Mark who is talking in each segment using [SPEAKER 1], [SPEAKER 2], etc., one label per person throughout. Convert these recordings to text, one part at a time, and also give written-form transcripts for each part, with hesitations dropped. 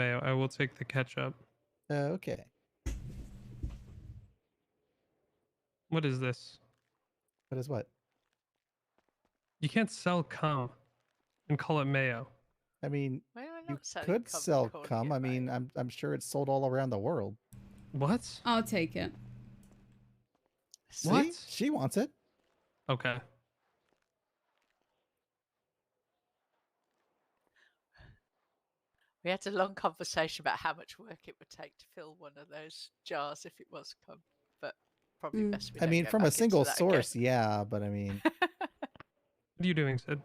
[SPEAKER 1] Mayo. I will take the ketchup.
[SPEAKER 2] Okay.
[SPEAKER 1] What is this?
[SPEAKER 2] What is what?
[SPEAKER 1] You can't sell cum and call it mayo.
[SPEAKER 2] I mean,
[SPEAKER 3] Well, we're
[SPEAKER 2] you
[SPEAKER 3] not selling
[SPEAKER 2] could
[SPEAKER 3] cum and
[SPEAKER 2] sell
[SPEAKER 3] calling
[SPEAKER 2] cum.
[SPEAKER 3] it
[SPEAKER 2] I mean,
[SPEAKER 3] mayo.
[SPEAKER 2] I'm sure it's sold all around the world.
[SPEAKER 1] What?
[SPEAKER 4] I'll take it.
[SPEAKER 2] See?
[SPEAKER 1] What?
[SPEAKER 2] She wants it.
[SPEAKER 1] Okay.
[SPEAKER 3] We had a long conversation about how much work it would take to fill one of those jars if it was cum, but probably best we
[SPEAKER 2] I
[SPEAKER 3] don't
[SPEAKER 2] mean,
[SPEAKER 3] go
[SPEAKER 2] from a
[SPEAKER 3] back into
[SPEAKER 2] single
[SPEAKER 3] that
[SPEAKER 2] source,
[SPEAKER 3] again.
[SPEAKER 2] yeah, but I mean,
[SPEAKER 1] What are you doing, Sid?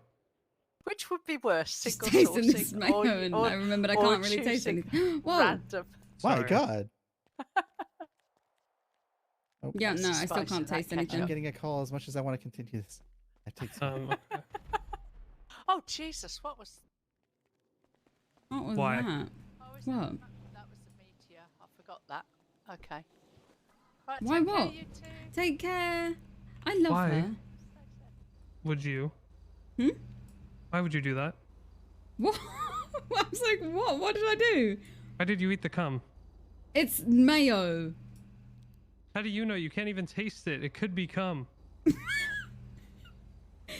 [SPEAKER 3] Which would be worse,
[SPEAKER 4] Just
[SPEAKER 3] single
[SPEAKER 4] tasting this
[SPEAKER 3] sourcing
[SPEAKER 4] mayo, and I remembered I
[SPEAKER 3] or
[SPEAKER 4] can't really taste
[SPEAKER 3] choosing
[SPEAKER 4] anything. Whoa.
[SPEAKER 3] random?
[SPEAKER 2] my
[SPEAKER 1] Sorry.
[SPEAKER 2] God. Oh,
[SPEAKER 4] Yeah,
[SPEAKER 3] That's
[SPEAKER 4] no,
[SPEAKER 3] the
[SPEAKER 4] I still
[SPEAKER 3] spice in
[SPEAKER 4] can't
[SPEAKER 3] that
[SPEAKER 4] taste
[SPEAKER 3] ketchup.
[SPEAKER 4] anything.
[SPEAKER 2] I'm getting a call as much as I want to continue this. I take some.
[SPEAKER 1] Okay.
[SPEAKER 3] Oh Jesus! What was?
[SPEAKER 4] What was
[SPEAKER 1] Why?
[SPEAKER 4] that?
[SPEAKER 3] Oh, is
[SPEAKER 4] What?
[SPEAKER 3] that was the meteor. I forgot that. Okay. Right,
[SPEAKER 4] Why
[SPEAKER 3] take care,
[SPEAKER 4] what?
[SPEAKER 3] you two.
[SPEAKER 4] Take care. I love
[SPEAKER 1] Why?
[SPEAKER 4] her.
[SPEAKER 1] Would you?
[SPEAKER 4] Hmm?
[SPEAKER 1] Why would you do that?
[SPEAKER 4] What? I was like, what? What did I do?
[SPEAKER 1] Why did you eat the cum?
[SPEAKER 4] It's mayo.
[SPEAKER 1] How do you know? You can't even taste it. It could be cum.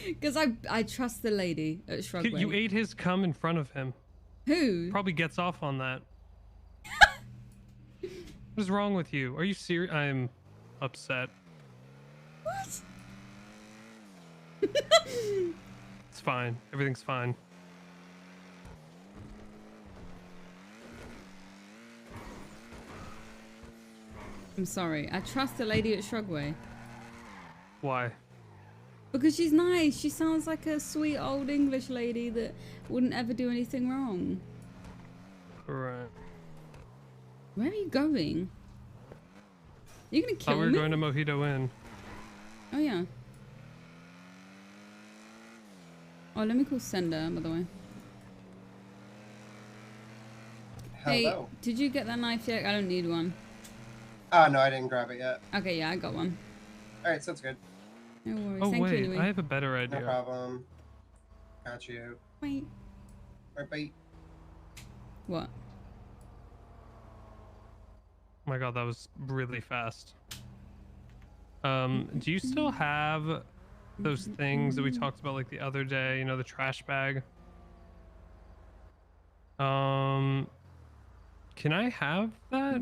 [SPEAKER 4] Because I trust the lady at Shrugway.
[SPEAKER 1] You ate his cum in front of him.
[SPEAKER 4] Who?
[SPEAKER 1] Probably gets off on that. What is wrong with you? Are you serious? I'm upset.
[SPEAKER 4] What?
[SPEAKER 1] It's fine. Everything's fine.
[SPEAKER 4] I'm sorry. I trust the lady at Shrugway.
[SPEAKER 1] Why?
[SPEAKER 4] Because she's nice. She sounds like a sweet old English lady that wouldn't ever do anything wrong.
[SPEAKER 1] Right.
[SPEAKER 4] Where are you going? Are you gonna kill
[SPEAKER 1] Thought we were
[SPEAKER 4] me?
[SPEAKER 1] going to Mojito Inn.
[SPEAKER 4] Oh yeah. Oh, let me call Sender, by the way. Hey,
[SPEAKER 5] Hello.
[SPEAKER 4] did you get that knife yet? I don't need one.
[SPEAKER 5] Oh, no, I didn't grab it yet.
[SPEAKER 4] Okay, yeah, I got one.
[SPEAKER 5] Alright, sounds good.
[SPEAKER 4] No worries.
[SPEAKER 1] Oh
[SPEAKER 4] Thank
[SPEAKER 1] wait,
[SPEAKER 4] you anyway.
[SPEAKER 1] I have a better idea.
[SPEAKER 5] No problem. Got you.
[SPEAKER 4] Wait.
[SPEAKER 5] Alright, bye.
[SPEAKER 4] What?
[SPEAKER 1] Oh my god, that was really fast. Do you still have those things that we talked about like the other day, you know, the trash bag? Can I have that?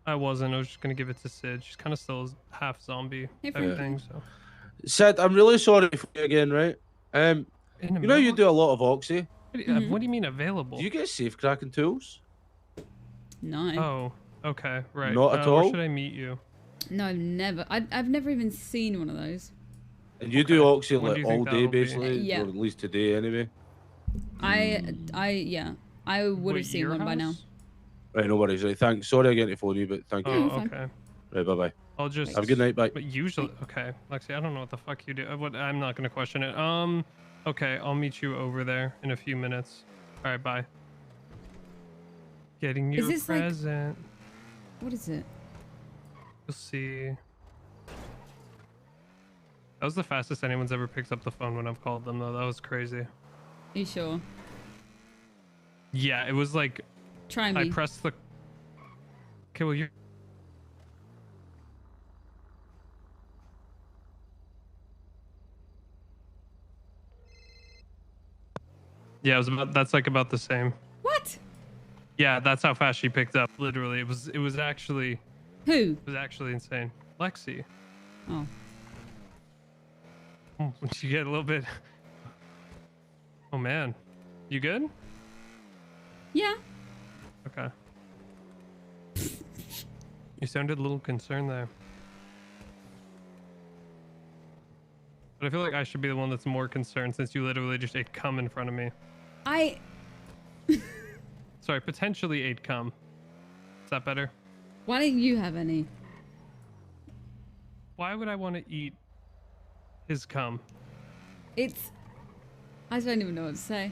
[SPEAKER 1] I wasn't. I was just gonna give it to Sid. She's kind of still half zombie
[SPEAKER 4] Hey,
[SPEAKER 1] type
[SPEAKER 4] Frankie.
[SPEAKER 1] thing. So.
[SPEAKER 6] Sid, I'm really sorry for you again, right?
[SPEAKER 1] In the
[SPEAKER 6] You know you
[SPEAKER 1] middle-
[SPEAKER 6] do a lot of Oxy.
[SPEAKER 1] What do you mean available?
[SPEAKER 6] Do you get safe cracking tools?
[SPEAKER 4] No.
[SPEAKER 1] Oh, okay, right.
[SPEAKER 6] Not at
[SPEAKER 1] Where
[SPEAKER 6] all?
[SPEAKER 1] should I meet you?
[SPEAKER 4] No, never. I've never even seen one of those.
[SPEAKER 6] And you do Oxy
[SPEAKER 1] When do
[SPEAKER 6] like
[SPEAKER 1] you
[SPEAKER 6] all
[SPEAKER 1] think
[SPEAKER 6] day,
[SPEAKER 1] that'll be?
[SPEAKER 6] basically,
[SPEAKER 4] Yeah.
[SPEAKER 6] or at least today, anyway.
[SPEAKER 4] Yeah. I would have seen
[SPEAKER 1] your
[SPEAKER 4] one by now.
[SPEAKER 1] house?
[SPEAKER 6] Right, no worries. Right, thanks. Sorry again to phone you, but thank
[SPEAKER 1] Oh,
[SPEAKER 6] you.
[SPEAKER 4] fine.
[SPEAKER 1] okay.
[SPEAKER 6] Right, bye bye.
[SPEAKER 1] I'll just
[SPEAKER 6] Have a good night. Bye.
[SPEAKER 1] But usually, okay, Lexi, I don't know what the fuck you do. I'm not gonna question it. Okay, I'll meet you over there in a few minutes. All right, bye. Getting you
[SPEAKER 4] Is
[SPEAKER 1] a
[SPEAKER 4] this like-
[SPEAKER 1] present.
[SPEAKER 4] What is it?
[SPEAKER 1] You'll see. That was the fastest anyone's ever picked up the phone when I've called them, though. That was crazy.
[SPEAKER 4] Are you sure?
[SPEAKER 1] Yeah, it was like
[SPEAKER 4] Try me.
[SPEAKER 1] I pressed the. Okay, well you. Yeah, it was about. That's like about the same.
[SPEAKER 4] What?
[SPEAKER 1] Yeah, that's how fast she picked up. Literally, it was actually
[SPEAKER 4] Who?
[SPEAKER 1] insane. Lexi.
[SPEAKER 4] Oh.
[SPEAKER 1] Once you get a little bit. Oh man, you good?
[SPEAKER 4] Yeah.
[SPEAKER 1] Okay. You sounded a little concerned there. But I feel like I should be the one that's more concerned since you literally just ate cum in front of me. Sorry, potentially ate cum. Is that better?
[SPEAKER 4] Why don't you have any?
[SPEAKER 1] Why would I want to eat his cum?
[SPEAKER 4] It's. I don't even know what to say.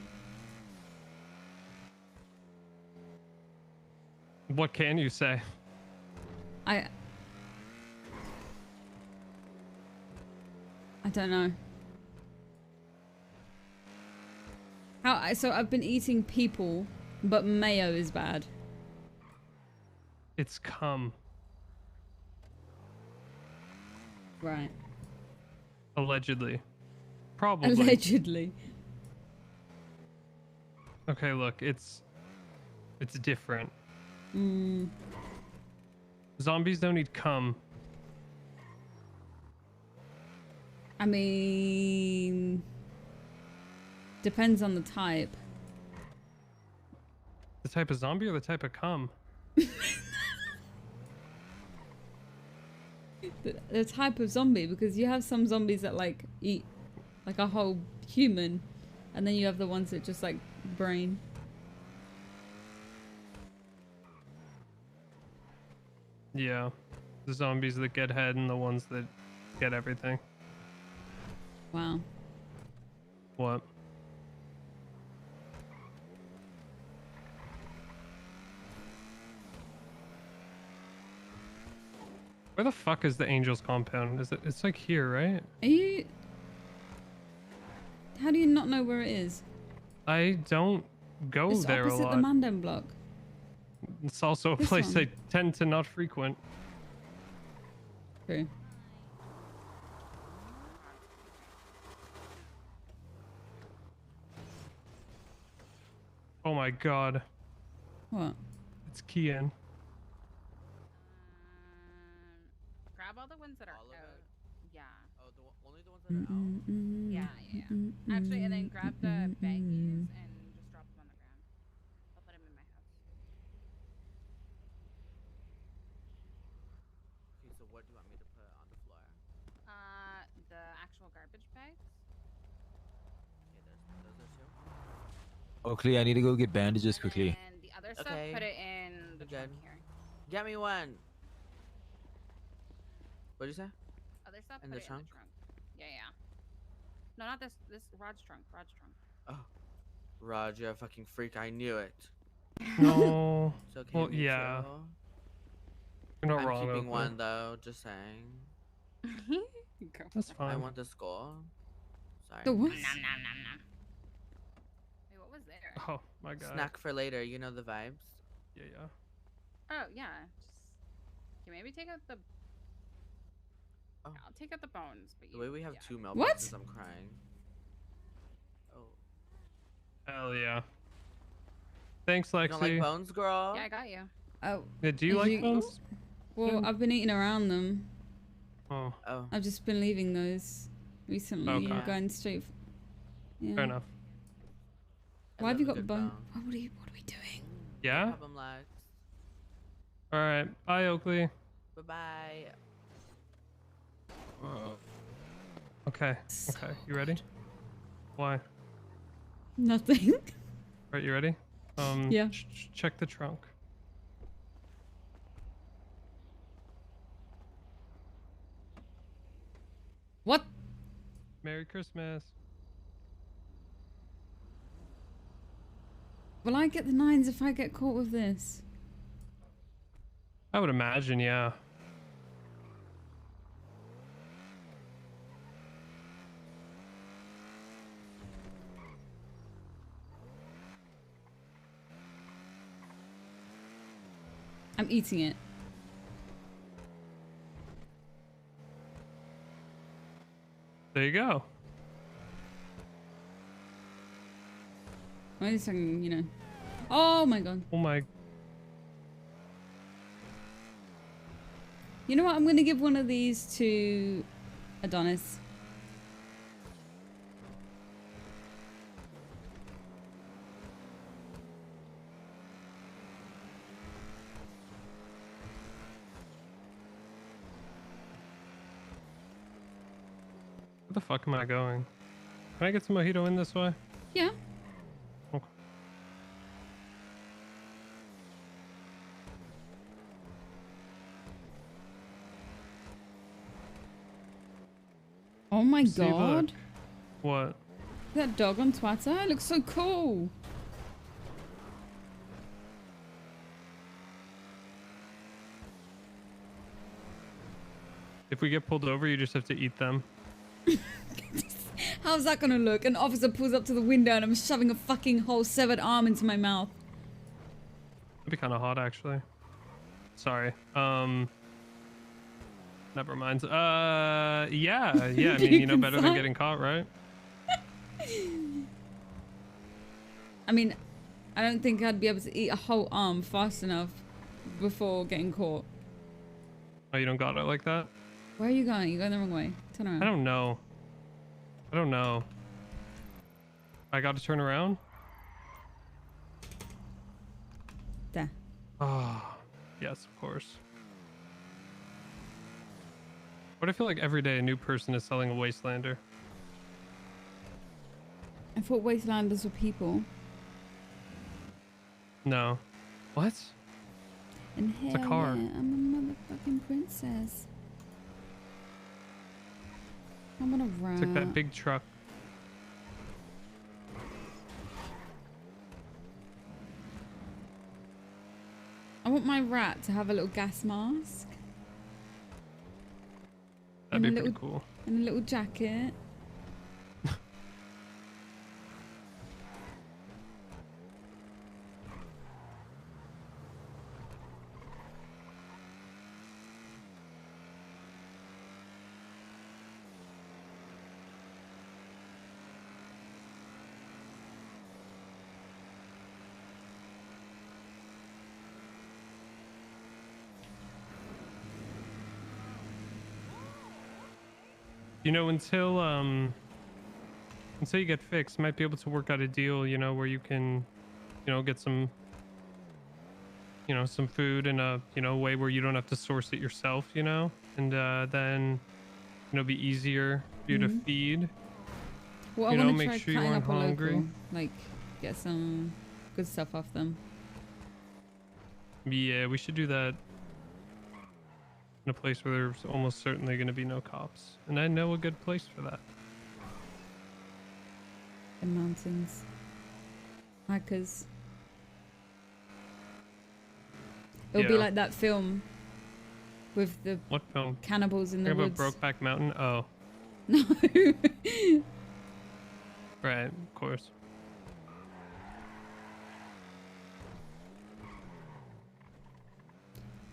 [SPEAKER 1] What can you say?
[SPEAKER 4] I don't know. So I've been eating people, but mayo is bad.
[SPEAKER 1] It's cum.
[SPEAKER 4] Right.
[SPEAKER 1] Allegedly. Probably.
[SPEAKER 4] Allegedly.
[SPEAKER 1] Okay, look, it's different.
[SPEAKER 4] Mm.
[SPEAKER 1] Zombies don't eat cum.
[SPEAKER 4] I mean, depends on the type.
[SPEAKER 1] The type of zombie or the type of cum?
[SPEAKER 4] The type of zombie, because you have some zombies that like eat like a whole human, and then you have the ones that just like brain.
[SPEAKER 1] Yeah. The zombies that get head and the ones that get everything.
[SPEAKER 4] Wow.
[SPEAKER 1] What? Where the fuck is the Angels compound? Is it? It's like here, right?
[SPEAKER 4] Are you? How do you not know where it is?
[SPEAKER 1] I don't go
[SPEAKER 4] It's
[SPEAKER 1] there a
[SPEAKER 4] opposite
[SPEAKER 1] lot.
[SPEAKER 4] the Mandem block.
[SPEAKER 1] It's also a
[SPEAKER 4] This
[SPEAKER 1] place
[SPEAKER 4] one.
[SPEAKER 1] I tend to not frequent.
[SPEAKER 4] True.
[SPEAKER 1] Oh my god.
[SPEAKER 4] What?
[SPEAKER 1] It's Kian.
[SPEAKER 7] Grab all the ones that are
[SPEAKER 8] All of
[SPEAKER 7] out.
[SPEAKER 8] it?
[SPEAKER 7] Yeah.
[SPEAKER 8] Oh, only the ones that are out?
[SPEAKER 7] Yeah. Actually, and then grab the baggies and just drop them on the ground. I'll put them in my house.
[SPEAKER 8] Okay, so what do you want me to put on the floor?
[SPEAKER 7] The actual garbage bags.
[SPEAKER 8] Okay, those are two.
[SPEAKER 9] Oakley, I need to go get bandages quickly.
[SPEAKER 7] And the other stuff,
[SPEAKER 8] Okay.
[SPEAKER 7] put it in the
[SPEAKER 8] You're
[SPEAKER 7] trunk
[SPEAKER 8] good.
[SPEAKER 7] here.
[SPEAKER 8] Get me one. What'd you say?
[SPEAKER 7] Other stuff,
[SPEAKER 8] In
[SPEAKER 7] put
[SPEAKER 8] the
[SPEAKER 7] it
[SPEAKER 8] trunk?
[SPEAKER 7] in the trunk. Yeah, yeah. No, not this. This Rod's trunk. Rod's trunk.
[SPEAKER 8] Oh, Rod, you're a fucking freak. I knew it.
[SPEAKER 1] No.
[SPEAKER 8] It's okay.
[SPEAKER 1] Well,
[SPEAKER 8] me
[SPEAKER 1] yeah.
[SPEAKER 8] too.
[SPEAKER 1] You're not
[SPEAKER 8] I'm
[SPEAKER 1] wrong.
[SPEAKER 8] keeping
[SPEAKER 1] Oakley.
[SPEAKER 8] one though. Just saying.
[SPEAKER 7] Go.
[SPEAKER 1] That's fine.
[SPEAKER 8] I want the skull. Sorry.
[SPEAKER 4] The what?
[SPEAKER 7] Nom, nom, nom, nom. Wait, what was there?
[SPEAKER 1] Oh my god.
[SPEAKER 8] Snack for later. You know the vibes.
[SPEAKER 1] Yeah, yeah.
[SPEAKER 7] Oh, yeah. Just... Okay, maybe take out the...
[SPEAKER 8] Oh.
[SPEAKER 7] I'll take out the bones, but
[SPEAKER 8] The way we have
[SPEAKER 7] yeah.
[SPEAKER 8] two mailboxes,
[SPEAKER 4] What?
[SPEAKER 8] I'm crying. Oh.
[SPEAKER 1] Hell yeah. Thanks,
[SPEAKER 8] You
[SPEAKER 1] Lexi.
[SPEAKER 8] don't like bones, girl?
[SPEAKER 7] Yeah, I got you.
[SPEAKER 4] Oh.
[SPEAKER 1] Yeah, do you
[SPEAKER 4] Did
[SPEAKER 1] like
[SPEAKER 4] you-
[SPEAKER 1] bones?
[SPEAKER 4] Well, I've been eating around them.
[SPEAKER 1] Oh,
[SPEAKER 8] Oh.
[SPEAKER 4] I've just been leaving those recently.
[SPEAKER 1] Okay.
[SPEAKER 4] and going straight. Yeah.
[SPEAKER 1] fair enough.
[SPEAKER 8] I
[SPEAKER 4] Why have
[SPEAKER 8] love
[SPEAKER 4] you
[SPEAKER 8] a
[SPEAKER 4] got the
[SPEAKER 8] good
[SPEAKER 4] bone?
[SPEAKER 8] bone.
[SPEAKER 4] What are we doing?
[SPEAKER 1] Yeah?
[SPEAKER 8] Have 'em, Lex.
[SPEAKER 1] Alright. Bye, Oakley.
[SPEAKER 8] Bye-bye.
[SPEAKER 1] Okay. Okay. You ready? Why?
[SPEAKER 4] Nothing.
[SPEAKER 1] Right, you ready?
[SPEAKER 4] Yeah.
[SPEAKER 1] Check the trunk.
[SPEAKER 4] What?
[SPEAKER 1] Merry Christmas.
[SPEAKER 4] Will I get the 9s if I get caught with this?
[SPEAKER 1] I would imagine, yeah.
[SPEAKER 4] I'm eating it.
[SPEAKER 1] There you go.
[SPEAKER 4] Wait a second, you know. Oh my god.
[SPEAKER 1] Oh my.
[SPEAKER 4] You know what? I'm gonna give one of these to Adonis.
[SPEAKER 1] Where the fuck am I going? Can I get some mojito in this way?
[SPEAKER 4] Yeah.
[SPEAKER 1] Okay.
[SPEAKER 4] Oh my
[SPEAKER 1] Steve, look.
[SPEAKER 4] god.
[SPEAKER 1] What?
[SPEAKER 4] That dog on Twitter looks so cool.
[SPEAKER 1] If we get pulled over, you just have to eat them.
[SPEAKER 4] How's that gonna look? An officer pulls up to the window and I'm shoving a fucking whole severed arm into my mouth.
[SPEAKER 1] It'd be kind of hot, actually. Sorry. Never mind. Yeah. I mean, you know, better than getting caught, right?
[SPEAKER 4] I mean, I don't think I'd be able to eat a whole arm fast enough before getting caught.
[SPEAKER 1] Oh, you don't got it like that?
[SPEAKER 4] Where are you going? You're going the wrong way. Turn around.
[SPEAKER 1] I don't know. I got to turn around?
[SPEAKER 4] There.
[SPEAKER 1] Oh, yes, of course. But I feel like every day a new person is selling a Wastelander.
[SPEAKER 4] I thought Wastelanders were people.
[SPEAKER 1] No. What?
[SPEAKER 4] And
[SPEAKER 1] It's a car.
[SPEAKER 4] Yeah, I'm a motherfucking princess. I'm gonna run.
[SPEAKER 1] It's like that big truck.
[SPEAKER 4] I want my rat to have a little gas mask.
[SPEAKER 1] That'd be
[SPEAKER 4] and
[SPEAKER 1] pretty cool.
[SPEAKER 4] And a little jacket.
[SPEAKER 1] You know, until you get fixed, might be able to work out a deal, you know, where you can, you know, get some, you know, some food in a, you know, way where you don't have to source it yourself, you know, and then, you know, be easier for you to feed.
[SPEAKER 4] Well,
[SPEAKER 1] you
[SPEAKER 4] I
[SPEAKER 1] know,
[SPEAKER 4] want to
[SPEAKER 1] make
[SPEAKER 4] try
[SPEAKER 1] sure you
[SPEAKER 4] cutting
[SPEAKER 1] aren't
[SPEAKER 4] up a
[SPEAKER 1] hungry.
[SPEAKER 4] local, like get some good stuff off them.
[SPEAKER 1] Yeah, we should do that in a place where there's almost certainly going to be no cops, and I know a good place for that.
[SPEAKER 4] The mountains. Hikers. It'll be
[SPEAKER 1] Yeah.
[SPEAKER 4] like that film with the
[SPEAKER 1] What film?
[SPEAKER 4] cannibals in the
[SPEAKER 1] Talking
[SPEAKER 4] woods.
[SPEAKER 1] about Brokeback Mountain? Oh,
[SPEAKER 4] No.
[SPEAKER 1] right, of course.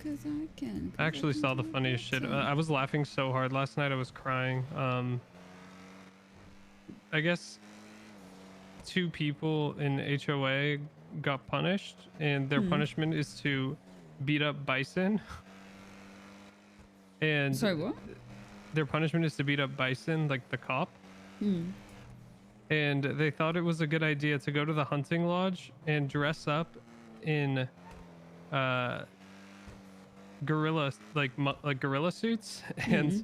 [SPEAKER 4] Cause I can.
[SPEAKER 1] I actually saw the funniest shit. I was laughing so hard last night, I was crying. I guess 2 people in HOA got punished, and their punishment is to beat up bison. And
[SPEAKER 4] Sorry, what?
[SPEAKER 1] their punishment is to beat up bison, like the cop. And they thought it was a good idea to go to the hunting lodge and dress up in gorilla, like gorilla suits, and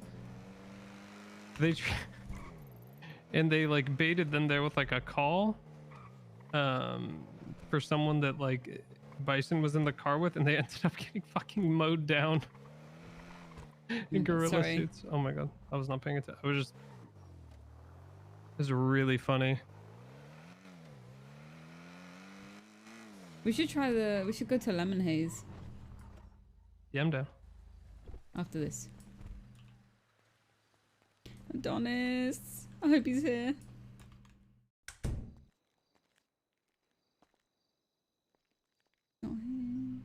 [SPEAKER 1] they like baited them there with like a call for someone that like bison was in the car with, and they ended up getting fucking mowed down in gorilla suits. Oh my god, I was not paying attention. I was just, it was really funny.
[SPEAKER 4] We should go to Lemon Haze
[SPEAKER 1] Yeah, I'm down.
[SPEAKER 4] after this. Adonis. I hope he's here. Not here.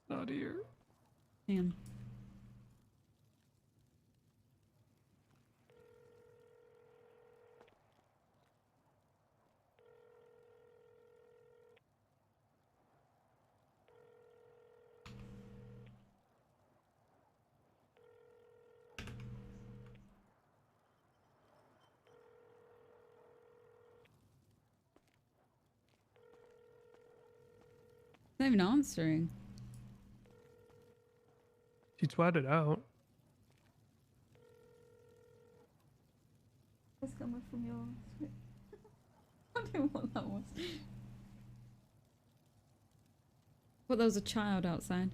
[SPEAKER 1] Not here.
[SPEAKER 4] Hang on. Not even answering.
[SPEAKER 1] She twatted out.
[SPEAKER 4] It's coming from your... I don't know what that was. Thought there was a child outside.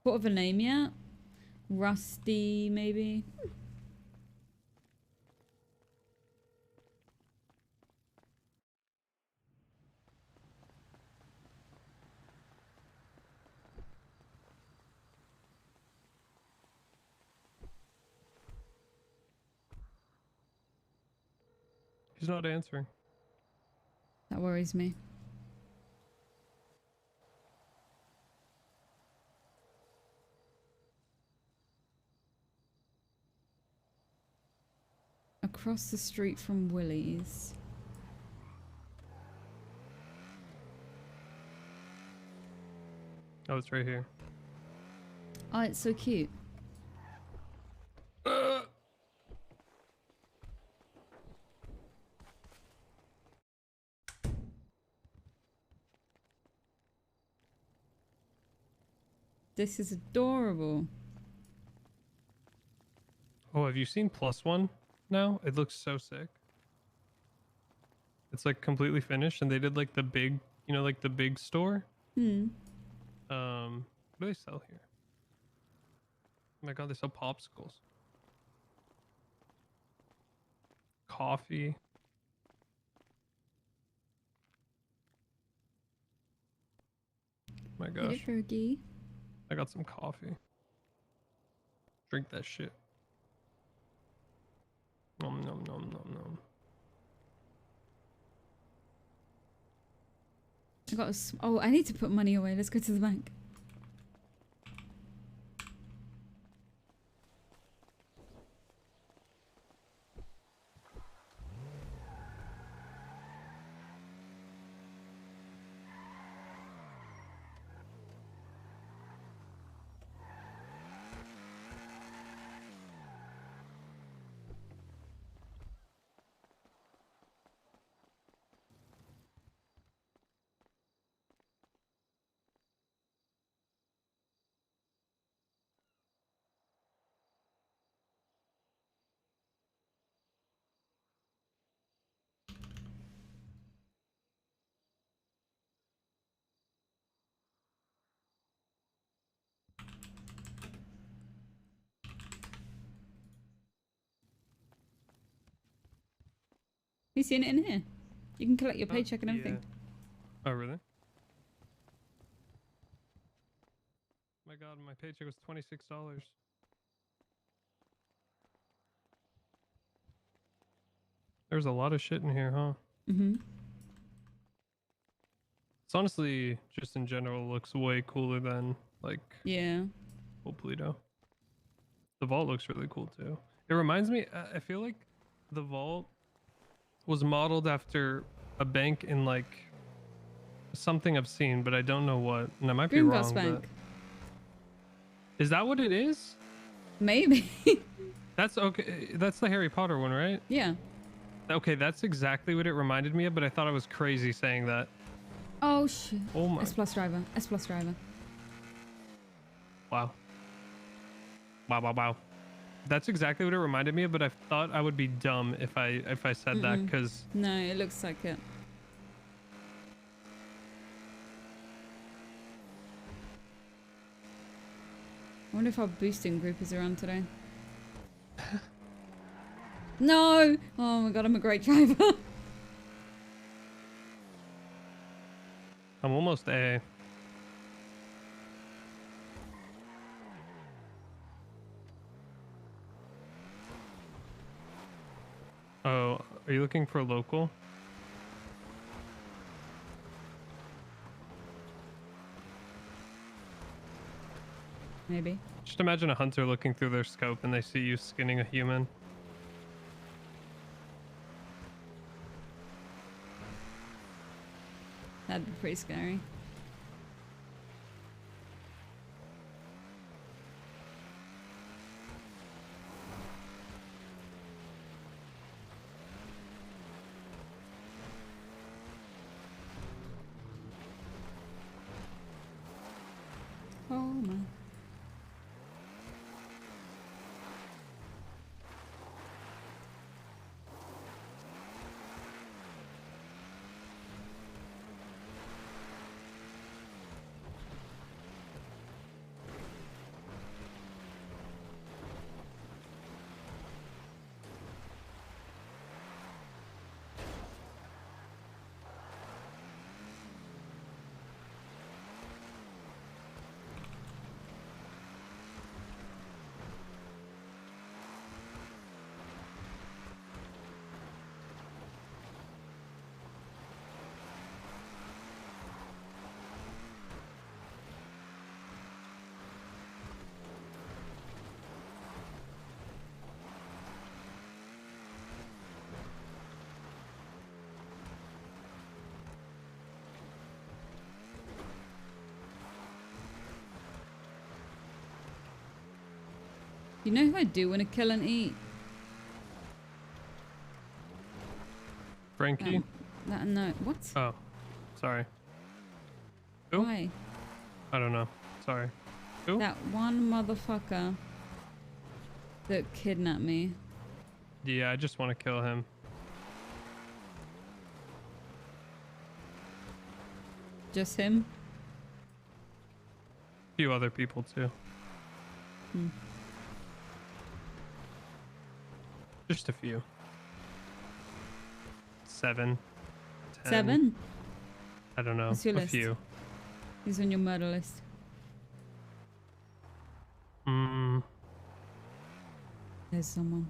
[SPEAKER 4] Thought of a name yet? Rusty, maybe?
[SPEAKER 1] She's not answering.
[SPEAKER 4] That worries me. Across the street from Willie's.
[SPEAKER 1] Oh, it's right here.
[SPEAKER 4] Oh, it's so cute. This is adorable.
[SPEAKER 1] Oh, have you seen +1 now? It looks so sick. It's like completely finished, and they did like the big, you know, like the big store.
[SPEAKER 4] Hmm.
[SPEAKER 1] What do they sell here? Oh my god, they sell popsicles. Coffee. My gosh.
[SPEAKER 4] Fergie.
[SPEAKER 1] I got some coffee. Drink that shit. Nom nom nom nom nom.
[SPEAKER 4] I got oh, I need to put money away. Let's go to the bank. You seen it in here? You can collect your paycheck and everything.
[SPEAKER 1] Yeah. Oh, really? My god, my paycheck was $26. There's a lot of shit in here, huh?
[SPEAKER 4] Mm-hmm.
[SPEAKER 1] It's honestly, just in general, looks way cooler than, like,
[SPEAKER 4] Yeah.
[SPEAKER 1] Polito. The vault looks really cool, too. It reminds me, I feel like the vault was modeled after a bank in, like, something I've seen, but I don't know what. And I might be wrong,
[SPEAKER 4] Gringotts Bank.
[SPEAKER 1] but... Is that what it is?
[SPEAKER 4] Maybe.
[SPEAKER 1] That's okay. That's the Harry Potter one, right?
[SPEAKER 4] Yeah.
[SPEAKER 1] Okay, that's exactly what it reminded me of, but I thought I was crazy saying that.
[SPEAKER 4] Oh shit.
[SPEAKER 1] Oh my.
[SPEAKER 4] S plus driver. S plus driver.
[SPEAKER 1] Wow. Wow, wow, wow. That's exactly what it reminded me of, but I thought I would be dumb if I said that, because...
[SPEAKER 4] No, it looks like it. I wonder if our boosting group is around today. No! Oh my god, I'm a great driver.
[SPEAKER 1] I'm almost A. Oh, are you looking for local?
[SPEAKER 4] Maybe.
[SPEAKER 1] Just imagine a hunter looking through their scope and they see you skinning a human.
[SPEAKER 4] That'd be pretty scary. Oh my. You know who I do want to kill and eat?
[SPEAKER 1] Frankie?
[SPEAKER 4] No. What?
[SPEAKER 1] Oh, sorry. Who?
[SPEAKER 4] Why?
[SPEAKER 1] I don't know. Sorry. Who?
[SPEAKER 4] That one motherfucker that kidnapped me.
[SPEAKER 1] Yeah, I just want to kill him.
[SPEAKER 4] Just him?
[SPEAKER 1] A few other people too.
[SPEAKER 4] Hmm.
[SPEAKER 1] Just a few. 7. 10.
[SPEAKER 4] 7?
[SPEAKER 1] I don't know.
[SPEAKER 4] What's your
[SPEAKER 1] A
[SPEAKER 4] list?
[SPEAKER 1] few.
[SPEAKER 4] He's on your murder list. There's someone.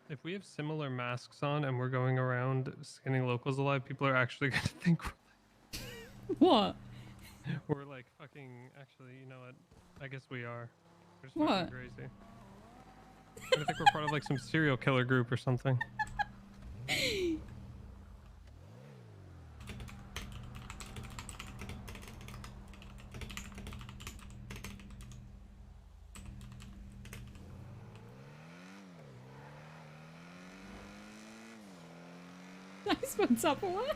[SPEAKER 1] If we have similar masks on and we're going around skinning locals alive, people are actually gonna think
[SPEAKER 4] What?
[SPEAKER 1] we're like fucking. Actually, you know what? I guess we are. We're just
[SPEAKER 4] What?
[SPEAKER 1] fucking crazy. I think we're part of like some serial killer group or something.
[SPEAKER 4] Nice one, Tupperware.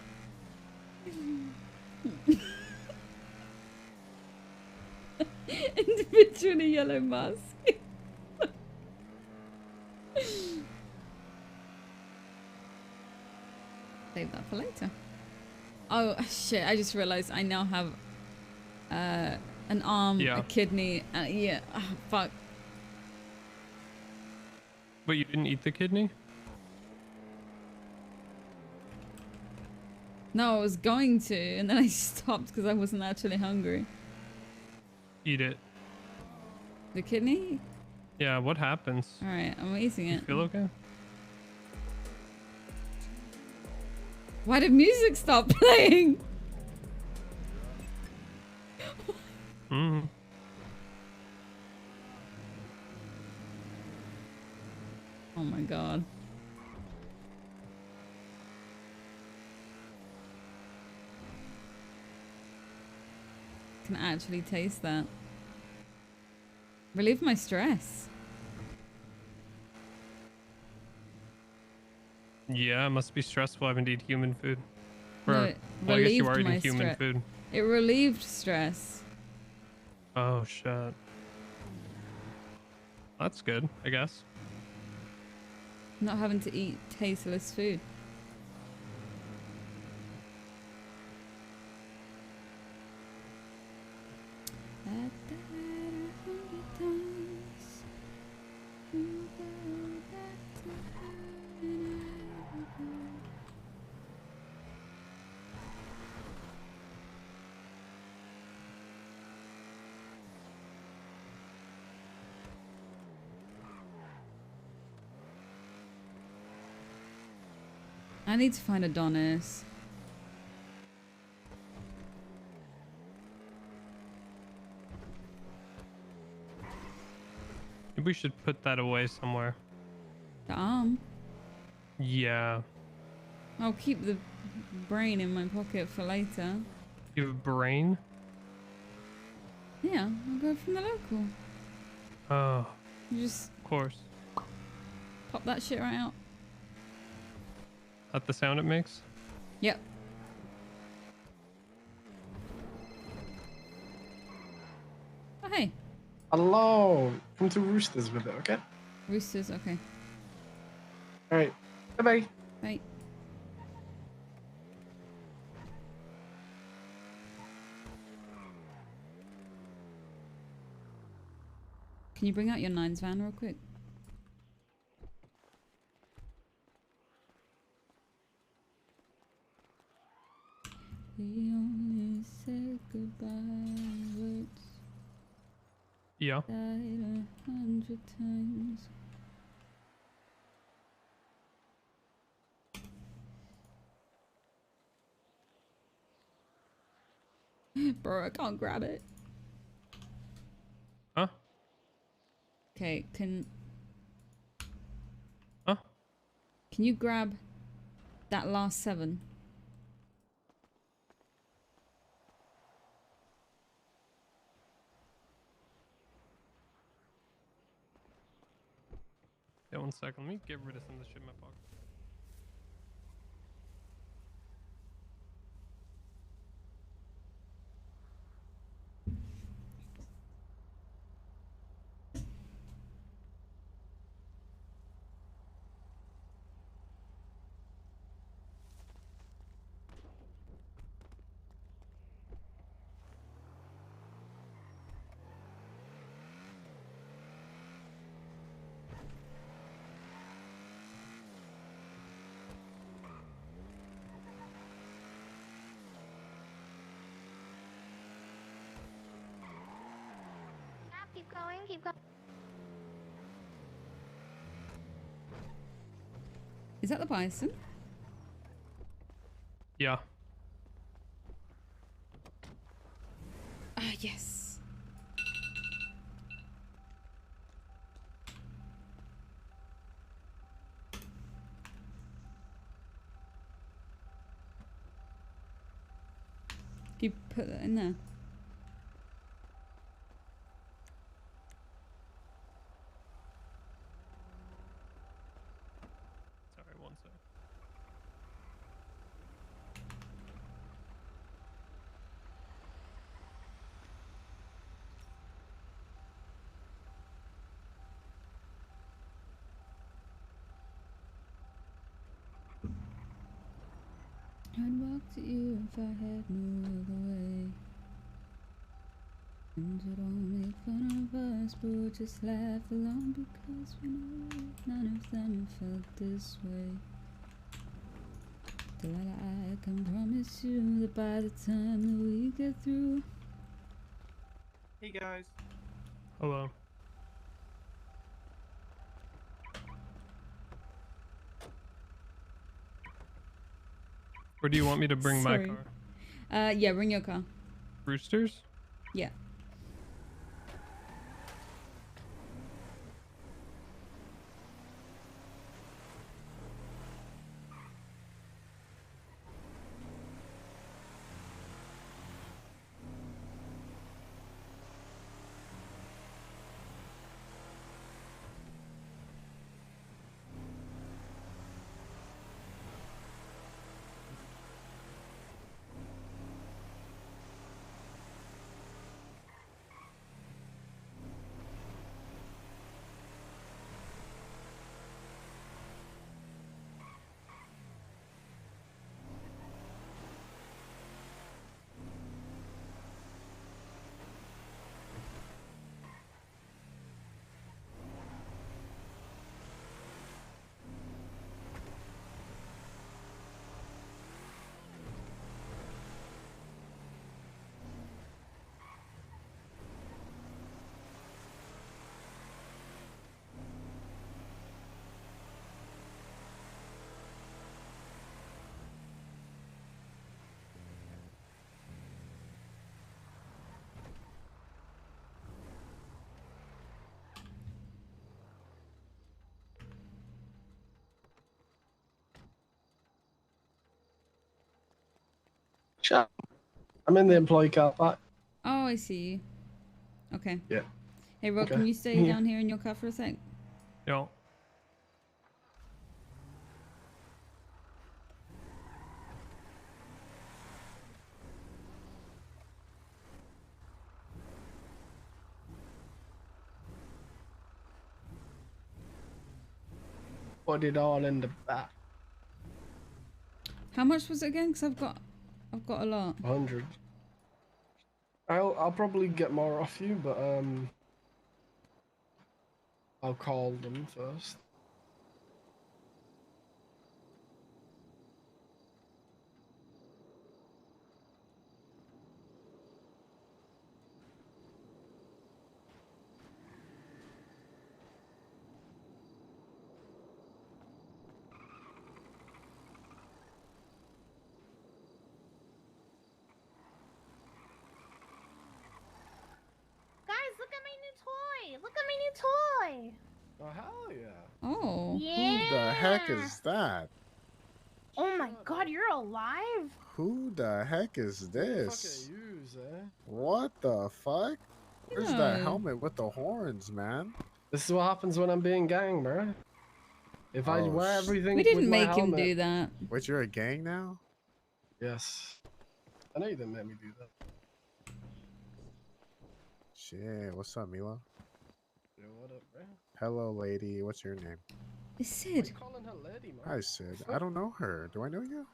[SPEAKER 4] Individually yellow mask. Save that for later. Oh shit, I just realized I now have an arm,
[SPEAKER 1] Yeah.
[SPEAKER 4] a kidney, yeah, fuck.
[SPEAKER 1] But you didn't eat the kidney?
[SPEAKER 4] No, I was going to, and then I stopped because I wasn't actually hungry.
[SPEAKER 1] Eat it.
[SPEAKER 4] The kidney?
[SPEAKER 1] Yeah, what happens?
[SPEAKER 4] Alright, I'm eating
[SPEAKER 1] You
[SPEAKER 4] it.
[SPEAKER 1] feel okay?
[SPEAKER 4] Why did music stop playing?
[SPEAKER 1] Mm-hmm.
[SPEAKER 4] Oh my god. Can actually taste that. Relieve my stress.
[SPEAKER 1] Yeah, it must be stressful having to eat human food.
[SPEAKER 4] No,
[SPEAKER 1] Or,
[SPEAKER 4] it
[SPEAKER 1] well, I guess you
[SPEAKER 4] relieved
[SPEAKER 1] are
[SPEAKER 4] my
[SPEAKER 1] eating human
[SPEAKER 4] stress.
[SPEAKER 1] food.
[SPEAKER 4] It relieved stress.
[SPEAKER 1] Oh, shit. That's good, I guess.
[SPEAKER 4] Not having to eat tasteless food. I need to find Adonis.
[SPEAKER 1] Maybe we should put that away somewhere.
[SPEAKER 4] The arm.
[SPEAKER 1] Yeah.
[SPEAKER 4] I'll keep the brain in my pocket for later.
[SPEAKER 1] You have brain?
[SPEAKER 4] Yeah, I'll go from the local.
[SPEAKER 1] Oh,
[SPEAKER 4] You just
[SPEAKER 1] of course.
[SPEAKER 4] pop that shit right out.
[SPEAKER 1] That the sound it makes?
[SPEAKER 4] Yep. Oh, hey.
[SPEAKER 10] Hello. Come to Roosters with it, okay?
[SPEAKER 4] Roosters, okay.
[SPEAKER 10] All right. Bye-bye.
[SPEAKER 4] Bye. Can you bring out your nines van real quick? We only said goodbye words
[SPEAKER 1] Yeah.
[SPEAKER 4] died 100 times. Bro, I can't grab it.
[SPEAKER 1] Huh?
[SPEAKER 4] Okay,
[SPEAKER 1] Huh?
[SPEAKER 4] can you grab that last 7?
[SPEAKER 1] Yeah, 1 second. Let me get rid of some of the shit in my pocket.
[SPEAKER 11] Keep going, keep going.
[SPEAKER 4] Is that the bison?
[SPEAKER 1] Yeah.
[SPEAKER 4] Ah, yes. You put that in there.
[SPEAKER 1] Sorry, 1 sec.
[SPEAKER 4] I'd walk to you if I had no other way. And would all make fun of us, but we'll just laugh along because we know none of them felt this way. Delilah, I can promise you that by the time that we get through.
[SPEAKER 10] Hey, guys.
[SPEAKER 1] Hello. Where do you want me to bring my
[SPEAKER 4] Sorry.
[SPEAKER 1] car?
[SPEAKER 4] Yeah, bring your car.
[SPEAKER 1] Roosters?
[SPEAKER 4] Yeah.
[SPEAKER 10] chat. I'm in the employee car park.
[SPEAKER 4] Oh, I see you. Okay.
[SPEAKER 10] Yeah.
[SPEAKER 4] Hey, Rod,
[SPEAKER 10] Okay.
[SPEAKER 4] can you stay down here in your car for a sec?
[SPEAKER 1] Yeah.
[SPEAKER 10] Put it all in the back.
[SPEAKER 4] How much was it again? Because I've got a lot.
[SPEAKER 10] 100. I'll probably get more off you, but I'll call them first.
[SPEAKER 11] Guys, look at my new toy. Look at my new toy.
[SPEAKER 10] Oh hell yeah!
[SPEAKER 4] Oh.
[SPEAKER 11] Yeah.
[SPEAKER 12] Who the heck is that?
[SPEAKER 11] Oh my god, you're alive?
[SPEAKER 12] Who the heck is
[SPEAKER 10] Fucking
[SPEAKER 12] this?
[SPEAKER 10] use, eh?
[SPEAKER 12] What the fuck? Where's
[SPEAKER 4] No.
[SPEAKER 12] that helmet with the horns, man?
[SPEAKER 10] This is what happens when I'm being gang, bro. If I
[SPEAKER 12] Oh,
[SPEAKER 10] wear everything,
[SPEAKER 4] We
[SPEAKER 10] with
[SPEAKER 4] didn't
[SPEAKER 10] my
[SPEAKER 4] make him
[SPEAKER 10] helmet-
[SPEAKER 4] do that.
[SPEAKER 12] Wait, you're a gang now?
[SPEAKER 10] Yes. I know you didn't make me do that.
[SPEAKER 12] Shit, what's up, Mila?
[SPEAKER 10] Yo, what up, bro?
[SPEAKER 12] Hello, lady. What's your name?
[SPEAKER 4] It's
[SPEAKER 10] Why
[SPEAKER 4] Sid.
[SPEAKER 10] you calling her lady, man?
[SPEAKER 12] Hi, Sid. I don't know her. Do I know you?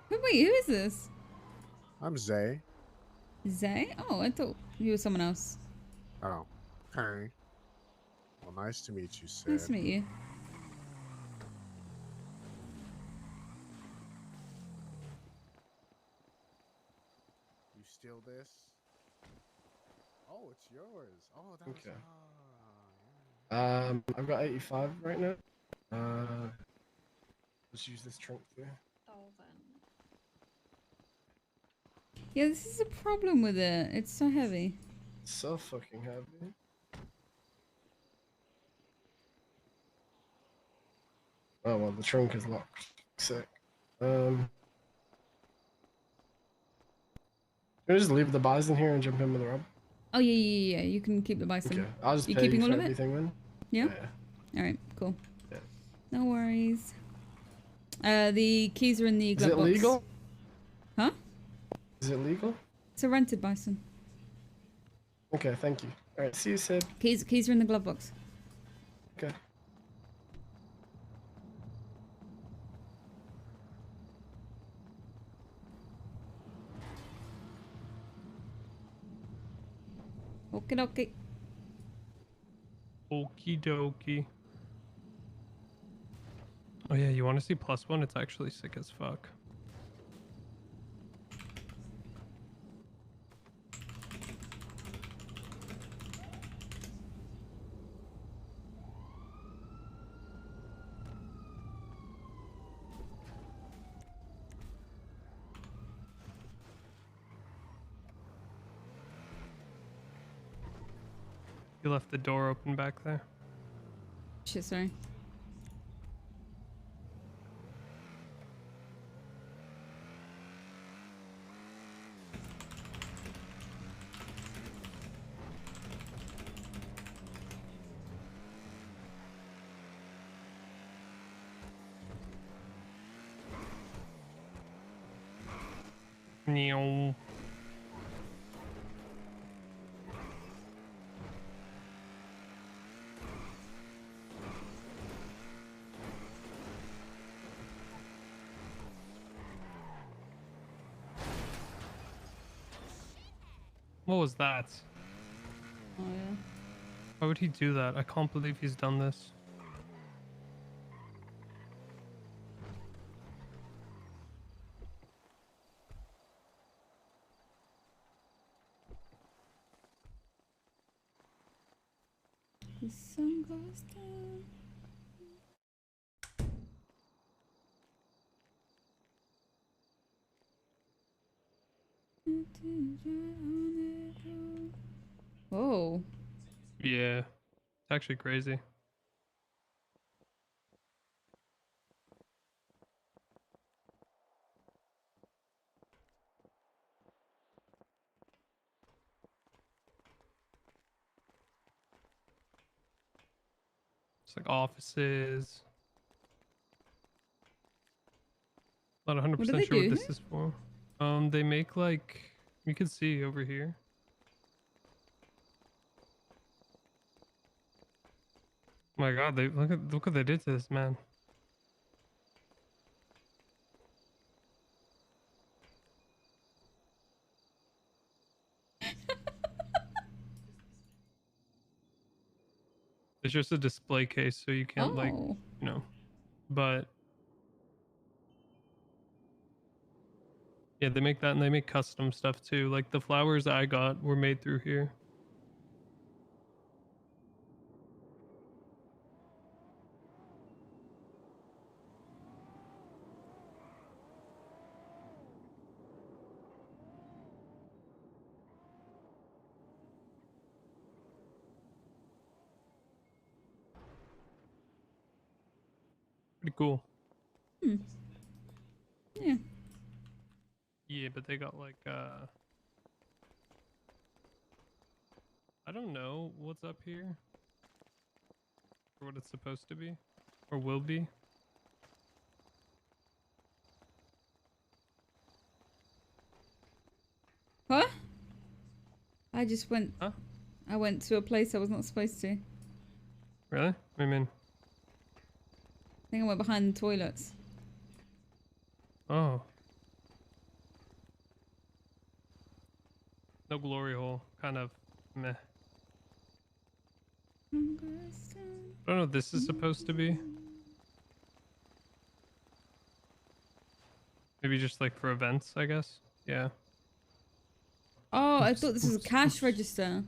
[SPEAKER 4] Wait, who is this?
[SPEAKER 12] I'm Zay.
[SPEAKER 4] Zay? Oh, I thought you were someone else.
[SPEAKER 12] Oh, okay. Well, nice to meet you, Sid.
[SPEAKER 4] Nice to meet you.
[SPEAKER 12] You steal this? Oh, it's yours. Oh, that
[SPEAKER 10] Okay.
[SPEAKER 12] was...
[SPEAKER 10] I've got 85 right now. Let's use this trunk too.
[SPEAKER 4] Yeah, this is a problem with it. It's so heavy.
[SPEAKER 10] So fucking heavy. Oh well, the trunk is locked. Sick. Can I just leave the bison here and jump in with the rob?
[SPEAKER 4] Oh, yeah. You can keep the bison.
[SPEAKER 10] Okay, I'll just
[SPEAKER 4] You
[SPEAKER 10] pay
[SPEAKER 4] keeping
[SPEAKER 10] you
[SPEAKER 4] all
[SPEAKER 10] for
[SPEAKER 4] of it?
[SPEAKER 10] everything then.
[SPEAKER 4] Yeah?
[SPEAKER 10] Yeah.
[SPEAKER 4] Alright, cool.
[SPEAKER 10] Yeah.
[SPEAKER 4] No worries. The keys are in the
[SPEAKER 10] Is
[SPEAKER 4] glove
[SPEAKER 10] it
[SPEAKER 4] box.
[SPEAKER 10] legal?
[SPEAKER 4] Huh?
[SPEAKER 10] Is it legal?
[SPEAKER 4] It's a rented bison.
[SPEAKER 10] Okay, thank you. All right, see you, Sid.
[SPEAKER 4] Keys are in the glove box.
[SPEAKER 10] Okay.
[SPEAKER 4] Okie dokie.
[SPEAKER 1] Okie dokie. Oh yeah, you want to see +1? It's actually sick as fuck. You left the door open back there.
[SPEAKER 4] Shit, sorry.
[SPEAKER 1] Meow. What was that?
[SPEAKER 4] Oh, yeah.
[SPEAKER 1] Why would he do that? I can't believe he's done this.
[SPEAKER 4] The sun goes down. Whoa.
[SPEAKER 1] Yeah. It's actually crazy. It's like offices. Not 100%
[SPEAKER 4] What do they
[SPEAKER 1] sure what
[SPEAKER 4] do
[SPEAKER 1] this is for. They make like, you can see over here. Oh my God, they look what they did to this man. It's just a display case, so you can't like,
[SPEAKER 4] Oh.
[SPEAKER 1] you know, but yeah, they make that and they make custom stuff too. Like the flowers I got were made through here. Pretty cool.
[SPEAKER 4] Hmm. Yeah.
[SPEAKER 1] Yeah, but they got like I don't know what's up here. Or what it's supposed to be. Or will be.
[SPEAKER 4] Huh? I just went.
[SPEAKER 1] Huh?
[SPEAKER 4] I went to a place I was not supposed to.
[SPEAKER 1] Really? What do you mean?
[SPEAKER 4] I think I went behind the toilets.
[SPEAKER 1] Oh. No glory hole. Kind of meh. I don't know what this is supposed to be. Maybe just like for events, I guess. Yeah.
[SPEAKER 4] Oh, I thought this was a cash register.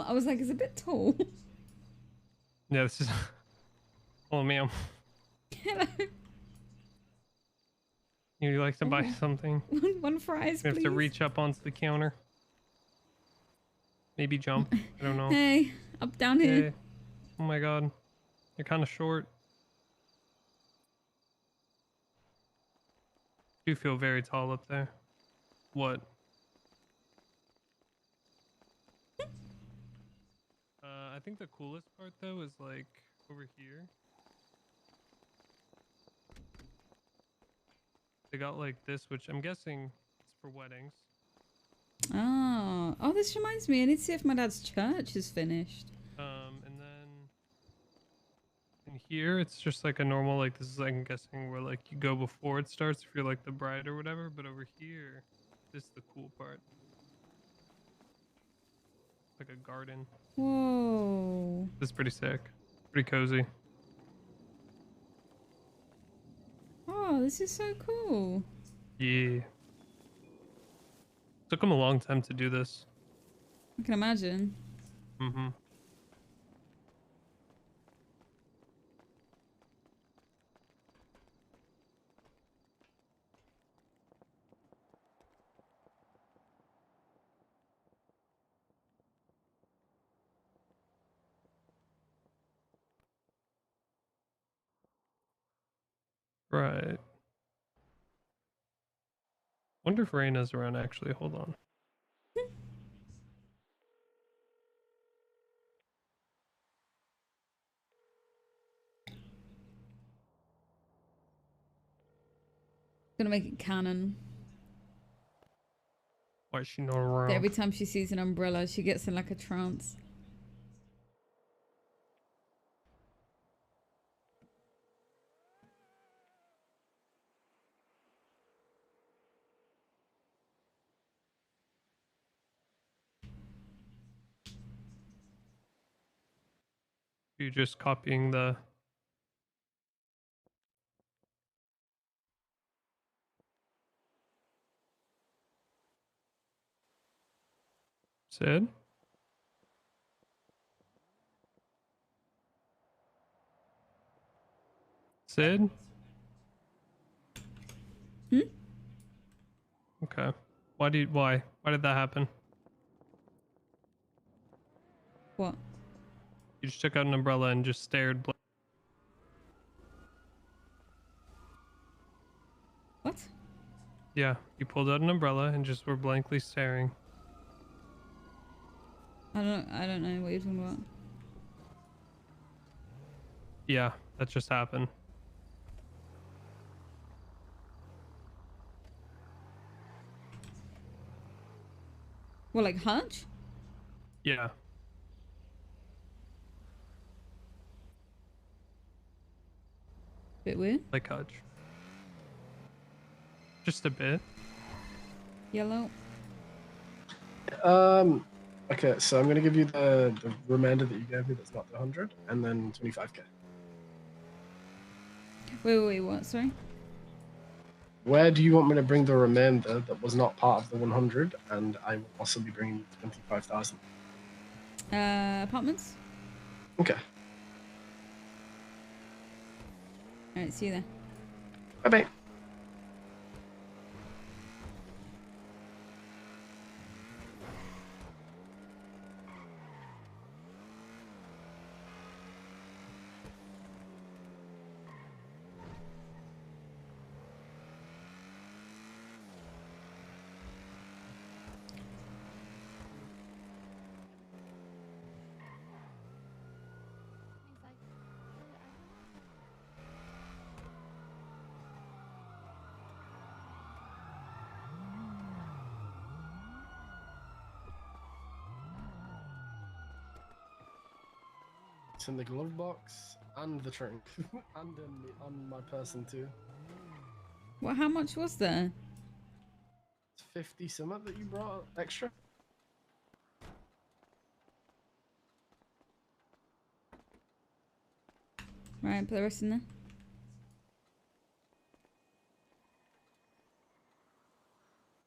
[SPEAKER 4] I was like, it's a bit tall.
[SPEAKER 1] Yeah, this is. Oh, ma'am.
[SPEAKER 4] Hello.
[SPEAKER 1] You'd like to buy something?
[SPEAKER 4] One fries,
[SPEAKER 1] You have
[SPEAKER 4] please.
[SPEAKER 1] to reach up onto the counter. Maybe jump. I don't know.
[SPEAKER 4] Hey, up down here.
[SPEAKER 1] Hey. Oh my God. You're kind of short. You feel very tall up there. What? I think the coolest part though is like over here. They got like this, which I'm guessing is for weddings.
[SPEAKER 4] Oh, this reminds me. I need to see if my dad's church is finished.
[SPEAKER 1] And then in here, it's just like a normal, like this is, I'm guessing, where like you go before it starts if you're like the bride or whatever. But over here, this is the cool part. Like a garden.
[SPEAKER 4] Whoa.
[SPEAKER 1] This is pretty sick. Pretty cozy.
[SPEAKER 4] Oh, this is so cool.
[SPEAKER 1] Yeah. Took them a long time to do this.
[SPEAKER 4] I can imagine.
[SPEAKER 1] Mm-hmm. Right. Wonder if Raina's around actually. Hold on.
[SPEAKER 4] Gonna make it canon.
[SPEAKER 1] Why is she not around?
[SPEAKER 4] That every time she sees an umbrella, she gets in like a trance.
[SPEAKER 1] You just copying the. Sid? Sid?
[SPEAKER 4] Hmm?
[SPEAKER 1] Okay. Why did that happen?
[SPEAKER 4] What?
[SPEAKER 1] You just took out an umbrella and just stared.
[SPEAKER 4] What?
[SPEAKER 1] Yeah, you pulled out an umbrella and just were blankly staring.
[SPEAKER 4] I don't know what you're talking about.
[SPEAKER 1] Yeah, that just happened.
[SPEAKER 4] Well, like Hutch?
[SPEAKER 1] Yeah.
[SPEAKER 4] Bit weird.
[SPEAKER 1] Like Hutch. Just a bit.
[SPEAKER 4] Yellow.
[SPEAKER 10] Okay, so I'm gonna give you the remainder that you gave me that's not the 100, and then 25k.
[SPEAKER 4] Wait, what? Sorry?
[SPEAKER 10] Where do you want me to bring the remainder that was not part of the 100, and I will also be bringing 25,000?
[SPEAKER 4] Apartments?
[SPEAKER 10] Okay.
[SPEAKER 4] Alright, see you there.
[SPEAKER 10] Bye-bye. It's in the glove box and the trunk, and on my person too.
[SPEAKER 4] Well, how much was there?
[SPEAKER 10] It's 50 something that you brought extra.
[SPEAKER 4] Right, put the rest in there.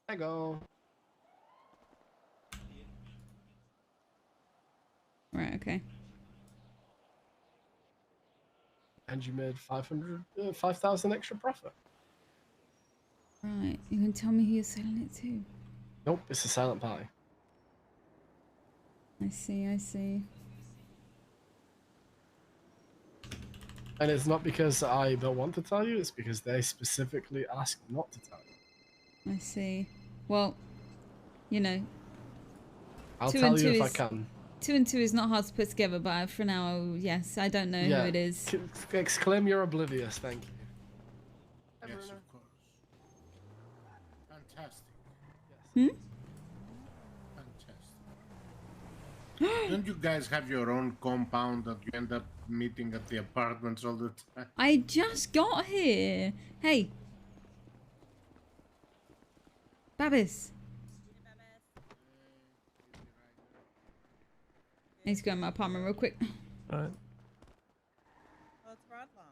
[SPEAKER 10] There you go.
[SPEAKER 4] Right, okay.
[SPEAKER 10] And you made 5,000 extra profit.
[SPEAKER 4] Right, you can tell me who you're selling it to.
[SPEAKER 10] Nope, it's a silent party.
[SPEAKER 4] I see, I see.
[SPEAKER 10] And it's not because I don't want to tell you, it's because they specifically asked not to tell you.
[SPEAKER 4] I see. Well, you know.
[SPEAKER 10] I'll
[SPEAKER 4] two
[SPEAKER 10] tell
[SPEAKER 4] and
[SPEAKER 10] you
[SPEAKER 4] two
[SPEAKER 10] if I
[SPEAKER 4] is,
[SPEAKER 10] can.
[SPEAKER 4] 2 and 2 is not hard to put together, but for now, yes, I don't know who it is.
[SPEAKER 10] Exclaim you're oblivious, thank you.
[SPEAKER 12] Yes, of course. Fantastic.
[SPEAKER 4] Hmm?
[SPEAKER 12] Fantastic. Don't you guys have your own compound that you end up meeting at the apartments all the time?
[SPEAKER 4] I just got here. Hey. Babis. I need to go in my apartment real quick.
[SPEAKER 1] Alright.
[SPEAKER 13] Well, it's Rod Long.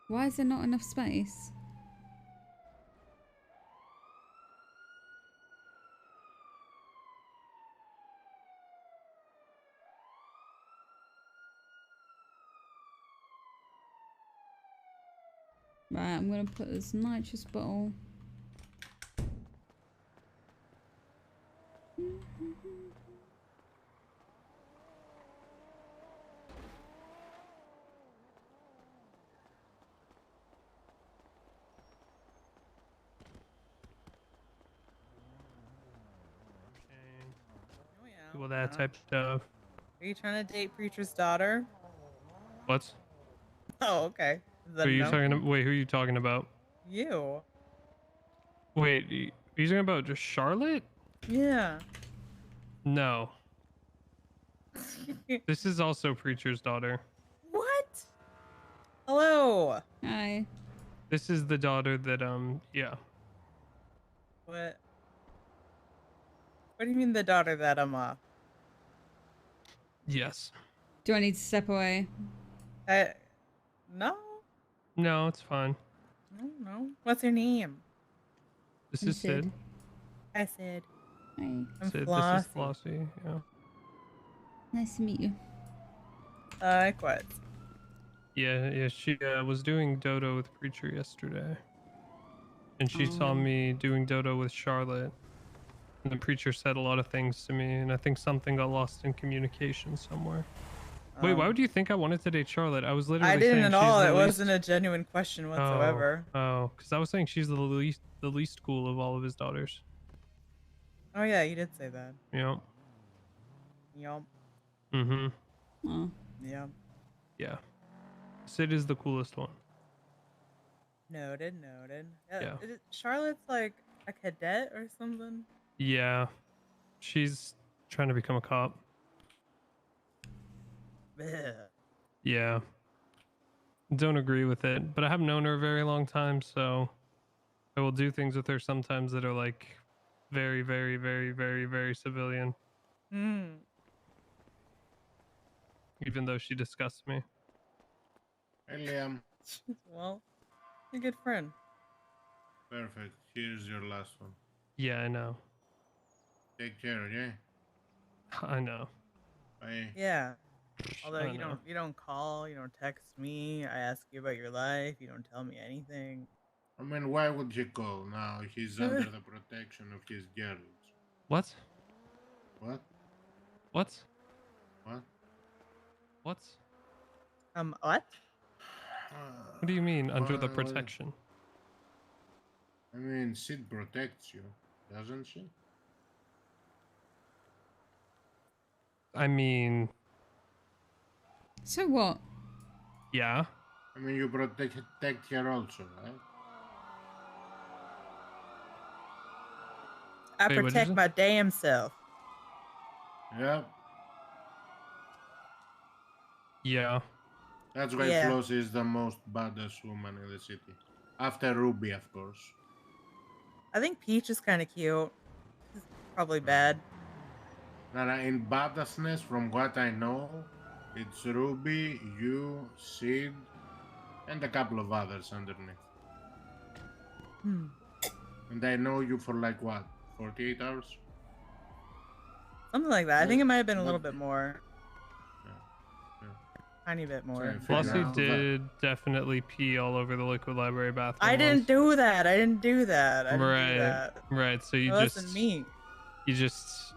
[SPEAKER 4] Why is there not enough space? Right, I'm gonna put this nitrous bottle.
[SPEAKER 13] Oh, yeah.
[SPEAKER 1] Well, that type of stuff.
[SPEAKER 13] Are you trying to date Preacher's daughter?
[SPEAKER 1] What?
[SPEAKER 13] Oh, okay. Is that
[SPEAKER 1] Who are
[SPEAKER 13] a
[SPEAKER 1] you
[SPEAKER 13] no?
[SPEAKER 1] talking about? Wait, who are you talking about?
[SPEAKER 13] You.
[SPEAKER 1] Wait, are you talking about just Charlotte?
[SPEAKER 13] Yeah.
[SPEAKER 1] No. This is also Preacher's daughter.
[SPEAKER 13] What? Hello.
[SPEAKER 4] Hi.
[SPEAKER 1] This is the daughter that, yeah.
[SPEAKER 13] What? What do you mean the daughter that
[SPEAKER 1] Yes.
[SPEAKER 4] Do I need to step away?
[SPEAKER 13] No.
[SPEAKER 1] No, it's fine.
[SPEAKER 13] No. What's her name?
[SPEAKER 1] This
[SPEAKER 4] I'm
[SPEAKER 1] is Sid.
[SPEAKER 13] I said.
[SPEAKER 4] Hi.
[SPEAKER 13] I'm
[SPEAKER 1] Sid,
[SPEAKER 13] Flossie.
[SPEAKER 1] this is Flossie, yeah.
[SPEAKER 4] Nice to meet you.
[SPEAKER 13] Likewise.
[SPEAKER 1] Yeah, she was doing Dodo with Preacher yesterday. And she saw me doing Dodo with Charlotte. And the preacher said a lot of things to me, and I think something got lost in communication somewhere. Wait, why would you think I wanted to date Charlotte? I was literally
[SPEAKER 13] I didn't
[SPEAKER 1] saying
[SPEAKER 13] at
[SPEAKER 1] she's
[SPEAKER 13] all.
[SPEAKER 1] the
[SPEAKER 13] It
[SPEAKER 1] least...
[SPEAKER 13] wasn't a genuine question whatsoever.
[SPEAKER 1] Oh, because I was saying she's the least cool of all of his daughters.
[SPEAKER 13] Oh yeah, you did say that.
[SPEAKER 1] Yeah.
[SPEAKER 13] Yup.
[SPEAKER 1] Mm-hmm.
[SPEAKER 4] Oh.
[SPEAKER 13] Yeah.
[SPEAKER 1] Yeah. Cyd is the coolest one.
[SPEAKER 13] Noted. Noted.
[SPEAKER 1] Yeah.
[SPEAKER 13] Is it Charlotte's like a cadet or something?
[SPEAKER 1] Yeah. She's trying to become a cop.
[SPEAKER 13] Bleh.
[SPEAKER 1] Yeah. Don't agree with it, but I have known her a very long time, so I will do things with her sometimes that are like very, very, very, very, very civilian,
[SPEAKER 13] Hmm.
[SPEAKER 1] even though she disgusts me.
[SPEAKER 12] Hey, Liam.
[SPEAKER 13] Well, you're a good friend.
[SPEAKER 12] Perfect. Here's your last one.
[SPEAKER 1] Yeah, I know.
[SPEAKER 12] Take care, yeah?
[SPEAKER 1] I know.
[SPEAKER 12] Bye.
[SPEAKER 13] Yeah. Although
[SPEAKER 1] I
[SPEAKER 13] you
[SPEAKER 1] know.
[SPEAKER 13] don't call, you don't text me. I ask you about your life. You don't tell me anything.
[SPEAKER 12] I mean, why would you call now? He's under the protection of his girls.
[SPEAKER 1] What?
[SPEAKER 12] What?
[SPEAKER 1] What?
[SPEAKER 12] What?
[SPEAKER 1] What?
[SPEAKER 13] What?
[SPEAKER 1] What do you mean, under the
[SPEAKER 12] Well,
[SPEAKER 1] protection?
[SPEAKER 12] I mean, Cyd protects you, doesn't she?
[SPEAKER 1] I mean,
[SPEAKER 4] So what?
[SPEAKER 1] yeah.
[SPEAKER 12] I mean, you protect her also, right?
[SPEAKER 13] I
[SPEAKER 1] Wait, what'd you
[SPEAKER 13] protect
[SPEAKER 1] say?
[SPEAKER 13] my damn self.
[SPEAKER 12] Yep.
[SPEAKER 1] Yeah.
[SPEAKER 12] That's why
[SPEAKER 13] Yeah.
[SPEAKER 12] Floss is the most badass woman in the city. After Ruby, of course.
[SPEAKER 13] I think Peach is kind of cute. This is probably bad.
[SPEAKER 12] Now, in badassness, from what I know, it's Ruby, you, Cyd, and a couple of others underneath.
[SPEAKER 13] Hmm.
[SPEAKER 12] And I know you for like what, 48 hours?
[SPEAKER 13] Something like that. I think it might have been a little
[SPEAKER 12] What-
[SPEAKER 13] bit more.
[SPEAKER 12] Yeah.
[SPEAKER 13] Tiny bit more.
[SPEAKER 12] Sorry,
[SPEAKER 13] I
[SPEAKER 12] fair
[SPEAKER 13] don't
[SPEAKER 1] Flossie
[SPEAKER 12] enough.
[SPEAKER 13] know.
[SPEAKER 1] did definitely pee all over the liquid library bathroom.
[SPEAKER 13] I didn't
[SPEAKER 1] once.
[SPEAKER 13] do that. I didn't do that. I didn't
[SPEAKER 1] Right.
[SPEAKER 13] do that.
[SPEAKER 1] Right. So you
[SPEAKER 13] It
[SPEAKER 1] just
[SPEAKER 13] wasn't me.
[SPEAKER 1] you just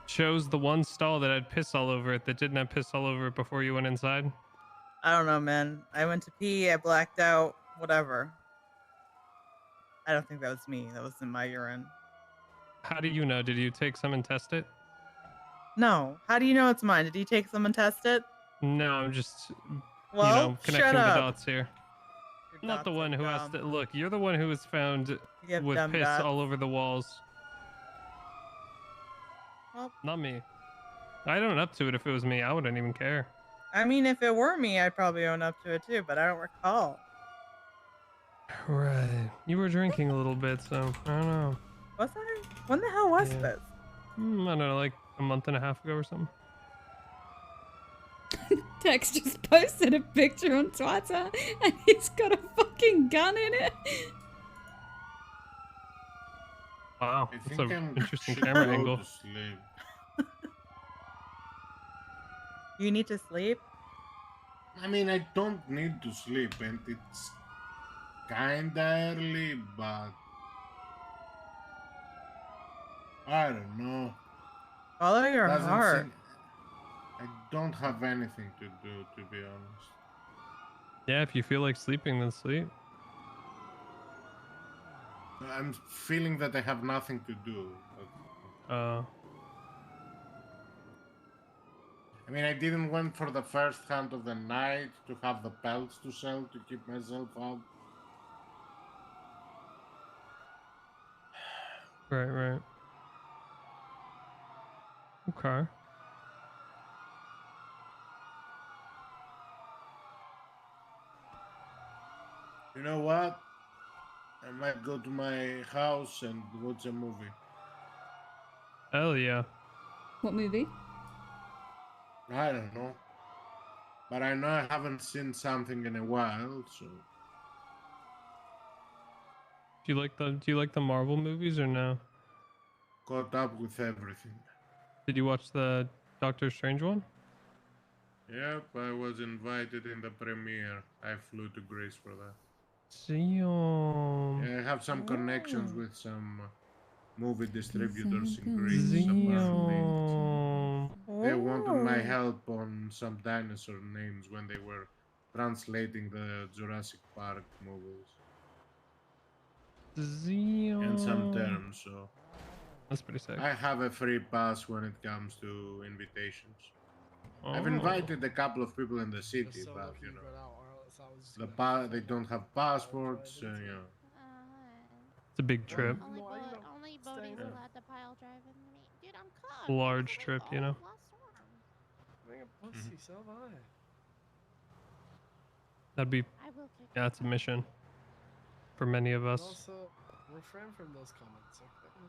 [SPEAKER 1] chose the one stall that had piss all over it that didn't have piss all over it before you went inside.
[SPEAKER 13] I don't know, man. I went to pee. I blacked out. Whatever. I don't think that was me. That wasn't my urine.
[SPEAKER 1] How do you know? Did you take some and test it?
[SPEAKER 13] No. How do you know it's mine? Did you take some and test it?
[SPEAKER 1] No, I'm just
[SPEAKER 13] Well,
[SPEAKER 1] connecting
[SPEAKER 13] shut
[SPEAKER 1] the
[SPEAKER 13] up.
[SPEAKER 1] dots here.
[SPEAKER 13] Your
[SPEAKER 1] I'm not the
[SPEAKER 13] dots are
[SPEAKER 1] one who has
[SPEAKER 13] dumb.
[SPEAKER 1] to look. You're the one who was found
[SPEAKER 13] You have
[SPEAKER 1] with
[SPEAKER 13] dumb
[SPEAKER 1] piss
[SPEAKER 13] dots.
[SPEAKER 1] all over the walls.
[SPEAKER 13] Well,
[SPEAKER 1] Not me. I'd own up to it if it was me. I wouldn't even care.
[SPEAKER 13] I mean, if it were me, I'd probably own up to it too, but I don't recall.
[SPEAKER 1] Right. You were drinking a little bit, so I don't know.
[SPEAKER 13] Was I? When the hell was
[SPEAKER 1] Yeah.
[SPEAKER 13] this?
[SPEAKER 1] I don't know, like a month and a half ago or something.
[SPEAKER 4] Tex just posted a picture on Twitter and he's got a fucking gun in it.
[SPEAKER 1] Wow,
[SPEAKER 12] I
[SPEAKER 1] that's
[SPEAKER 12] think
[SPEAKER 1] an
[SPEAKER 12] I'm
[SPEAKER 1] interesting
[SPEAKER 12] should
[SPEAKER 1] camera
[SPEAKER 12] go
[SPEAKER 1] angle.
[SPEAKER 12] to sleep.
[SPEAKER 13] You need to sleep?
[SPEAKER 12] I mean, I don't need to sleep, and it's kinda early, but I don't know.
[SPEAKER 13] Follow your
[SPEAKER 12] Doesn't
[SPEAKER 13] heart.
[SPEAKER 12] seem- I don't have anything to do, to be honest.
[SPEAKER 1] Yeah, if you feel like sleeping, then sleep.
[SPEAKER 12] I'm feeling that I have nothing to do. I mean, I didn't went for the first hunt of the night to have the pelts to sell to keep myself up.
[SPEAKER 1] Right. Okay.
[SPEAKER 12] You know what? I might go to my house and watch a movie.
[SPEAKER 1] Hell yeah.
[SPEAKER 4] What movie?
[SPEAKER 12] I don't know. But I know I haven't seen something in a while, so
[SPEAKER 1] Do you like the Marvel movies or no?
[SPEAKER 12] caught up with everything.
[SPEAKER 1] Did you watch the Doctor Strange one?
[SPEAKER 12] Yep, I was invited in the premiere. I flew to Greece for that.
[SPEAKER 1] See you.
[SPEAKER 12] Yeah, I have some connections with some movie distributors in Greece, apparently. They wanted my help on some dinosaur names when they were translating the Jurassic Park movies. And some terms, so
[SPEAKER 1] that's pretty sick.
[SPEAKER 12] I have a free pass when it comes to invitations. I've
[SPEAKER 1] Oh.
[SPEAKER 12] invited a couple of people in the city, but you know, they don't have passports, you know.
[SPEAKER 1] It's a big trip.
[SPEAKER 11] Only Bodhi's
[SPEAKER 12] Yeah.
[SPEAKER 11] allowed to pile drive in me. Dude, I'm cooked.
[SPEAKER 1] Large trip, you know.
[SPEAKER 10] Being a pussy, so have I.
[SPEAKER 1] That'd be,
[SPEAKER 11] I will kick
[SPEAKER 1] yeah, it's a mission for many of
[SPEAKER 10] And
[SPEAKER 1] us.
[SPEAKER 10] also, refrain from those comments, okay?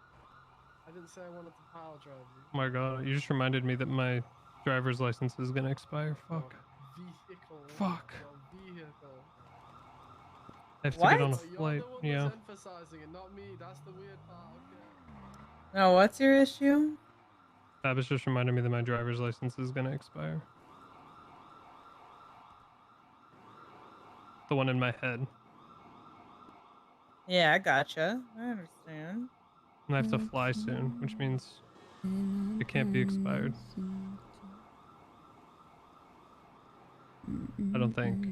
[SPEAKER 10] I didn't say I wanted to pile drive you.
[SPEAKER 1] Oh my god, you just reminded me that my driver's license is gonna expire. Fuck.
[SPEAKER 10] Vehicle.
[SPEAKER 1] Fuck.
[SPEAKER 10] Your vehicle.
[SPEAKER 1] I have to get on a
[SPEAKER 10] What? You're
[SPEAKER 1] flight.
[SPEAKER 10] the one
[SPEAKER 1] Yeah.
[SPEAKER 10] that's emphasizing it, not me. That's the weird part, okay?
[SPEAKER 13] No, what's your issue?
[SPEAKER 1] That was just reminded me that my driver's license is gonna expire. The one in my head.
[SPEAKER 13] Yeah, I gotcha. I understand.
[SPEAKER 1] And I have to fly soon, which means it can't be expired. I don't think.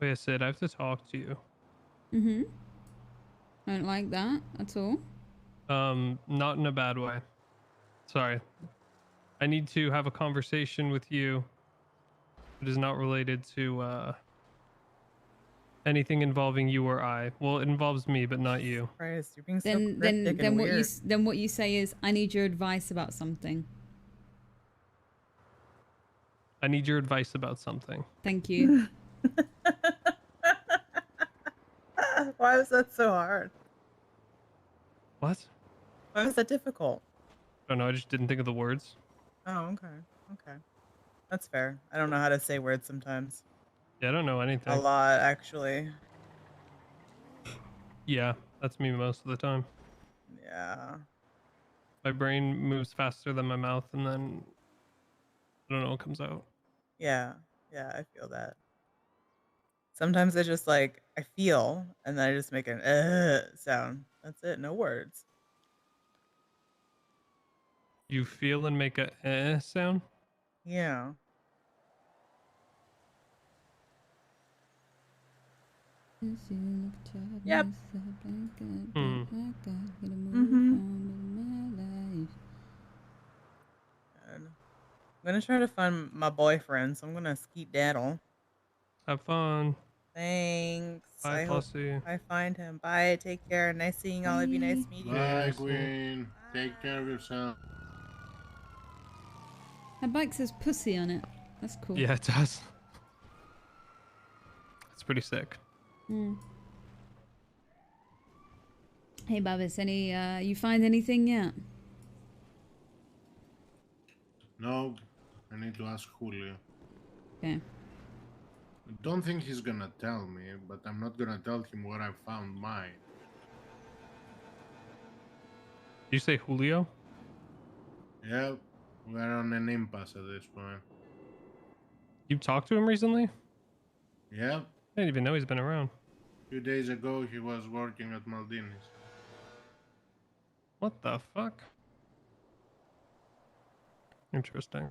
[SPEAKER 1] Wait, Sid, I have to talk to you.
[SPEAKER 4] I don't like that at all.
[SPEAKER 1] Not in a bad way. Sorry. I need to have a conversation with you. It is not related to anything involving you or I. Well, it involves me, but not you.
[SPEAKER 13] Christ, you're being so
[SPEAKER 4] Then
[SPEAKER 13] cryptic and weird.
[SPEAKER 4] then what you say is, I need your advice about something.
[SPEAKER 1] I need your advice about something.
[SPEAKER 4] Thank you.
[SPEAKER 13] Why was that so hard?
[SPEAKER 1] What?
[SPEAKER 13] Why was that difficult?
[SPEAKER 1] I don't know. I just didn't think of the words.
[SPEAKER 13] Oh, okay. Okay. That's fair. I don't know how to say words sometimes.
[SPEAKER 1] Yeah, I don't know anything.
[SPEAKER 13] A lot, actually.
[SPEAKER 1] Yeah, that's me most of the time.
[SPEAKER 13] Yeah.
[SPEAKER 1] My brain moves faster than my mouth, and then I don't know what comes out.
[SPEAKER 13] Yeah. Yeah, I feel that. Sometimes I just like, I feel, and then I just make an sound. That's it. No words.
[SPEAKER 1] You feel and make a sound?
[SPEAKER 13] Yeah. Yep. I'm gonna try to find my boyfriend, so I'm gonna skedaddle.
[SPEAKER 1] Have fun.
[SPEAKER 13] Thanks.
[SPEAKER 1] Bye,
[SPEAKER 13] I hope
[SPEAKER 1] Pussy.
[SPEAKER 13] I find him. Bye. Take care. Nice seeing all of you. Nice meeting you.
[SPEAKER 12] Bye, Queen. Take care of yourself.
[SPEAKER 4] Her bike says pussy on it. That's cool.
[SPEAKER 1] Yeah, it does. It's pretty sick.
[SPEAKER 4] Hey, Babis, any you find anything yet?
[SPEAKER 12] No, I need to ask Julio.
[SPEAKER 4] Okay.
[SPEAKER 12] I don't think he's gonna tell me, but I'm not gonna tell him where I found mine.
[SPEAKER 1] Did you say Julio?
[SPEAKER 12] Yep, we're on an impasse at this point.
[SPEAKER 1] You talked to him recently?
[SPEAKER 12] Yep.
[SPEAKER 1] I didn't even know he's been around.
[SPEAKER 12] A few days ago, he was working at Maldini's.
[SPEAKER 1] What the fuck? Interesting.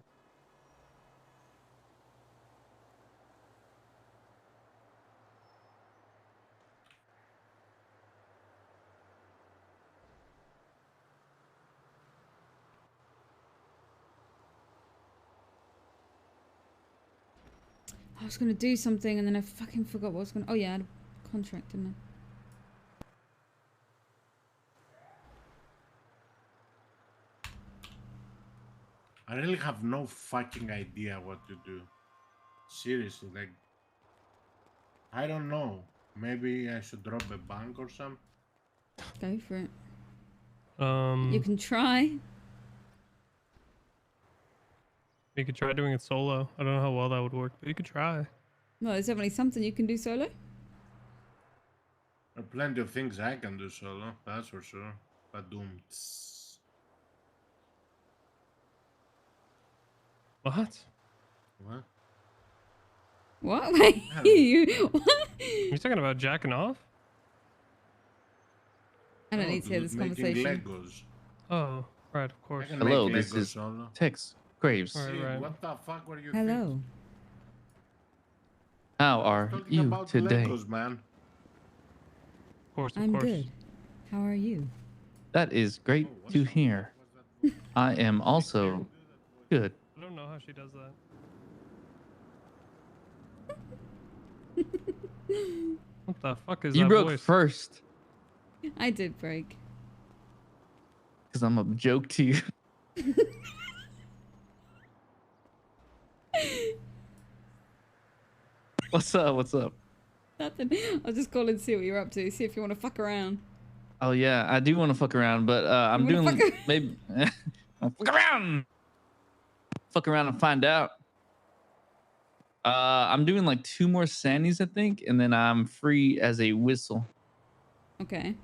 [SPEAKER 4] I was gonna do something and then I fucking forgot what I was gonna. Oh yeah, I had a contract, didn't I?
[SPEAKER 12] I really have no fucking idea what to do. Seriously, like, I don't know. Maybe I should rob a bank or something.
[SPEAKER 4] Go for it. You can try.
[SPEAKER 1] You could try doing it solo. I don't know how well that would work, but you could try.
[SPEAKER 4] Well, there's definitely something you can do solo.
[SPEAKER 12] There are plenty of things I can do solo, that's for sure. But doom.
[SPEAKER 1] What?
[SPEAKER 12] What?
[SPEAKER 4] What? Wait, you? What?
[SPEAKER 1] You're talking about jacking off?
[SPEAKER 4] I don't need to hear this conversation.
[SPEAKER 12] Legos.
[SPEAKER 1] Oh, right, of course.
[SPEAKER 12] I can
[SPEAKER 14] Hello,
[SPEAKER 12] make
[SPEAKER 14] this
[SPEAKER 12] Legos
[SPEAKER 14] is
[SPEAKER 12] solo.
[SPEAKER 14] Tex Graves.
[SPEAKER 1] Right, right.
[SPEAKER 12] What the fuck were you
[SPEAKER 4] Hello.
[SPEAKER 14] How are
[SPEAKER 12] talking
[SPEAKER 14] you
[SPEAKER 12] about
[SPEAKER 14] today?
[SPEAKER 12] Legos, man?
[SPEAKER 1] Of course, of
[SPEAKER 4] I'm
[SPEAKER 1] course.
[SPEAKER 4] good. How are you?
[SPEAKER 14] That is great to hear. I am also good.
[SPEAKER 1] I don't know how she does that. What the fuck is
[SPEAKER 14] You
[SPEAKER 1] that
[SPEAKER 14] broke
[SPEAKER 1] voice?
[SPEAKER 14] first,
[SPEAKER 4] I did break.
[SPEAKER 14] because I'm a joke to you. What's up? What's up?
[SPEAKER 4] Nothing. I'll just call and see what you're up to. See if you want to fuck around.
[SPEAKER 14] Oh yeah, I do want to fuck around, but I'm
[SPEAKER 4] You wanna
[SPEAKER 14] doing
[SPEAKER 4] fuck
[SPEAKER 14] maybe fuck around and find out. I'm doing like 2 more sandies, I think, and then I'm free as a whistle.
[SPEAKER 4] Okay.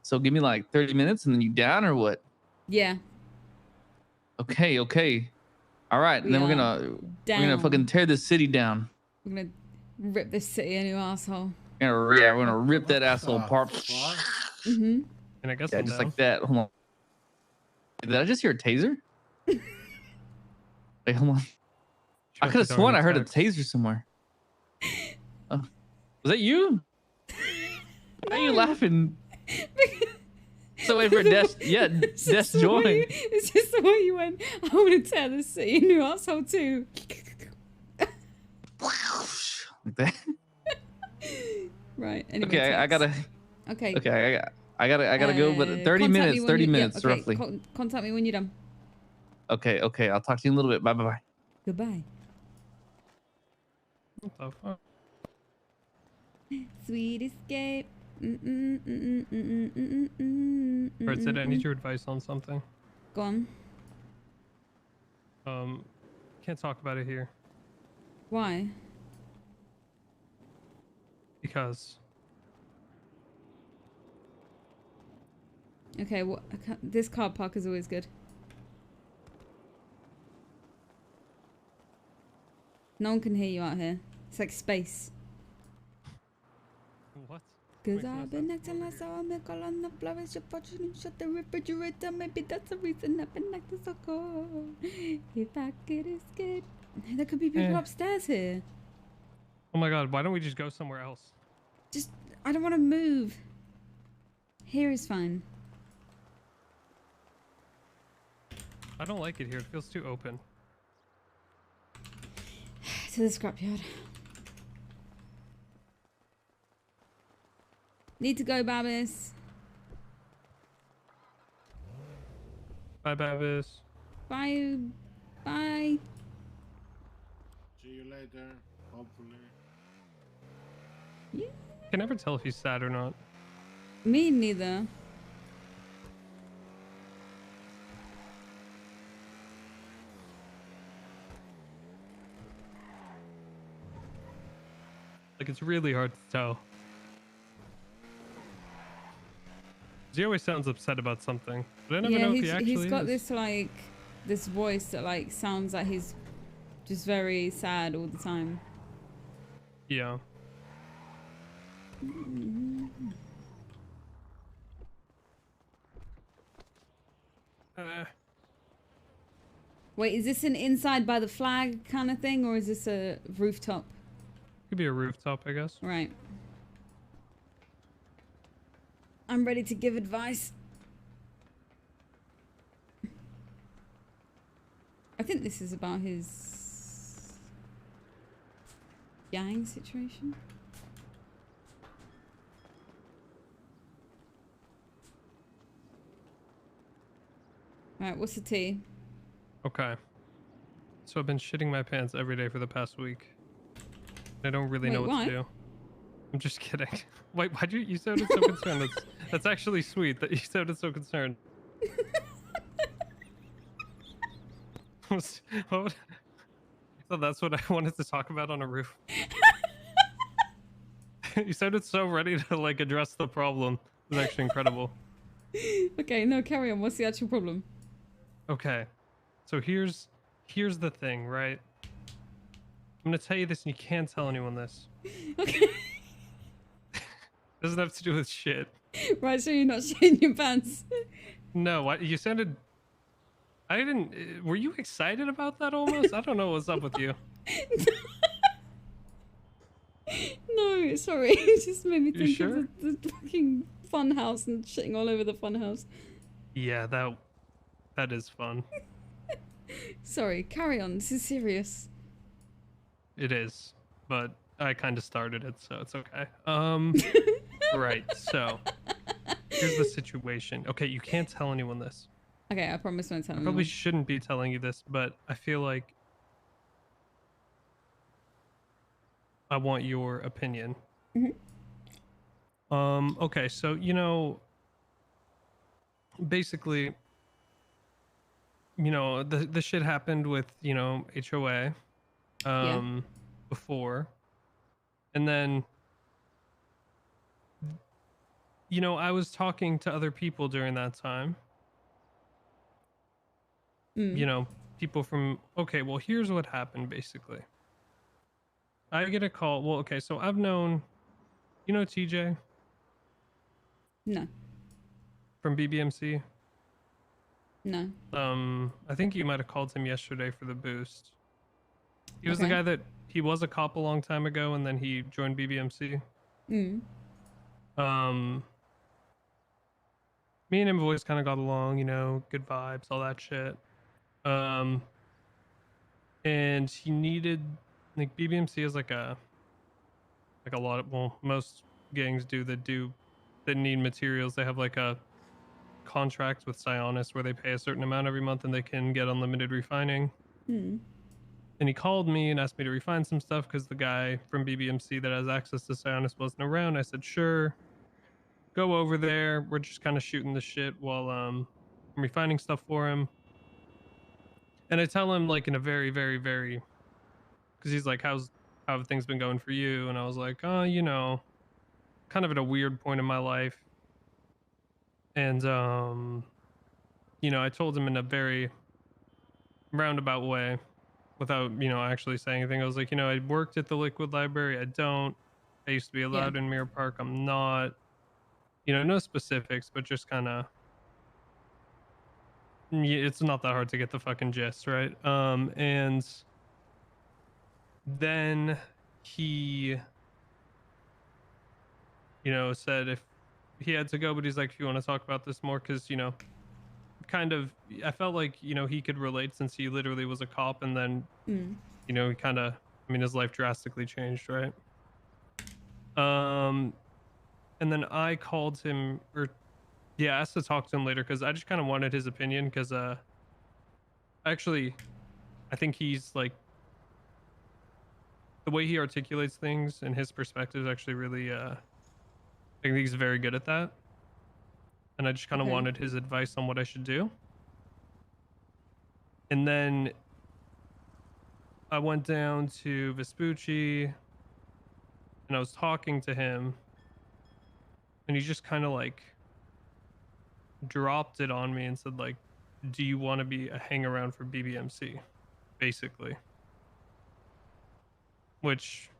[SPEAKER 14] So give me like 30 minutes, and then you down or what?
[SPEAKER 4] Yeah.
[SPEAKER 14] Okay, okay. All right, and then we're gonna
[SPEAKER 4] down.
[SPEAKER 14] fucking tear this city down.
[SPEAKER 4] We're gonna rip this city a new asshole.
[SPEAKER 14] We're gonna rip that asshole apart.
[SPEAKER 4] Mm-hmm.
[SPEAKER 1] And I guess
[SPEAKER 14] Yeah,
[SPEAKER 1] I'm
[SPEAKER 14] just
[SPEAKER 1] down.
[SPEAKER 14] like that. Hold on. Did I just hear a taser? Wait, hold on. I could have sworn I heard a taser somewhere. Was that you? Why are you laughing? So wait for Des. Yeah, Des joined.
[SPEAKER 4] It's just the way you went. I want to tear this city a new asshole too.
[SPEAKER 14] Like that.
[SPEAKER 4] Right. Anyway,
[SPEAKER 14] Okay, I gotta.
[SPEAKER 4] Okay.
[SPEAKER 14] Okay, I gotta go. But 30 minutes. 30 minutes
[SPEAKER 4] okay,
[SPEAKER 14] roughly.
[SPEAKER 4] Contact me when you're done.
[SPEAKER 14] Okay, okay. I'll talk to you in a little bit. Bye, bye, bye.
[SPEAKER 4] Goodbye.
[SPEAKER 1] What the fuck?
[SPEAKER 4] Sweet escape.
[SPEAKER 1] Alright, Sid, I need your advice on something.
[SPEAKER 4] Go on.
[SPEAKER 1] Can't talk about it here.
[SPEAKER 4] Why?
[SPEAKER 1] Because.
[SPEAKER 4] Okay, well, this car park is always good. No one can hear you out here. It's like space.
[SPEAKER 1] What?
[SPEAKER 4] Cause I've been acting like so I'm on the flourish, your fortune, shut the refrigerator. Maybe that's the reason I've been acting so cold. If I could escape. There could be people upstairs here.
[SPEAKER 1] Oh my god, why don't we just go somewhere else?
[SPEAKER 4] Just, I don't want to move. Here is fine.
[SPEAKER 1] I don't like it here. It feels too open.
[SPEAKER 4] To the scrapyard. Need to go, Babis.
[SPEAKER 1] Bye, Babis.
[SPEAKER 4] Bye. Bye.
[SPEAKER 12] See you later, hopefully.
[SPEAKER 4] Yeah.
[SPEAKER 1] I can never tell if he's sad or not.
[SPEAKER 4] Me neither.
[SPEAKER 1] Like, it's really hard to tell. He always sounds upset about something, but I never know if he actually
[SPEAKER 4] he's got
[SPEAKER 1] is.
[SPEAKER 4] this like this voice that like sounds like he's just very sad all the time.
[SPEAKER 1] Yeah.
[SPEAKER 4] Wait, is this an inside by the flag kind of thing, or is this a rooftop?
[SPEAKER 1] Could be a rooftop, I guess.
[SPEAKER 4] Right. I'm ready to give advice. I think this is about his gang situation. Right, what's the tea?
[SPEAKER 1] Okay. So I've been shitting my pants every day for the past week. I don't really know what to do. I'm just kidding. Wait, why'd you sounded so concerned? That's actually sweet that you sounded so concerned. So that's what I wanted to talk about on a roof. You sounded so ready to like address the problem. It was actually incredible.
[SPEAKER 4] Okay, no, carry on. What's the actual problem?
[SPEAKER 1] Okay. So here's the thing, right? I'm gonna tell you this, and you can't tell anyone this.
[SPEAKER 4] Okay.
[SPEAKER 1] Doesn't have to do with shit.
[SPEAKER 4] Right, so you're not shitting your pants.
[SPEAKER 1] No, you sounded. I didn't. Were you excited about that almost? I don't know what's up with you.
[SPEAKER 4] No, sorry. It just made me
[SPEAKER 1] You
[SPEAKER 4] think
[SPEAKER 1] sure?
[SPEAKER 4] of the fucking fun house and shitting all over the fun house.
[SPEAKER 1] Yeah, that is fun.
[SPEAKER 4] Sorry, carry on. This is serious.
[SPEAKER 1] It is, but I kind of started it, so it's okay. Right. So here's the situation. Okay, you can't tell anyone this.
[SPEAKER 4] Okay, I promise I won't tell
[SPEAKER 1] I
[SPEAKER 4] anyone.
[SPEAKER 1] probably shouldn't be telling you this, but I feel like I want your opinion. Okay, so basically, the shit happened with HOA before, and then I was talking to other people during that time. People from okay, well, here's what happened basically. I get a call. Well, okay, so I've known TJ
[SPEAKER 4] No.
[SPEAKER 1] from BBMC.
[SPEAKER 4] No.
[SPEAKER 1] I think you might have called him yesterday for the boost. He was the
[SPEAKER 4] Okay.
[SPEAKER 1] guy that he was a cop a long time ago, and then he joined BBMC. Me and him have always kind of got along, good vibes, all that shit. And he needed, like, BBMC is like a lot of, well, most gangs that need materials. They have like a contract with Sionis where they pay a certain amount every month and they can get unlimited refining. And he called me and asked me to refine some stuff because the guy from BBMC that has access to Sionis wasn't around. I said, sure, go over there. We're just kind of shooting the shit while I'm refining stuff for him. And I tell him, like, in a very, very, very, because he's like, how have things been going for you? And I was like, oh, kind of at a weird point in my life. And I told him in a very roundabout way without actually saying anything. I was like, I worked at the Liquid Library. I used to be allowed in Mirror Park. I'm not, no specifics, but just kind of, it's not that hard to get the fucking gist, right? And then he said if he had to go, but he's like, if you want to talk about this more, because kind of, I felt like he could relate since he literally was a cop, and then he kind of, his life drastically changed, right? And then I called him, or I asked to talk to him later because I just kind of wanted his opinion, because actually I think he's like, the way he articulates things and his perspective is actually really I think he's very good at that. And I just kind of wanted his advice on what I should do. And then I went down to Vespucci and I was talking to him, and he just kind of like dropped it on me and said, like, do you want to be a hang around for BBMC, basically, which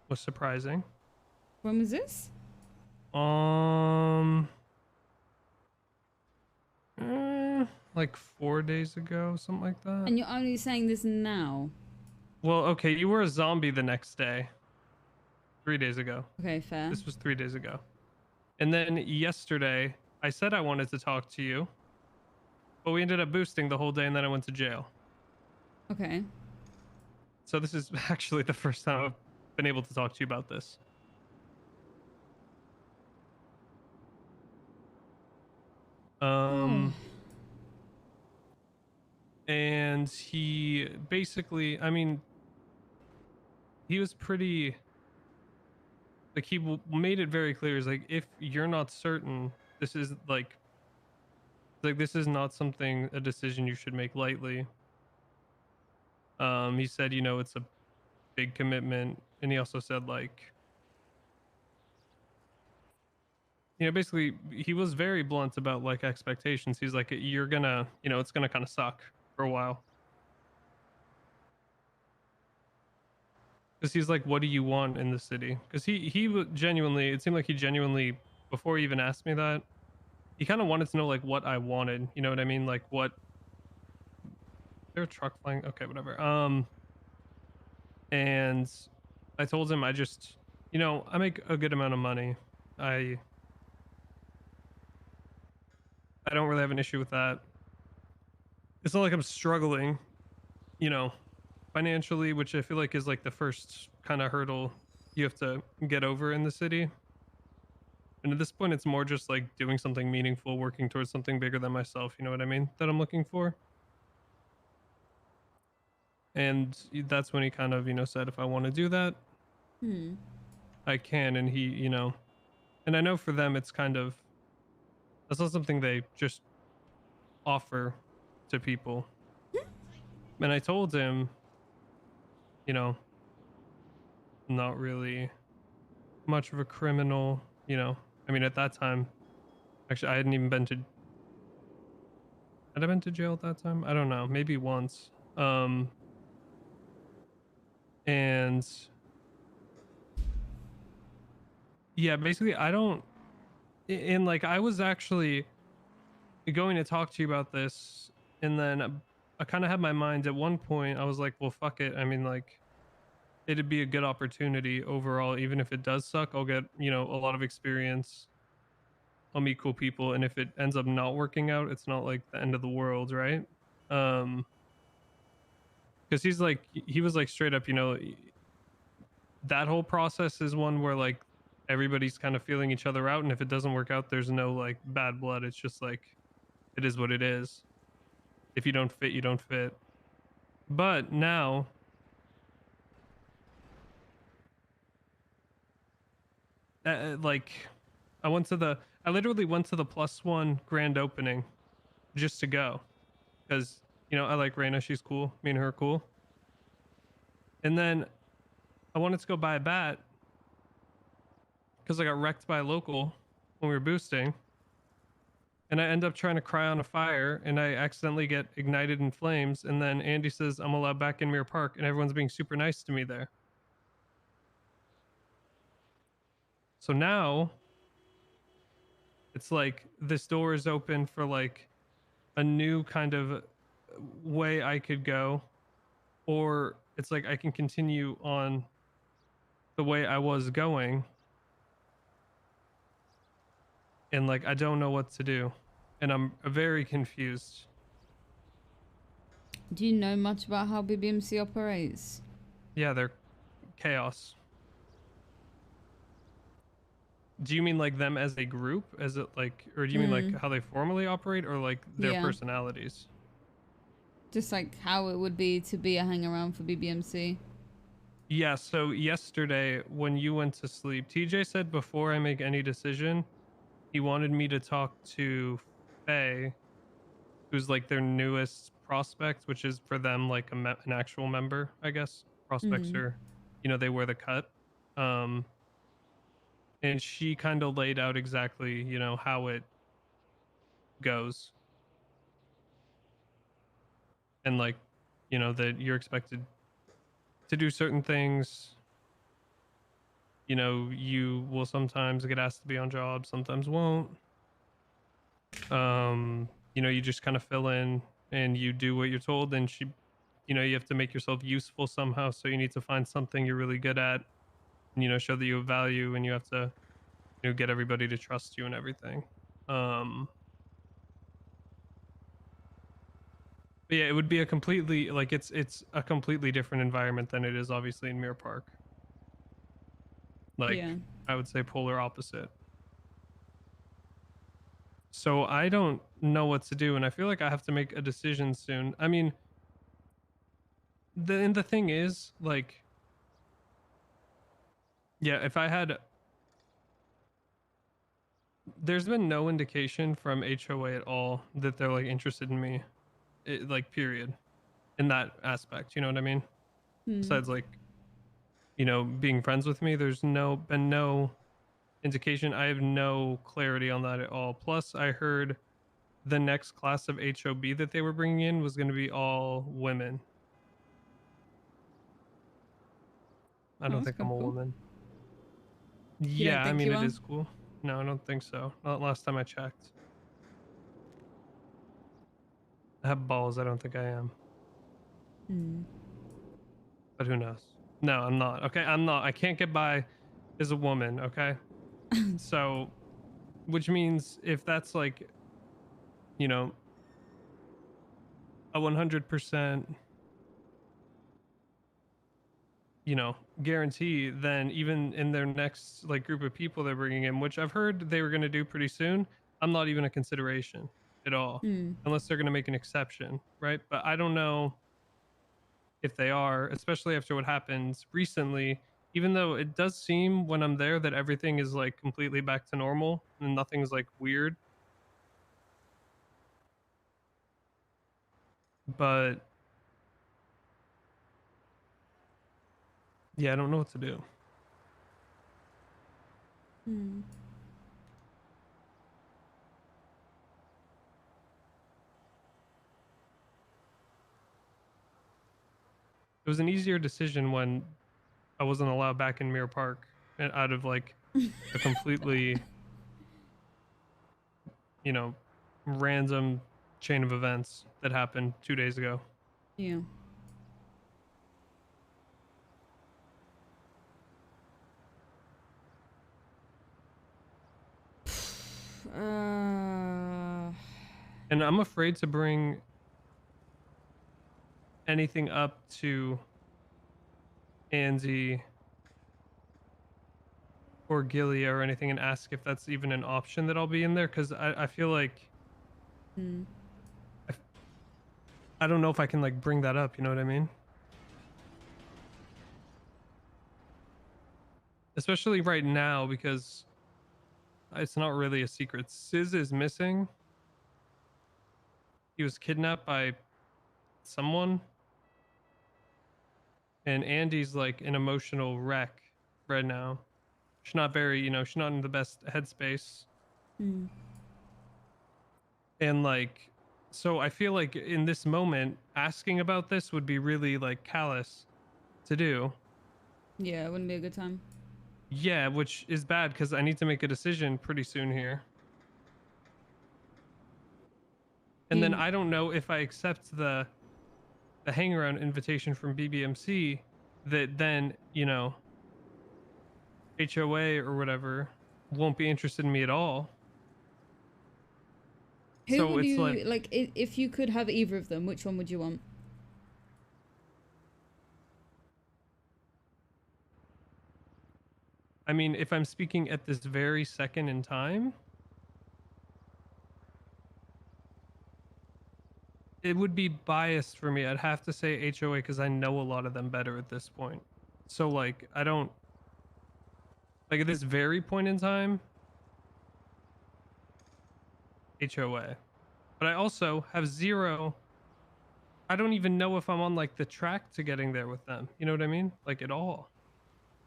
[SPEAKER 1] was surprising.
[SPEAKER 4] When was this?
[SPEAKER 1] Like 4 days ago, something like that.
[SPEAKER 4] And you're only saying this now?
[SPEAKER 1] Well, okay, you were a zombie the next day. 3 days ago.
[SPEAKER 4] Okay, fair.
[SPEAKER 1] This was 3 days ago. And then yesterday, I said I wanted to talk to you, but we ended up boosting the whole day, and then I went to jail.
[SPEAKER 4] Okay.
[SPEAKER 1] So this is actually the first time I've been able to talk to you about this. And he basically, he was pretty, like, he made it very clear. He's like, if you're not certain, this is this is not a decision you should make lightly. He said, it's a big commitment. And he also said, like, basically he was very blunt about, like, expectations. He's like, you're gonna, it's gonna kind of suck for a while. because he's like, what do you want in the city? Because genuinely, it seemed like he genuinely, before he even asked me that, he kind of wanted to know like what I wanted. You know what I mean? Like what. There a truck flying? Okay, whatever. And I told him I just, I make a good amount of money. I don't really have an issue with that. It's not like I'm struggling, financially, which I feel like is like the first kind of hurdle you have to get over in the city. And at this point, it's more just like doing something meaningful, working towards something bigger than myself. You know what I mean? That I'm looking for. And that's when he kind of, said if I want to do that, I can. And he, and I know for them, it's kind of, that's not something they just offer to people. And I told him, not really much of a criminal, I mean, at that time, actually, I hadn't even been to, had I been to jail at that time? I don't know, maybe once. And yeah, basically, I don't, and like, I was actually going to talk to you about this, and then I kind of had my mind at one point, I was like, well, fuck it. I mean, like, it'd be a good opportunity overall, even if it does suck. I'll get, a lot of experience. I'll meet cool people, and if it ends up not working out, it's not like the end of the world, right? Because he was like straight up, that whole process is one where like everybody's kind of feeling each other out, and if it doesn't work out, there's no like bad blood. It's just like it is what it is. If you don't fit, you don't fit. But now, like, I literally went to the +1 grand opening just to go because, I like Raina. She's cool. Me and her are cool. And then I wanted to go buy a bat because I got wrecked by a local when we were boosting. And I end up trying to cry on a fire, and I accidentally get ignited in flames. And then Andy says I'm allowed back in Mirror Park, and everyone's being super nice to me there. So now it's like this door is open for like a new kind of way I could go, or it's like I can continue on the way I was going. And like, I don't know what to do. And I'm very confused.
[SPEAKER 4] Do you know much about how BBMC operates?
[SPEAKER 1] Yeah, they're chaos. Do you mean like them as a group? As it like, or do you mean like how they formally operate, or like their personalities?
[SPEAKER 4] Just like how it would be to be a hang around for BBMC.
[SPEAKER 1] Yeah, so yesterday when you went to sleep, TJ said before I make any decision, he wanted me to talk to Faye, who's like their newest prospect, which is for them like an actual member, I guess. Prospects are, they wear the cut. And she kind of laid out exactly, how it goes. And like, that you're expected to do certain things. You will sometimes get asked to be on jobs, sometimes won't. You just kind of fill in and you do what you're told, and you have to make yourself useful somehow. So you need to find something you're really good at, and, show that you have value, and you have to, get everybody to trust you and everything. But yeah, it would be a completely like it's a completely different environment than it is obviously in Mirror Park. Like, I would say polar opposite. So I don't know what to do, and I feel like I have to make a decision soon. I mean, the thing is, like, yeah, if I had, there's been no indication from HOA at all that they're like interested in me, like, period, in that aspect. You know what I mean? Besides, like, being friends with me, there's been no indication. I have no clarity on that at all. Plus, I heard the next class of HOB that they were bringing in was going to be all women. I don't
[SPEAKER 4] that's
[SPEAKER 1] think I'm a
[SPEAKER 4] kinda cool.
[SPEAKER 1] woman.
[SPEAKER 4] You don't
[SPEAKER 1] Yeah, I
[SPEAKER 4] think
[SPEAKER 1] mean
[SPEAKER 4] you
[SPEAKER 1] it
[SPEAKER 4] are?
[SPEAKER 1] is cool. No, I don't think so. Not last time I checked. I have balls. I don't think I am.
[SPEAKER 4] Hmm.
[SPEAKER 1] But who knows? No, I'm not. Okay, I'm not. I can't get by as a woman. Okay, so which means if that's like, you know, a 100%, you know, guarantee, then even in their next like group of people they're bringing in, which I've heard they were going to do pretty soon, I'm not even a consideration at all,
[SPEAKER 4] Hmm.
[SPEAKER 1] unless they're going to make an exception, right? But I don't know if they are, especially after what happened recently. Even though it does seem when I'm there that everything is like completely back to normal and nothing's like weird, but yeah, I don't know what to do.
[SPEAKER 4] Hmm.
[SPEAKER 1] It was an easier decision when I wasn't allowed back in Mirror Park and out of like a completely, you know, random chain of events that happened 2 days ago.
[SPEAKER 4] Yeah.
[SPEAKER 1] And I'm afraid to bring anything up to Andy or Gilly or anything and ask if that's even an option that I'll be in there, because I feel like
[SPEAKER 4] Hmm.
[SPEAKER 1] I don't know if I can like bring that up, you know what I mean? Especially right now, because it's not really a secret. Sis is missing. He was kidnapped by someone. And Andy's like an emotional wreck right now. She's not very, you know, she's not in the best headspace.
[SPEAKER 4] Hmm.
[SPEAKER 1] And like, so I feel like in this moment, asking about this would be really like callous to do.
[SPEAKER 4] Yeah, it wouldn't be a good time.
[SPEAKER 1] Yeah, which is bad because I need to make a decision pretty soon here. And then I don't know if I accept the hang around invitation from BBMC, that then, you know, HOA or whatever won't be interested in me at all.
[SPEAKER 4] Who
[SPEAKER 1] So
[SPEAKER 4] would
[SPEAKER 1] it's
[SPEAKER 4] you like if you could have either of them? Which one would you want?
[SPEAKER 1] I mean, if I'm speaking at this very second in time, it would be biased for me. I'd have to say HOA because I know a lot of them better at this point. So like, I don't like at this very point in time, HOA. But I also have zero. I don't even know if I'm on like the track to getting there with them. You know what I mean? Like at all.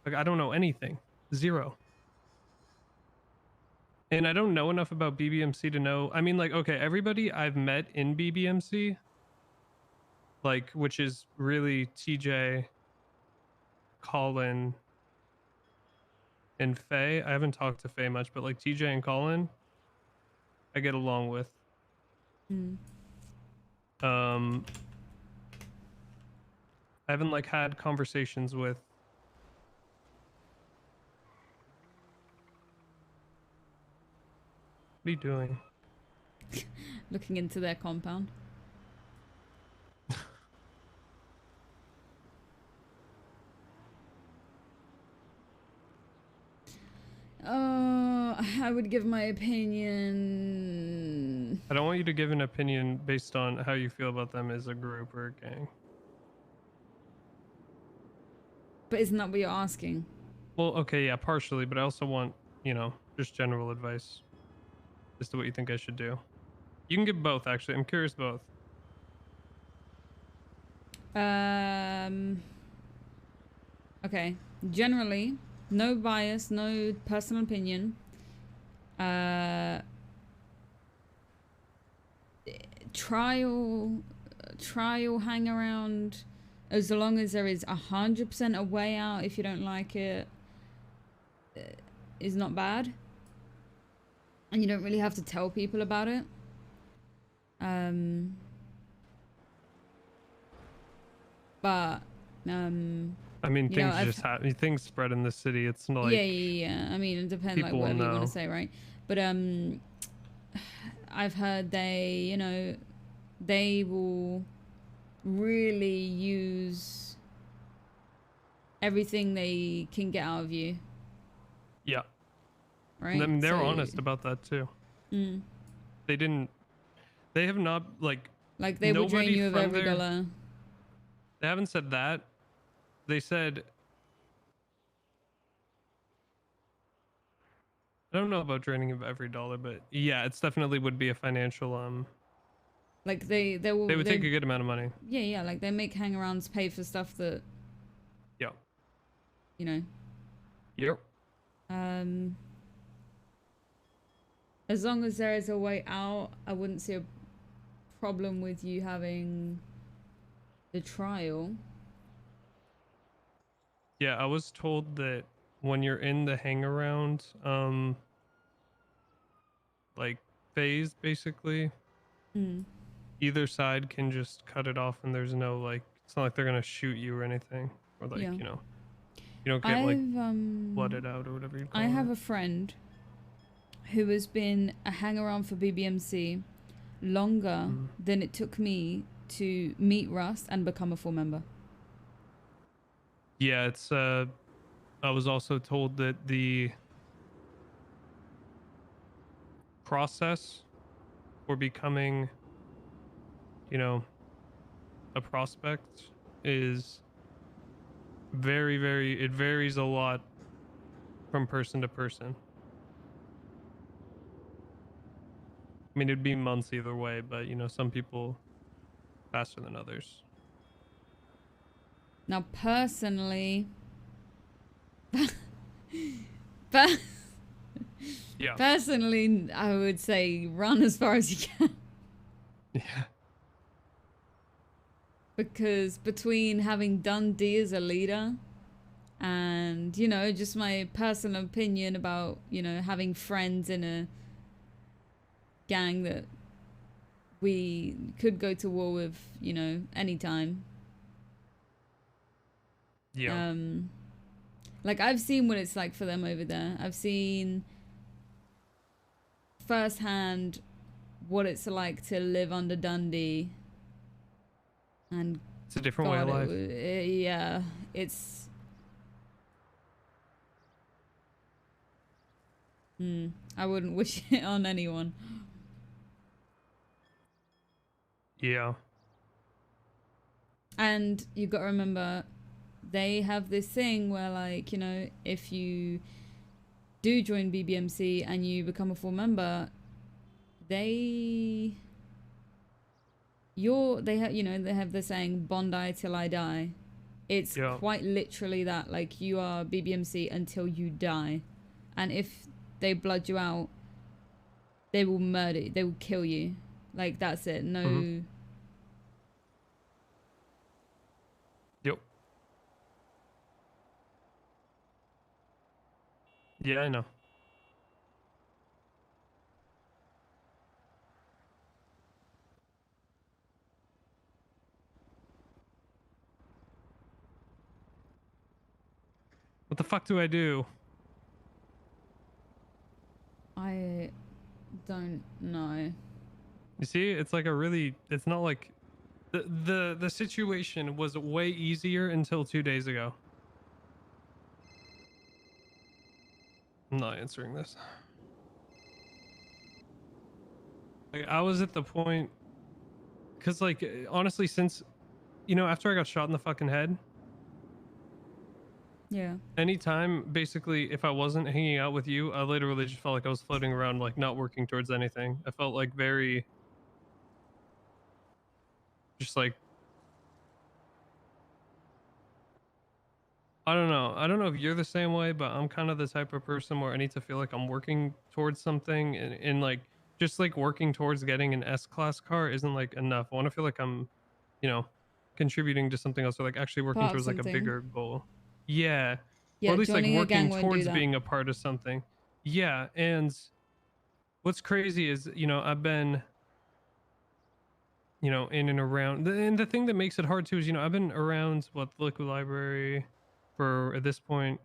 [SPEAKER 1] Like I don't know anything. Zero. And I don't know enough about BBMC to know. I mean, like, okay, everybody I've met in BBMC, like, which is really TJ, Colin, and Faye. I haven't talked to Faye much, but like TJ and Colin, I get along with.
[SPEAKER 4] Hmm.
[SPEAKER 1] I haven't like had conversations with. What are you doing?
[SPEAKER 4] Looking into their compound. I would give my opinion.
[SPEAKER 1] I don't want you to give an opinion based on how you feel about them as a group or a gang.
[SPEAKER 4] But isn't that what you're asking?
[SPEAKER 1] Well, okay, yeah, partially, but I also want, you know, just general advice as to what you think I should do. You can give both, actually. I'm curious both.
[SPEAKER 4] Okay. Generally, no bias, no personal opinion. Trial hang around as long as there is 100% a way out if you don't like it, is not bad. And you don't really have to tell people about it. But
[SPEAKER 1] I mean,
[SPEAKER 4] you know,
[SPEAKER 1] things just things spread in the city. It's not like
[SPEAKER 4] yeah. I mean, it depends, like
[SPEAKER 1] people
[SPEAKER 4] whatever you want
[SPEAKER 1] know.
[SPEAKER 4] to say, right? But I've heard they, you know, they will really use everything they can get out of you.
[SPEAKER 1] Yeah.
[SPEAKER 4] Right.
[SPEAKER 1] I mean, they're
[SPEAKER 4] So-
[SPEAKER 1] honest about that too.
[SPEAKER 4] Mm.
[SPEAKER 1] They have not
[SPEAKER 4] Like they will drain
[SPEAKER 1] nobody
[SPEAKER 4] you of
[SPEAKER 1] from
[SPEAKER 4] every
[SPEAKER 1] there-
[SPEAKER 4] dollar.
[SPEAKER 1] They haven't said that. They said, I don't know about draining of every dollar, but yeah, it's definitely would be a financial
[SPEAKER 4] Like they will.
[SPEAKER 1] They would take a good amount of money.
[SPEAKER 4] Yeah. Like they make hangarounds pay for stuff that.
[SPEAKER 1] Yeah.
[SPEAKER 4] You know.
[SPEAKER 1] Yep.
[SPEAKER 4] As long as there is a way out, I wouldn't see a problem with you having the trial.
[SPEAKER 1] Yeah, I was told that when you're in the hangaround, like phase, basically, either side can just cut it off, and there's no like, it's not like they're gonna shoot you or anything, or like
[SPEAKER 4] Yeah.
[SPEAKER 1] you know, you don't get like blooded out or whatever you call
[SPEAKER 4] I
[SPEAKER 1] it.
[SPEAKER 4] have a friend who has been a hangaround for BBMC longer than it took me to meet Rust and become a full member.
[SPEAKER 1] Yeah, it's I was also told that the process for becoming, you know, a prospect is very, it varies a lot from person to person. I mean, it'd be months either way, but you know, some people faster than others.
[SPEAKER 4] Now, personally,
[SPEAKER 1] Yeah.
[SPEAKER 4] Personally, I would say run as far as you can.
[SPEAKER 1] Yeah.
[SPEAKER 4] Because between having done D as a leader and, you know, just my personal opinion about, you know, having friends in a gang that we could go to war with, you know, anytime.
[SPEAKER 1] Yeah.
[SPEAKER 4] Like I've seen what it's like for them over there. I've seen firsthand what it's like to live under Dundee. And
[SPEAKER 1] it's a different way of life.
[SPEAKER 4] Yeah, it's I wouldn't wish it on anyone.
[SPEAKER 1] Yeah.
[SPEAKER 4] And you got to remember, they have this thing where, like, you know, if you do join BBMC and you become a full member, they have the saying Bondi till I die. It's quite literally that, like, you are BBMC until you die, and if they blood you out, they will murder you, they will kill you. Like, that's it. No.
[SPEAKER 1] Yep. Yeah, I know. What the fuck do I do?
[SPEAKER 4] I don't know.
[SPEAKER 1] You see, it's like it's not like the situation was way easier until 2 days ago. I'm not answering this. Like, I was at the point, because like honestly, since, you know, after I got shot in the fucking head,
[SPEAKER 4] yeah,
[SPEAKER 1] anytime basically if I wasn't hanging out with you, I literally just felt like I was floating around, like not working towards anything. I felt like very just like, I don't know if you're the same way, but I'm kind of the type of person where I need to feel like I'm working towards something, and like just like working towards getting an S-Class car isn't like enough. I want to feel like I'm, you know, contributing to something else, or like actually working
[SPEAKER 4] Part of
[SPEAKER 1] towards like a
[SPEAKER 4] something.
[SPEAKER 1] bigger goal. Yeah.
[SPEAKER 4] Yeah,
[SPEAKER 1] Or at least like
[SPEAKER 4] joining a gang
[SPEAKER 1] working
[SPEAKER 4] won't do
[SPEAKER 1] towards
[SPEAKER 4] that.
[SPEAKER 1] being a part of something. Yeah. And what's crazy is, you know, I've been, you know, in and around, and the thing that makes it hard too is, you know, I've been around what the Liquid Library for at this point,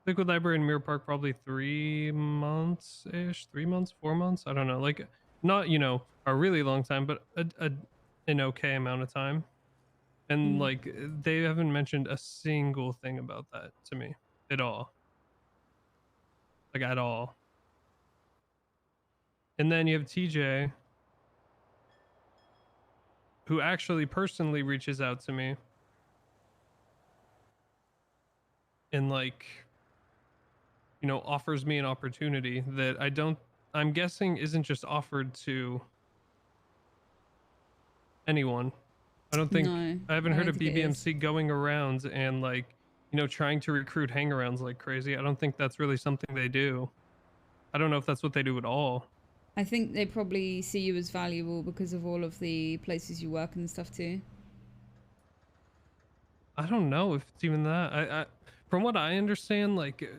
[SPEAKER 1] Liquid Library in Mirror Park probably 3 months ish, 3 months, 4 months. I don't know, like not, you know, a really long time, but an okay amount of time. And like they haven't mentioned a single thing about that to me at all. Like at all. And then you have TJ, who actually personally reaches out to me and like, you know, offers me an opportunity that I'm guessing isn't just offered to anyone. I don't think,
[SPEAKER 4] No,
[SPEAKER 1] I haven't
[SPEAKER 4] I
[SPEAKER 1] heard
[SPEAKER 4] don't
[SPEAKER 1] of
[SPEAKER 4] think it is.
[SPEAKER 1] BBMC going around and like, you know, trying to recruit hangarounds like crazy. I don't think that's really something they do. I don't know if that's what they do at all.
[SPEAKER 4] I think they probably see you as valuable because of all of the places you work and stuff too.
[SPEAKER 1] I don't know if it's even that. I from what I understand, like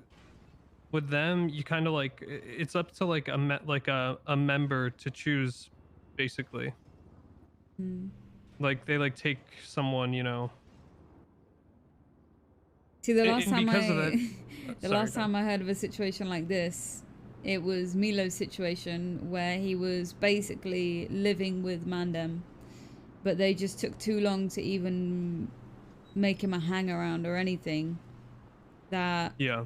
[SPEAKER 1] with them, you kind of like it's up to like a member to choose, basically. Like they like take someone, you know.
[SPEAKER 4] See, the last
[SPEAKER 1] And
[SPEAKER 4] time
[SPEAKER 1] because of
[SPEAKER 4] I,
[SPEAKER 1] that,
[SPEAKER 4] the
[SPEAKER 1] sorry,
[SPEAKER 4] last
[SPEAKER 1] go.
[SPEAKER 4] time I heard of a situation like this, it was Milo's situation where he was basically living with Mandem, but they just took too long to even make him a hang around or anything. That
[SPEAKER 1] Yeah.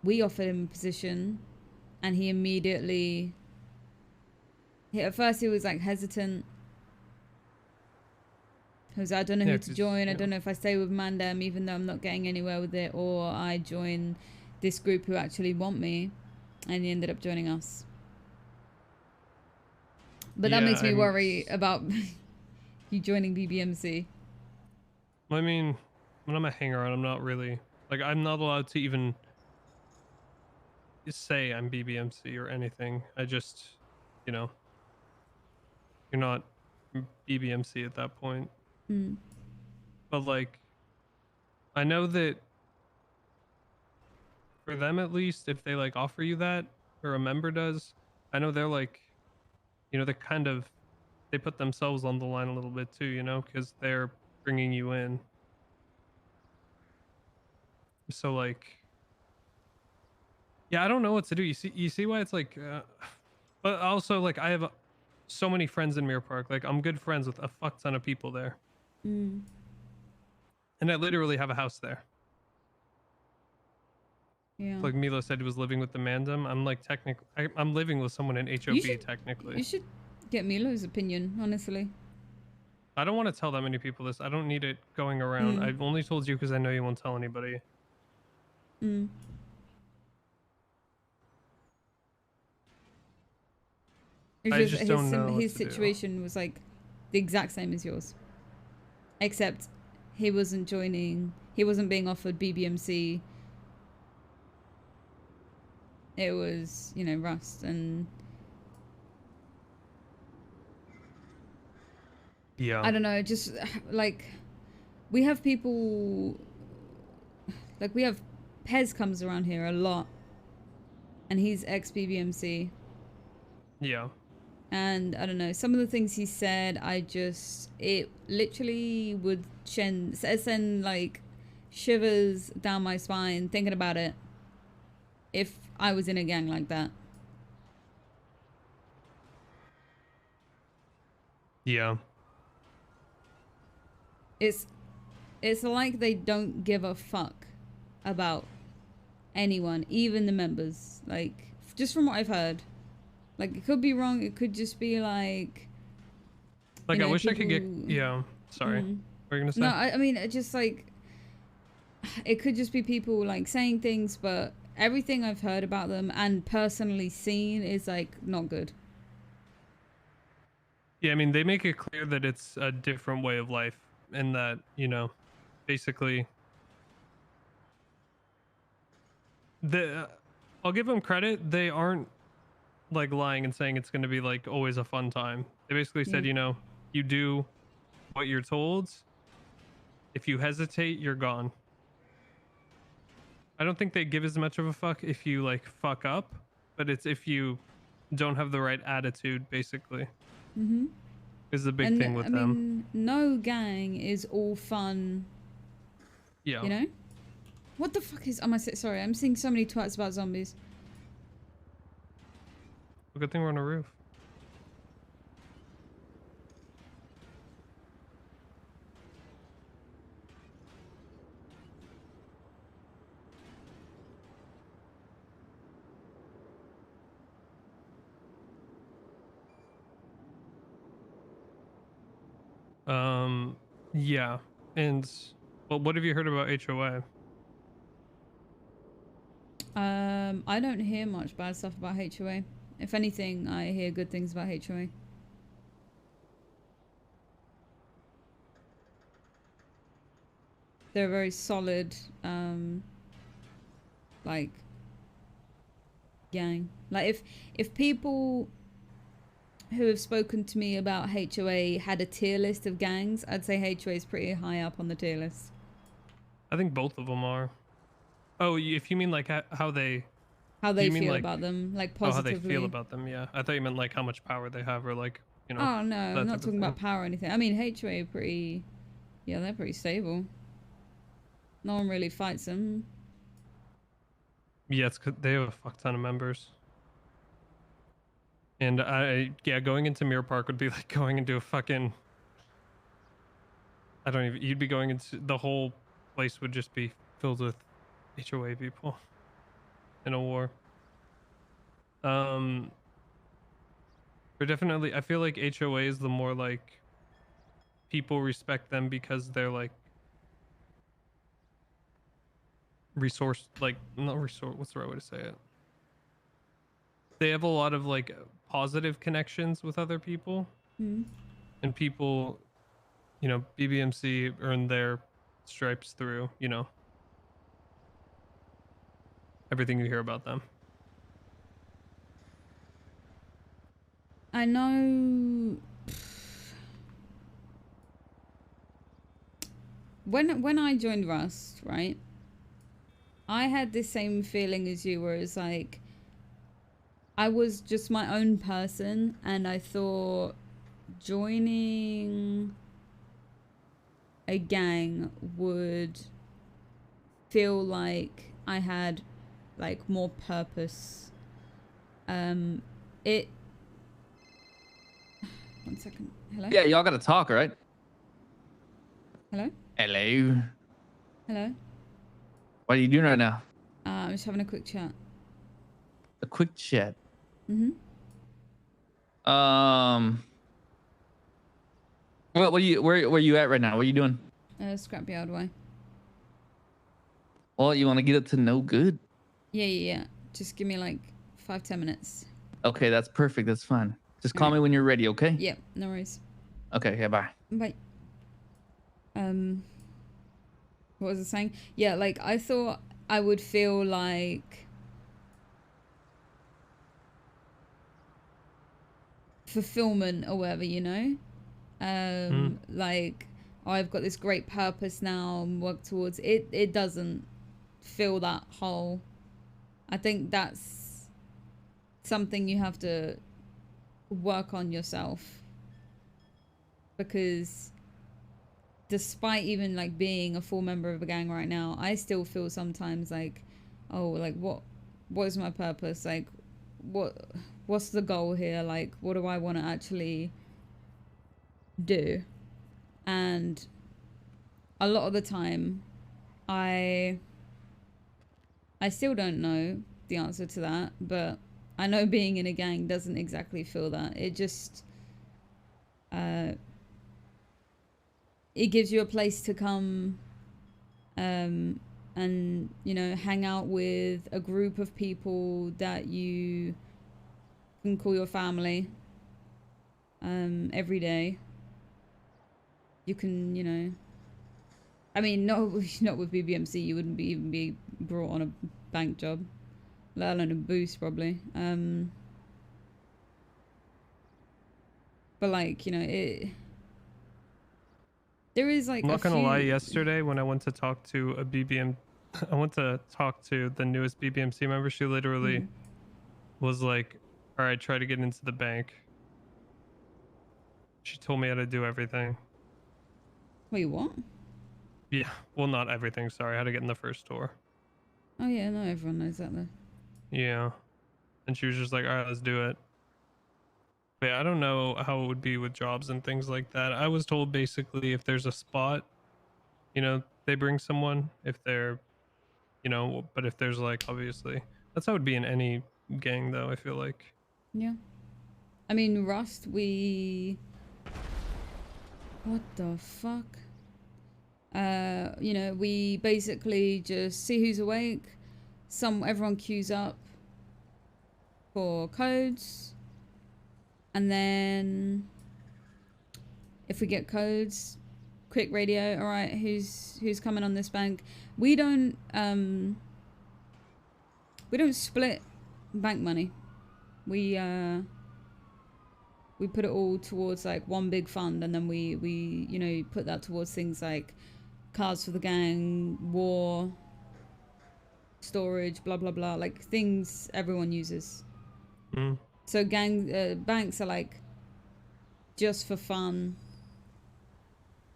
[SPEAKER 4] we offered him a position, and he immediately. At first, he was like hesitant. He was, I don't know
[SPEAKER 1] Yeah,
[SPEAKER 4] who to
[SPEAKER 1] 'cause,
[SPEAKER 4] join. I
[SPEAKER 1] yeah.
[SPEAKER 4] don't know if I stay with Mandem, even though I'm not getting anywhere with it, or I join this group who actually want me. And he ended up joining us. But that
[SPEAKER 1] Yeah,
[SPEAKER 4] makes me worry about you joining BBMC.
[SPEAKER 1] I mean, when I'm a hanger on, I'm not really like I'm not allowed to even say I'm BBMC or anything. I just, you know, you're not BBMC at that point.
[SPEAKER 4] Mm.
[SPEAKER 1] But like, I know that for them at least, if they like offer you that or a member does, I know they're like, you know, they put themselves on the line a little bit too, you know, because they're bringing you in. So like, yeah, I don't know what to do. You see why it's like, but also like I have so many friends in Mirror Park. Like I'm good friends with a fuck ton of people there,
[SPEAKER 4] Mm.
[SPEAKER 1] and I literally have a house there.
[SPEAKER 4] Yeah.
[SPEAKER 1] Like Milo said, he was living with the Mandem. I'm like I'm living with someone in HOB technically.
[SPEAKER 4] You should get Milo's opinion, honestly.
[SPEAKER 1] I don't want to tell that many people this. I don't need it going around. I've only told you because I know you won't tell anybody.
[SPEAKER 4] Mm. It's
[SPEAKER 1] I just don't know what
[SPEAKER 4] his
[SPEAKER 1] to do.
[SPEAKER 4] situation was like the exact same as yours, except he wasn't being offered BBMC. It was, you know, R.U.S.T and
[SPEAKER 1] Yeah.
[SPEAKER 4] I don't know, just like we have people, like we have Pez comes around here a lot, and he's ex-BBMC.
[SPEAKER 1] Yeah.
[SPEAKER 4] And I don't know, some of the things he said, it literally would send like shivers down my spine thinking about it if I was in a gang like that.
[SPEAKER 1] Yeah.
[SPEAKER 4] It's like they don't give a fuck about anyone, even the members. Like, just from what I've heard. Like, it could be wrong. It could just be like...
[SPEAKER 1] Like,
[SPEAKER 4] you know,
[SPEAKER 1] I wish I could get...
[SPEAKER 4] people-
[SPEAKER 1] Yeah. Sorry.
[SPEAKER 4] Mm.
[SPEAKER 1] What were you going to say?
[SPEAKER 4] No, I mean, it just like... It could just be people, like, saying things, but everything I've heard about them and personally seen is, like, not good.
[SPEAKER 1] Yeah, I mean, they make it clear that it's a different way of life and that, you know, basically... I'll give them credit. They aren't, like, lying and saying it's going to be, like, always a fun time. They basically said,
[SPEAKER 4] Yeah.
[SPEAKER 1] you know, you do what you're told. If you hesitate, you're gone. I don't think they give as much of a fuck if you like fuck up, but it's if you don't have the right attitude, basically.
[SPEAKER 4] Mm-hmm.
[SPEAKER 1] Is the big
[SPEAKER 4] And,
[SPEAKER 1] thing with
[SPEAKER 4] I
[SPEAKER 1] them.
[SPEAKER 4] mean, no gang is all fun.
[SPEAKER 1] Yeah.
[SPEAKER 4] You know? What the fuck is... Sorry, I'm seeing so many twats about zombies.
[SPEAKER 1] Good thing we're on a roof. Yeah. And well, what have you heard about HOA?
[SPEAKER 4] I don't hear much bad stuff about HOA. If anything, I hear good things about HOA. They're a very solid, like, gang. Like, if people who have spoken to me about HOA had a tier list of gangs, I'd say HOA is pretty high up on the tier list.
[SPEAKER 1] I think both of them are. Oh, if you mean like how they...
[SPEAKER 4] How they
[SPEAKER 1] mean
[SPEAKER 4] feel
[SPEAKER 1] like,
[SPEAKER 4] about them, like
[SPEAKER 1] oh, how
[SPEAKER 4] positively.
[SPEAKER 1] they feel about them, yeah. I thought you meant like how much power they have or like, you know.
[SPEAKER 4] Oh no,
[SPEAKER 1] that
[SPEAKER 4] I'm
[SPEAKER 1] type
[SPEAKER 4] not
[SPEAKER 1] of
[SPEAKER 4] talking
[SPEAKER 1] thing.
[SPEAKER 4] about power or anything. I mean, HOA are pretty... Yeah, they're pretty stable. No one really fights them.
[SPEAKER 1] Yeah, it's 'cause they have a fuck ton of members. And yeah, going into Mirror Park would be like going into a fucking... I don't even... You'd be going into... The whole place would just be filled with HOA people in a war. But definitely, I feel like HOA is the more like... People respect them because they're like... Resource... Like, not resource... What's the right way to say it? They have a lot of like positive connections with other people.
[SPEAKER 4] Mm.
[SPEAKER 1] And people, you know, BBMC earn their stripes through, you know, everything you hear about them.
[SPEAKER 4] I know... When I joined R.U.S.T, right? I had this same feeling as you, where it's like... I was just my own person, and I thought joining a gang would feel like I had like more purpose. It... One second. Hello?
[SPEAKER 14] Yeah, y'all gotta talk, right?
[SPEAKER 4] Hello?
[SPEAKER 14] Hello.
[SPEAKER 4] Hello?
[SPEAKER 14] What are you doing right now?
[SPEAKER 4] I'm just having a quick chat.
[SPEAKER 14] A quick chat.
[SPEAKER 4] Mm-hmm.
[SPEAKER 14] What are you? Where you at right now? What are you doing?
[SPEAKER 4] Scrapyard way.
[SPEAKER 14] Well, you want to get up to no good?
[SPEAKER 4] Yeah. Just give me like 5-10 minutes.
[SPEAKER 14] Okay, that's perfect. That's fine. Just call me when you're ready, okay?
[SPEAKER 4] Yep, no worries.
[SPEAKER 14] Okay, yeah, bye.
[SPEAKER 4] Bye. What was I saying? Yeah, like I thought I would feel like fulfillment or whatever, you know? Like, oh, I've got this great purpose now and work towards it. It doesn't fill that hole. I think that's something you have to work on yourself, because despite even like being a full member of a gang right now, I still feel sometimes like, oh, like what is my purpose? Like what's the goal here? Like what do I want to actually do? And a lot of the time I still don't know the answer to that, but I know being in a gang doesn't exactly feel that. It just it gives you a place to come and, you know, hang out with a group of people that you can call your family every day. You can, you know, I mean, not with BBMC, you wouldn't even be brought on a bank job, let alone a boost probably. But like, you know, There is like
[SPEAKER 1] I'm not
[SPEAKER 4] a
[SPEAKER 1] gonna lie.
[SPEAKER 4] few-
[SPEAKER 1] Yesterday, when I went to talk to a BBM, I went to talk to the newest BBMC member. She literally was like, "All right, try to get into the bank." She told me how to do everything.
[SPEAKER 4] Wait, what?
[SPEAKER 1] Yeah, well, not everything. Sorry, how to get in the first tour.
[SPEAKER 4] Oh yeah, no, everyone knows that though.
[SPEAKER 1] Yeah, and she was just like, "All right, let's do it." But yeah, I don't know how it would be with jobs and things like that. I was told basically if there's a spot, you know, they bring someone. If they're, you know, but if there's like obviously that's how it would be in any gang though. I feel like.
[SPEAKER 4] Yeah. I mean, Rust, we... What the fuck? You know, we basically just see who's awake. Everyone queues up for codes. And then if we get codes, quick radio, all right, who's coming on this bank? We don't split bank money. We put it all towards like one big fund, and then we you know, put that towards things like cars for the gang, war, storage, blah blah blah, like things everyone uses. So banks are like just for fun,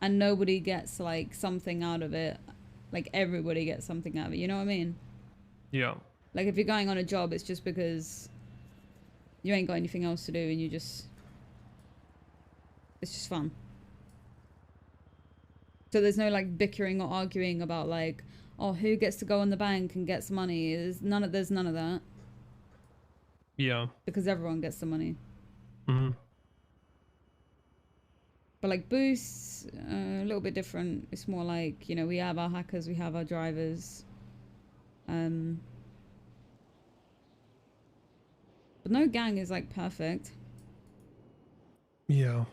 [SPEAKER 4] and nobody gets like something out of it. Like everybody gets something out of it, you know what I mean?
[SPEAKER 1] Yeah.
[SPEAKER 4] Like if you're going on a job, it's just because you ain't got anything else to do, and it's just fun. So there's no like bickering or arguing about like, oh, who gets to go in the bank and gets money. There's none of that.
[SPEAKER 1] Yeah.
[SPEAKER 4] Because everyone gets the money.
[SPEAKER 1] Mm-hmm.
[SPEAKER 4] But like boosts, a little bit different. It's more like, you know, we have our hackers, we have our drivers. But no gang is like perfect.
[SPEAKER 1] Yeah.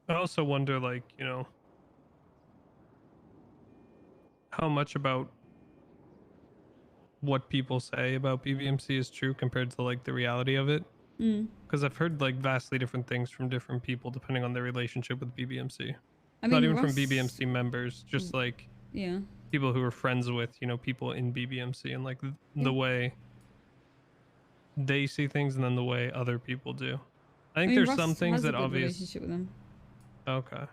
[SPEAKER 1] I also wonder, like, you know, how much about what people say about BBMC is true compared to like the reality of it. Because I've heard like vastly different things from different people depending on their relationship with BBMC.
[SPEAKER 4] I
[SPEAKER 1] Not
[SPEAKER 4] mean,
[SPEAKER 1] even
[SPEAKER 4] Ross-
[SPEAKER 1] from BBMC members, just like
[SPEAKER 4] Yeah.
[SPEAKER 1] people who are friends with, you know, people in BBMC, and like
[SPEAKER 4] Yeah.
[SPEAKER 1] the way they see things and then the way other people do. I think
[SPEAKER 4] mean,
[SPEAKER 1] there's
[SPEAKER 4] Russ
[SPEAKER 1] some things
[SPEAKER 4] has a
[SPEAKER 1] that
[SPEAKER 4] good
[SPEAKER 1] obviously.
[SPEAKER 4] relationship with them.
[SPEAKER 1] Okay.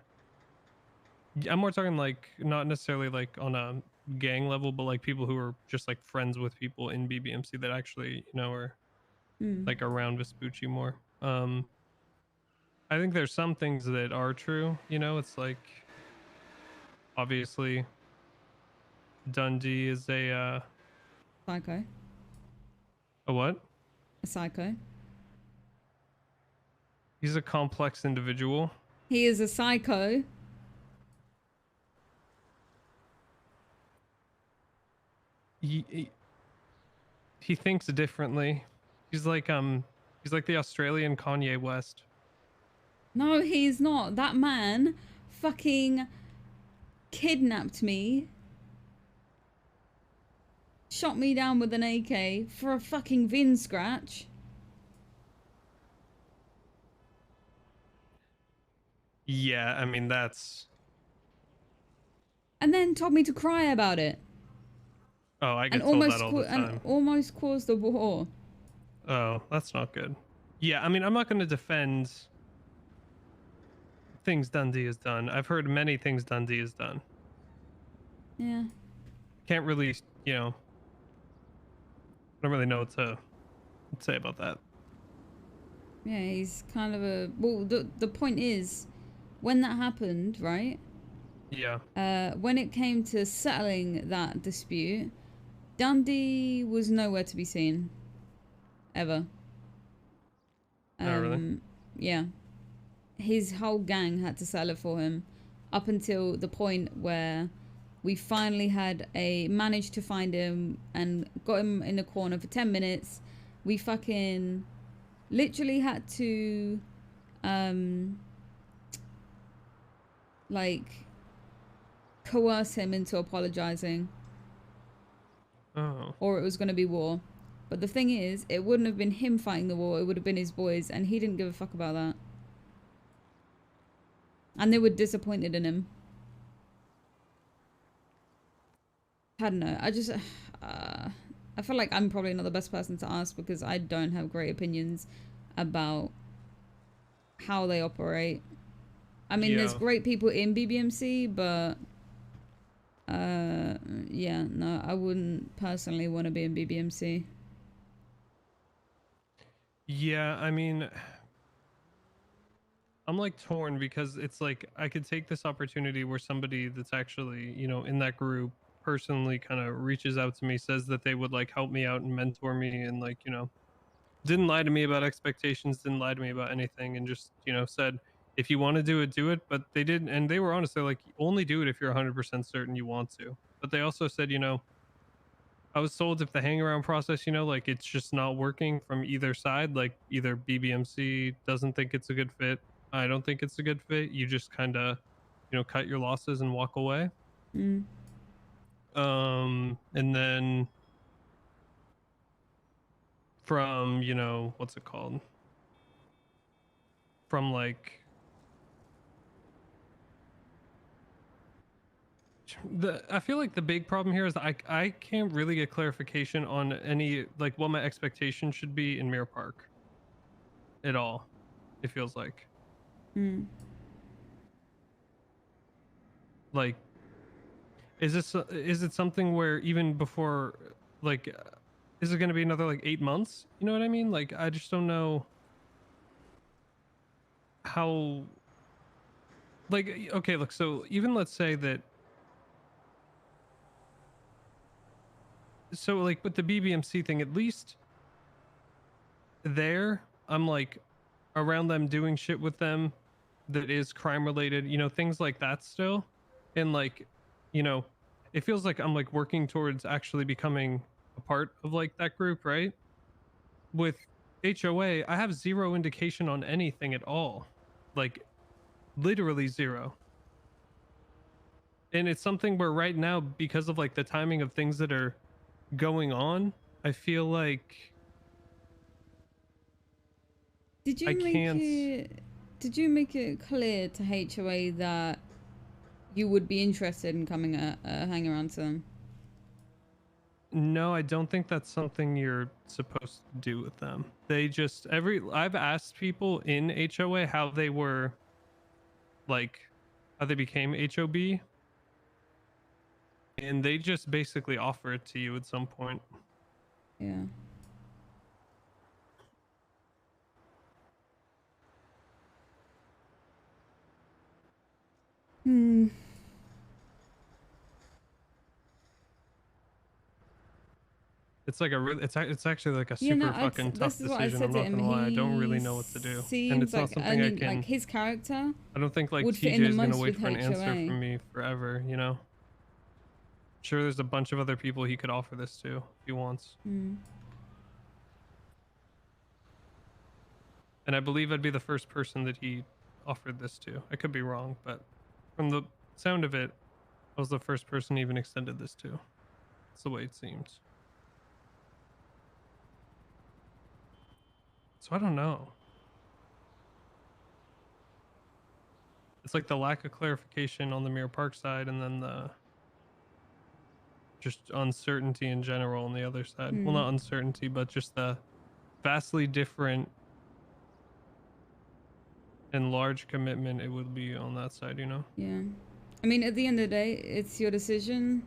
[SPEAKER 1] I'm more talking like not necessarily like on a gang level, but like people who are just like friends with people in BBMC that actually, you know, are like around Vespucci more. I think there's some things that are true, you know, it's like obviously Dundee is a
[SPEAKER 4] Psycho.
[SPEAKER 1] a what?
[SPEAKER 4] A psycho.
[SPEAKER 1] He's a complex individual.
[SPEAKER 4] He is a psycho.
[SPEAKER 1] He thinks differently. He's like the Australian Kanye West.
[SPEAKER 4] No, he's not. That man fucking kidnapped me. Shot me down with an AK for a fucking VIN scratch.
[SPEAKER 1] Yeah, I mean that's.
[SPEAKER 4] And then told me to cry about it.
[SPEAKER 1] Oh, I get
[SPEAKER 4] And
[SPEAKER 1] told that all the time.
[SPEAKER 4] and almost caused a war.
[SPEAKER 1] Oh, that's not good. Yeah, I mean, I'm not going to defend things Dundee has done. I've heard many things Dundee has done.
[SPEAKER 4] Yeah.
[SPEAKER 1] Can't really, you know, I don't really know what to say about that.
[SPEAKER 4] Yeah, he's kind of a... Well, the point is, when that happened, right?
[SPEAKER 1] Yeah.
[SPEAKER 4] When it came to settling that dispute, Dundee was nowhere to be seen. Ever.
[SPEAKER 1] Oh, really?
[SPEAKER 4] Yeah. His whole gang had to settle it for him. Up until the point where we finally managed to find him and got him in the corner for 10 minutes. We fucking literally had to, like, coerce him into apologizing.
[SPEAKER 1] Oh.
[SPEAKER 4] Or it was going to be war. But the thing is, it wouldn't have been him fighting the war, it would have been his boys, and he didn't give a fuck about that. And they were disappointed in him. I don't know. I just, I feel like I'm probably not the best person to ask because I don't have great opinions about how they operate. I mean, there's great people in BBMC, but yeah, no, I wouldn't personally want to be in BBMC.
[SPEAKER 1] Yeah, I mean, I'm like torn because it's like I could take this opportunity where somebody that's actually, you know, in that group personally kind of reaches out to me, says that they would like help me out and mentor me and like, you know, didn't lie to me about expectations, didn't lie to me about anything, and just, you know, said, if you want to do it, do it. But they didn't, and they were honest. They're like, only do it if you're 100% certain you want to. But they also said, you know, I was told if the hang around process, you know, like it's just not working from either side, like either BBMC doesn't think it's a good fit, I don't think it's a good fit, you just kind of, you know, cut your losses and walk away.
[SPEAKER 4] Mm.
[SPEAKER 1] And then from, you know, what's it called? From like I feel like the big problem here is I can't really get clarification on any like what my expectation should be in Mirror Park at all. It feels like like is it something where even before like is it going to be another like 8 months? You know what I mean? Like I just don't know how like okay, look, so even let's say that so like with the BBMC thing, at least there I'm like around them doing shit with them that is crime related, you know, things like that still. And like, you know, it feels like I'm like working towards actually becoming a part of like that group, right? With HOA, I have zero indication on anything at all. Like literally zero. And it's something where right now, because of like the timing of things that are going on, I feel like
[SPEAKER 4] Did you make it clear to HOA that you would be interested in coming hang around to them?
[SPEAKER 1] No, I don't think that's something you're supposed to do with them. They just I've asked people in HOA how they were like how they became HOB, and they just basically offer it to you at some point.
[SPEAKER 4] Yeah.
[SPEAKER 1] It's like it's actually like a
[SPEAKER 4] Yeah,
[SPEAKER 1] super
[SPEAKER 4] no,
[SPEAKER 1] fucking tough
[SPEAKER 4] this is what I
[SPEAKER 1] decision.
[SPEAKER 4] said
[SPEAKER 1] I'm
[SPEAKER 4] to
[SPEAKER 1] not
[SPEAKER 4] him.
[SPEAKER 1] gonna lie. I don't really
[SPEAKER 4] He
[SPEAKER 1] know what to do, and
[SPEAKER 4] seems
[SPEAKER 1] it's not
[SPEAKER 4] like,
[SPEAKER 1] something I can.
[SPEAKER 4] like his character
[SPEAKER 1] I don't think like
[SPEAKER 4] would fit
[SPEAKER 1] TJ
[SPEAKER 4] in the
[SPEAKER 1] is gonna
[SPEAKER 4] most
[SPEAKER 1] wait
[SPEAKER 4] with
[SPEAKER 1] for an answer
[SPEAKER 4] HOA.
[SPEAKER 1] from me forever. You know. Sure, there's a bunch of other people he could offer this to if he wants. And I believe I'd be the first person that he offered this to. I could be wrong, but from the sound of it, I was the first person he even extended this to. That's the way it seems. So I don't know. It's like the lack of clarification on the Mirror Park side, and then the just uncertainty in general on the other side. Well, not uncertainty, but just the vastly different and large commitment it would be on that side, you know?
[SPEAKER 4] Yeah. I mean, at the end of the day, it's your decision.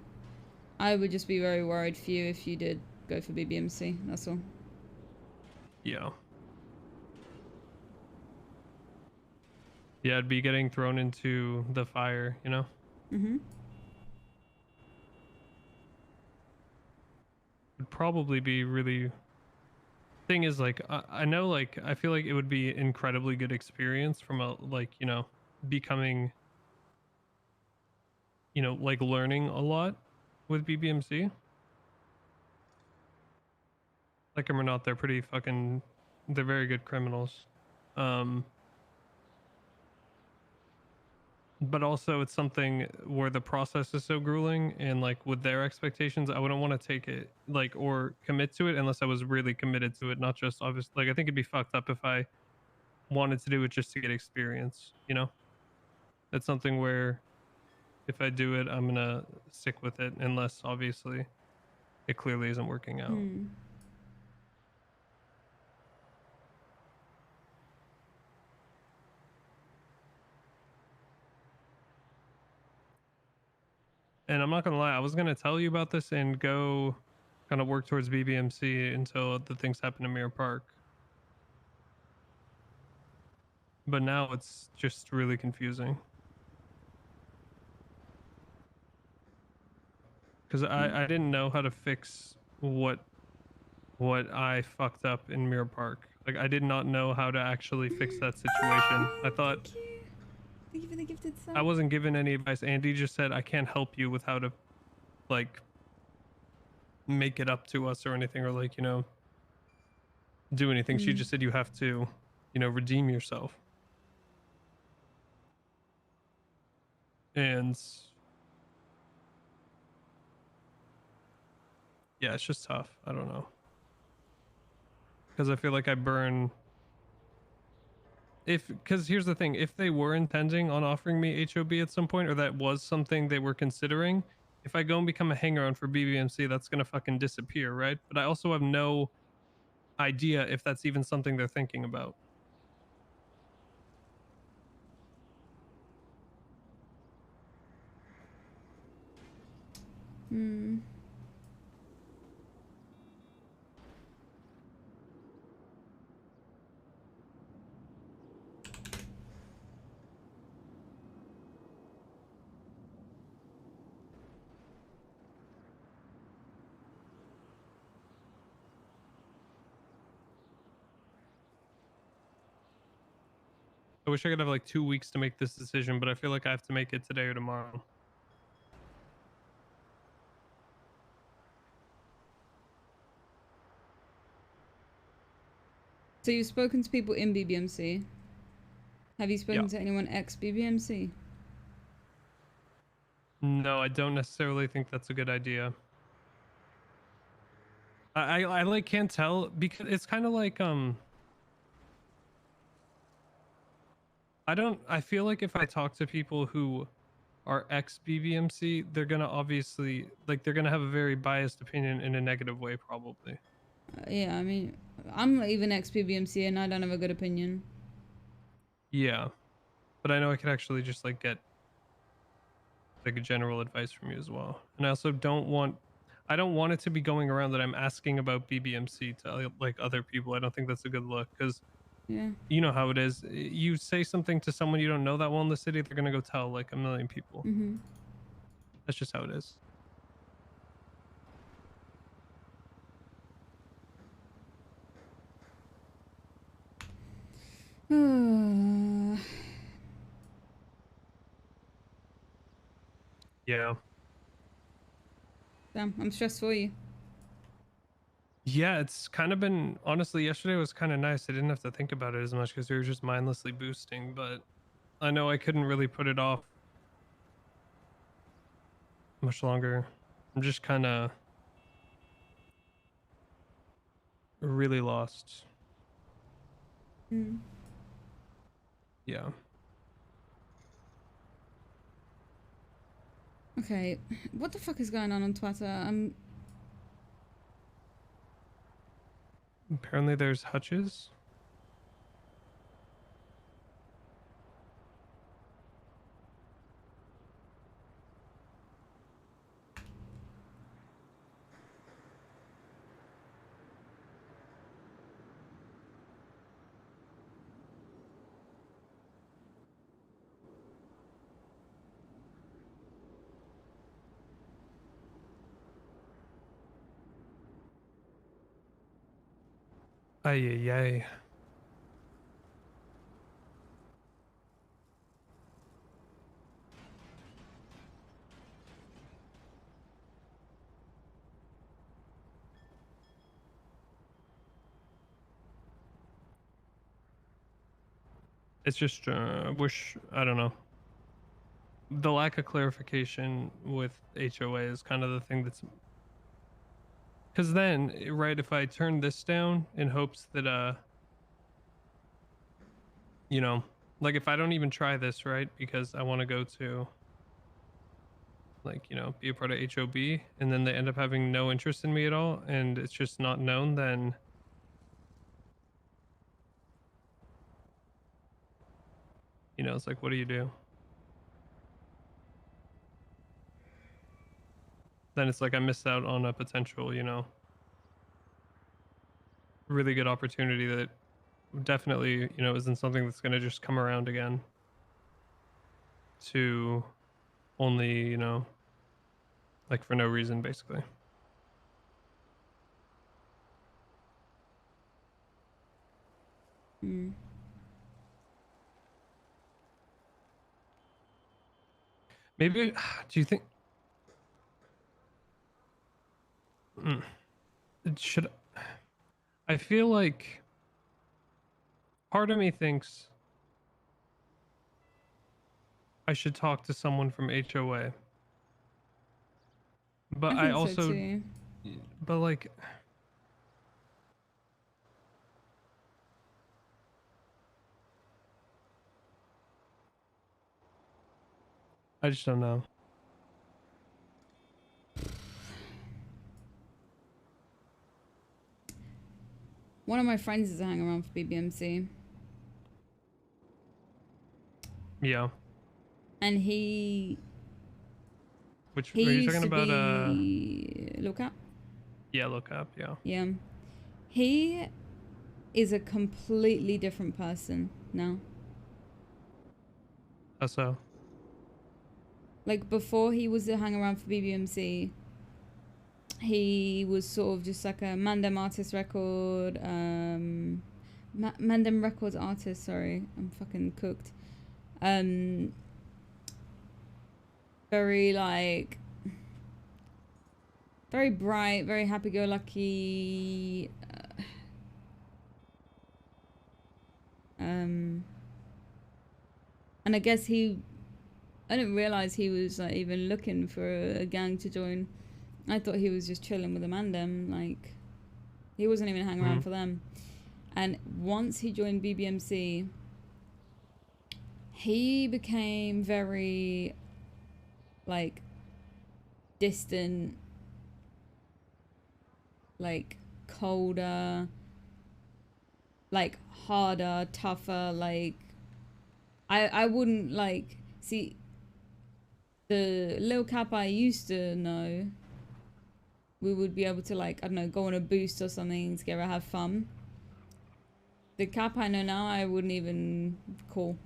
[SPEAKER 4] I would just be very worried for you if you did go for BBMC. That's all.
[SPEAKER 1] Yeah. Yeah, I'd be getting thrown into the fire, you know? Would probably be really... Thing is, like, I know, like, I feel like it would be incredibly good experience from a, like, you know, becoming, you know, like, learning a lot with BBMC. Like them or not, they're pretty fucking... They're very good criminals. But also it's something where the process is so grueling, and like with their expectations, I wouldn't want to take it like or commit to it unless I was really committed to it, not just obviously. Like I think it'd be fucked up if I wanted to do it just to get experience, you know? It's something where if I do it, I'm gonna stick with it unless obviously it clearly isn't working out. And I'm not gonna lie, I was gonna tell you about this and go kind of work towards BBMC until the things happen in Mirror Park. But now it's just really confusing. Because I didn't know how to fix what I fucked up in Mirror Park. Like I did not know how to actually fix that situation. I thought
[SPEAKER 4] Thank you for the gifted sub.
[SPEAKER 1] I wasn't given any advice. Andy just said I can't help you with how to like make it up to us or anything, or like, you know, do anything. She just said you have to, you know, redeem yourself. And yeah, it's just tough. I don't know. Because I feel like I burn. Because here's the thing, if they were intending on offering me HOB at some point, or that was something they were considering, if I go and become a hanger-on for BBMC, that's gonna fucking disappear, right? But I also have no idea if that's even something they're thinking about. I wish I could have like 2 weeks to make this decision, but I feel like I have to make it today or tomorrow.
[SPEAKER 4] So you've spoken to people in BBMC. Have you spoken
[SPEAKER 1] Yeah.
[SPEAKER 4] to anyone ex BBMC?
[SPEAKER 1] No, I don't necessarily think that's a good idea. I like can't tell because it's kind of like I feel like if I talk to people who are ex BBMC, they're gonna obviously like they're gonna have a very biased opinion in a negative way probably.
[SPEAKER 4] Yeah, I mean, I'm even ex BBMC and I don't have a good opinion.
[SPEAKER 1] Yeah, but I know I could actually just like get like a general advice from you as well. And I also don't want it to be going around that I'm asking about BBMC to like other people. I don't think that's a good look because
[SPEAKER 4] Yeah.
[SPEAKER 1] you know how it is. You say something to someone you don't know that well in the city, they're gonna go tell like a million people. That's just how it is. Yeah.
[SPEAKER 4] Damn, I'm stressed for you.
[SPEAKER 1] Yeah, it's kind of been honestly. Yesterday was kind of nice. I didn't have to think about it as much because we were just mindlessly boosting. But I know I couldn't really put it off much longer. I'm just kind of really lost. Yeah.
[SPEAKER 4] Okay, what the fuck is going on Twitter?
[SPEAKER 1] Apparently, there's hutches. Ay, ay, ay. It's just wish I don't know. The lack of clarification with HOA is kind of the thing that's because then right if I turn this down in hopes that you know like if I don't even try this, right, because I want to go to, like, you know, be a part of HOB, and then they end up having no interest in me at all, and it's just not known, then you know, it's like, what do you do? Then it's like I missed out on a potential, you know, really good opportunity that definitely, you know, isn't something that's going to just come around again to only, you know, like for no reason, basically.
[SPEAKER 4] Mm.
[SPEAKER 1] Maybe, do you think, should, I feel like part of me thinks I should talk to someone from HOA. But I
[SPEAKER 4] think so
[SPEAKER 1] also,
[SPEAKER 4] too.
[SPEAKER 1] but like, I just don't know.
[SPEAKER 4] One of my friends is hanging around for BBMC.
[SPEAKER 1] Yeah.
[SPEAKER 4] And he
[SPEAKER 1] Which,
[SPEAKER 4] he
[SPEAKER 1] are you
[SPEAKER 4] used
[SPEAKER 1] talking
[SPEAKER 4] to
[SPEAKER 1] about,
[SPEAKER 4] be look up.
[SPEAKER 1] yeah, look up, yeah.
[SPEAKER 4] Yeah. He is a completely different person now.
[SPEAKER 1] How so?
[SPEAKER 4] Like before he was hang around for BBMC, he was sort of just like a Mandem artist record, Mandem Records artist, sorry, I'm fucking cooked. Very like, very bright, very happy-go-lucky. And I guess I didn't realize he was like even looking for a gang to join. I thought he was just chilling with the Mandem, like he wasn't even hanging around for them. And once he joined BBMC, he became very like distant, like colder, like harder, tougher. Like I wouldn't like see the Lil Cap I used to know. We would be able to like, I don't know, go on a boost or something together, have fun. The Cap I know now, I wouldn't even call.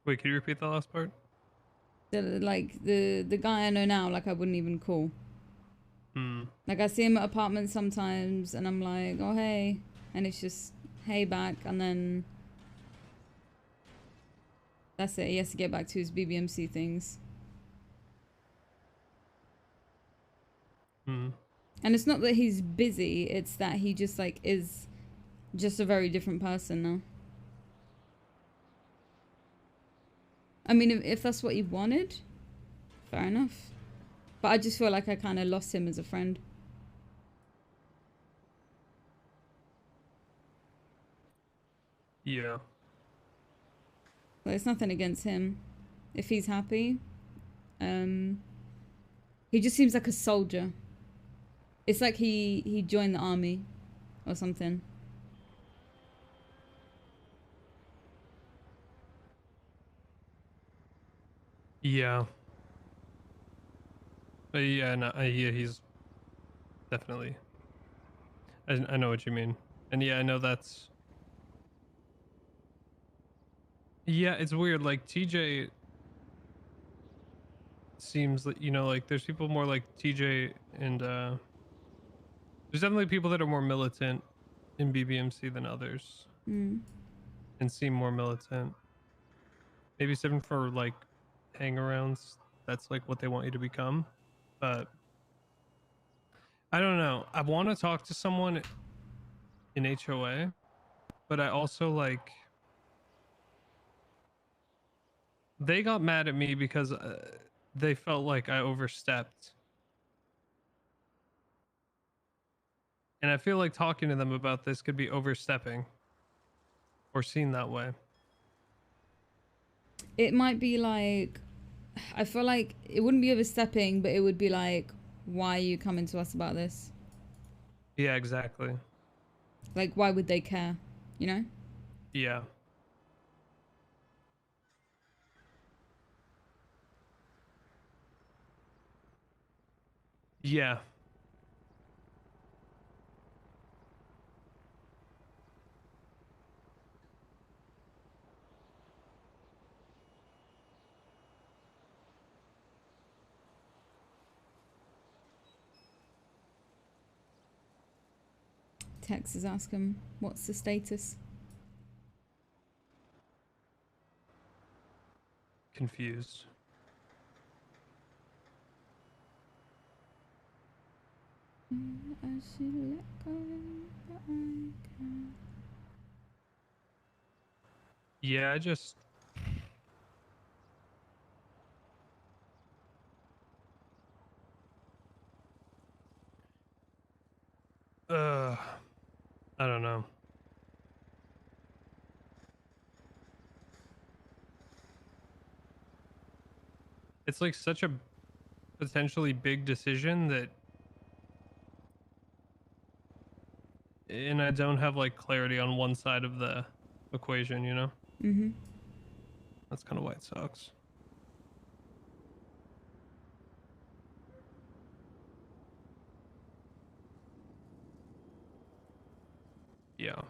[SPEAKER 1] Wait, can you repeat that last part?
[SPEAKER 4] The guy I know now, like I wouldn't even call. Like I see him at apartments sometimes and I'm like, oh hey, and it's just hey back, and then that's it. He has to get back to his BBMC things. And it's not that he's busy, it's that he just like is just a very different person now. I mean, if that's what he wanted, fair enough. But I just feel like I kind of lost him as a friend.
[SPEAKER 1] Yeah.
[SPEAKER 4] But it's nothing against him. If he's happy, he just seems like a soldier. It's like he joined the army or something.
[SPEAKER 1] Yeah. But yeah, no, yeah, he's definitely. I know what you mean, and yeah, I know that's. Yeah, it's weird. Like TJ seems like, you know, like there's people more like TJ, and there's definitely people that are more militant in BBMC than others, and seem more militant. Maybe something for like hang-arounds. That's like what they want you to become, but I don't know. I want to talk to someone in HOA, but I also like. They got mad at me because they felt like I overstepped. And I feel like talking to them about this could be overstepping. or seen that way.
[SPEAKER 4] It might be like, I feel like it wouldn't be overstepping, but it would be like, why are you coming to us about this?
[SPEAKER 1] Yeah, exactly.
[SPEAKER 4] Like, why would they care? You know?
[SPEAKER 1] Yeah. Yeah.
[SPEAKER 4] Tex is asking, what's the status?
[SPEAKER 1] Confused.
[SPEAKER 4] I should let go, but I can't.
[SPEAKER 1] Yeah, I just... I don't know. It's like such a potentially big decision that... And I don't have like clarity on one side of the equation, you know?
[SPEAKER 4] Mm-hmm.
[SPEAKER 1] That's kind of why it sucks. Yeah.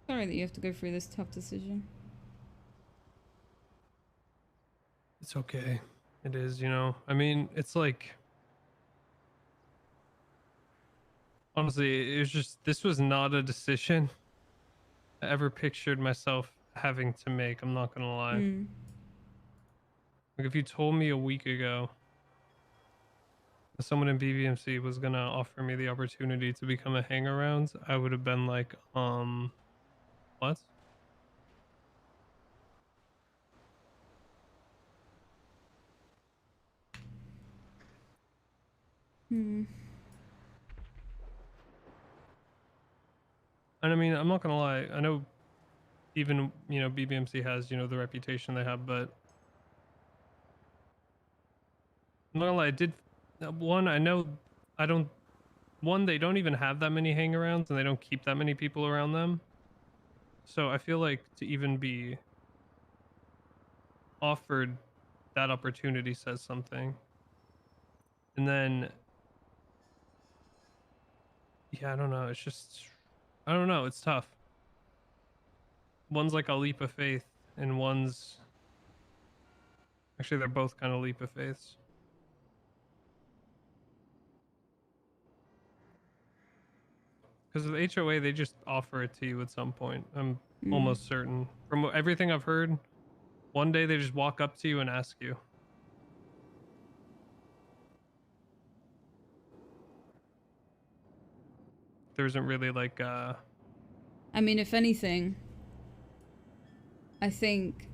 [SPEAKER 4] Sorry that you have to go through this tough decision.
[SPEAKER 1] It's okay. It is, you know? I mean, it's like... Honestly, it was just... This was not a decision I ever pictured myself having to make. I'm not gonna lie.
[SPEAKER 4] Mm.
[SPEAKER 1] Like, if you told me a week ago that someone in BBMC was gonna offer me the opportunity to become a hang-around, I would have been like, what?
[SPEAKER 4] Hmm.
[SPEAKER 1] And I mean, I'm not gonna lie. I know even, you know, BBMC has, you know, the reputation they have, but I'm not gonna lie, I did... One, I know I don't... One, they don't even have that many hang-arounds and they don't keep that many people around them. So I feel like to even be offered that opportunity says something. And then, yeah, I don't know. It's just, I don't know. It's tough. One's like a leap of faith, and one's actually, they're both kind of leap of faiths. Because with HOA, they just offer it to you at some point. I'm almost certain. From everything I've heard, one day they just walk up to you and ask you. There isn't really like
[SPEAKER 4] I mean, if anything, I think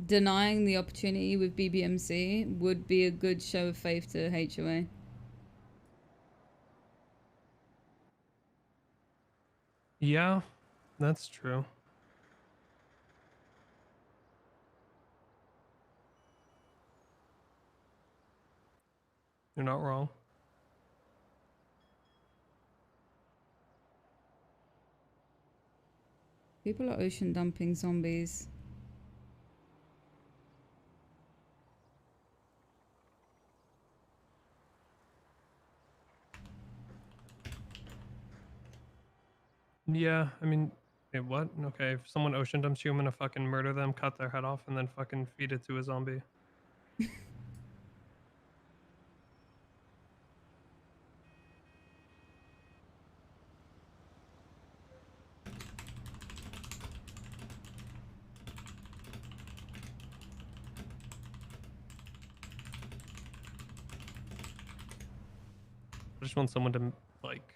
[SPEAKER 4] denying the opportunity with BBMC would be a good show of faith to HOA.
[SPEAKER 1] Yeah, that's true. You're not wrong.
[SPEAKER 4] People are ocean dumping zombies.
[SPEAKER 1] Yeah, I mean, wait, what? Okay, if someone ocean dumps you, I'm gonna fucking murder them, cut their head off, and then fucking feed it to a zombie. I just want someone to, like...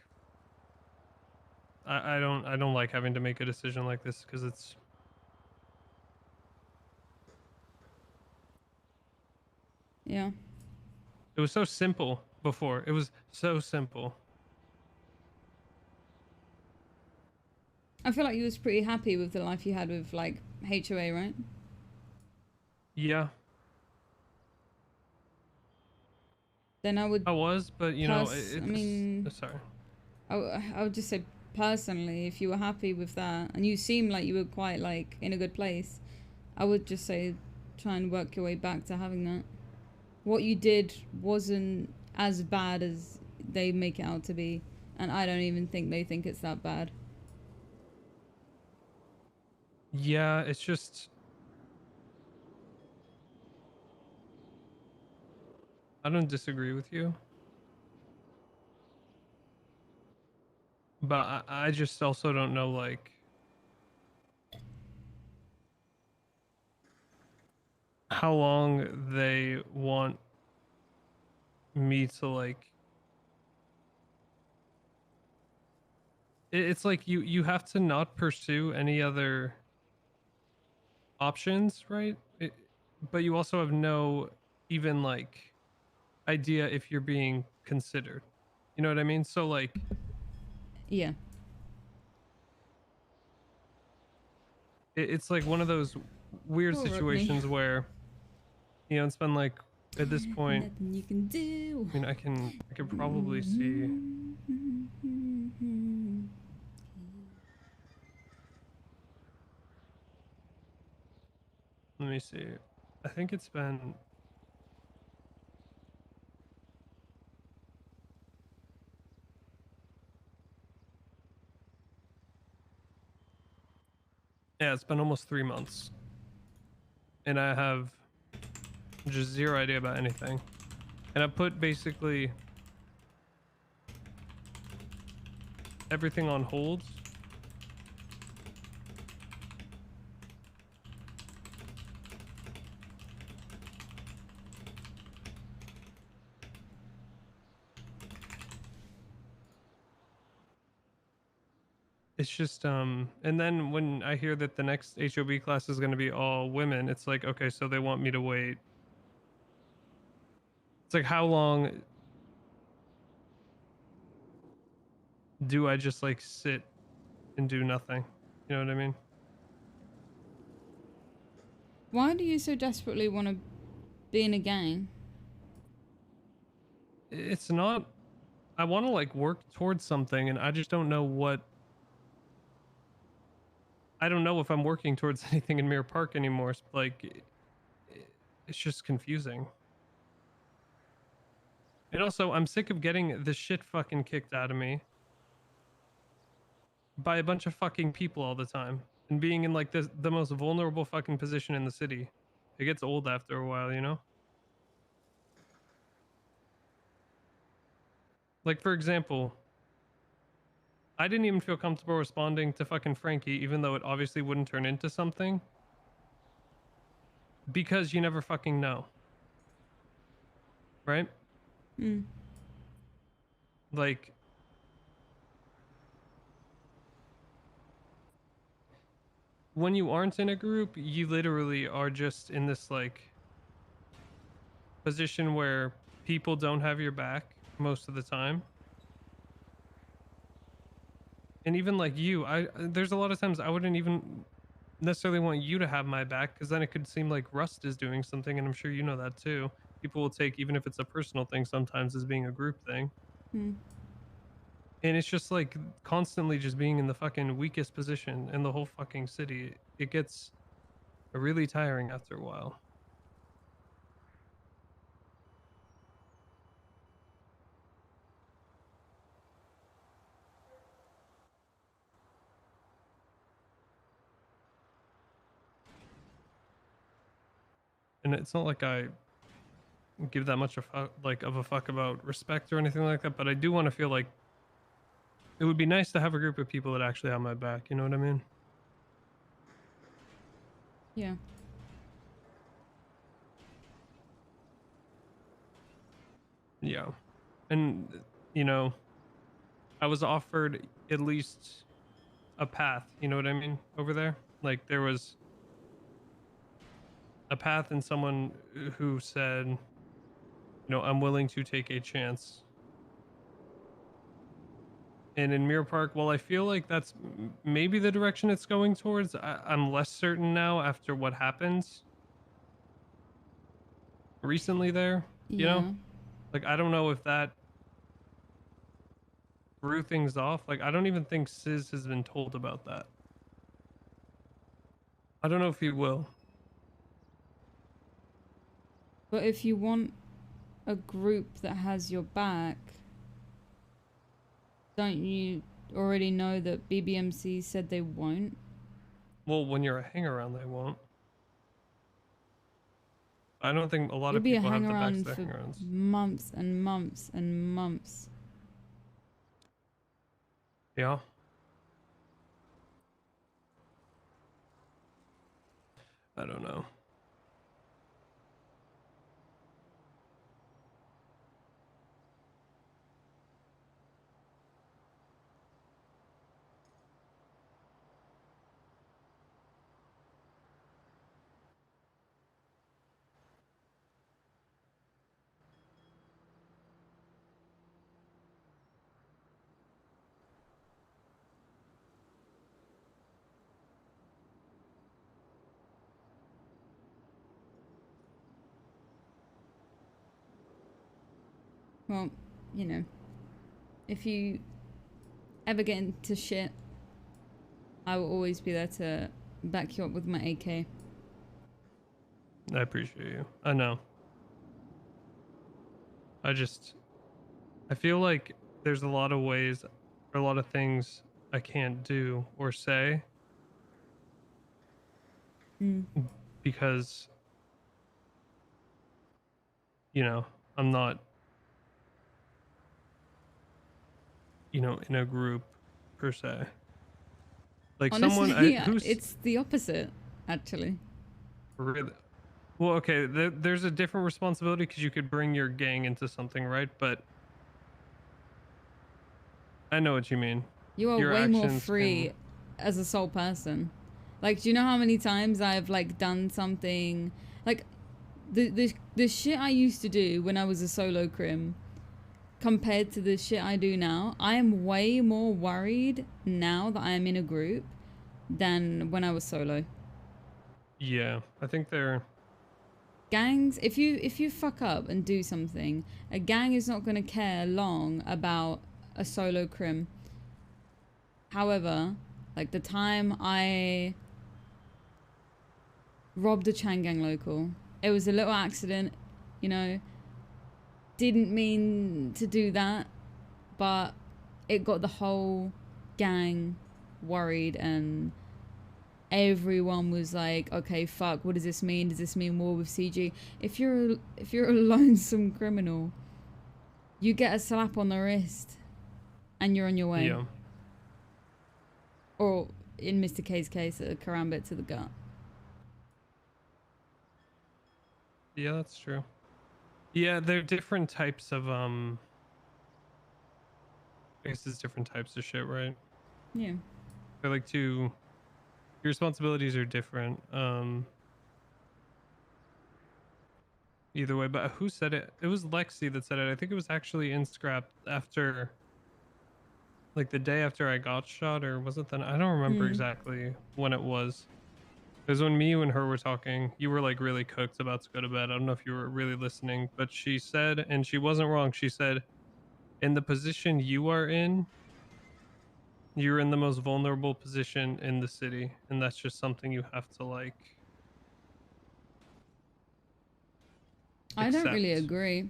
[SPEAKER 1] I don't like having to make a decision like this because
[SPEAKER 4] Yeah.
[SPEAKER 1] it was so simple before. It was so simple.
[SPEAKER 4] I feel like you was pretty happy with the life you had with like HOA, right?
[SPEAKER 1] Yeah.
[SPEAKER 4] Then I would.
[SPEAKER 1] I was, but you know,
[SPEAKER 4] I mean,
[SPEAKER 1] sorry.
[SPEAKER 4] I would just say personally, if you were happy with that, and you seem like you were quite like in a good place, I would just say try and work your way back to having that. What you did wasn't as bad as they make it out to be, and I don't even think they think it's that bad.
[SPEAKER 1] Yeah, it's just I don't disagree with you. But I just also don't know, like, how long they want me to, like... It's like you have to not pursue any other options, right? But you also have no even, like, idea if you're being considered. You know what I mean? So, like...
[SPEAKER 4] Yeah.
[SPEAKER 1] It's like one of those weird
[SPEAKER 4] Poor Rodney.
[SPEAKER 1] situations where, you know, it's been like at this point.
[SPEAKER 4] Nothing you can do.
[SPEAKER 1] I mean, I can probably see. Let me see. I think it's been. Yeah, it's been almost 3 months, and I have just zero idea about anything. And I put basically everything on hold. It's just and then when I hear that the next HOB class is going to be all women, it's like, okay, so they want me to wait. It's like, how long do I just like sit and do nothing? You know what I mean?
[SPEAKER 4] Why do you so desperately want to be in a gang?
[SPEAKER 1] It's not, I want to like work towards something, and I just don't know what. I don't know if I'm working towards anything in Mirror Park anymore. Like, it's just confusing. And also, I'm sick of getting the shit fucking kicked out of me by a bunch of fucking people all the time, and being in like the most vulnerable fucking position in the city. It gets old after a while, you know? Like, for example, I didn't even feel comfortable responding to fucking Frankie, even though it obviously wouldn't turn into something. Because you never fucking know. Right?
[SPEAKER 4] Mm.
[SPEAKER 1] Like, when you aren't in a group, you literally are just in this, like, position where people don't have your back most of the time. And even like you, there's a lot of times I wouldn't even necessarily want you to have my back, because then it could seem like R.U.S.T is doing something, and I'm sure you know that too. People will take, even if it's a personal thing, sometimes as being a group thing.
[SPEAKER 4] Mm.
[SPEAKER 1] And it's just like constantly just being in the fucking weakest position in the whole fucking city. It gets really tiring after a while. And it's not like I give that much of a fuck about respect or anything like that, but I do want to feel like it would be nice to have a group of people that actually have my back. You know what I mean?
[SPEAKER 4] Yeah.
[SPEAKER 1] Yeah. And, you know, I was offered at least a path. You know what I mean? Over there, like there was a path and someone who said, you know, I'm willing to take a chance. And in Mirror Park, well, I feel like that's maybe the direction it's going towards. I'm less certain now after what happens recently there. You know, like I don't know if that threw things off. Like I don't even think Sis has been told about that. I don't know if he will.
[SPEAKER 4] But if you want a group that has your back, don't you already know that BBMC said they won't?
[SPEAKER 1] Well, when you're a hang-around, they won't. I don't think a lot
[SPEAKER 4] You'll
[SPEAKER 1] of
[SPEAKER 4] be a
[SPEAKER 1] people have the backs
[SPEAKER 4] hang-around
[SPEAKER 1] to
[SPEAKER 4] for
[SPEAKER 1] hang-arounds.
[SPEAKER 4] months and months and months.
[SPEAKER 1] Yeah. I don't know.
[SPEAKER 4] Well, you know, if you ever get into shit, I will always be there to back you up with my AK.
[SPEAKER 1] I appreciate you. I know. I feel like there's a lot of ways or a lot of things I can't do or say because, you know, I'm not, you know, in a group per se. Like
[SPEAKER 4] Honestly,
[SPEAKER 1] someone
[SPEAKER 4] yeah,
[SPEAKER 1] who's
[SPEAKER 4] it's the opposite, actually.
[SPEAKER 1] really well. Okay, there's a different responsibility because you could bring your gang into something, right? But I know what you mean.
[SPEAKER 4] You are
[SPEAKER 1] Your
[SPEAKER 4] way more
[SPEAKER 1] actions
[SPEAKER 4] free as a sole person. Like, do you know how many times I've like done something like the shit I used to do when I was a solo crim compared to the shit I do now? I am way more worried now that I am in a group than when I was solo.
[SPEAKER 1] Yeah, I think they're
[SPEAKER 4] Gangs, if you fuck up and do something, a gang is not going to care long about a solo crim. However, like the time I robbed a Changang local, it was a little accident, you know, didn't mean to do that, but it got the whole gang worried and everyone was like, okay, fuck, what does this mean? Does this mean war with CG? If you're a lonesome criminal, you get a slap on the wrist and you're on your way.
[SPEAKER 1] Yeah.
[SPEAKER 4] Or in Mr. K's case, a karambit to the gut.
[SPEAKER 1] Yeah, that's true. Yeah, they're different types of I guess it's different types of shit, right?
[SPEAKER 4] Yeah.
[SPEAKER 1] They're like your responsibilities are different. Either way, but who said it? It was Lexi that said it. I think it was actually in scrap after like the day after I got shot, or was it then? I don't remember exactly when it was. It was when me, you and her were talking. You were like really cooked, about to go to bed. I don't know if you were really listening, but she said, and she wasn't wrong. She said, in the position you are in, you're in the most vulnerable position in the city, and that's just something you have to like
[SPEAKER 4] I don't really
[SPEAKER 1] accept.
[SPEAKER 4] agree.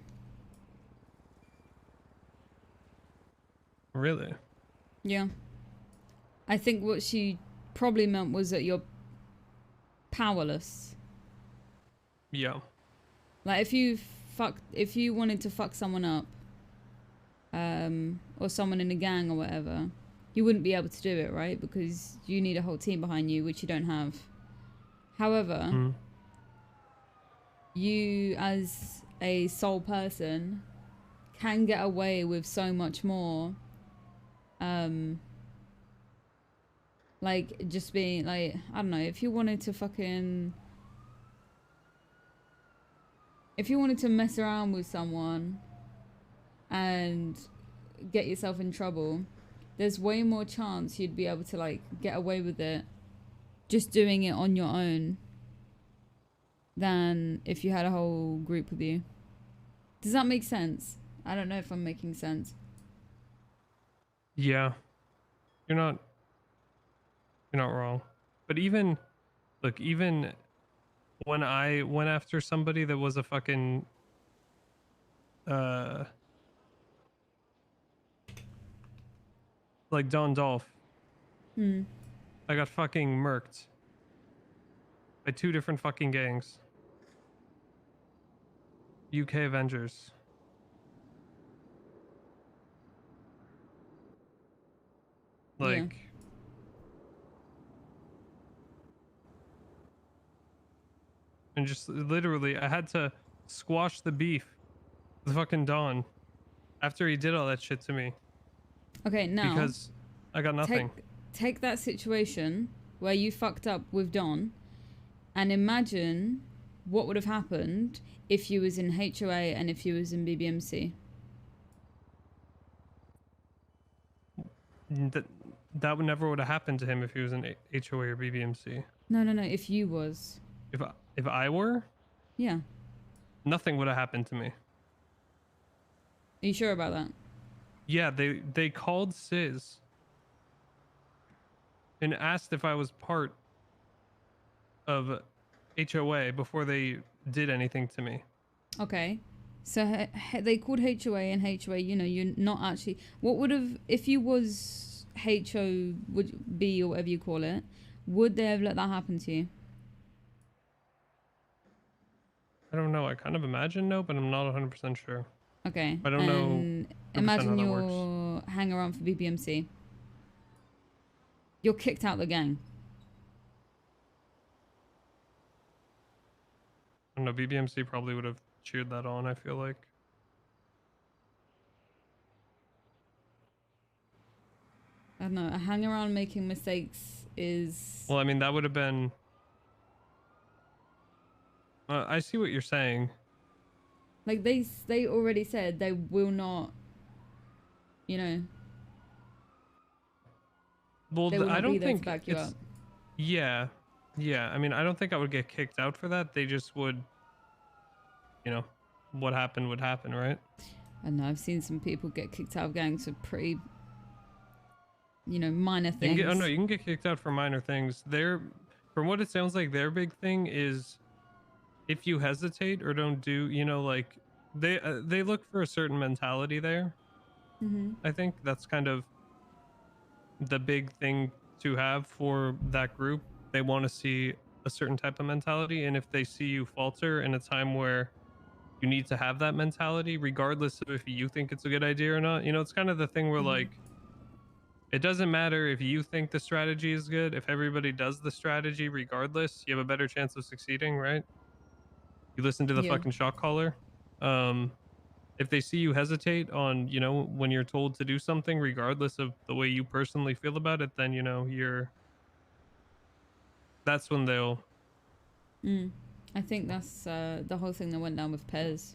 [SPEAKER 1] Really?
[SPEAKER 4] Yeah. I think what she probably meant was that you're powerless.
[SPEAKER 1] Yeah.
[SPEAKER 4] Like if you wanted to fuck someone up, or someone in a gang or whatever, you wouldn't be able to do it, right? Because you need a whole team behind you, which you don't have. However, you as a sole person can get away with so much more Like, just being like, I don't know, if you wanted to fucking... If you wanted to mess around with someone and get yourself in trouble, there's way more chance you'd be able to, like, get away with it just doing it on your own than if you had a whole group with you. Does that make sense? I don't know if I'm making sense.
[SPEAKER 1] Yeah. You're not wrong. But even, look, even when I went after somebody that was a fucking, like Don Dolph, I got fucking murked by 2 different fucking gangs. UK Avengers. Like, and just literally, I had to squash the beef with fucking Don after he did all that shit to me.
[SPEAKER 4] Okay, now...
[SPEAKER 1] Because I got nothing.
[SPEAKER 4] Take that situation where you fucked up with Don and imagine what would have happened if you was in HOA and if you was in BBMC.
[SPEAKER 1] That would never would have happened to him if he was in HOA or BBMC.
[SPEAKER 4] No, if you was.
[SPEAKER 1] If I were?
[SPEAKER 4] Yeah.
[SPEAKER 1] Nothing would have happened to me.
[SPEAKER 4] Are you sure about that?
[SPEAKER 1] Yeah, they called Sis and asked if I was part of HOA before they did anything to me.
[SPEAKER 4] Okay. So they called HOA and HOA, you know, you're not actually... What would have... If you was HO, would be or whatever you call it, would they have let that happen to you?
[SPEAKER 1] I don't know. I kind of imagine no, but I'm not 100% sure.
[SPEAKER 4] Okay.
[SPEAKER 1] I don't know.
[SPEAKER 4] Imagine you're hang around for BBMC. You're kicked out the gang.
[SPEAKER 1] I don't know. BBMC probably would have cheered that on, I feel like.
[SPEAKER 4] I don't know. A hang around making mistakes is...
[SPEAKER 1] Well, I mean, that would have been... I see what you're saying.
[SPEAKER 4] Like, they already said they will not, you know...
[SPEAKER 1] Well,
[SPEAKER 4] they will not
[SPEAKER 1] I don't
[SPEAKER 4] be there
[SPEAKER 1] think
[SPEAKER 4] to back you up.
[SPEAKER 1] Yeah. I mean, I don't think I would get kicked out for that. They just would, you know, what happened would happen, right?
[SPEAKER 4] I don't know. I've seen some people get kicked out of gangs for pretty, you know, minor things.
[SPEAKER 1] You can get kicked out for minor things. From what it sounds like, their big thing is if you hesitate or don't do, you know, like they look for a certain mentality there. I think that's kind of the big thing to have for that group. They want to see a certain type of mentality, and if they see you falter in a time where you need to have that mentality, regardless of if you think it's a good idea or not, you know, it's kind of the thing where like it doesn't matter if you think the strategy is good. If everybody does the strategy regardless, you have a better chance of succeeding, right? You listen to the fucking shot caller. If they see you hesitate on, you know, when you're told to do something, regardless of the way you personally feel about it, then, you know, that's when they'll...
[SPEAKER 4] I think that's the whole thing that went down with Pez.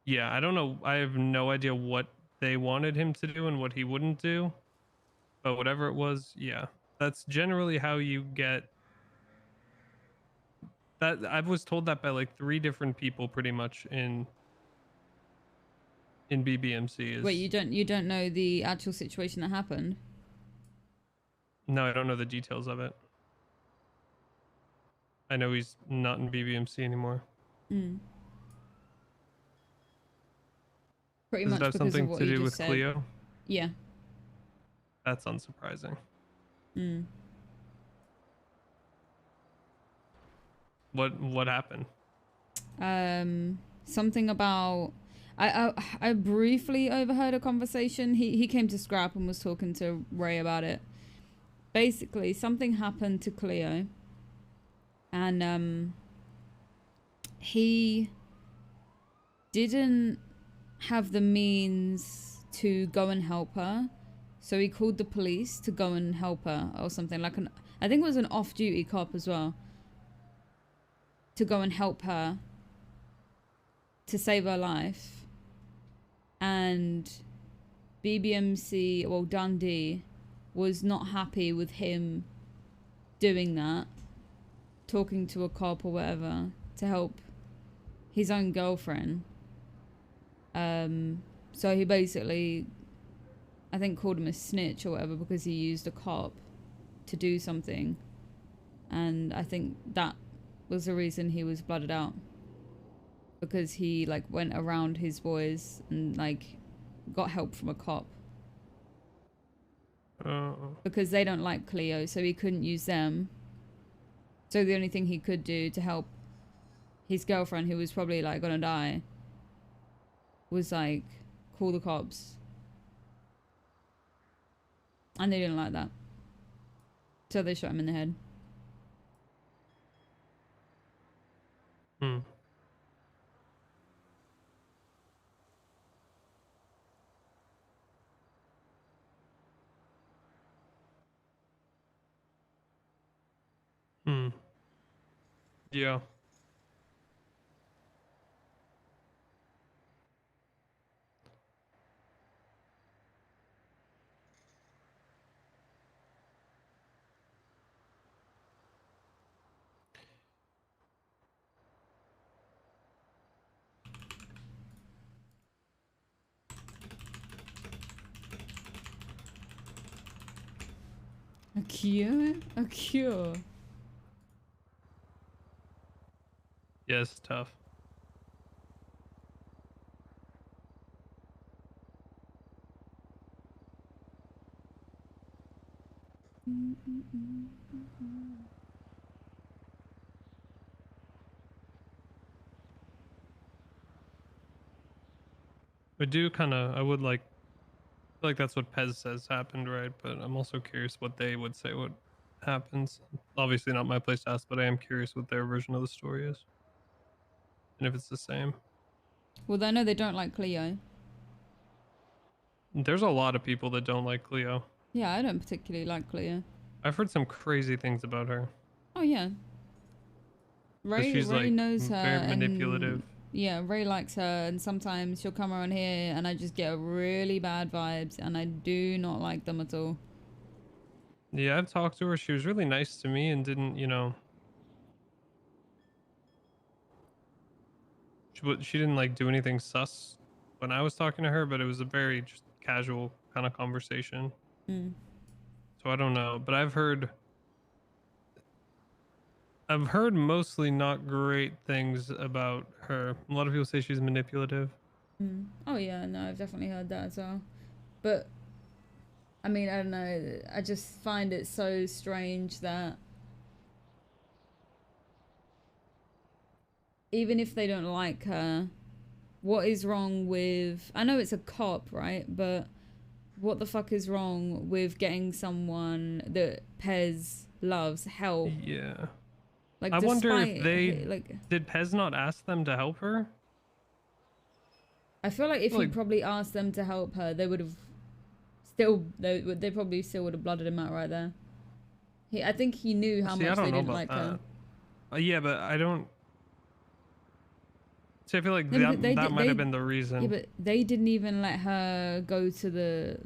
[SPEAKER 1] Yeah, I don't know. I have no idea what they wanted him to do and what he wouldn't do. But whatever it was, yeah. That's generally how you get... That I was told that by like 3 different people pretty much in BBMC.
[SPEAKER 4] Wait, you don't know the actual situation that happened?
[SPEAKER 1] No, I don't know the details of it. I know he's not in BBMC anymore.
[SPEAKER 4] Pretty
[SPEAKER 1] Does
[SPEAKER 4] much
[SPEAKER 1] it have
[SPEAKER 4] because
[SPEAKER 1] something
[SPEAKER 4] of what
[SPEAKER 1] to
[SPEAKER 4] you
[SPEAKER 1] do
[SPEAKER 4] just
[SPEAKER 1] with
[SPEAKER 4] said.
[SPEAKER 1] Cleo?
[SPEAKER 4] Yeah.
[SPEAKER 1] That's unsurprising. What happened?
[SPEAKER 4] Something about... I briefly overheard a conversation. He came to Scrap and was talking to Ray about it. Basically, something happened to Cleo. And he didn't have the means to go and help her. So he called the police to go and help her or something. Like I think it was an off-duty cop as well. To go and help her. To save her life. And BBMC, well, Dundee, was not happy with him doing that. Talking to a cop or whatever to help his own girlfriend. So he basically, I think, called him a snitch or whatever because he used a cop to do something. And I think that was the reason he was blooded out. Because he, like, went around his boys and, like, got help from a cop. Because they don't like Cleo, so he couldn't use them. So the only thing he could do to help his girlfriend, who was probably, like, gonna die, was, like, call the cops. And they didn't like that. So they shot him in the head.
[SPEAKER 1] Hmm. Hmm. Yeah.
[SPEAKER 4] A cure? A cure.
[SPEAKER 1] Yeah, it's tough. I would like, feel like that's what Pez says happened, right? But I'm also curious what they would say what happens. Obviously not my place to ask, but I am curious what their version of the story is. And if it's the same.
[SPEAKER 4] Well, I know they don't like Cleo.
[SPEAKER 1] There's a lot of people that don't like Cleo.
[SPEAKER 4] Yeah, I don't particularly like Cleo.
[SPEAKER 1] I've heard some crazy things about her.
[SPEAKER 4] Oh, yeah. Ray
[SPEAKER 1] like
[SPEAKER 4] knows her.
[SPEAKER 1] very manipulative.
[SPEAKER 4] And, yeah, Ray likes her, and sometimes she'll come around here and I just get really bad vibes, and I do not like them at all.
[SPEAKER 1] Yeah, I've talked to her. She was really nice to me and didn't, she didn't like do anything sus when I was talking to her, but it was a very just casual kind of conversation.
[SPEAKER 4] Mm.
[SPEAKER 1] So I don't know, but I've heard mostly not great things about her. A lot of people say she's manipulative.
[SPEAKER 4] Mm. Oh, yeah, no, I've definitely heard that as well. But, I mean, I don't know. I just find it so strange that even if they don't like her, what is wrong with... I know it's a cop, right? But what the fuck is wrong with getting someone that Pez loves help?
[SPEAKER 1] Yeah.
[SPEAKER 4] Like,
[SPEAKER 1] I wonder if they...
[SPEAKER 4] like,
[SPEAKER 1] did Pez not ask them to help her?
[SPEAKER 4] I feel like if he probably asked them to help her, they would have still... They probably still would have blooded him out right there. I think he knew how much they didn't like her.
[SPEAKER 1] Yeah, but I don't... See, I feel like that might have been the reason.
[SPEAKER 4] Yeah, but they didn't even let her go to the,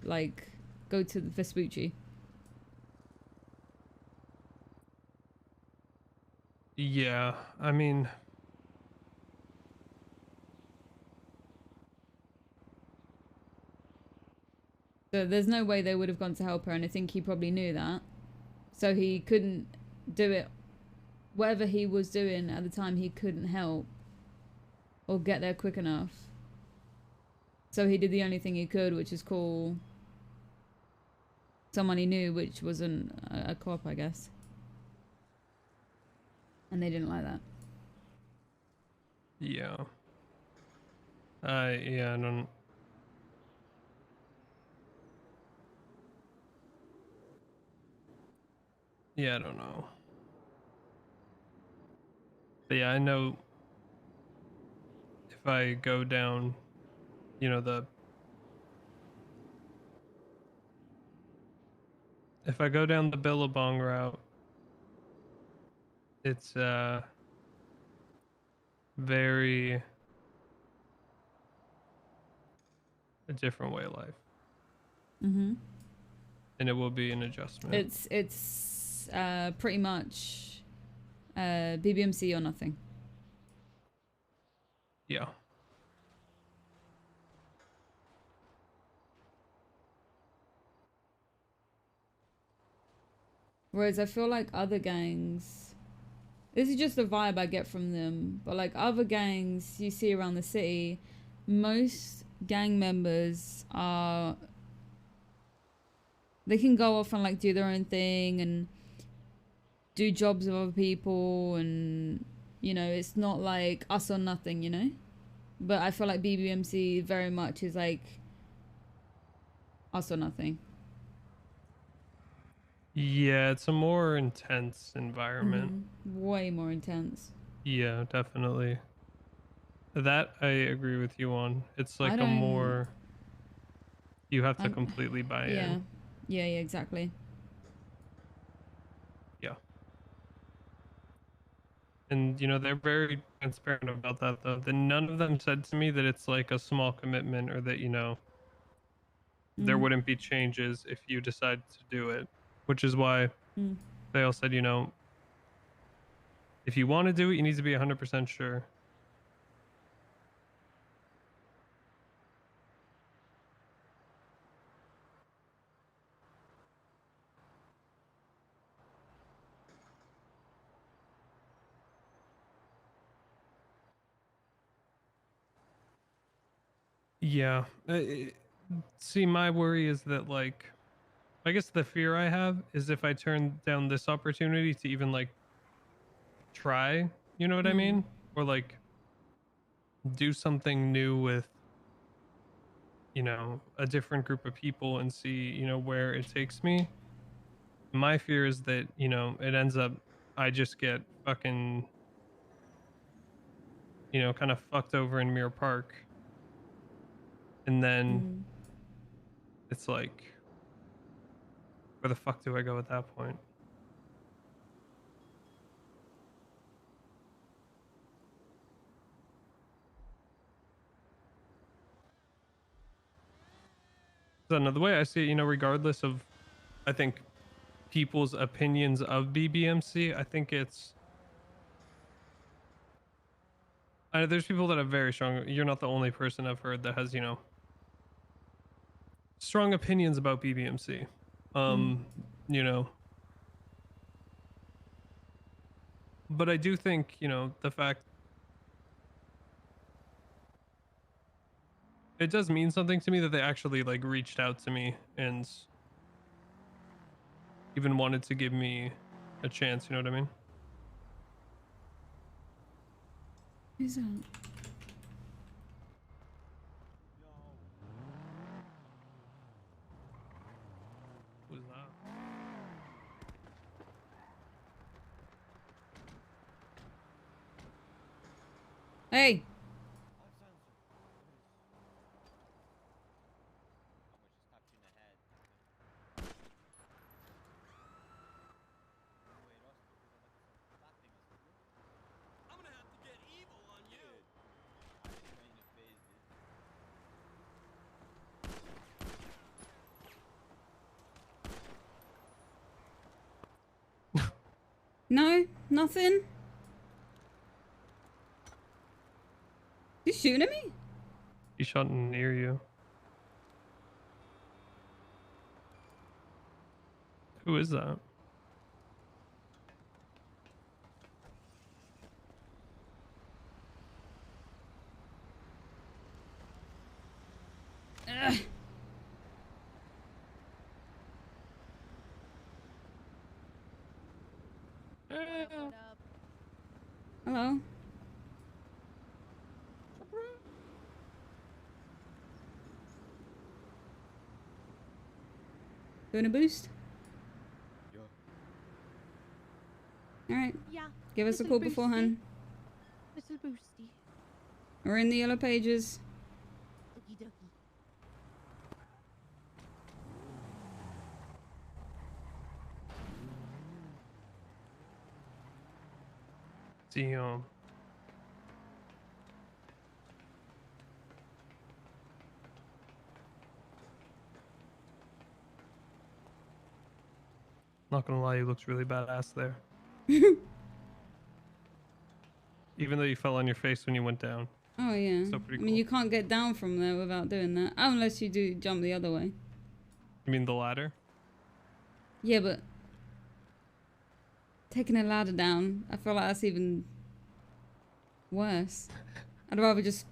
[SPEAKER 4] Vespucci.
[SPEAKER 1] Yeah, I mean...
[SPEAKER 4] So there's no way they would have gone to help her, and I think he probably knew that. So he couldn't do it. Whatever he was doing at the time, he couldn't help or get there quick enough. So he did the only thing he could, which is call someone he knew, which wasn't a cop, I guess. And they didn't like that.
[SPEAKER 1] Yeah. Yeah, I don't... Yeah, I don't know. But yeah, I know if I go down, the if I go down the Billabong route, it's very a different way of life.
[SPEAKER 4] Mm-hmm.
[SPEAKER 1] And it will be an adjustment.
[SPEAKER 4] It's pretty much BBMC or nothing.
[SPEAKER 1] Yeah.
[SPEAKER 4] Whereas I feel like other gangs, this is just the vibe I get from them, but like other gangs you see around the city, most gang members are, they can go off and like do their own thing and do jobs of other people, and you know, it's not like us or nothing, you know. But I feel like BBMC very much is like us or nothing.
[SPEAKER 1] Yeah, it's a more intense environment.
[SPEAKER 4] Way more intense.
[SPEAKER 1] Yeah, definitely. That I agree with you on. It's
[SPEAKER 4] I
[SPEAKER 1] like a
[SPEAKER 4] don't-
[SPEAKER 1] more, you have to completely buy in.
[SPEAKER 4] Yeah, exactly.
[SPEAKER 1] Yeah. And you know, they're very transparent about that though. That none of them said to me that it's like a small commitment or that, you know, there
[SPEAKER 4] Mm.
[SPEAKER 1] wouldn't be changes if you decide to do it. Which is why
[SPEAKER 4] Mm.
[SPEAKER 1] they all said, you know, if you want to do it, you need to be 100% sure. Yeah. See, my worry is that, like, I guess the fear I have is if I turn down this opportunity to even, like, try, you know what I mean? Or, like, do something new with, you know, a different group of people and see, you know, where it takes me. My fear is that, you know, it ends up, I just get fucking, you know, kind of fucked over in Mirror Park. And then it's like, where the fuck do I go at that point? So another way I see it, you know, regardless of, I think, people's opinions of BBMC, I think it's, there's people that have very strong, you're not the only person I've heard that has, you know, strong opinions about BBMC. You know, but I do think, you know, the fact it does mean something to me that they actually like reached out to me and even wanted to give me a chance, you know what I mean?
[SPEAKER 4] Who's that?
[SPEAKER 1] Who's that?
[SPEAKER 4] Hey. No, nothing. You shooting at me?
[SPEAKER 1] He shot near you. Who is that?
[SPEAKER 4] Ugh. Hello. Doing a boost? Alright.
[SPEAKER 11] Yeah.
[SPEAKER 4] Give us a
[SPEAKER 11] little
[SPEAKER 4] call beforehand.
[SPEAKER 11] Little boosty.
[SPEAKER 4] We're in the yellow pages.
[SPEAKER 11] Okie dokie.
[SPEAKER 1] Damn. Not gonna lie, he looks really badass there. Even though you fell on your face when you went down.
[SPEAKER 4] Oh yeah.
[SPEAKER 1] Still
[SPEAKER 4] I
[SPEAKER 1] pretty
[SPEAKER 4] mean,
[SPEAKER 1] cool.
[SPEAKER 4] you can't get down from there without doing that, unless you do jump the other way.
[SPEAKER 1] You mean the ladder?
[SPEAKER 4] Yeah, but taking a ladder down, I feel like that's even worse. I'd rather just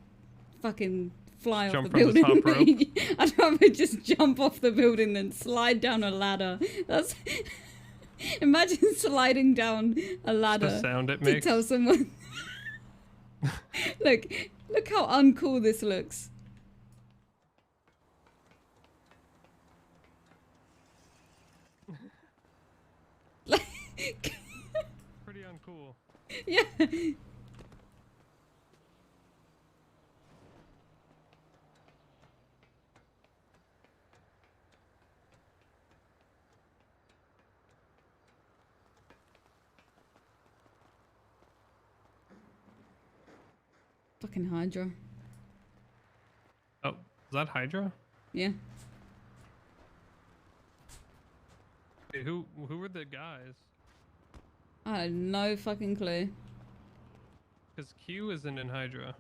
[SPEAKER 4] fucking fly
[SPEAKER 1] Jump
[SPEAKER 4] off the
[SPEAKER 1] from the
[SPEAKER 4] building.
[SPEAKER 1] top rope?
[SPEAKER 4] I'd rather just jump off the building than slide down a ladder. That's imagine sliding down a ladder
[SPEAKER 1] the sound it
[SPEAKER 4] to
[SPEAKER 1] makes.
[SPEAKER 4] tell someone. Look how uncool this looks.
[SPEAKER 1] Pretty uncool.
[SPEAKER 4] Yeah. Fucking Hydra.
[SPEAKER 1] Oh, is that Hydra?
[SPEAKER 4] Yeah.
[SPEAKER 1] Hey, who were the guys?
[SPEAKER 4] I had no fucking clue.
[SPEAKER 1] Because Q isn't in Hydra.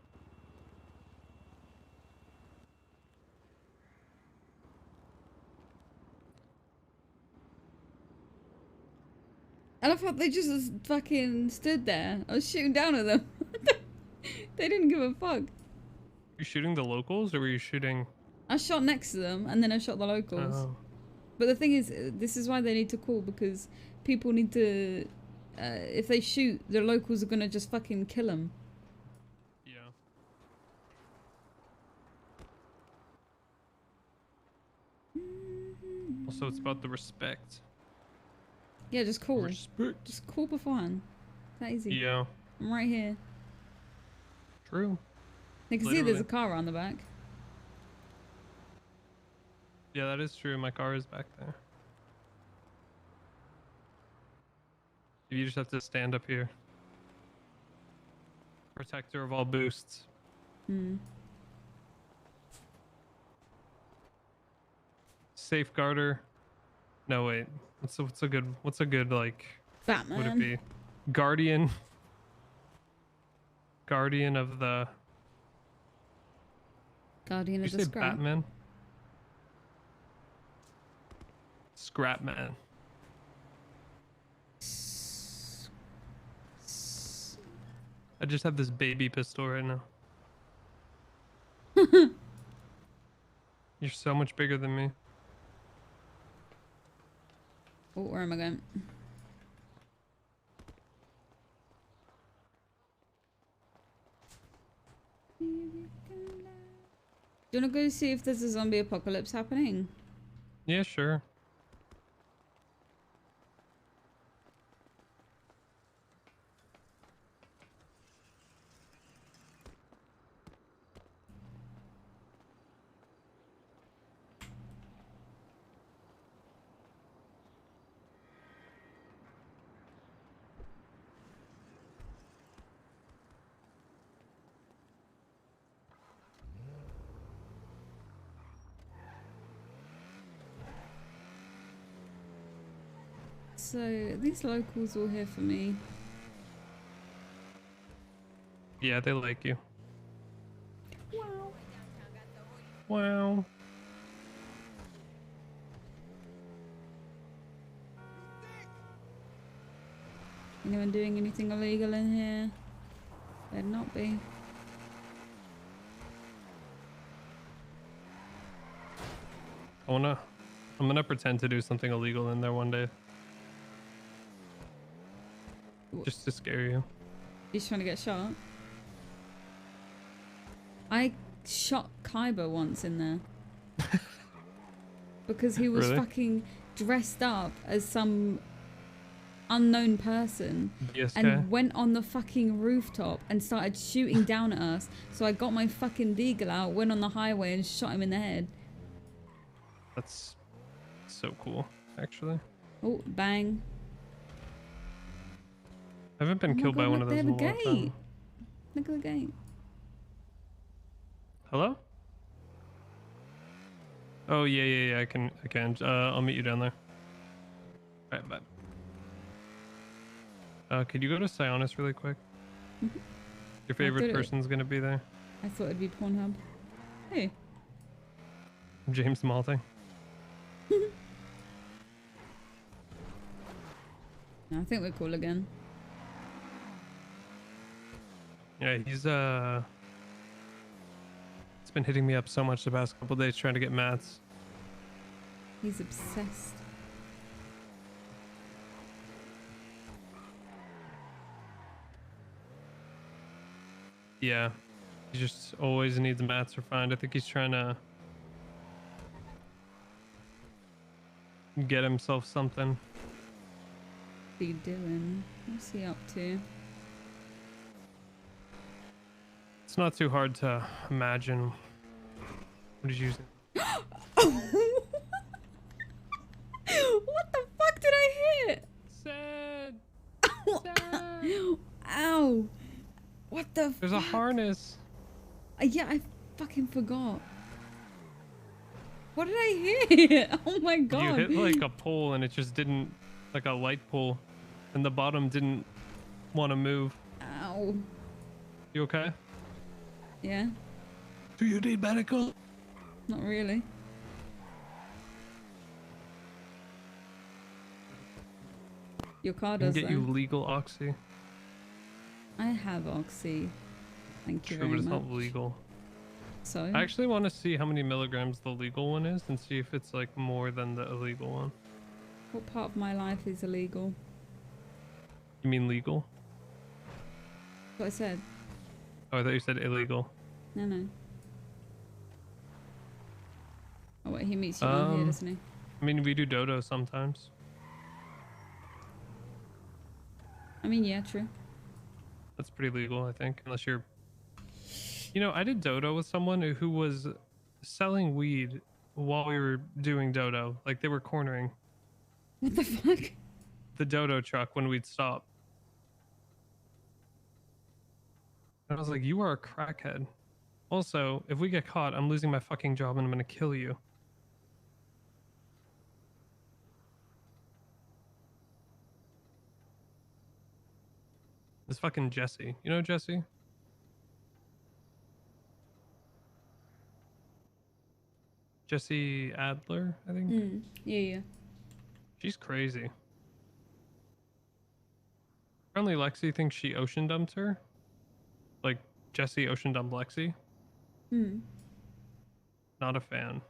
[SPEAKER 4] I love how they just fucking stood there. I was shooting down at them. They didn't give a fuck.
[SPEAKER 1] You shooting the locals or were you shooting?
[SPEAKER 4] I shot next to them and then I shot the locals.
[SPEAKER 1] Oh.
[SPEAKER 4] But the thing is, this is why they need to call, because people need to. If they shoot, the locals are gonna just fucking kill them.
[SPEAKER 1] Yeah. Also, it's about the respect.
[SPEAKER 4] Yeah, just call.
[SPEAKER 1] Respect.
[SPEAKER 4] Just call beforehand. That easy.
[SPEAKER 1] Yeah.
[SPEAKER 4] I'm right here.
[SPEAKER 1] True.
[SPEAKER 4] You can see there's a car on the back.
[SPEAKER 1] Yeah, that is true. My car is back there. You just have to stand up here. Protector of all boosts.
[SPEAKER 4] Hmm.
[SPEAKER 1] Safeguarder. No wait. What's a good like?
[SPEAKER 4] Batman.
[SPEAKER 1] Would it be Guardian? Guardian of the.
[SPEAKER 4] Guardian
[SPEAKER 1] Did
[SPEAKER 4] of
[SPEAKER 1] you
[SPEAKER 4] the
[SPEAKER 1] say
[SPEAKER 4] Scrap.
[SPEAKER 1] Batman? Scrap Man. I just have this baby pistol right now. You're so much bigger than me.
[SPEAKER 4] Oh, where am I going? Do you wanna go see if there's a zombie apocalypse happening?
[SPEAKER 1] Yeah, sure.
[SPEAKER 4] So these locals all here for me.
[SPEAKER 1] Yeah, they like you.
[SPEAKER 4] Wow.
[SPEAKER 1] Wow.
[SPEAKER 4] Anyone doing anything illegal in here? Better not be.
[SPEAKER 1] I'm gonna pretend to do something illegal in there one day. Just to scare you.
[SPEAKER 4] He's trying to get shot. I shot Kaiba once in there. Because he was
[SPEAKER 1] Really?
[SPEAKER 4] fucking dressed up as some unknown person
[SPEAKER 1] BSK?
[SPEAKER 4] and went on the fucking rooftop and started shooting down at us. So I got my fucking deagle out, went on the highway and shot him in the head.
[SPEAKER 1] That's so cool, actually.
[SPEAKER 4] Oh, bang.
[SPEAKER 1] I haven't been
[SPEAKER 4] Oh my
[SPEAKER 1] killed by
[SPEAKER 4] God,
[SPEAKER 1] one
[SPEAKER 4] look,
[SPEAKER 1] of
[SPEAKER 4] they
[SPEAKER 1] those
[SPEAKER 4] have
[SPEAKER 1] in
[SPEAKER 4] a
[SPEAKER 1] a long time.
[SPEAKER 4] gate. Look at the gate.
[SPEAKER 1] Hello? Oh yeah. I can. I'll meet you down there. All right, bye. Could you go to Sionis really quick?
[SPEAKER 4] Mhm.
[SPEAKER 1] Your
[SPEAKER 4] I
[SPEAKER 1] favorite
[SPEAKER 4] thought it-
[SPEAKER 1] person's gonna be there.
[SPEAKER 4] I thought it'd be Pornhub. Hey.
[SPEAKER 1] James Malting.
[SPEAKER 4] No, I think we're cool again.
[SPEAKER 1] Yeah, he's been hitting me up so much the past couple days trying to get mats.
[SPEAKER 4] He's obsessed.
[SPEAKER 1] Yeah, he just always needs mats or find. I think he's trying to get himself something.
[SPEAKER 4] What are you doing? What's he up to?
[SPEAKER 1] It's not too hard to imagine what he's using.
[SPEAKER 4] What the fuck did I hit?
[SPEAKER 1] Sad.
[SPEAKER 4] Ow! What the
[SPEAKER 1] There's a harness.
[SPEAKER 4] Yeah, I fucking forgot. What did I hit? Oh my god.
[SPEAKER 1] You hit like a pole and it just didn't, like a light pole, and the bottom didn't want to move.
[SPEAKER 4] Ow.
[SPEAKER 1] You okay?
[SPEAKER 4] Yeah,
[SPEAKER 1] Do you need medical?
[SPEAKER 4] not really. Your car
[SPEAKER 1] I can
[SPEAKER 4] does
[SPEAKER 1] get
[SPEAKER 4] though.
[SPEAKER 1] you legal oxy.
[SPEAKER 4] I have Oxy. Thank you
[SPEAKER 1] True,
[SPEAKER 4] very
[SPEAKER 1] but it's
[SPEAKER 4] much.
[SPEAKER 1] not legal.
[SPEAKER 4] So?
[SPEAKER 1] I actually want to see how many milligrams the legal one is and see if it's like more than the illegal one.
[SPEAKER 4] What part of my life is illegal?
[SPEAKER 1] You mean legal?
[SPEAKER 4] That's what I said.
[SPEAKER 1] Oh, I thought you said illegal.
[SPEAKER 4] No. Oh wait, he meets you down here, doesn't he?
[SPEAKER 1] I mean, we do dodo sometimes.
[SPEAKER 4] I mean, yeah, true.
[SPEAKER 1] That's pretty legal, I think, unless you're... You know, I did dodo with someone who was selling weed while we were doing dodo. Like, they were cornering
[SPEAKER 4] What the fuck?
[SPEAKER 1] the dodo truck when we'd stop. And I was like, you are a crackhead. Also, if we get caught, I'm losing my fucking job and I'm gonna kill you. This fucking Jesse. You know Jesse? Jesse Adler, I think.
[SPEAKER 4] Yeah.
[SPEAKER 1] She's crazy. Apparently Lexi thinks she ocean dumped her. Like, Jesse ocean dumped Lexi. Not a fan.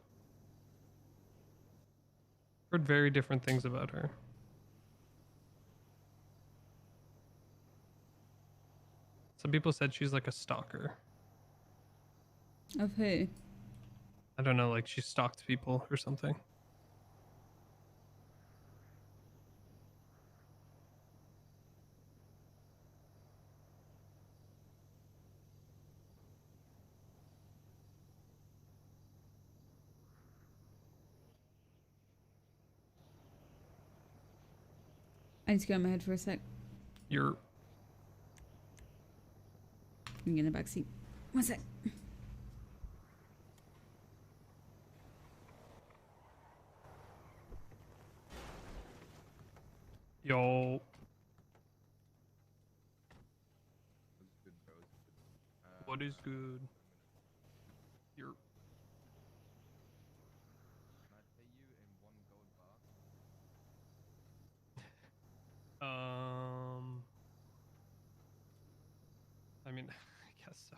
[SPEAKER 1] Heard very different things about her. Some people said she's like a stalker.
[SPEAKER 4] Of who?
[SPEAKER 1] I don't know, like she stalked people or something.
[SPEAKER 4] I need to go in my head for a sec.
[SPEAKER 1] You're...
[SPEAKER 4] I'm in the back seat. One sec.
[SPEAKER 1] Yo. What is good? You're... I mean, I guess so.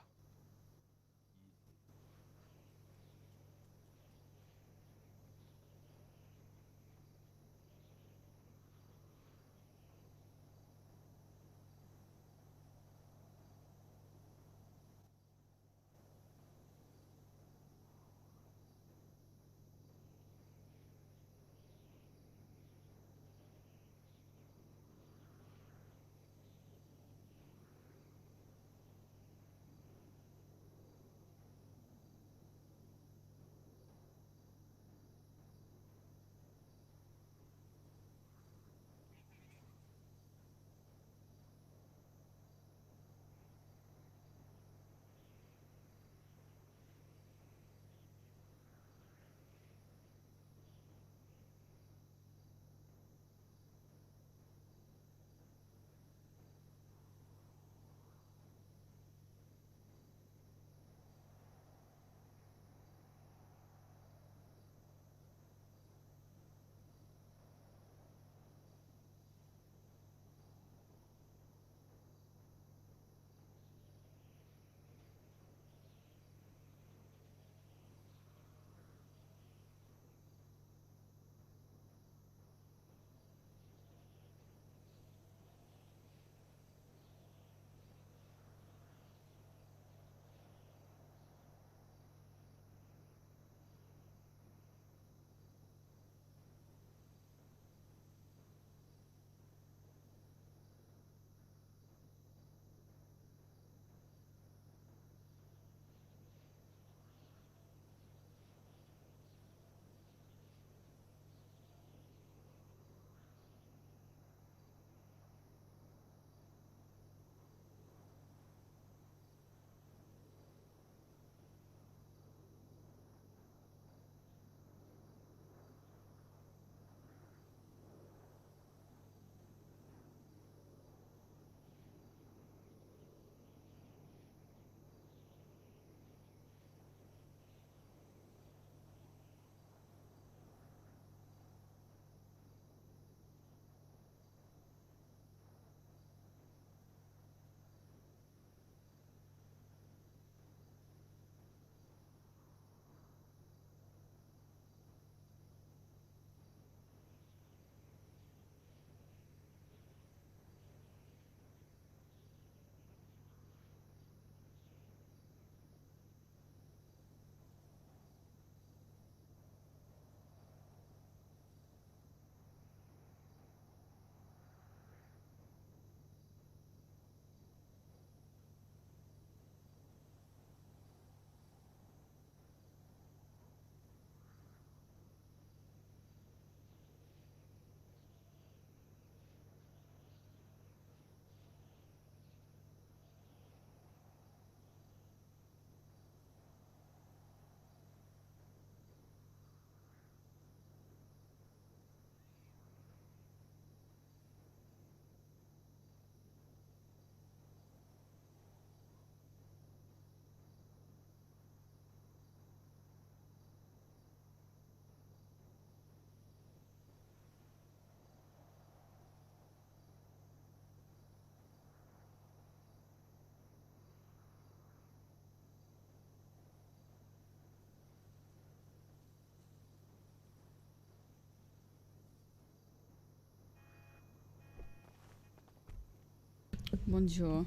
[SPEAKER 4] Bonjour.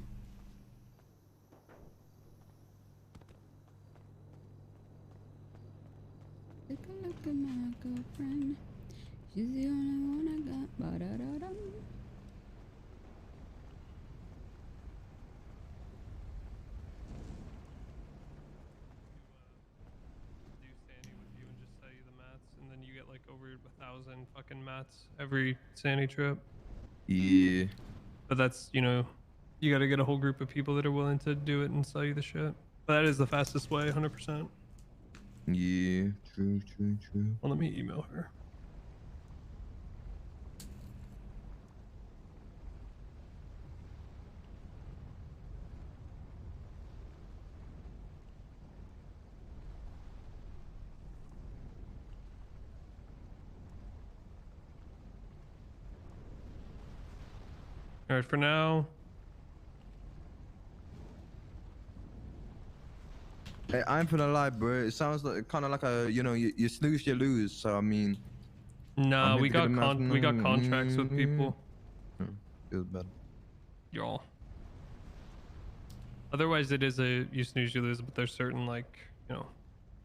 [SPEAKER 4] Take a look at my girlfriend. She's the only one I got. Ba-da-da-dum.
[SPEAKER 1] Do Sandy with you and just sell you the mats, and then you get like over 1,000 fucking mats every Sandy trip.
[SPEAKER 9] Yeah.
[SPEAKER 1] But that's, you know, you got to get a whole group of people that are willing to do it and sell you the shit. But that is the fastest way, 100%.
[SPEAKER 9] Yeah. True.
[SPEAKER 1] Well, let me email her. All right, for now.
[SPEAKER 9] Hey, I ain't gonna lie, bro. It sounds like kind of like a, you know, you snooze, you lose. So I mean,
[SPEAKER 1] Nah, we got contracts with people.
[SPEAKER 9] Feels better.
[SPEAKER 1] Y'all. Otherwise, it is a you snooze, you lose, but there's certain like, you know,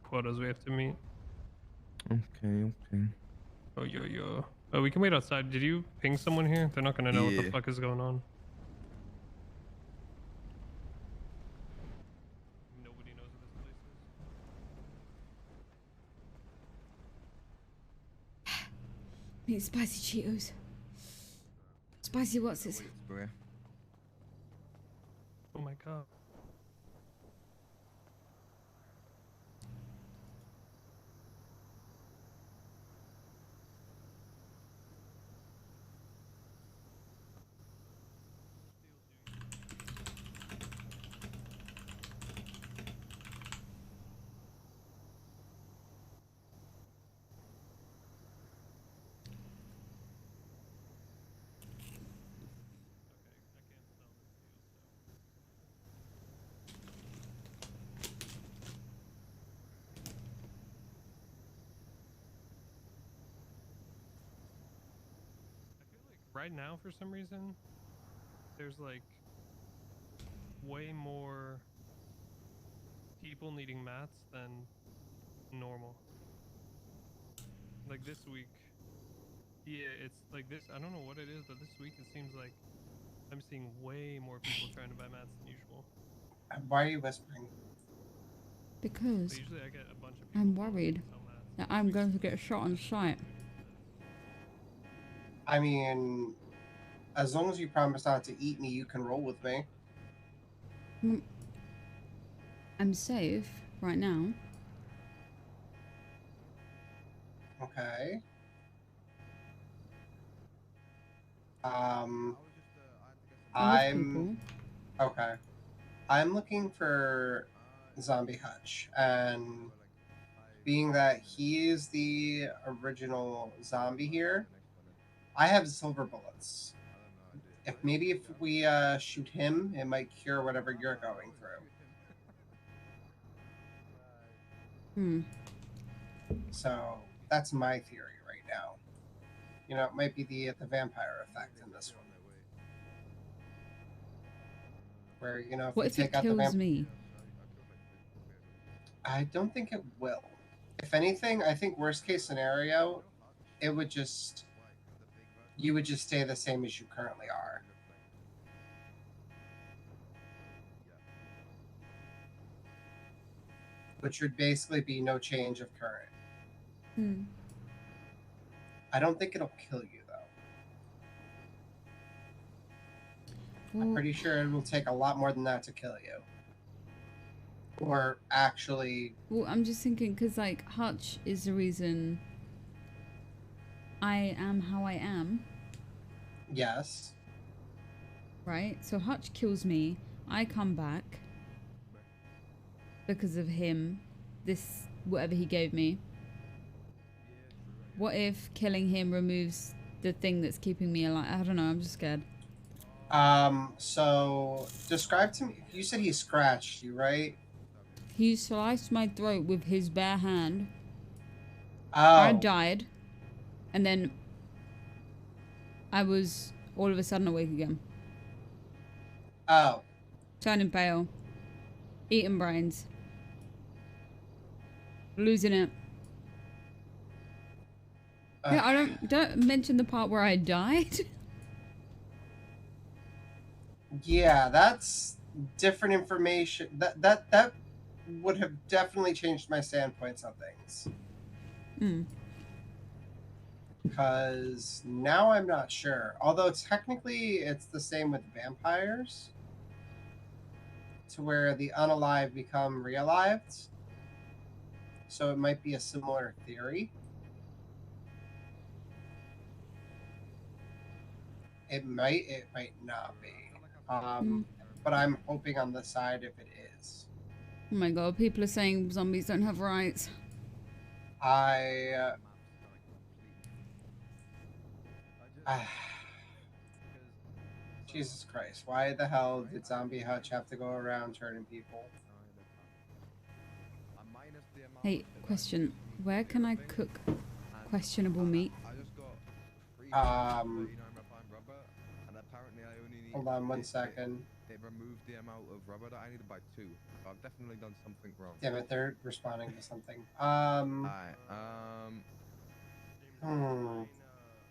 [SPEAKER 1] quotas we have to meet.
[SPEAKER 9] Okay.
[SPEAKER 1] Oh, yo. Oh, we can wait outside. Did you ping someone here? They're not gonna know what the fuck is going on. Nobody knows what this place is.
[SPEAKER 4] Need spicy Cheetos. Spicy what's this?
[SPEAKER 1] Oh my god. Right now, for some reason, there's like way more people needing mats than normal. Like this week, yeah, it's like this. I don't know what it is, but this week it seems like I'm seeing way more people trying to buy mats than usual.
[SPEAKER 5] Why are you whispering?
[SPEAKER 4] Because
[SPEAKER 1] So usually I get a bunch of people
[SPEAKER 4] I'm worried that I'm going to get shot on sight.
[SPEAKER 5] I mean, as long as you promise not to eat me, you can roll with me.
[SPEAKER 4] I'm safe right now.
[SPEAKER 5] Okay. I'm okay. I'm looking for Zombie Hutch, and being that he is the original zombie here, I have silver bullets. If we shoot him, it might cure whatever you're going through. So that's my theory right now. You know, it might be the vampire effect in this one, where you know
[SPEAKER 4] What
[SPEAKER 5] if
[SPEAKER 4] if
[SPEAKER 5] you
[SPEAKER 4] it
[SPEAKER 5] take out the
[SPEAKER 4] kills me?
[SPEAKER 5] I don't think it will. If anything, I think worst case scenario, it would just you would just stay the same as you currently are. Which would basically be no change of current. I don't think it'll kill you though. I'm pretty sure it will take a lot more than that to kill you. Or actually...
[SPEAKER 4] Well, I'm just thinking, because, like, Hutch is the reason I am how I am.
[SPEAKER 5] Yes.
[SPEAKER 4] Right? So Hutch kills me. I come back. Because of him. This, whatever he gave me. What if killing him removes the thing that's keeping me alive? I don't know, I'm just scared.
[SPEAKER 5] So, describe to me... You said he scratched you, right?
[SPEAKER 4] He sliced my throat with his bare hand.
[SPEAKER 5] Oh.
[SPEAKER 4] I died. And then I was all of a sudden awake again.
[SPEAKER 5] Oh.
[SPEAKER 4] Turning pale. Eating brains. Losing it. Yeah, I don't mention the part where I died.
[SPEAKER 5] Yeah, that's different information. That would have definitely changed my standpoints on things.
[SPEAKER 4] Hmm.
[SPEAKER 5] Because now I'm not sure. Although technically it's the same with vampires. To where the unalive become realived. So it might be a similar theory. It might not be. But I'm hoping on the side if it is.
[SPEAKER 4] Oh my god, people are saying zombies don't have rights.
[SPEAKER 5] Jesus Christ, why the hell did Zombie Hutch have to go around turning people?
[SPEAKER 4] Hey, question. Where can I cook questionable meat?
[SPEAKER 5] Hold on 1 second.
[SPEAKER 9] It removed the amount of rubber that I need to buy 2. So I've definitely done something wrong.
[SPEAKER 5] Damn it, they're responding to something.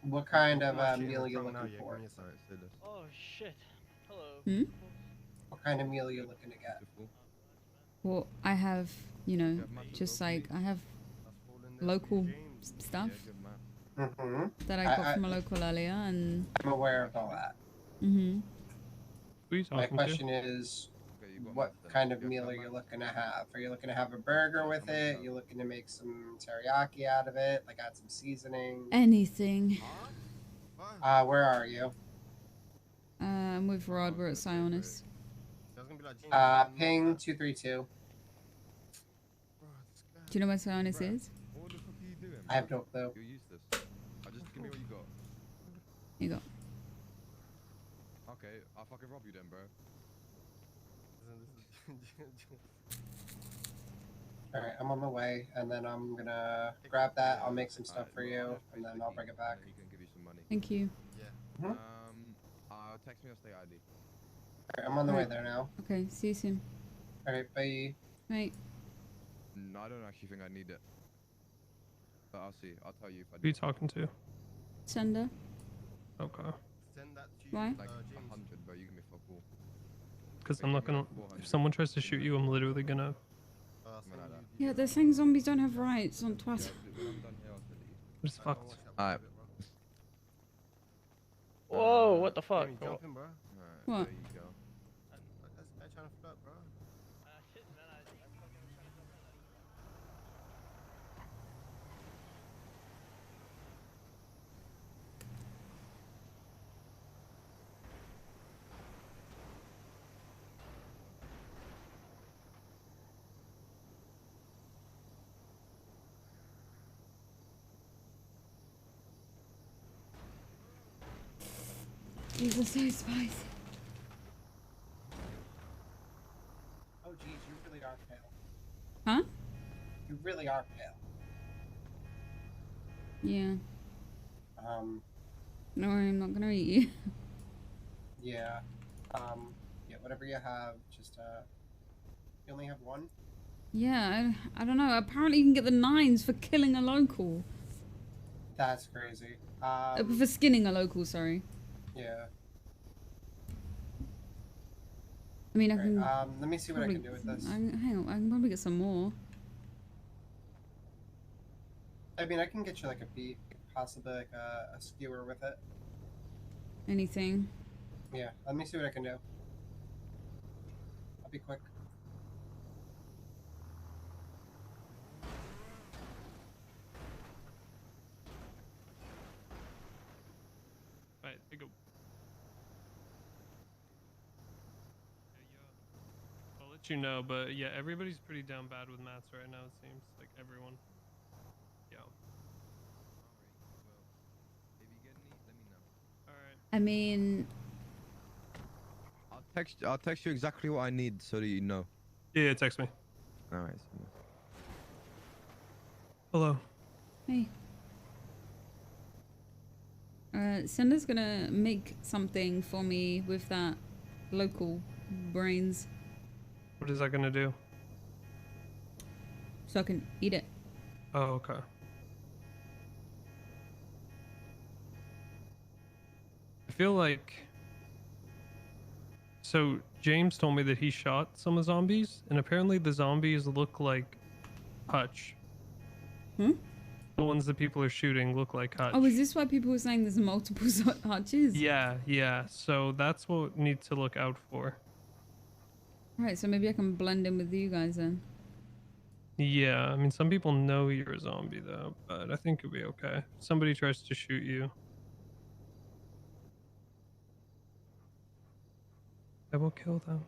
[SPEAKER 5] What kind of meal are you looking for?
[SPEAKER 15] Oh shit. Hello.
[SPEAKER 4] Hmm?
[SPEAKER 5] What kind of meal are you looking to get?
[SPEAKER 4] Well, I have, you know, just like, I have local stuff that I got from a local earlier, and...
[SPEAKER 5] I'm aware of all that.
[SPEAKER 4] Mm-hmm.
[SPEAKER 5] My question is, what kind of meal are you looking to have? Are you looking to have a burger with it? You looking to make some teriyaki out of it? Like add some seasoning?
[SPEAKER 4] Anything.
[SPEAKER 5] Where are you?
[SPEAKER 4] I'm with Rod, we're at Sionis.
[SPEAKER 5] Ping 232.
[SPEAKER 4] Do you know where Sionis is?
[SPEAKER 5] I have no clue.
[SPEAKER 9] Just give me what you got.
[SPEAKER 4] You got.
[SPEAKER 9] Okay, I'll fucking rob you then, bro.
[SPEAKER 5] Alright, I'm on my way, and then I'm gonna grab that, I'll make some stuff for you, and then I'll bring it back.
[SPEAKER 4] Thank you.
[SPEAKER 9] Yeah. Text me or stay ID.
[SPEAKER 5] Alright, I'm on the way there now.
[SPEAKER 4] Okay, see you soon.
[SPEAKER 5] Alright, bye.
[SPEAKER 4] Right.
[SPEAKER 9] No, I don't actually think I need it. But I'll see. I'll tell you if I do.
[SPEAKER 1] Who are you talking to?
[SPEAKER 4] Sender.
[SPEAKER 1] Okay.
[SPEAKER 4] Why?
[SPEAKER 9] Like 100, bro. You give me fuck all.
[SPEAKER 1] Because I'm not gonna. If someone tries to shoot you, I'm literally gonna.
[SPEAKER 4] Yeah, they're saying zombies don't have rights on Twitter.
[SPEAKER 1] It's fucked.
[SPEAKER 9] Alright.
[SPEAKER 15] Whoa, what the fuck?
[SPEAKER 4] What?
[SPEAKER 9] There you go.
[SPEAKER 4] These are so spicy.
[SPEAKER 5] Oh geez, you really are pale.
[SPEAKER 4] Huh?
[SPEAKER 5] You really are pale.
[SPEAKER 4] Yeah. No worry, I'm not gonna eat you.
[SPEAKER 5] Yeah. Yeah, whatever you have, just, you only have one?
[SPEAKER 4] Yeah, I don't know. Apparently you can get the 9s for killing a local.
[SPEAKER 5] That's crazy.
[SPEAKER 4] For skinning a local, sorry.
[SPEAKER 5] Yeah.
[SPEAKER 4] I mean, I
[SPEAKER 5] Right,
[SPEAKER 4] can...
[SPEAKER 5] let me see what I can do with this.
[SPEAKER 4] Hang on, I can probably get some more.
[SPEAKER 5] I mean, I can get you like a beef, possibly like a skewer with it.
[SPEAKER 4] Anything.
[SPEAKER 5] Yeah, let me see what I can do. I'll be quick.
[SPEAKER 1] Right, there you go. I'll let you know, but yeah, everybody's pretty down bad with mats right now, it seems. Like everyone. Yeah. Alright.
[SPEAKER 4] I mean...
[SPEAKER 9] I'll text you exactly what I need so that you know.
[SPEAKER 1] Yeah, text me.
[SPEAKER 9] Alright.
[SPEAKER 1] Hello.
[SPEAKER 4] Hey. Sender's gonna make something for me with that local brains
[SPEAKER 1] What is that gonna do?
[SPEAKER 4] so I can eat it.
[SPEAKER 1] Oh, okay. I feel like... So, James told me that he shot some of the zombies, and apparently the zombies look like Hutch.
[SPEAKER 4] Hmm?
[SPEAKER 1] The ones that people are shooting look like Hutch.
[SPEAKER 4] Oh, is this why people were saying there's multiple Hutches?
[SPEAKER 1] Yeah, yeah. So that's what we need to look out for.
[SPEAKER 4] Right, so maybe I can blend in with you guys then.
[SPEAKER 1] Yeah, I mean, some people know you're a zombie, though, but I think it'll be okay. If somebody tries to shoot you, I will kill them.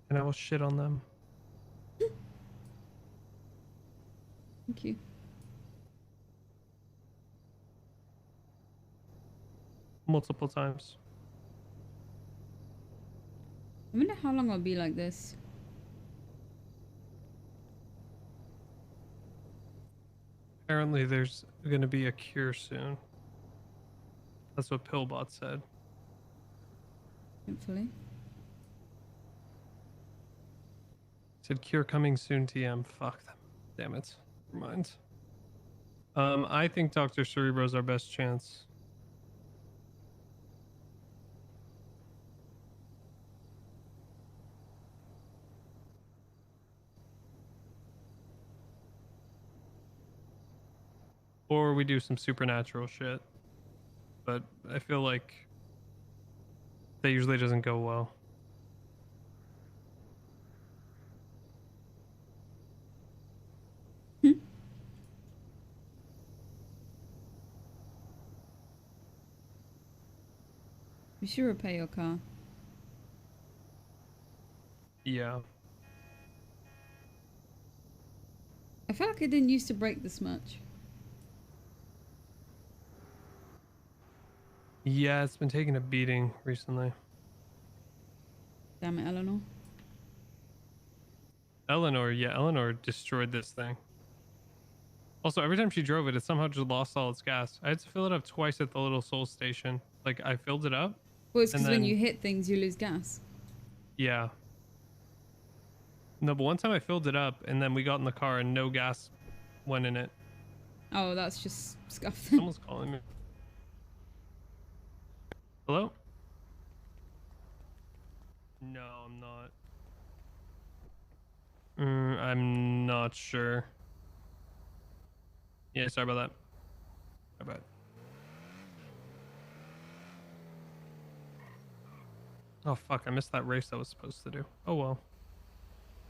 [SPEAKER 1] And I will shit on them.
[SPEAKER 4] Thank you.
[SPEAKER 1] Multiple times.
[SPEAKER 4] I wonder how long I'll be like this.
[SPEAKER 1] Apparently there's going to be a cure soon. That's what Pillbot said.
[SPEAKER 4] Hopefully.
[SPEAKER 1] Said cure coming soon, TM. Fuck them. Damn it. Never mind. I think Dr. Cerebro's our best chance. Or we do some supernatural shit. But I feel like that usually doesn't go well.
[SPEAKER 4] You should repair your car.
[SPEAKER 1] Yeah.
[SPEAKER 4] I feel like it didn't used to break this much.
[SPEAKER 1] Yeah, it's been taking a beating recently.
[SPEAKER 4] Damn it, Eleanor.
[SPEAKER 1] Eleanor destroyed this thing. Also, every time she drove it, it somehow just lost all its gas. I had to fill it up twice at the little Soul station. Like, I filled it up.
[SPEAKER 4] Well, it's because when you hit things, you lose gas.
[SPEAKER 1] Yeah. No, but one time I filled it up, and then we got in the car, and no gas went in it.
[SPEAKER 4] Oh, that's just scuffed.
[SPEAKER 1] Someone's calling me. Hello? No, I'm not. I'm not sure. Yeah, sorry about that. My bad. Oh, fuck. I missed that race I was supposed to do. Oh, well.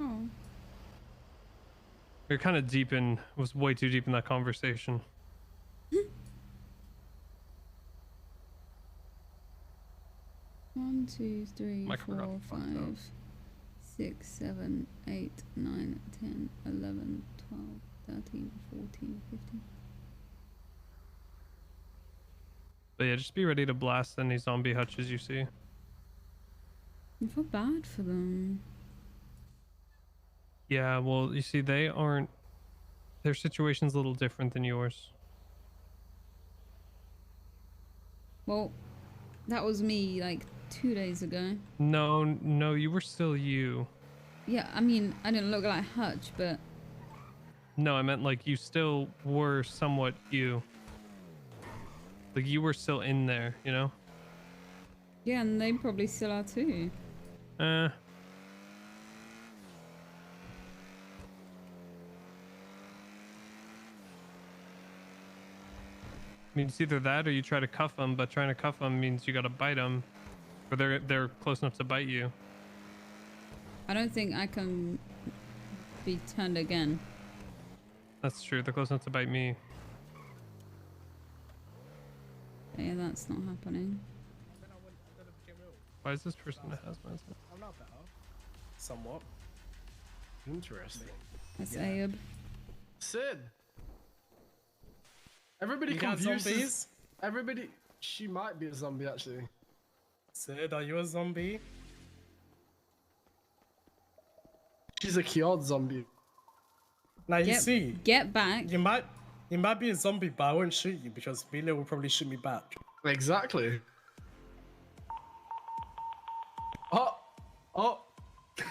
[SPEAKER 4] Oh.
[SPEAKER 1] We were kind of deep in... was way too deep in that conversation.
[SPEAKER 4] 1, 2, 3,
[SPEAKER 1] Micro
[SPEAKER 4] 4,
[SPEAKER 1] got fucked
[SPEAKER 4] 5, 6, 7, 8, 9, 10, 11, 12, 13, 14, 15.
[SPEAKER 1] But yeah, just be ready to blast any zombie hutches you see.
[SPEAKER 4] I feel bad for them.
[SPEAKER 1] Yeah, well, you see, they aren't... their situation's a little different than yours.
[SPEAKER 4] Well, that was me like 2 days ago.
[SPEAKER 1] No, you were still you.
[SPEAKER 4] Yeah, I mean, I didn't look like Hutch, but...
[SPEAKER 1] No, I meant like you still were somewhat you. Like you were still in there, you know?
[SPEAKER 4] Yeah, and they probably still are too.
[SPEAKER 1] I mean, it's either that or you try to cuff them, but trying to cuff them means you gotta bite them. Or they're close enough to bite you.
[SPEAKER 4] I don't think I can be turned again.
[SPEAKER 1] That's true, they're close enough to bite me.
[SPEAKER 4] Yeah, that's not happening.
[SPEAKER 1] Why is this person a hazmat?
[SPEAKER 10] I'm not better. Somewhat. Interesting.
[SPEAKER 4] That's Ayub.
[SPEAKER 10] Cyd. Everybody
[SPEAKER 16] You got
[SPEAKER 10] confuses.
[SPEAKER 16] zombies?
[SPEAKER 10] Everybody. She might be a zombie actually.
[SPEAKER 16] Cyd, are you a zombie?
[SPEAKER 10] She's a cured zombie.
[SPEAKER 16] Now you see.
[SPEAKER 4] Get back.
[SPEAKER 16] You You might be a zombie, but I won't shoot you because Mila will probably shoot me back.
[SPEAKER 10] Exactly. Oh,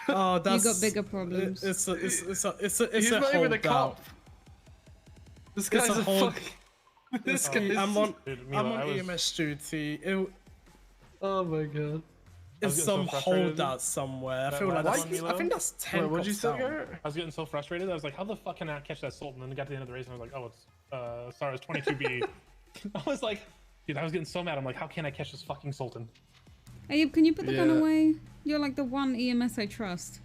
[SPEAKER 16] Oh, that's.
[SPEAKER 4] You got bigger problems.
[SPEAKER 16] It's a
[SPEAKER 10] He's not even a
[SPEAKER 16] holdout.
[SPEAKER 10] cop. This guy's a fuck. This guy.
[SPEAKER 16] I'm on.
[SPEAKER 17] Dude, Mila,
[SPEAKER 16] I'm on
[SPEAKER 17] I was-
[SPEAKER 16] EMS duty.
[SPEAKER 10] Oh my god.
[SPEAKER 16] It's
[SPEAKER 17] getting
[SPEAKER 16] some
[SPEAKER 17] so frustrated
[SPEAKER 16] holdout somewhere. I
[SPEAKER 17] that
[SPEAKER 16] feel like
[SPEAKER 17] last
[SPEAKER 16] that's.
[SPEAKER 17] one, Milo?
[SPEAKER 16] I think that's 10.
[SPEAKER 10] Wait, what'd you
[SPEAKER 16] cops
[SPEAKER 10] say,
[SPEAKER 16] down.
[SPEAKER 10] Garrett?
[SPEAKER 17] I was getting so frustrated. I was like, how the fuck can I catch that Sultan? And then I got to the end of the race and I was like, oh, it's sorry, it's 22B. I was like, dude, I was getting so mad. I'm like, how can I catch this fucking Sultan?
[SPEAKER 4] Ayub, can you put the gun
[SPEAKER 10] Yeah.
[SPEAKER 4] away? You're like the one EMS I trust.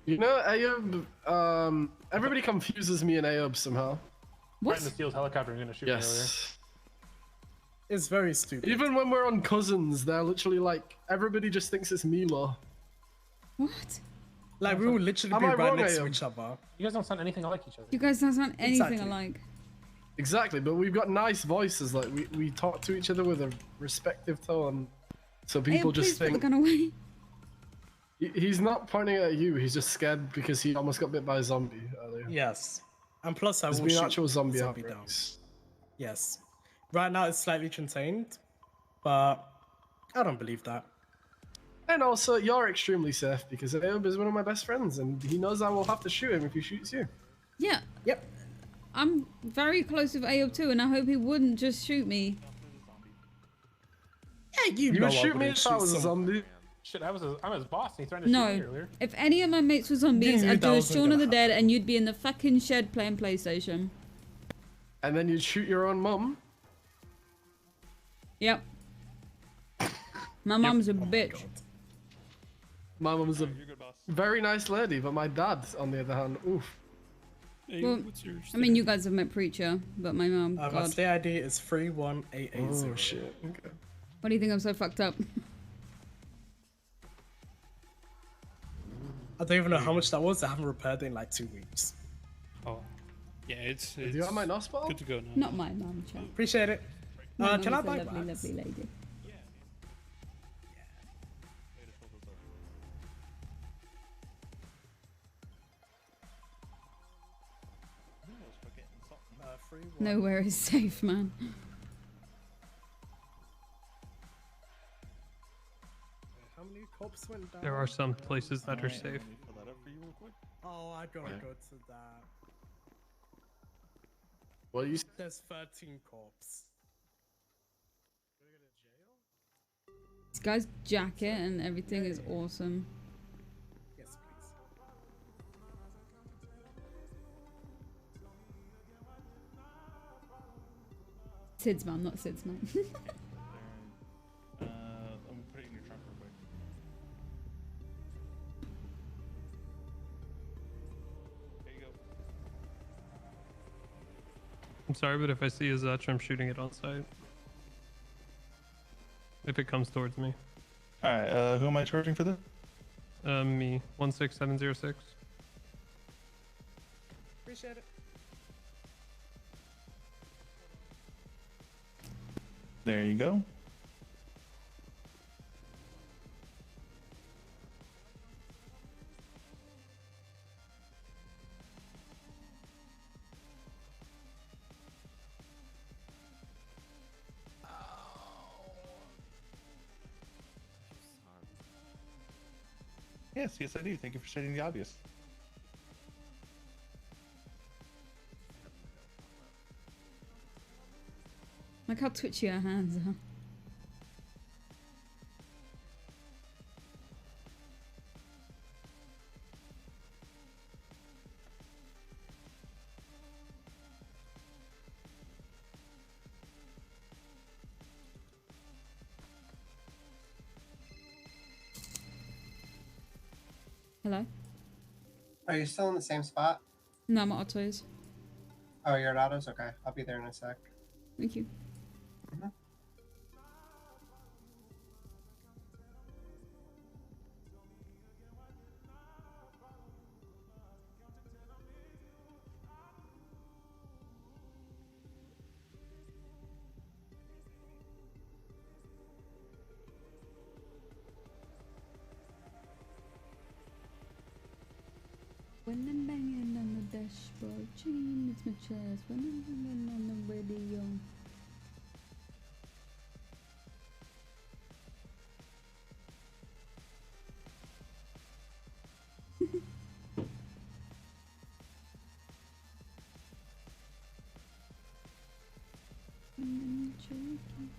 [SPEAKER 10] You know, Ayub, everybody confuses me and Ayub somehow.
[SPEAKER 17] Trying to steal his helicopter and gonna shoot me earlier.
[SPEAKER 10] Yes.
[SPEAKER 16] It's very stupid.
[SPEAKER 10] Even when we're on cousins, they're literally like, everybody just thinks it's Milo.
[SPEAKER 4] What?
[SPEAKER 16] Like we will literally
[SPEAKER 10] Am
[SPEAKER 16] be
[SPEAKER 10] I
[SPEAKER 16] right
[SPEAKER 10] wrong,
[SPEAKER 16] next to
[SPEAKER 10] Ayub?
[SPEAKER 16] each other.
[SPEAKER 17] You guys don't sound anything like each other.
[SPEAKER 4] You guys don't sound anything
[SPEAKER 16] Exactly.
[SPEAKER 4] alike.
[SPEAKER 10] Exactly, but we've got nice voices. Like we talk to each other with a respective tone, so people
[SPEAKER 4] Ayub,
[SPEAKER 10] just
[SPEAKER 4] please put the
[SPEAKER 10] think
[SPEAKER 4] gun away.
[SPEAKER 10] he's not pointing at you. He's just scared because he almost got bit by a zombie earlier.
[SPEAKER 16] Yes, and plus I
[SPEAKER 10] There's
[SPEAKER 16] will
[SPEAKER 10] been
[SPEAKER 16] shoot
[SPEAKER 10] actual zombie
[SPEAKER 16] down.
[SPEAKER 10] outbreaks.
[SPEAKER 16] Yes, right now it's slightly contained, but I don't believe that.
[SPEAKER 10] And also, you're extremely safe because Ayub is one of my best friends, and he knows I will have to shoot him if he shoots you.
[SPEAKER 4] Yeah.
[SPEAKER 16] Yep.
[SPEAKER 4] I'm very close with Ayub too, and I hope he wouldn't just shoot me.
[SPEAKER 16] Yeah,
[SPEAKER 10] You
[SPEAKER 16] know
[SPEAKER 10] would
[SPEAKER 16] I
[SPEAKER 10] shoot me
[SPEAKER 16] wouldn't
[SPEAKER 10] if I
[SPEAKER 16] shoot
[SPEAKER 10] was a
[SPEAKER 16] someone.
[SPEAKER 10] zombie.
[SPEAKER 17] Shit, I'm his boss and he threatened to shoot me
[SPEAKER 4] No.
[SPEAKER 17] earlier.
[SPEAKER 4] If any of my mates were zombies,
[SPEAKER 16] You knew
[SPEAKER 4] I'd
[SPEAKER 16] that
[SPEAKER 4] do a
[SPEAKER 16] wasn't
[SPEAKER 4] Shaun of
[SPEAKER 16] gonna
[SPEAKER 4] the Dead, and you'd be in the fucking shed playing PlayStation.
[SPEAKER 10] And then you'd shoot your own mum.
[SPEAKER 4] Yep. My mum's a bitch.
[SPEAKER 10] My mum's a very nice lady, but my dad, on the other hand, oof.
[SPEAKER 4] Well, I mean, you guys have met Preacher, but my mum,
[SPEAKER 16] My
[SPEAKER 4] God.
[SPEAKER 16] stay ID is 31880.
[SPEAKER 10] Oh shit. Okay.
[SPEAKER 4] Why do you think I'm so fucked up?
[SPEAKER 16] I don't even know how much that was. I haven't repaired it in like 2 weeks.
[SPEAKER 18] Oh, yeah, it's
[SPEAKER 10] Do you have my Nosball?
[SPEAKER 18] good to go now.
[SPEAKER 4] Not my mum, chat.
[SPEAKER 16] Appreciate it.
[SPEAKER 4] My
[SPEAKER 16] Can
[SPEAKER 4] mum
[SPEAKER 16] I
[SPEAKER 4] is a
[SPEAKER 16] buy
[SPEAKER 4] lovely,
[SPEAKER 16] wax?
[SPEAKER 4] lovely lady. Nowhere is safe, man.
[SPEAKER 16] How many cops went down?
[SPEAKER 1] There are some places that are safe.
[SPEAKER 16] Oh, I gotta go to that.
[SPEAKER 10] What do you?
[SPEAKER 16] There's 13 cops.
[SPEAKER 4] This guy's jacket and everything is awesome.
[SPEAKER 16] Yes, please.
[SPEAKER 4] Sid's mum, not Sid's mum.
[SPEAKER 18] I'm putting it in your trunk real quick. There you go.
[SPEAKER 1] I'm sorry, but if I see a Zutch, I'm shooting it on sight. If it comes towards me.
[SPEAKER 18] Alright, who am I charging for this?
[SPEAKER 1] Me, 16706.
[SPEAKER 16] Appreciate it.
[SPEAKER 18] There you go. Yes, yes I do. Thank you for stating the obvious.
[SPEAKER 4] Like how twitchy her hands are. Hello?
[SPEAKER 5] Are you still in the same spot?
[SPEAKER 4] No, I'm at Otto's.
[SPEAKER 5] Oh, you're at Otto's? Okay. I'll be there in a sec.
[SPEAKER 4] Thank you. When I'm banging on the door. dashboard chain. It's my chest when I'm on the radio.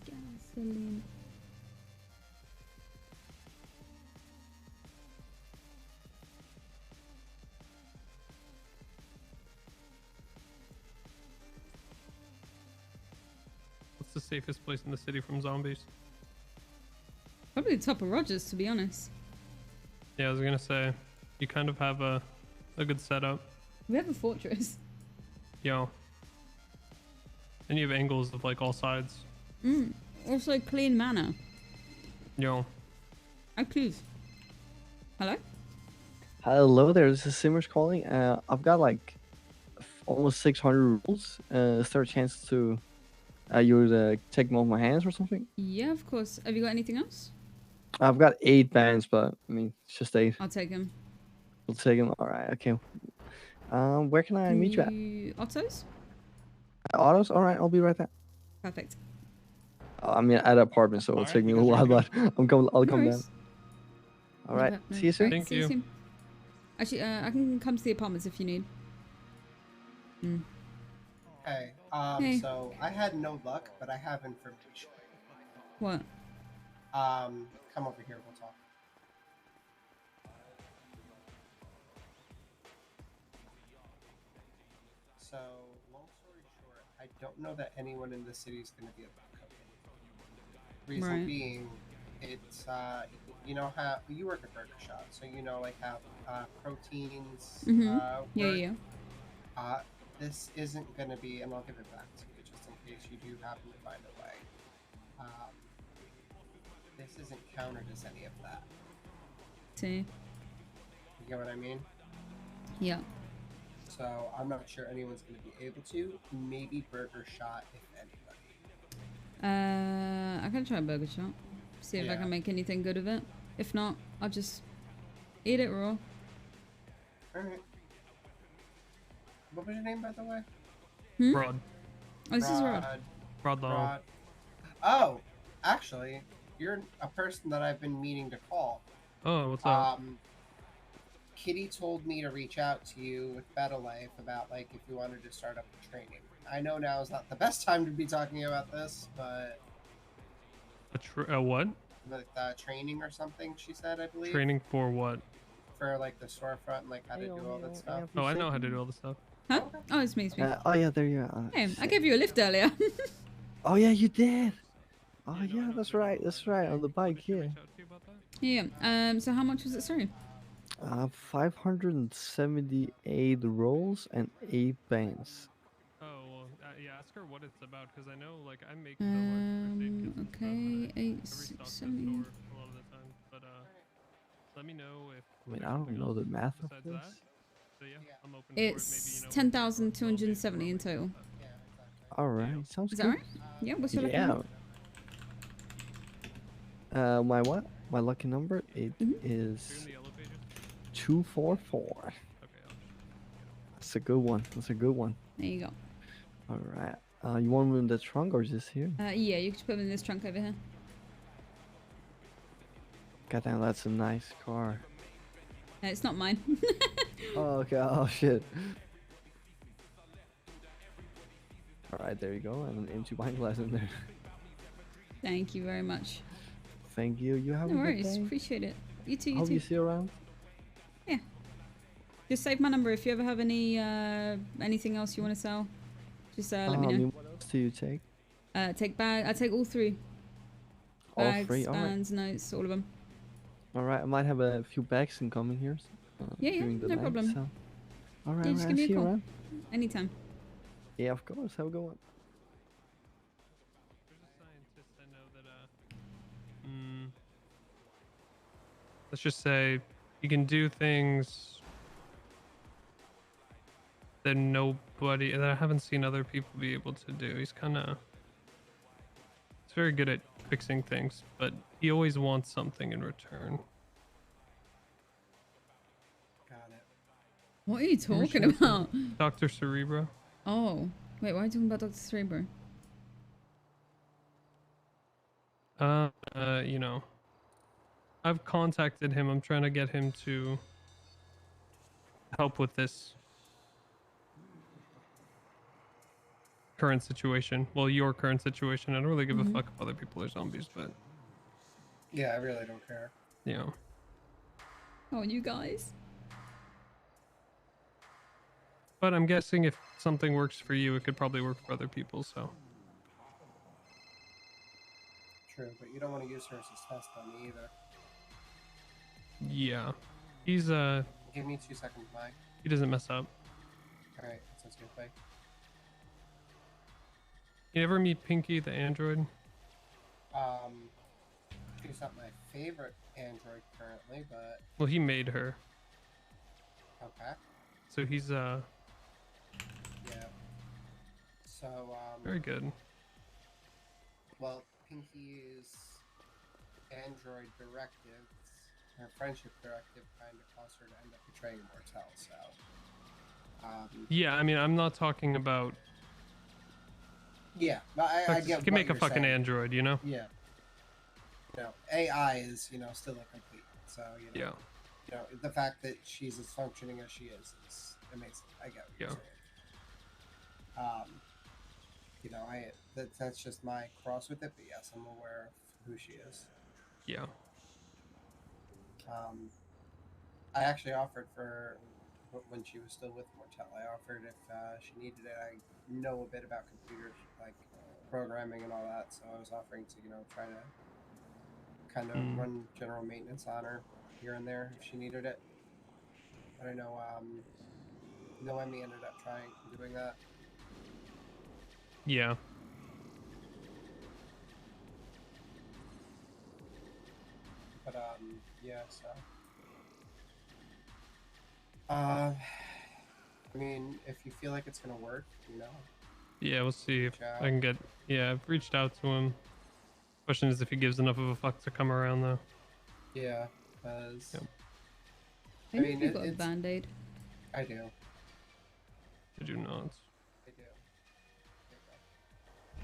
[SPEAKER 4] Gasoline.
[SPEAKER 1] What's the safest place in the city from zombies?
[SPEAKER 4] Probably the top of Rogers, to be honest.
[SPEAKER 1] Yeah, I was gonna say, you kind of have a good setup.
[SPEAKER 4] We have a fortress.
[SPEAKER 1] Yo. And you have angles of like all sides.
[SPEAKER 4] Also clean manor.
[SPEAKER 1] Yo.
[SPEAKER 4] Oh, please. Hello?
[SPEAKER 19] Hello there, this is Simmers calling. I've got like almost 600 rules. Is there a chance to you would take them off my hands or something?
[SPEAKER 4] Yeah, of course. Have you got anything else?
[SPEAKER 19] I've got 8 bands, but I mean, it's just 8.
[SPEAKER 4] I'll take him.
[SPEAKER 19] We'll take them. All right, okay. Where can I meet you at?
[SPEAKER 4] Otto's?
[SPEAKER 19] Autos? All right, I'll be right there.
[SPEAKER 4] Perfect.
[SPEAKER 19] I mean, at an apartment, so it'll take me a while, but I'll come down. All right,
[SPEAKER 4] No,
[SPEAKER 19] see you soon.
[SPEAKER 4] Thank you. Soon. Actually, I can come to the apartments if you need.
[SPEAKER 5] Hey,
[SPEAKER 4] Hey.
[SPEAKER 5] so I had no luck, but I have information.
[SPEAKER 4] What?
[SPEAKER 5] Come over here, we'll talk. So, long story short, I don't know that anyone in the city is going to be able to come in. Reason
[SPEAKER 4] Right.
[SPEAKER 5] being, it's, you know how, you work at Burger Shop, so you know, like, how proteins
[SPEAKER 4] Yeah,
[SPEAKER 5] work.
[SPEAKER 4] yeah.
[SPEAKER 5] This isn't going to be, and I'll give it back to you just in case you do happen to find a way. This isn't counted as any of that.
[SPEAKER 4] See?
[SPEAKER 5] You get what I mean?
[SPEAKER 4] Yeah.
[SPEAKER 5] So I'm not sure anyone's going to be able to. Maybe Burger Shot, if anybody.
[SPEAKER 4] I can try a burger shop. See if I
[SPEAKER 5] Yeah.
[SPEAKER 4] can make anything good of it. If not, I'll just eat it raw.
[SPEAKER 5] Alright. What was your name, by the way?
[SPEAKER 1] Rod.
[SPEAKER 4] Oh, this is Rod.
[SPEAKER 1] Rod Long.
[SPEAKER 5] Rod. Oh, actually, you're a person that I've been meaning to call.
[SPEAKER 1] Oh, what's up?
[SPEAKER 5] Kitty told me to reach out to you with Better Life about, like, if you wanted to start up the training. I know now is not the best time to be talking about this, but...
[SPEAKER 1] A what?
[SPEAKER 5] Like, training or something, she said, I believe.
[SPEAKER 1] Training for what?
[SPEAKER 5] For, like, the storefront and, like, how to do all that stuff.
[SPEAKER 1] Oh, I know how to do all this stuff.
[SPEAKER 4] Huh? Oh, it's me. It's me.
[SPEAKER 19] Oh yeah, there you are.
[SPEAKER 4] Hey, I gave you a lift earlier.
[SPEAKER 19] Oh yeah, you did. Oh yeah, that's right. That's right. On the bike here.
[SPEAKER 4] Yeah. So how much was it? Sorry.
[SPEAKER 19] 578 rolls and 8 bands.
[SPEAKER 1] Oh, well, yeah, ask her what it's about, because I know, like, I make the, like, first aid kits and
[SPEAKER 4] Okay, 8,
[SPEAKER 1] stuff, and I
[SPEAKER 4] 6,
[SPEAKER 1] restock the
[SPEAKER 4] 7.
[SPEAKER 1] store a lot of the time, but, let me know if...
[SPEAKER 19] I mean, I don't know the math of
[SPEAKER 1] besides
[SPEAKER 19] this.
[SPEAKER 1] that. So, yeah, I'm open
[SPEAKER 4] It's 10,270 in total.
[SPEAKER 19] All right, sounds
[SPEAKER 4] Is
[SPEAKER 19] good.
[SPEAKER 4] that right? Yeah. What's your lucky
[SPEAKER 19] Yeah.
[SPEAKER 4] number?
[SPEAKER 19] My what? My lucky number? It is 244. That's a good one. That's a good one.
[SPEAKER 4] There you go.
[SPEAKER 19] All right. You want them in the trunk or just here?
[SPEAKER 4] Yeah, you can just put them in this trunk over here.
[SPEAKER 19] Goddamn, that's a nice car.
[SPEAKER 4] It's not mine.
[SPEAKER 19] Oh, okay. Oh, shit. All right, there you go. And an empty wine glass in there.
[SPEAKER 4] Thank you very much.
[SPEAKER 19] Thank you. You have
[SPEAKER 4] No
[SPEAKER 19] a good
[SPEAKER 4] worries.
[SPEAKER 19] day.
[SPEAKER 4] Appreciate it. You too. You
[SPEAKER 19] Hope
[SPEAKER 4] too.
[SPEAKER 19] you see you around.
[SPEAKER 4] Yeah. Just save my number if you ever have any anything else you want to sell. Just let me
[SPEAKER 19] I
[SPEAKER 4] know.
[SPEAKER 19] mean, what else do you take?
[SPEAKER 4] Take bag. I take all 3.
[SPEAKER 19] All
[SPEAKER 4] Bags,
[SPEAKER 19] 3? All right.
[SPEAKER 4] bands, notes, all of them.
[SPEAKER 19] All right. I might have a few bags incoming here.
[SPEAKER 4] Yeah,
[SPEAKER 19] during the
[SPEAKER 4] no
[SPEAKER 19] night,
[SPEAKER 4] problem.
[SPEAKER 19] So. All right.
[SPEAKER 4] Yeah,
[SPEAKER 19] all
[SPEAKER 4] just
[SPEAKER 19] right,
[SPEAKER 4] give me
[SPEAKER 19] see
[SPEAKER 4] a
[SPEAKER 19] you
[SPEAKER 4] call.
[SPEAKER 19] around.
[SPEAKER 4] Anytime.
[SPEAKER 19] Yeah, of course. Have a good one.
[SPEAKER 1] Let's just say you can do things that that I haven't seen other people be able to do. He's very good at fixing things, but he always wants something in return.
[SPEAKER 5] Got it.
[SPEAKER 4] What are you talking about?
[SPEAKER 1] Dr. Cerebro.
[SPEAKER 4] Oh, wait, why are you talking about Dr. Cerebro?
[SPEAKER 1] You know, I've contacted him. I'm trying to get him to help with this current situation. Well, your current situation. I don't really give a fuck if other people are zombies, but
[SPEAKER 5] Yeah, I really don't care.
[SPEAKER 1] you know.
[SPEAKER 4] Oh, you guys.
[SPEAKER 1] But I'm guessing if something works for you, it could probably work for other people. So.
[SPEAKER 5] True, but you don't want to use her as a test on me either.
[SPEAKER 1] Yeah, he's
[SPEAKER 5] Give me 2 seconds, Mike.
[SPEAKER 1] he doesn't mess up.
[SPEAKER 5] All right, sounds good. Bye.
[SPEAKER 1] You ever meet Pinky the android?
[SPEAKER 5] She's not my favorite android currently, but
[SPEAKER 1] Well, he made her.
[SPEAKER 5] okay.
[SPEAKER 1] So he's
[SPEAKER 5] Yeah. So
[SPEAKER 1] very good.
[SPEAKER 5] Well, Pinky's android directives, her friendship directive, kind of caused her to end up betraying Mortel. So.
[SPEAKER 1] Yeah, I mean, I'm not talking about.
[SPEAKER 5] Yeah, but I get.
[SPEAKER 1] You can
[SPEAKER 5] what
[SPEAKER 1] make a
[SPEAKER 5] you're
[SPEAKER 1] fucking
[SPEAKER 5] saying.
[SPEAKER 1] android, you know.
[SPEAKER 5] Yeah. You know, AI is still incomplete. So
[SPEAKER 1] Yeah.
[SPEAKER 5] You know, the fact that she's as functioning as she is amazing. I get what you're saying. You know, that's just my cross with it. But yes, I'm aware of who she is.
[SPEAKER 1] Yeah.
[SPEAKER 5] I actually offered for when she was still with Mortel. I offered if she needed it. I know a bit about computers, like programming and all that. So I was offering to try to kind of run general maintenance on her here and there if she needed it. But I know Noemi ended up doing that.
[SPEAKER 1] Yeah.
[SPEAKER 5] But yeah, so I mean, if you feel like it's gonna work,
[SPEAKER 1] Yeah, we'll see if I can get. Yeah, I've reached out to him. Question is if he gives enough of a fuck to come around, though.
[SPEAKER 5] Yeah, because
[SPEAKER 4] I mean, you got a band-aid.
[SPEAKER 5] I do.
[SPEAKER 1] I do not.
[SPEAKER 5] I do.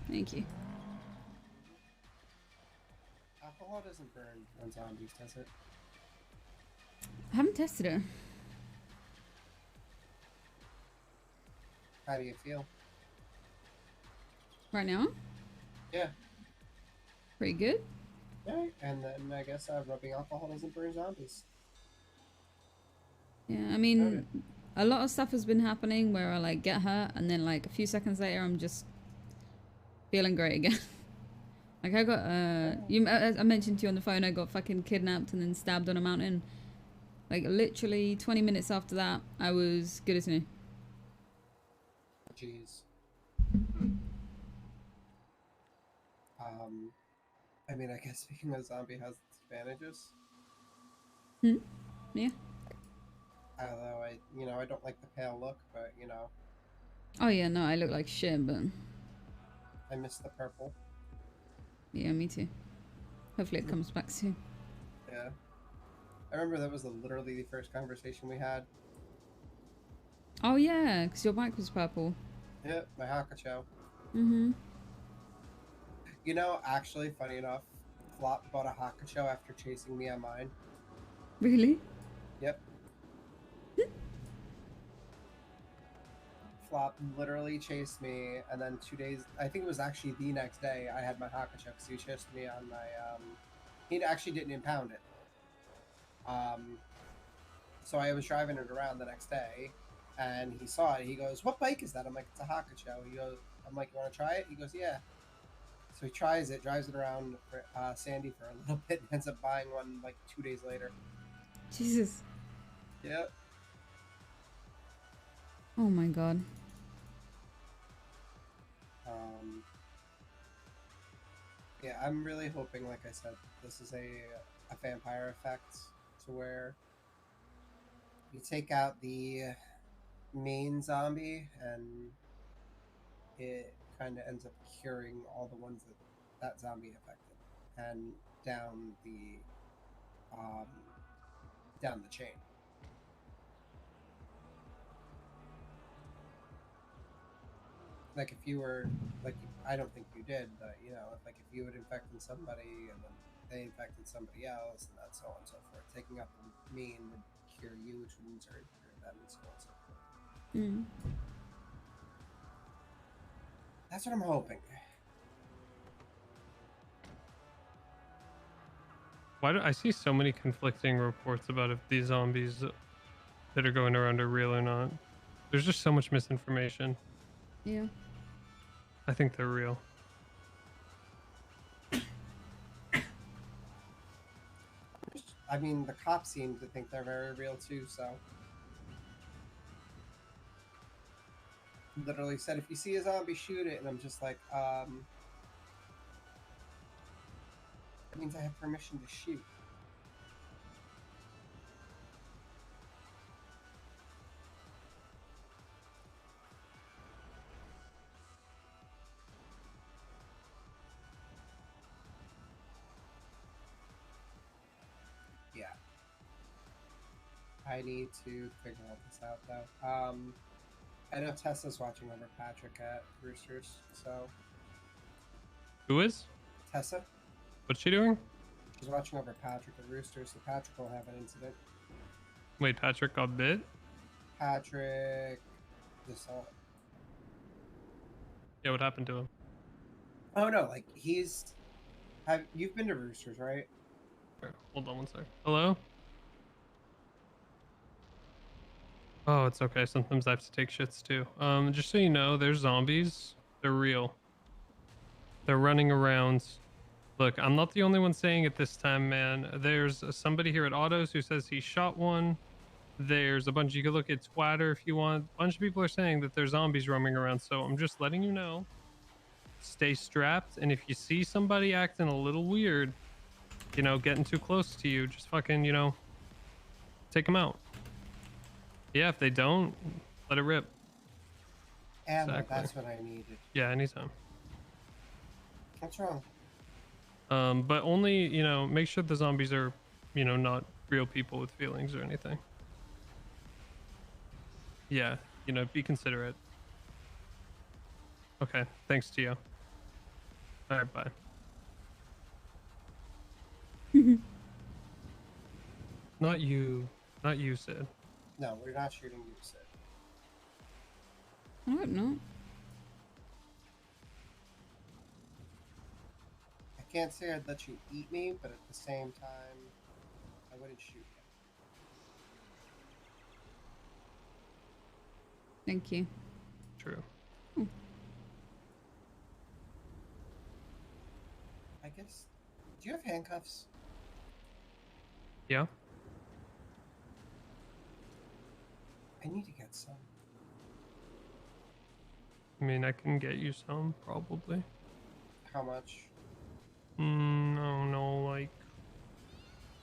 [SPEAKER 4] Thank you.
[SPEAKER 5] Alcohol doesn't burn on zombies, does it?
[SPEAKER 4] I haven't tested it.
[SPEAKER 5] How do you feel?
[SPEAKER 4] Right now?
[SPEAKER 5] Yeah.
[SPEAKER 4] Pretty good.
[SPEAKER 5] Yeah, and then I guess rubbing alcohol doesn't burn zombies.
[SPEAKER 4] Yeah, I mean, a lot of stuff has been happening where I like get hurt and then like a few seconds later I'm just feeling great again. Like I got I mentioned to you on the phone I got fucking kidnapped and then stabbed on a mountain. Like literally 20 minutes after that I was good as new.
[SPEAKER 5] Jeez. I mean, I guess speaking of zombie has its advantages.
[SPEAKER 4] Yeah.
[SPEAKER 5] Although I don't like the pale look, but
[SPEAKER 4] Oh yeah, no, I look like shit, but
[SPEAKER 5] I miss the purple.
[SPEAKER 4] yeah, me too. Hopefully it comes back soon.
[SPEAKER 5] Yeah. I remember that was literally the first conversation we had.
[SPEAKER 4] Oh yeah, because your bike was purple.
[SPEAKER 5] Yeah, my Hakacho.
[SPEAKER 4] Mm-hmm.
[SPEAKER 5] Actually, funny enough, Flop bought a Hakacho after chasing me on mine.
[SPEAKER 4] Really?
[SPEAKER 5] Yep. Flop literally chased me, and then 2 days, I think it was actually the next day, I had my Hakacho because he chased me on my, he actually didn't impound it. So I was driving it around the next day, and he saw it. He goes, "What bike is that?" I'm like, "It's a Hakacho." I'm like, "You want to try it?" He goes, "Yeah." So he tries it, drives it around Sandy for a little bit, and ends up buying one like 2 days later.
[SPEAKER 4] Jesus.
[SPEAKER 5] Yep.
[SPEAKER 4] Oh my god.
[SPEAKER 5] Yeah, I'm really hoping, like I said, this is a vampire effect to where you take out the main zombie and it kind of ends up curing all the ones that zombie affected and down the chain. like if you were like, I don't think you did, but you know, like if you had infected somebody and then they infected somebody else, and that's so on and so forth. Taking up the mean would cure you, which would in turn cure them, and so on and so forth.
[SPEAKER 4] Mm.
[SPEAKER 5] That's what I'm hoping.
[SPEAKER 1] Why do I see so many conflicting reports about if these zombies that are going around are real or not? There's just so much misinformation.
[SPEAKER 4] Yeah.
[SPEAKER 1] I think they're real.
[SPEAKER 5] I mean, the cops seem to think they're very real too, so. Literally said, if you see a zombie, shoot it. And I'm just like, that means I have permission to shoot. Yeah. I need to figure all this out, though. I know Tessa's watching over Patrick at Roosters, so.
[SPEAKER 1] Who is?
[SPEAKER 5] Tessa?
[SPEAKER 1] What's she doing?
[SPEAKER 5] She's watching over Patrick at Roosters, so Patrick will have an incident.
[SPEAKER 1] Wait, Patrick got bit?
[SPEAKER 5] Patrick... This,
[SPEAKER 1] Yeah, what happened to him?
[SPEAKER 5] oh, no, like, he's... You've been to Roosters, right?
[SPEAKER 1] Here, hold on one sec. Hello? Oh, it's okay. Sometimes I have to take shits too. Just so you know, there's zombies. They're real. They're running around. Look, I'm not the only one saying it this time, man. There's somebody here at Autos who says he shot one. There's a bunch. You can look at Twitter if you want. A bunch of people are saying that there's zombies roaming around. So I'm just letting you know. Stay strapped. And if you see somebody acting a little weird, you know, getting too close to you, just fucking, you know, take them out. Yeah, if they don't, let it rip.
[SPEAKER 5] And
[SPEAKER 1] Exactly.
[SPEAKER 5] that's what I needed.
[SPEAKER 1] Yeah, anytime.
[SPEAKER 5] What's wrong?
[SPEAKER 1] But only, you know, make sure the zombies are, you know, not real people with feelings or anything. Yeah, you know, be considerate. Okay, thanks to you. All right, bye. Not you, Sid.
[SPEAKER 5] No, we're not shooting you, Sid.
[SPEAKER 4] I hope not.
[SPEAKER 5] I can't say I'd let you eat me, but at the same time, I wouldn't shoot you.
[SPEAKER 4] Thank you.
[SPEAKER 1] True.
[SPEAKER 5] I guess. Do you have handcuffs?
[SPEAKER 1] Yeah.
[SPEAKER 5] I need to get some.
[SPEAKER 1] I mean, I can get you some, probably.
[SPEAKER 5] How much?
[SPEAKER 1] I don't know, like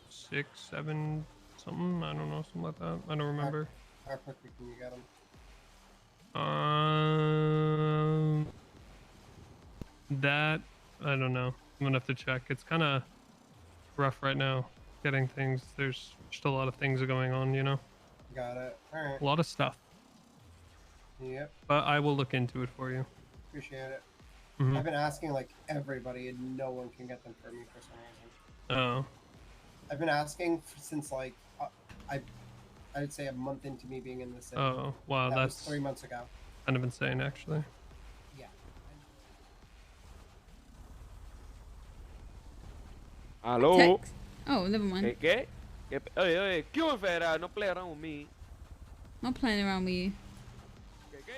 [SPEAKER 1] 6, 7, something. I don't know, something like that. I don't remember.
[SPEAKER 5] How quickly can you get them?
[SPEAKER 1] That I don't know. I'm gonna have to check. It's kind of rough right now getting things. There's just a lot of things going on, you know.
[SPEAKER 5] Got it. All right.
[SPEAKER 1] A lot of stuff.
[SPEAKER 5] Yep.
[SPEAKER 1] But I will look into it for you.
[SPEAKER 5] Appreciate it.
[SPEAKER 1] Mhm.
[SPEAKER 5] I've been asking like everybody, and no one can get them for me for some reason.
[SPEAKER 1] Oh.
[SPEAKER 5] I've been asking since like I'd say a month into me being in the city.
[SPEAKER 1] Oh, wow,
[SPEAKER 5] that was
[SPEAKER 1] that's
[SPEAKER 5] 3 months ago.
[SPEAKER 1] kind of insane, actually.
[SPEAKER 5] Yeah.
[SPEAKER 20] Aló.
[SPEAKER 4] Text? Oh, never mind.
[SPEAKER 20] ¿Qué? Oye, oye, ¿qué hubo, Federal? No play around with me.
[SPEAKER 4] Not playing around with you.
[SPEAKER 20] ¿Qué?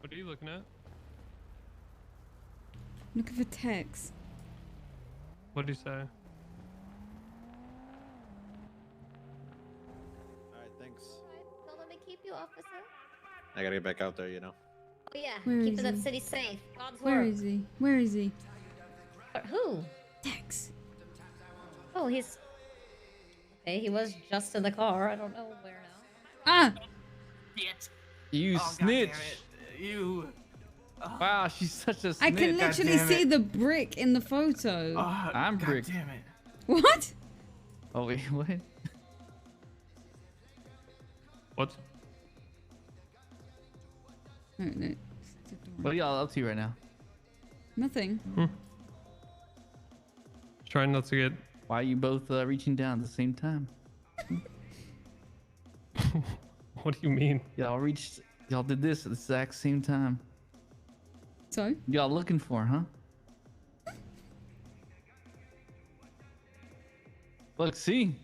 [SPEAKER 1] What are you looking at?
[SPEAKER 4] Looking for text.
[SPEAKER 1] What did you say?
[SPEAKER 21] Alright, thanks.
[SPEAKER 11] Don't let me keep you, officer.
[SPEAKER 21] I gotta get back out there, you know.
[SPEAKER 11] Oh yeah,
[SPEAKER 4] Where
[SPEAKER 11] keep
[SPEAKER 4] is
[SPEAKER 11] that
[SPEAKER 4] he?
[SPEAKER 11] city safe. God's
[SPEAKER 4] Where
[SPEAKER 11] work.
[SPEAKER 4] is he? Where is he?
[SPEAKER 11] Who?
[SPEAKER 4] Tex.
[SPEAKER 2] he's okay. He was just in the car. I don't know where now.
[SPEAKER 4] Ah!
[SPEAKER 14] You snitch.
[SPEAKER 22] You.
[SPEAKER 14] Wow, she's such a snitch.
[SPEAKER 4] I can literally see the brick in the photo.
[SPEAKER 14] I'm brick.
[SPEAKER 22] Damn it.
[SPEAKER 4] What?
[SPEAKER 14] Oh wait, what?
[SPEAKER 1] What?
[SPEAKER 4] No.
[SPEAKER 14] What are y'all up to right now?
[SPEAKER 4] Nothing.
[SPEAKER 1] Trying not to get.
[SPEAKER 14] Why are you both reaching down at the same time?
[SPEAKER 1] What do you mean?
[SPEAKER 14] Y'all did this at the exact same time.
[SPEAKER 4] So?
[SPEAKER 14] Y'all looking for, huh? Look, see?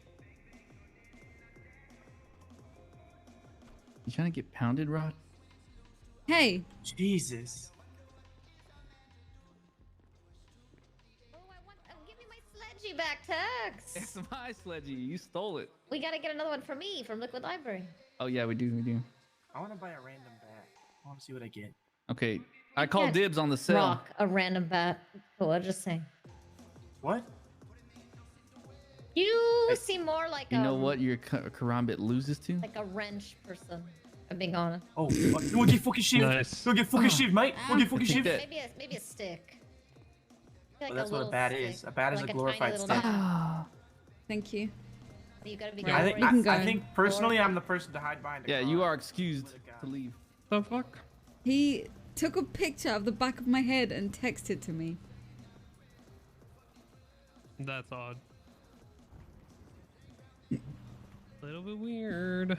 [SPEAKER 14] You trying to get pounded, Rod?
[SPEAKER 4] Hey.
[SPEAKER 22] Jesus.
[SPEAKER 2] Sledgy back, Tex.
[SPEAKER 14] It's my sledgy. You stole it.
[SPEAKER 2] We gotta get another one for me from Liquid Library.
[SPEAKER 14] Oh yeah, we do.
[SPEAKER 22] I want to buy a random bat. I want to see what I get.
[SPEAKER 14] Okay, I call dibs on the sale.
[SPEAKER 2] Rock a random bat. Cool, I'm just saying.
[SPEAKER 22] What?
[SPEAKER 2] You seem more like
[SPEAKER 14] You know what your karambit loses to?
[SPEAKER 2] like a wrench person. I'm being honest.
[SPEAKER 22] Oh, fuck. You want to get fucking shivved?
[SPEAKER 1] Nice.
[SPEAKER 22] You want to get fucking shivved, mate? You want to get fucking shivved?
[SPEAKER 2] Maybe a stick.
[SPEAKER 22] Well, that's what a bat is. A bat is
[SPEAKER 2] like
[SPEAKER 22] a
[SPEAKER 2] a
[SPEAKER 22] glorified
[SPEAKER 2] tiny little
[SPEAKER 22] stick.
[SPEAKER 2] bat.
[SPEAKER 4] Thank you.
[SPEAKER 2] You gotta be
[SPEAKER 22] I
[SPEAKER 2] careful.
[SPEAKER 22] think personally, I'm the person to hide behind.
[SPEAKER 14] Yeah, you are excused to leave.
[SPEAKER 1] The fuck?
[SPEAKER 4] He took a picture of the back of my head and texted to me.
[SPEAKER 1] That's odd. A little bit weird.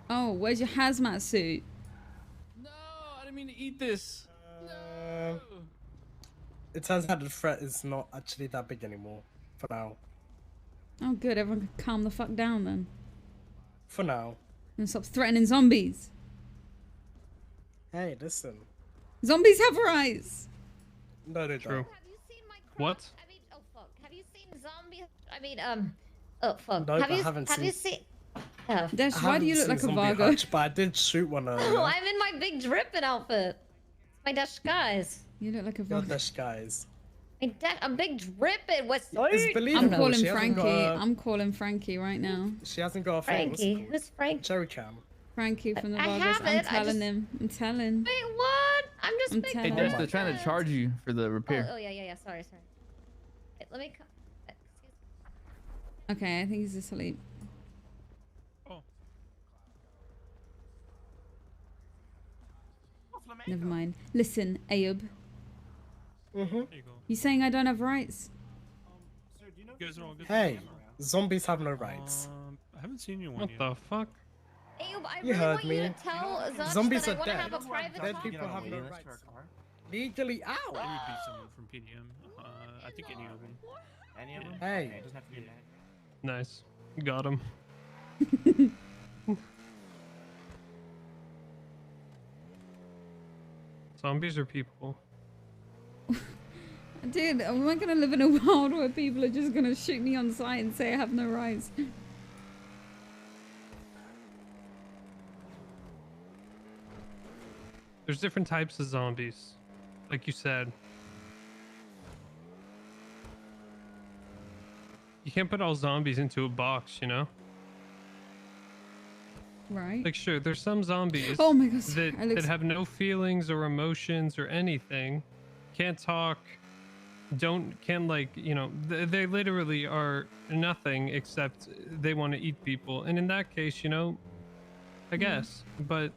[SPEAKER 4] Oh, where's your hazmat suit?
[SPEAKER 14] No, I didn't mean to eat this.
[SPEAKER 16] It turns out the threat is not actually that big anymore. For now.
[SPEAKER 4] Oh, good. Everyone can calm the fuck down then.
[SPEAKER 16] For now.
[SPEAKER 4] And stop threatening zombies.
[SPEAKER 16] Hey, listen.
[SPEAKER 4] Zombies have rights.
[SPEAKER 16] No, they
[SPEAKER 1] True.
[SPEAKER 16] don't.
[SPEAKER 1] What?
[SPEAKER 2] I mean, oh fuck. Have you seen zombie? I mean, oh fuck.
[SPEAKER 16] Nope,
[SPEAKER 2] have you
[SPEAKER 16] I haven't
[SPEAKER 2] have you
[SPEAKER 16] seen-
[SPEAKER 2] seen? Oh.
[SPEAKER 4] Dash, why do you look like a Vargo?
[SPEAKER 16] Hutch, but I did shoot one earlier.
[SPEAKER 2] Oh, I'm in my big dripping outfit. It's my disguise.
[SPEAKER 4] You look like a
[SPEAKER 16] Your
[SPEAKER 4] Vargo.
[SPEAKER 16] disguise.
[SPEAKER 2] I'm big dripping. What's
[SPEAKER 16] It's believable.
[SPEAKER 4] I'm calling
[SPEAKER 16] She hasn't
[SPEAKER 4] Frankie.
[SPEAKER 16] got a-
[SPEAKER 4] I'm calling Frankie right now.
[SPEAKER 16] She hasn't got a phone. What's it
[SPEAKER 2] Frankie?
[SPEAKER 16] called?
[SPEAKER 2] Who's Frankie?
[SPEAKER 16] Cherry cam.
[SPEAKER 4] Frankie from the
[SPEAKER 2] I
[SPEAKER 4] Vargos.
[SPEAKER 2] have
[SPEAKER 4] I'm
[SPEAKER 2] it, I
[SPEAKER 4] telling
[SPEAKER 2] just-
[SPEAKER 4] him. I'm telling.
[SPEAKER 2] Wait, what? I'm just
[SPEAKER 4] I'm
[SPEAKER 2] big.
[SPEAKER 14] Hey,
[SPEAKER 4] telling.
[SPEAKER 14] Dash, they're trying to charge you for the repair.
[SPEAKER 2] Oh yeah. Sorry. Wait, let me.
[SPEAKER 4] Okay, I think he's asleep. Never mind. Listen, Ayub. You saying I don't have rights?
[SPEAKER 23] You guys are all good.
[SPEAKER 16] Hey, zombies have no rights.
[SPEAKER 23] I haven't seen you one
[SPEAKER 1] What
[SPEAKER 23] yet.
[SPEAKER 1] the fuck?
[SPEAKER 2] Ayub, I
[SPEAKER 16] You
[SPEAKER 2] really
[SPEAKER 16] heard
[SPEAKER 2] want
[SPEAKER 16] me.
[SPEAKER 2] you to tell Zach
[SPEAKER 16] Zombies
[SPEAKER 2] that I
[SPEAKER 16] are
[SPEAKER 2] want to
[SPEAKER 16] dead.
[SPEAKER 2] have a private
[SPEAKER 16] Dead
[SPEAKER 2] talk.
[SPEAKER 16] people have no rights. Legally
[SPEAKER 23] It
[SPEAKER 16] out.
[SPEAKER 23] would be someone from PDM. I think any of them.
[SPEAKER 22] Any of them?
[SPEAKER 16] Hey.
[SPEAKER 22] Okay, it doesn't have to be that.
[SPEAKER 1] Nice. Got him. Zombies are people.
[SPEAKER 4] Dude, am I gonna live in a world where people are just gonna shoot me on sight and say I have no rights?
[SPEAKER 1] There's different types of zombies, like you said. You can't put all zombies into a box, you know?
[SPEAKER 4] Right.
[SPEAKER 1] Like, sure, there's some zombies
[SPEAKER 4] Oh my God,
[SPEAKER 1] that,
[SPEAKER 4] Alex.
[SPEAKER 1] that have no feelings or emotions or anything, can't talk, can't like, you know, they literally are nothing except they want to eat people. And in that case, you know, I guess, but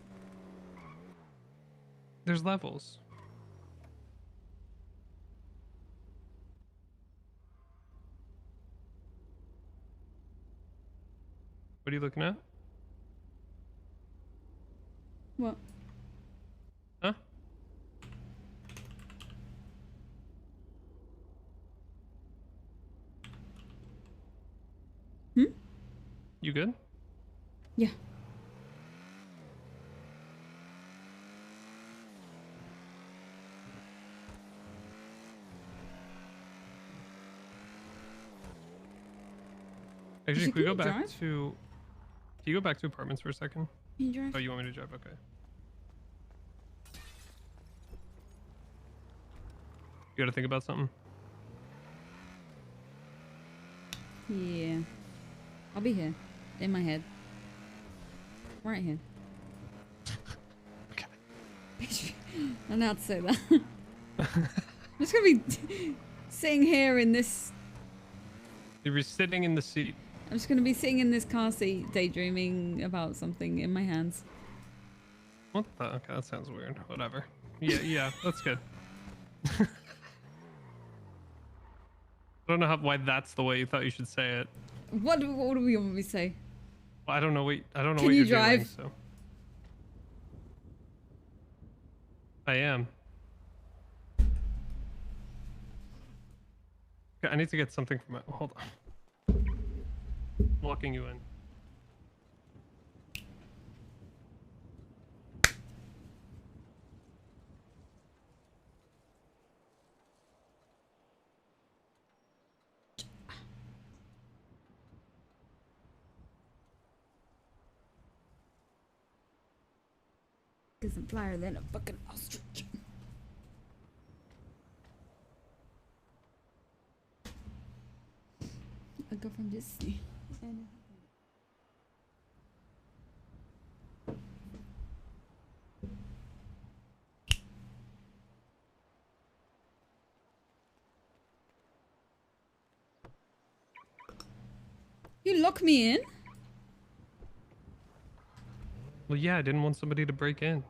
[SPEAKER 1] there's levels. What are you looking at?
[SPEAKER 4] What?
[SPEAKER 1] Huh? You good?
[SPEAKER 4] Yeah.
[SPEAKER 1] Actually, can we
[SPEAKER 4] can
[SPEAKER 1] go
[SPEAKER 4] you
[SPEAKER 1] back
[SPEAKER 4] drive?
[SPEAKER 1] to? Can you go back to apartments for a second?
[SPEAKER 4] Can you drive?
[SPEAKER 1] Oh, you want me to drive? Okay. You gotta think about something.
[SPEAKER 4] Yeah. I'll be here. In my head. Right here.
[SPEAKER 1] Okay.
[SPEAKER 4] I'm not to say that. I'm just gonna be sitting here in this.
[SPEAKER 1] You're sitting in the seat.
[SPEAKER 4] I'm just gonna be sitting in this car seat, daydreaming about something in my hands.
[SPEAKER 1] What the? Okay, that sounds weird. Whatever. Yeah, that's good. I don't know why that's the way you thought you should say it.
[SPEAKER 4] What do we want me to say?
[SPEAKER 1] Well, I don't know what
[SPEAKER 4] Can you
[SPEAKER 1] you're
[SPEAKER 4] drive?
[SPEAKER 1] doing. So I am. Okay, I need to get something from my. Hold on. Locking you in.
[SPEAKER 4] Isn't flyer than a fucking ostrich. I go from Disney. You lock me in?
[SPEAKER 1] Well, yeah, I didn't want somebody to break in.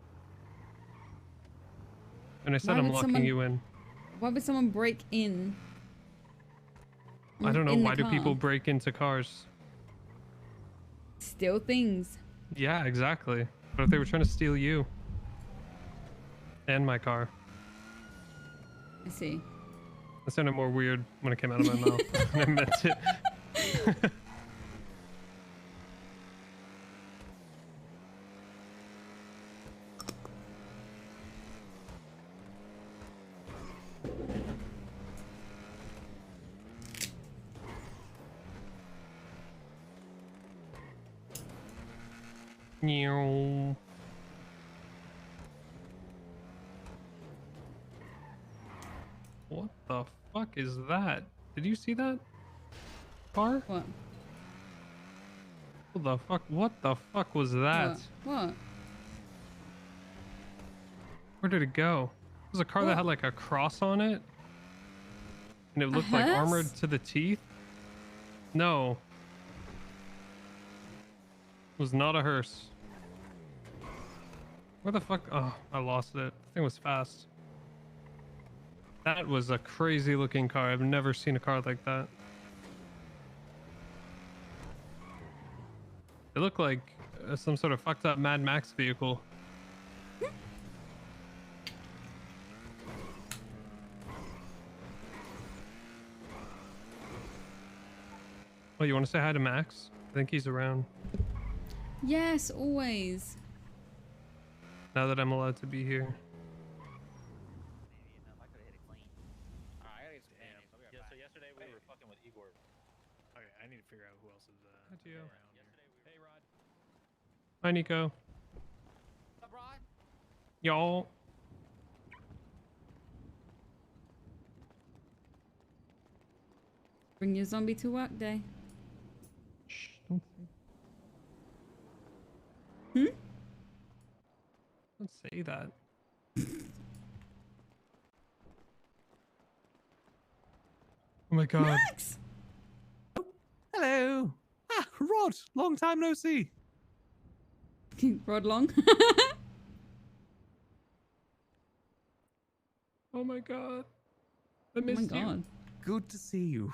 [SPEAKER 1] And I said
[SPEAKER 4] Why
[SPEAKER 1] I'm
[SPEAKER 4] would
[SPEAKER 1] locking
[SPEAKER 4] someone-
[SPEAKER 1] you in.
[SPEAKER 4] Why would someone break in?
[SPEAKER 1] I don't know.
[SPEAKER 4] in the
[SPEAKER 1] Why do
[SPEAKER 4] car?
[SPEAKER 1] people break into cars?
[SPEAKER 4] Steal things.
[SPEAKER 1] Yeah, exactly. But if they were trying to steal you and my car,
[SPEAKER 4] I see.
[SPEAKER 1] that sounded more weird when it came out of my mouth. I meant it. Meow. What the fuck is that? Did you see that? Car?
[SPEAKER 4] What?
[SPEAKER 1] What the fuck? What the fuck was that?
[SPEAKER 4] What?
[SPEAKER 1] Where did it go? It was a car that
[SPEAKER 4] What?
[SPEAKER 1] had like a cross on it. And it
[SPEAKER 4] A
[SPEAKER 1] looked like
[SPEAKER 4] hearse?
[SPEAKER 1] armored to the teeth. No. It was not a hearse. Where the fuck? Oh, I lost it. The thing was fast. That was a crazy looking car. I've never seen a car like that. It looked like some sort of fucked up Mad Max vehicle. Oh, you want to say hi to Max? I think he's around.
[SPEAKER 4] Yes, always.
[SPEAKER 1] Now that I'm allowed to be here.
[SPEAKER 23] Yeah, so yesterday we were fucking with Igor. Okay, I need to figure out who else is around here. Hey, Rod.
[SPEAKER 1] Hi, Nico.
[SPEAKER 22] What's up, Rod?
[SPEAKER 1] Y'all.
[SPEAKER 4] Bring your zombie to work day.
[SPEAKER 1] Don't say that. Oh my god.
[SPEAKER 4] Max!
[SPEAKER 3] Hello. Ah, Rod. Long time no see.
[SPEAKER 4] Rod Long.
[SPEAKER 1] Oh my god. I
[SPEAKER 4] Oh my
[SPEAKER 1] missed you.
[SPEAKER 4] god.
[SPEAKER 3] Good to see you.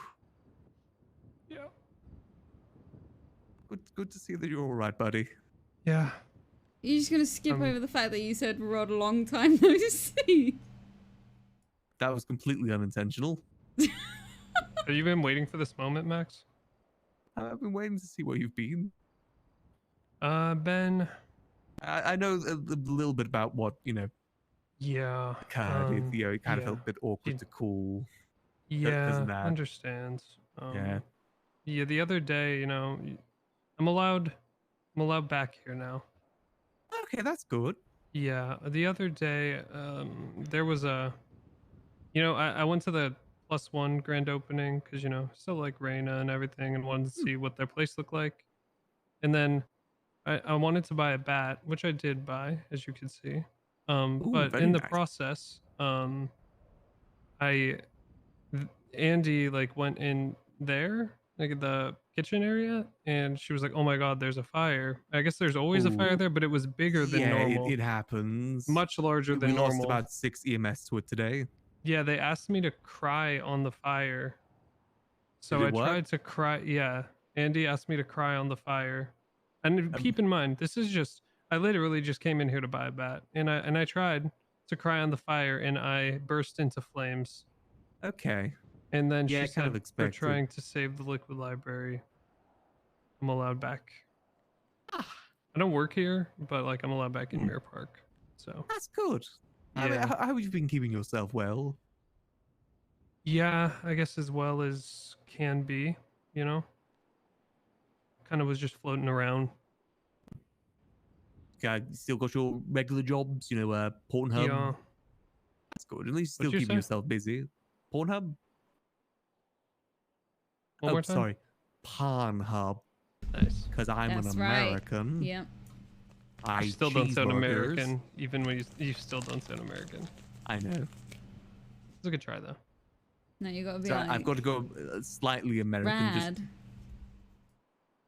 [SPEAKER 1] Yeah.
[SPEAKER 3] Good to see that you're all right, buddy.
[SPEAKER 1] Yeah.
[SPEAKER 4] You're just gonna skip over the fact that you said Rod a long time no see.
[SPEAKER 3] That was completely unintentional.
[SPEAKER 1] Have you been waiting for this moment, Max?
[SPEAKER 3] I've been waiting to see where you've been.
[SPEAKER 1] Ben.
[SPEAKER 3] I know a little bit about what,
[SPEAKER 1] Yeah.
[SPEAKER 3] it kind of
[SPEAKER 1] yeah.
[SPEAKER 3] felt a bit awkward to call.
[SPEAKER 1] Yeah,
[SPEAKER 3] Doesn't that?
[SPEAKER 1] understand.
[SPEAKER 3] Yeah.
[SPEAKER 1] Yeah, the other day, you know, I'm allowed back here now.
[SPEAKER 3] Okay, that's good.
[SPEAKER 1] Yeah, the other day, there was a, you know, I went to the +1 grand opening because, you know, still like Reina and everything and wanted to see what their place looked like. And then I wanted to buy a bat, which I did buy, as you can see.
[SPEAKER 3] Ooh,
[SPEAKER 1] But
[SPEAKER 3] very
[SPEAKER 1] in the
[SPEAKER 3] nice.
[SPEAKER 1] process, Andy like went in there, like the kitchen area, and she was like, "Oh my God, there's a fire." I guess there's always a fire
[SPEAKER 3] Ooh.
[SPEAKER 1] there, but it was bigger than
[SPEAKER 3] Yeah,
[SPEAKER 1] normal.
[SPEAKER 3] it happens.
[SPEAKER 1] Much larger
[SPEAKER 3] We
[SPEAKER 1] than
[SPEAKER 3] lost
[SPEAKER 1] normal.
[SPEAKER 3] about 6 EMS to it today.
[SPEAKER 1] Yeah, they asked me to cry on the fire. So
[SPEAKER 3] Did it
[SPEAKER 1] I
[SPEAKER 3] work?
[SPEAKER 1] tried to cry. Yeah, Andy asked me to cry on the fire. And keep in mind, this is just, I literally just came in here to buy a bat. And I tried to cry on the fire and I burst into flames.
[SPEAKER 3] Okay.
[SPEAKER 1] And then
[SPEAKER 3] Yeah,
[SPEAKER 1] she
[SPEAKER 3] kind of
[SPEAKER 1] said, "For
[SPEAKER 3] expected.
[SPEAKER 1] trying to save the liquid library, I'm allowed back." I don't work here, but like I'm allowed back in Mirror Park. So
[SPEAKER 3] That's good. I mean,
[SPEAKER 1] yeah.
[SPEAKER 3] how have you been keeping yourself well?
[SPEAKER 1] Yeah, I guess as well as can be, you know? Kind of was just floating around.
[SPEAKER 3] Okay, still got your regular jobs, you know, Pornhub.
[SPEAKER 1] Yeah.
[SPEAKER 3] That's good. At least
[SPEAKER 1] What'd
[SPEAKER 3] still
[SPEAKER 1] you
[SPEAKER 3] keeping
[SPEAKER 1] say?
[SPEAKER 3] yourself busy. Pornhub?
[SPEAKER 1] One
[SPEAKER 3] Oh,
[SPEAKER 1] more time?
[SPEAKER 3] sorry. Pornhub.
[SPEAKER 1] Nice.
[SPEAKER 3] Because I'm an
[SPEAKER 2] That's right.
[SPEAKER 3] American.
[SPEAKER 2] Yep.
[SPEAKER 3] I
[SPEAKER 1] You still don't sound
[SPEAKER 3] cheeseburgers.
[SPEAKER 1] American, even when you still don't sound American.
[SPEAKER 3] I know.
[SPEAKER 1] It's a good try though.
[SPEAKER 2] No, you gotta be
[SPEAKER 3] So
[SPEAKER 2] like,
[SPEAKER 3] I've got to go slightly American.
[SPEAKER 2] rad.
[SPEAKER 3] Just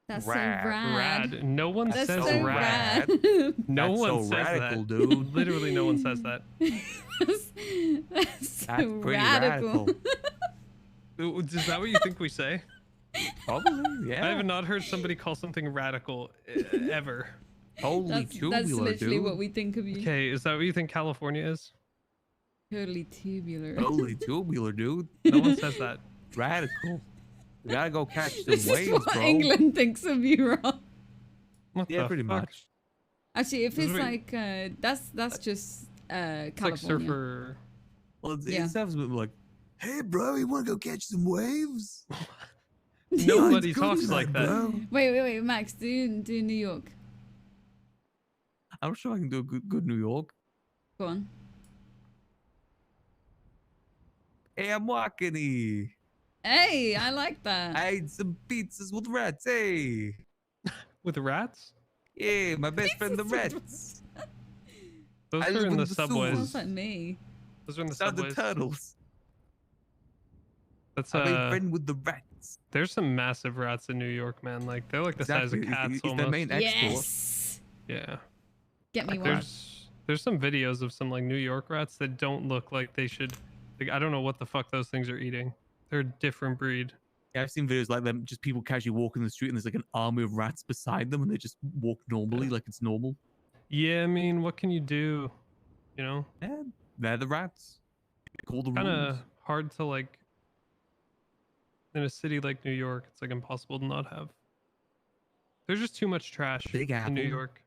[SPEAKER 2] That's
[SPEAKER 3] rad.
[SPEAKER 2] so rad.
[SPEAKER 1] Rad. No one
[SPEAKER 2] That's
[SPEAKER 1] says
[SPEAKER 2] so
[SPEAKER 1] rad.
[SPEAKER 2] rad.
[SPEAKER 1] No
[SPEAKER 3] That's
[SPEAKER 1] one
[SPEAKER 3] so
[SPEAKER 1] says
[SPEAKER 3] radical,
[SPEAKER 1] that.
[SPEAKER 3] dude.
[SPEAKER 1] Literally no one says that.
[SPEAKER 2] That's so
[SPEAKER 3] That's pretty
[SPEAKER 2] radical.
[SPEAKER 1] Is that what you think we say?
[SPEAKER 3] Probably, yeah.
[SPEAKER 1] I have not heard somebody call something radical ever.
[SPEAKER 3] Holy
[SPEAKER 2] That's literally what we think of you.
[SPEAKER 1] Okay, is that what you think California is?
[SPEAKER 2] Totally tubular.
[SPEAKER 3] Holy tubular, dude.
[SPEAKER 1] No one says that.
[SPEAKER 3] Radical. We gotta go catch some
[SPEAKER 2] This
[SPEAKER 3] waves,
[SPEAKER 2] is what
[SPEAKER 3] bro.
[SPEAKER 2] England thinks of you, Rob.
[SPEAKER 1] What
[SPEAKER 3] Yeah,
[SPEAKER 1] the
[SPEAKER 3] pretty
[SPEAKER 1] fuck?
[SPEAKER 3] much.
[SPEAKER 2] Actually, if
[SPEAKER 1] This
[SPEAKER 2] it's
[SPEAKER 1] is
[SPEAKER 2] like that's just
[SPEAKER 1] It's
[SPEAKER 2] California.
[SPEAKER 1] like surfer.
[SPEAKER 3] Well, it
[SPEAKER 2] Yeah.
[SPEAKER 3] sounds a bit like, hey, bro, you want to go catch some waves?
[SPEAKER 1] Nobody
[SPEAKER 3] It's good
[SPEAKER 1] talks
[SPEAKER 3] tonight,
[SPEAKER 1] like that.
[SPEAKER 3] bro.
[SPEAKER 2] Wait, Max, do New York.
[SPEAKER 3] I'm sure I can do a good New York.
[SPEAKER 2] Go on.
[SPEAKER 3] Hey, I'm walking here.
[SPEAKER 2] Hey, I like that.
[SPEAKER 3] I ate some pizzas with rats. Hey.
[SPEAKER 1] With rats?
[SPEAKER 3] Yeah, my best friend, the rats.
[SPEAKER 1] Those
[SPEAKER 3] I
[SPEAKER 1] are
[SPEAKER 3] live
[SPEAKER 1] in the
[SPEAKER 3] in the
[SPEAKER 1] subways.
[SPEAKER 2] Sounds like me.
[SPEAKER 1] Those are in the
[SPEAKER 3] Sound the
[SPEAKER 1] subways.
[SPEAKER 3] turtles.
[SPEAKER 1] That's
[SPEAKER 3] I made friend with the rats.
[SPEAKER 1] There's some massive rats in New York, man. Like they're like the size of
[SPEAKER 3] Exactly.
[SPEAKER 1] cats
[SPEAKER 3] It's
[SPEAKER 1] almost.
[SPEAKER 3] their main export.
[SPEAKER 2] Yes.
[SPEAKER 1] Yeah.
[SPEAKER 2] Get me
[SPEAKER 1] Like,
[SPEAKER 2] one.
[SPEAKER 1] there's some videos of some like New York rats that don't look like they should. Like I don't know what the fuck those things are eating. They're a different breed.
[SPEAKER 3] Yeah, I've seen videos like them, just people casually walking the street and there's like an army of rats beside them and they just walk normally like it's normal.
[SPEAKER 1] Yeah, I mean, what can you do? You know?
[SPEAKER 3] Yeah, they're the rats. They call the
[SPEAKER 1] Kind
[SPEAKER 3] rules.
[SPEAKER 1] of hard to like. In a city like New York, it's like impossible to not have. There's just too much trash
[SPEAKER 3] Big
[SPEAKER 1] in New
[SPEAKER 3] Apple.
[SPEAKER 1] York.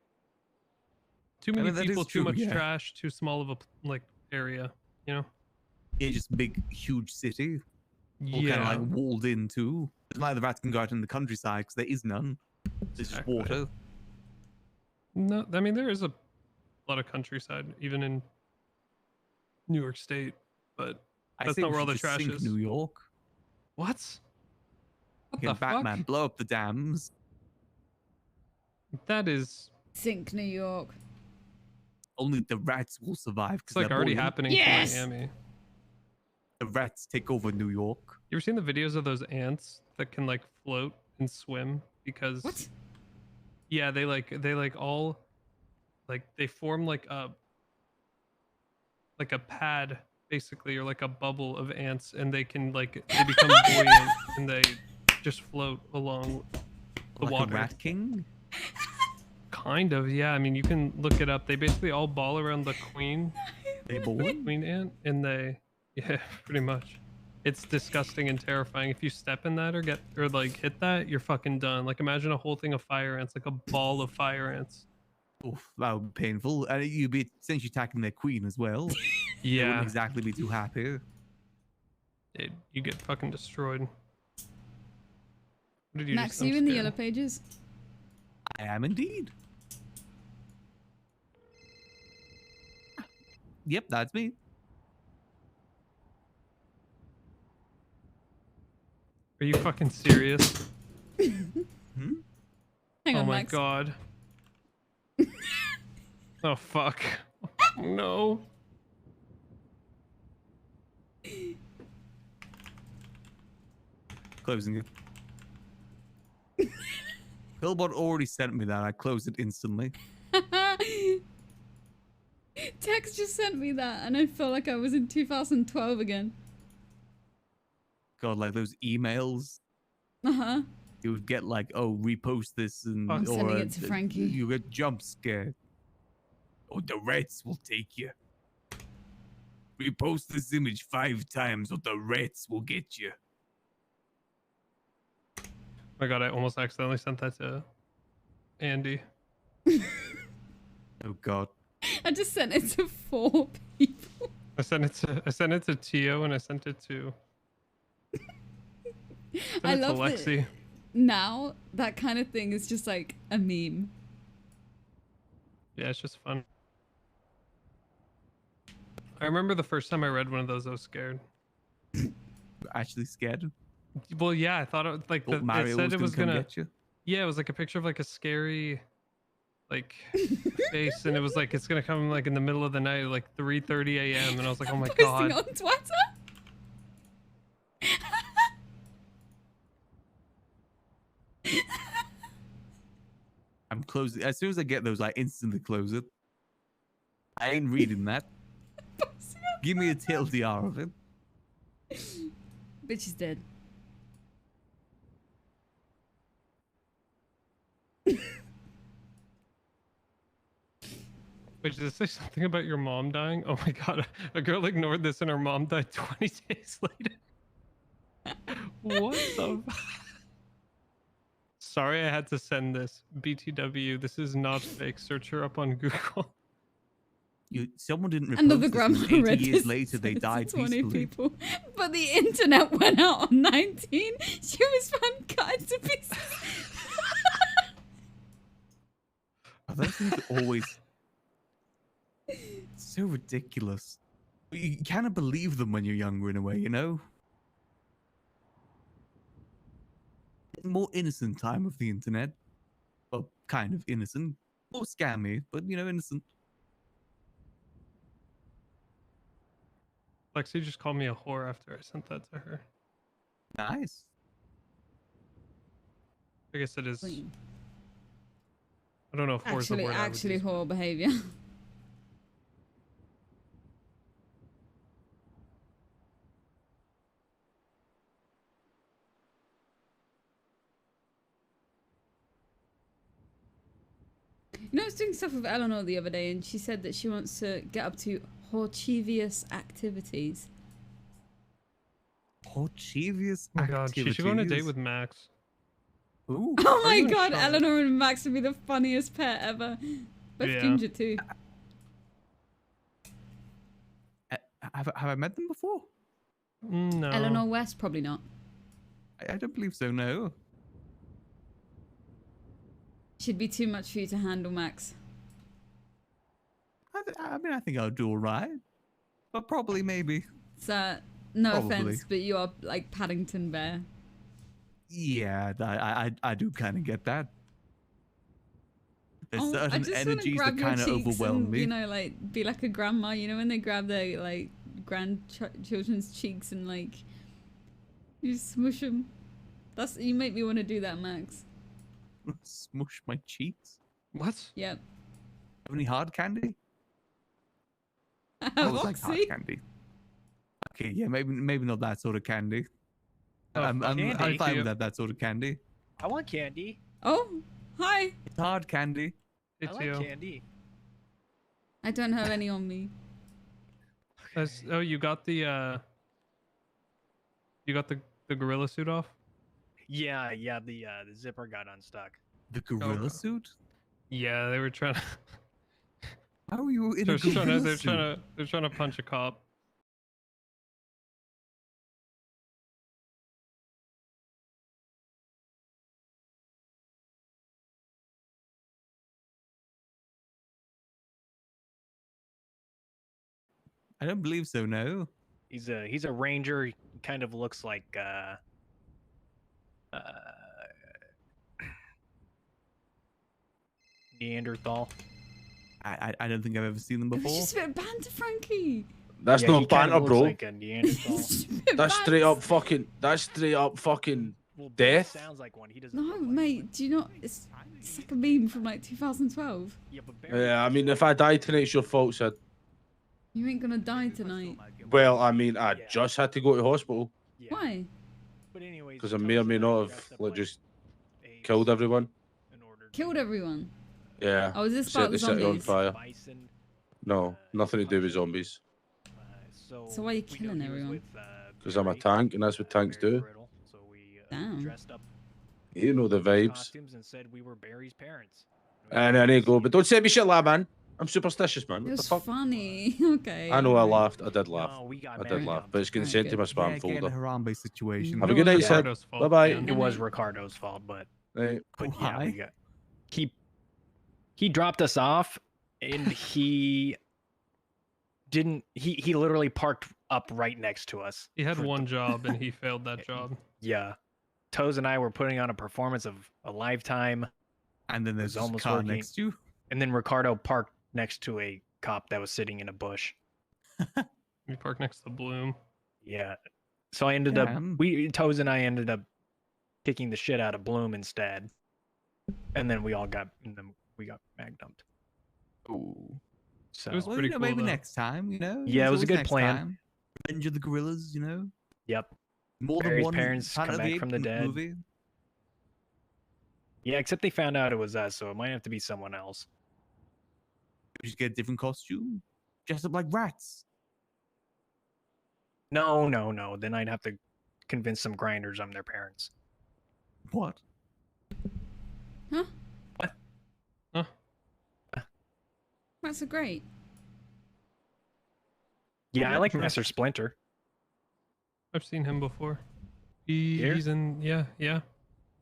[SPEAKER 1] Too
[SPEAKER 3] I
[SPEAKER 1] many
[SPEAKER 3] mean, that
[SPEAKER 1] people,
[SPEAKER 3] is
[SPEAKER 1] too
[SPEAKER 3] true,
[SPEAKER 1] much
[SPEAKER 3] yeah.
[SPEAKER 1] trash, too small of a like area. You know?
[SPEAKER 3] Yeah, just big, huge city. All
[SPEAKER 1] Yeah.
[SPEAKER 3] kind of like walled in too. It's not like the rats can go out in the countryside because there is none. There's just
[SPEAKER 1] Exactly.
[SPEAKER 3] water.
[SPEAKER 1] No, I mean there is a lot of countryside, even in New York State, but
[SPEAKER 3] I
[SPEAKER 1] that's
[SPEAKER 3] say
[SPEAKER 1] not
[SPEAKER 3] we
[SPEAKER 1] where all
[SPEAKER 3] should
[SPEAKER 1] the
[SPEAKER 3] just
[SPEAKER 1] trash
[SPEAKER 3] sink
[SPEAKER 1] is.
[SPEAKER 3] New York.
[SPEAKER 1] What? What
[SPEAKER 3] Can
[SPEAKER 1] the
[SPEAKER 3] Batman
[SPEAKER 1] fuck?
[SPEAKER 3] blow up the dams?
[SPEAKER 1] That is.
[SPEAKER 2] Sink New York.
[SPEAKER 3] Only the rats will survive.
[SPEAKER 1] It's like already happening
[SPEAKER 2] Yes!
[SPEAKER 1] to Miami.
[SPEAKER 3] The rats take over New York.
[SPEAKER 1] You ever seen the videos of those ants that can like float and swim? Because
[SPEAKER 2] What?
[SPEAKER 1] Yeah, they all like they form like a pad basically, or like a bubble of ants, and they can like they become buoyant and they just float along the
[SPEAKER 3] Like
[SPEAKER 1] water.
[SPEAKER 3] a rat king?
[SPEAKER 1] Kind of, yeah. I mean, you can look it up. They basically all ball around the queen.
[SPEAKER 3] They
[SPEAKER 1] the
[SPEAKER 3] born?
[SPEAKER 1] queen ant, and yeah, pretty much. It's disgusting and terrifying. If you step in that or like hit that, you're fucking done. Like imagine a whole thing of fire ants, like a ball of fire ants.
[SPEAKER 3] Oof, that would be painful. And you'd be essentially attacking their queen as well. They
[SPEAKER 1] Yeah,
[SPEAKER 3] wouldn't exactly be too happy.
[SPEAKER 1] you get fucking destroyed. What did you
[SPEAKER 4] Max,
[SPEAKER 1] just
[SPEAKER 4] are you in the
[SPEAKER 1] unscare?
[SPEAKER 4] yellow pages?
[SPEAKER 3] I am indeed. Yep, that's me.
[SPEAKER 1] Are you fucking serious?
[SPEAKER 3] Hmm?
[SPEAKER 4] Hang
[SPEAKER 1] oh
[SPEAKER 4] on,
[SPEAKER 1] my
[SPEAKER 4] Max.
[SPEAKER 1] god. Oh fuck. No.
[SPEAKER 3] Closing it. Hillbot already sent me that. I closed it instantly.
[SPEAKER 4] Tex just sent me that, and I felt like I was in 2012 again.
[SPEAKER 3] God, like those emails.
[SPEAKER 4] Uh-huh.
[SPEAKER 3] You would get like, oh, repost this, and
[SPEAKER 4] I'm sending it to Frankie.
[SPEAKER 3] You get jump scared. Oh, the rats will take you. Repost this image 5 times, or the rats will get you.
[SPEAKER 1] Oh my god, I almost accidentally sent that to Andy.
[SPEAKER 3] Oh god.
[SPEAKER 4] I just sent it to 4 people.
[SPEAKER 1] I sent it to Tio and I sent it to
[SPEAKER 4] I
[SPEAKER 1] it to
[SPEAKER 4] love
[SPEAKER 1] Lexi.
[SPEAKER 4] that now that kind of thing is just like a meme.
[SPEAKER 1] Yeah, it's just fun. I remember the first time I read one of those, I was scared.
[SPEAKER 3] Actually scared?
[SPEAKER 1] Well, yeah, I thought it like
[SPEAKER 3] Thought Mario
[SPEAKER 1] it said
[SPEAKER 3] was
[SPEAKER 1] it was
[SPEAKER 3] gonna come
[SPEAKER 1] gonna.
[SPEAKER 3] get you?
[SPEAKER 1] Yeah, it was like a picture of like a scary, like face, and it was like it's gonna come like in the middle of the night, like 3:30 a.m. And I was like, oh my
[SPEAKER 4] Posting
[SPEAKER 1] god.
[SPEAKER 4] on Twitter?
[SPEAKER 3] I'm closing. As soon as I get those, I instantly close it. I ain't reading that. Give me a TLDR of it.
[SPEAKER 4] Bitch is dead.
[SPEAKER 1] Wait, did it say something about your mom dying? Oh my god, a girl ignored this and her mom died 20 days later. What the? Sorry, I had to send this. BTW, this is not fake. Search her up on Google.
[SPEAKER 3] Someone didn't repost
[SPEAKER 4] Another
[SPEAKER 3] this,
[SPEAKER 4] grandma
[SPEAKER 3] and 80
[SPEAKER 4] read
[SPEAKER 3] years
[SPEAKER 4] this.
[SPEAKER 3] later, they
[SPEAKER 4] It's
[SPEAKER 3] died
[SPEAKER 4] 20
[SPEAKER 3] peacefully.
[SPEAKER 4] people. But the internet went out on 19. She was found cut into pieces.
[SPEAKER 3] Oh, those things are always so ridiculous. But you kind of believe them when you're younger in a way, you know? More innocent time of the internet. Well, kind of innocent. More scammy, but, you know, innocent.
[SPEAKER 1] Lexi just called me a whore after I sent that to her.
[SPEAKER 3] Nice.
[SPEAKER 1] I guess it is. I don't know if whore is the word I would
[SPEAKER 4] Actually,
[SPEAKER 1] use.
[SPEAKER 4] whore behavior. You know, I was doing stuff with Eleanor the other day, and she said that she wants to get up to hortivious activities.
[SPEAKER 3] Hortivious
[SPEAKER 1] Oh my god, she should go on a date with Max.
[SPEAKER 3] Ooh.
[SPEAKER 4] Oh my
[SPEAKER 1] even
[SPEAKER 4] god,
[SPEAKER 1] sure.
[SPEAKER 4] Eleanor and Max would be the funniest pair ever. Both
[SPEAKER 1] Yeah.
[SPEAKER 4] ginger too.
[SPEAKER 3] Have I met them before?
[SPEAKER 1] No.
[SPEAKER 4] Eleanor West, probably not.
[SPEAKER 3] I don't believe so, no.
[SPEAKER 4] Should be too much for you to handle, Max.
[SPEAKER 3] I mean, I think I'll do all right. But probably, maybe.
[SPEAKER 4] So, no
[SPEAKER 3] Probably.
[SPEAKER 4] offense, but you are like Paddington Bear.
[SPEAKER 3] Yeah, I do kind of get that. There's
[SPEAKER 4] Oh, I
[SPEAKER 3] certain
[SPEAKER 4] just want to
[SPEAKER 3] energies that
[SPEAKER 4] grab your
[SPEAKER 3] kind of
[SPEAKER 4] cheeks
[SPEAKER 3] overwhelm
[SPEAKER 4] and,
[SPEAKER 3] me.
[SPEAKER 4] you know, like be like a grandma. You know when they grab their like grandchildren's cheeks and like you smush them. That's you make me want to do that, Max.
[SPEAKER 3] Smush my cheeks.
[SPEAKER 1] What?
[SPEAKER 4] Yep.
[SPEAKER 3] Have any hard candy?
[SPEAKER 4] I
[SPEAKER 3] I
[SPEAKER 4] have
[SPEAKER 3] always like hard
[SPEAKER 4] Oxy.
[SPEAKER 3] candy. Okay, yeah, maybe not that sort of candy.
[SPEAKER 23] Oh,
[SPEAKER 3] I'm
[SPEAKER 23] candy.
[SPEAKER 3] fine with that sort of candy.
[SPEAKER 23] I want candy.
[SPEAKER 4] Oh, hi.
[SPEAKER 3] It's hard candy.
[SPEAKER 23] I like candy.
[SPEAKER 4] I don't have any on me.
[SPEAKER 1] Oh, you got the gorilla suit off?
[SPEAKER 23] Yeah, the zipper got unstuck.
[SPEAKER 3] The gorilla suit?
[SPEAKER 1] Yeah, they were trying to.
[SPEAKER 3] How are you in
[SPEAKER 1] they're
[SPEAKER 3] a gorilla
[SPEAKER 1] they're trying to punch a cop.
[SPEAKER 3] I don't believe so. No.
[SPEAKER 23] He's a ranger. He kind of looks like Neanderthal.
[SPEAKER 3] I don't think I've ever seen them
[SPEAKER 4] It was
[SPEAKER 3] before.
[SPEAKER 4] just a bit of banter, Frankie.
[SPEAKER 6] That's
[SPEAKER 23] Yeah, he
[SPEAKER 6] not
[SPEAKER 23] kind of
[SPEAKER 6] banter,
[SPEAKER 23] looks
[SPEAKER 6] bro.
[SPEAKER 23] like a Neanderthal.
[SPEAKER 6] That's straight up fucking. That's straight up fucking death.
[SPEAKER 23] Sounds like one. He doesn't.
[SPEAKER 4] No, mate, do you not? It's like a meme from like 2012.
[SPEAKER 23] Yeah, but
[SPEAKER 6] Yeah, I mean, if I die tonight, it's your fault, Sid.
[SPEAKER 4] You ain't gonna die tonight.
[SPEAKER 6] Well, I mean, I just had to go to hospital
[SPEAKER 4] Why?
[SPEAKER 23] But anyways,
[SPEAKER 6] because I may or may not have like just killed everyone.
[SPEAKER 4] Killed everyone.
[SPEAKER 6] Yeah.
[SPEAKER 4] Oh, is this
[SPEAKER 6] Set
[SPEAKER 4] about
[SPEAKER 6] the
[SPEAKER 4] the
[SPEAKER 6] city on
[SPEAKER 4] zombies?
[SPEAKER 6] fire. No, nothing to do with zombies.
[SPEAKER 4] So why are you killing everyone?
[SPEAKER 6] Because I'm a tank, and that's what tanks do.
[SPEAKER 4] Damn.
[SPEAKER 23] Dressed up
[SPEAKER 6] You know the vibes.
[SPEAKER 23] costumes and said we were Barry's parents.
[SPEAKER 6] And there you go. But don't say me shit, lad, man. I'm superstitious, man.
[SPEAKER 4] It
[SPEAKER 6] What the
[SPEAKER 4] was
[SPEAKER 6] fuck?
[SPEAKER 4] funny. Okay.
[SPEAKER 6] I know I
[SPEAKER 4] alright.
[SPEAKER 6] laughed. I did laugh. I did laugh. But it's getting sent to my spam folder.
[SPEAKER 3] Harambe situation.
[SPEAKER 6] Have a good night, Sid.
[SPEAKER 23] Ricardo's fault,
[SPEAKER 6] Bye-bye.
[SPEAKER 23] man. It was Ricardo's fault, but
[SPEAKER 6] Right.
[SPEAKER 23] yeah, we got he dropped us off, and he didn't. He literally parked up right next to us.
[SPEAKER 1] He had one job and he failed that job.
[SPEAKER 23] Yeah, Toes and I were putting on a performance of a lifetime,
[SPEAKER 3] and then there's
[SPEAKER 23] it was almost
[SPEAKER 3] a car
[SPEAKER 23] working.
[SPEAKER 3] next to you.
[SPEAKER 23] And then Ricardo parked next to a cop that was sitting in a bush.
[SPEAKER 1] We parked next to Bloom.
[SPEAKER 23] Yeah. So I ended up Toes and I ended up kicking the shit out of Bloom instead. And then we got mag dumped.
[SPEAKER 3] Ooh.
[SPEAKER 23] So
[SPEAKER 1] It was
[SPEAKER 3] Well,
[SPEAKER 1] pretty
[SPEAKER 3] you know,
[SPEAKER 1] cool,
[SPEAKER 3] maybe
[SPEAKER 1] though.
[SPEAKER 3] next time, you know.
[SPEAKER 23] Yeah, it was a
[SPEAKER 3] always
[SPEAKER 23] good
[SPEAKER 3] next
[SPEAKER 23] plan.
[SPEAKER 3] time. Revenge of the Gorillas, you know.
[SPEAKER 23] Yep.
[SPEAKER 3] More than
[SPEAKER 23] Barry's
[SPEAKER 3] one
[SPEAKER 23] parents
[SPEAKER 3] Planet
[SPEAKER 23] come
[SPEAKER 3] of the
[SPEAKER 23] back from the
[SPEAKER 3] Apes
[SPEAKER 23] dead.
[SPEAKER 3] movie.
[SPEAKER 23] Yeah, except they found out it was us, so it might have to be someone else.
[SPEAKER 3] We just get a different costume, dress up like rats.
[SPEAKER 23] No. Then I'd have to convince some grinders I'm their parents.
[SPEAKER 3] What?
[SPEAKER 4] Huh?
[SPEAKER 23] What?
[SPEAKER 1] Huh?
[SPEAKER 4] That's a great.
[SPEAKER 23] Yeah, I like Master Splinter.
[SPEAKER 1] I've seen him before.
[SPEAKER 23] Here?
[SPEAKER 1] He's in. Yeah.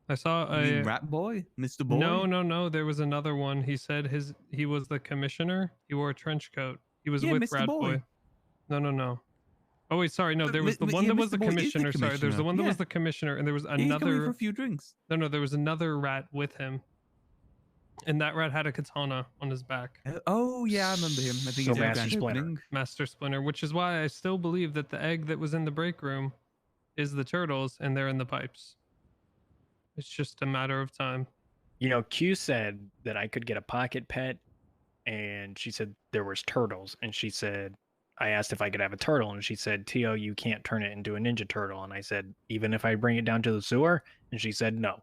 [SPEAKER 1] I saw
[SPEAKER 3] You mean
[SPEAKER 1] a
[SPEAKER 3] Rat Boy, Mr. Boy.
[SPEAKER 1] No. There was another one. He said he was the commissioner. He wore a trench coat. He was
[SPEAKER 3] Yeah,
[SPEAKER 1] with
[SPEAKER 3] Mr.
[SPEAKER 1] Rat
[SPEAKER 3] Boy.
[SPEAKER 1] No. Oh wait, sorry. No,
[SPEAKER 3] But
[SPEAKER 1] there was the one
[SPEAKER 3] yeah,
[SPEAKER 1] that was
[SPEAKER 3] Mr.
[SPEAKER 1] the
[SPEAKER 3] Boy is the
[SPEAKER 1] commissioner. Sorry, there was the
[SPEAKER 3] commissioner,
[SPEAKER 1] one that was
[SPEAKER 3] yeah.
[SPEAKER 1] the commissioner, and there was
[SPEAKER 3] Yeah, he's coming for
[SPEAKER 1] another.
[SPEAKER 3] a few drinks.
[SPEAKER 1] No, there was another rat with him, and that rat had a katana on his back.
[SPEAKER 3] Oh yeah, I remember him. I think
[SPEAKER 23] So
[SPEAKER 3] he's in
[SPEAKER 23] Master
[SPEAKER 3] Grand
[SPEAKER 23] Splinter.
[SPEAKER 3] Opening.
[SPEAKER 1] Master Splinter, which is why I still believe that the egg that was in the break room is the turtles, and they're in the pipes. It's just a matter of time.
[SPEAKER 23] You know, Q said that I could get a pocket pet, and she said there was turtles, and she said I asked if I could have a turtle, and she said, "Tio, you can't turn it into a ninja turtle." And I said, "Even if I bring it down to the sewer?" And she said, "No."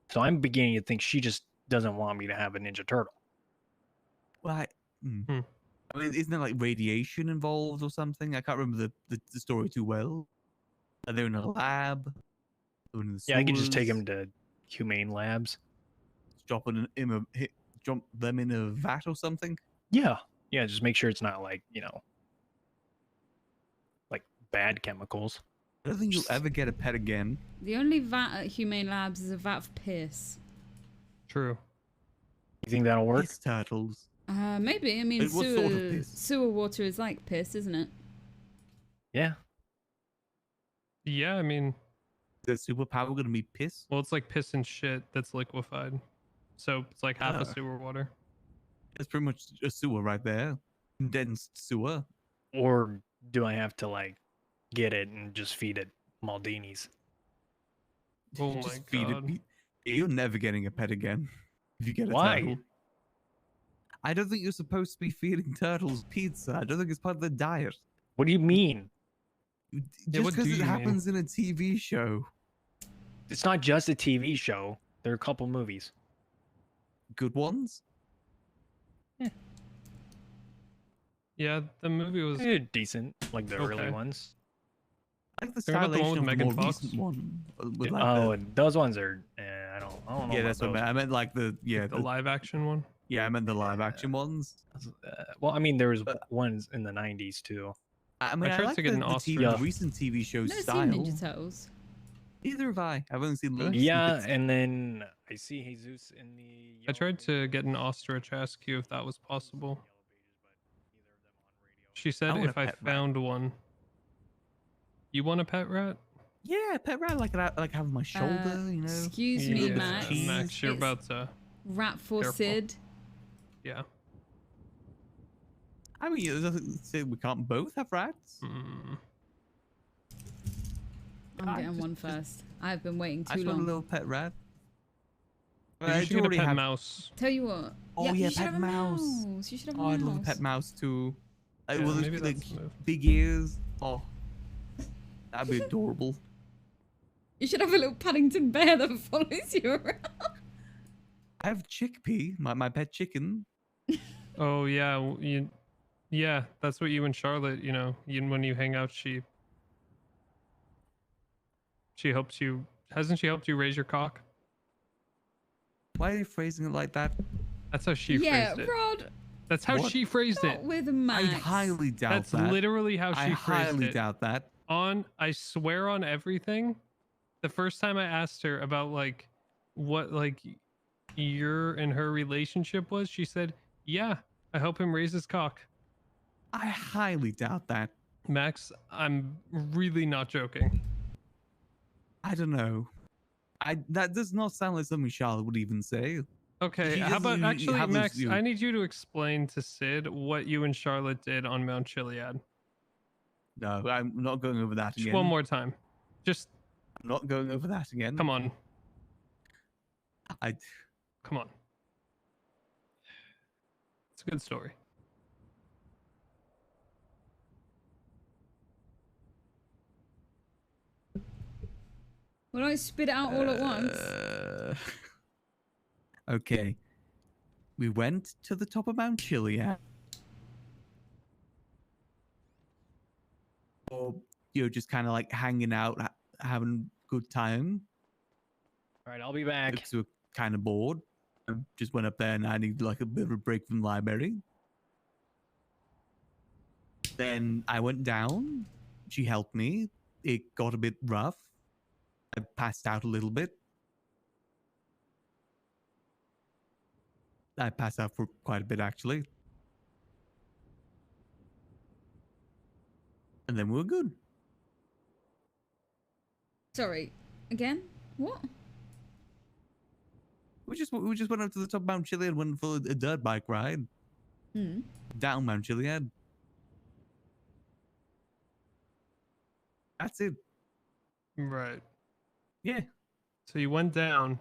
[SPEAKER 23] So I'm beginning to think she just doesn't want me to have a ninja turtle.
[SPEAKER 3] Well, I mean, isn't there like radiation involved or something? I can't remember the story too well. Are they in a lab? They're in the
[SPEAKER 23] Yeah, I could just take
[SPEAKER 3] sewers?
[SPEAKER 23] him to humane labs.
[SPEAKER 3] Drop them in a vat or something.
[SPEAKER 23] Yeah, just make sure it's not like, like bad chemicals.
[SPEAKER 3] I don't think you'll ever get a pet again.
[SPEAKER 4] The only vat at Humane Labs is a vat of piss.
[SPEAKER 1] True.
[SPEAKER 23] You think that'll work?
[SPEAKER 3] Piss turtles.
[SPEAKER 4] Maybe. I mean,
[SPEAKER 3] Wait, what sort of piss?
[SPEAKER 4] sewer water is like piss, isn't it?
[SPEAKER 23] Yeah.
[SPEAKER 1] Yeah, I mean,
[SPEAKER 3] Is their superpower gonna be piss?
[SPEAKER 1] well, it's like piss and shit that's liquefied, so it's like half
[SPEAKER 3] Ah.
[SPEAKER 1] a sewer water.
[SPEAKER 3] It's pretty much a sewer right there. Condensed sewer.
[SPEAKER 23] Or do I have to like get it and just feed it Maldini's?
[SPEAKER 1] Oh my
[SPEAKER 3] Just feed
[SPEAKER 1] god.
[SPEAKER 3] it. You're never getting a pet again. If you get a
[SPEAKER 23] Why?
[SPEAKER 3] turtle. I don't think you're supposed to be feeding turtles pizza. I don't think it's part of the diet.
[SPEAKER 23] What do you mean?
[SPEAKER 3] Just
[SPEAKER 1] what
[SPEAKER 3] because
[SPEAKER 1] do
[SPEAKER 3] it
[SPEAKER 1] you mean?
[SPEAKER 3] happens in a TV show.
[SPEAKER 23] It's not just a TV show. There are a couple movies.
[SPEAKER 3] Good ones?
[SPEAKER 1] Yeah, the movie was
[SPEAKER 23] Decent, like the early
[SPEAKER 1] Okay.
[SPEAKER 23] ones.
[SPEAKER 3] I like the
[SPEAKER 1] Remember the one
[SPEAKER 3] stylization
[SPEAKER 1] with
[SPEAKER 3] of the
[SPEAKER 1] Megan
[SPEAKER 3] more
[SPEAKER 1] Fox?
[SPEAKER 3] recent one. With like
[SPEAKER 23] Oh, and those ones are. I don't know.
[SPEAKER 3] yeah,
[SPEAKER 23] about
[SPEAKER 3] that's what I
[SPEAKER 23] those.
[SPEAKER 3] meant. I meant like the
[SPEAKER 1] the live action one.
[SPEAKER 3] Yeah, I meant the live action ones.
[SPEAKER 23] Well, I mean, there was ones in the '90s too.
[SPEAKER 3] I mean,
[SPEAKER 1] I tried
[SPEAKER 3] like
[SPEAKER 1] to get an
[SPEAKER 3] the
[SPEAKER 1] Oscar.
[SPEAKER 3] recent TV show
[SPEAKER 4] I've never
[SPEAKER 3] style.
[SPEAKER 4] seen Ninja Turtles.
[SPEAKER 3] Neither have I. I've only seen the
[SPEAKER 23] Yeah, and then I see Jesus in the.
[SPEAKER 1] I tried to get an ostrich. Ask you if that was possible. She said
[SPEAKER 3] want
[SPEAKER 1] if
[SPEAKER 3] a
[SPEAKER 1] I
[SPEAKER 3] pet rat.
[SPEAKER 1] found one. You want a pet rat?
[SPEAKER 3] Yeah, pet rat like have on my shoulder, you know.
[SPEAKER 4] Excuse
[SPEAKER 1] Yeah,
[SPEAKER 4] me, Max.
[SPEAKER 1] Max, you're
[SPEAKER 4] It's
[SPEAKER 1] about to.
[SPEAKER 4] rat for
[SPEAKER 1] Careful.
[SPEAKER 4] Cid.
[SPEAKER 1] Yeah.
[SPEAKER 3] I mean, it doesn't say we can't both have rats.
[SPEAKER 1] Mm.
[SPEAKER 4] I'm getting one first. I've been waiting
[SPEAKER 3] I
[SPEAKER 4] too
[SPEAKER 3] just want a
[SPEAKER 4] long.
[SPEAKER 3] little pet rat.
[SPEAKER 1] You should get a pet mouse.
[SPEAKER 4] Tell you what.
[SPEAKER 3] Oh
[SPEAKER 4] yeah,
[SPEAKER 3] yeah,
[SPEAKER 4] you should
[SPEAKER 3] pet
[SPEAKER 4] have a
[SPEAKER 3] mouse.
[SPEAKER 4] mouse. You should have a
[SPEAKER 3] Oh,
[SPEAKER 4] mouse.
[SPEAKER 3] I'd love a pet mouse too. Like,
[SPEAKER 1] Yeah,
[SPEAKER 3] with those
[SPEAKER 1] maybe
[SPEAKER 3] like,
[SPEAKER 1] that's the move.
[SPEAKER 3] big ears. Oh, that'd be adorable.
[SPEAKER 4] You should have a little Paddington bear that follows you around.
[SPEAKER 3] I have Chickpea, my pet chicken.
[SPEAKER 1] Oh yeah, yeah, that's what you and Charlotte, you know, when you hang out, she helps you. Hasn't she helped you raise your cock?
[SPEAKER 3] Why are you phrasing it like that?
[SPEAKER 1] That's how she
[SPEAKER 4] Yeah,
[SPEAKER 1] phrased it.
[SPEAKER 4] Rod.
[SPEAKER 1] That's how
[SPEAKER 3] What?
[SPEAKER 1] she phrased
[SPEAKER 4] Not
[SPEAKER 1] it.
[SPEAKER 4] with Max.
[SPEAKER 3] I highly doubt
[SPEAKER 1] That's
[SPEAKER 3] that.
[SPEAKER 1] literally how
[SPEAKER 3] I
[SPEAKER 1] she phrased
[SPEAKER 3] highly
[SPEAKER 1] it.
[SPEAKER 3] doubt that.
[SPEAKER 1] I swear on everything. The first time I asked her about like what like your and her relationship was, she said, "Yeah, I help him raise his cock."
[SPEAKER 3] I highly doubt that.
[SPEAKER 1] Max, I'm really not joking.
[SPEAKER 3] I don't know. That does not sound like something Charlotte would even say.
[SPEAKER 1] Okay,
[SPEAKER 3] She
[SPEAKER 1] how about
[SPEAKER 3] doesn't
[SPEAKER 1] actually,
[SPEAKER 3] have those,
[SPEAKER 1] Max?
[SPEAKER 3] you know-
[SPEAKER 1] I need you to explain to Sid what you and Charlotte did on Mount Chiliad.
[SPEAKER 3] No, I'm not going over that
[SPEAKER 1] Just
[SPEAKER 3] again.
[SPEAKER 1] one more time. Just
[SPEAKER 3] I'm not going over that again.
[SPEAKER 1] come on.
[SPEAKER 3] I
[SPEAKER 1] Come on. It's a good story.
[SPEAKER 4] Well, don't spit it out all at once.
[SPEAKER 3] Okay. We went to the top of Mount Chiliad. Or, you know, just kind of like hanging out, having a good time.
[SPEAKER 23] All right, I'll be back.
[SPEAKER 3] Because we're kind of bored. I just went up there and I needed like a bit of a break from the library. Then I went down. She helped me. It got a bit rough. I passed out a little bit. I passed out for quite a bit, actually. And then we were good.
[SPEAKER 4] Sorry. Again? What?
[SPEAKER 3] We just went up to the top of Mount Chiliad and went for a dirt bike ride. Down Mount Chiliad. That's it.
[SPEAKER 1] Right.
[SPEAKER 3] Yeah.
[SPEAKER 1] So you went down.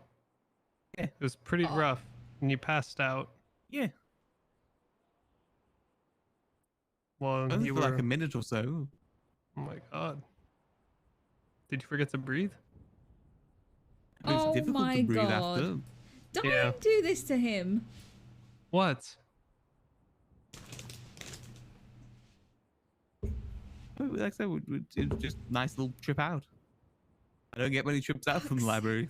[SPEAKER 3] Yeah.
[SPEAKER 1] It was pretty rough, and you passed out.
[SPEAKER 3] Yeah.
[SPEAKER 1] Well,
[SPEAKER 3] Only
[SPEAKER 1] you
[SPEAKER 3] for
[SPEAKER 1] were
[SPEAKER 3] like a minute or so.
[SPEAKER 1] Oh my god. Did you forget to breathe?
[SPEAKER 3] It was
[SPEAKER 4] Oh
[SPEAKER 3] difficult
[SPEAKER 4] my
[SPEAKER 3] to breathe
[SPEAKER 4] God.
[SPEAKER 3] after.
[SPEAKER 4] Don't do this to him.
[SPEAKER 1] What?
[SPEAKER 3] Like I said, it was just a nice little trip out. I don't get many trips out from the library.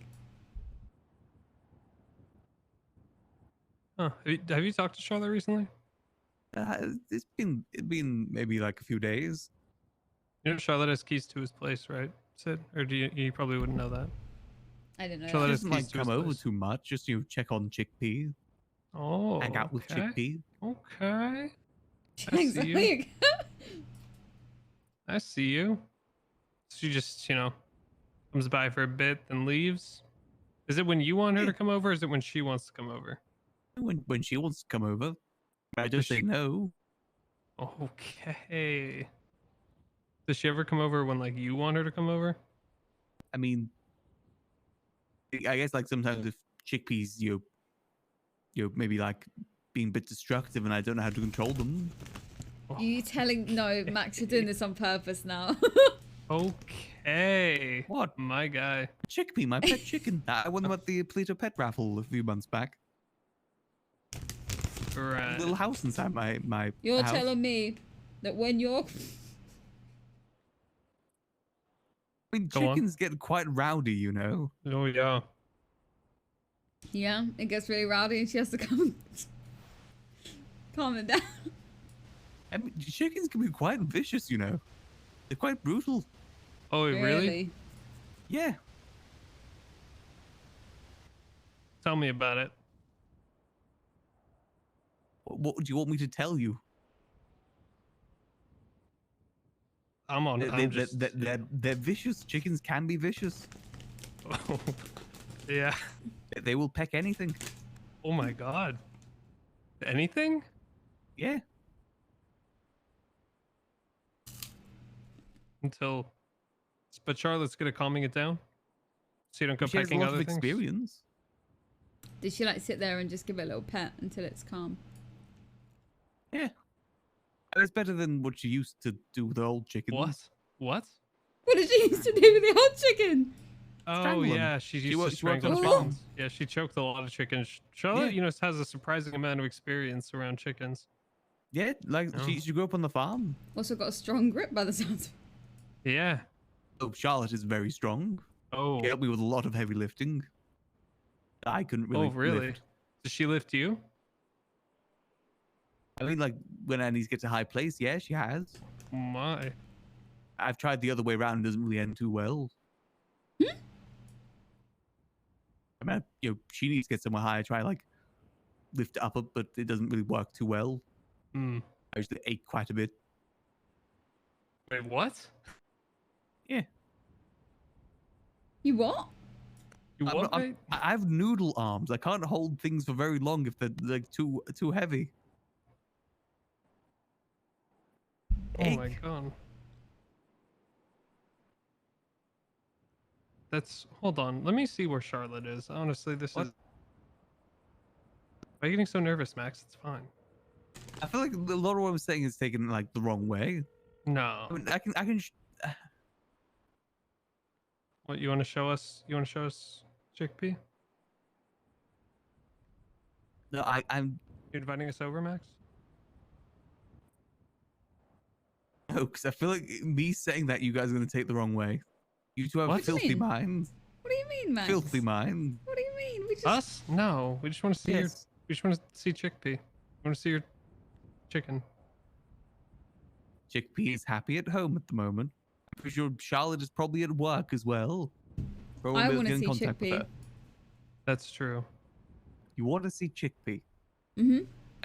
[SPEAKER 1] Huh. Have you talked to Charlotte recently?
[SPEAKER 3] It's been maybe like a few days.
[SPEAKER 1] You know Charlotte has keys to his place, right, Sid? Or do you probably wouldn't know that.
[SPEAKER 4] I didn't know.
[SPEAKER 1] Charlotte
[SPEAKER 3] She
[SPEAKER 1] has
[SPEAKER 3] doesn't
[SPEAKER 1] keys
[SPEAKER 3] like
[SPEAKER 1] to his
[SPEAKER 3] come over
[SPEAKER 1] place.
[SPEAKER 3] too much. Just check on Chickpea.
[SPEAKER 1] Oh,
[SPEAKER 3] Hang out with
[SPEAKER 1] okay.
[SPEAKER 3] Chickpea.
[SPEAKER 1] Okay. I
[SPEAKER 4] Thanks,
[SPEAKER 1] see you.
[SPEAKER 4] Mike.
[SPEAKER 1] I see you. She just, comes by for a bit and leaves. Is it when you want her to come over, or is it when she wants to come over?
[SPEAKER 3] When she wants to come over. I just say no.
[SPEAKER 1] Okay. Does she ever come over when like you want her to come over?
[SPEAKER 3] I mean, I guess like sometimes if Chickpeas, maybe like being a bit destructive and I don't know how to control them.
[SPEAKER 4] You telling no, Max, you're doing this on purpose now.
[SPEAKER 1] Okay.
[SPEAKER 3] What?
[SPEAKER 1] My guy.
[SPEAKER 3] Chickpea, my pet chicken. I won them at the Polito Pet Raffle a few months back.
[SPEAKER 1] Right.
[SPEAKER 3] Little house inside my
[SPEAKER 4] You're
[SPEAKER 3] house.
[SPEAKER 4] telling me that when you're
[SPEAKER 3] I mean,
[SPEAKER 1] Go on.
[SPEAKER 3] chickens get quite rowdy, you know.
[SPEAKER 1] Oh yeah.
[SPEAKER 4] yeah, it gets really rowdy and she has to come calm it down.
[SPEAKER 3] I mean, chickens can be quite vicious, you know. They're quite brutal.
[SPEAKER 1] Oh, really?
[SPEAKER 3] Yeah.
[SPEAKER 1] Tell me about it.
[SPEAKER 3] What do you want me to tell you?
[SPEAKER 1] I'm on.
[SPEAKER 3] They're vicious. Chickens can be vicious.
[SPEAKER 1] Yeah.
[SPEAKER 3] They will peck anything.
[SPEAKER 1] Oh my god. Anything?
[SPEAKER 3] Yeah.
[SPEAKER 1] Until, but Charlotte's good at calming it down, so you don't go
[SPEAKER 3] She has a
[SPEAKER 1] pecking
[SPEAKER 3] lot
[SPEAKER 1] other
[SPEAKER 3] of
[SPEAKER 1] things.
[SPEAKER 3] experience.
[SPEAKER 4] Did she like sit there and just give it a little pet until it's calm?
[SPEAKER 3] Yeah. It's better than what she used to do with the old chickens.
[SPEAKER 1] What?
[SPEAKER 4] What did she used to do with the old chicken?
[SPEAKER 1] Oh
[SPEAKER 3] Strangle 'em.
[SPEAKER 1] yeah, she used to
[SPEAKER 3] She worked
[SPEAKER 1] strangle
[SPEAKER 3] on a farm.
[SPEAKER 1] chickens. Yeah, she choked a lot of chickens. Charlotte,
[SPEAKER 3] Yeah.
[SPEAKER 1] has a surprising amount of experience around chickens.
[SPEAKER 3] Yeah, like
[SPEAKER 1] Oh.
[SPEAKER 3] she grew up on the farm.
[SPEAKER 4] Also got a strong grip by the sounds. of it.
[SPEAKER 1] Yeah.
[SPEAKER 3] Oh, Charlotte is very strong.
[SPEAKER 1] Oh.
[SPEAKER 3] She helped me with a lot of heavy lifting. I couldn't really.
[SPEAKER 1] Oh really?
[SPEAKER 3] Lift.
[SPEAKER 1] Does she lift you?
[SPEAKER 3] I mean, like when Annie's gets a high place, yeah, she has.
[SPEAKER 1] My.
[SPEAKER 3] I've tried the other way around; it doesn't really end too well. I mean, she needs to get somewhere high. I try like lift up, but it doesn't really work too well.
[SPEAKER 1] Hmm.
[SPEAKER 3] I usually ache quite a bit.
[SPEAKER 1] Wait, what?
[SPEAKER 3] Yeah.
[SPEAKER 4] You what?
[SPEAKER 1] You what?
[SPEAKER 3] I have noodle arms. I can't hold things for very long if they're like too heavy.
[SPEAKER 1] Oh my god. That's, hold on. Let me see where Charlotte is. Honestly, this is. Why are you getting so nervous, Max? It's fine.
[SPEAKER 3] I feel like a lot of what I'm saying is taken like the wrong way.
[SPEAKER 1] No.
[SPEAKER 3] I mean, I can.
[SPEAKER 1] What, you want to show us? You want to show us Chickpea?
[SPEAKER 3] No, I'm.
[SPEAKER 1] You inviting us over, Max?
[SPEAKER 3] No, because I feel like me saying that you guys are going to take the wrong way. You two have
[SPEAKER 1] What?
[SPEAKER 3] filthy minds.
[SPEAKER 4] What do you mean, Max?
[SPEAKER 3] Filthy minds.
[SPEAKER 4] What do you mean? We just...
[SPEAKER 1] Us? No. We just want to see your.
[SPEAKER 3] Yes.
[SPEAKER 1] We just want to see Chickpea. We want to see your chicken.
[SPEAKER 3] Chickpea is happy at home at the moment. I'm pretty sure Charlotte is probably at work as well. Probably
[SPEAKER 4] I
[SPEAKER 3] get
[SPEAKER 4] want to
[SPEAKER 3] in
[SPEAKER 4] see
[SPEAKER 3] contact with
[SPEAKER 4] Chickpea.
[SPEAKER 3] her.
[SPEAKER 1] That's true.
[SPEAKER 3] You want to see Chickpea?
[SPEAKER 4] Mm-hmm.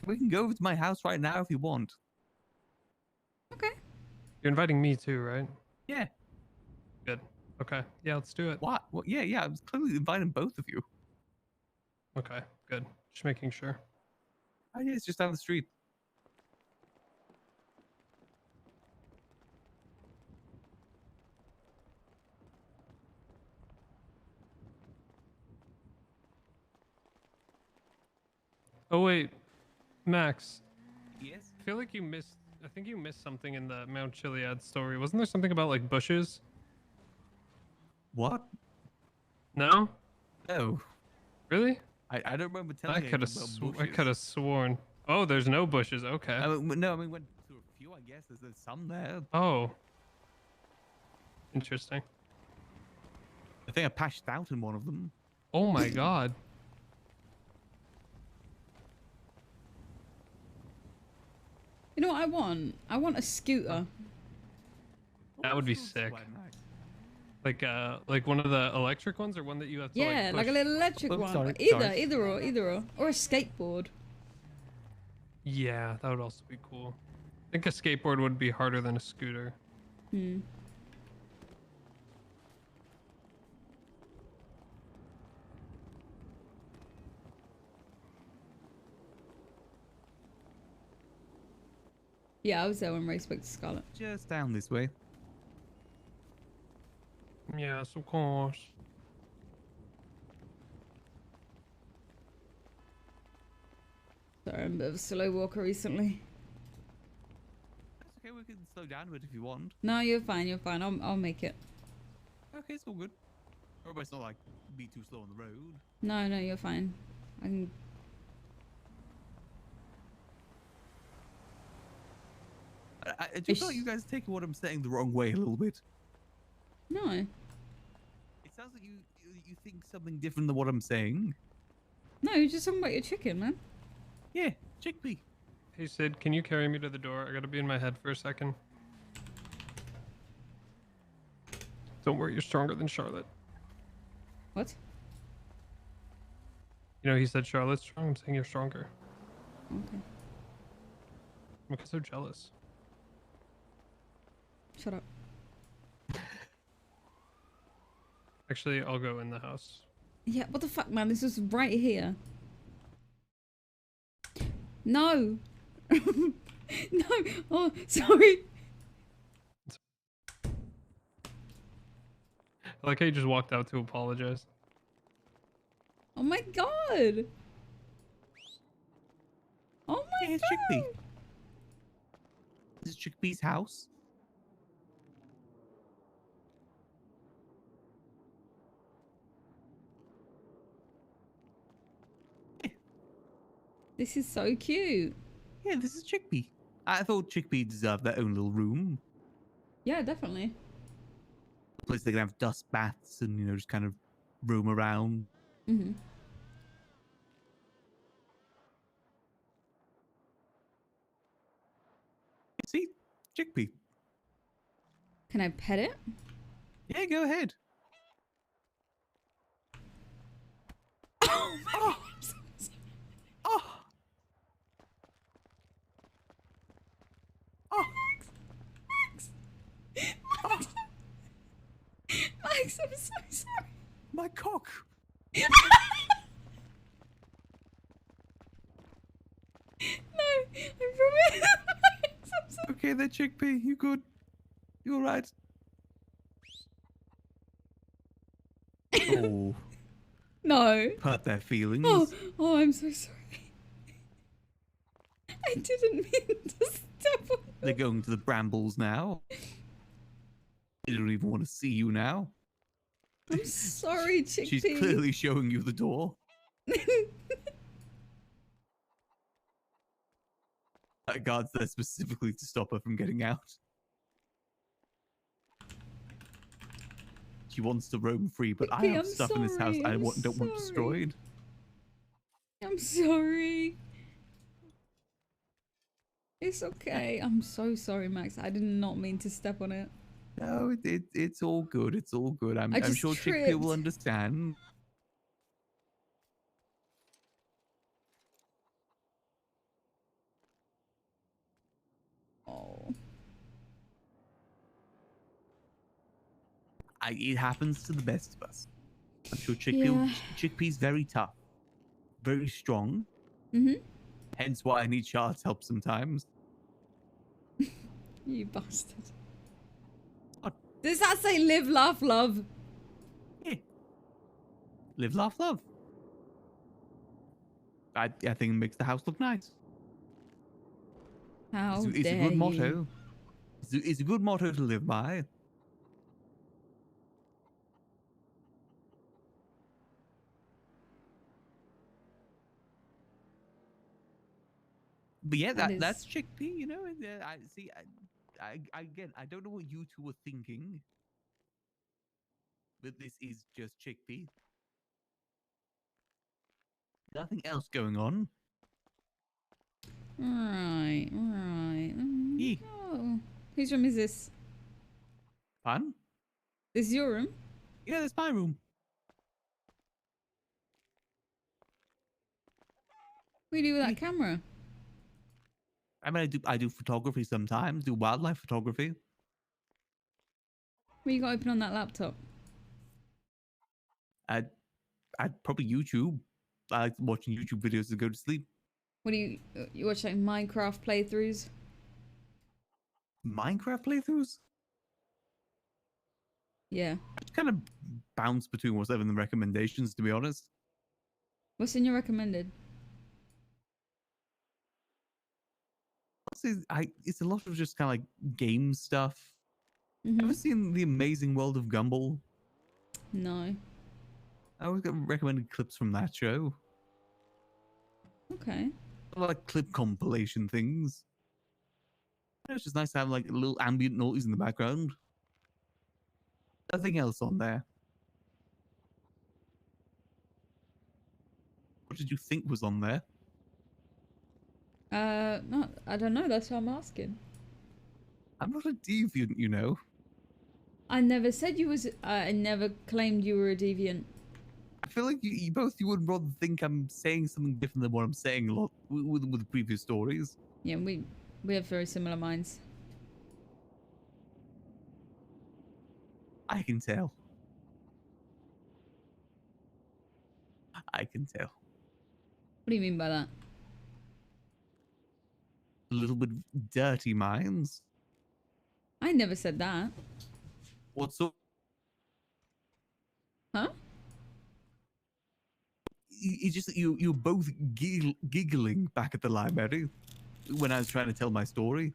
[SPEAKER 3] We can go over to my house right now if you want.
[SPEAKER 4] Okay.
[SPEAKER 1] You're inviting me too, right?
[SPEAKER 3] Yeah.
[SPEAKER 1] Good. Okay. Yeah, let's do it.
[SPEAKER 3] What? Well, yeah. I was clearly inviting both of you.
[SPEAKER 1] Okay. Good. Just making sure.
[SPEAKER 3] Oh yeah, it's just down the street.
[SPEAKER 1] Oh wait, Max.
[SPEAKER 3] Yes.
[SPEAKER 1] I feel like you missed. I think you missed something in the Mount Chiliad story. Wasn't there something about like bushes?
[SPEAKER 3] What?
[SPEAKER 1] No.
[SPEAKER 3] No.
[SPEAKER 1] Really?
[SPEAKER 3] I don't remember telling
[SPEAKER 1] I
[SPEAKER 3] you
[SPEAKER 1] could have. I could have sworn. Oh, there's no bushes. Okay.
[SPEAKER 3] I mean, no, I mean, went through a few. I guess there's some there.
[SPEAKER 1] Oh. Interesting.
[SPEAKER 3] I think I passed out in one of them.
[SPEAKER 1] Oh my god.
[SPEAKER 4] You know what I want? I want a scooter.
[SPEAKER 1] That would be sick. Like one of the electric ones, or one that you have to
[SPEAKER 4] Yeah, like a
[SPEAKER 1] push?
[SPEAKER 4] little electric
[SPEAKER 1] Oops,
[SPEAKER 4] one.
[SPEAKER 1] sorry,
[SPEAKER 4] Either or. Or a skateboard.
[SPEAKER 1] Yeah, that would also be cool. I think a skateboard would be harder than a scooter.
[SPEAKER 4] Hmm. Yeah, I was there when Ray spoke to Scarlett.
[SPEAKER 3] Just down this way.
[SPEAKER 1] Yes, of course.
[SPEAKER 4] Sorry, I'm a bit of a slow walker recently.
[SPEAKER 3] That's okay. We can slow down a bit if you want.
[SPEAKER 4] No, you're fine. You're fine. I'll make it.
[SPEAKER 3] Okay, it's all good. Everybody's not like be too slow on the road.
[SPEAKER 4] No, you're fine. I can.
[SPEAKER 3] I do feel like you guys are taking what I'm saying the wrong way a little bit.
[SPEAKER 4] No.
[SPEAKER 3] It sounds like you think something different than what I'm saying.
[SPEAKER 4] No, you're just talking about your chicken, man.
[SPEAKER 3] Yeah, Chickpea.
[SPEAKER 1] Hey Sid, can you carry me to the door? I gotta be in my head for a second. Don't worry, you're stronger than Charlotte.
[SPEAKER 4] What?
[SPEAKER 1] You know, he said Charlotte's strong. I'm saying you're stronger.
[SPEAKER 4] Okay.
[SPEAKER 1] I'm so jealous.
[SPEAKER 4] Shut up.
[SPEAKER 1] Actually, I'll go in the house.
[SPEAKER 4] Yeah, what the fuck, man? This was right here. No. No. Oh, sorry.
[SPEAKER 1] I like how you just walked out to apologize.
[SPEAKER 4] Oh my god. Oh my
[SPEAKER 3] Hey, it's
[SPEAKER 4] god.
[SPEAKER 3] Chickpea. This is Chickpea's house.
[SPEAKER 4] This is so cute.
[SPEAKER 3] Yeah, this is Chickpea. I thought Chickpea deserved their own little room.
[SPEAKER 4] Yeah, definitely.
[SPEAKER 3] A place they can have dust baths and, you know, just kind of roam around.
[SPEAKER 4] Mm-hmm.
[SPEAKER 3] See? Chickpea.
[SPEAKER 4] Can I pet it?
[SPEAKER 3] Yeah, go ahead.
[SPEAKER 4] Oh my god. I'm so sorry.
[SPEAKER 3] Oh. Oh.
[SPEAKER 4] Max. Max. Max, I'm so sorry.
[SPEAKER 3] My cock.
[SPEAKER 4] No, I promise. Max, I'm so
[SPEAKER 3] Okay, then, Chickpea, you good? You alright? Oh.
[SPEAKER 4] No.
[SPEAKER 3] Hurt their feelings.
[SPEAKER 4] Oh, I'm so sorry. I didn't mean to step on.
[SPEAKER 3] They're going to the brambles now. They don't even want to see you now.
[SPEAKER 4] I'm sorry, Chickpea.
[SPEAKER 3] She's clearly showing you the door. That guard's there specifically to stop her from getting out. She wants to roam free, but I
[SPEAKER 4] Chickpea,
[SPEAKER 3] have
[SPEAKER 4] I'm
[SPEAKER 3] stuff in this house
[SPEAKER 4] sorry,
[SPEAKER 3] I
[SPEAKER 4] I'm
[SPEAKER 3] don't want
[SPEAKER 4] sorry.
[SPEAKER 3] destroyed.
[SPEAKER 4] I'm sorry. It's okay. I'm so sorry, Max. I did not mean to step on it.
[SPEAKER 3] No, it's all good. It's all good. I'm
[SPEAKER 4] just
[SPEAKER 3] sure Chickpea
[SPEAKER 4] tripped.
[SPEAKER 3] will understand.
[SPEAKER 4] Oh.
[SPEAKER 3] It happens to the best of us. I'm sure
[SPEAKER 4] Yeah.
[SPEAKER 3] Chickpea's very tough, very strong.
[SPEAKER 4] Mm-hmm.
[SPEAKER 3] Hence why I need Char's help sometimes.
[SPEAKER 4] You bastard.
[SPEAKER 3] What?
[SPEAKER 4] Does that say live, laugh, love?
[SPEAKER 3] Yeah. Live, laugh, love. I think it makes the house look nice.
[SPEAKER 4] How
[SPEAKER 3] It's a
[SPEAKER 4] dare
[SPEAKER 3] good
[SPEAKER 4] you.
[SPEAKER 3] motto. It's a good motto to live by. But yeah, that's Chickpea, you know. I see. I don't know what you two were thinking, but this is just Chickpea. Nothing else going on.
[SPEAKER 4] Right.
[SPEAKER 3] Yeah.
[SPEAKER 4] Oh. Whose room is this?
[SPEAKER 3] Fun?
[SPEAKER 4] This is your room?
[SPEAKER 3] Yeah, that's my room.
[SPEAKER 4] What do you do with that camera?
[SPEAKER 3] I mean, I do photography sometimes. Do wildlife photography.
[SPEAKER 4] What you got open on that laptop?
[SPEAKER 3] I'd probably YouTube. I like watching YouTube videos to go to sleep.
[SPEAKER 4] What do you watch like Minecraft playthroughs?
[SPEAKER 3] Minecraft playthroughs?
[SPEAKER 4] Yeah.
[SPEAKER 3] I just kind of bounce between whatever in the recommendations, to be honest.
[SPEAKER 4] What's in your recommended?
[SPEAKER 3] Honestly, it's a lot of just kind of like game stuff.
[SPEAKER 4] Mm-hmm.
[SPEAKER 3] Ever seen The Amazing World of Gumball?
[SPEAKER 4] No.
[SPEAKER 3] I always get recommended clips from that show.
[SPEAKER 4] Okay.
[SPEAKER 3] Like clip compilation things. It's just nice to have like a little ambient noise in the background. Nothing else on there. What did you think was on there?
[SPEAKER 4] No, I don't know. That's what I'm asking.
[SPEAKER 3] I'm not a deviant, you know.
[SPEAKER 4] I never said you was. I never claimed you were a deviant.
[SPEAKER 3] I feel like you would rather think I'm saying something different than what I'm saying a lot with the previous stories.
[SPEAKER 4] Yeah, we have very similar minds.
[SPEAKER 3] I can tell. can tell.
[SPEAKER 4] What do you mean by that?
[SPEAKER 3] A little bit dirty minds.
[SPEAKER 4] I never said that.
[SPEAKER 3] What sort?
[SPEAKER 4] Huh?
[SPEAKER 3] You were both giggling back at the library when I was trying to tell my story.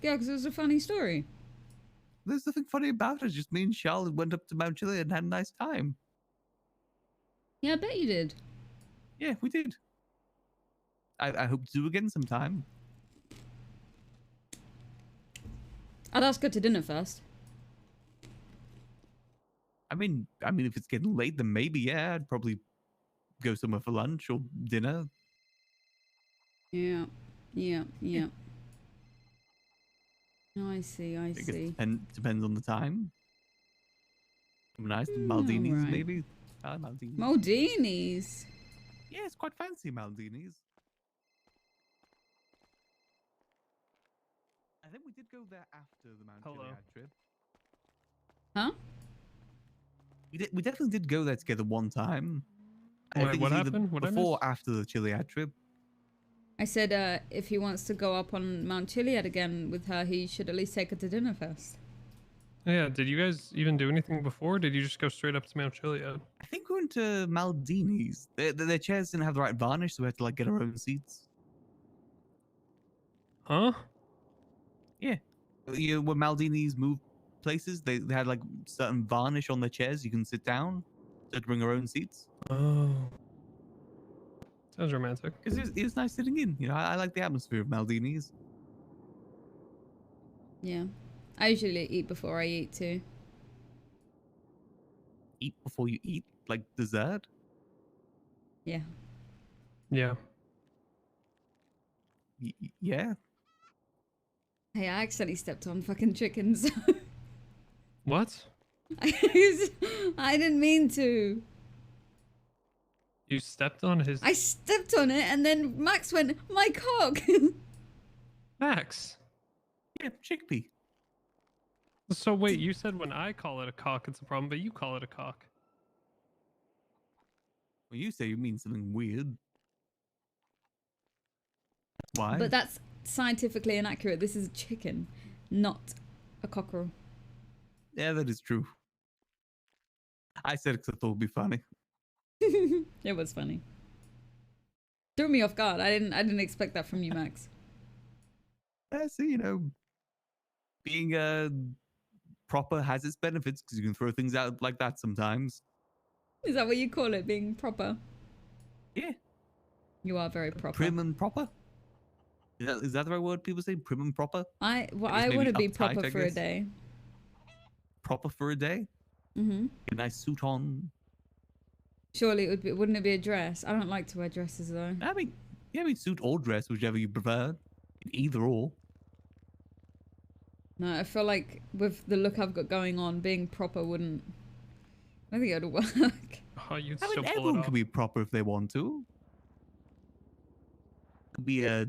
[SPEAKER 4] Yeah, because it was a funny story.
[SPEAKER 3] There's nothing funny about it. Just me and Charlotte went up to Mount Chiliad and had a nice time.
[SPEAKER 4] Yeah, I bet you did.
[SPEAKER 3] Yeah, we did. I hope to do again sometime.
[SPEAKER 4] I'd ask her to dinner first.
[SPEAKER 3] I mean, if it's getting late, then maybe yeah, I'd probably go somewhere for lunch or dinner.
[SPEAKER 4] Yeah. No, I see.
[SPEAKER 3] Depends on the time. Nice Maldinis,
[SPEAKER 4] alright.
[SPEAKER 3] maybe. Maldinis.
[SPEAKER 4] Maldinis.
[SPEAKER 3] Yeah, it's quite fancy Maldinis. I think we did go there after the Mount Chiliad trip.
[SPEAKER 4] Huh?
[SPEAKER 3] We definitely did go there together one time. I
[SPEAKER 1] Wait,
[SPEAKER 3] think
[SPEAKER 1] what
[SPEAKER 3] it was either
[SPEAKER 1] happened? What I
[SPEAKER 3] before or
[SPEAKER 1] missed?
[SPEAKER 3] after the Chiliad trip.
[SPEAKER 4] I said if he wants to go up on Mount Chiliad again with her, he should at least take her to dinner first.
[SPEAKER 1] Yeah, did you guys even do anything before? Or did you just go straight up to Mount Chiliad?
[SPEAKER 3] I think we went to Maldini's. Their chairs didn't have the right varnish, so we had to like get our own seats.
[SPEAKER 1] Huh?
[SPEAKER 3] Yeah. You know, when Maldini's moved places, they had like certain varnish on their chairs. You can sit down. So we had to bring our own seats.
[SPEAKER 1] Oh. Sounds romantic.
[SPEAKER 3] Because it was nice sitting in. You know, I like the atmosphere of Maldini's.
[SPEAKER 4] Yeah. I usually eat before I eat too.
[SPEAKER 3] Eat before you eat? Like dessert?
[SPEAKER 4] Yeah.
[SPEAKER 1] Yeah.
[SPEAKER 3] Yeah.
[SPEAKER 4] Hey, I accidentally stepped on fucking chickens.
[SPEAKER 1] What?
[SPEAKER 4] I didn't mean to.
[SPEAKER 1] You stepped on his...
[SPEAKER 4] I stepped on it and then Max went, my cock.
[SPEAKER 1] Max.
[SPEAKER 3] Yeah, chickpea.
[SPEAKER 1] So wait, you said when I call it a cock, it's a problem, but you call it a cock.
[SPEAKER 3] Well, you say you mean something weird. Why?
[SPEAKER 4] But that's scientifically inaccurate. This is a chicken, not a cockerel.
[SPEAKER 3] Yeah, that is true. I said it because I thought it would be funny.
[SPEAKER 4] It was funny. Threw me off guard. I didn't expect that from you, Max.
[SPEAKER 3] So, you know, being proper has its benefits because you can throw things out like that sometimes.
[SPEAKER 4] Is that what you call it, being proper?
[SPEAKER 3] Yeah.
[SPEAKER 4] You are very proper.
[SPEAKER 3] Prim and proper? Is that the right word people say? Prim and proper?
[SPEAKER 4] I
[SPEAKER 3] guess
[SPEAKER 4] want to
[SPEAKER 3] maybe
[SPEAKER 4] be
[SPEAKER 3] uptight,
[SPEAKER 4] proper
[SPEAKER 3] I
[SPEAKER 4] for a
[SPEAKER 3] guess.
[SPEAKER 4] day.
[SPEAKER 3] Proper for a day?
[SPEAKER 4] Mm-hmm.
[SPEAKER 3] Get a nice suit on.
[SPEAKER 4] Surely wouldn't it be a dress? I don't like to wear dresses though.
[SPEAKER 3] I mean, suit or dress, whichever you prefer. Either or.
[SPEAKER 4] No, I feel like with the look I've got going on, being proper wouldn't. I think it would work.
[SPEAKER 1] Oh, you'd
[SPEAKER 3] I
[SPEAKER 1] still
[SPEAKER 3] mean,
[SPEAKER 1] pull it
[SPEAKER 3] everyone
[SPEAKER 1] off.
[SPEAKER 3] can be proper if they want to. Could be a...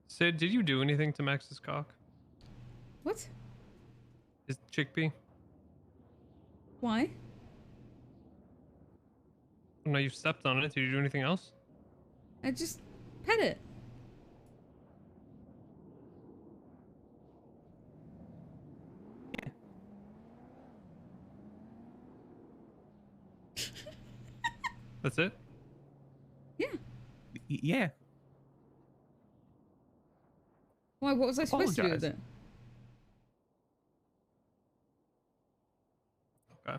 [SPEAKER 1] Sid, did you do anything to Max's cock?
[SPEAKER 4] What?
[SPEAKER 1] His chickpea?
[SPEAKER 4] Why?
[SPEAKER 1] No, you stepped on it. Did you do anything else?
[SPEAKER 4] I just pet it.
[SPEAKER 1] That's it?
[SPEAKER 3] Yeah.
[SPEAKER 4] Why? What was I supposed to do with
[SPEAKER 3] Apologize.
[SPEAKER 4] it?
[SPEAKER 1] Okay.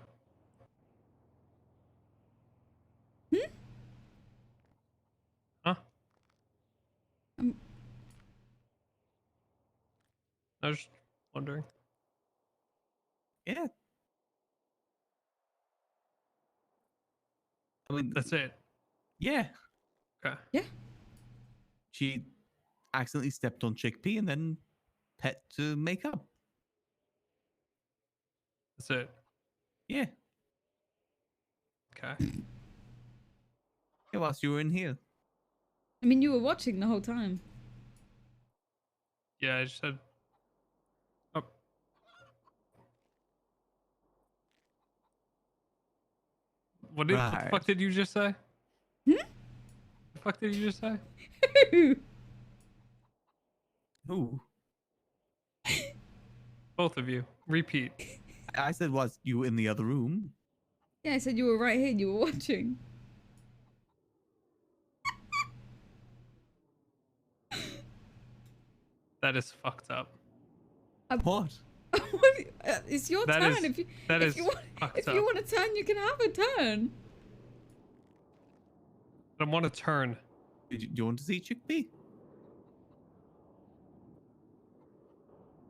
[SPEAKER 1] Huh? I was just wondering.
[SPEAKER 3] Yeah. I mean,
[SPEAKER 1] That's it.
[SPEAKER 3] Yeah.
[SPEAKER 1] Okay.
[SPEAKER 4] Yeah.
[SPEAKER 3] She accidentally stepped on chickpea and then pet to make up.
[SPEAKER 1] That's it.
[SPEAKER 3] Yeah.
[SPEAKER 1] Okay.
[SPEAKER 3] Yeah, whilst you were in here.
[SPEAKER 4] I mean, you were watching the whole time.
[SPEAKER 1] Yeah, I just had... Oh. what the fuck did you just say?
[SPEAKER 4] Hmm?
[SPEAKER 1] The fuck did you just say?
[SPEAKER 3] Who?
[SPEAKER 1] Both of you. Repeat.
[SPEAKER 3] I said, was you in the other room?
[SPEAKER 4] Yeah, I said you were right here. You were watching.
[SPEAKER 1] That is fucked up.
[SPEAKER 3] What?
[SPEAKER 4] It's your
[SPEAKER 1] That
[SPEAKER 4] turn.
[SPEAKER 1] is-
[SPEAKER 4] If you
[SPEAKER 1] that
[SPEAKER 4] if
[SPEAKER 1] is
[SPEAKER 4] you want
[SPEAKER 1] fucked
[SPEAKER 4] if you
[SPEAKER 1] up.
[SPEAKER 4] want a turn, you can have a turn.
[SPEAKER 1] I want to turn.
[SPEAKER 3] Do you want to see Chickpea?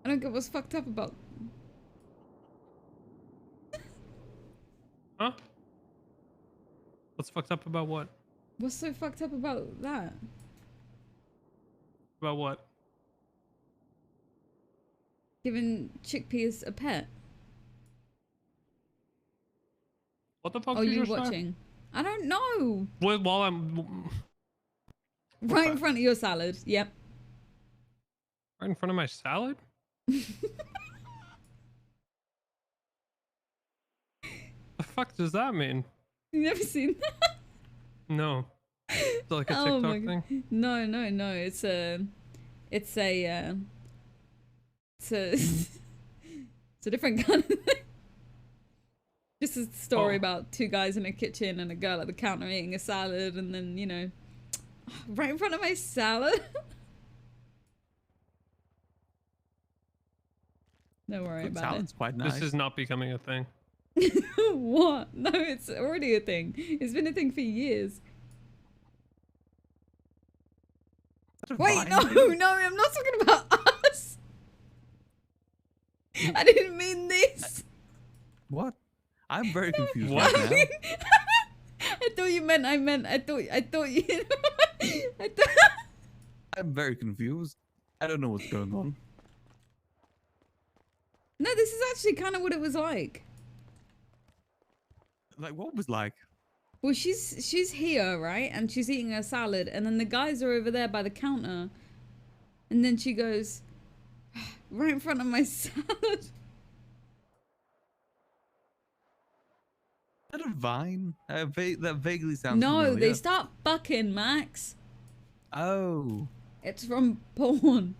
[SPEAKER 4] I don't get what's fucked up about.
[SPEAKER 1] Huh? What's fucked up about what?
[SPEAKER 4] What's so fucked up about that?
[SPEAKER 1] About what?
[SPEAKER 4] Giving chickpeas a pet.
[SPEAKER 1] What the fuck?
[SPEAKER 4] Oh,
[SPEAKER 1] did
[SPEAKER 4] you
[SPEAKER 1] just say?
[SPEAKER 4] watching? I don't know.
[SPEAKER 1] While I'm
[SPEAKER 4] Right in front of your salad. Yep.
[SPEAKER 1] right in front of my salad. The fuck does that mean?
[SPEAKER 4] You never seen that?
[SPEAKER 1] No. It's like a
[SPEAKER 4] Oh my
[SPEAKER 1] TikTok
[SPEAKER 4] God.
[SPEAKER 1] thing.
[SPEAKER 4] No. It's a it's a different kind of thing. Just a story about two guys in a kitchen and a girl at the counter eating a salad, and then, you know, right in front of my salad. Don't worry
[SPEAKER 3] Good
[SPEAKER 4] about
[SPEAKER 3] salad's quite nice.
[SPEAKER 1] This is not becoming a thing.
[SPEAKER 4] it. What? No, it's already a thing. It's been a thing for years. Wait, no, I'm not talking about us. I didn't mean this.
[SPEAKER 3] What? I'm very confused
[SPEAKER 1] What?
[SPEAKER 3] right now.
[SPEAKER 4] I thought you meant I thought you
[SPEAKER 3] I'm very confused. I don't know what's going on.
[SPEAKER 4] No, this is actually kind of what it was like.
[SPEAKER 3] Like, what was like?
[SPEAKER 4] Well, she's here, right? And she's eating her salad, and then the guys are over there by the counter. And then she goes, right in front of my salad.
[SPEAKER 3] Is that a vine? That vaguely sounds
[SPEAKER 4] No,
[SPEAKER 3] familiar.
[SPEAKER 4] they start bucking, Max.
[SPEAKER 3] Oh.
[SPEAKER 4] It's from porn.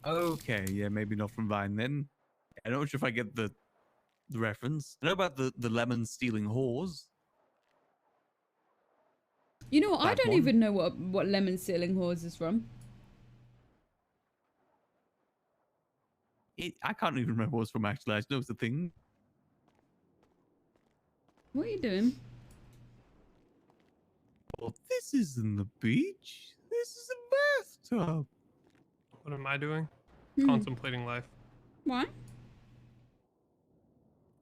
[SPEAKER 3] Okay, yeah, maybe not from Vine then. I'm not sure if I get the reference. I know about the lemon stealing whores.
[SPEAKER 4] You know, I
[SPEAKER 3] That
[SPEAKER 4] don't
[SPEAKER 3] one.
[SPEAKER 4] even know what lemon stealing whores is from.
[SPEAKER 3] I can't even remember what it's from actually. I just know it's a thing.
[SPEAKER 4] What are you doing?
[SPEAKER 3] Well, this isn't the beach. This is a bathtub.
[SPEAKER 1] What am I doing?
[SPEAKER 4] Hmm.
[SPEAKER 1] Contemplating life.
[SPEAKER 4] Why?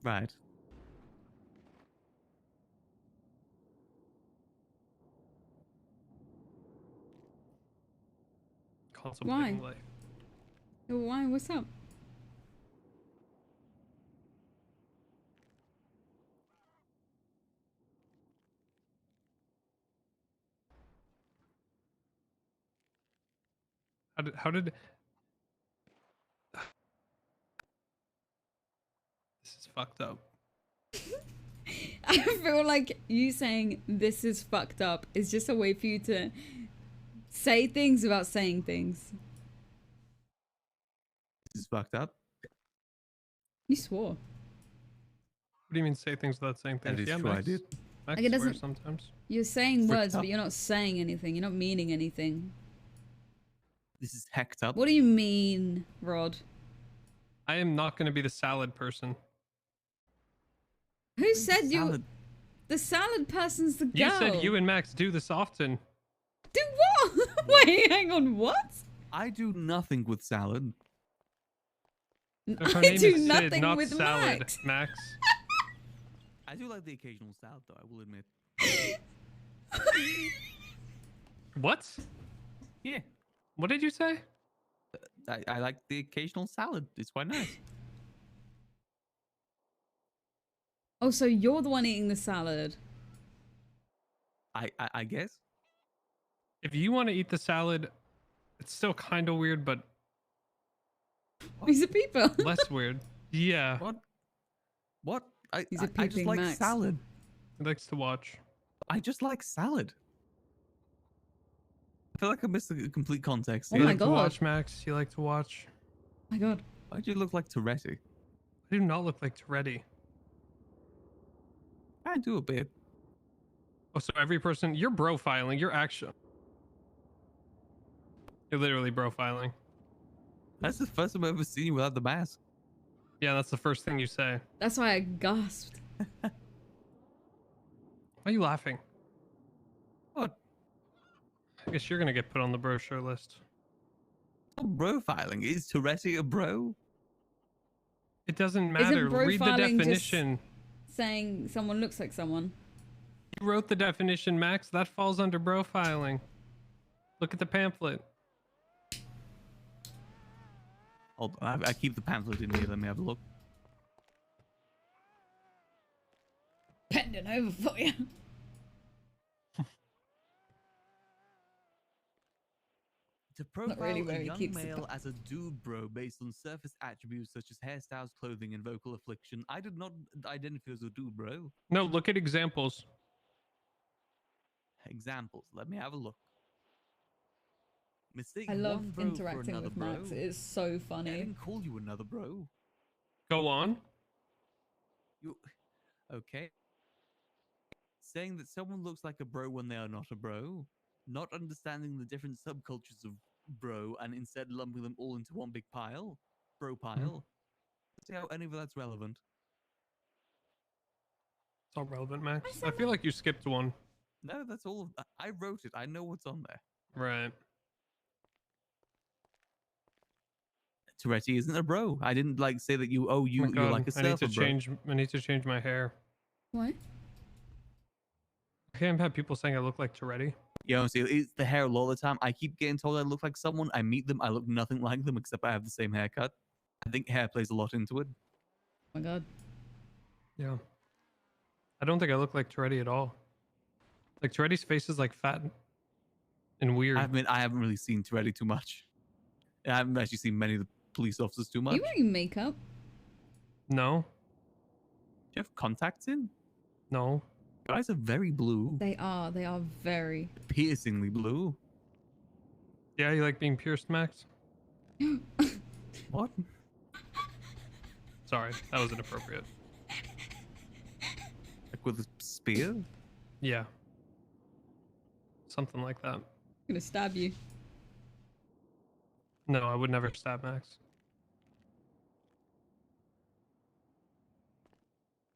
[SPEAKER 3] Right.
[SPEAKER 1] Contemplating
[SPEAKER 4] Why?
[SPEAKER 1] life.
[SPEAKER 4] Oh, why? What's up?
[SPEAKER 1] How did this is fucked up.
[SPEAKER 4] I feel like you saying this is fucked up is just a way for you to say things without saying things.
[SPEAKER 3] This is fucked up.
[SPEAKER 4] You swore.
[SPEAKER 1] What do you mean say things without saying things?
[SPEAKER 3] That is
[SPEAKER 1] Yeah,
[SPEAKER 3] true, I
[SPEAKER 1] Max.
[SPEAKER 3] did.
[SPEAKER 1] Max
[SPEAKER 4] Like, it
[SPEAKER 1] swears
[SPEAKER 4] doesn't-
[SPEAKER 1] sometimes.
[SPEAKER 4] You're saying
[SPEAKER 3] Fricked
[SPEAKER 4] words,
[SPEAKER 3] up.
[SPEAKER 4] but you're not saying anything. You're not meaning anything.
[SPEAKER 3] This is hecked up.
[SPEAKER 4] What do you mean, Rod?
[SPEAKER 1] I am not going to be the salad person.
[SPEAKER 4] Who said you?
[SPEAKER 3] salad?
[SPEAKER 4] The salad person's the girl.
[SPEAKER 1] You said you and Max do this often.
[SPEAKER 4] Do what? Wait, hang on. What?
[SPEAKER 3] I do nothing with salad.
[SPEAKER 1] Her
[SPEAKER 4] I
[SPEAKER 1] name
[SPEAKER 4] do
[SPEAKER 1] is Sid,
[SPEAKER 4] nothing
[SPEAKER 1] not
[SPEAKER 4] with
[SPEAKER 1] salad,
[SPEAKER 4] Max.
[SPEAKER 1] Max.
[SPEAKER 3] I do like the occasional salad, though. I will admit.
[SPEAKER 1] What?
[SPEAKER 3] Yeah.
[SPEAKER 1] What did you say?
[SPEAKER 3] I like the occasional salad. It's quite nice.
[SPEAKER 4] Oh, so you're the one eating the salad.
[SPEAKER 3] I guess.
[SPEAKER 1] If you want to eat the salad, it's still kind of weird, but
[SPEAKER 4] He's a peeper.
[SPEAKER 1] less weird. Yeah.
[SPEAKER 3] What?
[SPEAKER 4] He's a
[SPEAKER 3] I just
[SPEAKER 4] peeping
[SPEAKER 3] like
[SPEAKER 4] Max.
[SPEAKER 3] salad.
[SPEAKER 1] He likes to watch.
[SPEAKER 3] I just like salad. I feel like I missed the complete context.
[SPEAKER 2] Oh
[SPEAKER 1] You
[SPEAKER 2] my
[SPEAKER 1] like to
[SPEAKER 2] God.
[SPEAKER 1] watch, Max? You like to watch?
[SPEAKER 2] My God.
[SPEAKER 3] Why do you look like Toretto?
[SPEAKER 1] I do not look like Toretto.
[SPEAKER 3] I do a bit.
[SPEAKER 1] Oh, so every person, you're profiling. You're actually, you're literally profiling.
[SPEAKER 3] That's the first time I've ever seen you without the mask.
[SPEAKER 1] Yeah, that's the first thing you say.
[SPEAKER 4] That's why I gasped.
[SPEAKER 1] Why are you laughing?
[SPEAKER 3] What?
[SPEAKER 1] I guess you're gonna get put on the brochure list.
[SPEAKER 3] Oh, profiling. Is Toretto a bro?
[SPEAKER 1] It doesn't matter. Read the
[SPEAKER 4] profiling just
[SPEAKER 1] definition.
[SPEAKER 4] saying someone looks like someone?
[SPEAKER 1] You wrote the definition, Max. That falls under profiling. Look at the pamphlet.
[SPEAKER 3] Hold on, I keep the pamphlet in here. Let me have a look.
[SPEAKER 4] Bending over for you.
[SPEAKER 3] To profile
[SPEAKER 4] really
[SPEAKER 3] a
[SPEAKER 4] where he
[SPEAKER 3] young
[SPEAKER 4] keeps the
[SPEAKER 3] male as a dude bro based on surface attributes such as hairstyles, clothing, and vocal affliction, I did not identify as a dude bro.
[SPEAKER 1] No, look at examples.
[SPEAKER 3] Examples. Let me have a look. Mistake
[SPEAKER 4] I love
[SPEAKER 3] one bro for
[SPEAKER 4] interacting
[SPEAKER 3] another
[SPEAKER 4] with Max.
[SPEAKER 3] bro.
[SPEAKER 4] It is so
[SPEAKER 3] I
[SPEAKER 4] funny.
[SPEAKER 3] didn't call you another bro.
[SPEAKER 1] Go on.
[SPEAKER 3] You okay? Saying that someone looks like a bro when they are not a bro. Not understanding the different subcultures of bro and instead lumping them all into one big pile. Bro pile. See how any of that's relevant.
[SPEAKER 1] It's all relevant, Max. I feel like you skipped one.
[SPEAKER 3] No, that's all. I wrote it. I know what's on there.
[SPEAKER 1] Right.
[SPEAKER 3] Toretto isn't a bro. I didn't like say that you. Oh,
[SPEAKER 1] Oh my
[SPEAKER 3] you're
[SPEAKER 1] God,
[SPEAKER 3] like a
[SPEAKER 1] I need
[SPEAKER 3] surfer
[SPEAKER 1] to
[SPEAKER 3] bro.
[SPEAKER 1] change. I need to change my hair.
[SPEAKER 4] What?
[SPEAKER 1] I can't have people saying I look like Toretto.
[SPEAKER 3] Yeah, honestly, it's the hair a lot of the time. I keep getting told I look like someone. I meet them. I look nothing like them except I have the same haircut. I think hair plays a lot into it.
[SPEAKER 4] Oh my God.
[SPEAKER 1] Yeah. I don't think I look like Toretto at all. Like Toretto's face is like fat and weird.
[SPEAKER 3] I haven't really seen Toretto too much. I haven't actually seen many of the police officers too
[SPEAKER 4] Are
[SPEAKER 3] much.
[SPEAKER 4] you wearing makeup?
[SPEAKER 1] No.
[SPEAKER 3] Do you have contacts in?
[SPEAKER 1] No.
[SPEAKER 3] Your eyes are very blue.
[SPEAKER 4] They are. They are very.
[SPEAKER 3] Piercingly blue.
[SPEAKER 1] Yeah, you like being pierced, Max?
[SPEAKER 3] What?
[SPEAKER 1] Sorry, that was inappropriate.
[SPEAKER 3] Like with a spear?
[SPEAKER 1] Yeah. Something like that.
[SPEAKER 4] I'm gonna stab you.
[SPEAKER 1] No, I would never stab Max.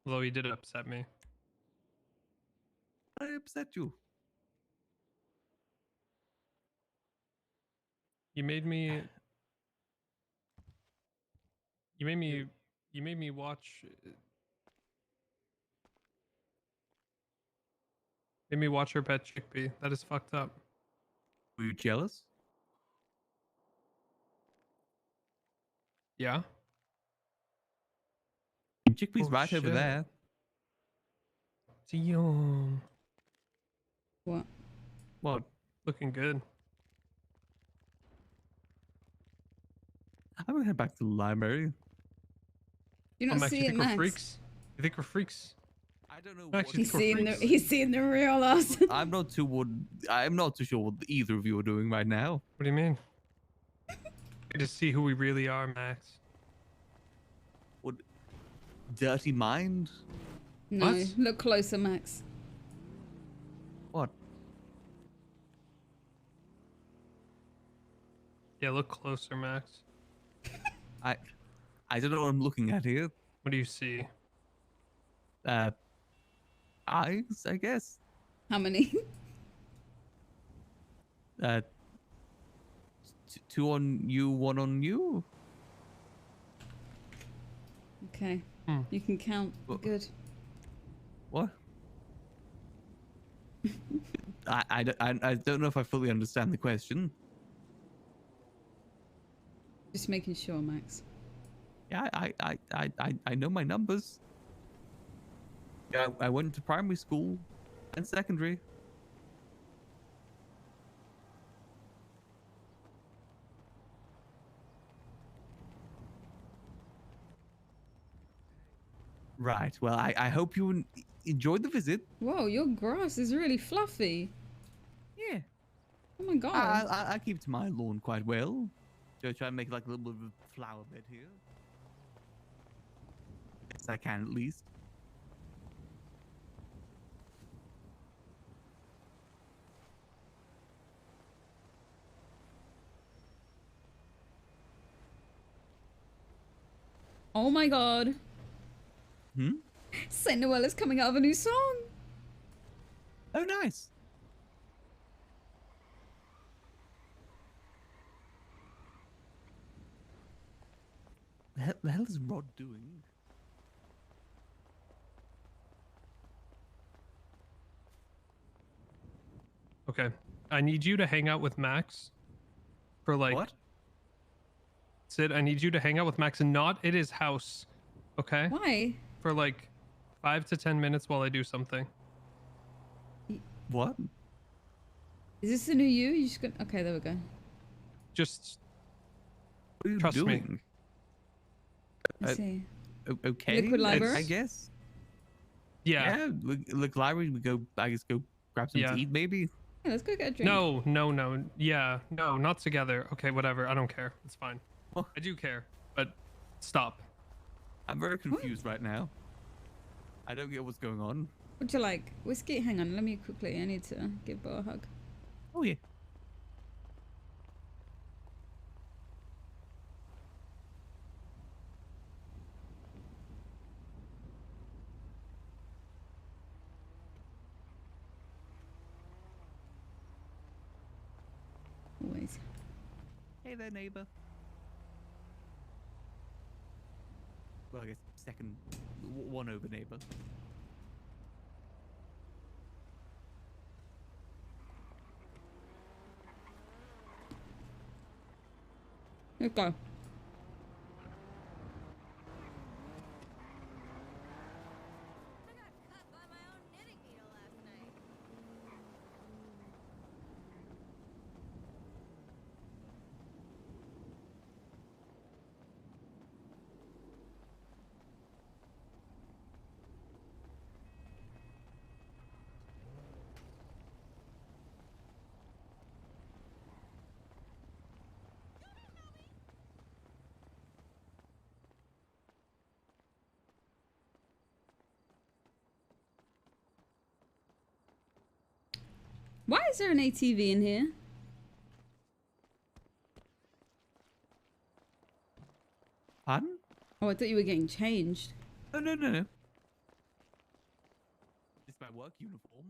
[SPEAKER 1] Although he did upset me.
[SPEAKER 3] I upset you.
[SPEAKER 1] You made me. You made me. You made me watch. Made me watch her pet chickpea. That is fucked up.
[SPEAKER 3] Were you jealous?
[SPEAKER 1] Yeah.
[SPEAKER 3] Chickpea's right over there.
[SPEAKER 1] Damn.
[SPEAKER 4] What?
[SPEAKER 3] What?
[SPEAKER 1] Looking good.
[SPEAKER 3] I'm gonna head back to the library.
[SPEAKER 4] You not
[SPEAKER 1] Max,
[SPEAKER 4] see
[SPEAKER 1] you
[SPEAKER 4] it,
[SPEAKER 1] think
[SPEAKER 4] Max?
[SPEAKER 1] we're freaks? You think we're freaks?
[SPEAKER 3] I don't know.
[SPEAKER 1] Max, you
[SPEAKER 4] He's
[SPEAKER 1] think we're
[SPEAKER 4] seeing the.
[SPEAKER 1] freaks?
[SPEAKER 4] He's seeing the real us.
[SPEAKER 3] I'm not too sure what either of you are doing right now.
[SPEAKER 1] What do you mean? To see who we really are, Max.
[SPEAKER 3] What? Dirty mind?
[SPEAKER 4] No,
[SPEAKER 1] What?
[SPEAKER 4] look closer, Max.
[SPEAKER 3] What?
[SPEAKER 1] Yeah, look closer, Max.
[SPEAKER 3] I don't know what I'm looking at here.
[SPEAKER 1] What do you see?
[SPEAKER 3] Eyes, I guess.
[SPEAKER 4] How many?
[SPEAKER 3] Two on you, one on you.
[SPEAKER 4] Okay. You can count. Good.
[SPEAKER 3] What? I don't know if I fully understand the question.
[SPEAKER 4] Just making sure, Max.
[SPEAKER 3] Yeah, I know my numbers. Yeah, I went to primary school and secondary. Right. Well, I hope you enjoyed the visit.
[SPEAKER 4] Whoa, your grass is really fluffy.
[SPEAKER 3] Yeah.
[SPEAKER 4] Oh my god.
[SPEAKER 3] I keep to my lawn quite well. So I try and make like a little bit of a flower bed here. Best I can, at least.
[SPEAKER 4] Oh my god.
[SPEAKER 3] Hmm?
[SPEAKER 4] Saint Noel is coming out of a new song.
[SPEAKER 3] Oh, nice. The hell is Rod doing?
[SPEAKER 1] Okay. I need you to hang out with Max for like.
[SPEAKER 3] What?
[SPEAKER 1] Sid, I need you to hang out with Max and not at his house. Okay?
[SPEAKER 4] Why?
[SPEAKER 1] For like 5 to 10 minutes while I do something.
[SPEAKER 3] What?
[SPEAKER 4] Is this the new you? You just gonna... Okay, there we go.
[SPEAKER 1] Just
[SPEAKER 3] what are you
[SPEAKER 1] trust
[SPEAKER 3] doing?
[SPEAKER 1] me.
[SPEAKER 4] Let's see.
[SPEAKER 3] Okay.
[SPEAKER 4] Liquid library?
[SPEAKER 3] I guess.
[SPEAKER 1] Yeah.
[SPEAKER 3] Yeah. Look, library. We go. I guess go grab something to eat, maybe.
[SPEAKER 4] Yeah, let's go get a drink.
[SPEAKER 1] No. Yeah. No, not together. Okay, whatever. I don't care. It's fine. I do care, but stop.
[SPEAKER 3] I'm very confused right now. I don't get what's going on.
[SPEAKER 4] Would you like whiskey? Hang on, let me quickly. I need to give Bo a hug.
[SPEAKER 3] Oh yeah.
[SPEAKER 4] Always.
[SPEAKER 3] Hey there, neighbor. Well, I guess second, one over neighbor.
[SPEAKER 4] Let's go. Why is there an ATV in here?
[SPEAKER 3] Pardon?
[SPEAKER 4] Oh, I thought you were getting changed.
[SPEAKER 3] Oh, no. It's my work uniform.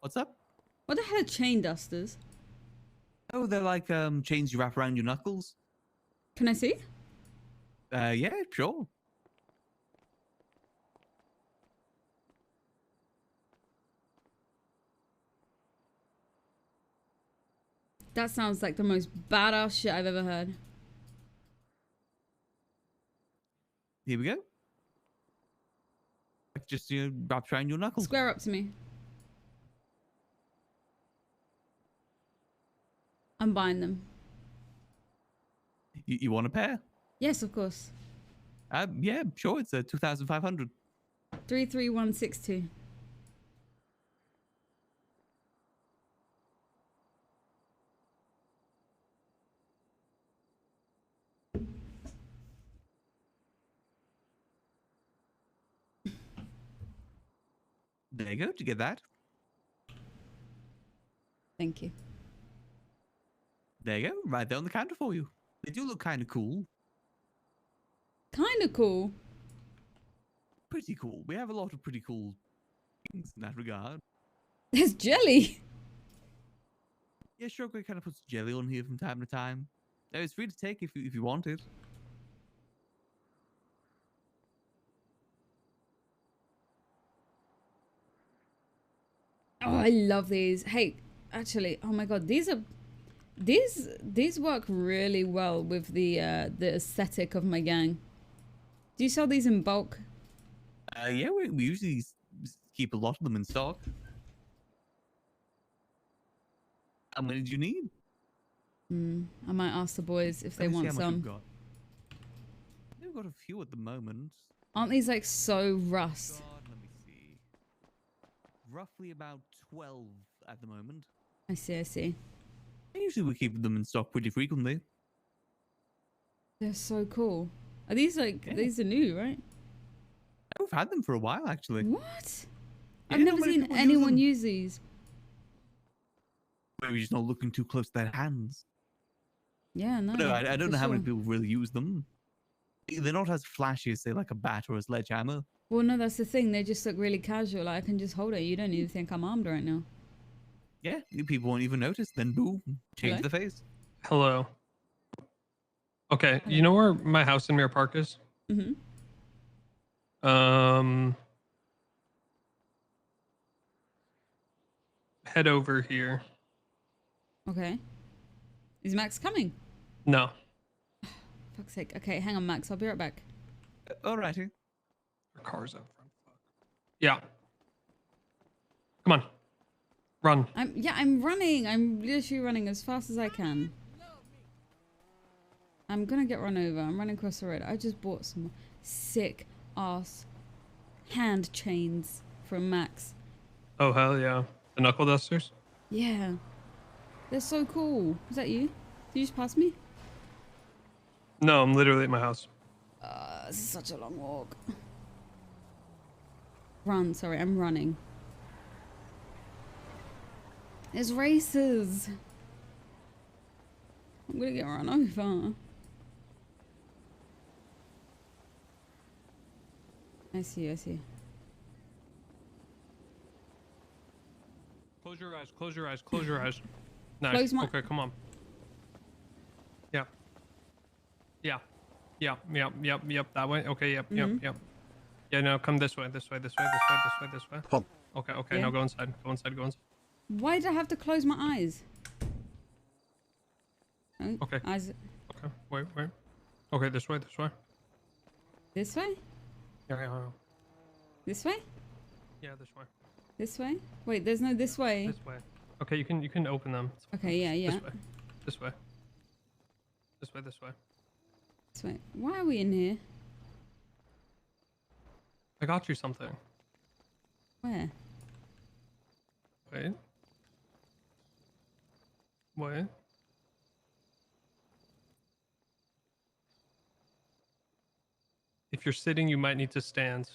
[SPEAKER 3] What's up?
[SPEAKER 4] What the hell are chain dusters?
[SPEAKER 3] Oh, they're like chains you wrap around your knuckles.
[SPEAKER 4] Can I see?
[SPEAKER 3] Yeah, sure.
[SPEAKER 4] That sounds like the most badass shit I've ever heard.
[SPEAKER 3] Here we go. Just wrap around your knuckles.
[SPEAKER 4] Square up to me. I'm buying them.
[SPEAKER 3] You want a pair?
[SPEAKER 4] Yes, of course.
[SPEAKER 3] Yeah, sure. It's 2,500.
[SPEAKER 4] 33162.
[SPEAKER 3] There you go. Did you get that?
[SPEAKER 4] Thank you.
[SPEAKER 3] There you go. Right there on the counter for you. They do look kind of cool.
[SPEAKER 4] Kind of cool.
[SPEAKER 3] Pretty cool. We have a lot of pretty cool things in that regard.
[SPEAKER 4] There's jelly.
[SPEAKER 3] Yeah, sure. We kind of puts jelly on here from time to time. No, it's free to take if you want it.
[SPEAKER 4] Oh, I love these. Hey, actually, oh my god, these work really well with the aesthetic of my gang. Do you sell these in bulk?
[SPEAKER 3] Yeah, we usually keep a lot of them in stock. How many do you need?
[SPEAKER 4] I might ask the boys if they
[SPEAKER 3] Let me see
[SPEAKER 4] want
[SPEAKER 3] how much we've
[SPEAKER 4] some.
[SPEAKER 3] got. we've got a few at the moment.
[SPEAKER 4] Aren't these like so rust?
[SPEAKER 3] God, let me see. Roughly about 12 at the moment.
[SPEAKER 4] I see.
[SPEAKER 3] Usually we keep them in stock pretty frequently.
[SPEAKER 4] They're so cool. Are these like, these are new, right?
[SPEAKER 3] We've had them for a while, actually.
[SPEAKER 4] What?
[SPEAKER 3] Yeah,
[SPEAKER 4] I've never
[SPEAKER 3] not many
[SPEAKER 4] seen
[SPEAKER 3] people use
[SPEAKER 4] anyone
[SPEAKER 3] them.
[SPEAKER 4] use these.
[SPEAKER 3] Maybe just not looking too close to their hands.
[SPEAKER 4] Yeah, no.
[SPEAKER 3] But no, I don't
[SPEAKER 4] for
[SPEAKER 3] know how many
[SPEAKER 4] sure.
[SPEAKER 3] people really use them. They're not as flashy as, say, like a bat or a sledgehammer.
[SPEAKER 4] Well, no, that's the thing. They just look really casual. Like, I can just hold it. You don't even think I'm armed right now.
[SPEAKER 3] Yeah, people won't even notice. Then boom, change
[SPEAKER 4] Hello?
[SPEAKER 3] the face.
[SPEAKER 1] Hello. Okay, you know where my house in Mirror Park is?
[SPEAKER 4] Mm-hmm.
[SPEAKER 1] Head over here.
[SPEAKER 4] Okay. Is Max coming?
[SPEAKER 1] No.
[SPEAKER 4] Fuck's sake. Okay, hang on, Max. I'll be right back.
[SPEAKER 3] Alrighty.
[SPEAKER 1] Your car's out front. Fuck. Yeah. Come on. Run.
[SPEAKER 4] I'm running. I'm literally running as fast as I can. I'm gonna get run over. I'm running across the road. I just bought some sick ass hand chains from Max.
[SPEAKER 1] Oh, hell yeah. The knuckle dusters?
[SPEAKER 4] Yeah. They're so cool. Is that you? Did you just pass me?
[SPEAKER 1] No, I'm literally at my house.
[SPEAKER 4] This is such a long walk. Run. Sorry, I'm running. There's races. I'm gonna get run over. I see.
[SPEAKER 1] Close your eyes, close your eyes, close your eyes. Nice.
[SPEAKER 4] Close my-
[SPEAKER 1] Okay, come on. Yeah. Yeah. That way. Okay, yep. Yeah, no, come this way. This way. Okay,
[SPEAKER 4] Yeah.
[SPEAKER 1] now go inside. Go inside.
[SPEAKER 4] Why did I have to close my eyes? Oh,
[SPEAKER 1] Okay.
[SPEAKER 4] Eyes.
[SPEAKER 1] Okay, wait. Okay, this way.
[SPEAKER 4] This way?
[SPEAKER 1] Yeah.
[SPEAKER 4] This way?
[SPEAKER 1] Yeah, this way.
[SPEAKER 4] This way? Wait, there's no this way.
[SPEAKER 1] This way. Okay, you can open them.
[SPEAKER 4] Okay, yeah.
[SPEAKER 1] This way.
[SPEAKER 4] This way. Why are we in here?
[SPEAKER 1] I got you something.
[SPEAKER 4] Where?
[SPEAKER 1] Wait. If you're sitting, you might need to stand.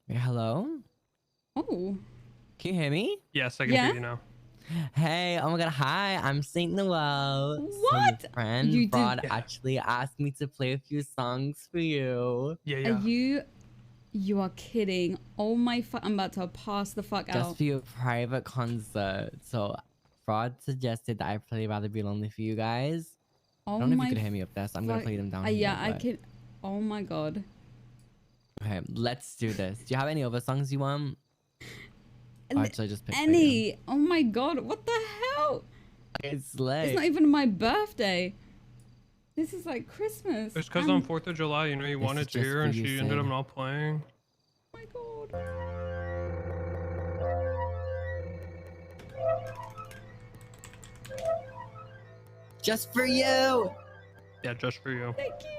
[SPEAKER 7] Hello?
[SPEAKER 4] Oh.
[SPEAKER 7] Can you hear me?
[SPEAKER 1] Yes, I can hear you now.
[SPEAKER 7] Hey, oh my god, hi, I'm Saint Noel.
[SPEAKER 4] What?
[SPEAKER 7] So your friend
[SPEAKER 4] You did-
[SPEAKER 7] Rod actually asked me to play a few songs for you.
[SPEAKER 1] Yeah.
[SPEAKER 4] You are kidding. Oh my I'm about to pass the fuck
[SPEAKER 7] Just
[SPEAKER 4] out.
[SPEAKER 7] for your private concert. So Rod suggested that I play Rather Be Lonely for you guys.
[SPEAKER 4] Oh
[SPEAKER 7] I don't know if
[SPEAKER 4] my
[SPEAKER 7] you could hear me up there, so I'm gonna play them down here.
[SPEAKER 4] Yeah, I
[SPEAKER 7] but-
[SPEAKER 4] can. Oh my god.
[SPEAKER 7] Okay, let's do this. Do you have any other songs you want? Or should I just pick
[SPEAKER 4] Any. Oh my god. What the hell?
[SPEAKER 7] It's late.
[SPEAKER 4] It's not even my birthday. This is like Christmas.
[SPEAKER 1] It's because on 4th of July, you know, you
[SPEAKER 7] This
[SPEAKER 1] wanted
[SPEAKER 7] is
[SPEAKER 1] to
[SPEAKER 7] just
[SPEAKER 1] hear
[SPEAKER 7] for
[SPEAKER 1] and
[SPEAKER 7] you,
[SPEAKER 1] she ended up
[SPEAKER 7] Sid.
[SPEAKER 1] not playing.
[SPEAKER 4] Oh my god.
[SPEAKER 7] Just for you.
[SPEAKER 1] Yeah, just for you.
[SPEAKER 4] Thank you.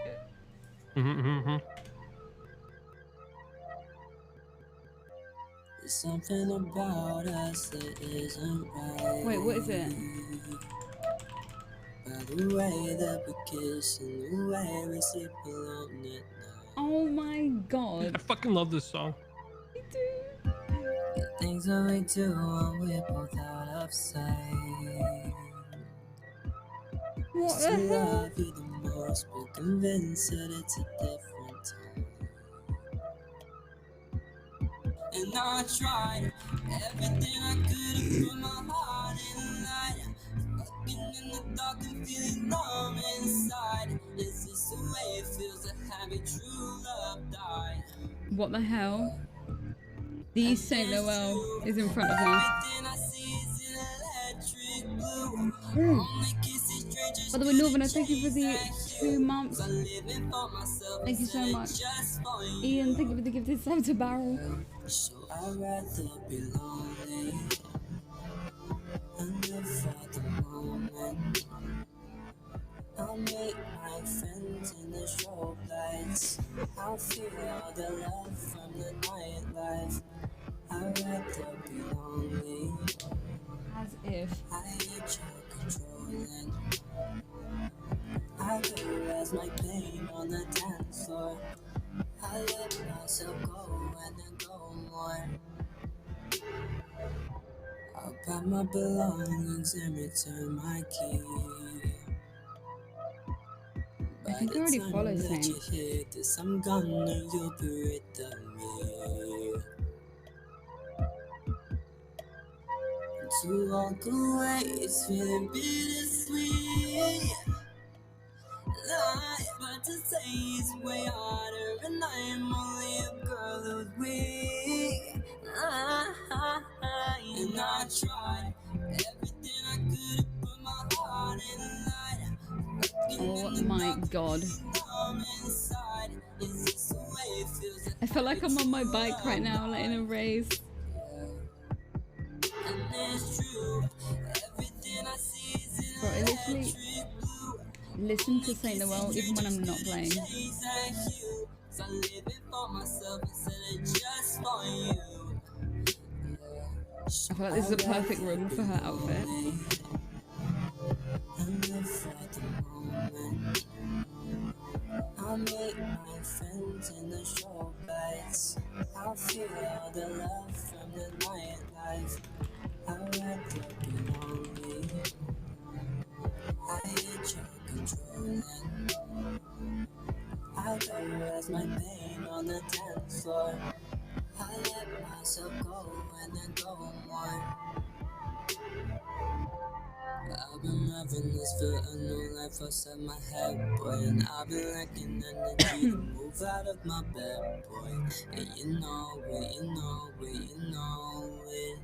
[SPEAKER 7] There's something about us that isn't right.
[SPEAKER 4] Wait, what is it?
[SPEAKER 7] By the way that we kiss and the way we sleep alone at night.
[SPEAKER 4] Oh my
[SPEAKER 1] I
[SPEAKER 4] god.
[SPEAKER 1] fucking love this song.
[SPEAKER 4] Me too.
[SPEAKER 7] The things that we do when we're both out of sight.
[SPEAKER 4] What
[SPEAKER 7] To
[SPEAKER 4] the hell?
[SPEAKER 7] love you the most, but convinced that it's a different time. And I tried everything I could to put my heart in light. Fucking in the dark and feeling numb inside. Is this the way it feels to have a true love die?
[SPEAKER 4] What the hell? The Saint Noel is in front of me.
[SPEAKER 7] Everything I see is an electric blue.
[SPEAKER 4] Mm.
[SPEAKER 7] Only kisses strangers.
[SPEAKER 4] By the way, Norvina, thank you for the 2 months.
[SPEAKER 7] I'm living for myself.
[SPEAKER 4] Thank you so much.
[SPEAKER 7] Just for you.
[SPEAKER 4] Ian, thank you for the gifted sub to Barrel.
[SPEAKER 7] So I'd rather be lonely and live for the moment.
[SPEAKER 4] if.
[SPEAKER 7] I realize my pain on the dance floor. I let myself go and then go more. I'll pack my belongings and return my key.
[SPEAKER 4] I think I already follow Saint.
[SPEAKER 7] You hear this, I'm gone and you'll be rid of me. To walk away is feeling bittersweet. But to say it's way harder, and I'm only a girl who's weak. And I tried everything I could to put my heart in line.
[SPEAKER 4] Oh my god. I feel like I'm on my bike right now, like in a race. Bro, I literally listen to Saint Noel even when I'm not playing. I feel like this is a perfect room for her outfit.
[SPEAKER 7] I'll meet my friends in the show guys. I'll feel all the love from the nightlife. I'll let you be lonely. I hate your controlling. I'll terrorize my pain on the dance floor. I let myself go and then go more. I've been having this for a new life outside my head, boy. And I've been lacking energy to move out of my bed, boy. And you know it, you know it, you know it.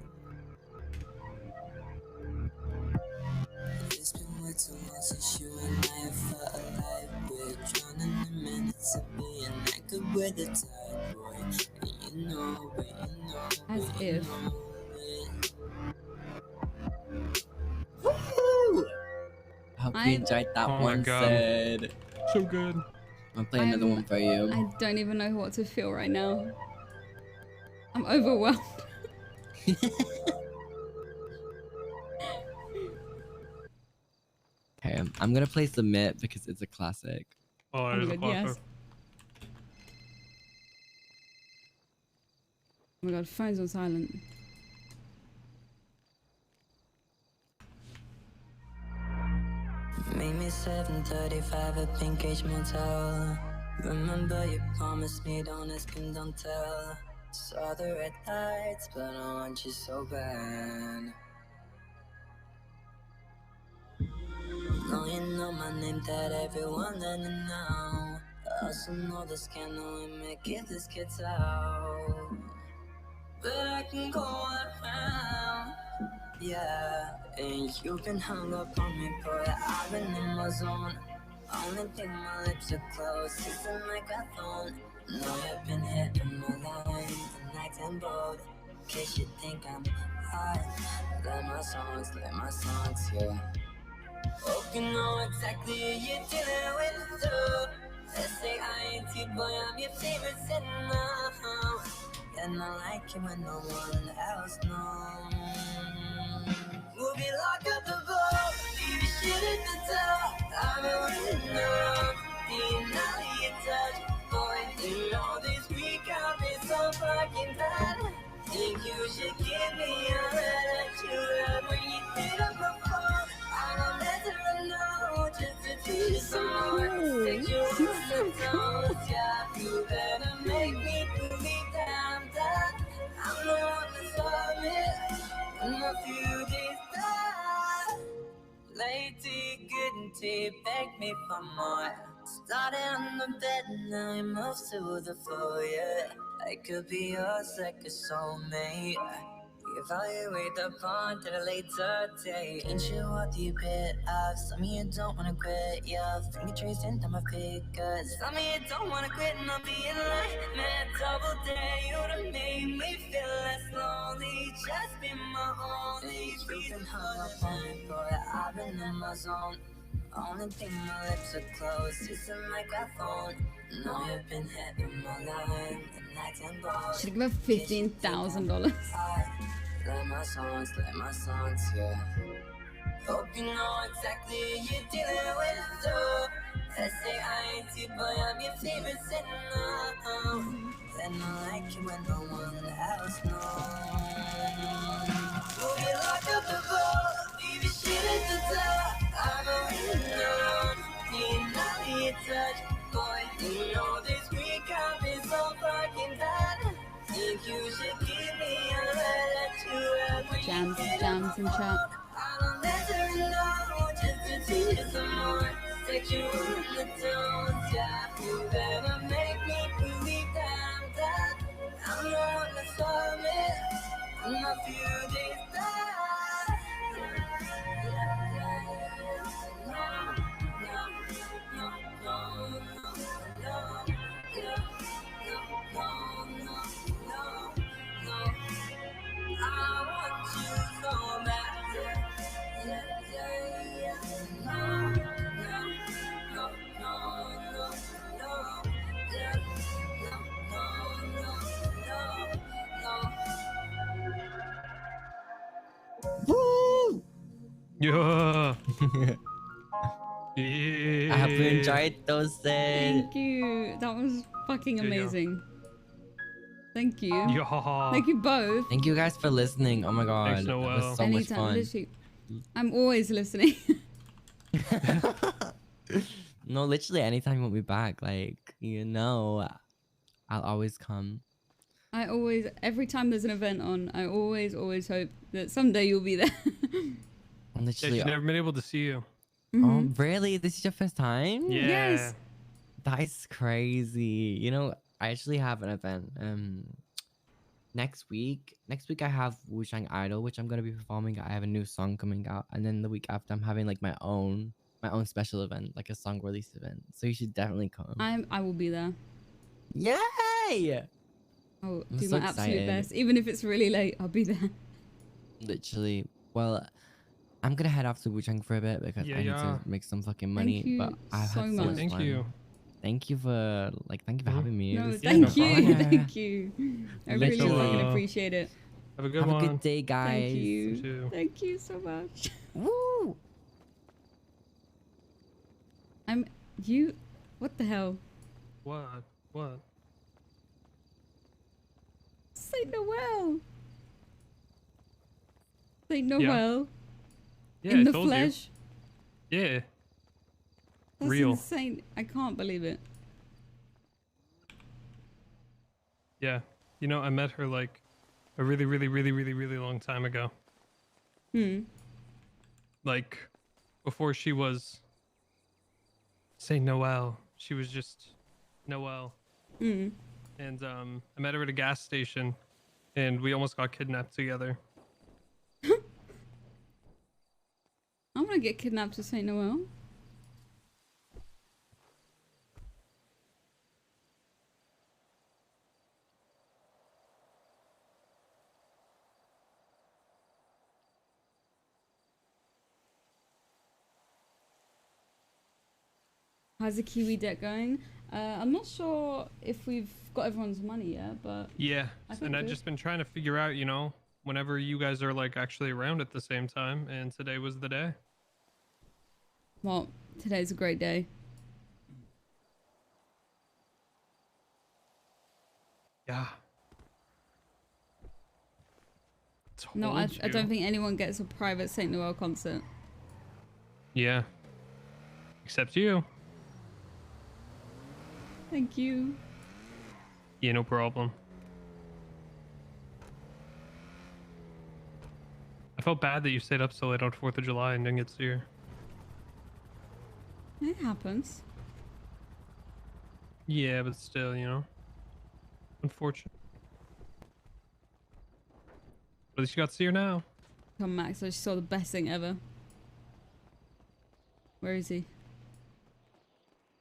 [SPEAKER 7] It's been way too long since you and I have felt alive. We're drowning in minutes of being anchored with the tide, boy. And you know it, you know it,
[SPEAKER 4] As if.
[SPEAKER 7] Woohoo! Hope you enjoyed that
[SPEAKER 1] Oh my
[SPEAKER 7] one,
[SPEAKER 1] God.
[SPEAKER 7] Sid.
[SPEAKER 1] So good.
[SPEAKER 7] I'll play another one for you.
[SPEAKER 4] I don't even know what to feel right now. I'm overwhelmed.
[SPEAKER 7] Okay, I'm gonna play Submit because it's a classic.
[SPEAKER 1] Oh,
[SPEAKER 4] Oh
[SPEAKER 1] it is
[SPEAKER 4] my
[SPEAKER 1] a
[SPEAKER 4] god, yes.
[SPEAKER 1] classic.
[SPEAKER 4] Oh my god, phone's on silent.
[SPEAKER 7] Meet me 7:35 at Pink H Motel. Remember you promised me don't ask and don't tell. Saw the red lights, but I want you so bad. Now you know my name that everyone doesn't know. I also know the scandal we make if this gets out. But I can go around. Yeah, and you've been hung up on me, boy. I've been in my zone. Only thing my lips are closed is a microphone. Know you've been hitting my line, the nights and bold. In case you think I'm hot, let my songs, yeah. Hope you know exactly who you're dealing with, too. S-A-I-N-T, boy, I'm your favorite sinner. And I like it when no one else knows. We'll be locked at the bar, leave your shit at the top. I've been waiting around, being out of your touch. Boy, you know this week I've been so fucking bad. Think you should give me a letter to love when you did it before. I'm a letter to know, just to do some more. Take you on the toes, yeah. You better make me believe that I'm done. I'm the one that's on it, and a few days done. Lady, good tea, beg me for more. Started on the bed, now I move to the floor, yeah. I could be yours like a soulmate. Evaluate the bond at a later date. Ain't sure what you bit of. Some of you don't wanna quit, yeah. Finger tracing down my fingers. Some of you don't wanna quit, and I'm being like, man, double day. You done made me feel less lonely. Just be my only reason. Hung up on me, boy. I've been in my zone. Only thing my lips are closed is a microphone. Know you've been hitting my line, the nights and bold.
[SPEAKER 4] Should give her $15,000.
[SPEAKER 7] Let my songs, yeah. Hope you know exactly who you're dealing with, so let's say I ain't you, boy, I'm your favorite sinner. And I like it when no one else knows. We'll get locked up the vault, leave your shit at the top. I'm a winner, need none of your touch. Boy, you know this week I've been so fucking done. Think you should give me a letter to help when
[SPEAKER 4] Jams,
[SPEAKER 7] you get
[SPEAKER 4] jams in chat.
[SPEAKER 7] I'll let her know just to teach you some more. Set you in the tones, yeah. You better make me believe that I'm done. I'm the one that's for me. I'm a few days back. I want you so bad.
[SPEAKER 8] Woo!
[SPEAKER 1] Yeah.
[SPEAKER 8] I hope you enjoyed those.
[SPEAKER 4] Thank you. That was fucking
[SPEAKER 1] Yeah, yeah.
[SPEAKER 4] amazing. Thank you.
[SPEAKER 1] Yeah.
[SPEAKER 4] Thank you both.
[SPEAKER 8] Thank you guys for listening. Oh my god,
[SPEAKER 1] Thanks,
[SPEAKER 8] that
[SPEAKER 1] Noel.
[SPEAKER 8] was so much
[SPEAKER 4] Anytime,
[SPEAKER 8] fun.
[SPEAKER 4] literally. I'm always listening.
[SPEAKER 8] No, literally, anytime you want me back, like you know, I'll always come.
[SPEAKER 4] I always, every time there's an event on, I always hope that someday you'll be there.
[SPEAKER 1] Yeah,
[SPEAKER 8] Literally.
[SPEAKER 1] she's never been able to see you.
[SPEAKER 8] Oh, really? This is your first time?
[SPEAKER 1] Yeah.
[SPEAKER 4] Yes.
[SPEAKER 8] That's crazy. You know, I actually have an event next week. Next week I have Wu Shang Idol, which I'm gonna be performing. I have a new song coming out, and then the week after I'm having like my own special event, like a song release event. So you should definitely come.
[SPEAKER 4] I will be there.
[SPEAKER 8] Yay!
[SPEAKER 4] I'll
[SPEAKER 8] I'm
[SPEAKER 4] do
[SPEAKER 8] so
[SPEAKER 4] my absolute
[SPEAKER 8] excited.
[SPEAKER 4] best. Even if it's really late, I'll be there.
[SPEAKER 8] Literally. Well, I'm gonna head off to Wu Shang for a bit because
[SPEAKER 1] Yeah,
[SPEAKER 8] I need
[SPEAKER 1] yeah.
[SPEAKER 8] to make some fucking money.
[SPEAKER 4] you
[SPEAKER 8] But I've
[SPEAKER 4] so
[SPEAKER 8] had so
[SPEAKER 4] much.
[SPEAKER 8] much
[SPEAKER 1] Thank
[SPEAKER 8] fun.
[SPEAKER 1] you.
[SPEAKER 8] Thank you for having me.
[SPEAKER 4] No,
[SPEAKER 8] This is
[SPEAKER 4] thank
[SPEAKER 8] an
[SPEAKER 4] you.
[SPEAKER 8] honor.
[SPEAKER 4] Thank you. I really
[SPEAKER 8] Literally.
[SPEAKER 4] fucking appreciate it.
[SPEAKER 1] Have a good
[SPEAKER 8] Have
[SPEAKER 1] one.
[SPEAKER 8] a good day, guys.
[SPEAKER 4] Thank
[SPEAKER 1] You
[SPEAKER 4] you.
[SPEAKER 1] too.
[SPEAKER 4] Thank you so much.
[SPEAKER 8] Woo!
[SPEAKER 4] What the hell?
[SPEAKER 1] What? What?
[SPEAKER 4] Saint Noel. Saint Noel.
[SPEAKER 1] Yeah,
[SPEAKER 4] In
[SPEAKER 1] I
[SPEAKER 4] the
[SPEAKER 1] told you.
[SPEAKER 4] flesh.
[SPEAKER 1] Yeah.
[SPEAKER 4] That's
[SPEAKER 1] Real.
[SPEAKER 4] insane. I can't believe it.
[SPEAKER 1] Yeah. You know, I met her like a really, really, really, really, really long time ago. Like before she was Saint Noel. She was just Noel. And I met her at a gas station and we almost got kidnapped together.
[SPEAKER 4] I want to get kidnapped to Saint Noel. How's the Kiwi deck going? I'm not sure if we've got everyone's money yet, but
[SPEAKER 1] Yeah.
[SPEAKER 4] I think
[SPEAKER 1] And I've
[SPEAKER 4] good.
[SPEAKER 1] just been trying to figure out, you know, whenever you guys are like actually around at the same time, and today was the day.
[SPEAKER 4] Well, today's a great day.
[SPEAKER 1] Yeah.
[SPEAKER 4] No, I
[SPEAKER 1] Told
[SPEAKER 4] don't
[SPEAKER 1] you.
[SPEAKER 4] think anyone gets a private Saint Noel concert.
[SPEAKER 1] Yeah. Except you.
[SPEAKER 4] Thank you.
[SPEAKER 1] Yeah, no problem. I felt bad that you stayed up so late on 4th of July and didn't get to see her.
[SPEAKER 4] It happens.
[SPEAKER 1] Yeah, but still, you know. Unfortunate. But at least you got to see her now.
[SPEAKER 4] Come, Max. I just saw the best thing ever. Where is he?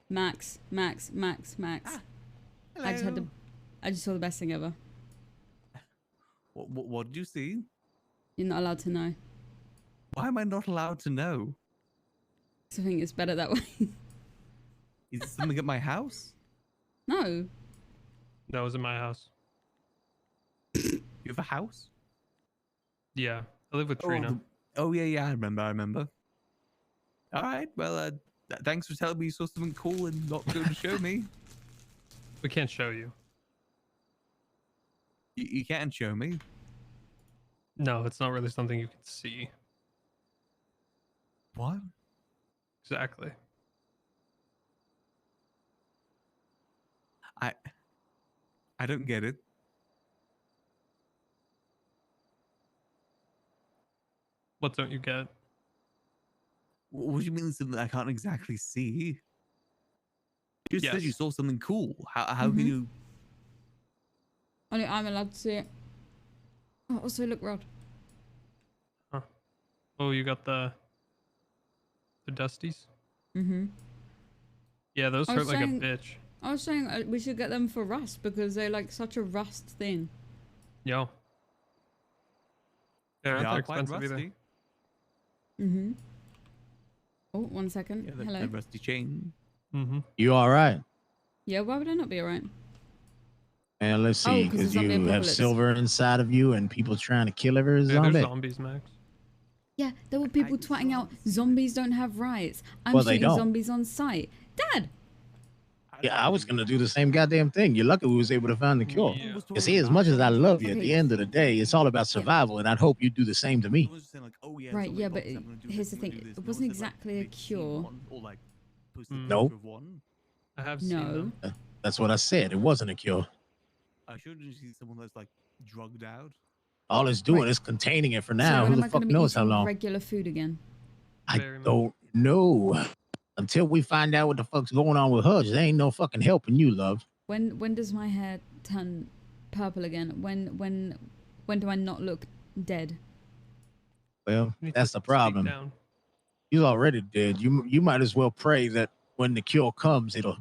[SPEAKER 4] Max. I just saw the best thing ever.
[SPEAKER 3] What did you see?
[SPEAKER 4] You're not allowed to know.
[SPEAKER 3] Why am I not allowed to know?
[SPEAKER 4] So I think it's better that way.
[SPEAKER 3] Is it something at my house?
[SPEAKER 4] No.
[SPEAKER 1] That was in my house.
[SPEAKER 3] You have a house?
[SPEAKER 1] Yeah, I live with
[SPEAKER 3] Oh,
[SPEAKER 1] Trina.
[SPEAKER 3] yeah, I remember. All right, well, thanks for telling me you saw something cool and not going to show me.
[SPEAKER 1] We can't show you.
[SPEAKER 3] You can't show me.
[SPEAKER 1] No, it's not really something you can see.
[SPEAKER 3] What?
[SPEAKER 1] Exactly.
[SPEAKER 3] I don't get it.
[SPEAKER 1] What don't you get?
[SPEAKER 3] What do you mean something I can't exactly see? You just said you
[SPEAKER 1] Yes.
[SPEAKER 3] saw something cool. How can you?
[SPEAKER 4] Only I'm allowed to see it. Oh, also look, Rod.
[SPEAKER 1] Huh. Oh, you got the Dusties?
[SPEAKER 4] Mm-hmm.
[SPEAKER 1] Yeah, those
[SPEAKER 4] I
[SPEAKER 1] hurt
[SPEAKER 4] was
[SPEAKER 1] like
[SPEAKER 4] saying-
[SPEAKER 1] a bitch.
[SPEAKER 4] I was saying we should get them for Rust because they're like such a Rust thing.
[SPEAKER 1] Yo. They're
[SPEAKER 3] They
[SPEAKER 1] not that
[SPEAKER 3] are quite
[SPEAKER 1] expensive either.
[SPEAKER 3] rusty.
[SPEAKER 4] Mm-hmm. Oh, 1 second.
[SPEAKER 3] Yeah,
[SPEAKER 4] Hello.
[SPEAKER 3] the rusty chain.
[SPEAKER 1] Mm-hmm.
[SPEAKER 12] You all right?
[SPEAKER 4] Yeah, why would I not be alright?
[SPEAKER 12] And let's
[SPEAKER 4] Oh,
[SPEAKER 12] see,
[SPEAKER 4] 'cause
[SPEAKER 12] because
[SPEAKER 4] the zombie
[SPEAKER 12] you have
[SPEAKER 4] apocalypse.
[SPEAKER 12] silver inside of you and people trying to kill every
[SPEAKER 1] Hey,
[SPEAKER 12] zombie.
[SPEAKER 1] there's zombies, Max.
[SPEAKER 4] Yeah, there were people twatting out zombies don't have rights. I'm
[SPEAKER 12] Well, they
[SPEAKER 4] shooting
[SPEAKER 12] don't.
[SPEAKER 4] zombies on sight. Dad!
[SPEAKER 12] Yeah, I was gonna do the same goddamn thing. You're lucky we was able to find the cure. You see, as much as I love you, at the end of the day, it's all about survival, and I'd hope you do the same to me.
[SPEAKER 4] Right, yeah, but here's the thing. It wasn't exactly a cure.
[SPEAKER 12] No,
[SPEAKER 1] I have
[SPEAKER 4] No.
[SPEAKER 1] seen them.
[SPEAKER 12] that's what I said. It wasn't a cure.
[SPEAKER 3] I shouldn't see someone that's like drugged out.
[SPEAKER 12] All it's doing
[SPEAKER 4] Right.
[SPEAKER 12] is containing it for
[SPEAKER 4] So
[SPEAKER 12] now.
[SPEAKER 4] when
[SPEAKER 12] Who
[SPEAKER 4] am
[SPEAKER 12] the
[SPEAKER 4] I
[SPEAKER 12] fuck
[SPEAKER 4] going to be
[SPEAKER 12] knows how
[SPEAKER 4] eating
[SPEAKER 12] long?
[SPEAKER 4] regular food again?
[SPEAKER 12] I don't know. Until we find out what the fuck's going on with Hudge, there ain't no fucking helping you, love.
[SPEAKER 4] When does my hair turn purple again? When do I not look dead?
[SPEAKER 12] Well,
[SPEAKER 1] You need
[SPEAKER 12] that's
[SPEAKER 1] to
[SPEAKER 12] the
[SPEAKER 1] speak
[SPEAKER 12] problem.
[SPEAKER 1] down.
[SPEAKER 12] He's already dead. You might as well pray that when the cure comes, it'll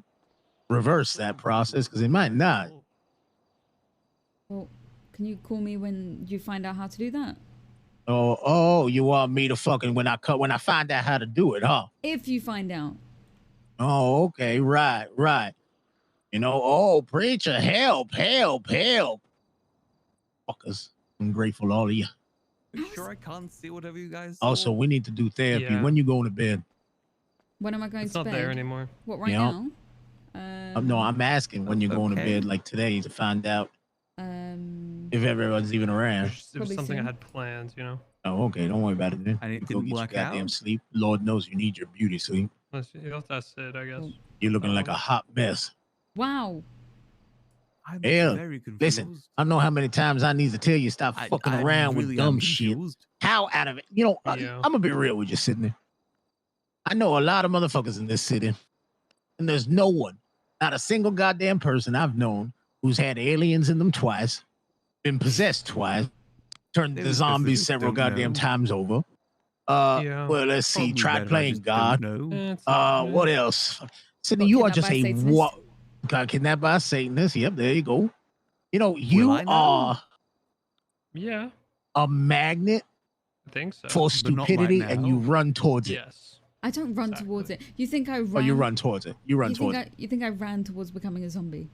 [SPEAKER 12] reverse that process, because it might not.
[SPEAKER 4] Well, can you call me when you find out how to do that?
[SPEAKER 12] Oh, you want me to fucking when I find out how to do it, huh?
[SPEAKER 4] If you find out.
[SPEAKER 12] Oh, okay, right. You know, oh, preacher, help. Fuckers. I'm grateful to all of you.
[SPEAKER 3] Are you sure I can't see whatever you guys
[SPEAKER 12] Also,
[SPEAKER 3] saw?
[SPEAKER 12] we need to do therapy.
[SPEAKER 1] Yeah.
[SPEAKER 12] When you going to bed?
[SPEAKER 4] When am I going
[SPEAKER 1] It's
[SPEAKER 4] to
[SPEAKER 1] not
[SPEAKER 4] bed?
[SPEAKER 1] there anymore.
[SPEAKER 4] What, right
[SPEAKER 12] Yeah.
[SPEAKER 4] now?
[SPEAKER 12] No, I'm asking when you're going to
[SPEAKER 3] Okay.
[SPEAKER 12] bed, like today, to find out
[SPEAKER 4] Um,
[SPEAKER 12] if everyone's even around.
[SPEAKER 1] It was
[SPEAKER 4] Probably
[SPEAKER 1] something I
[SPEAKER 4] soon.
[SPEAKER 1] had planned, you know.
[SPEAKER 12] Oh, okay. Don't worry about it then.
[SPEAKER 3] And it
[SPEAKER 12] Go
[SPEAKER 3] didn't
[SPEAKER 12] get your
[SPEAKER 3] work
[SPEAKER 12] goddamn
[SPEAKER 3] out?
[SPEAKER 12] sleep. Lord knows you need your beauty sleep.
[SPEAKER 1] That's it, I guess.
[SPEAKER 12] You're looking like a hot mess.
[SPEAKER 4] wow.
[SPEAKER 3] I'm
[SPEAKER 12] Hell,
[SPEAKER 3] very confused.
[SPEAKER 12] listen, I know how many times I need to tell you stop fucking
[SPEAKER 3] I'm
[SPEAKER 12] around with
[SPEAKER 3] really
[SPEAKER 12] dumb
[SPEAKER 3] am
[SPEAKER 12] shit.
[SPEAKER 3] confused.
[SPEAKER 12] How out of it? You know,
[SPEAKER 1] Yeah.
[SPEAKER 12] I'm gonna be real with you, Cydney. I know a lot of motherfuckers in this city, and there's no one, not a single goddamn person I've known who's had aliens in them twice, been possessed twice, turned
[SPEAKER 3] They
[SPEAKER 12] into
[SPEAKER 3] just
[SPEAKER 12] zombies
[SPEAKER 3] just
[SPEAKER 12] several
[SPEAKER 3] don't
[SPEAKER 12] goddamn
[SPEAKER 3] know.
[SPEAKER 12] times over.
[SPEAKER 1] Yeah.
[SPEAKER 12] Well, let's see.
[SPEAKER 3] Probably
[SPEAKER 12] Tried
[SPEAKER 3] better I
[SPEAKER 12] playing
[SPEAKER 3] just
[SPEAKER 12] God.
[SPEAKER 3] don't know.
[SPEAKER 1] Eh, it's not-
[SPEAKER 12] What else? Sydney,
[SPEAKER 4] Got
[SPEAKER 12] you are
[SPEAKER 4] kidnapped
[SPEAKER 12] just
[SPEAKER 4] by a
[SPEAKER 12] a
[SPEAKER 4] Satanist?
[SPEAKER 12] what? Got kidnapped by a Satanist. Yep, there you go. You know, you
[SPEAKER 3] I know?
[SPEAKER 12] are
[SPEAKER 1] Yeah,
[SPEAKER 12] a magnet
[SPEAKER 1] I think so.
[SPEAKER 12] for
[SPEAKER 3] But not right
[SPEAKER 12] stupidity, and you
[SPEAKER 3] now.
[SPEAKER 12] run towards it.
[SPEAKER 1] Yes.
[SPEAKER 4] I don't run
[SPEAKER 1] Exactly.
[SPEAKER 4] towards it. You think I run?
[SPEAKER 12] Or you run towards it. You run
[SPEAKER 4] you
[SPEAKER 12] towards
[SPEAKER 4] think
[SPEAKER 12] it.
[SPEAKER 4] you think I ran towards becoming a zombie?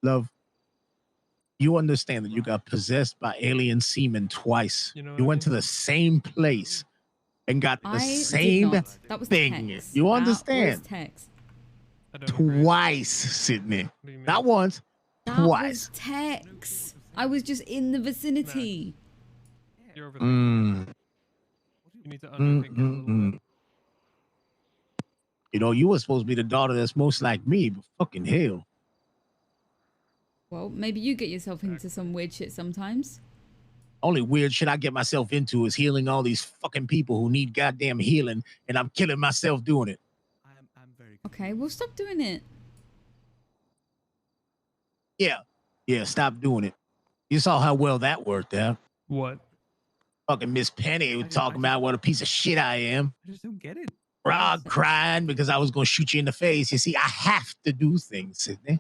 [SPEAKER 12] Love, you understand that you got possessed by alien semen twice.
[SPEAKER 1] You know what
[SPEAKER 12] You
[SPEAKER 1] I
[SPEAKER 12] went to
[SPEAKER 1] mean?
[SPEAKER 12] the same place and got the
[SPEAKER 4] I
[SPEAKER 12] same
[SPEAKER 4] did not. That was
[SPEAKER 12] thing.
[SPEAKER 4] Tex.
[SPEAKER 12] You
[SPEAKER 4] That
[SPEAKER 12] understand?
[SPEAKER 4] was Tex.
[SPEAKER 1] I don't agree.
[SPEAKER 12] Twice, Sydney.
[SPEAKER 1] What do you mean?
[SPEAKER 12] Not once,
[SPEAKER 4] That
[SPEAKER 12] twice.
[SPEAKER 4] was Tex. I was just in the vicinity.
[SPEAKER 1] You're overthinking.
[SPEAKER 12] Mm.
[SPEAKER 1] You need to underthink it a little bit.
[SPEAKER 12] You know, you were supposed to be the daughter that's most like me, but fucking hell.
[SPEAKER 4] Well, maybe you get yourself into some weird shit sometimes.
[SPEAKER 12] Only weird shit I get myself into is healing all these fucking people who need goddamn healing, and I'm killing myself doing it.
[SPEAKER 3] I'm very
[SPEAKER 4] Okay, well, stop doing it.
[SPEAKER 12] Yeah, stop doing it. You saw how well that worked out.
[SPEAKER 1] What?
[SPEAKER 12] Fucking Miss Penny was talking about what a piece of shit I am.
[SPEAKER 3] I just don't get it.
[SPEAKER 12] Rod crying because I was going to shoot you in the face. You see, I have to do things, Sydney.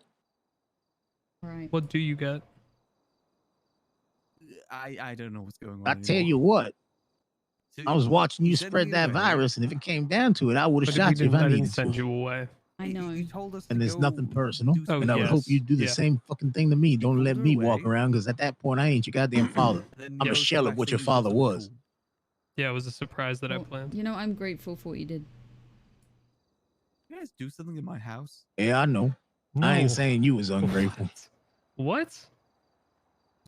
[SPEAKER 4] Right.
[SPEAKER 1] What do you get?
[SPEAKER 3] I don't know what's going on.
[SPEAKER 12] I tell you what,
[SPEAKER 3] So
[SPEAKER 12] I was watching you
[SPEAKER 3] send
[SPEAKER 12] spread
[SPEAKER 3] me
[SPEAKER 12] that
[SPEAKER 3] away.
[SPEAKER 12] virus, and if it came down to it, I would have
[SPEAKER 1] But
[SPEAKER 12] shot you if I
[SPEAKER 1] didn't
[SPEAKER 12] needed
[SPEAKER 1] send
[SPEAKER 12] to.
[SPEAKER 1] you away.
[SPEAKER 4] I know.
[SPEAKER 3] You told us
[SPEAKER 12] And
[SPEAKER 3] to
[SPEAKER 12] it's
[SPEAKER 3] go
[SPEAKER 12] nothing personal.
[SPEAKER 3] do
[SPEAKER 12] And I would hope you do the same fucking thing to me. Don't let
[SPEAKER 3] her
[SPEAKER 12] me walk
[SPEAKER 3] away.
[SPEAKER 12] around because at that point I ain't your goddamn father.
[SPEAKER 3] Then
[SPEAKER 12] I'm
[SPEAKER 3] you
[SPEAKER 12] a
[SPEAKER 3] wrote
[SPEAKER 12] shell
[SPEAKER 3] back
[SPEAKER 12] of what your
[SPEAKER 3] saying it
[SPEAKER 12] father
[SPEAKER 3] wasn't
[SPEAKER 12] was.
[SPEAKER 3] cool.
[SPEAKER 1] Yeah, it was a surprise that I
[SPEAKER 4] Well,
[SPEAKER 1] planned.
[SPEAKER 4] you know, I'm grateful for what you did.
[SPEAKER 3] You guys do something in my house?
[SPEAKER 12] Yeah, I know. I ain't
[SPEAKER 1] No.
[SPEAKER 12] saying you was ungrateful.
[SPEAKER 1] What?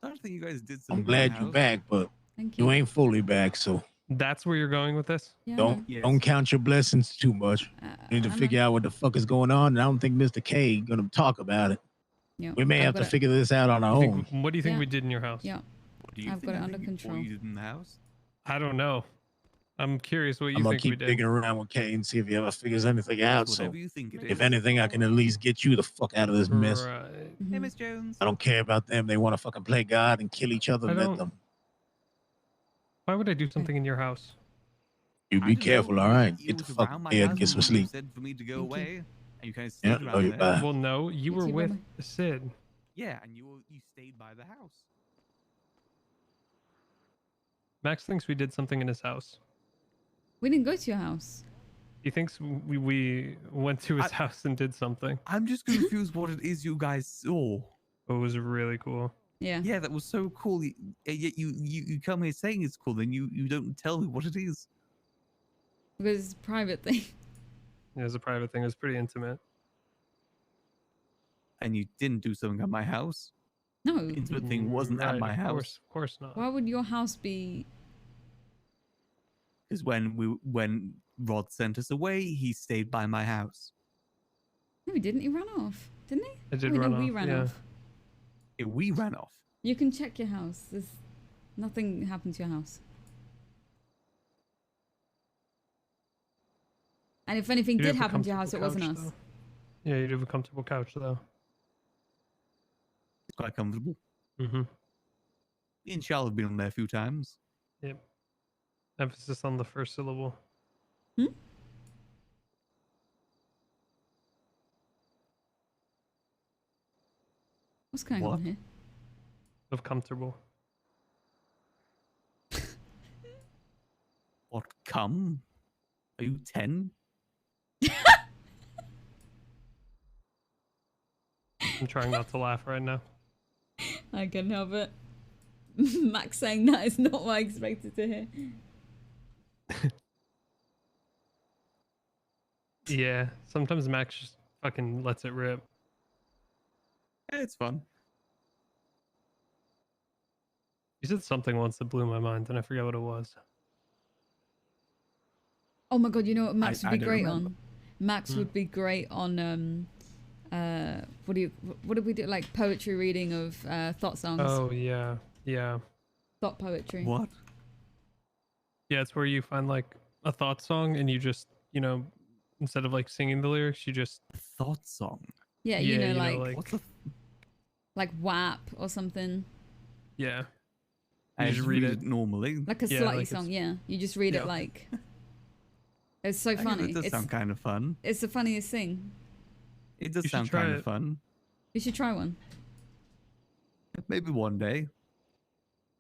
[SPEAKER 3] I don't think you guys did
[SPEAKER 12] I'm
[SPEAKER 3] something
[SPEAKER 12] glad
[SPEAKER 3] in my
[SPEAKER 12] you
[SPEAKER 3] house.
[SPEAKER 12] back, but
[SPEAKER 4] Thank
[SPEAKER 12] you ain't fully back, so
[SPEAKER 1] That's where you're going with this?
[SPEAKER 4] Yeah.
[SPEAKER 12] don't count your blessings too much. You need to figure out what the fuck is going on, and I don't think Mr. K gonna talk about it.
[SPEAKER 4] Yeah.
[SPEAKER 12] We may have to figure this out on our own.
[SPEAKER 1] What do you think
[SPEAKER 4] Yeah.
[SPEAKER 1] we did in your house?
[SPEAKER 4] Yeah.
[SPEAKER 3] What do you
[SPEAKER 4] I've
[SPEAKER 3] think
[SPEAKER 4] got it
[SPEAKER 3] I
[SPEAKER 4] under
[SPEAKER 3] think
[SPEAKER 4] control.
[SPEAKER 3] you did in the house?
[SPEAKER 1] I don't know. I'm curious what you
[SPEAKER 12] I'm gonna
[SPEAKER 1] think we
[SPEAKER 12] keep
[SPEAKER 1] did.
[SPEAKER 12] digging around with Kay and see if he ever figures anything out. So,
[SPEAKER 3] Whatever you think it
[SPEAKER 12] if
[SPEAKER 3] is.
[SPEAKER 12] anything, I can at least get you the fuck out of this mess.
[SPEAKER 1] Right.
[SPEAKER 3] Hey, Miss Jones.
[SPEAKER 12] I don't care about them. They want to fucking play God and kill each other.
[SPEAKER 1] I
[SPEAKER 12] Let
[SPEAKER 1] don't-
[SPEAKER 12] them.
[SPEAKER 1] Why would I do something in your house?
[SPEAKER 12] You
[SPEAKER 3] I
[SPEAKER 12] be
[SPEAKER 3] don't
[SPEAKER 12] careful,
[SPEAKER 3] know.
[SPEAKER 12] all right?
[SPEAKER 3] It
[SPEAKER 12] Get the
[SPEAKER 3] was
[SPEAKER 12] fuck
[SPEAKER 3] around my
[SPEAKER 12] bed,
[SPEAKER 3] house
[SPEAKER 12] get some
[SPEAKER 3] when you
[SPEAKER 12] sleep.
[SPEAKER 3] said for me to go away, and you kind of
[SPEAKER 12] Yeah,
[SPEAKER 3] stayed
[SPEAKER 12] love
[SPEAKER 3] around
[SPEAKER 12] you,
[SPEAKER 3] there.
[SPEAKER 12] bye.
[SPEAKER 1] Well, no, you were
[SPEAKER 4] too,
[SPEAKER 1] with
[SPEAKER 4] Mama.
[SPEAKER 1] Sid.
[SPEAKER 3] Yeah, and you stayed by the house.
[SPEAKER 1] Max thinks we did something in his house.
[SPEAKER 4] We didn't go to your house.
[SPEAKER 1] He thinks we went to his house and did something.
[SPEAKER 3] I'm just confused what it is you guys saw.
[SPEAKER 1] It was really cool.
[SPEAKER 4] Yeah.
[SPEAKER 3] Yeah, that was so cool. Yet you come here saying it's cool, then you don't tell me what it is.
[SPEAKER 4] Because it's a private thing.
[SPEAKER 1] It was a private thing. It was pretty intimate.
[SPEAKER 3] And you didn't do something at my house.
[SPEAKER 4] No.
[SPEAKER 3] The intimate thing wasn't at
[SPEAKER 1] Right,
[SPEAKER 3] my house.
[SPEAKER 1] Of course not.
[SPEAKER 4] Why would your house be?
[SPEAKER 3] Because when Rod sent us away, he stayed by my house.
[SPEAKER 4] No, he didn't. He ran off, didn't he?
[SPEAKER 1] I did
[SPEAKER 4] Oh,
[SPEAKER 1] run
[SPEAKER 4] no, we
[SPEAKER 1] off,
[SPEAKER 4] ran
[SPEAKER 1] yeah.
[SPEAKER 4] off.
[SPEAKER 3] Yeah, we ran off.
[SPEAKER 4] You can check your house. There's nothing happened to your house. And if anything
[SPEAKER 1] You
[SPEAKER 4] did
[SPEAKER 1] have a
[SPEAKER 4] happen to your house, it
[SPEAKER 1] comfortable
[SPEAKER 4] wasn't
[SPEAKER 1] couch,
[SPEAKER 4] us.
[SPEAKER 1] though. Yeah, you'd have a comfortable couch though.
[SPEAKER 3] It's quite comfortable.
[SPEAKER 1] Mm-hmm.
[SPEAKER 3] Me and Charlotte have been on there a few times.
[SPEAKER 1] Yep. Emphasis on the first syllable.
[SPEAKER 4] What's going
[SPEAKER 3] What?
[SPEAKER 4] on here?
[SPEAKER 1] Of comfortable.
[SPEAKER 3] What, come? Are you 10?
[SPEAKER 1] I'm trying not to laugh right now.
[SPEAKER 4] I can help it. Max saying that is not what I expected to hear.
[SPEAKER 1] Yeah, sometimes Max just fucking lets it rip.
[SPEAKER 3] Yeah, it's fun.
[SPEAKER 1] You said something once that blew my mind, and I forgot what it was.
[SPEAKER 4] Oh my god, you know what Max would
[SPEAKER 1] I
[SPEAKER 4] be
[SPEAKER 1] don't
[SPEAKER 4] great
[SPEAKER 1] remember.
[SPEAKER 4] on? Max would be great on what did we do, like poetry reading of thought songs.
[SPEAKER 1] Oh yeah, yeah,
[SPEAKER 4] Thought poetry.
[SPEAKER 3] What?
[SPEAKER 1] yeah. It's where you find like a thought song, and you just, you know, instead of like singing the lyrics, you just
[SPEAKER 3] thought song.
[SPEAKER 4] Yeah,
[SPEAKER 1] yeah,
[SPEAKER 4] you know, like
[SPEAKER 3] What's a
[SPEAKER 4] like WAP or something.
[SPEAKER 1] yeah.
[SPEAKER 3] I
[SPEAKER 1] You
[SPEAKER 3] just read it normally.
[SPEAKER 4] Like a
[SPEAKER 1] Yeah,
[SPEAKER 4] slutty
[SPEAKER 1] like
[SPEAKER 4] song,
[SPEAKER 1] it's-
[SPEAKER 4] yeah. You just read
[SPEAKER 1] yeah.
[SPEAKER 4] it like it's so
[SPEAKER 3] I guess
[SPEAKER 4] funny.
[SPEAKER 3] It does
[SPEAKER 4] It's
[SPEAKER 3] sound kind of fun.
[SPEAKER 4] it's the funniest thing.
[SPEAKER 3] It does
[SPEAKER 1] You should
[SPEAKER 3] sound
[SPEAKER 1] try
[SPEAKER 3] kind
[SPEAKER 1] it.
[SPEAKER 3] of fun.
[SPEAKER 4] You should try one.
[SPEAKER 3] Maybe one day.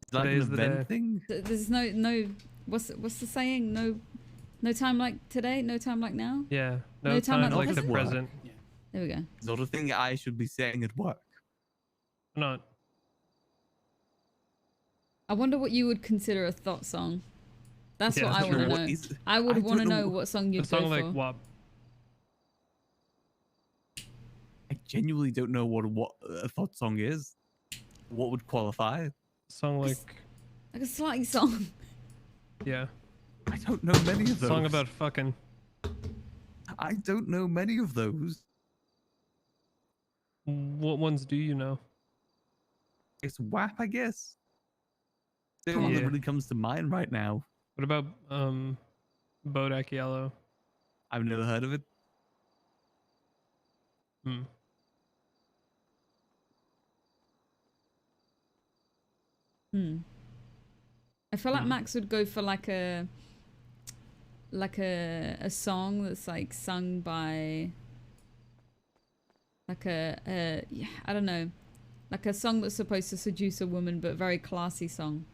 [SPEAKER 3] Is that an
[SPEAKER 1] Today's the
[SPEAKER 3] event
[SPEAKER 1] day.
[SPEAKER 3] thing?
[SPEAKER 4] There's no what's the saying? No time like today, no time like now.
[SPEAKER 1] Yeah, no,
[SPEAKER 4] No time
[SPEAKER 1] time
[SPEAKER 4] like
[SPEAKER 1] like the
[SPEAKER 4] present?
[SPEAKER 1] present.
[SPEAKER 4] There we go.
[SPEAKER 3] It's not a thing I should be saying at work.
[SPEAKER 1] Not.
[SPEAKER 4] I wonder what you would consider a thought song. That's
[SPEAKER 1] Yeah,
[SPEAKER 4] what I
[SPEAKER 1] that's
[SPEAKER 4] want to
[SPEAKER 1] true.
[SPEAKER 4] know.
[SPEAKER 3] What is-
[SPEAKER 4] I would
[SPEAKER 3] I
[SPEAKER 4] want to
[SPEAKER 3] don't
[SPEAKER 4] know
[SPEAKER 3] know.
[SPEAKER 4] what song
[SPEAKER 1] A
[SPEAKER 4] you'd
[SPEAKER 1] song
[SPEAKER 4] go
[SPEAKER 1] like
[SPEAKER 4] for.
[SPEAKER 1] WAP.
[SPEAKER 3] I genuinely don't know what a thought song is. What would qualify?
[SPEAKER 1] Song like
[SPEAKER 4] Like a slutty song.
[SPEAKER 1] yeah.
[SPEAKER 3] I don't know many of those.
[SPEAKER 1] Song about fucking.
[SPEAKER 3] I don't know many of those.
[SPEAKER 1] What ones do you know?
[SPEAKER 3] It's WAP, I guess. The
[SPEAKER 1] Come
[SPEAKER 3] only one
[SPEAKER 1] on.
[SPEAKER 3] that really comes to mind right now.
[SPEAKER 1] What about Bodak Yellow?
[SPEAKER 3] I've never heard of it.
[SPEAKER 1] Hmm.
[SPEAKER 4] I feel like Max would go for like a song that's like sung by like yeah, I don't know, like a song that's supposed to seduce a woman but very classy song.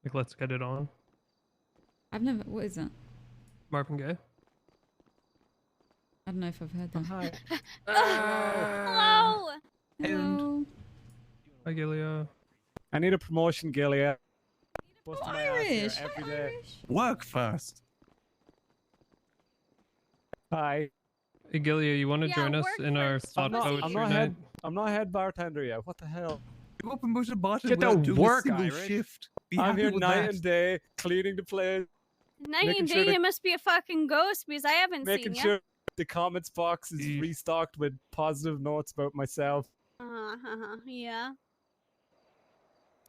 [SPEAKER 1] Like Let's Get It On.
[SPEAKER 4] I've never. What is that?
[SPEAKER 1] Marvin Gaye.
[SPEAKER 4] I don't know if I've heard that.
[SPEAKER 16] Hi.
[SPEAKER 11] Hello.
[SPEAKER 4] Hello.
[SPEAKER 1] Hi, Gilia.
[SPEAKER 9] I need a promotion, Gilia. Busting my ass here
[SPEAKER 4] Irish.
[SPEAKER 9] every
[SPEAKER 4] Hi,
[SPEAKER 9] day.
[SPEAKER 4] Irish.
[SPEAKER 3] Work first.
[SPEAKER 9] Hi.
[SPEAKER 1] Hey, Gilia, you want to
[SPEAKER 11] Yeah,
[SPEAKER 1] join us
[SPEAKER 11] work
[SPEAKER 1] in our
[SPEAKER 11] first.
[SPEAKER 1] thought poetry night?
[SPEAKER 9] I'm not head bartender yet. What the hell?
[SPEAKER 3] You got promoted bartender
[SPEAKER 9] Get
[SPEAKER 3] without
[SPEAKER 9] to
[SPEAKER 3] doing a
[SPEAKER 9] work,
[SPEAKER 3] single
[SPEAKER 9] Irish.
[SPEAKER 3] shift. Be
[SPEAKER 9] I'm
[SPEAKER 3] happy
[SPEAKER 9] here
[SPEAKER 3] with
[SPEAKER 9] night
[SPEAKER 3] that.
[SPEAKER 9] and day, cleaning the place,
[SPEAKER 11] Night
[SPEAKER 9] making
[SPEAKER 11] and
[SPEAKER 9] sure
[SPEAKER 11] day,
[SPEAKER 9] the-
[SPEAKER 11] you must be a fucking ghost because I haven't
[SPEAKER 9] making
[SPEAKER 11] seen you.
[SPEAKER 9] sure the comments box is restocked with positive notes about myself.
[SPEAKER 11] Yeah.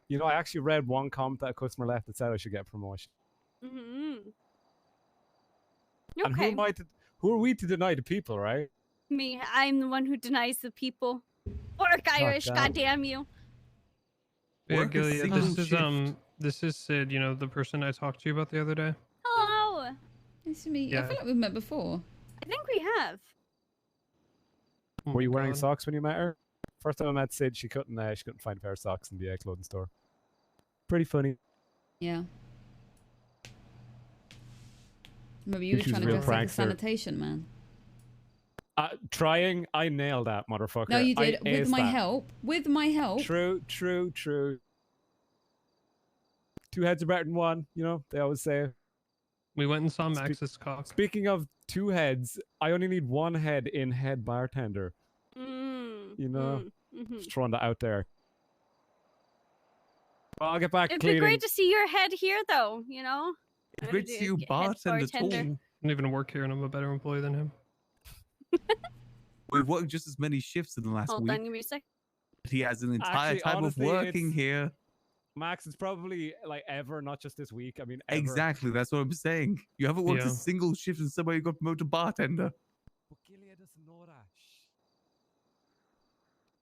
[SPEAKER 9] You know, I actually read one comment that a customer left that said I should get a promotion.
[SPEAKER 11] Mm-hmm.
[SPEAKER 9] And
[SPEAKER 11] Okay.
[SPEAKER 9] who are we to deny the people, right?
[SPEAKER 11] Me, I'm the one who denies the people. Work, Irish,
[SPEAKER 9] damn.
[SPEAKER 11] goddamn you.
[SPEAKER 1] Yeah,
[SPEAKER 3] Work a
[SPEAKER 1] Gilia,
[SPEAKER 3] single
[SPEAKER 1] this is Sid, you know, the person I talked to you about the other day.
[SPEAKER 11] Hello.
[SPEAKER 4] Nice to meet you. I
[SPEAKER 1] Yeah.
[SPEAKER 4] feel like we've met before.
[SPEAKER 11] I think we have.
[SPEAKER 1] Oh
[SPEAKER 9] Were
[SPEAKER 1] my
[SPEAKER 9] you wearing
[SPEAKER 1] God.
[SPEAKER 9] socks when you met her? First time I met Sid, she couldn't find a pair of socks in the clothing store. Pretty funny.
[SPEAKER 4] Yeah. Maybe you were
[SPEAKER 9] She was
[SPEAKER 4] trying to
[SPEAKER 9] a real
[SPEAKER 4] dress like a
[SPEAKER 9] prankster.
[SPEAKER 4] sanitation man.
[SPEAKER 9] Trying, I nailed that, motherfucker.
[SPEAKER 4] No, you did.
[SPEAKER 9] I
[SPEAKER 4] With
[SPEAKER 9] aced
[SPEAKER 4] my
[SPEAKER 9] that.
[SPEAKER 4] help. With my help.
[SPEAKER 9] True. Two heads are better than one, you know, they always say.
[SPEAKER 1] We went and saw Max's cock.
[SPEAKER 9] Speaking of two heads, I only need one head in head bartender. You know, just throwing that out there. Well, I'll get back
[SPEAKER 11] It'd
[SPEAKER 9] cleaning.
[SPEAKER 11] be great to see your head here, though, you know?
[SPEAKER 3] It's great to see you bartender too.
[SPEAKER 1] I don't even work here and I'm a better employee than him.
[SPEAKER 3] We've worked just as many shifts in the last
[SPEAKER 11] Hold
[SPEAKER 3] week.
[SPEAKER 11] on, give me a sec.
[SPEAKER 3] He has an entire
[SPEAKER 9] Actually,
[SPEAKER 3] time
[SPEAKER 9] honestly,
[SPEAKER 3] of working
[SPEAKER 9] it's-
[SPEAKER 3] here.
[SPEAKER 9] Max, it's probably like ever, not just this week. I mean, ever.
[SPEAKER 3] Exactly, that's what I'm saying. You haven't worked a
[SPEAKER 9] Yeah.
[SPEAKER 3] single shift and somebody got promoted to bartender.
[SPEAKER 9] But Gilead doesn't know that. Shh.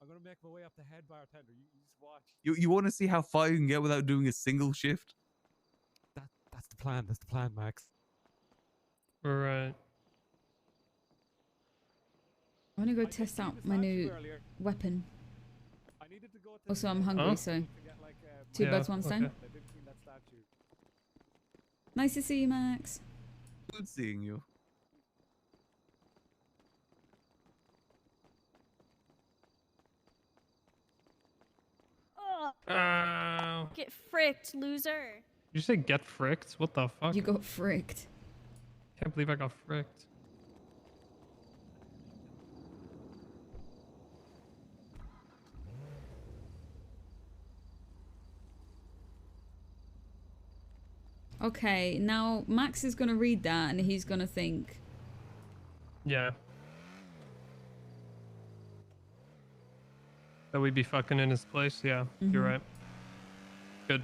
[SPEAKER 9] I'm gonna make my way up to head bartender. You just watch.
[SPEAKER 3] You want to see how far you can get without doing a single shift?
[SPEAKER 9] That's the plan. That's the plan, Max.
[SPEAKER 1] Right.
[SPEAKER 4] I want to go test out my new weapon. Also, I'm hungry,
[SPEAKER 1] Huh?
[SPEAKER 4] so two
[SPEAKER 1] Yeah,
[SPEAKER 4] birds, one stone.
[SPEAKER 1] okay.
[SPEAKER 4] Nice to see you, Max.
[SPEAKER 3] Good seeing you.
[SPEAKER 11] Oh, get fricked, loser.
[SPEAKER 1] Did you say get fricked? What the fuck?
[SPEAKER 4] You got fricked.
[SPEAKER 1] Can't believe I got fricked.
[SPEAKER 4] Okay, now Max is gonna read that and he's gonna think.
[SPEAKER 1] Yeah. That we'd be fucking in his place? Yeah, you're
[SPEAKER 4] Mhm.
[SPEAKER 1] right. Good.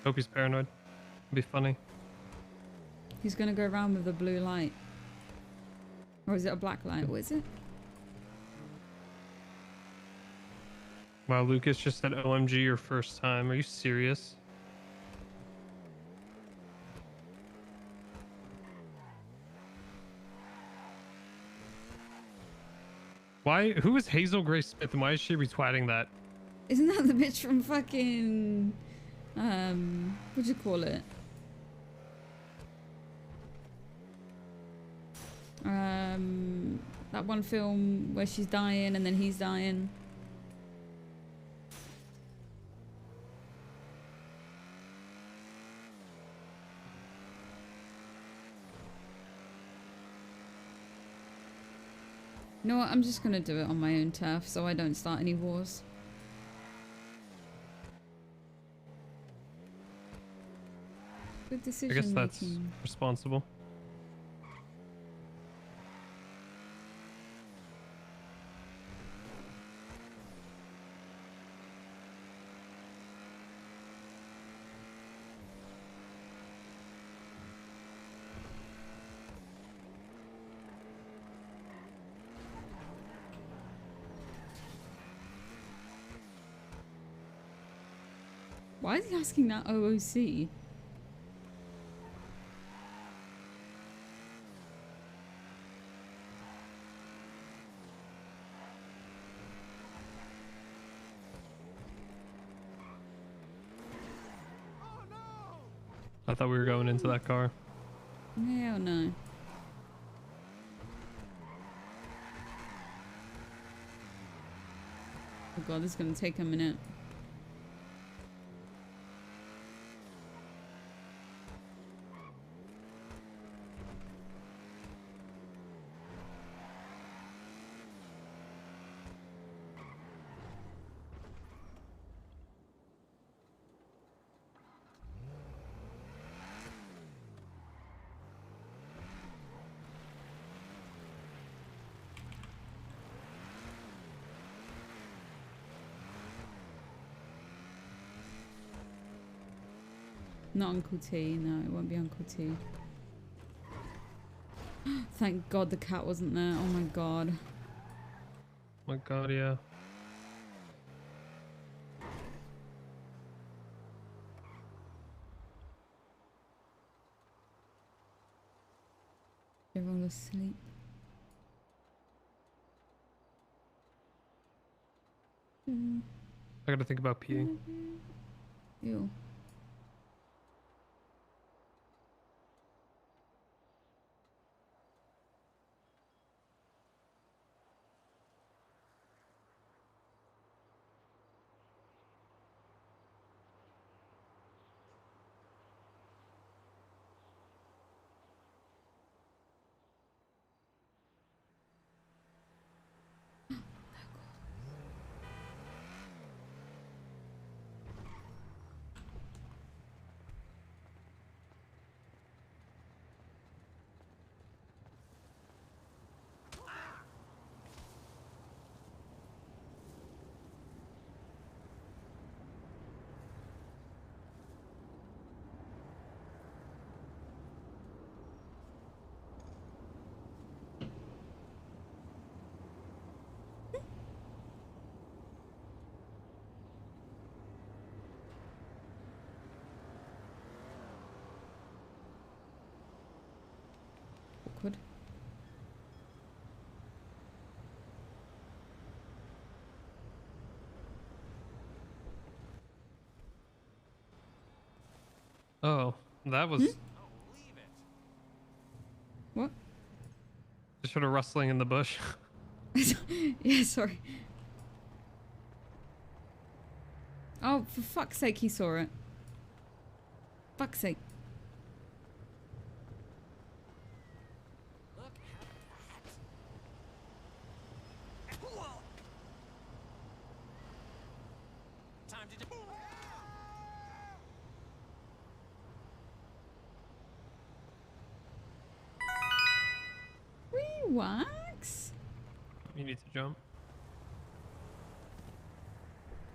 [SPEAKER 1] Hope he's paranoid. It'd be funny.
[SPEAKER 4] He's gonna go around with a blue light. Or is it a black light? What is it?
[SPEAKER 1] Wow, Lucas just said OMG your first time. Are you serious? Why? Who is Hazel Grace Smith and why is she retweeting that?
[SPEAKER 4] Isn't that the bitch from fucking what do you call it? That one film where she's dying and then he's dying. You know what? I'm just gonna do it on my own turf so I don't start any wars. Good
[SPEAKER 1] I
[SPEAKER 4] decision
[SPEAKER 1] guess that's
[SPEAKER 4] making.
[SPEAKER 1] responsible.
[SPEAKER 4] Why is he asking that OOC?
[SPEAKER 1] I thought we were going into that car.
[SPEAKER 4] Hell no. Oh god, this is gonna take a minute. Not Uncle T, no, it won't be Uncle T. Thank God the cat wasn't there. Oh my god.
[SPEAKER 1] Oh my god, yeah.
[SPEAKER 4] They're all asleep.
[SPEAKER 1] I gotta think about peeing.
[SPEAKER 4] Ew. Awkward.
[SPEAKER 1] Oh, that was.
[SPEAKER 4] What?
[SPEAKER 1] Just sort of rustling in the bush.
[SPEAKER 4] Yeah, sorry. Oh, for fuck's sake, he saw it. Fuck's sake. Wax?
[SPEAKER 1] You need to jump.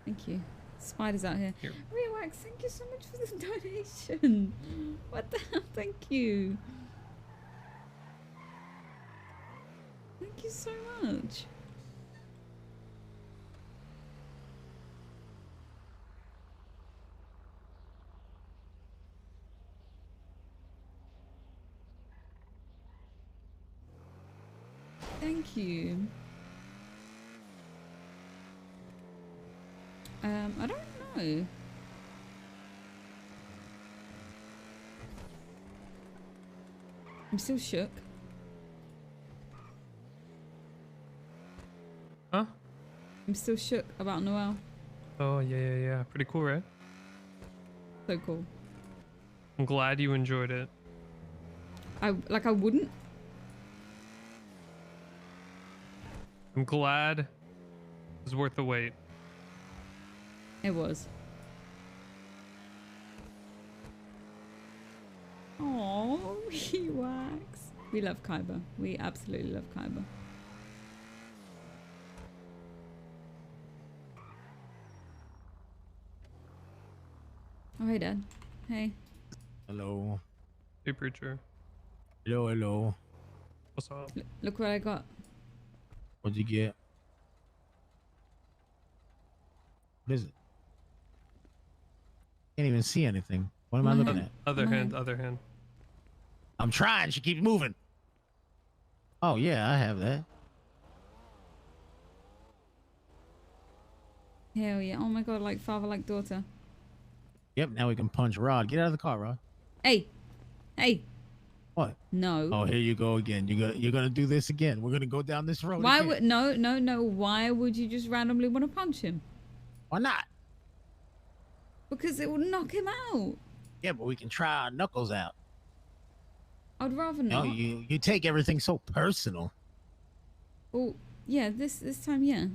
[SPEAKER 4] Thank you. Spiders out here.
[SPEAKER 1] Here.
[SPEAKER 4] Wax, thank you so much for the donation. What the hell? Thank you. Thank you so much. Thank you. I don't know. I'm still shook.
[SPEAKER 1] Huh?
[SPEAKER 4] I'm still shook about Noel.
[SPEAKER 1] Oh, yeah. Pretty cool, right?
[SPEAKER 4] So cool.
[SPEAKER 1] I'm glad you enjoyed it.
[SPEAKER 4] I wouldn't.
[SPEAKER 1] I'm glad it was worth the wait.
[SPEAKER 4] It was. Oh, Wax. We love Kaiba. We absolutely love Kaiba. Oh, hey, Dad. Hey.
[SPEAKER 12] Hello.
[SPEAKER 1] Hey, preacher.
[SPEAKER 12] Hello.
[SPEAKER 1] What's up?
[SPEAKER 4] Look what I got.
[SPEAKER 12] What'd you get? What is it? Can't even see anything. What am I looking at?
[SPEAKER 1] Other hand.
[SPEAKER 12] I'm trying. She keeps moving. Oh, yeah, I have that.
[SPEAKER 4] Hell yeah. Oh my god, like father, like daughter.
[SPEAKER 12] Yep, now we can punch Rod. Get out of the car, Rod.
[SPEAKER 4] Hey. Hey.
[SPEAKER 12] What?
[SPEAKER 4] No.
[SPEAKER 12] Oh, here you go again. You're gonna do this again. We're gonna go down this road
[SPEAKER 4] Why
[SPEAKER 12] again.
[SPEAKER 4] would no? Why would you just randomly want to punch him?
[SPEAKER 12] Why not?
[SPEAKER 4] Because it will knock him out.
[SPEAKER 12] Yeah, but we can try our knuckles out.
[SPEAKER 4] I'd rather
[SPEAKER 12] No,
[SPEAKER 4] not.
[SPEAKER 12] you take everything so personal.
[SPEAKER 4] Well, yeah, this time, yeah.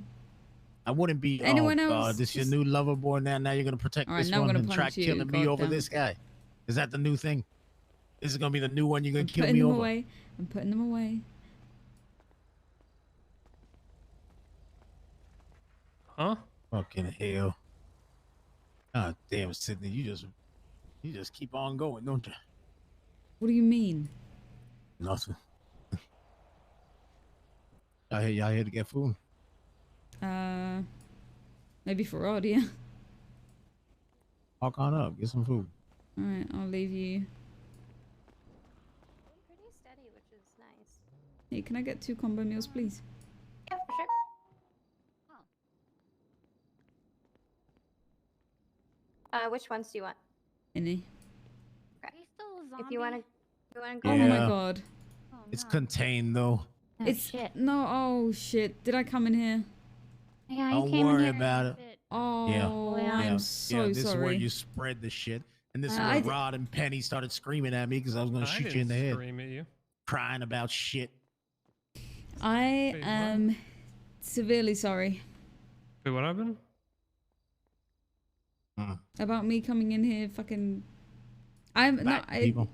[SPEAKER 12] I wouldn't be.
[SPEAKER 4] Anyone
[SPEAKER 12] oh
[SPEAKER 4] else?
[SPEAKER 12] God, this
[SPEAKER 4] Just-
[SPEAKER 12] your new lover boy now. Now you're gonna protect
[SPEAKER 4] All right,
[SPEAKER 12] this
[SPEAKER 4] now I'm
[SPEAKER 12] one
[SPEAKER 4] gonna
[SPEAKER 12] and try
[SPEAKER 4] punch you,
[SPEAKER 12] killing me over
[SPEAKER 4] goddamn.
[SPEAKER 12] this guy. Is that the new thing? This is gonna be the new one. You're gonna
[SPEAKER 4] I'm
[SPEAKER 12] kill
[SPEAKER 4] putting
[SPEAKER 12] me
[SPEAKER 4] them
[SPEAKER 12] over.
[SPEAKER 4] away. I'm putting them away.
[SPEAKER 1] Huh?
[SPEAKER 12] Fucking hell. God damn, Cydney, you just keep on going, don't you?
[SPEAKER 4] What do you mean?
[SPEAKER 12] Nothing. Y'all here to get food?
[SPEAKER 4] Maybe for Rod, yeah.
[SPEAKER 12] Walk on up, get some food.
[SPEAKER 4] All right, I'll leave you.
[SPEAKER 11] Pretty steady, which is nice.
[SPEAKER 4] Hey, can I get 2 combo meals, please?
[SPEAKER 11] Yeah, for sure. Which ones do you want?
[SPEAKER 4] Any?
[SPEAKER 11] Okay. If you wanna go.
[SPEAKER 4] Oh my god.
[SPEAKER 12] It's contained though.
[SPEAKER 11] Oh,
[SPEAKER 4] It's
[SPEAKER 11] shit.
[SPEAKER 4] no. Oh shit! Did I come in here?
[SPEAKER 11] Yeah,
[SPEAKER 12] Don't worry about it.
[SPEAKER 4] Oh,
[SPEAKER 12] Yeah.
[SPEAKER 4] I'm
[SPEAKER 12] yeah.
[SPEAKER 4] so
[SPEAKER 12] This is where
[SPEAKER 4] sorry.
[SPEAKER 12] you spread the shit. And this is
[SPEAKER 4] I
[SPEAKER 12] where
[SPEAKER 4] d-
[SPEAKER 12] Rod and Penny started screaming at me because I was gonna
[SPEAKER 1] I
[SPEAKER 12] shoot you
[SPEAKER 1] didn't
[SPEAKER 12] in the head.
[SPEAKER 1] scream at you.
[SPEAKER 12] Crying about shit.
[SPEAKER 4] I
[SPEAKER 1] Wait, what?
[SPEAKER 4] am severely sorry
[SPEAKER 1] Wait, what happened?
[SPEAKER 4] about me coming in here. Fucking. I'm not.
[SPEAKER 12] Back people.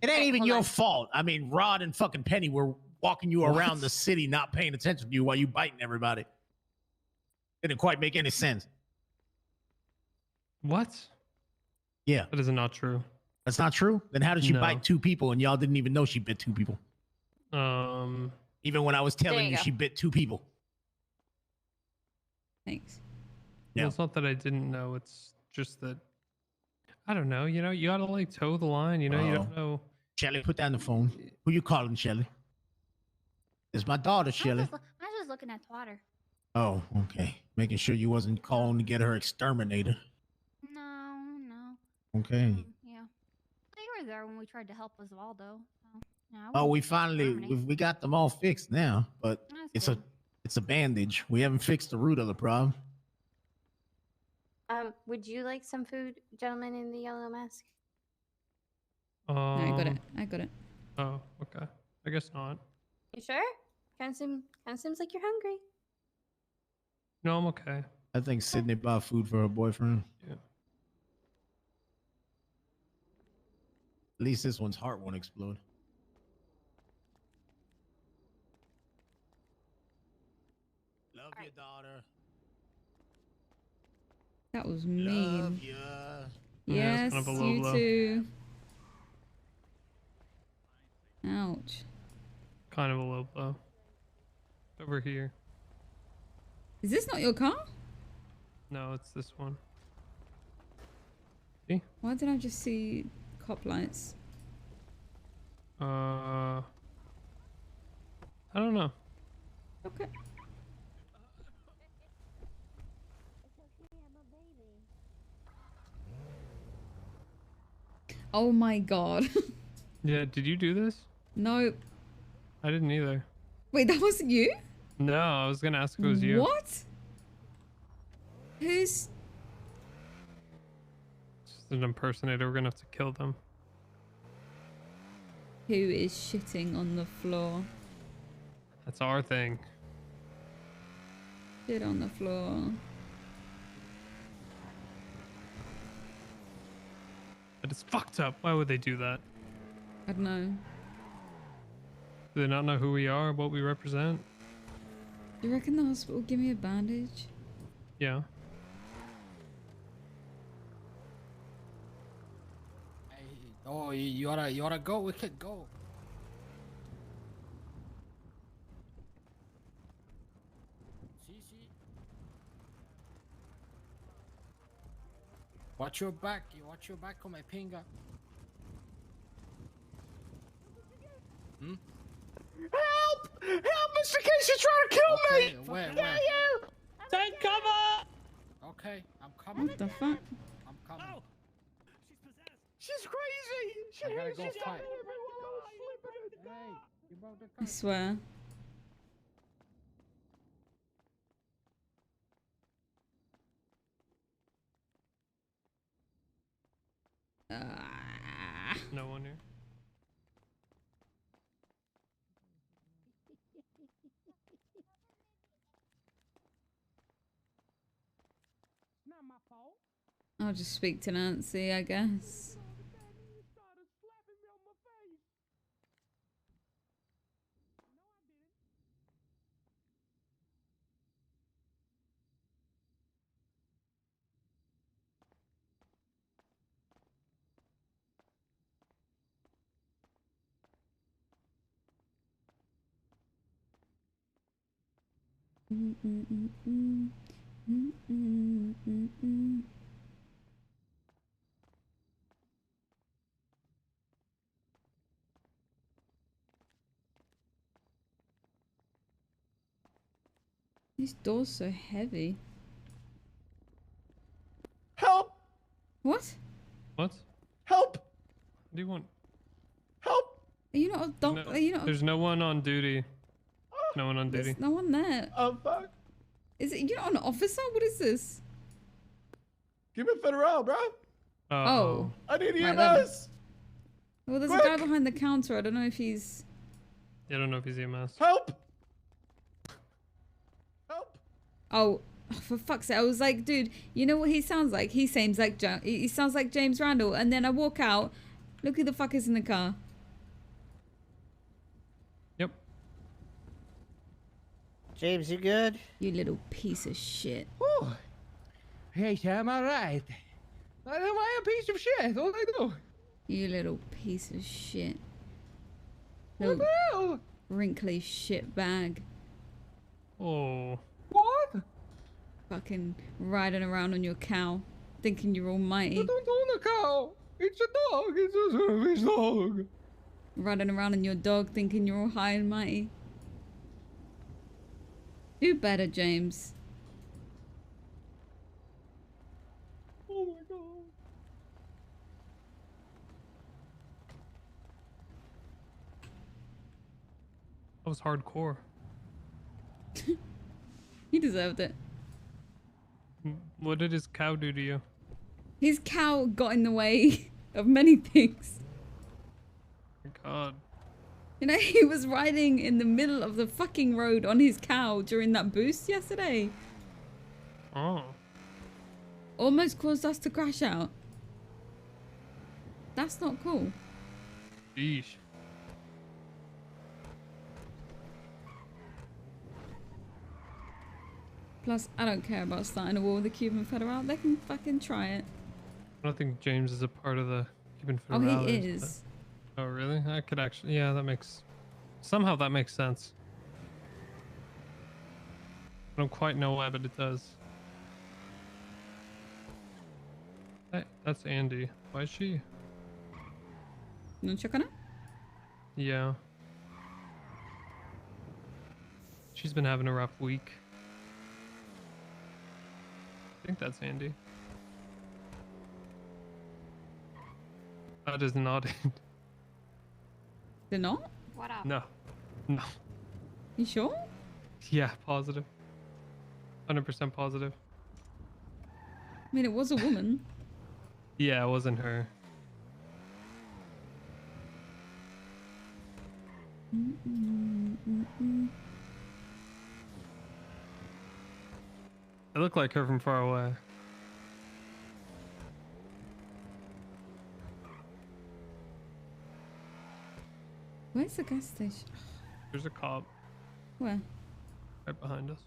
[SPEAKER 12] It ain't even your fault. I mean, Rod and fucking Penny were walking you around the city, not paying attention to you while you biting everybody. Didn't quite make any sense.
[SPEAKER 1] What?
[SPEAKER 12] Yeah.
[SPEAKER 1] That is not true.
[SPEAKER 12] That's not true? Then how did she
[SPEAKER 1] No.
[SPEAKER 12] bite 2 people and y'all didn't even know she bit 2 people? Even when I was telling you
[SPEAKER 11] go.
[SPEAKER 12] she bit 2 people.
[SPEAKER 4] Thanks.
[SPEAKER 12] Yeah.
[SPEAKER 1] Well, it's not that I didn't know. It's just that I don't know. You know, you gotta like toe the line. You know, you don't know.
[SPEAKER 12] Shelly, put down the phone. Who you calling, Shelly? It's my daughter, Shelly.
[SPEAKER 11] I was just looking at the water.
[SPEAKER 12] Oh, okay. Making sure you wasn't calling to get her exterminator.
[SPEAKER 11] No.
[SPEAKER 12] Okay.
[SPEAKER 11] Yeah. They were there when we tried to help Osvaldo. So, yeah, I
[SPEAKER 12] Oh,
[SPEAKER 11] wouldn't
[SPEAKER 12] we finally
[SPEAKER 11] exterminate.
[SPEAKER 12] we got them all fixed now, but
[SPEAKER 11] That's
[SPEAKER 12] it's a bandage. We haven't fixed the root of the problem.
[SPEAKER 11] Would you like some food, gentleman in the yellow mask?
[SPEAKER 4] No, I got it. I got it.
[SPEAKER 1] Oh, okay. I guess not.
[SPEAKER 11] You sure? Kind of seems like you're hungry.
[SPEAKER 1] No, I'm okay.
[SPEAKER 12] I think Cydney bought food for her boyfriend.
[SPEAKER 1] Yeah.
[SPEAKER 12] At least this one's heart won't explode. Love your daughter.
[SPEAKER 4] That was mean.
[SPEAKER 12] Love ya.
[SPEAKER 1] Yeah,
[SPEAKER 4] Yes,
[SPEAKER 1] it's kind of a low
[SPEAKER 4] you
[SPEAKER 1] blow.
[SPEAKER 4] too. Ouch.
[SPEAKER 1] Kind of a low blow. Over here.
[SPEAKER 4] Is this not your car?
[SPEAKER 1] No, it's this one.
[SPEAKER 4] Why did I just see cop lights?
[SPEAKER 1] I don't know.
[SPEAKER 4] Okay. Oh my god.
[SPEAKER 1] Yeah, did you do this?
[SPEAKER 4] No.
[SPEAKER 1] I didn't either.
[SPEAKER 4] Wait, that wasn't you?
[SPEAKER 1] No, I was gonna ask if it was you.
[SPEAKER 4] What? Who's...
[SPEAKER 1] It's an impersonator. We're gonna have to kill them.
[SPEAKER 4] Who is shitting on the floor?
[SPEAKER 1] That's our thing.
[SPEAKER 4] Shit on the floor.
[SPEAKER 1] But it's fucked up. Why would they do that?
[SPEAKER 4] I don't know.
[SPEAKER 1] Do they not know who we are, what we represent?
[SPEAKER 4] Do you reckon the hospital will give me a bandage?
[SPEAKER 1] Yeah.
[SPEAKER 13] Oh, you wanna go? We could go. See. Watch your back. You watch your back on my pinga. Hmm?
[SPEAKER 6] Help! Help, Mr. Casey trying to kill me!
[SPEAKER 13] Where?
[SPEAKER 6] you! Take cover!
[SPEAKER 13] Okay, I'm coming.
[SPEAKER 4] What the fuck?
[SPEAKER 13] I'm coming.
[SPEAKER 6] She's crazy!
[SPEAKER 13] I gotta go
[SPEAKER 6] She's
[SPEAKER 13] fight.
[SPEAKER 6] everyone!
[SPEAKER 4] I swear.
[SPEAKER 1] No one here.
[SPEAKER 4] I'll just speak to Nancy, I guess. These doors so heavy.
[SPEAKER 12] Help!
[SPEAKER 4] What?
[SPEAKER 1] What?
[SPEAKER 12] Help!
[SPEAKER 1] What do you want?
[SPEAKER 12] Help!
[SPEAKER 4] Are you not a doc?
[SPEAKER 1] No,
[SPEAKER 4] Are you not?
[SPEAKER 1] there's no one on duty. No one on duty.
[SPEAKER 4] There's no one there.
[SPEAKER 12] Oh fuck!
[SPEAKER 4] Is it? You're not an officer? What is this?
[SPEAKER 12] Give me federal, bro.
[SPEAKER 4] Oh.
[SPEAKER 12] I need
[SPEAKER 4] Right,
[SPEAKER 12] EMS.
[SPEAKER 4] Well, there's
[SPEAKER 12] Quick!
[SPEAKER 4] a guy behind the counter. I don't know if he's.
[SPEAKER 1] I don't know if he's EMS.
[SPEAKER 12] Help!
[SPEAKER 4] Oh, for fuck's sake! I was like, dude, you know what he sounds like? He sounds like he sounds like James Randall. And then I walk out. Look who the fuck is in the car.
[SPEAKER 1] Yep.
[SPEAKER 10] James, you good?
[SPEAKER 4] You little piece of shit.
[SPEAKER 15] Hey, I'm alright. Why am I a piece of shit? What did I do?
[SPEAKER 4] You little piece of shit.
[SPEAKER 15] What
[SPEAKER 4] Little
[SPEAKER 15] the hell?
[SPEAKER 4] wrinkly shit bag.
[SPEAKER 1] Oh.
[SPEAKER 15] What?
[SPEAKER 4] Fucking riding around on your cow, thinking you're almighty.
[SPEAKER 15] I don't own a cow. It's a dog. It's a service dog.
[SPEAKER 4] Riding around on your dog, thinking you're all high and mighty. Do better, James.
[SPEAKER 15] Oh my god.
[SPEAKER 1] That was hardcore.
[SPEAKER 4] He deserved it.
[SPEAKER 1] What did his cow do to you?
[SPEAKER 4] His cow got in the way of many things.
[SPEAKER 1] Oh my god.
[SPEAKER 4] You know, he was riding in the middle of the fucking road on his cow during that boost yesterday.
[SPEAKER 1] Oh.
[SPEAKER 4] Almost caused us to crash out. That's not cool.
[SPEAKER 1] Sheesh.
[SPEAKER 4] Plus, I don't care about starting a war with the Cuban Federal. They can fucking try it.
[SPEAKER 1] I don't think James is a part of the Cuban
[SPEAKER 4] Oh,
[SPEAKER 1] Federal.
[SPEAKER 4] he is.
[SPEAKER 1] Oh, really? I could actually... Yeah, that makes... Somehow that makes sense. I don't quite know why, but it does. Hey, that's Andy. Why is she?
[SPEAKER 4] You wanna check on her?
[SPEAKER 1] Yeah. She's been having a rough week. I think that's Andy. That is not it.
[SPEAKER 4] They're not?
[SPEAKER 11] What up?
[SPEAKER 1] No. No.
[SPEAKER 4] You sure?
[SPEAKER 1] Yeah, positive. 100% positive.
[SPEAKER 4] I mean, it was a woman.
[SPEAKER 1] Yeah, it wasn't her. It looked like her from far away.
[SPEAKER 4] Where's the gas station?
[SPEAKER 1] There's a cop
[SPEAKER 4] Where?
[SPEAKER 1] right behind us.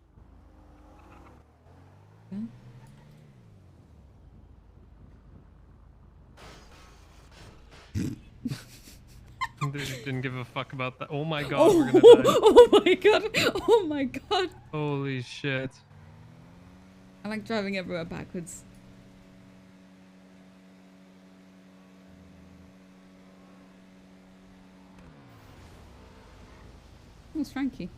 [SPEAKER 4] Okay.
[SPEAKER 1] They didn't give a fuck about that. Oh my god, we're gonna die.
[SPEAKER 4] Oh my god! Oh my god!
[SPEAKER 1] Holy shit.
[SPEAKER 4] I like driving everywhere backwards. Who's Frankie?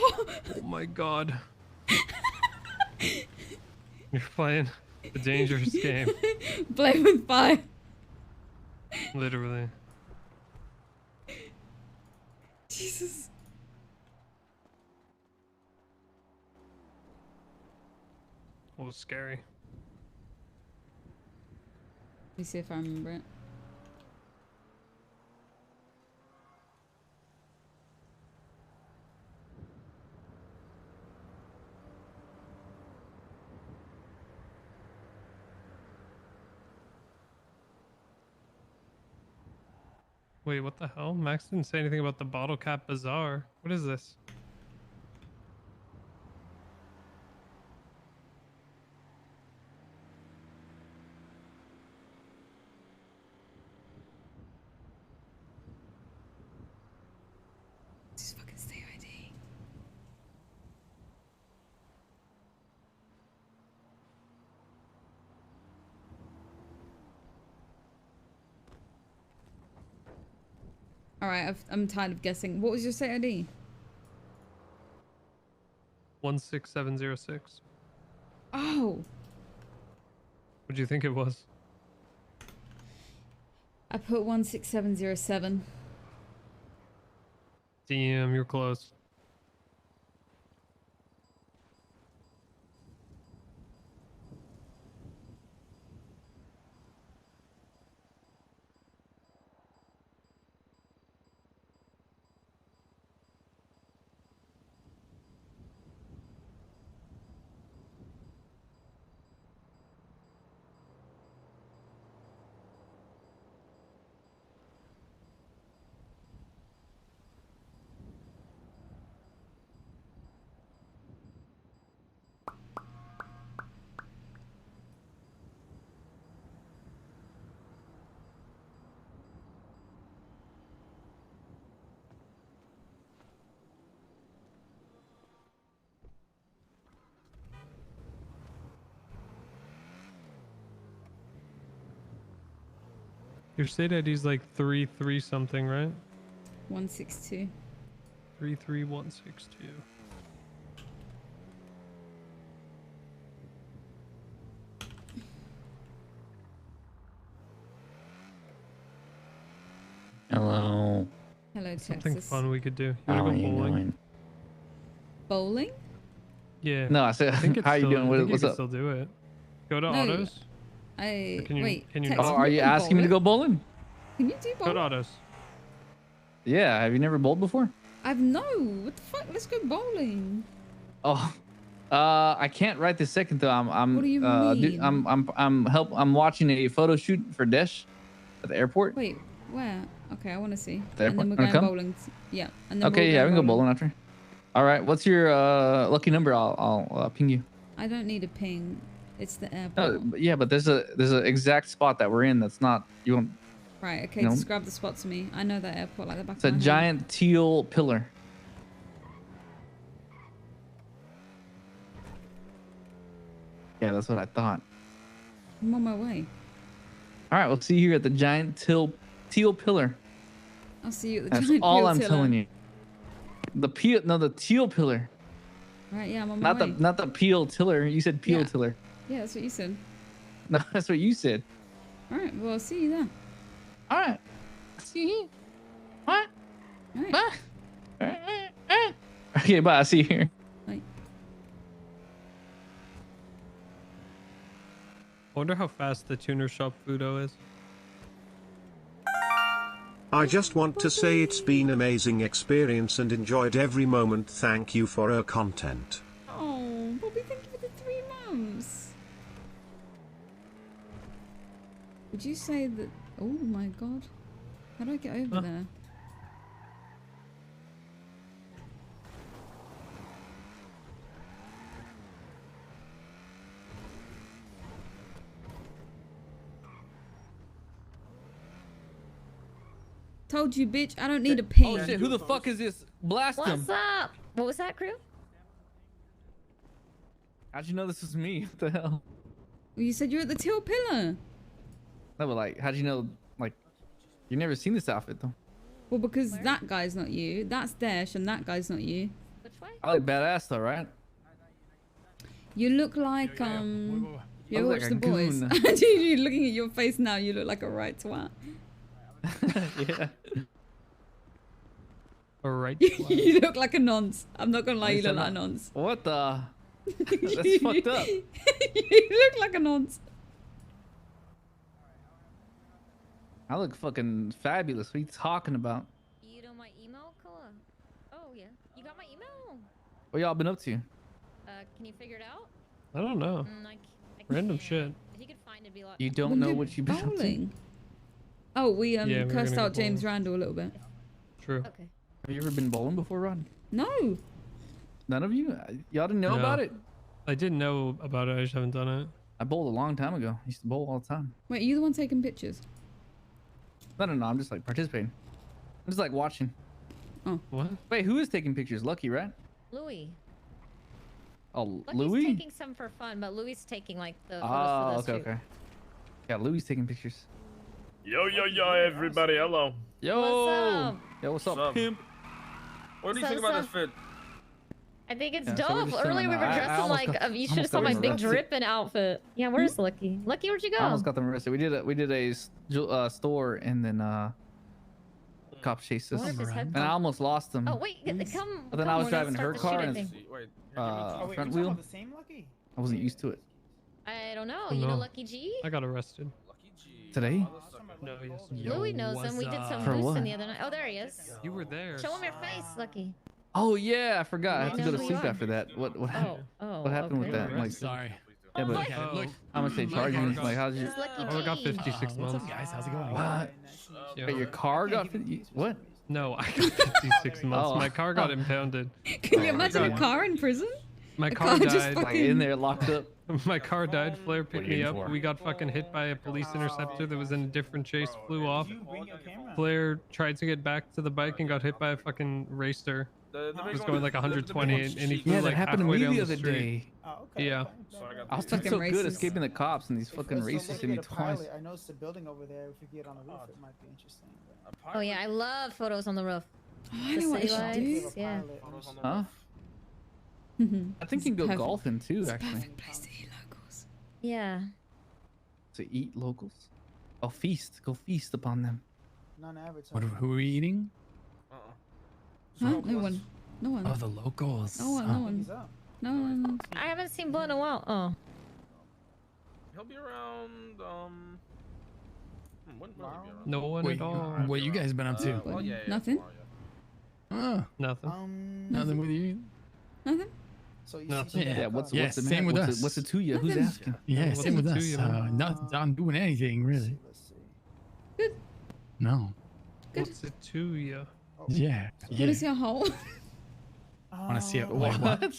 [SPEAKER 1] Oh my god. You're playing a dangerous game.
[SPEAKER 4] Play with fire.
[SPEAKER 1] Literally.
[SPEAKER 4] Jesus.
[SPEAKER 1] It was scary.
[SPEAKER 4] Let me see if I remember it.
[SPEAKER 1] Wait, what the hell? Max didn't say anything about the bottle cap bazaar. What is this?
[SPEAKER 4] Just fucking stay ID. All right, I'm tired of guessing. What was your state ID?
[SPEAKER 1] 16706.
[SPEAKER 4] Oh,
[SPEAKER 1] What do you think it was?
[SPEAKER 4] I put 16707.
[SPEAKER 1] Damn, you're close. Your state ID is like 33 something, right?
[SPEAKER 4] 162.
[SPEAKER 1] 33162.
[SPEAKER 14] Hello.
[SPEAKER 4] Hello,
[SPEAKER 1] Something
[SPEAKER 4] Texas.
[SPEAKER 1] fun we could do. You
[SPEAKER 14] How
[SPEAKER 1] wanna
[SPEAKER 14] are
[SPEAKER 1] go
[SPEAKER 14] you
[SPEAKER 1] bowling?
[SPEAKER 14] doing?
[SPEAKER 4] Bowling?
[SPEAKER 1] Yeah.
[SPEAKER 14] No, I said,
[SPEAKER 1] think it's
[SPEAKER 14] how you
[SPEAKER 1] still-
[SPEAKER 14] doing?
[SPEAKER 1] I think
[SPEAKER 14] What's
[SPEAKER 1] you can
[SPEAKER 14] up?
[SPEAKER 1] still do it. Go to
[SPEAKER 4] No,
[SPEAKER 1] autos.
[SPEAKER 4] I
[SPEAKER 1] Or can you-
[SPEAKER 4] wait.
[SPEAKER 1] can you
[SPEAKER 4] Texas,
[SPEAKER 1] not?
[SPEAKER 14] Oh, are you
[SPEAKER 4] can
[SPEAKER 14] asking me to go
[SPEAKER 4] bowling?
[SPEAKER 14] bowling?
[SPEAKER 4] Can you do
[SPEAKER 1] Go
[SPEAKER 4] bowling?
[SPEAKER 1] to autos.
[SPEAKER 14] Yeah, have you never bowled before?
[SPEAKER 4] I've no. What the fuck? Let's go bowling.
[SPEAKER 14] Oh, I can't right this second though. I'm
[SPEAKER 4] What do you
[SPEAKER 14] dude,
[SPEAKER 4] mean?
[SPEAKER 14] I'm watching a photo shoot for Desh at the airport.
[SPEAKER 4] Wait, where? Okay, I want to see.
[SPEAKER 14] The
[SPEAKER 4] And then
[SPEAKER 14] airport?
[SPEAKER 4] we're
[SPEAKER 14] Wanna
[SPEAKER 4] going
[SPEAKER 14] come?
[SPEAKER 4] bowling. Yeah, and then
[SPEAKER 14] Okay,
[SPEAKER 4] we're
[SPEAKER 14] yeah, we
[SPEAKER 4] going
[SPEAKER 14] can go bowling after. All right, what's your lucky number? I'll ping you.
[SPEAKER 4] I don't need a ping. It's the
[SPEAKER 14] No,
[SPEAKER 4] airport.
[SPEAKER 14] but yeah, but there's an exact spot that we're in that's not you won't.
[SPEAKER 4] Right. Okay.
[SPEAKER 14] No.
[SPEAKER 4] Describe the spot to me. I know that airport like the back
[SPEAKER 14] It's a
[SPEAKER 4] of my hand.
[SPEAKER 14] giant teal pillar. Yeah, that's what I thought.
[SPEAKER 4] I'm on my way.
[SPEAKER 14] All right, we'll see you here at the giant teal pillar.
[SPEAKER 4] I'll see you at the
[SPEAKER 14] That's
[SPEAKER 4] giant
[SPEAKER 14] all
[SPEAKER 4] peel
[SPEAKER 14] I'm
[SPEAKER 4] tiller.
[SPEAKER 14] telling you. The teal pillar.
[SPEAKER 4] Right. Yeah, I'm on my way.
[SPEAKER 14] Not the peel tiller. You said peel
[SPEAKER 4] Yeah.
[SPEAKER 14] tiller.
[SPEAKER 4] Yeah, that's what you said.
[SPEAKER 14] No, that's what you said.
[SPEAKER 4] All right. Well, I'll see you there.
[SPEAKER 14] All right. See you. What?
[SPEAKER 4] All right.
[SPEAKER 14] Bye. Okay, bye. I'll see you here.
[SPEAKER 4] Bye.
[SPEAKER 1] I wonder how fast the tuner shop Fudo is.
[SPEAKER 10] I just want to say it's been amazing experience and enjoyed every moment. Thank you for her content.
[SPEAKER 4] Oh, Bobby, thank you for the 3 months. Would you say that? Oh my god. How do I get over there? Told you, bitch. I don't need a ping.
[SPEAKER 14] Oh shit! Who the fuck is this? Blast him!
[SPEAKER 2] What's up? What was that, crew?
[SPEAKER 14] How'd you know this was me? What the hell?
[SPEAKER 4] Well, you said you're at the teal pillar.
[SPEAKER 14] No, but like, how'd you know? Like, you never seen this outfit though.
[SPEAKER 4] Well, because that guy's not you. That's Dash, and that guy's not you.
[SPEAKER 2] Which way?
[SPEAKER 14] I look badass though, right?
[SPEAKER 4] You look like You
[SPEAKER 14] I
[SPEAKER 4] ever
[SPEAKER 14] look
[SPEAKER 4] watch
[SPEAKER 14] like
[SPEAKER 4] The
[SPEAKER 14] a
[SPEAKER 4] Boys?
[SPEAKER 14] goon.
[SPEAKER 4] You're looking at your face now. You look like a right twat.
[SPEAKER 14] Yeah.
[SPEAKER 1] All right.
[SPEAKER 4] You look like a nonce. I'm not gonna lie, you look like a nonce.
[SPEAKER 14] What the? That's fucked up.
[SPEAKER 4] You look like a nonce.
[SPEAKER 14] I look fucking fabulous. What are you talking about?
[SPEAKER 2] You know my email, Koa? Oh yeah, you got my email.
[SPEAKER 14] What y'all been up to?
[SPEAKER 2] Can you figure it out?
[SPEAKER 1] I don't know.
[SPEAKER 2] I
[SPEAKER 1] Random
[SPEAKER 2] can't.
[SPEAKER 1] shit.
[SPEAKER 2] If you could find it, be like.
[SPEAKER 14] You don't know what you've been up to?
[SPEAKER 4] Bowling. Oh, we
[SPEAKER 1] Yeah, we were
[SPEAKER 4] cursed
[SPEAKER 1] gonna
[SPEAKER 4] out
[SPEAKER 1] go
[SPEAKER 4] James
[SPEAKER 1] bowling.
[SPEAKER 4] Randall a little bit.
[SPEAKER 1] True.
[SPEAKER 2] Okay.
[SPEAKER 14] Have you ever been bowling before, Ron?
[SPEAKER 4] No.
[SPEAKER 14] None of you? Y'all didn't know
[SPEAKER 1] No.
[SPEAKER 14] about it?
[SPEAKER 1] I didn't know about it. I just haven't done it.
[SPEAKER 14] I bowled a long time ago. I used to bowl all the time.
[SPEAKER 4] Wait, are you the one taking pictures?
[SPEAKER 14] No, I'm just like participating. I'm just like watching.
[SPEAKER 4] Oh.
[SPEAKER 1] What?
[SPEAKER 14] Wait, who is taking pictures? Lucky, right?
[SPEAKER 2] Louis.
[SPEAKER 14] Oh,
[SPEAKER 2] Lucky's
[SPEAKER 14] Louis?
[SPEAKER 2] taking some for fun, but Louis taking like the photos
[SPEAKER 14] Oh,
[SPEAKER 2] for this
[SPEAKER 14] okay,
[SPEAKER 2] shoot.
[SPEAKER 14] okay. Yeah, Louis taking pictures.
[SPEAKER 17] Yo, everybody, hello.
[SPEAKER 14] Yo!
[SPEAKER 2] What's up?
[SPEAKER 14] Yo, what's up, pimp?
[SPEAKER 17] What do you
[SPEAKER 2] So-
[SPEAKER 17] think about
[SPEAKER 2] so-
[SPEAKER 17] this fit?
[SPEAKER 2] I think it's
[SPEAKER 14] Yeah, so we're
[SPEAKER 2] dope.
[SPEAKER 14] just chilling
[SPEAKER 2] Earlier we
[SPEAKER 14] now.
[SPEAKER 2] were
[SPEAKER 14] I
[SPEAKER 2] dressed
[SPEAKER 14] almost
[SPEAKER 2] like
[SPEAKER 14] got-
[SPEAKER 2] you should have
[SPEAKER 14] almost
[SPEAKER 2] saw
[SPEAKER 14] got
[SPEAKER 2] my big
[SPEAKER 14] arrested.
[SPEAKER 2] dripping outfit. Yeah, where's Lucky? Lucky, where'd you go?
[SPEAKER 14] I almost got them arrested. We did a store and then cops chased us,
[SPEAKER 2] I wonder if his
[SPEAKER 14] and
[SPEAKER 2] headphones-
[SPEAKER 14] I almost lost them.
[SPEAKER 2] Oh wait, come.
[SPEAKER 14] But then
[SPEAKER 2] come,
[SPEAKER 14] I was
[SPEAKER 2] we're gonna
[SPEAKER 14] driving
[SPEAKER 2] start
[SPEAKER 14] her
[SPEAKER 2] the
[SPEAKER 14] car
[SPEAKER 2] shoot, I
[SPEAKER 14] and
[SPEAKER 2] think.
[SPEAKER 14] front wheel.
[SPEAKER 15] The same Lucky?
[SPEAKER 14] I wasn't used to it.
[SPEAKER 2] I don't know.
[SPEAKER 1] Oh,
[SPEAKER 2] You know
[SPEAKER 1] no.
[SPEAKER 2] Lucky G?
[SPEAKER 1] I got arrested.
[SPEAKER 14] Today?
[SPEAKER 1] No, yes.
[SPEAKER 2] Louis knows him. We did some
[SPEAKER 14] For
[SPEAKER 2] boosting
[SPEAKER 14] what?
[SPEAKER 2] the other night. Oh, there he is.
[SPEAKER 1] You were there.
[SPEAKER 2] Show him your face, Lucky.
[SPEAKER 14] Oh yeah, I forgot. I have to
[SPEAKER 2] He
[SPEAKER 14] go
[SPEAKER 2] knows
[SPEAKER 14] to
[SPEAKER 2] who you
[SPEAKER 14] sleep
[SPEAKER 2] are.
[SPEAKER 14] after that. What happened?
[SPEAKER 2] Oh,
[SPEAKER 14] What happened with
[SPEAKER 2] okay.
[SPEAKER 14] that? Like,
[SPEAKER 9] Sorry.
[SPEAKER 14] yeah, but
[SPEAKER 1] Oh.
[SPEAKER 14] how much they charge you? Like, how's your?
[SPEAKER 1] Oh, I got 56
[SPEAKER 9] What's
[SPEAKER 1] months.
[SPEAKER 9] up, guys? How's it going?
[SPEAKER 14] What?
[SPEAKER 1] Yeah.
[SPEAKER 14] Wait, your car got 50? What?
[SPEAKER 1] No, I got 56 months.
[SPEAKER 14] Oh.
[SPEAKER 1] My car got impounded.
[SPEAKER 4] Can you imagine a car in prison?
[SPEAKER 1] My
[SPEAKER 4] A
[SPEAKER 1] car
[SPEAKER 4] just
[SPEAKER 1] died.
[SPEAKER 14] Like in there, locked up.
[SPEAKER 1] My car died. Flair picked
[SPEAKER 14] are you
[SPEAKER 1] me
[SPEAKER 14] in
[SPEAKER 1] up.
[SPEAKER 14] for?
[SPEAKER 1] We got fucking hit by a police interceptor that was in a different chase. Flew off.
[SPEAKER 15] Bring your camera.
[SPEAKER 1] Flair tried to get back to the bike and got hit by a fucking racer. He was going like 120 and he flew
[SPEAKER 14] Yeah, that
[SPEAKER 1] like
[SPEAKER 14] happened to
[SPEAKER 1] halfway
[SPEAKER 14] me
[SPEAKER 1] down
[SPEAKER 14] the
[SPEAKER 1] the
[SPEAKER 14] other
[SPEAKER 1] street.
[SPEAKER 14] day.
[SPEAKER 15] Oh, okay.
[SPEAKER 1] Yeah.
[SPEAKER 14] I was doing
[SPEAKER 4] Fucking
[SPEAKER 14] so good
[SPEAKER 4] racist.
[SPEAKER 14] escaping the cops, and these fucking racists hit me twice.
[SPEAKER 15] I noticed the building over there. If we get on the roof, it might be interesting.
[SPEAKER 2] Oh yeah, I love photos on the roof.
[SPEAKER 4] I know what I should do.
[SPEAKER 2] Yeah.
[SPEAKER 14] Huh? I think you can go
[SPEAKER 4] Perfect.
[SPEAKER 14] golfing too, actually.
[SPEAKER 4] Perfect place to eat locals.
[SPEAKER 2] Yeah.
[SPEAKER 14] To eat locals? Oh, feast. Go feast upon them.
[SPEAKER 9] Who are we eating?
[SPEAKER 4] Huh? No one. No one.
[SPEAKER 9] Oh, the locals.
[SPEAKER 4] No one. No one. No one.
[SPEAKER 2] I haven't seen Blood in a while. Oh.
[SPEAKER 17] He'll be around. When will he be around?
[SPEAKER 1] No one
[SPEAKER 9] Wait,
[SPEAKER 1] at all.
[SPEAKER 9] what you guys been up to?
[SPEAKER 17] Well, yeah, yeah,
[SPEAKER 4] Nothing.
[SPEAKER 9] Oh,
[SPEAKER 1] Nothing.
[SPEAKER 9] nothing with you.
[SPEAKER 4] Nothing.
[SPEAKER 15] So you
[SPEAKER 1] Nothing.
[SPEAKER 14] Yeah, what's
[SPEAKER 9] Yeah,
[SPEAKER 14] the
[SPEAKER 9] same
[SPEAKER 14] man?
[SPEAKER 9] with
[SPEAKER 14] What's
[SPEAKER 9] us.
[SPEAKER 14] it, what's it to you? Who's
[SPEAKER 4] Nothing.
[SPEAKER 14] asking?
[SPEAKER 9] Yeah,
[SPEAKER 1] What's
[SPEAKER 9] same with
[SPEAKER 1] it to
[SPEAKER 9] us.
[SPEAKER 1] you, man?
[SPEAKER 9] Not doing anything really.
[SPEAKER 4] Good.
[SPEAKER 9] No.
[SPEAKER 1] What's it to you?
[SPEAKER 9] Yeah.
[SPEAKER 4] You
[SPEAKER 9] Yeah.
[SPEAKER 4] wanna see a hole?
[SPEAKER 9] Want to see it? Wait,
[SPEAKER 14] What?
[SPEAKER 9] what?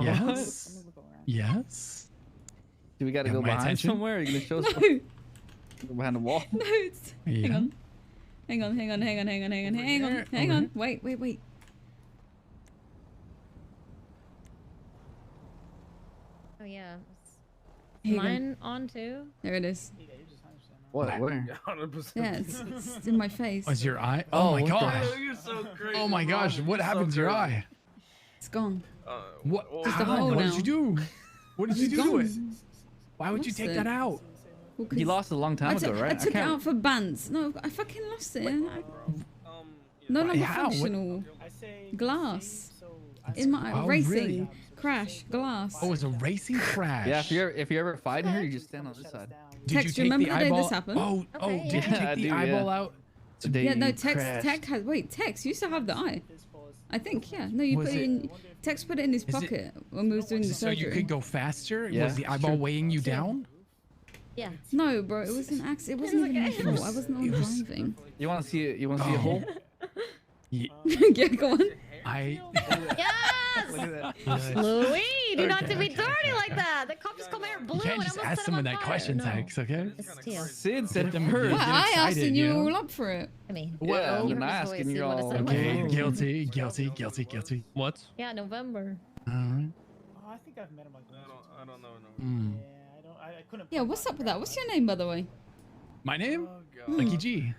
[SPEAKER 9] Yes. Yes.
[SPEAKER 14] Do we got to
[SPEAKER 9] You
[SPEAKER 14] go
[SPEAKER 9] have my
[SPEAKER 14] behind
[SPEAKER 9] attention?
[SPEAKER 14] somewhere? Are you gonna show us?
[SPEAKER 4] No.
[SPEAKER 14] Go behind the wall?
[SPEAKER 4] No. It's... Hang
[SPEAKER 9] Yeah.
[SPEAKER 4] on. Hang on. Hang on. Hang on. Hang on. Hang on. Hang on.
[SPEAKER 9] here,
[SPEAKER 4] Hang
[SPEAKER 9] over
[SPEAKER 4] on. Wait. Wait. Wait.
[SPEAKER 2] Oh yeah.
[SPEAKER 4] Here you go.
[SPEAKER 2] Mine on too.
[SPEAKER 4] There it is.
[SPEAKER 14] What? Where?
[SPEAKER 17] Yeah, 100%.
[SPEAKER 4] Yeah, it's in my face.
[SPEAKER 9] Oh, it's your eye? Oh, my
[SPEAKER 14] what the
[SPEAKER 9] gosh.
[SPEAKER 14] heck?
[SPEAKER 17] You're so crazy.
[SPEAKER 9] Oh my gosh. What happened to your eye?
[SPEAKER 4] It's gone.
[SPEAKER 9] What?
[SPEAKER 4] Just a
[SPEAKER 9] How?
[SPEAKER 4] hole
[SPEAKER 9] What
[SPEAKER 4] now.
[SPEAKER 9] did you do? What did you
[SPEAKER 4] It's
[SPEAKER 9] do to it?
[SPEAKER 4] gone.
[SPEAKER 9] Why would you
[SPEAKER 4] Lost
[SPEAKER 9] take
[SPEAKER 4] it.
[SPEAKER 9] that out?
[SPEAKER 4] Well,
[SPEAKER 14] You
[SPEAKER 4] 'cause
[SPEAKER 14] lost it a long
[SPEAKER 4] I
[SPEAKER 14] time
[SPEAKER 4] took,
[SPEAKER 14] ago, right?
[SPEAKER 4] I took it
[SPEAKER 14] can't-
[SPEAKER 4] out for bands. No, I fucking lost it. No longer
[SPEAKER 9] How? What-
[SPEAKER 4] functional. Glass. In my
[SPEAKER 9] Oh,
[SPEAKER 4] racing.
[SPEAKER 9] really?
[SPEAKER 4] Crash. Glass.
[SPEAKER 9] Oh, it was a racing crash.
[SPEAKER 14] Yeah, if you're ever fighting her, you just stand on this side.
[SPEAKER 9] Did
[SPEAKER 4] Tex,
[SPEAKER 9] you
[SPEAKER 4] do
[SPEAKER 9] take
[SPEAKER 4] you remember
[SPEAKER 9] the
[SPEAKER 4] the day
[SPEAKER 9] eyeball?
[SPEAKER 4] this happened?
[SPEAKER 9] Oh,
[SPEAKER 2] Okay,
[SPEAKER 9] did you
[SPEAKER 2] yeah.
[SPEAKER 9] take
[SPEAKER 14] I
[SPEAKER 9] the
[SPEAKER 14] do,
[SPEAKER 9] eyeball
[SPEAKER 14] yeah.
[SPEAKER 9] out?
[SPEAKER 14] Today
[SPEAKER 4] Yeah, no,
[SPEAKER 14] you
[SPEAKER 4] Tex
[SPEAKER 14] crashed.
[SPEAKER 4] has. Wait, Tex used to have the eye. I think, yeah. No, you
[SPEAKER 9] Was
[SPEAKER 4] put it
[SPEAKER 9] it-
[SPEAKER 4] in. Tex put it in his
[SPEAKER 9] Is it-
[SPEAKER 4] pocket when we was doing the
[SPEAKER 9] So
[SPEAKER 4] surgery.
[SPEAKER 9] you could go faster?
[SPEAKER 14] Yeah,
[SPEAKER 9] Was the
[SPEAKER 14] it's
[SPEAKER 9] eyeball
[SPEAKER 14] true.
[SPEAKER 9] weighing you down?
[SPEAKER 2] Yeah.
[SPEAKER 4] No, bro, it was an accident. It wasn't even my fault. I wasn't on driving.
[SPEAKER 14] You want to see it? You want to see a hole?
[SPEAKER 4] Yeah, go on.
[SPEAKER 9] I.
[SPEAKER 2] Yes.
[SPEAKER 14] Look at that.
[SPEAKER 9] Nice.
[SPEAKER 2] Louis, do not
[SPEAKER 9] Okay,
[SPEAKER 2] to be
[SPEAKER 9] okay,
[SPEAKER 2] dirty like that. The cops come here blue
[SPEAKER 9] You can't
[SPEAKER 2] and
[SPEAKER 9] just
[SPEAKER 2] almost
[SPEAKER 9] ask
[SPEAKER 2] set
[SPEAKER 9] someone
[SPEAKER 2] him on
[SPEAKER 9] that
[SPEAKER 2] fire.
[SPEAKER 9] question,
[SPEAKER 2] No.
[SPEAKER 9] Tex, okay?
[SPEAKER 2] It's Teal.
[SPEAKER 14] Sid said
[SPEAKER 9] them
[SPEAKER 14] her.
[SPEAKER 9] hurt.
[SPEAKER 4] Well,
[SPEAKER 9] get
[SPEAKER 4] I asked
[SPEAKER 9] excited,
[SPEAKER 4] and
[SPEAKER 9] you
[SPEAKER 4] you
[SPEAKER 9] know?
[SPEAKER 4] were all up for it.
[SPEAKER 2] I mean,
[SPEAKER 14] Yeah,
[SPEAKER 2] you
[SPEAKER 14] I'm
[SPEAKER 2] heard his
[SPEAKER 14] asking.
[SPEAKER 2] voice,
[SPEAKER 14] You're
[SPEAKER 2] he would've
[SPEAKER 14] all
[SPEAKER 2] said it.
[SPEAKER 9] Okay,
[SPEAKER 14] okay.
[SPEAKER 9] guilty.
[SPEAKER 1] What?
[SPEAKER 2] Yeah, November.
[SPEAKER 9] All right.
[SPEAKER 15] Oh, I think I've met him like once.
[SPEAKER 17] I don't know.
[SPEAKER 9] Mm.
[SPEAKER 15] Yeah, I couldn't.
[SPEAKER 4] Yeah, what's up with that? What's your name, by the way?
[SPEAKER 9] My name?
[SPEAKER 17] Oh,
[SPEAKER 9] Lucky G.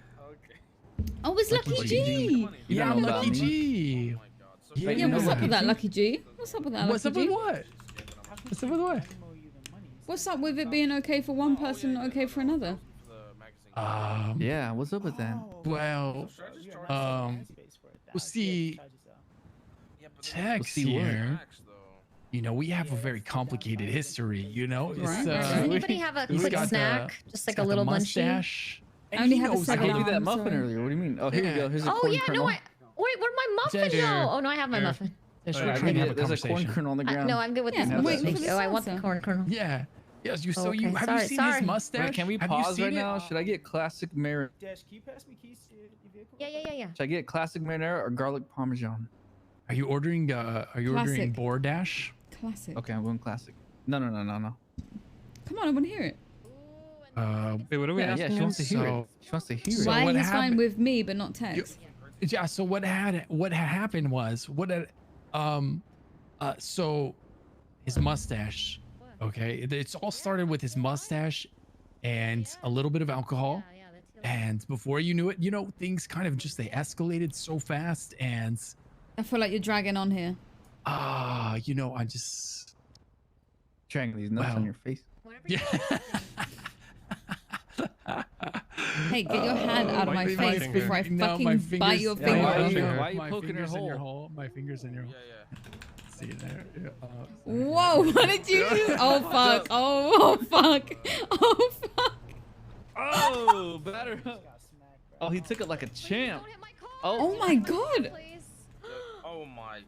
[SPEAKER 4] Oh, it's Lucky G.
[SPEAKER 9] Yeah,
[SPEAKER 14] don't
[SPEAKER 9] I'm
[SPEAKER 14] know about
[SPEAKER 9] Lucky
[SPEAKER 14] me.
[SPEAKER 9] G.
[SPEAKER 14] Wait,
[SPEAKER 4] Yeah,
[SPEAKER 14] you know
[SPEAKER 4] what's up
[SPEAKER 14] Lucky
[SPEAKER 4] with that,
[SPEAKER 14] G?
[SPEAKER 4] Lucky G? What's up with that,
[SPEAKER 9] What's up
[SPEAKER 4] Lucky
[SPEAKER 9] with
[SPEAKER 4] G?
[SPEAKER 9] what? What's up with what?
[SPEAKER 4] What's up with it being okay for one person, not okay for another?
[SPEAKER 14] Yeah, what's up with that?
[SPEAKER 5] Well, we'll see. Tex
[SPEAKER 14] see what?
[SPEAKER 5] here. You know, we have a very complicated history. You know,
[SPEAKER 2] Right. Does anybody have a
[SPEAKER 5] he's
[SPEAKER 2] quick
[SPEAKER 5] got
[SPEAKER 2] snack?
[SPEAKER 5] the-
[SPEAKER 2] Just
[SPEAKER 5] he's
[SPEAKER 2] like a
[SPEAKER 5] got the
[SPEAKER 2] little munchie?
[SPEAKER 5] mustache.
[SPEAKER 4] I only have a
[SPEAKER 14] I
[SPEAKER 4] 7
[SPEAKER 14] gave you that
[SPEAKER 4] arm,
[SPEAKER 14] muffin
[SPEAKER 4] sorry.
[SPEAKER 14] earlier. What do you mean? Oh, here you go. Here's a
[SPEAKER 2] Oh
[SPEAKER 14] corn
[SPEAKER 2] yeah,
[SPEAKER 14] kernel.
[SPEAKER 2] no, wait, where'd my muffin
[SPEAKER 5] Here.
[SPEAKER 2] go? Oh no, I have my
[SPEAKER 5] Here.
[SPEAKER 2] muffin.
[SPEAKER 5] Yes,
[SPEAKER 14] Oh,
[SPEAKER 5] we're
[SPEAKER 14] yeah,
[SPEAKER 5] trying to have a
[SPEAKER 14] there's a corn
[SPEAKER 5] conversation.
[SPEAKER 14] kernel on the ground.
[SPEAKER 2] No, I'm good with
[SPEAKER 4] Yeah,
[SPEAKER 2] this
[SPEAKER 4] I'm
[SPEAKER 2] muffin.
[SPEAKER 4] waiting for
[SPEAKER 2] Thank
[SPEAKER 4] the
[SPEAKER 2] you. Oh, I want the
[SPEAKER 4] salsa.
[SPEAKER 2] corn kernel.
[SPEAKER 5] Yeah. Yes, you. So
[SPEAKER 2] Okay,
[SPEAKER 5] you have you seen his mustache?
[SPEAKER 14] Wait, can we
[SPEAKER 5] Have you
[SPEAKER 14] pause
[SPEAKER 5] seen
[SPEAKER 14] right
[SPEAKER 5] it?
[SPEAKER 14] now? Should I get classic marinara?
[SPEAKER 15] Dash, can you pass me keys to your vehicle?
[SPEAKER 2] Yeah.
[SPEAKER 14] Should I get classic marinara or garlic parmesan?
[SPEAKER 5] Are you ordering? Ordering
[SPEAKER 4] Classic.
[SPEAKER 5] Bourdash?
[SPEAKER 4] Classic.
[SPEAKER 14] Okay, I'm going classic. No.
[SPEAKER 4] Come on, I want to hear it.
[SPEAKER 1] Wait, what are we
[SPEAKER 14] Yeah,
[SPEAKER 1] asking
[SPEAKER 14] she
[SPEAKER 1] him?
[SPEAKER 14] wants to hear it. She wants to hear it.
[SPEAKER 5] So
[SPEAKER 4] Why
[SPEAKER 5] what
[SPEAKER 4] he's fine
[SPEAKER 5] happened-
[SPEAKER 4] with me but not Tex?
[SPEAKER 5] Yeah. So what had happened was so his mustache. Okay, it's all started with his mustache and a little bit of alcohol. And before you knew it, you know, things kind of just they escalated so fast. And
[SPEAKER 4] I feel like you're dragging on here.
[SPEAKER 5] you know, I just
[SPEAKER 14] dragging these nuts on your face.
[SPEAKER 5] Yeah.
[SPEAKER 4] Hey, get your hand out of my face before I
[SPEAKER 5] No,
[SPEAKER 4] fucking
[SPEAKER 5] my
[SPEAKER 4] bite your finger.
[SPEAKER 14] Why are
[SPEAKER 5] My
[SPEAKER 14] you poking her
[SPEAKER 5] fingers in your
[SPEAKER 14] hole?
[SPEAKER 5] hole. My fingers in your hole. See there. Yeah,
[SPEAKER 4] Whoa, what did you do? Oh fuck. Oh fuck. Oh fuck.
[SPEAKER 14] Oh, better. Oh, he took it like a champ.
[SPEAKER 4] Oh my god.
[SPEAKER 17] Oh my.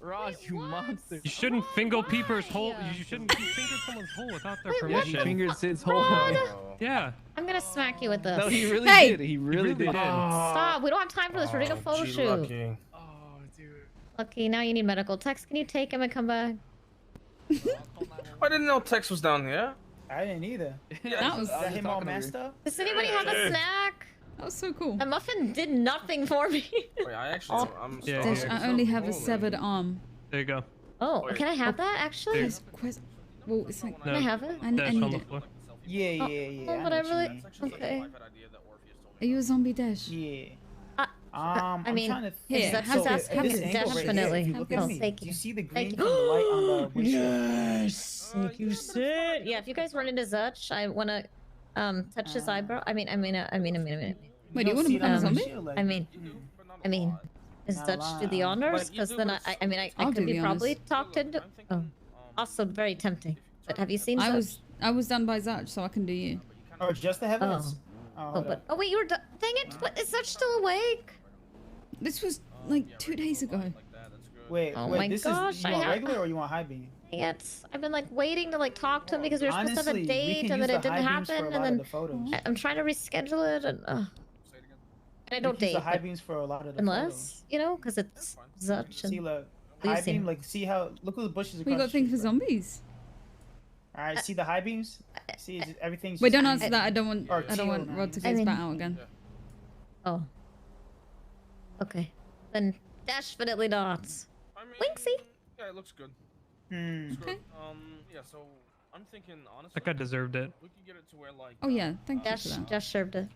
[SPEAKER 14] Raj, you monster.
[SPEAKER 1] You shouldn't finger people's hole. You shouldn't finger someone's hole without their
[SPEAKER 14] Yeah, he
[SPEAKER 1] permission.
[SPEAKER 14] fingered Sid's hole.
[SPEAKER 1] Yeah.
[SPEAKER 2] I'm gonna smack you with this.
[SPEAKER 14] No, he really
[SPEAKER 4] Hey!
[SPEAKER 14] did. He really did.
[SPEAKER 2] Stop. We don't have time for this. We're doing a photo shoot.
[SPEAKER 17] Lucky.
[SPEAKER 2] Lucky, now you need medical. Tex, can you take him and come back?
[SPEAKER 17] I didn't know Tex was down here.
[SPEAKER 15] I didn't either.
[SPEAKER 4] That was
[SPEAKER 15] Is that him all messed up?
[SPEAKER 2] Does anybody have a snack?
[SPEAKER 4] That was so cool.
[SPEAKER 2] The muffin did nothing for me.
[SPEAKER 17] Wait, I actually, I'm
[SPEAKER 1] Yeah,
[SPEAKER 17] sorry.
[SPEAKER 1] yeah.
[SPEAKER 4] I only have a severed arm.
[SPEAKER 1] There you go.
[SPEAKER 2] Oh, can I have that actually?
[SPEAKER 4] Yes, well, it's like,
[SPEAKER 2] Can I have it?
[SPEAKER 4] I
[SPEAKER 1] Dash
[SPEAKER 4] need
[SPEAKER 1] on the
[SPEAKER 4] it.
[SPEAKER 1] floor.
[SPEAKER 15] Yeah.
[SPEAKER 2] Oh,
[SPEAKER 15] I
[SPEAKER 2] but
[SPEAKER 15] know
[SPEAKER 2] I
[SPEAKER 15] what you
[SPEAKER 2] really.
[SPEAKER 15] mean.
[SPEAKER 2] Okay.
[SPEAKER 4] Are you a zombie Dash?
[SPEAKER 15] Yeah.
[SPEAKER 2] I
[SPEAKER 15] I'm
[SPEAKER 2] mean,
[SPEAKER 15] trying to
[SPEAKER 2] Here,
[SPEAKER 15] think.
[SPEAKER 2] have
[SPEAKER 15] So,
[SPEAKER 2] this-
[SPEAKER 15] at
[SPEAKER 2] have
[SPEAKER 15] this
[SPEAKER 2] it,
[SPEAKER 15] angle right here,
[SPEAKER 2] definitely.
[SPEAKER 15] if you look
[SPEAKER 2] Oh,
[SPEAKER 15] at me,
[SPEAKER 2] thank
[SPEAKER 15] do
[SPEAKER 2] you.
[SPEAKER 15] you see the
[SPEAKER 2] Thank
[SPEAKER 15] green
[SPEAKER 2] you.
[SPEAKER 15] from the light on the windshield?
[SPEAKER 2] Yes. Thank you, sir. Yeah, if you guys run into Zutch, I wanna touch his eyebrow. I mean.
[SPEAKER 4] Wait, do you want to
[SPEAKER 15] don't see
[SPEAKER 4] become a
[SPEAKER 15] it on the
[SPEAKER 4] zombie?
[SPEAKER 15] windshield, like-
[SPEAKER 2] I mean, is
[SPEAKER 15] Not
[SPEAKER 2] Dutch do the
[SPEAKER 15] lying.
[SPEAKER 2] honors? Because then I
[SPEAKER 4] I'll
[SPEAKER 2] could
[SPEAKER 4] do
[SPEAKER 2] be
[SPEAKER 4] the
[SPEAKER 2] probably
[SPEAKER 4] honors.
[SPEAKER 2] talked into. Oh, also very tempting. But have you seen
[SPEAKER 4] I
[SPEAKER 2] Zutch?
[SPEAKER 4] was done by Zach, so I can do you.
[SPEAKER 15] Oh, just the heavens?
[SPEAKER 2] Oh, but wait, you were. Dang it! What, is Zutch still awake?
[SPEAKER 4] This was like 2 days ago.
[SPEAKER 15] Wait,
[SPEAKER 2] Oh
[SPEAKER 15] wait,
[SPEAKER 2] my
[SPEAKER 15] this
[SPEAKER 2] gosh,
[SPEAKER 15] is, you want
[SPEAKER 2] I-
[SPEAKER 15] regular or you want high beam?
[SPEAKER 2] I've been like waiting to like talk to him because we were supposed to have
[SPEAKER 15] Honestly,
[SPEAKER 2] a
[SPEAKER 15] we
[SPEAKER 2] date
[SPEAKER 15] can
[SPEAKER 2] and then
[SPEAKER 15] use
[SPEAKER 2] it
[SPEAKER 15] the
[SPEAKER 2] didn't
[SPEAKER 15] high beams for a
[SPEAKER 2] happen,
[SPEAKER 15] lot
[SPEAKER 2] and
[SPEAKER 15] of
[SPEAKER 2] then
[SPEAKER 15] the photos.
[SPEAKER 2] I'm trying to reschedule it, and I don't
[SPEAKER 15] We can use
[SPEAKER 2] date
[SPEAKER 15] the high
[SPEAKER 2] but
[SPEAKER 15] beams for a lot of the
[SPEAKER 2] unless you know, because it's Zutch.
[SPEAKER 15] See,
[SPEAKER 2] And
[SPEAKER 15] look,
[SPEAKER 2] You've
[SPEAKER 15] high
[SPEAKER 2] seen
[SPEAKER 15] beam,
[SPEAKER 2] it.
[SPEAKER 15] like, see how, look at the bushes across
[SPEAKER 4] We got
[SPEAKER 15] the
[SPEAKER 4] things
[SPEAKER 15] street,
[SPEAKER 4] for
[SPEAKER 15] bro.
[SPEAKER 4] zombies.
[SPEAKER 15] Alright, see the high beams? See, everything's
[SPEAKER 4] Wait,
[SPEAKER 15] just
[SPEAKER 4] don't
[SPEAKER 15] green.
[SPEAKER 4] answer that. I don't want.
[SPEAKER 15] Or
[SPEAKER 4] I don't
[SPEAKER 15] teal
[SPEAKER 4] want
[SPEAKER 15] now.
[SPEAKER 4] Rod to
[SPEAKER 2] I
[SPEAKER 4] get his
[SPEAKER 2] mean-
[SPEAKER 4] bat out again.
[SPEAKER 2] Oh. Okay. Then definitely not. Winksy.
[SPEAKER 17] Yeah, it looks good.
[SPEAKER 15] Hmm.
[SPEAKER 17] Okay. Yeah, so I'm thinking honestly.
[SPEAKER 1] That guy deserved it.
[SPEAKER 17] We could get it to where like.
[SPEAKER 4] Oh yeah, thank you for that.
[SPEAKER 2] Dash served it.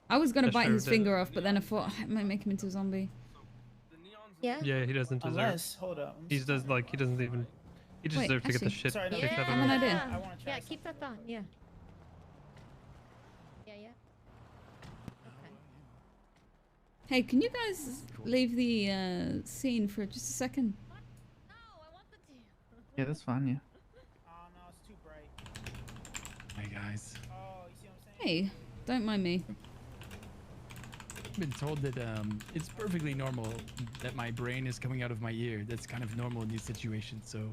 [SPEAKER 4] I was gonna
[SPEAKER 1] Just
[SPEAKER 4] bite his
[SPEAKER 1] served it.
[SPEAKER 4] finger off, but then I thought I might make him into a zombie.
[SPEAKER 2] Yeah.
[SPEAKER 1] Yeah, he doesn't deserve.
[SPEAKER 15] Unless, hold up.
[SPEAKER 1] He does like he doesn't even. He
[SPEAKER 4] Wait,
[SPEAKER 1] deserves to get the
[SPEAKER 4] actually-
[SPEAKER 1] shit
[SPEAKER 15] Sorry, no,
[SPEAKER 1] kicked out
[SPEAKER 4] I
[SPEAKER 1] of
[SPEAKER 4] have an
[SPEAKER 1] him.
[SPEAKER 4] idea.
[SPEAKER 15] I wanna try
[SPEAKER 2] Yeah, keep that on. Yeah. Yeah.
[SPEAKER 4] Hey, can you guys leave the scene for just a second?
[SPEAKER 14] Yeah, that's fine. Yeah.
[SPEAKER 15] Oh no, it's too bright.
[SPEAKER 5] Hey guys,
[SPEAKER 15] Oh, you see what I'm saying?
[SPEAKER 4] Hey, don't mind me.
[SPEAKER 5] I've been told that it's perfectly normal that my brain is coming out of my ear. That's kind of normal in these situations. So.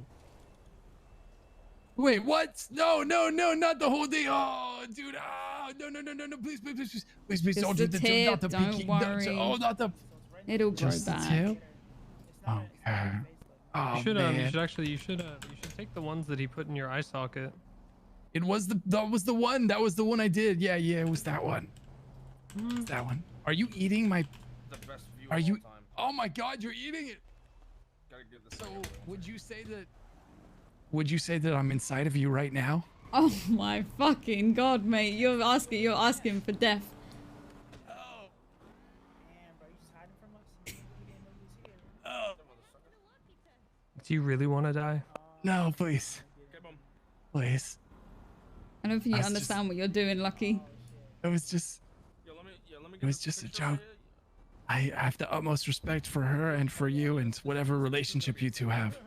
[SPEAKER 5] Wait, what? No, not the whole thing. Oh, dude. Oh, no. Please, please,
[SPEAKER 4] Just
[SPEAKER 5] don't
[SPEAKER 4] the
[SPEAKER 5] do
[SPEAKER 4] tip,
[SPEAKER 5] not the
[SPEAKER 4] don't
[SPEAKER 5] pinky.
[SPEAKER 4] worry.
[SPEAKER 5] Oh, not the.
[SPEAKER 4] It'll grow
[SPEAKER 5] Just the
[SPEAKER 4] back.
[SPEAKER 5] tip? Okay. Oh,
[SPEAKER 1] You should
[SPEAKER 5] man.
[SPEAKER 1] you should take the ones that he put in your eye socket.
[SPEAKER 5] It was that was the one. That was the one I did. Yeah, it was that one. It's that one. Are you eating my?
[SPEAKER 17] The best view
[SPEAKER 5] Are
[SPEAKER 17] of
[SPEAKER 5] you?
[SPEAKER 17] all time.
[SPEAKER 5] Oh my God, you're eating it.
[SPEAKER 17] Gotta get this
[SPEAKER 5] So
[SPEAKER 17] thing over with.
[SPEAKER 5] would you say that? Would you say that I'm inside of you right now?
[SPEAKER 4] Oh my fucking god, mate! You're asking for death.
[SPEAKER 15] Damn, bro, you just hiding from us? You didn't know you was here.
[SPEAKER 1] Do you really want to die?
[SPEAKER 5] No, please. Please.
[SPEAKER 4] I don't think you
[SPEAKER 5] That's
[SPEAKER 4] understand what you're doing, Lucky.
[SPEAKER 5] It was just. It was just a joke. I have the utmost respect for her and for you and whatever relationship you two have.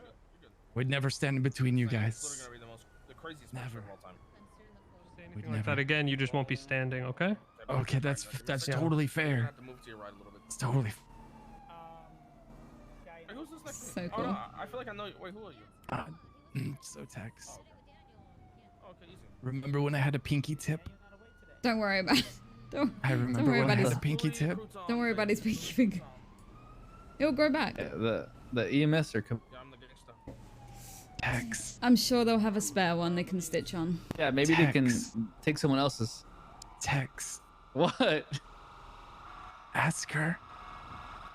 [SPEAKER 5] We'd never stand in between you guys. Never.
[SPEAKER 1] Anything like that again, you just won't be standing, okay?
[SPEAKER 5] Okay, that's
[SPEAKER 1] Yeah.
[SPEAKER 5] totally fair. It's totally.
[SPEAKER 17] Wait, who's this next to me?
[SPEAKER 4] So
[SPEAKER 17] Oh,
[SPEAKER 4] cool.
[SPEAKER 17] no, I feel like I know you. Wait, who are you?
[SPEAKER 5] So Tex.
[SPEAKER 17] Okay, easy.
[SPEAKER 5] Remember when I had a pinky tip?
[SPEAKER 4] Don't worry about it. Don't
[SPEAKER 5] remember
[SPEAKER 4] worry
[SPEAKER 5] when I
[SPEAKER 4] about
[SPEAKER 5] had
[SPEAKER 4] his
[SPEAKER 5] a pinky tip.
[SPEAKER 4] Don't worry about his pinky finger. It'll grow back.
[SPEAKER 14] The EMS are coming.
[SPEAKER 5] Tex.
[SPEAKER 4] I'm sure they'll have a spare one they can stitch on.
[SPEAKER 14] Yeah, maybe they can take someone else's.
[SPEAKER 5] Tex.
[SPEAKER 14] What?
[SPEAKER 5] Ask her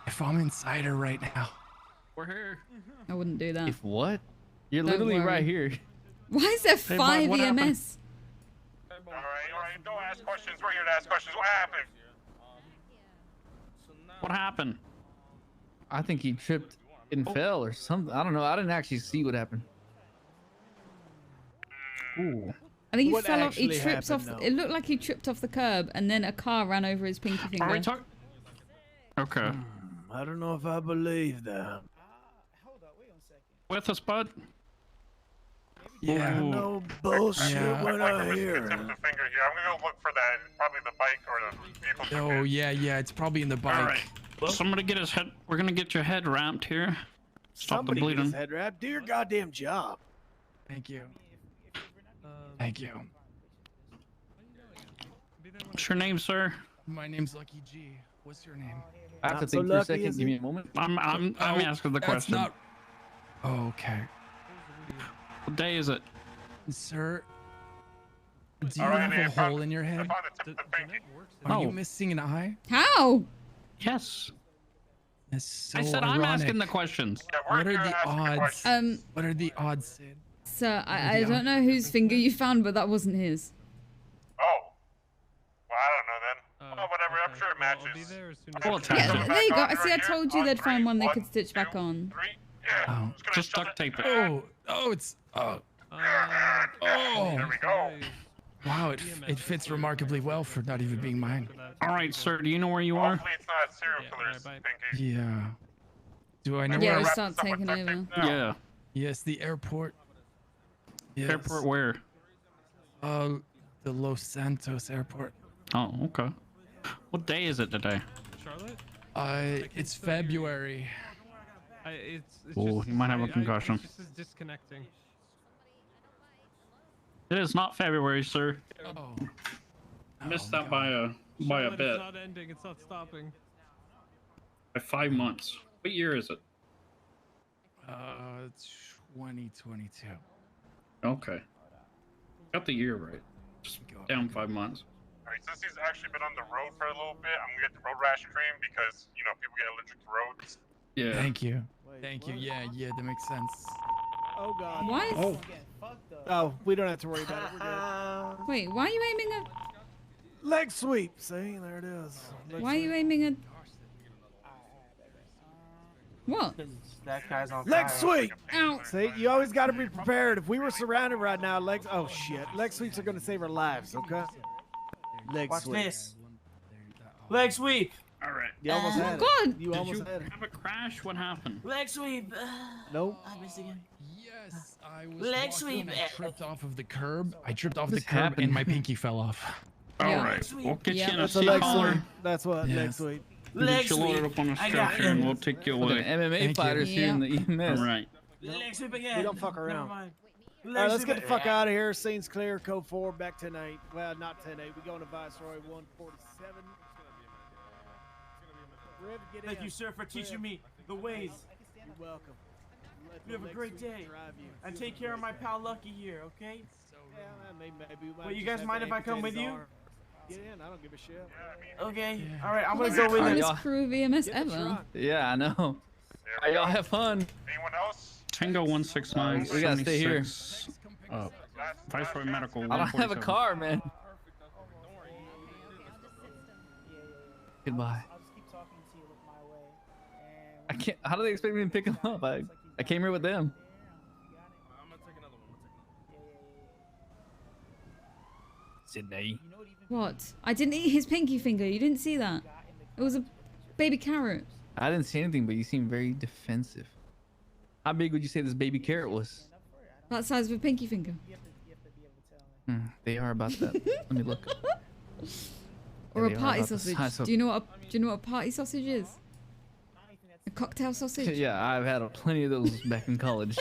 [SPEAKER 5] if I'm inside her right now.
[SPEAKER 14] We're here.
[SPEAKER 4] I wouldn't do that.
[SPEAKER 14] If what? You're
[SPEAKER 4] Don't
[SPEAKER 14] literally
[SPEAKER 4] worry.
[SPEAKER 14] right here.
[SPEAKER 4] Why is there
[SPEAKER 14] Hey, Bob,
[SPEAKER 4] 5
[SPEAKER 14] what happened?
[SPEAKER 4] EMS?
[SPEAKER 18] All right, don't ask questions. We're here to ask questions. What happened?
[SPEAKER 14] What happened? I think he tripped and fell or something. I don't know. I didn't actually see what happened. Ooh.
[SPEAKER 4] I think he
[SPEAKER 19] What
[SPEAKER 4] fell off. He
[SPEAKER 19] actually
[SPEAKER 4] tripped off.
[SPEAKER 19] happened,
[SPEAKER 4] It looked like he tripped off the curb, and then a car ran over his pinky finger.
[SPEAKER 14] Are we talking? Okay.
[SPEAKER 19] I don't know if I believe that.
[SPEAKER 14] With us, bud?
[SPEAKER 19] Yeah. No bullshit when I hear
[SPEAKER 18] Tip
[SPEAKER 19] it.
[SPEAKER 18] the finger here. I'm gonna go look for that. Probably the bike or the vehicle.
[SPEAKER 5] Oh yeah, it's probably in the bike.
[SPEAKER 14] All right. Somebody get his head. We're gonna get your head wrapped here. Stop
[SPEAKER 19] Somebody
[SPEAKER 14] the
[SPEAKER 19] get
[SPEAKER 14] bleeding.
[SPEAKER 19] his head wrapped. Do your goddamn job.
[SPEAKER 5] Thank you. Thank you.
[SPEAKER 14] What's your name, sir?
[SPEAKER 5] My name's Lucky G. What's your name?
[SPEAKER 14] I have to
[SPEAKER 19] Not so
[SPEAKER 14] think for a
[SPEAKER 19] lucky,
[SPEAKER 14] second.
[SPEAKER 19] is
[SPEAKER 14] Give me
[SPEAKER 19] it?
[SPEAKER 14] a moment. I'm asking the
[SPEAKER 5] that's
[SPEAKER 14] question.
[SPEAKER 5] not- Oh, okay.
[SPEAKER 14] What day is it?
[SPEAKER 5] Sir, do you
[SPEAKER 18] All right,
[SPEAKER 5] have
[SPEAKER 18] man,
[SPEAKER 5] a hole in your head?
[SPEAKER 18] Find the tip of the pinky.
[SPEAKER 5] Are you
[SPEAKER 14] Oh.
[SPEAKER 5] missing an eye?
[SPEAKER 4] How?
[SPEAKER 14] Yes.
[SPEAKER 5] That's so
[SPEAKER 14] I said I'm asking the
[SPEAKER 5] ironic.
[SPEAKER 14] questions.
[SPEAKER 5] What are the odds?
[SPEAKER 4] Um,
[SPEAKER 5] What are the odds, Sid?
[SPEAKER 4] Sir, I don't know whose finger you found, but that wasn't his.
[SPEAKER 18] Oh. Well, I don't know then. Well, whatever. I'm sure it matches.
[SPEAKER 1] I'll be there as soon as
[SPEAKER 14] Well,
[SPEAKER 1] I
[SPEAKER 14] it's
[SPEAKER 1] can.
[SPEAKER 4] Yeah, there you go.
[SPEAKER 18] on
[SPEAKER 4] See, I
[SPEAKER 18] right
[SPEAKER 4] told
[SPEAKER 18] here.
[SPEAKER 4] you they'd
[SPEAKER 18] On
[SPEAKER 4] find one they
[SPEAKER 18] three,
[SPEAKER 4] could stitch back on.
[SPEAKER 5] Oh,
[SPEAKER 14] just duct tape it.
[SPEAKER 5] oh, it's oh,
[SPEAKER 18] There we go.
[SPEAKER 5] wow, it fits remarkably well for not even being mine.
[SPEAKER 14] All right, sir. Do you know where you are?
[SPEAKER 18] Hopefully it's not serial killers pinky.
[SPEAKER 5] Yeah. Do I know
[SPEAKER 4] Yeah,
[SPEAKER 5] where?
[SPEAKER 4] we start taking over.
[SPEAKER 14] Yeah.
[SPEAKER 5] Yes, the airport. Yes.
[SPEAKER 14] Airport where?
[SPEAKER 5] The Los Santos airport.
[SPEAKER 14] Oh, okay. What day is it today?
[SPEAKER 1] Charlotte?
[SPEAKER 5] It's February.
[SPEAKER 1] It's
[SPEAKER 14] Oh,
[SPEAKER 1] just,
[SPEAKER 14] he might have a
[SPEAKER 1] it
[SPEAKER 14] concussion.
[SPEAKER 1] just is disconnecting.
[SPEAKER 14] It is not February, sir.
[SPEAKER 5] Oh.
[SPEAKER 14] Missed that by a
[SPEAKER 1] Charlotte,
[SPEAKER 14] bit.
[SPEAKER 1] It's not ending. It's not stopping.
[SPEAKER 14] By 5 months. What year is it?
[SPEAKER 5] 2022.
[SPEAKER 14] Okay. Got the year right. Just down 5 months.
[SPEAKER 18] All right, since he's actually been on the road for a little bit, I'm gonna get the road rash cream because people get allergic to roads.
[SPEAKER 14] Yeah.
[SPEAKER 5] Thank you. Thank you. Yeah, that makes sense.
[SPEAKER 19] Oh god.
[SPEAKER 4] What?
[SPEAKER 19] Oh. Oh, we don't have to worry about it. We're good.
[SPEAKER 4] Wait, why are you aiming at?
[SPEAKER 19] Leg sweep. See, there it is. Leg
[SPEAKER 4] Why are you
[SPEAKER 19] sweep.
[SPEAKER 4] aiming at? What?
[SPEAKER 17] That guy's on
[SPEAKER 19] Leg
[SPEAKER 17] fire.
[SPEAKER 19] sweep.
[SPEAKER 4] Ow.
[SPEAKER 19] See, you always got to be prepared. If we were surrounded right now, legs. Oh shit. Leg sweeps are gonna save our lives. Okay. Leg
[SPEAKER 17] Watch
[SPEAKER 19] sweep.
[SPEAKER 17] this. Leg sweep.
[SPEAKER 14] All right.
[SPEAKER 19] You almost had it.
[SPEAKER 4] God.
[SPEAKER 19] You
[SPEAKER 14] Did
[SPEAKER 19] almost
[SPEAKER 14] you
[SPEAKER 19] had it.
[SPEAKER 14] have a crash? What happened?
[SPEAKER 17] Leg sweep.
[SPEAKER 19] Nope.
[SPEAKER 17] I missed again.
[SPEAKER 5] Yes, I was
[SPEAKER 17] Leg
[SPEAKER 5] walking
[SPEAKER 17] sweep.
[SPEAKER 5] and I tripped off of the curb. I tripped off
[SPEAKER 14] This
[SPEAKER 5] the curb
[SPEAKER 14] happened.
[SPEAKER 5] and my pinky fell off.
[SPEAKER 14] All
[SPEAKER 4] Yeah.
[SPEAKER 14] right. We'll get you in a
[SPEAKER 19] That's a
[SPEAKER 14] seat
[SPEAKER 19] leg
[SPEAKER 14] collar.
[SPEAKER 19] sweep. That's what. Leg
[SPEAKER 5] Yes.
[SPEAKER 19] sweep.
[SPEAKER 14] We'll
[SPEAKER 17] Leg
[SPEAKER 14] get you loaded
[SPEAKER 17] sweep.
[SPEAKER 14] up on a
[SPEAKER 17] I got
[SPEAKER 14] stretcher and
[SPEAKER 17] it.
[SPEAKER 14] we'll take you
[SPEAKER 5] Thank
[SPEAKER 14] away.
[SPEAKER 5] you.
[SPEAKER 14] E
[SPEAKER 19] fighters here in the
[SPEAKER 14] EMS. All right.
[SPEAKER 17] Leg sweep again.
[SPEAKER 19] We don't fuck around.
[SPEAKER 17] Never mind.
[SPEAKER 19] All right, let's get the fuck out of here. Scene's clear. Code 4. Back 10-8. Well, not 10-8. We going to Viceroy 147. Riv, get
[SPEAKER 17] Thank
[SPEAKER 19] in.
[SPEAKER 17] you, sir, for teaching me the ways.
[SPEAKER 19] You're welcome. Let
[SPEAKER 17] You have
[SPEAKER 19] the
[SPEAKER 17] a great
[SPEAKER 19] leg sweep
[SPEAKER 17] day.
[SPEAKER 19] drive you.
[SPEAKER 17] And take care of my pal Lucky here, okay?
[SPEAKER 19] Yeah, maybe we might
[SPEAKER 17] Wait, you
[SPEAKER 19] just
[SPEAKER 17] guys
[SPEAKER 19] have
[SPEAKER 17] mind
[SPEAKER 19] to
[SPEAKER 17] if I come
[SPEAKER 19] amputate
[SPEAKER 17] with
[SPEAKER 19] his
[SPEAKER 17] you?
[SPEAKER 19] arm. Get in. I don't give a shit.
[SPEAKER 17] Okay. All right, I'm
[SPEAKER 4] What
[SPEAKER 17] gonna
[SPEAKER 4] was
[SPEAKER 17] go
[SPEAKER 4] the
[SPEAKER 17] with
[SPEAKER 4] coolest
[SPEAKER 17] it.
[SPEAKER 4] crew of EMS
[SPEAKER 19] Get in the
[SPEAKER 4] ever?
[SPEAKER 19] trunk.
[SPEAKER 14] Yeah, I know. All right, y'all have fun.
[SPEAKER 18] Anyone else?
[SPEAKER 14] Tango 169.
[SPEAKER 19] Oh,
[SPEAKER 14] We gotta stay here. Viceroy Medical.
[SPEAKER 20] I don't have a
[SPEAKER 14] 147.
[SPEAKER 20] car, man. Goodbye.
[SPEAKER 15] I'll just keep talking to you, look my way. And
[SPEAKER 20] I can't. How do they expect me to pick him up? I came here with them.
[SPEAKER 17] I'm gonna take another one.
[SPEAKER 20] Cydney.
[SPEAKER 15] you know
[SPEAKER 4] What? I didn't eat his pinky finger. You didn't see that? It was a baby carrot.
[SPEAKER 14] I didn't say anything, but you seem very defensive. How big would you say this baby carrot was?
[SPEAKER 4] That size of a pinky finger.
[SPEAKER 14] They are about that. Let me look.
[SPEAKER 4] Or
[SPEAKER 14] Yeah,
[SPEAKER 4] a
[SPEAKER 14] they are
[SPEAKER 4] party
[SPEAKER 14] about the
[SPEAKER 4] sausage.
[SPEAKER 14] size of-
[SPEAKER 4] Do you know what a party sausage is? A cocktail sausage?
[SPEAKER 14] Yeah, I've had plenty of those back in college.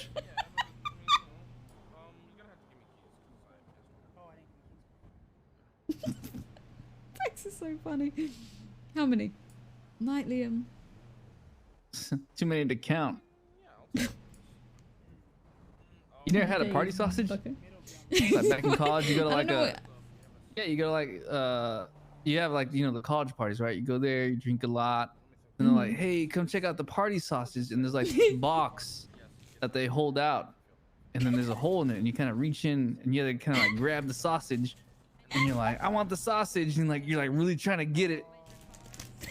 [SPEAKER 4] Tex is so funny. How many? Night, Liam.
[SPEAKER 14] Too many to count. You never had a party sausage? Like back in college, you go to
[SPEAKER 4] I don't
[SPEAKER 14] like
[SPEAKER 4] know
[SPEAKER 14] a you go to like you have like the college parties, right? You go there, you drink a lot, and they're like, hey, come check out the party sausage, and there's like this box that they hold out, and then there's a hole in it, and you kind of reach in and you kind of like grab the sausage, and you're like, I want the sausage, and like you're like really trying to get it,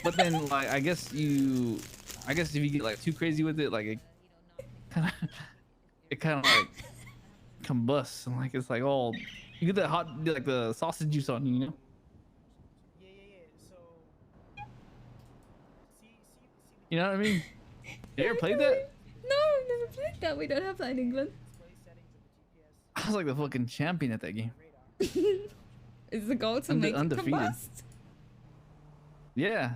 [SPEAKER 14] but then like I guess if you get like too crazy with it, like it kind of like combusts, and like it's like all you get that hot like the sausage juice on you, You know what I mean? You ever played that?
[SPEAKER 4] No, I've never played that. We don't have that in England.
[SPEAKER 14] I was like the fucking champion at that game.
[SPEAKER 4] Is the goal to make it
[SPEAKER 14] undefeated.
[SPEAKER 4] combust?
[SPEAKER 14] Yeah.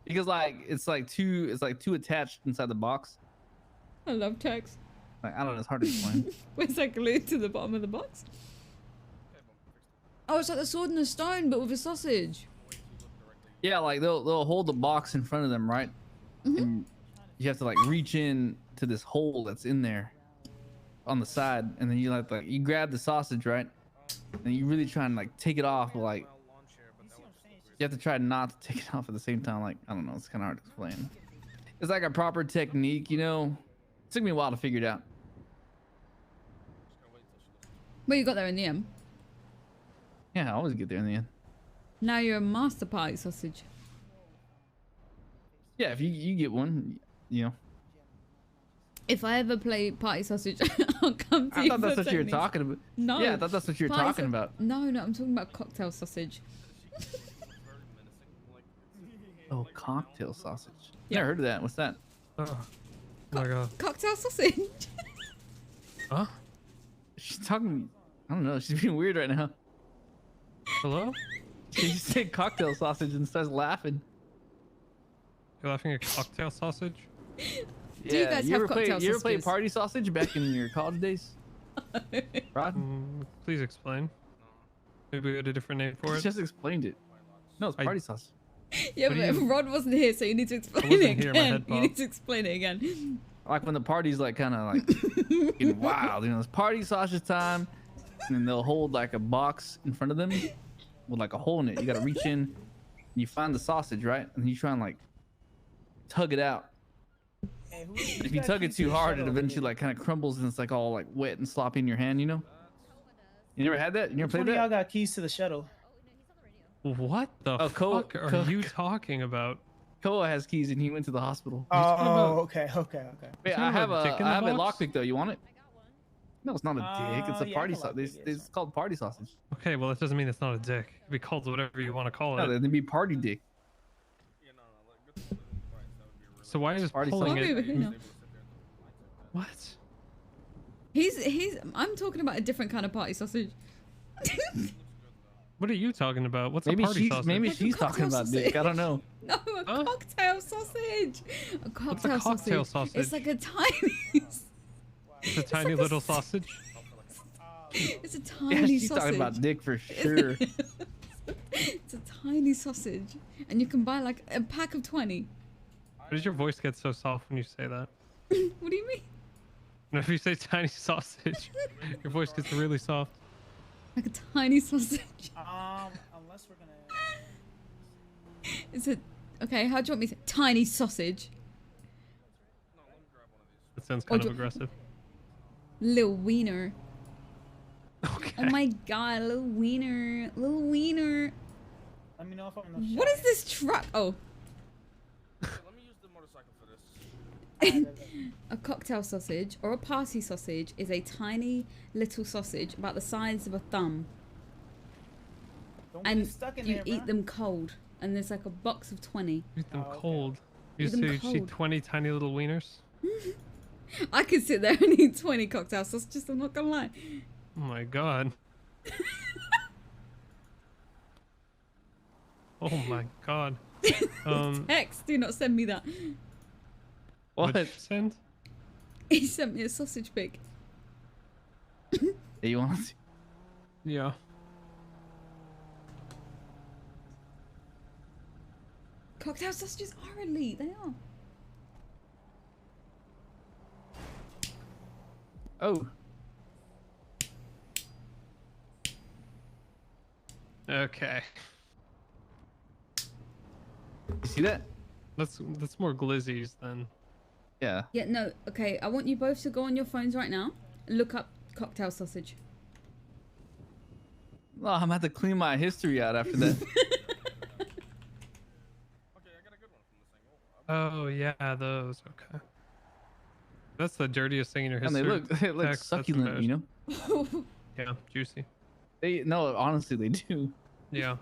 [SPEAKER 14] Because like it's like two attached inside the box.
[SPEAKER 4] I love Tex.
[SPEAKER 14] Like I don't know, it's hard to explain.
[SPEAKER 4] Where's that glued to the bottom of the box? Oh, it's like the sword and the stone, but with a sausage.
[SPEAKER 14] Yeah, like they'll hold the box in front of them, right? And you have to like reach in to this hole that's in there on the side, and then you like you grab the sausage, right? And you really try and like take it off, but like you have to try not to take it off at the same time. Like I don't know, it's kind of hard to explain. It's like a proper technique, you know. It took me a while to figure it out.
[SPEAKER 4] Well, you got there in the end.
[SPEAKER 14] Yeah, I always get there in the end.
[SPEAKER 4] Now you're a master party sausage.
[SPEAKER 14] Yeah, if you get one, you know.
[SPEAKER 4] If I ever play party sausage, I'll come to you.
[SPEAKER 14] I thought that's
[SPEAKER 4] for
[SPEAKER 14] what you were
[SPEAKER 4] techniques.
[SPEAKER 14] talking about.
[SPEAKER 4] No.
[SPEAKER 14] Yeah, I thought that's what you were
[SPEAKER 4] Party
[SPEAKER 14] talking about.
[SPEAKER 4] No, I'm talking about cocktail sausage.
[SPEAKER 14] Oh, cocktail sausage.
[SPEAKER 4] Yeah.
[SPEAKER 14] Never heard of that. What's that?
[SPEAKER 1] Oh my god.
[SPEAKER 4] Cocktail sausage.
[SPEAKER 1] Huh?
[SPEAKER 14] She's talking. I don't know. She's being weird right now.
[SPEAKER 1] Hello?
[SPEAKER 14] She just said cocktail sausage and starts laughing.
[SPEAKER 1] You're laughing at cocktail sausage?
[SPEAKER 4] Do you guys have cocktail
[SPEAKER 14] You ever play
[SPEAKER 4] sausages?
[SPEAKER 14] party sausage back in your college days? Rod?
[SPEAKER 1] Please explain. Maybe we had a different name for
[SPEAKER 14] She
[SPEAKER 1] it.
[SPEAKER 14] just explained it. No, it's party sausage.
[SPEAKER 4] Yeah,
[SPEAKER 1] What
[SPEAKER 4] but
[SPEAKER 1] do you-
[SPEAKER 4] Rod wasn't here, so you need to explain
[SPEAKER 1] wasn't
[SPEAKER 4] it
[SPEAKER 1] here, my
[SPEAKER 4] again.
[SPEAKER 1] head
[SPEAKER 4] You need
[SPEAKER 1] popped.
[SPEAKER 4] to explain it again.
[SPEAKER 14] Like when the party's like kind of like getting wild, you know, it's party sausage time, and then they'll hold like a box in front of them with like a hole in it. You gotta reach in, and you find the sausage, right? And you try and like tug it out. If you tug it too hard, it eventually like kind of crumbles and it's like all like wet and sloppy in your hand, you know? You never had that? You never
[SPEAKER 15] Which
[SPEAKER 14] played
[SPEAKER 15] one of y'all
[SPEAKER 14] that?
[SPEAKER 15] got keys to the shuttle?
[SPEAKER 1] What the fuck are you talking about?
[SPEAKER 14] Koa has keys and he went to the hospital.
[SPEAKER 15] Oh, okay.
[SPEAKER 14] Wait, I have a lockpick though. You want it? No, it's not a dick. It's a
[SPEAKER 15] yeah, I
[SPEAKER 14] party
[SPEAKER 15] can
[SPEAKER 14] sausage. It's called party sausage.
[SPEAKER 1] Okay, well that doesn't mean it's not a dick. It can be called whatever you want to call
[SPEAKER 14] No,
[SPEAKER 1] it.
[SPEAKER 14] it'd be party dick.
[SPEAKER 1] So why is this
[SPEAKER 14] Party
[SPEAKER 1] pulling
[SPEAKER 14] sausage.
[SPEAKER 1] it?
[SPEAKER 4] Wait, no.
[SPEAKER 1] What?
[SPEAKER 4] He's. I'm talking about a different kind of party sausage.
[SPEAKER 1] What are you talking about? What's
[SPEAKER 14] Maybe
[SPEAKER 1] a party
[SPEAKER 14] she's
[SPEAKER 1] sausage?
[SPEAKER 14] maybe
[SPEAKER 4] Like a
[SPEAKER 14] she's talking
[SPEAKER 4] cocktail
[SPEAKER 14] about dick. I don't know.
[SPEAKER 4] No, a cocktail sausage. A cocktail,
[SPEAKER 1] cocktail
[SPEAKER 4] sausage.
[SPEAKER 1] sausage?
[SPEAKER 4] It's like a tiny.
[SPEAKER 1] It's a tiny little sausage.
[SPEAKER 4] It's a tiny
[SPEAKER 14] Yeah, she's
[SPEAKER 4] sausage.
[SPEAKER 14] talking about dick for sure.
[SPEAKER 4] It's a tiny sausage, and you can buy like a pack of 20.
[SPEAKER 1] Why does your voice get so soft when you say that?
[SPEAKER 4] What do you mean?
[SPEAKER 1] And if you say tiny sausage, your voice gets really soft.
[SPEAKER 4] Like a tiny sausage.
[SPEAKER 15] Unless we're gonna.
[SPEAKER 4] Is it okay? How do you want me to? Tiny sausage.
[SPEAKER 1] That sounds
[SPEAKER 4] Or
[SPEAKER 1] kind
[SPEAKER 4] do-
[SPEAKER 1] of aggressive.
[SPEAKER 4] Little wiener.
[SPEAKER 1] Okay.
[SPEAKER 4] Oh my god, little wiener. Little wiener.
[SPEAKER 15] Let me know if I'm in the
[SPEAKER 4] What is this truck? Oh. A cocktail sausage or a party sausage is a tiny little sausage about the size of a thumb.
[SPEAKER 15] Don't get
[SPEAKER 4] And
[SPEAKER 15] stuck in
[SPEAKER 4] you
[SPEAKER 15] there,
[SPEAKER 4] eat
[SPEAKER 15] bruh.
[SPEAKER 4] them cold. And there's like a box of 20.
[SPEAKER 1] Eat them
[SPEAKER 15] okay.
[SPEAKER 1] cold. You
[SPEAKER 4] Eat them
[SPEAKER 1] see
[SPEAKER 4] cold.
[SPEAKER 1] 20 tiny little wieners?
[SPEAKER 4] I could sit there and eat 20 cocktail sausages, I'm not gonna lie.
[SPEAKER 1] Oh my god. Oh my god.
[SPEAKER 4] Text, do not send me that.
[SPEAKER 1] What'd you send?
[SPEAKER 4] He sent me a sausage pig.
[SPEAKER 14] Yeah, you want to see?
[SPEAKER 1] Yeah.
[SPEAKER 4] Cocktail sausages are elite, they are.
[SPEAKER 14] Oh.
[SPEAKER 1] Okay.
[SPEAKER 14] You see that?
[SPEAKER 1] That's more glizzies then.
[SPEAKER 14] Yeah.
[SPEAKER 4] Yeah, no, okay, I want you both to go on your phones right now and look up cocktail sausage.
[SPEAKER 14] Oh, I'm gonna have to clean my history out after that.
[SPEAKER 1] Oh yeah, those. Okay. That's the dirtiest thing in your
[SPEAKER 14] And
[SPEAKER 1] history.
[SPEAKER 14] they look
[SPEAKER 1] text. That's
[SPEAKER 14] succulent, you know?
[SPEAKER 1] embarrassing. Yeah, juicy.
[SPEAKER 14] No, honestly, they do.
[SPEAKER 1] Yeah.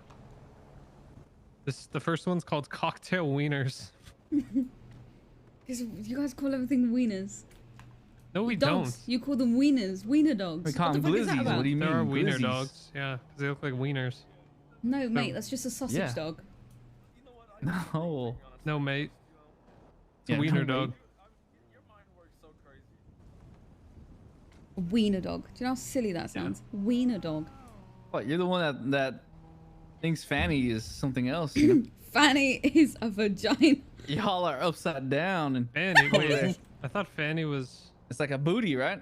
[SPEAKER 1] The first one's called cocktail wieners.
[SPEAKER 4] Because you guys call everything wieners.
[SPEAKER 1] No, we
[SPEAKER 4] Dogs,
[SPEAKER 1] don't.
[SPEAKER 4] you call them wieners, wiener dogs.
[SPEAKER 14] We call
[SPEAKER 4] What the
[SPEAKER 14] them
[SPEAKER 4] fuck is that
[SPEAKER 14] glizzies.
[SPEAKER 4] about?
[SPEAKER 14] What do you mean?
[SPEAKER 1] There are wiener
[SPEAKER 14] glizzies?
[SPEAKER 1] dogs. Yeah, because they look like wieners.
[SPEAKER 4] No, mate, that's just a sausage
[SPEAKER 14] yeah.
[SPEAKER 4] dog.
[SPEAKER 14] No.
[SPEAKER 1] No, mate. It's
[SPEAKER 14] Yeah,
[SPEAKER 1] a wiener
[SPEAKER 14] no,
[SPEAKER 1] dog.
[SPEAKER 14] mate.
[SPEAKER 4] A wiener dog. Do you know how silly that sounds? Wiener dog.
[SPEAKER 14] What? You're the one that thinks Fanny is something else. You know?
[SPEAKER 4] Fanny is a vagina.
[SPEAKER 14] Y'all are upside down and
[SPEAKER 1] Fanny.
[SPEAKER 14] over
[SPEAKER 1] Wait,
[SPEAKER 14] there.
[SPEAKER 1] I thought Fanny was.
[SPEAKER 14] It's like a booty, right?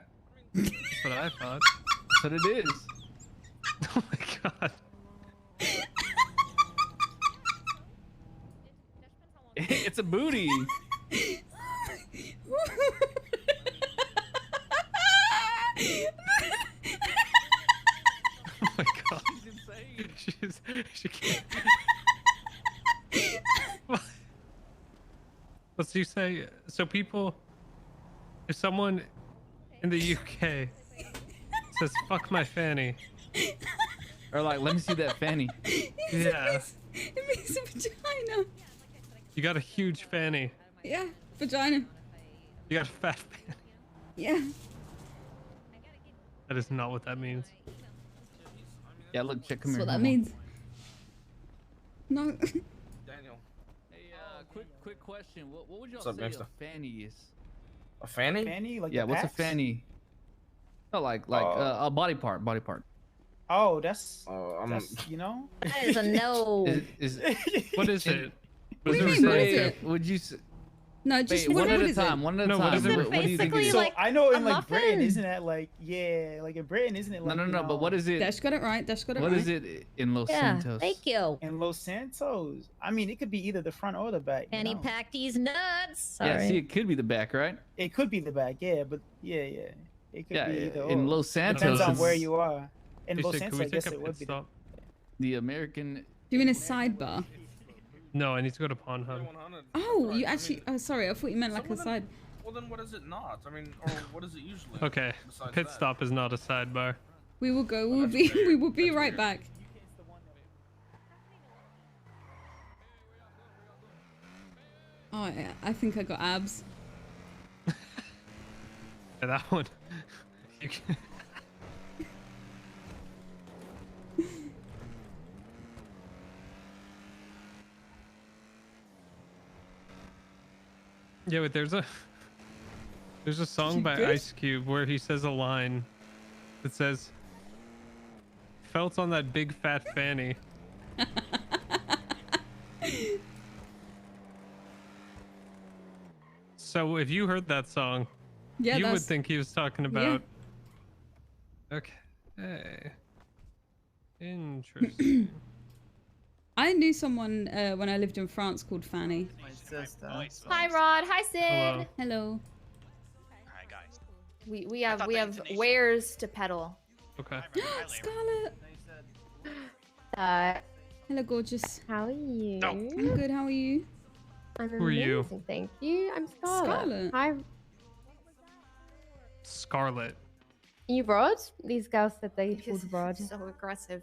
[SPEAKER 1] That's what I thought.
[SPEAKER 14] That's what it is.
[SPEAKER 1] Oh my god.
[SPEAKER 14] It's a booty.
[SPEAKER 1] Oh my god. She's insane. She can't. What's you say? So people, if someone in the UK says "fuck my fanny,"
[SPEAKER 14] Or like, let me see that Fanny.
[SPEAKER 1] yeah,
[SPEAKER 4] It means a vagina.
[SPEAKER 1] you got a huge fanny.
[SPEAKER 4] Yeah, vagina.
[SPEAKER 1] You got a fat fanny.
[SPEAKER 4] Yeah.
[SPEAKER 1] That is not what that means.
[SPEAKER 14] Yeah, look, check. Come
[SPEAKER 4] That's
[SPEAKER 14] here.
[SPEAKER 4] what that
[SPEAKER 14] hold on.
[SPEAKER 4] means. No.
[SPEAKER 17] Daniel.
[SPEAKER 14] Hey, quick question. What would y'all
[SPEAKER 17] What's up,
[SPEAKER 14] say
[SPEAKER 17] gangsta?
[SPEAKER 14] a fanny is?
[SPEAKER 17] A fanny?
[SPEAKER 15] Fanny, like
[SPEAKER 14] Yeah,
[SPEAKER 15] the
[SPEAKER 14] what's a
[SPEAKER 15] packs?
[SPEAKER 14] fanny? No, like a body part. Body part.
[SPEAKER 15] Oh, that's
[SPEAKER 17] I'm.
[SPEAKER 15] you know.
[SPEAKER 2] That is a no.
[SPEAKER 14] Is
[SPEAKER 1] What is it?
[SPEAKER 4] What do you
[SPEAKER 1] Would
[SPEAKER 4] mean? What is
[SPEAKER 14] say-
[SPEAKER 4] it?
[SPEAKER 14] Would you say?
[SPEAKER 4] No, just
[SPEAKER 14] Wait,
[SPEAKER 4] what,
[SPEAKER 14] one
[SPEAKER 4] what
[SPEAKER 14] at a
[SPEAKER 4] is
[SPEAKER 14] time.
[SPEAKER 4] it?
[SPEAKER 14] One at a
[SPEAKER 1] No, what
[SPEAKER 14] time.
[SPEAKER 1] is it?
[SPEAKER 14] What do you think it
[SPEAKER 2] Basically,
[SPEAKER 14] is?
[SPEAKER 15] So
[SPEAKER 2] like
[SPEAKER 15] I know
[SPEAKER 2] a
[SPEAKER 15] in like Britain,
[SPEAKER 2] muffin.
[SPEAKER 15] isn't it like like in Britain, isn't it like
[SPEAKER 14] No, but what is it?
[SPEAKER 4] Dash got it right. Dash got it
[SPEAKER 14] What
[SPEAKER 4] right.
[SPEAKER 14] is it in Los
[SPEAKER 2] Yeah,
[SPEAKER 14] Santos?
[SPEAKER 2] thank you.
[SPEAKER 15] in Los Santos? I mean, it could be either the front or the back. you
[SPEAKER 2] Fanny
[SPEAKER 15] know?
[SPEAKER 2] pack these nuts.
[SPEAKER 14] Yeah,
[SPEAKER 2] Sorry.
[SPEAKER 14] see, it could be the back, right?
[SPEAKER 15] It could be the back, yeah, but yeah. It could
[SPEAKER 14] Yeah,
[SPEAKER 15] be either
[SPEAKER 14] in
[SPEAKER 15] or.
[SPEAKER 14] Los Santos.
[SPEAKER 15] Depends on
[SPEAKER 14] it's
[SPEAKER 15] where you are. In
[SPEAKER 1] They
[SPEAKER 15] Los
[SPEAKER 1] said,
[SPEAKER 15] Santos,
[SPEAKER 1] "Can
[SPEAKER 15] I
[SPEAKER 1] we
[SPEAKER 15] guess
[SPEAKER 1] take a
[SPEAKER 15] it
[SPEAKER 1] pit
[SPEAKER 15] would be.
[SPEAKER 1] stop?"
[SPEAKER 14] The American.
[SPEAKER 4] Do you mean a sidebar?
[SPEAKER 1] No, I need to go to Pornhub.
[SPEAKER 4] Oh, you actually. Oh, sorry. I thought you meant like a side.
[SPEAKER 17] Well, then what is it not? I mean, or what is it usually?
[SPEAKER 1] Okay,
[SPEAKER 17] besides
[SPEAKER 1] pit
[SPEAKER 17] that?
[SPEAKER 1] stop is not a sidebar.
[SPEAKER 4] We will go. We will be. We will be right back. Oh yeah, I think I got abs.
[SPEAKER 1] Yeah, that one. You can... Yeah, but there's a song by
[SPEAKER 4] good?
[SPEAKER 1] Ice Cube where he says a line that says, "Felt on that big fat fanny." So if you heard that song,
[SPEAKER 4] Yeah,
[SPEAKER 1] you would
[SPEAKER 4] that's-
[SPEAKER 1] think he was talking about. Okay. Interesting.
[SPEAKER 4] I knew someone when I lived in France called Fanny.
[SPEAKER 11] Hi, Rod. Hi, Sid.
[SPEAKER 1] Hello.
[SPEAKER 4] Hello.
[SPEAKER 11] Hi, guys. We have wares to peddle.
[SPEAKER 1] Okay.
[SPEAKER 4] Scarlett.
[SPEAKER 11] Uh,
[SPEAKER 4] Hello, gorgeous.
[SPEAKER 11] how are you?
[SPEAKER 4] I'm good. How are you?
[SPEAKER 21] I'm
[SPEAKER 1] Who are you?
[SPEAKER 21] amazing, thank you. I'm Scarlet.
[SPEAKER 4] Scarlet.
[SPEAKER 21] Hi,
[SPEAKER 1] Scarlet.
[SPEAKER 21] you Rod? These girls said they called Rod.
[SPEAKER 22] So aggressive.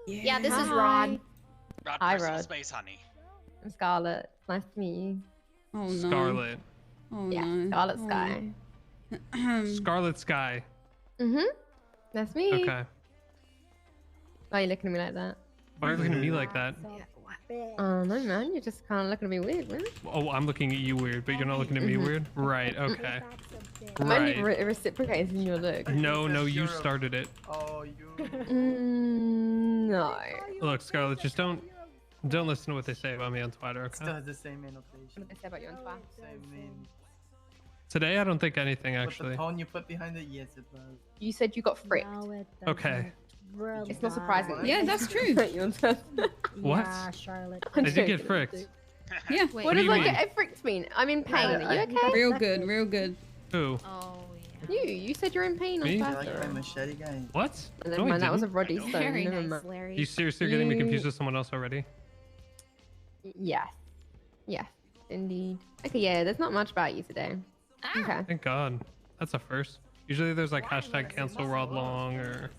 [SPEAKER 21] Yeah,
[SPEAKER 22] this is
[SPEAKER 21] Hi.
[SPEAKER 22] Rod.
[SPEAKER 23] Rod,
[SPEAKER 21] Hi,
[SPEAKER 23] personal
[SPEAKER 21] Rod.
[SPEAKER 23] space, honey.
[SPEAKER 21] I'm Scarlet. Nice to meet you.
[SPEAKER 4] Oh no.
[SPEAKER 1] Scarlet.
[SPEAKER 4] Oh
[SPEAKER 21] Yeah,
[SPEAKER 4] no.
[SPEAKER 21] Scarlet
[SPEAKER 4] Oh,
[SPEAKER 21] Sky.
[SPEAKER 1] Scarlet Sky.
[SPEAKER 21] Mm-hmm. That's me.
[SPEAKER 1] Okay.
[SPEAKER 21] Why are you looking at me like that?
[SPEAKER 1] Why are you looking at me like that?
[SPEAKER 21] Oh no, man, you're just kind of looking at me weird, man.
[SPEAKER 1] Oh, I'm looking at you weird, but you're not looking at me weird? Right, okay.
[SPEAKER 21] I'm only
[SPEAKER 1] Right.
[SPEAKER 21] reciprocating your look.
[SPEAKER 1] No, you started it.
[SPEAKER 22] Oh, you.
[SPEAKER 21] No.
[SPEAKER 1] Look, Scarlet, just don't listen to what they say about me on Twitter, okay?
[SPEAKER 22] Still has the same annotation.
[SPEAKER 21] What did they say about you on Twitter?
[SPEAKER 22] Same name.
[SPEAKER 1] Today, I don't think anything,
[SPEAKER 22] But the
[SPEAKER 1] actually.
[SPEAKER 22] tone you put behind it, yes, it does.
[SPEAKER 21] You said you got fricked.
[SPEAKER 1] Okay.
[SPEAKER 21] It's not surprising.
[SPEAKER 4] Yeah, that's true.
[SPEAKER 1] What?
[SPEAKER 11] Yeah, Charlotte.
[SPEAKER 1] I did get fricked.
[SPEAKER 4] Yeah.
[SPEAKER 21] What
[SPEAKER 1] do
[SPEAKER 21] does
[SPEAKER 1] you
[SPEAKER 21] like
[SPEAKER 1] mean?
[SPEAKER 21] get fricked mean? I'm in pain. Are you okay?
[SPEAKER 4] Real good, real good.
[SPEAKER 1] Who?
[SPEAKER 22] Oh,
[SPEAKER 21] You said you're in pain on
[SPEAKER 1] Me?
[SPEAKER 21] Twitter.
[SPEAKER 22] like my machete guy.
[SPEAKER 1] What?
[SPEAKER 21] Never
[SPEAKER 1] No, I
[SPEAKER 21] mind, that was a
[SPEAKER 1] didn't.
[SPEAKER 21] Roddy stone.
[SPEAKER 22] Very
[SPEAKER 21] Never
[SPEAKER 22] nice,
[SPEAKER 21] mind.
[SPEAKER 22] Larry.
[SPEAKER 1] You seriously are getting me
[SPEAKER 21] You-
[SPEAKER 1] confused with someone else already?
[SPEAKER 21] Yes. Yes, indeed. Okay, yeah, there's not much about you today. Okay.
[SPEAKER 1] Thank God. That's a first. Usually there's like hashtag cancel Rod Long or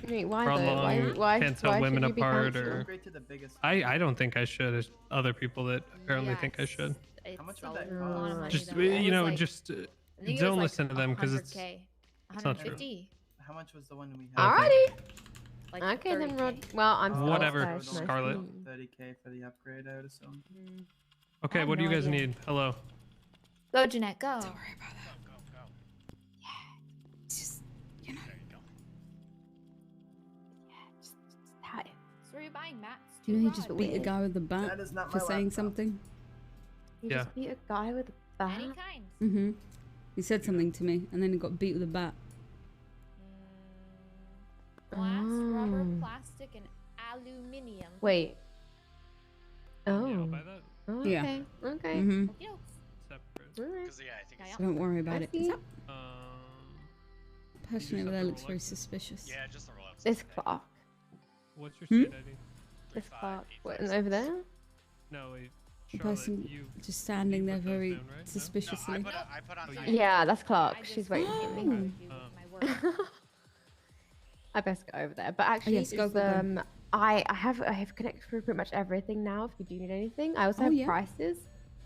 [SPEAKER 21] Wait, why
[SPEAKER 1] Rod
[SPEAKER 21] though?
[SPEAKER 1] Long
[SPEAKER 21] Why
[SPEAKER 1] can't tell
[SPEAKER 21] why should
[SPEAKER 1] women
[SPEAKER 21] you be
[SPEAKER 1] apart
[SPEAKER 21] cancelled?
[SPEAKER 1] or
[SPEAKER 22] Upgrade to the biggest.
[SPEAKER 1] I don't think I should. There's other people that apparently think I should.
[SPEAKER 22] How much would that
[SPEAKER 21] a
[SPEAKER 22] cost?
[SPEAKER 21] lot of money,
[SPEAKER 1] Just
[SPEAKER 21] though. It
[SPEAKER 1] you know,
[SPEAKER 22] was like-
[SPEAKER 1] just
[SPEAKER 22] I think it
[SPEAKER 1] don't
[SPEAKER 22] was like
[SPEAKER 1] listen to them because it's
[SPEAKER 22] 100K.
[SPEAKER 1] not true.
[SPEAKER 22] 150. How much was the one we had?
[SPEAKER 21] Alrighty.
[SPEAKER 22] Like
[SPEAKER 21] Okay then,
[SPEAKER 22] 30K.
[SPEAKER 21] Rod. Well, I'm Scarlet
[SPEAKER 1] Whatever,
[SPEAKER 21] Sky, it's nice to
[SPEAKER 1] Scarlet.
[SPEAKER 21] meet you.
[SPEAKER 22] 30K for the upgrade, I would assume.
[SPEAKER 1] Okay, what do you guys need? Hello.
[SPEAKER 22] Go, Jeanette, go.
[SPEAKER 4] Don't worry about that.
[SPEAKER 21] Hi.
[SPEAKER 22] So are you buying mats?
[SPEAKER 4] Do you know he just beat a guy with a bat
[SPEAKER 22] That is not
[SPEAKER 4] for
[SPEAKER 22] my
[SPEAKER 4] saying
[SPEAKER 22] laptop.
[SPEAKER 4] something?
[SPEAKER 21] You
[SPEAKER 1] Yeah.
[SPEAKER 21] just beat a guy with a bat.
[SPEAKER 22] Any kind.
[SPEAKER 4] Mm-hmm. He said something to me, and then he got beat with a bat.
[SPEAKER 22] Glass, rubber,
[SPEAKER 21] Oh.
[SPEAKER 22] plastic, and aluminium.
[SPEAKER 21] Wait. Oh.
[SPEAKER 1] Buy that?
[SPEAKER 21] Oh,
[SPEAKER 4] Yeah.
[SPEAKER 21] okay. Okay.
[SPEAKER 4] Mm-hmm.
[SPEAKER 1] Separate.
[SPEAKER 21] Alright.
[SPEAKER 23] Because yeah, I think it's
[SPEAKER 4] Don't worry about it. Is that
[SPEAKER 1] Um,
[SPEAKER 4] person over there looks very suspicious?
[SPEAKER 23] yeah, just a Rolex.
[SPEAKER 21] This clock.
[SPEAKER 1] what's your
[SPEAKER 4] Hmm?
[SPEAKER 1] street ID?
[SPEAKER 21] This clock. What, and over there?
[SPEAKER 1] No, wait.
[SPEAKER 4] The
[SPEAKER 1] Charlotte,
[SPEAKER 4] person
[SPEAKER 1] you
[SPEAKER 4] just standing there
[SPEAKER 1] put those
[SPEAKER 4] very
[SPEAKER 1] down, right? No?
[SPEAKER 4] suspiciously.
[SPEAKER 23] I put on time.
[SPEAKER 21] Yeah, that's Clark. She's waiting for me.
[SPEAKER 1] Um,
[SPEAKER 21] I best go over there. But actually,
[SPEAKER 4] yes, go,
[SPEAKER 21] it's,
[SPEAKER 4] go, go.
[SPEAKER 21] I have connected for pretty much everything now. If you do need anything, I also
[SPEAKER 4] Oh,
[SPEAKER 21] have
[SPEAKER 4] yeah.
[SPEAKER 21] prices.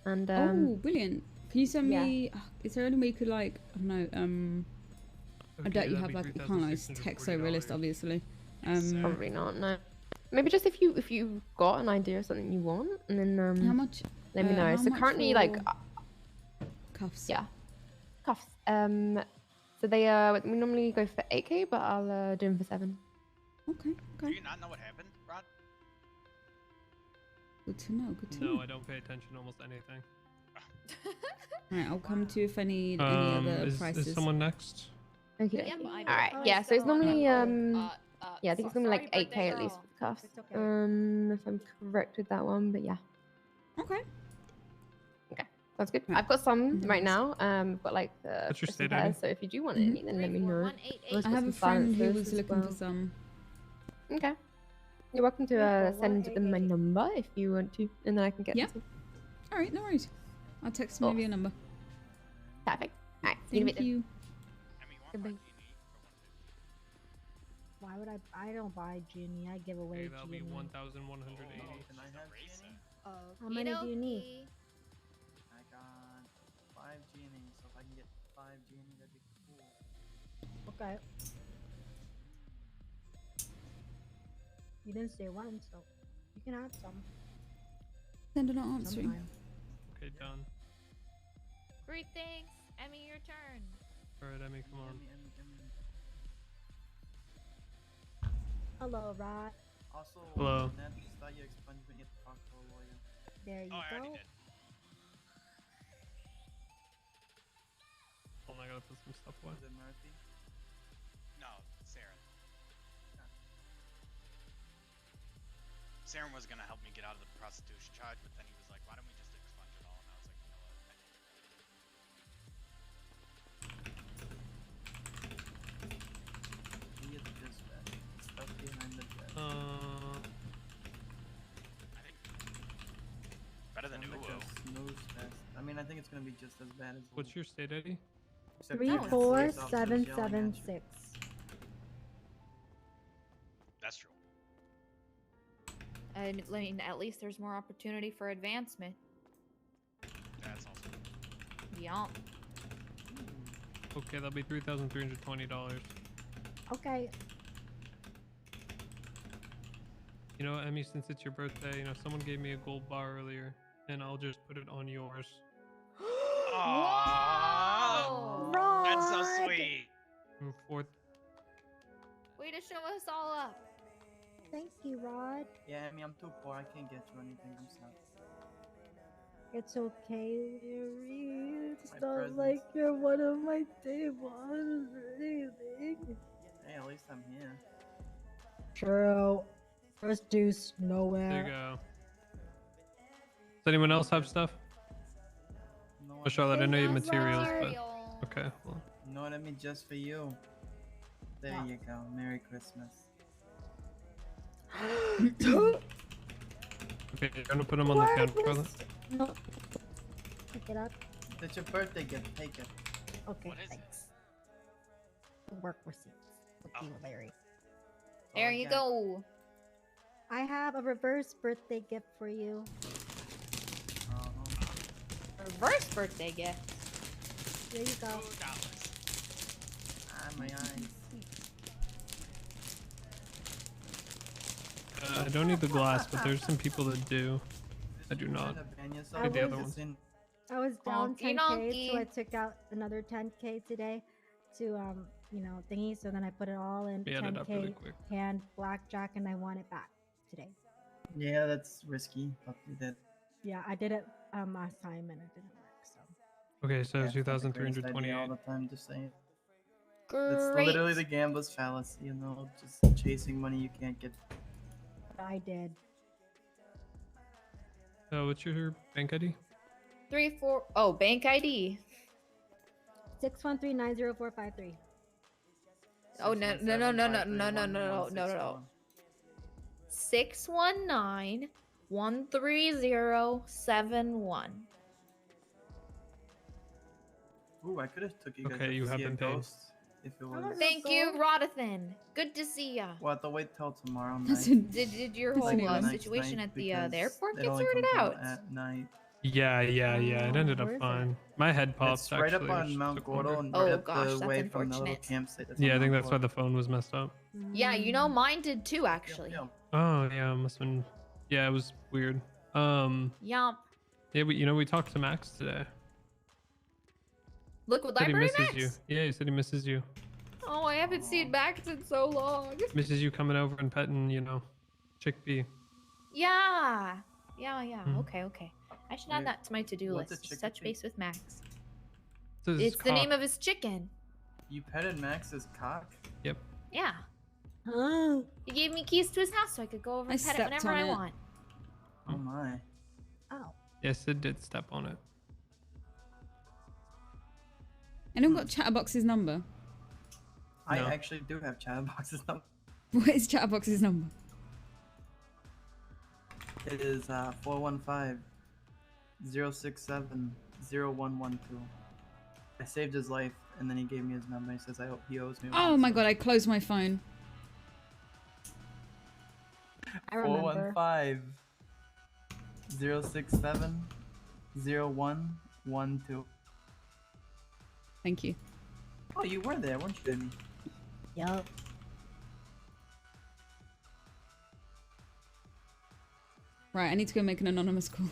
[SPEAKER 21] And
[SPEAKER 4] Oh, brilliant. Can you send
[SPEAKER 21] yeah.
[SPEAKER 4] me... is there any way you could, like... I don't know, I
[SPEAKER 1] okay,
[SPEAKER 4] doubt you
[SPEAKER 1] that'd
[SPEAKER 4] have,
[SPEAKER 1] be
[SPEAKER 4] like... You can't, like, text over a list,
[SPEAKER 1] $3,640.
[SPEAKER 4] obviously.
[SPEAKER 21] probably not. No. Maybe just if you got an idea of something you want, and then
[SPEAKER 4] How much?
[SPEAKER 21] let me know.
[SPEAKER 4] how
[SPEAKER 21] So
[SPEAKER 4] much
[SPEAKER 21] currently,
[SPEAKER 4] for
[SPEAKER 21] like
[SPEAKER 4] cuffs.
[SPEAKER 21] yeah, cuffs. So they we normally go for 8K, but I'll do them for 7.
[SPEAKER 4] Okay,
[SPEAKER 23] Do
[SPEAKER 4] okay.
[SPEAKER 23] you not know what happened, Rod?
[SPEAKER 4] Good to know, good to know.
[SPEAKER 1] No, I don't pay attention to almost anything.
[SPEAKER 4] Alright, I'll come to you if I need any other prices.
[SPEAKER 1] Is someone next?
[SPEAKER 21] Okay.
[SPEAKER 22] Yeah, but I-
[SPEAKER 21] All right.
[SPEAKER 22] oh,
[SPEAKER 21] Yeah. So it's normally yeah, I think it's normally
[SPEAKER 22] sorry,
[SPEAKER 21] like 8K
[SPEAKER 22] birthday
[SPEAKER 21] at least
[SPEAKER 22] girl.
[SPEAKER 21] for the cuffs.
[SPEAKER 22] It's okay.
[SPEAKER 21] If I'm correct with that one, but yeah.
[SPEAKER 4] Okay.
[SPEAKER 21] Okay, sounds good.
[SPEAKER 4] Right.
[SPEAKER 21] I've got some right now. I've got like the
[SPEAKER 1] What's your
[SPEAKER 21] Christmas
[SPEAKER 1] state
[SPEAKER 21] pairs,
[SPEAKER 1] ID?
[SPEAKER 21] so if you do want any, then let me know.
[SPEAKER 4] I have a friend who was looking for some.
[SPEAKER 21] Okay. You're welcome to send them my number if you want to, and then I can get
[SPEAKER 4] Yeah.
[SPEAKER 21] them.
[SPEAKER 4] Alright, no worries. I'll text maybe a number.
[SPEAKER 21] Perfect. All right. See you in a
[SPEAKER 4] Thank
[SPEAKER 21] bit then.
[SPEAKER 4] you.
[SPEAKER 21] Goodbye.
[SPEAKER 11] Why would I don't buy Genie. I give away
[SPEAKER 1] Okay, that'll be
[SPEAKER 11] Genie.
[SPEAKER 1] 1,180.
[SPEAKER 22] Can I have Genie?
[SPEAKER 11] How many do you need?
[SPEAKER 22] I got 5 Genie, so if I can get 5 Genie, that'd be cool.
[SPEAKER 11] Okay. You didn't say when, so you can have some.
[SPEAKER 4] Send her not answering.
[SPEAKER 11] Sometime.
[SPEAKER 1] Okay, done.
[SPEAKER 22] Greetings, Emmy, your turn.
[SPEAKER 1] Alright, Emmy, come on.
[SPEAKER 11] Hello, Rod.
[SPEAKER 22] Also,
[SPEAKER 1] Hello.
[SPEAKER 22] Jeanette, start your expungement, you have to talk to a lawyer.
[SPEAKER 11] There you
[SPEAKER 23] Oh, I already
[SPEAKER 11] go.
[SPEAKER 23] did.
[SPEAKER 1] Hold on, I gotta put some stuff away.
[SPEAKER 22] Is it Murphy?
[SPEAKER 23] No, Saren. Saren was gonna help me get out of the prostitution charge, but then he was like, "Why don't we just expunge it all?" And I was like, "You know what? I think
[SPEAKER 22] He is dispatch. Stuff behind the desk.
[SPEAKER 23] better than
[SPEAKER 22] Sounds like
[SPEAKER 23] Uwo.
[SPEAKER 22] a snooze fest. I mean, I think it's gonna be just as bad as.
[SPEAKER 1] What's your state, Eddie?
[SPEAKER 22] Except you have police officers yelling at you.
[SPEAKER 4] 34776.
[SPEAKER 23] That's true.
[SPEAKER 7] And I mean, at least there's more opportunity for advancement.
[SPEAKER 23] That's also.
[SPEAKER 7] Yup.
[SPEAKER 1] Okay, that'll be $3,320.
[SPEAKER 4] Okay.
[SPEAKER 1] You know, Emmy, since it's your birthday, you know, someone gave me a gold bar earlier, and I'll just put it on yours.
[SPEAKER 23] Aww. That's so sweet.
[SPEAKER 1] Fourth.
[SPEAKER 7] Way to show us all up.
[SPEAKER 4] Thank you, Rod.
[SPEAKER 22] Yeah, I mean, I'm too poor. I can't get you anything. I'm sorry.
[SPEAKER 4] It's okay, Larry. It's
[SPEAKER 22] My
[SPEAKER 4] not
[SPEAKER 22] presents.
[SPEAKER 4] like you're one of my day ones or anything.
[SPEAKER 22] Hey, at least I'm here.
[SPEAKER 4] True. First deuce, nowhere.
[SPEAKER 1] There you go. Does anyone else have stuff?
[SPEAKER 22] No,
[SPEAKER 1] Oh, Charlotte, I know you have materials, but okay. Well,
[SPEAKER 22] You know what I mean? Just for you. There you go. Merry Christmas.
[SPEAKER 1] okay, you're gonna put them on the counter, Charlotte.
[SPEAKER 4] No. Pick it up.
[SPEAKER 22] It's your birthday gift. Take it.
[SPEAKER 4] Okay, thanks. Work receipts. With you, Larry.
[SPEAKER 7] There you go.
[SPEAKER 4] I have a reverse birthday gift for you.
[SPEAKER 7] Reverse birthday gift.
[SPEAKER 4] There you go.
[SPEAKER 22] Ah, my eyes.
[SPEAKER 1] I don't need the glass, but there's some people that do. I do not. Need the other ones.
[SPEAKER 4] I was down
[SPEAKER 7] Honky
[SPEAKER 4] 10K,
[SPEAKER 7] donkey.
[SPEAKER 4] so I took out another 10K today to you know, thingy. So then I put it all in
[SPEAKER 1] We added up really
[SPEAKER 4] 10K
[SPEAKER 1] quick.
[SPEAKER 4] hand blackjack, and I won it back today.
[SPEAKER 22] Yeah, that's risky, but you did.
[SPEAKER 4] Yeah, I did it last time and it didn't work. So
[SPEAKER 1] Okay, so
[SPEAKER 22] Yeah, it's not the greatest
[SPEAKER 1] 2,328.
[SPEAKER 22] idea all the time, just saying.
[SPEAKER 7] Great.
[SPEAKER 22] It's literally the gambler's fallacy, you know, just chasing money you can't get.
[SPEAKER 4] I did.
[SPEAKER 1] What's your bank ID?
[SPEAKER 7] 34. Oh, bank ID.
[SPEAKER 4] 613-90453.
[SPEAKER 7] Oh no no no no no no no no no no. 619-130-71.
[SPEAKER 22] Ooh, I could have took you guys
[SPEAKER 1] Okay,
[SPEAKER 22] up
[SPEAKER 1] you
[SPEAKER 22] to
[SPEAKER 1] have
[SPEAKER 22] see a
[SPEAKER 1] been paid.
[SPEAKER 22] ghost if it was.
[SPEAKER 7] Thank you, Rodathan. Good to see ya.
[SPEAKER 22] We'll have to wait till tomorrow night.
[SPEAKER 7] Did your
[SPEAKER 22] Like
[SPEAKER 7] whole
[SPEAKER 22] the next
[SPEAKER 7] situation
[SPEAKER 22] night
[SPEAKER 7] at the
[SPEAKER 22] because
[SPEAKER 7] airport
[SPEAKER 22] it
[SPEAKER 7] get
[SPEAKER 22] only
[SPEAKER 7] sorted
[SPEAKER 22] comes
[SPEAKER 7] out?
[SPEAKER 22] At night.
[SPEAKER 1] Yeah, it ended up fine. My head popped
[SPEAKER 22] It's right
[SPEAKER 1] actually.
[SPEAKER 22] up
[SPEAKER 1] which
[SPEAKER 22] on Mount
[SPEAKER 1] took longer.
[SPEAKER 22] Gordo and
[SPEAKER 7] Oh,
[SPEAKER 22] right up
[SPEAKER 7] gosh,
[SPEAKER 22] the
[SPEAKER 7] that's
[SPEAKER 22] way from the little
[SPEAKER 7] unfortunate.
[SPEAKER 22] campsite. That's
[SPEAKER 1] Yeah,
[SPEAKER 22] on
[SPEAKER 1] I think
[SPEAKER 22] Mount
[SPEAKER 1] that's why
[SPEAKER 22] Gordo.
[SPEAKER 1] the phone was messed up.
[SPEAKER 7] Yeah, you know, mine did too, actually.
[SPEAKER 1] Oh yeah, it must have been. Yeah, it was weird.
[SPEAKER 7] Yup.
[SPEAKER 1] Yeah, we talked to Max today.
[SPEAKER 7] Liquid
[SPEAKER 1] Said he
[SPEAKER 7] Library
[SPEAKER 1] misses
[SPEAKER 7] Max?
[SPEAKER 1] you. Yeah, he said he misses you.
[SPEAKER 7] Oh, I haven't seen Max in so long.
[SPEAKER 1] Misses you coming over and petting, Chick B.
[SPEAKER 7] Yeah. Yeah.
[SPEAKER 1] Hmm.
[SPEAKER 7] Okay. I should add
[SPEAKER 22] Wait,
[SPEAKER 7] that to my to-do
[SPEAKER 22] what's a
[SPEAKER 7] list.
[SPEAKER 22] chicken
[SPEAKER 7] Touch
[SPEAKER 22] feed?
[SPEAKER 7] base with Max.
[SPEAKER 1] This is
[SPEAKER 7] It's the name
[SPEAKER 1] cock.
[SPEAKER 7] of his chicken.
[SPEAKER 22] You petted Max's cock?
[SPEAKER 1] Yep.
[SPEAKER 7] Yeah.
[SPEAKER 4] Oh.
[SPEAKER 7] He gave me keys to his house so I could go over
[SPEAKER 19] I
[SPEAKER 7] and pet it
[SPEAKER 19] stepped
[SPEAKER 7] whenever
[SPEAKER 19] on
[SPEAKER 7] I
[SPEAKER 19] it.
[SPEAKER 7] want.
[SPEAKER 22] Oh my.
[SPEAKER 4] Oh.
[SPEAKER 1] Yes, it did step on it.
[SPEAKER 19] Anyone got Chatterbox's number?
[SPEAKER 22] I
[SPEAKER 1] No.
[SPEAKER 22] actually do have Chatterbox's number.
[SPEAKER 19] What is Chatterbox's number?
[SPEAKER 22] It is 415-067-0112. I saved his life, and then he gave me his number. He says he owes me.
[SPEAKER 19] Oh my god, I closed my phone.
[SPEAKER 4] I remember.
[SPEAKER 22] 415-067-0112.
[SPEAKER 19] Thank you.
[SPEAKER 22] Oh, you were there, weren't you, Demi?
[SPEAKER 4] Yup.
[SPEAKER 19] Right, I need to go make an anonymous call.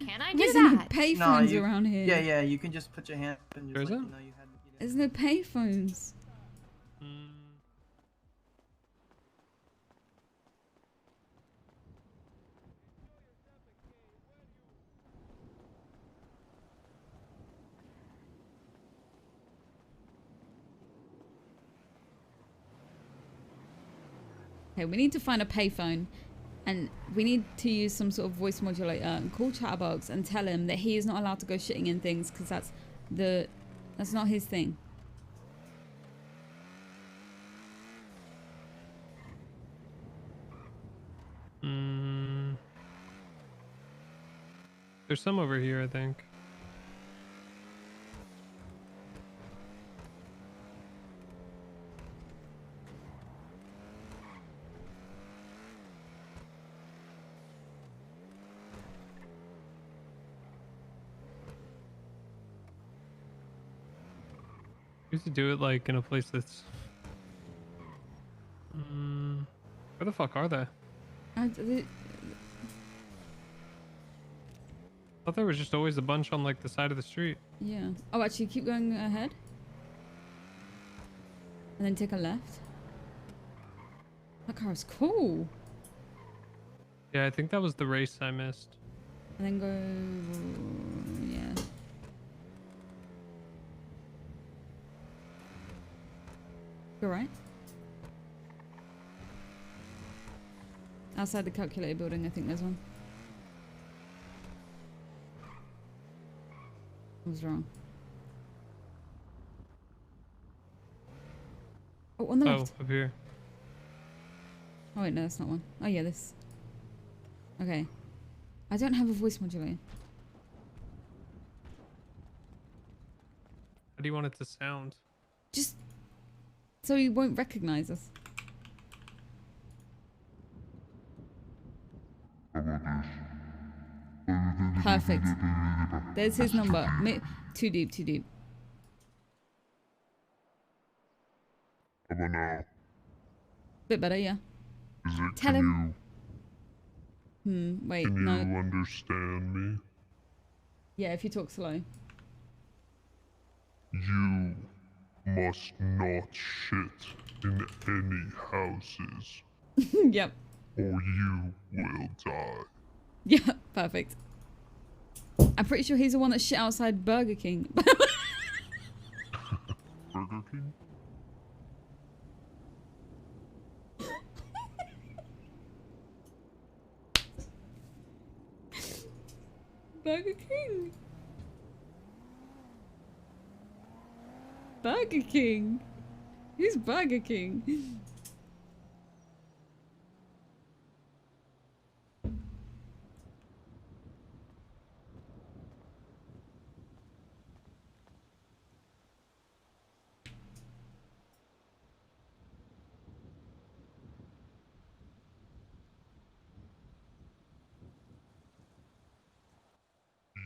[SPEAKER 7] Can I do
[SPEAKER 19] There's no
[SPEAKER 7] that?
[SPEAKER 19] payphones
[SPEAKER 22] you,
[SPEAKER 19] around here.
[SPEAKER 22] Yeah, you can just put your hand up and just
[SPEAKER 1] There's
[SPEAKER 22] like,
[SPEAKER 1] a-
[SPEAKER 22] you know, you had.
[SPEAKER 19] There's no payphones.
[SPEAKER 1] Mm.
[SPEAKER 4] Okay, we need to find a payphone, and we need to use some sort of voice modulator and call Chatterbox and tell him that he is not allowed to go shitting in things because that's not his thing.
[SPEAKER 1] Mm. There's some over here, I think. We used to do it like in a place that's. Where the fuck are they? I thought there was just always a bunch on like the side of the street.
[SPEAKER 4] Yeah. Oh, actually, keep going ahead. And then take a left. That car is cool.
[SPEAKER 1] Yeah, I think that was the race I missed.
[SPEAKER 4] And then go... yeah. Go right. Outside the calculator building, I think there's one. I was wrong. Oh, on the left.
[SPEAKER 1] Oh, up here.
[SPEAKER 4] Oh wait, no, that's not one. Oh yeah, this. Okay. I don't have a voice modulator.
[SPEAKER 1] How do you want it to sound?
[SPEAKER 4] Just so he won't recognize us. Perfect. There's his number. Too deep, too deep.
[SPEAKER 18] How about now?
[SPEAKER 4] Bit better, yeah. Tell him. Wait,
[SPEAKER 18] Can
[SPEAKER 4] no.
[SPEAKER 18] you understand me?
[SPEAKER 4] Yeah, if you talk slow.
[SPEAKER 18] You must not shit in any houses.
[SPEAKER 4] Yep.
[SPEAKER 18] Or you will die.
[SPEAKER 4] Yeah, perfect. I'm pretty sure he's the one that shit outside Burger King.
[SPEAKER 18] Burger King?
[SPEAKER 4] Burger King. Burger King. Who's Burger King?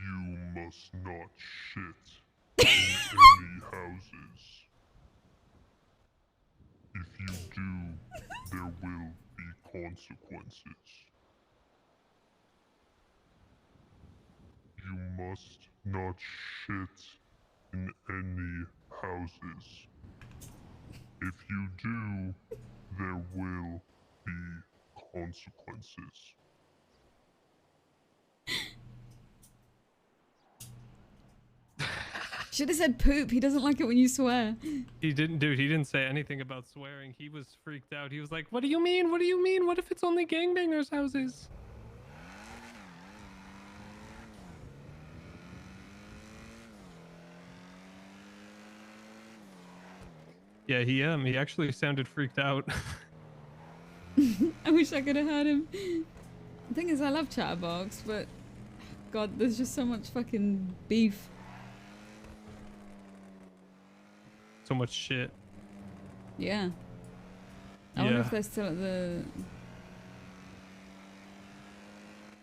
[SPEAKER 18] You must not shit in any houses. If you do, there will be consequences. You must not shit in any houses. If you do, there will be consequences.
[SPEAKER 4] Should have said poop. He doesn't like it when you swear.
[SPEAKER 1] He didn't, dude. He didn't say anything about swearing. He was freaked out. He was like, "What do you mean? What do you mean? What if it's only gangbangers' houses?" Yeah, he actually sounded freaked out.
[SPEAKER 4] I wish I could have heard him. The thing is, I love Chatterbox, but God, there's just so much fucking beef.
[SPEAKER 1] So much shit.
[SPEAKER 4] Yeah. I wonder if they're still at the...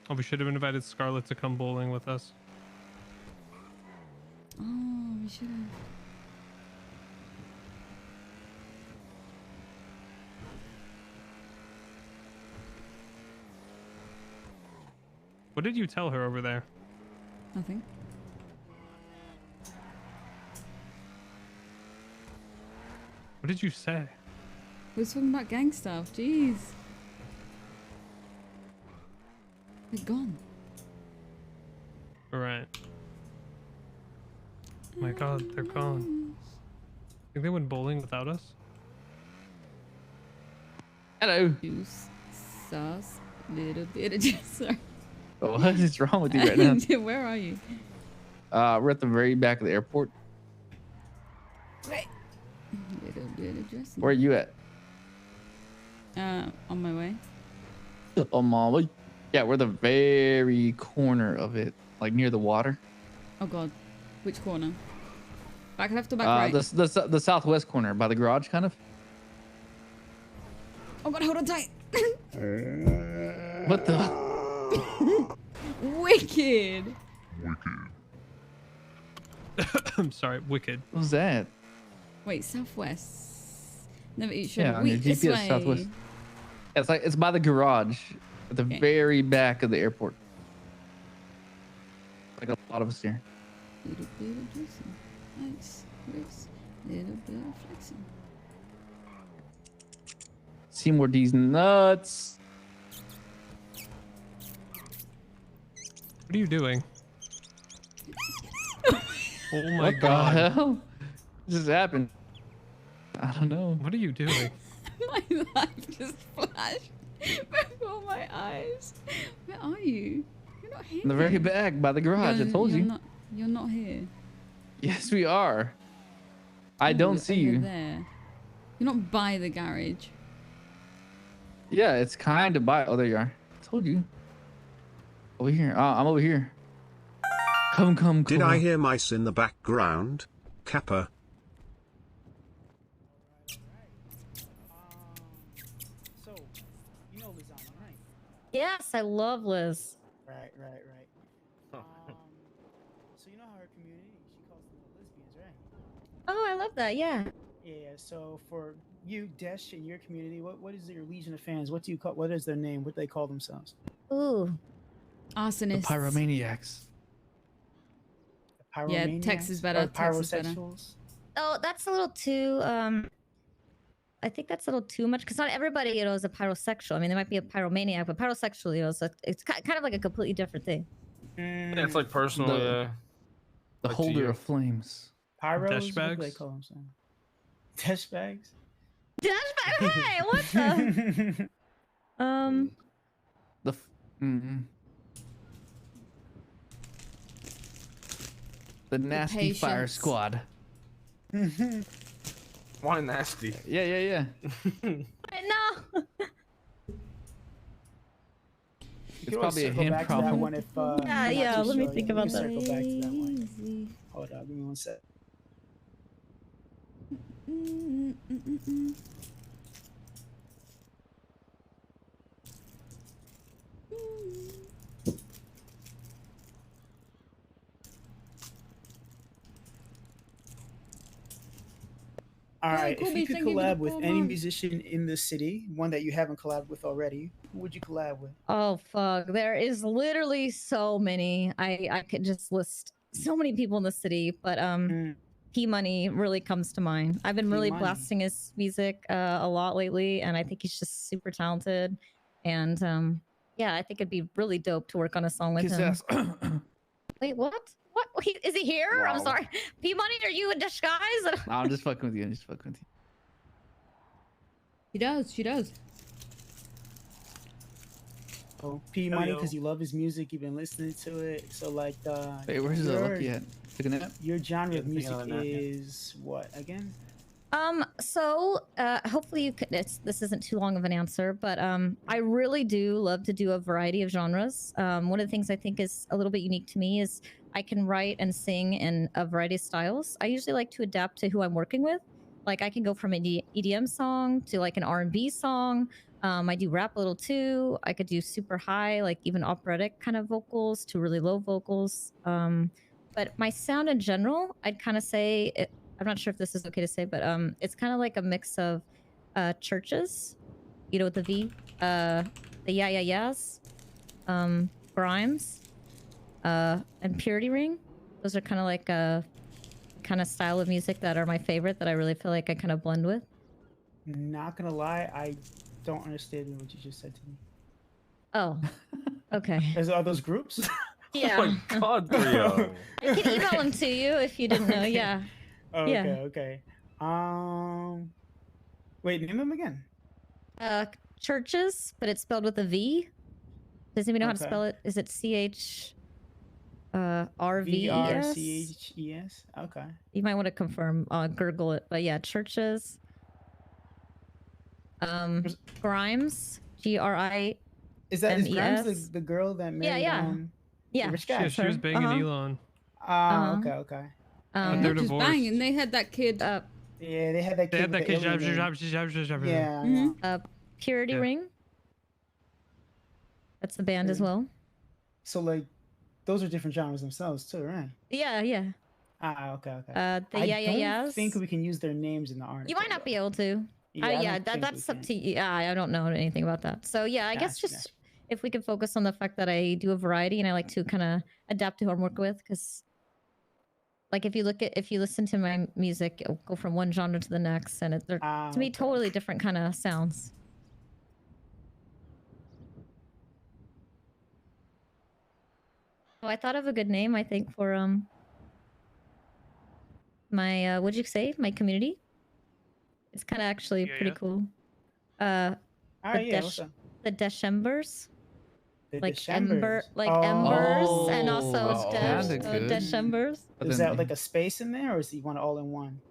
[SPEAKER 1] Oh, we should have invited Scarlett to come bowling with us.
[SPEAKER 4] Oh, we should have.
[SPEAKER 1] What did you tell her over there?
[SPEAKER 4] Nothing.
[SPEAKER 1] What What did you say?
[SPEAKER 4] We was talking about gang stuff. Jeez. They're gone.
[SPEAKER 1] All right. Oh my God, they're gone. Think they went bowling without us?
[SPEAKER 14] Hello.
[SPEAKER 4] Juice, sauce, little bit of juice. Sorry.
[SPEAKER 14] What is wrong with you right now?
[SPEAKER 4] Where are you?
[SPEAKER 14] We're at the very back of the airport.
[SPEAKER 4] Wait. Little bit of dressing.
[SPEAKER 14] Where are you at?
[SPEAKER 4] On my way.
[SPEAKER 14] Oh, Molly. Yeah, we're the very corner of it, like near the water.
[SPEAKER 4] Oh God, which corner? Back left or back right?
[SPEAKER 14] The southwest corner by the garage, kind of.
[SPEAKER 4] Oh God, hold on tight.
[SPEAKER 14] What the?
[SPEAKER 4] Wicked.
[SPEAKER 1] I'm sorry, wicked.
[SPEAKER 14] What was that?
[SPEAKER 4] Wait, southwest. Never eat sugar.
[SPEAKER 14] Yeah, on your
[SPEAKER 4] Wait, this
[SPEAKER 14] GPS
[SPEAKER 4] way.
[SPEAKER 14] southwest. Yeah, it's by the garage, at the very back of the airport. Like a lot of us here.
[SPEAKER 4] Little bit of dressing. Nice. Little bit of flexing.
[SPEAKER 14] See more D's nuts.
[SPEAKER 1] What are you doing? Oh my
[SPEAKER 14] What
[SPEAKER 1] God.
[SPEAKER 14] the hell? What just happened? I don't know.
[SPEAKER 1] What are you doing?
[SPEAKER 4] My life just flashed before my eyes. Where are you? You're not here.
[SPEAKER 14] In the very back by the garage. I told you.
[SPEAKER 4] You're not here.
[SPEAKER 14] Yes, we are. I don't see
[SPEAKER 4] Over
[SPEAKER 14] you.
[SPEAKER 4] there. You're not by the garage.
[SPEAKER 14] Yeah, it's kind of by. Oh, there you are. I told you. Over here. I'm over here. Come.
[SPEAKER 10] Did I hear mice in the background? Kappa.
[SPEAKER 15] So, you know Lizana, right?
[SPEAKER 2] Yes, I love Liz.
[SPEAKER 15] Right. So you know how her community, she calls them the lesbians, right?
[SPEAKER 2] Oh, I love that. Yeah.
[SPEAKER 15] Yeah. So for you, Desh, in your community, what is your legion of fans? What do you call? What is their name? What do they call themselves?
[SPEAKER 2] Ooh.
[SPEAKER 4] Arsonists.
[SPEAKER 14] The pyromaniacs.
[SPEAKER 4] Yeah, text is better.
[SPEAKER 15] Or
[SPEAKER 4] Text is better.
[SPEAKER 15] pyrosexuals.
[SPEAKER 2] Oh, that's a little too. I think that's a little too much because not everybody, is a pyrosexual. I mean, there might be a pyromaniac, but pyrosexual, so it's kind of like a completely different thing.
[SPEAKER 17] Yeah, it's like personal. Yeah.
[SPEAKER 14] The
[SPEAKER 17] Like to
[SPEAKER 14] holder
[SPEAKER 17] you.
[SPEAKER 14] of flames.
[SPEAKER 15] Pyros.
[SPEAKER 1] Desh
[SPEAKER 15] What do
[SPEAKER 1] bags?
[SPEAKER 15] they call themselves? Desh bags.
[SPEAKER 2] Dash back. Hey, what the?
[SPEAKER 14] The. The nasty fire
[SPEAKER 4] patience.
[SPEAKER 14] squad.
[SPEAKER 17] Why nasty?
[SPEAKER 14] Yeah.
[SPEAKER 2] No.
[SPEAKER 14] It's probably a him
[SPEAKER 15] back to that
[SPEAKER 14] problem.
[SPEAKER 15] one if,
[SPEAKER 2] Yeah,
[SPEAKER 15] you're not too
[SPEAKER 2] let me
[SPEAKER 15] sure.
[SPEAKER 2] think
[SPEAKER 15] We
[SPEAKER 2] about
[SPEAKER 15] can
[SPEAKER 2] that.
[SPEAKER 15] circle back to that one. Hold on, give me one sec. All right, if you could collab with any musician in the city, one that you haven't collabed with already, who would you collab with?
[SPEAKER 2] Oh fuck, there is literally so many. I could just list so many people in the city, but P Money really comes to mind. I've been really
[SPEAKER 15] P-Money.
[SPEAKER 2] blasting his music a lot lately, and I think he's just super talented. And yeah, I think it'd be really dope to work on a song with
[SPEAKER 14] Kiss
[SPEAKER 2] him.
[SPEAKER 14] ass.
[SPEAKER 2] Wait, what? What? Is he here? I'm
[SPEAKER 14] Wow.
[SPEAKER 2] sorry. P Money, are you in disguise?
[SPEAKER 14] No, I'm just fucking with you.
[SPEAKER 4] She does.
[SPEAKER 15] Oh, P Money, because you love his music, you've been listening to it. So like,
[SPEAKER 14] Wait, where's the lucky at? Took a nap?
[SPEAKER 15] Your genre
[SPEAKER 17] Yeah,
[SPEAKER 15] of
[SPEAKER 17] taking
[SPEAKER 15] music
[SPEAKER 17] another nap, yeah.
[SPEAKER 15] is what again?
[SPEAKER 2] So hopefully you could, this isn't too long of an answer, but I really do love to do a variety of genres. One of the things I think is a little bit unique to me is I can write and sing in a variety of styles. I usually like to adapt to who I'm working with. Like I can go from an EDM song to like an R&B song. I do rap a little too. I could do super high, like even operatic kind of vocals to really low vocals. But my sound in general, I'd kind of say, I'm not sure if this is okay to say, but it's kind of like a mix of churches, with the V, the Yeah Yeah Yeahs, Grimes, and Purity Ring. Those are kind of like a kind of style of music that are my favorite that I really feel like I kind of blend with.
[SPEAKER 15] Not gonna lie, I don't understand what you just said to me.
[SPEAKER 2] Oh, okay.
[SPEAKER 15] Are those groups?
[SPEAKER 2] Yeah.
[SPEAKER 17] God, Brio.
[SPEAKER 2] I can email them to you if you didn't know.
[SPEAKER 15] Okay.
[SPEAKER 2] Yeah.
[SPEAKER 15] Oh,
[SPEAKER 2] Yeah.
[SPEAKER 15] okay, wait, name them again.
[SPEAKER 2] Churches, but it's spelled with a V. Does anybody know how to
[SPEAKER 15] Okay.
[SPEAKER 2] spell it? Is it CH RVES?
[SPEAKER 15] VRCHES. Okay.
[SPEAKER 2] You might want to confirm, Google it. But yeah, churches. Grimes, GRIMES.
[SPEAKER 15] Is Grimes the girl that married
[SPEAKER 2] yeah.
[SPEAKER 15] the rich guy?
[SPEAKER 1] She was banging Elon.
[SPEAKER 15] Okay.
[SPEAKER 1] But they're
[SPEAKER 4] Not just
[SPEAKER 1] divorced.
[SPEAKER 4] banging. They had that kid.
[SPEAKER 15] Yeah, they had that kid. Yeah.
[SPEAKER 2] Purity Ring. That's the band as well.
[SPEAKER 15] So like, those are different genres themselves too, right?
[SPEAKER 2] Yeah.
[SPEAKER 15] Okay.
[SPEAKER 2] The
[SPEAKER 15] I don't think we can use their names in the article.
[SPEAKER 2] You might not be able to.
[SPEAKER 15] Yeah,
[SPEAKER 2] That's up to you. Yeah, I don't know anything about that. So yeah, I guess just if we could focus on the fact that I do a variety and I like to kind of adapt to who I'm working with, because like if you listen to my music, it'll go from one genre to the next, and they're to me totally different kind of sounds. Oh, I thought of a good name, I think, for my what'd you say? My community. It's kind of actually pretty cool. The Decembers. Like embers, and also Decembers.
[SPEAKER 15] Is that like a space in there, or is he one all in one?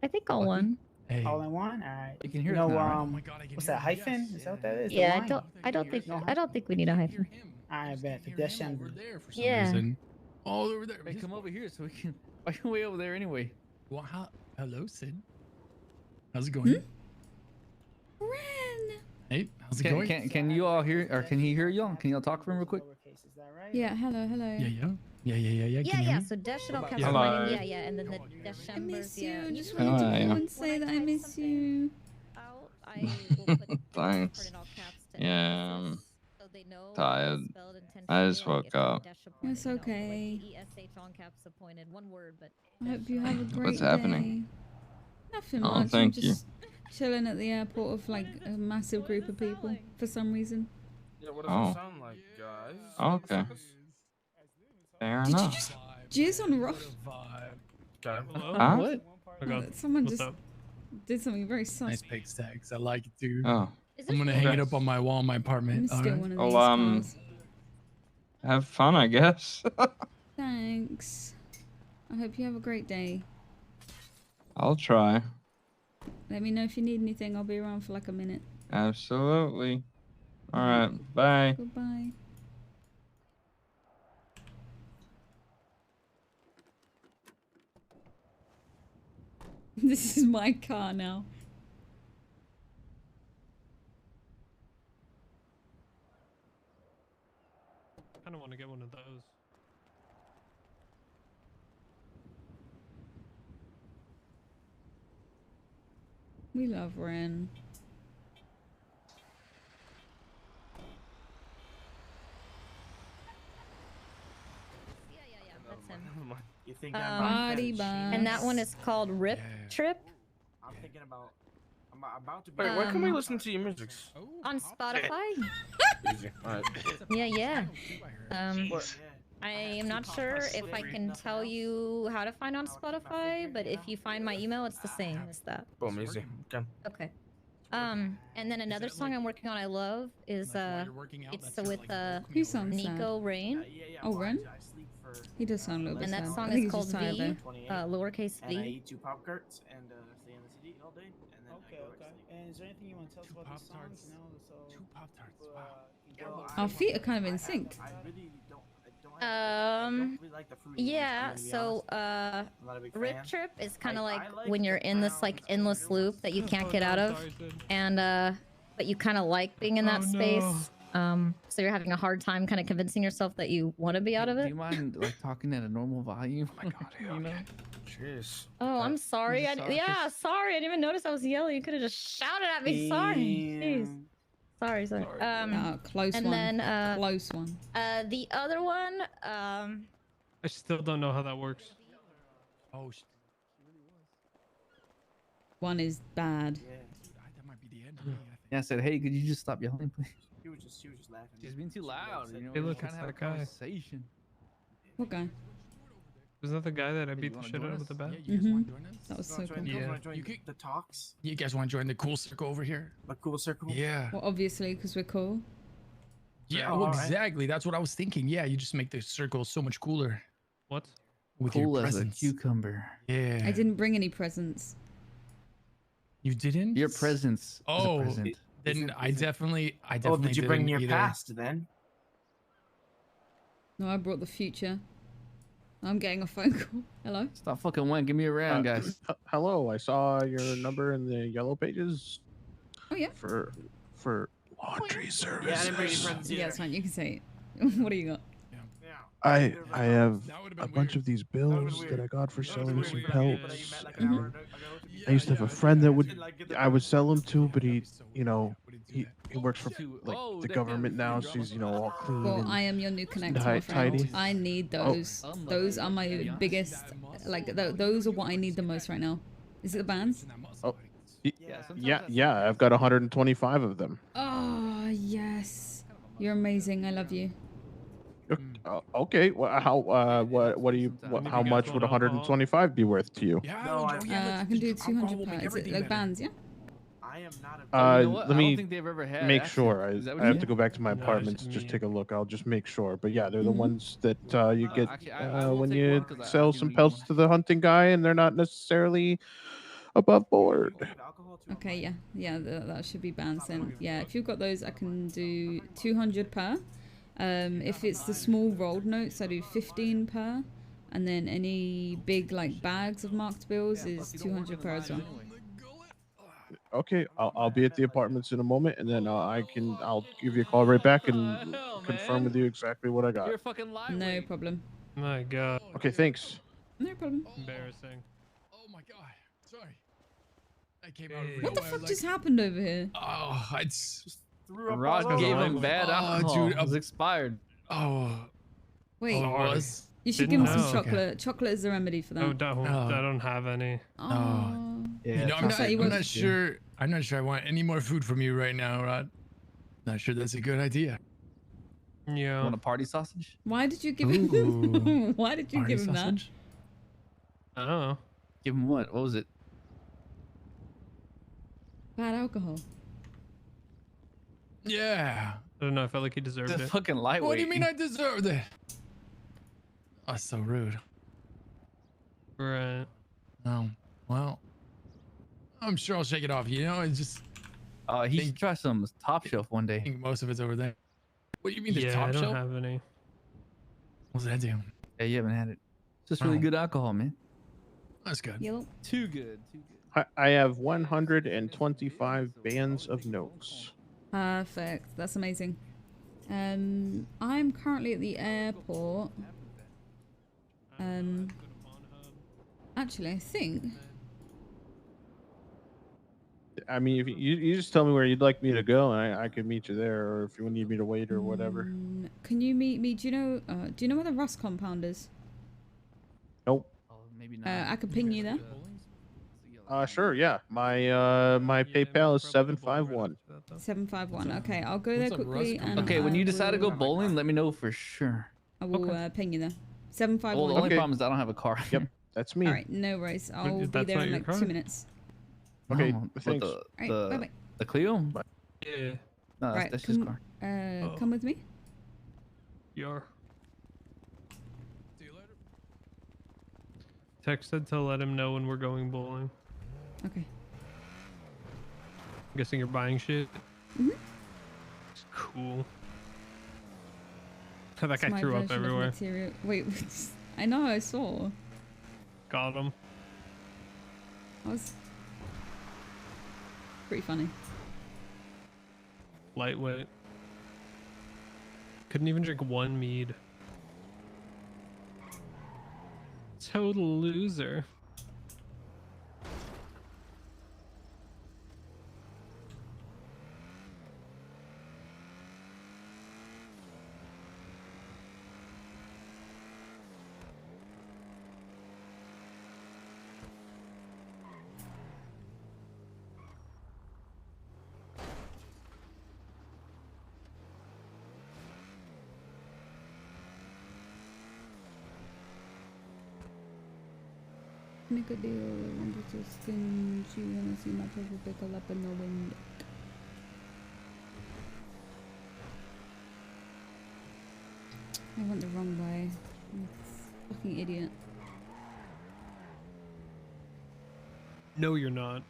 [SPEAKER 2] I think all one.
[SPEAKER 15] All in one. All right.
[SPEAKER 14] You can hear
[SPEAKER 15] no,
[SPEAKER 14] it now, right?
[SPEAKER 15] what's that hyphen? Is that what that is? The
[SPEAKER 2] Yeah,
[SPEAKER 15] line?
[SPEAKER 2] I don't think we need a hyphen.
[SPEAKER 15] I bet the December.
[SPEAKER 2] Yeah.
[SPEAKER 5] Oh, over there.
[SPEAKER 14] Hey, come over here so we can. Why are you way over there anyway?
[SPEAKER 5] Well, hello, Sid. How's it going?
[SPEAKER 4] Ren.
[SPEAKER 5] Hey, how's it going?
[SPEAKER 14] Can you all hear, or can he hear y'all? Can y'all talk for him real quick?
[SPEAKER 4] Yeah. Hello.
[SPEAKER 2] Yeah. So Desh and all caps
[SPEAKER 14] Hello.
[SPEAKER 2] Yeah. And then the Decembers.
[SPEAKER 4] I miss you.
[SPEAKER 2] Yeah.
[SPEAKER 4] I just wanted to call and say that I miss you.
[SPEAKER 2] I will put
[SPEAKER 3] Thanks.
[SPEAKER 2] in all caps to
[SPEAKER 3] Yeah, I'm
[SPEAKER 2] so they know
[SPEAKER 3] tired.
[SPEAKER 2] it's spelled
[SPEAKER 3] I just
[SPEAKER 2] intentionally,
[SPEAKER 3] woke up.
[SPEAKER 4] It's okay.
[SPEAKER 2] ESH on caps appointed. One word, but
[SPEAKER 4] I hope you have a great
[SPEAKER 3] What's happening?
[SPEAKER 4] day. Nothing
[SPEAKER 3] Oh,
[SPEAKER 4] much.
[SPEAKER 3] thank
[SPEAKER 4] I'm
[SPEAKER 3] you.
[SPEAKER 4] just chilling at the airport with like a massive group of people for some reason.
[SPEAKER 17] Yeah, what does
[SPEAKER 3] Oh.
[SPEAKER 17] it sound like, guys?
[SPEAKER 3] Okay. Fair
[SPEAKER 4] Did you
[SPEAKER 3] enough.
[SPEAKER 4] just jizz on Ruff?
[SPEAKER 17] Okay.
[SPEAKER 3] Huh?
[SPEAKER 5] What?
[SPEAKER 4] Someone
[SPEAKER 5] What's
[SPEAKER 4] just
[SPEAKER 5] up?
[SPEAKER 4] did something very sus.
[SPEAKER 5] Nice pig stacks. I like it, dude.
[SPEAKER 3] Oh.
[SPEAKER 5] I'm gonna hang it up on my wall in my apartment.
[SPEAKER 4] Let me steal
[SPEAKER 5] Alright.
[SPEAKER 4] one of
[SPEAKER 3] Well,
[SPEAKER 4] these cars.
[SPEAKER 3] have fun, I guess.
[SPEAKER 4] Thanks. I hope you have a great day.
[SPEAKER 3] I'll try.
[SPEAKER 4] Let me know if you need anything. I'll be around for like a minute.
[SPEAKER 3] Absolutely. All right. Bye.
[SPEAKER 4] Goodbye. This is my car now.
[SPEAKER 1] I kind of want to get one of those.
[SPEAKER 4] We love Ren.
[SPEAKER 2] That's him.
[SPEAKER 15] You think
[SPEAKER 4] Body
[SPEAKER 2] and that one is called Rip Trip
[SPEAKER 15] I'm thinking about. I'm about to be.
[SPEAKER 17] Wait, where can we listen to your music?
[SPEAKER 2] on Spotify.
[SPEAKER 17] Easy. Alright.
[SPEAKER 2] Yeah. I am not sure if I can tell you how to find on Spotify, but if you find my email, it's the same as that.
[SPEAKER 17] Boom, easy. Okay.
[SPEAKER 2] Okay. And then another song I'm working on I love is it's with
[SPEAKER 4] He sounds
[SPEAKER 2] Nico Rain.
[SPEAKER 4] Oh, Ren? He does sound a little bit
[SPEAKER 2] And that
[SPEAKER 4] sad.
[SPEAKER 2] song
[SPEAKER 4] I think
[SPEAKER 2] is
[SPEAKER 4] he's
[SPEAKER 2] called
[SPEAKER 4] just tired,
[SPEAKER 2] V,
[SPEAKER 4] though.
[SPEAKER 2] lowercase
[SPEAKER 15] And I
[SPEAKER 2] V.
[SPEAKER 15] eat 2 Pop Tarts and stay on the CD all day, and then I go okay. And is there anything you want to tell us about these songs? You know, so
[SPEAKER 5] 2 Pop-Tarts.
[SPEAKER 4] Our feet are kind of in sync.
[SPEAKER 2] Yeah, so Rip Trip is kind of like when you're in this like endless loop that you can't get out of, and but you kind of like being in that space. So you're having a hard time kind of convincing yourself that you want to be out of
[SPEAKER 14] Do
[SPEAKER 2] it.
[SPEAKER 14] you mind like talking at a normal volume? Oh my god,
[SPEAKER 17] you know? Jeez.
[SPEAKER 2] Oh, I'm sorry. Yeah, sorry. I didn't even notice I was yelling. You could have just shouted at me. Sorry. Jeez. Sorry.
[SPEAKER 4] Close
[SPEAKER 2] and
[SPEAKER 4] one.
[SPEAKER 2] then
[SPEAKER 4] Close one.
[SPEAKER 2] The other one,
[SPEAKER 1] I still don't know how that works.
[SPEAKER 5] Oh,
[SPEAKER 4] one is bad.
[SPEAKER 5] be the end of me.
[SPEAKER 20] Yeah, I said, hey, could you just stop yelling, please?
[SPEAKER 15] She was just laughing.
[SPEAKER 20] She's being too loud. You know,
[SPEAKER 1] Hey,
[SPEAKER 20] we're
[SPEAKER 1] look,
[SPEAKER 20] trying to
[SPEAKER 1] it's
[SPEAKER 20] have a
[SPEAKER 1] that guy.
[SPEAKER 20] conversation.
[SPEAKER 4] What guy?
[SPEAKER 1] Was that the guy that I
[SPEAKER 20] Hey,
[SPEAKER 1] beat
[SPEAKER 20] you
[SPEAKER 1] the
[SPEAKER 20] wanna
[SPEAKER 1] shit
[SPEAKER 20] join
[SPEAKER 1] out of
[SPEAKER 20] us?
[SPEAKER 1] with the bat?
[SPEAKER 5] Yeah, you guys want to join us?
[SPEAKER 4] That was so cool.
[SPEAKER 1] Yeah.
[SPEAKER 15] You could the talks.
[SPEAKER 5] You guys want to join the cool circle over here?
[SPEAKER 15] The cool circle.
[SPEAKER 5] Yeah.
[SPEAKER 4] Well, obviously, because we're cool.
[SPEAKER 5] Yeah,
[SPEAKER 15] Oh,
[SPEAKER 5] well,
[SPEAKER 15] alright.
[SPEAKER 5] exactly. That's what I was thinking. Yeah, you just make the circle so much cooler.
[SPEAKER 1] What?
[SPEAKER 5] With
[SPEAKER 20] Cool
[SPEAKER 5] your
[SPEAKER 20] as a
[SPEAKER 5] presence.
[SPEAKER 20] cucumber.
[SPEAKER 5] Yeah.
[SPEAKER 4] I didn't bring any presents.
[SPEAKER 5] You didn't?
[SPEAKER 20] Your presence is a
[SPEAKER 5] Oh,
[SPEAKER 20] present.
[SPEAKER 5] then I definitely
[SPEAKER 15] Oh, did you bring
[SPEAKER 5] didn't
[SPEAKER 15] your
[SPEAKER 5] either.
[SPEAKER 15] past then?
[SPEAKER 4] No, I brought the future. I'm getting a phone call. Hello?
[SPEAKER 20] Stop fucking wanking. Give me a round, guys.
[SPEAKER 8] Hello, I saw your number in the yellow pages.
[SPEAKER 4] Oh, yeah.
[SPEAKER 8] For laundry services.
[SPEAKER 15] Yeah, I didn't bring any presents either.
[SPEAKER 4] Yeah, it's fine. You can say it. What do you got?
[SPEAKER 8] I have a bunch of these bills that I got for selling some pelts. I used to have a friend that I would sell them to, but he works for the government now, so he's all clean.
[SPEAKER 4] Well,
[SPEAKER 8] and
[SPEAKER 4] I am your new connector, my friend.
[SPEAKER 8] tidy.
[SPEAKER 4] I need those. Those are my biggest. Like those are what I need the most right now. Is it the bands?
[SPEAKER 8] Oh, yeah. I've got 125 of them.
[SPEAKER 4] Oh yes, you're amazing. I love you.
[SPEAKER 8] Okay. Well, what do you? How much would 125 be worth to you?
[SPEAKER 4] I can do 200 per. Is it like bands? Yeah.
[SPEAKER 15] I am not
[SPEAKER 20] You know what?
[SPEAKER 8] Let
[SPEAKER 20] I
[SPEAKER 8] me
[SPEAKER 20] don't think they've ever had
[SPEAKER 8] make
[SPEAKER 20] accent.
[SPEAKER 8] sure.
[SPEAKER 20] Is that what
[SPEAKER 8] I
[SPEAKER 20] you
[SPEAKER 8] have
[SPEAKER 20] mean?
[SPEAKER 8] to go back to my
[SPEAKER 1] No,
[SPEAKER 8] apartment
[SPEAKER 1] it's
[SPEAKER 8] to
[SPEAKER 1] just
[SPEAKER 8] just
[SPEAKER 1] me.
[SPEAKER 8] take a look. I'll just make sure. But yeah, they're the ones that you get
[SPEAKER 20] actually, I will
[SPEAKER 8] when
[SPEAKER 20] take
[SPEAKER 8] you
[SPEAKER 20] one 'cause I
[SPEAKER 8] sell
[SPEAKER 20] feel
[SPEAKER 8] some
[SPEAKER 20] you
[SPEAKER 8] pelts to the hunting guy, and they're not necessarily above board.
[SPEAKER 4] Okay. Yeah. That should be bands then. Yeah. If you've got those, I can do 200 per. If it's the small rolled notes, I do 15 per. And then any big like bags of marked bills is 200 per as well.
[SPEAKER 8] Okay, I'll be at the apartments in a moment, and then I'll give you a call right back and confirm with you exactly what I got.
[SPEAKER 20] You're a fucking lightweight.
[SPEAKER 4] No problem.
[SPEAKER 1] My God.
[SPEAKER 8] Okay, thanks.
[SPEAKER 4] No problem.
[SPEAKER 1] Embarrassing.
[SPEAKER 5] Oh my God. Sorry. I came out of
[SPEAKER 4] What the
[SPEAKER 5] nowhere,
[SPEAKER 4] fuck
[SPEAKER 5] like-
[SPEAKER 4] just happened over here?
[SPEAKER 5] Oh, it's.
[SPEAKER 20] Rod gave him bad alcohol.
[SPEAKER 5] dude,
[SPEAKER 20] It was expired.
[SPEAKER 5] Oh.
[SPEAKER 4] Wait.
[SPEAKER 5] Oh, it was?
[SPEAKER 4] You should
[SPEAKER 1] Didn't
[SPEAKER 4] give him some
[SPEAKER 1] know.
[SPEAKER 4] chocolate. Chocolate is the remedy for that.
[SPEAKER 1] Oh, I don't have any.
[SPEAKER 4] Oh.
[SPEAKER 5] You know, I'm not sure. I'm not sure I want any more food from you right now, Rod. Not sure that's a good idea.
[SPEAKER 1] Yeah.
[SPEAKER 20] Want a party sausage?
[SPEAKER 4] Why did you give him? Why did you
[SPEAKER 5] Party
[SPEAKER 4] give him
[SPEAKER 5] sausage?
[SPEAKER 1] I don't know.
[SPEAKER 20] Give him what? What was it?
[SPEAKER 4] that? Bad alcohol.
[SPEAKER 5] Yeah.
[SPEAKER 1] I don't know. I felt like he deserved
[SPEAKER 20] The
[SPEAKER 1] it.
[SPEAKER 20] fucking lightweight.
[SPEAKER 5] What do you mean I deserved it? Oh, that's so rude.
[SPEAKER 1] Right.
[SPEAKER 5] Oh, well. I'm sure I'll shake it off. You know, it's just.
[SPEAKER 20] He should try some top shelf one day.
[SPEAKER 5] I think most of it's over there. What do you mean? There's
[SPEAKER 1] Yeah,
[SPEAKER 5] top
[SPEAKER 1] I don't
[SPEAKER 5] shelf?
[SPEAKER 1] have any.
[SPEAKER 5] What's that do?
[SPEAKER 20] Yeah, you haven't had it. It's just really
[SPEAKER 5] Oh.
[SPEAKER 20] good alcohol, man.
[SPEAKER 5] That's good.
[SPEAKER 4] Yellow.
[SPEAKER 20] Too good. Too good.
[SPEAKER 8] I have 125 bands of notes.
[SPEAKER 4] Perfect. That's amazing. I'm currently at the airport. Actually, I think.
[SPEAKER 8] I mean, if you just tell me where you'd like me to go, and I could meet you there, or if you need me to wait or whatever.
[SPEAKER 4] Can you meet me? Do you know where the Rust compound is?
[SPEAKER 8] Nope.
[SPEAKER 20] Maybe
[SPEAKER 4] not. I could ping you there.
[SPEAKER 8] Sure, yeah. My PayPal is 751.
[SPEAKER 4] 751. Okay, I'll go there
[SPEAKER 20] What's a
[SPEAKER 4] quickly.
[SPEAKER 20] Rust
[SPEAKER 4] And
[SPEAKER 20] Okay, when
[SPEAKER 4] I
[SPEAKER 20] you decide to go
[SPEAKER 4] will-
[SPEAKER 20] bowling, let me know for sure.
[SPEAKER 4] I will ping you there.
[SPEAKER 20] Well,
[SPEAKER 4] 751.
[SPEAKER 20] the only problem is I don't have a car.
[SPEAKER 8] Yep, that's me.
[SPEAKER 4] All right, no worries. I'll be
[SPEAKER 20] that's
[SPEAKER 4] there
[SPEAKER 20] not
[SPEAKER 4] in
[SPEAKER 20] your
[SPEAKER 4] like
[SPEAKER 20] car?
[SPEAKER 4] 2 minutes.
[SPEAKER 8] Okay,
[SPEAKER 20] No, but
[SPEAKER 8] thanks.
[SPEAKER 4] Alright,
[SPEAKER 20] the
[SPEAKER 4] bye-bye.
[SPEAKER 20] the Clio?
[SPEAKER 1] Yeah.
[SPEAKER 20] No, that's,
[SPEAKER 4] Right,
[SPEAKER 20] that's his
[SPEAKER 4] come-
[SPEAKER 20] car.
[SPEAKER 4] Come with me.
[SPEAKER 1] Yar. Texted to let him know when we're going bowling.
[SPEAKER 4] Okay.
[SPEAKER 1] I'm guessing you're buying shit.
[SPEAKER 4] Mhm.
[SPEAKER 1] Cool. That
[SPEAKER 4] It's
[SPEAKER 1] guy
[SPEAKER 4] my
[SPEAKER 1] threw up
[SPEAKER 4] version of
[SPEAKER 1] everywhere.
[SPEAKER 4] material. Wait, I know. I saw.
[SPEAKER 1] Got him.
[SPEAKER 4] That was pretty funny.
[SPEAKER 1] Lightweight. Couldn't even drink one mead. Total loser.
[SPEAKER 4] make a deal. I wanted to skin. She wanna see my purple pickle up in the wind. I went the wrong way. Fucking idiot.
[SPEAKER 1] No, you're not.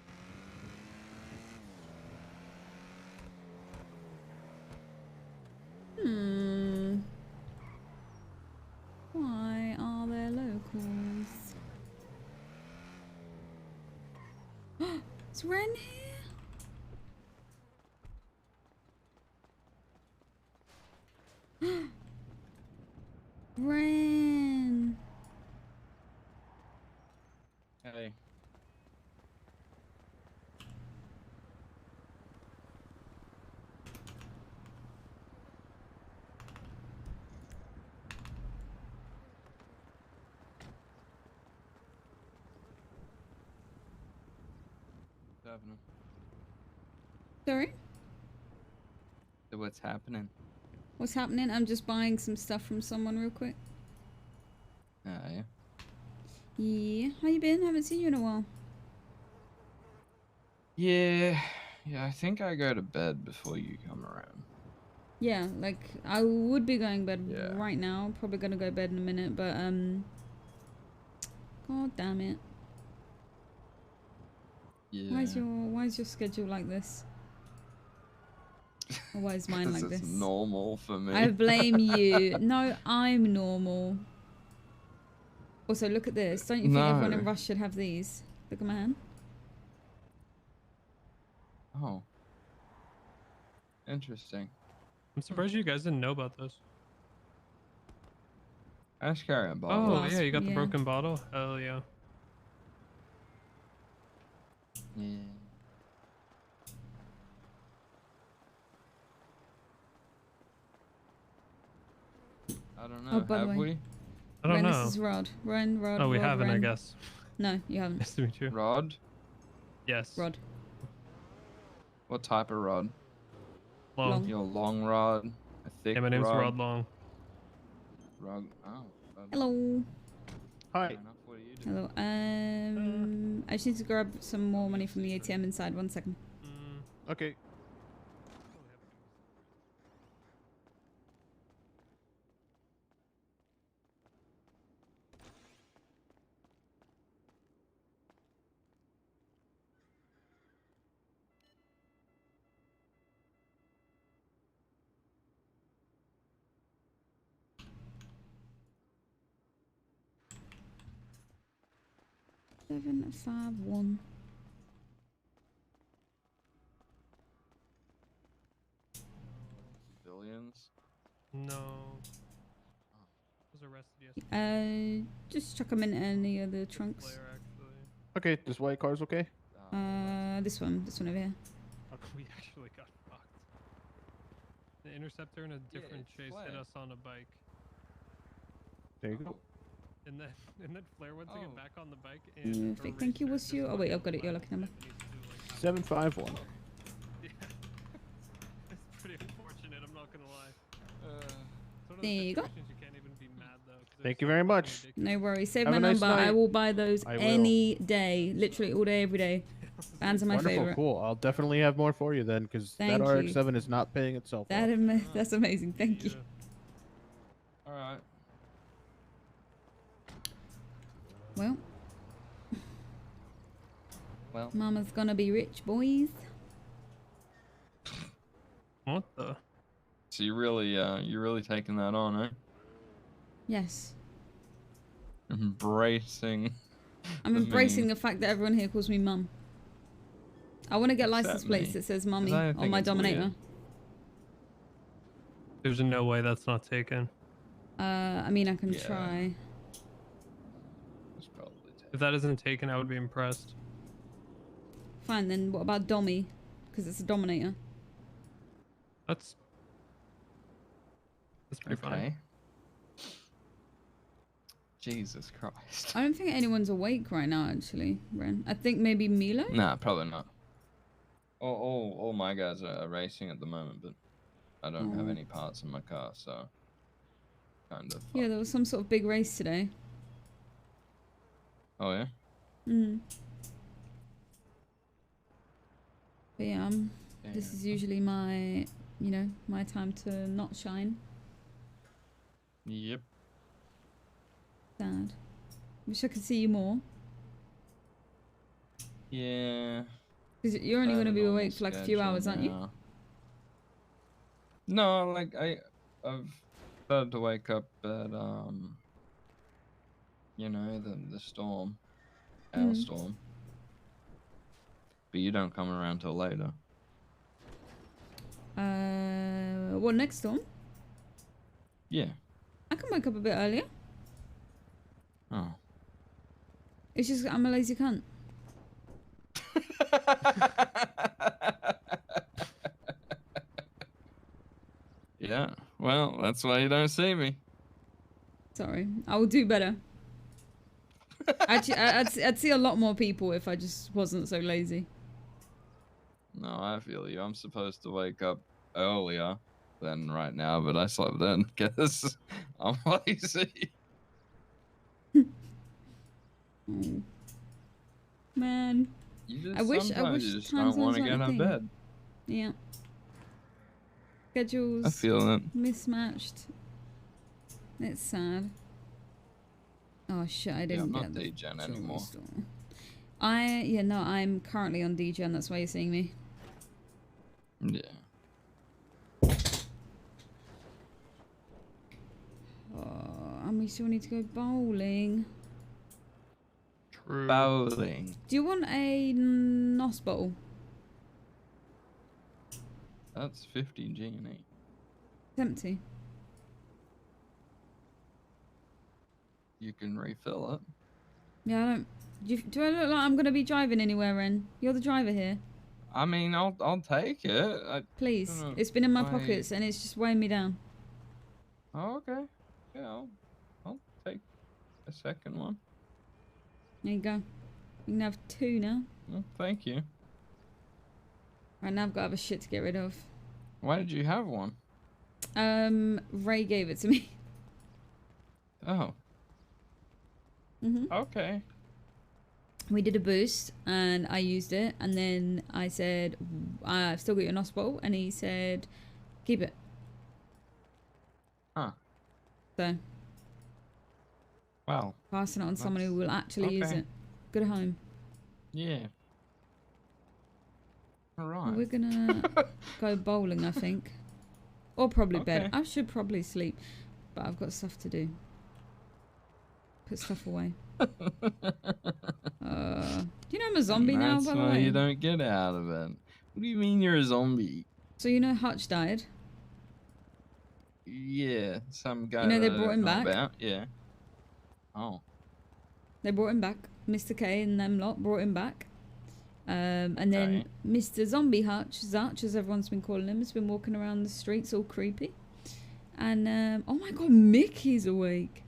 [SPEAKER 4] Why are there locals? Is Ren here? Ren!
[SPEAKER 3] Hey. What's happening?
[SPEAKER 4] Sorry?
[SPEAKER 3] So what's happening?
[SPEAKER 4] What's happening? I'm just buying some stuff from someone real quick.
[SPEAKER 3] Yeah.
[SPEAKER 4] Yeah, how you been? Haven't seen you in a while.
[SPEAKER 3] Yeah, I think I go to bed before you come around.
[SPEAKER 4] Yeah, like I would be going to bed
[SPEAKER 3] Yeah.
[SPEAKER 4] right now. Probably gonna go to bed in a minute, but god damn it.
[SPEAKER 3] Yeah.
[SPEAKER 4] Why is your schedule like this? Or why is mine like
[SPEAKER 3] it's
[SPEAKER 4] this?
[SPEAKER 3] normal for me.
[SPEAKER 4] I blame you. No, I'm normal. Also, look at this. Don't you think everyone in
[SPEAKER 3] No.
[SPEAKER 4] Rush should have these? Look at my hand.
[SPEAKER 3] Oh. Interesting.
[SPEAKER 1] I'm surprised you guys didn't know about this.
[SPEAKER 3] I just carry a bottle.
[SPEAKER 1] Oh, yeah, you got the broken bottle? Hell yeah.
[SPEAKER 3] Yeah. I don't know.
[SPEAKER 4] Oh, by the
[SPEAKER 3] Have
[SPEAKER 4] way.
[SPEAKER 3] we?
[SPEAKER 1] I don't
[SPEAKER 4] Ren,
[SPEAKER 1] know.
[SPEAKER 4] this is Rod. Rod.
[SPEAKER 1] Oh, we
[SPEAKER 4] Rod,
[SPEAKER 1] haven't, I
[SPEAKER 4] Ren.
[SPEAKER 1] guess.
[SPEAKER 4] No, you haven't.
[SPEAKER 1] Nice to meet you.
[SPEAKER 3] Rod?
[SPEAKER 1] Yes.
[SPEAKER 4] Rod.
[SPEAKER 3] What type of rod?
[SPEAKER 1] Long.
[SPEAKER 3] Your long rod? A thick
[SPEAKER 1] Yeah, my name's
[SPEAKER 3] rod?
[SPEAKER 1] Rod Long.
[SPEAKER 3] Rod. Oh. Rod.
[SPEAKER 4] Hello.
[SPEAKER 8] Hi.
[SPEAKER 3] Fair enough. What do you do?
[SPEAKER 4] Hello. I just need to grab some more money from the ATM inside. 1 second.
[SPEAKER 8] Okay.
[SPEAKER 4] Seven, 5, 1.
[SPEAKER 3] Civilians?
[SPEAKER 1] No. Was arrested yesterday.
[SPEAKER 4] Just chuck them in any of the trunks.
[SPEAKER 1] Player, actually.
[SPEAKER 8] Okay, this white car's okay?
[SPEAKER 4] This one over here.
[SPEAKER 1] We actually got fucked. The interceptor in a different chase hit us on a bike.
[SPEAKER 8] There you go.
[SPEAKER 1] And then Flair went to get back on the bike.
[SPEAKER 4] Perfect. Thank you. What's your? Oh wait, I've got it. Your lucky number.
[SPEAKER 8] 751.
[SPEAKER 1] Yeah. It's pretty unfortunate. I'm not gonna lie. It's one of
[SPEAKER 4] There
[SPEAKER 1] those
[SPEAKER 4] you go.
[SPEAKER 1] situations you can't even be mad though. 'Cause
[SPEAKER 8] Thank you very much.
[SPEAKER 4] No worries. Save
[SPEAKER 8] Have
[SPEAKER 4] my
[SPEAKER 8] a nice
[SPEAKER 4] number. I
[SPEAKER 8] night.
[SPEAKER 4] will buy those
[SPEAKER 8] I will.
[SPEAKER 4] any day. Literally all day, every day. Bands are my
[SPEAKER 8] Wonderful,
[SPEAKER 4] favorite.
[SPEAKER 8] cool. I'll definitely have more for you then, because that
[SPEAKER 4] Thank you.
[SPEAKER 8] RX-7 is not paying itself off.
[SPEAKER 4] That's amazing. Thank you.
[SPEAKER 3] Alright.
[SPEAKER 4] Well, Mama's gonna be rich, boys.
[SPEAKER 1] What the?
[SPEAKER 3] So you're really taking that on, eh?
[SPEAKER 4] Yes.
[SPEAKER 3] Embracing.
[SPEAKER 4] I'm
[SPEAKER 3] the
[SPEAKER 4] embracing
[SPEAKER 3] meme.
[SPEAKER 4] the fact that everyone here calls me mum. I want to get license
[SPEAKER 3] Except
[SPEAKER 4] plates
[SPEAKER 3] me,
[SPEAKER 4] that says
[SPEAKER 3] 'cause
[SPEAKER 4] mummy
[SPEAKER 3] I
[SPEAKER 4] on
[SPEAKER 3] think
[SPEAKER 4] my
[SPEAKER 3] it's
[SPEAKER 4] Dominator.
[SPEAKER 3] weird.
[SPEAKER 1] There's no way that's not taken.
[SPEAKER 4] I mean, I can
[SPEAKER 3] Yeah.
[SPEAKER 4] try.
[SPEAKER 3] It's probably
[SPEAKER 1] If that isn't taken, I would be impressed.
[SPEAKER 4] Fine, then what about Dommy? Because it's a Dominator.
[SPEAKER 1] That's pretty fine.
[SPEAKER 3] Okay. Jesus Christ.
[SPEAKER 4] I don't think anyone's awake right now, actually, Ren. I think maybe Milo?
[SPEAKER 3] Nah, probably not. All my guys are racing at the moment, but I don't have
[SPEAKER 4] Oh.
[SPEAKER 3] any parts in my car, so kind of.
[SPEAKER 4] Yeah, there was some sort of big race today.
[SPEAKER 3] Oh yeah.
[SPEAKER 4] Mm. But yeah, this is usually my, you know, my time to not shine.
[SPEAKER 3] Yep.
[SPEAKER 4] Sad. Wish I could see you more.
[SPEAKER 3] Yeah.
[SPEAKER 4] Because you're only
[SPEAKER 3] I
[SPEAKER 4] going to
[SPEAKER 3] have a
[SPEAKER 4] be
[SPEAKER 3] normal
[SPEAKER 4] awake for like a few
[SPEAKER 3] schedule
[SPEAKER 4] hours, aren't you?
[SPEAKER 3] now. No, like I've started to wake up at you know, the storm, hailstorm. But you don't come around till later.
[SPEAKER 4] What, next storm?
[SPEAKER 3] Yeah.
[SPEAKER 4] I can wake up a bit earlier.
[SPEAKER 3] Oh.
[SPEAKER 4] It's just I'm a lazy cunt.
[SPEAKER 3] Yeah. Well, that's why you don't see me.
[SPEAKER 4] Sorry, I will do better. Actually, I'd see a lot more people if I just wasn't so lazy.
[SPEAKER 3] No, I feel you. I'm supposed to wake up earlier than right now, but I slept in because I'm lazy.
[SPEAKER 4] Oh. Man,
[SPEAKER 3] You
[SPEAKER 4] I wish
[SPEAKER 3] sometimes you just
[SPEAKER 4] time
[SPEAKER 3] don't want
[SPEAKER 4] zones
[SPEAKER 3] to
[SPEAKER 4] weren't
[SPEAKER 3] get
[SPEAKER 4] a
[SPEAKER 3] out of
[SPEAKER 4] thing.
[SPEAKER 3] bed.
[SPEAKER 4] Yeah. Schedules
[SPEAKER 3] I feel it.
[SPEAKER 4] mismatched. It's sad. Oh shit, I
[SPEAKER 3] Yeah,
[SPEAKER 4] didn't
[SPEAKER 3] I'm
[SPEAKER 4] get
[SPEAKER 3] not
[SPEAKER 4] the
[SPEAKER 3] DGen
[SPEAKER 4] jewelry
[SPEAKER 3] anymore.
[SPEAKER 4] store. No, I'm currently on DGen, that's why you're seeing me.
[SPEAKER 3] Yeah.
[SPEAKER 4] Oh, and we still need to go bowling.
[SPEAKER 3] True. Bowling.
[SPEAKER 4] Do you want a NOS bowl?
[SPEAKER 3] That's 50 G&E.
[SPEAKER 4] It's empty.
[SPEAKER 3] You can refill it.
[SPEAKER 4] Yeah, I don't... Do I look like I'm going to be driving anywhere, Ren? You're the driver here.
[SPEAKER 3] I mean, I'll take it.
[SPEAKER 4] Please.
[SPEAKER 3] don't know
[SPEAKER 4] It's been in my
[SPEAKER 3] why-
[SPEAKER 4] pockets and it's just weighing me down.
[SPEAKER 3] Oh, okay. Yeah, I'll take a second one.
[SPEAKER 4] There you go. You can have 2 now.
[SPEAKER 3] Well, thank you.
[SPEAKER 4] Right, now I've got other shit to get rid of.
[SPEAKER 3] Why did you have one?
[SPEAKER 4] Ray gave it to me.
[SPEAKER 3] Oh.
[SPEAKER 4] Mhm.
[SPEAKER 3] Okay.
[SPEAKER 4] We did a boost and I used it and then I said, I've still got your NOS bottle, and he said, keep it.
[SPEAKER 3] Huh.
[SPEAKER 4] So.
[SPEAKER 3] Wow.
[SPEAKER 4] Passing it on to someone who will actually use
[SPEAKER 3] okay.
[SPEAKER 4] it. Good home.
[SPEAKER 3] Yeah. Alright.
[SPEAKER 4] We're gonna go bowling, I think. Or probably bed.
[SPEAKER 3] Okay.
[SPEAKER 4] I should probably sleep, but I've got stuff to do. Put stuff away. Do you know I'm a zombie now,
[SPEAKER 3] That's
[SPEAKER 4] by the
[SPEAKER 3] why
[SPEAKER 4] way?
[SPEAKER 3] you don't get out of it. What do you mean you're a zombie?
[SPEAKER 4] So you know Hutch died?
[SPEAKER 3] Yeah, some guy
[SPEAKER 4] You know they
[SPEAKER 3] that I
[SPEAKER 4] brought
[SPEAKER 3] don't
[SPEAKER 4] him
[SPEAKER 3] know
[SPEAKER 4] back?
[SPEAKER 3] about. Yeah. Oh.
[SPEAKER 4] They brought him back. Mr. K and them lot brought him back. And then Mr. Zombie Hutch, Zutch, as everyone's been calling him, has been walking around the streets all creepy. And, oh my god, Mickey's awake.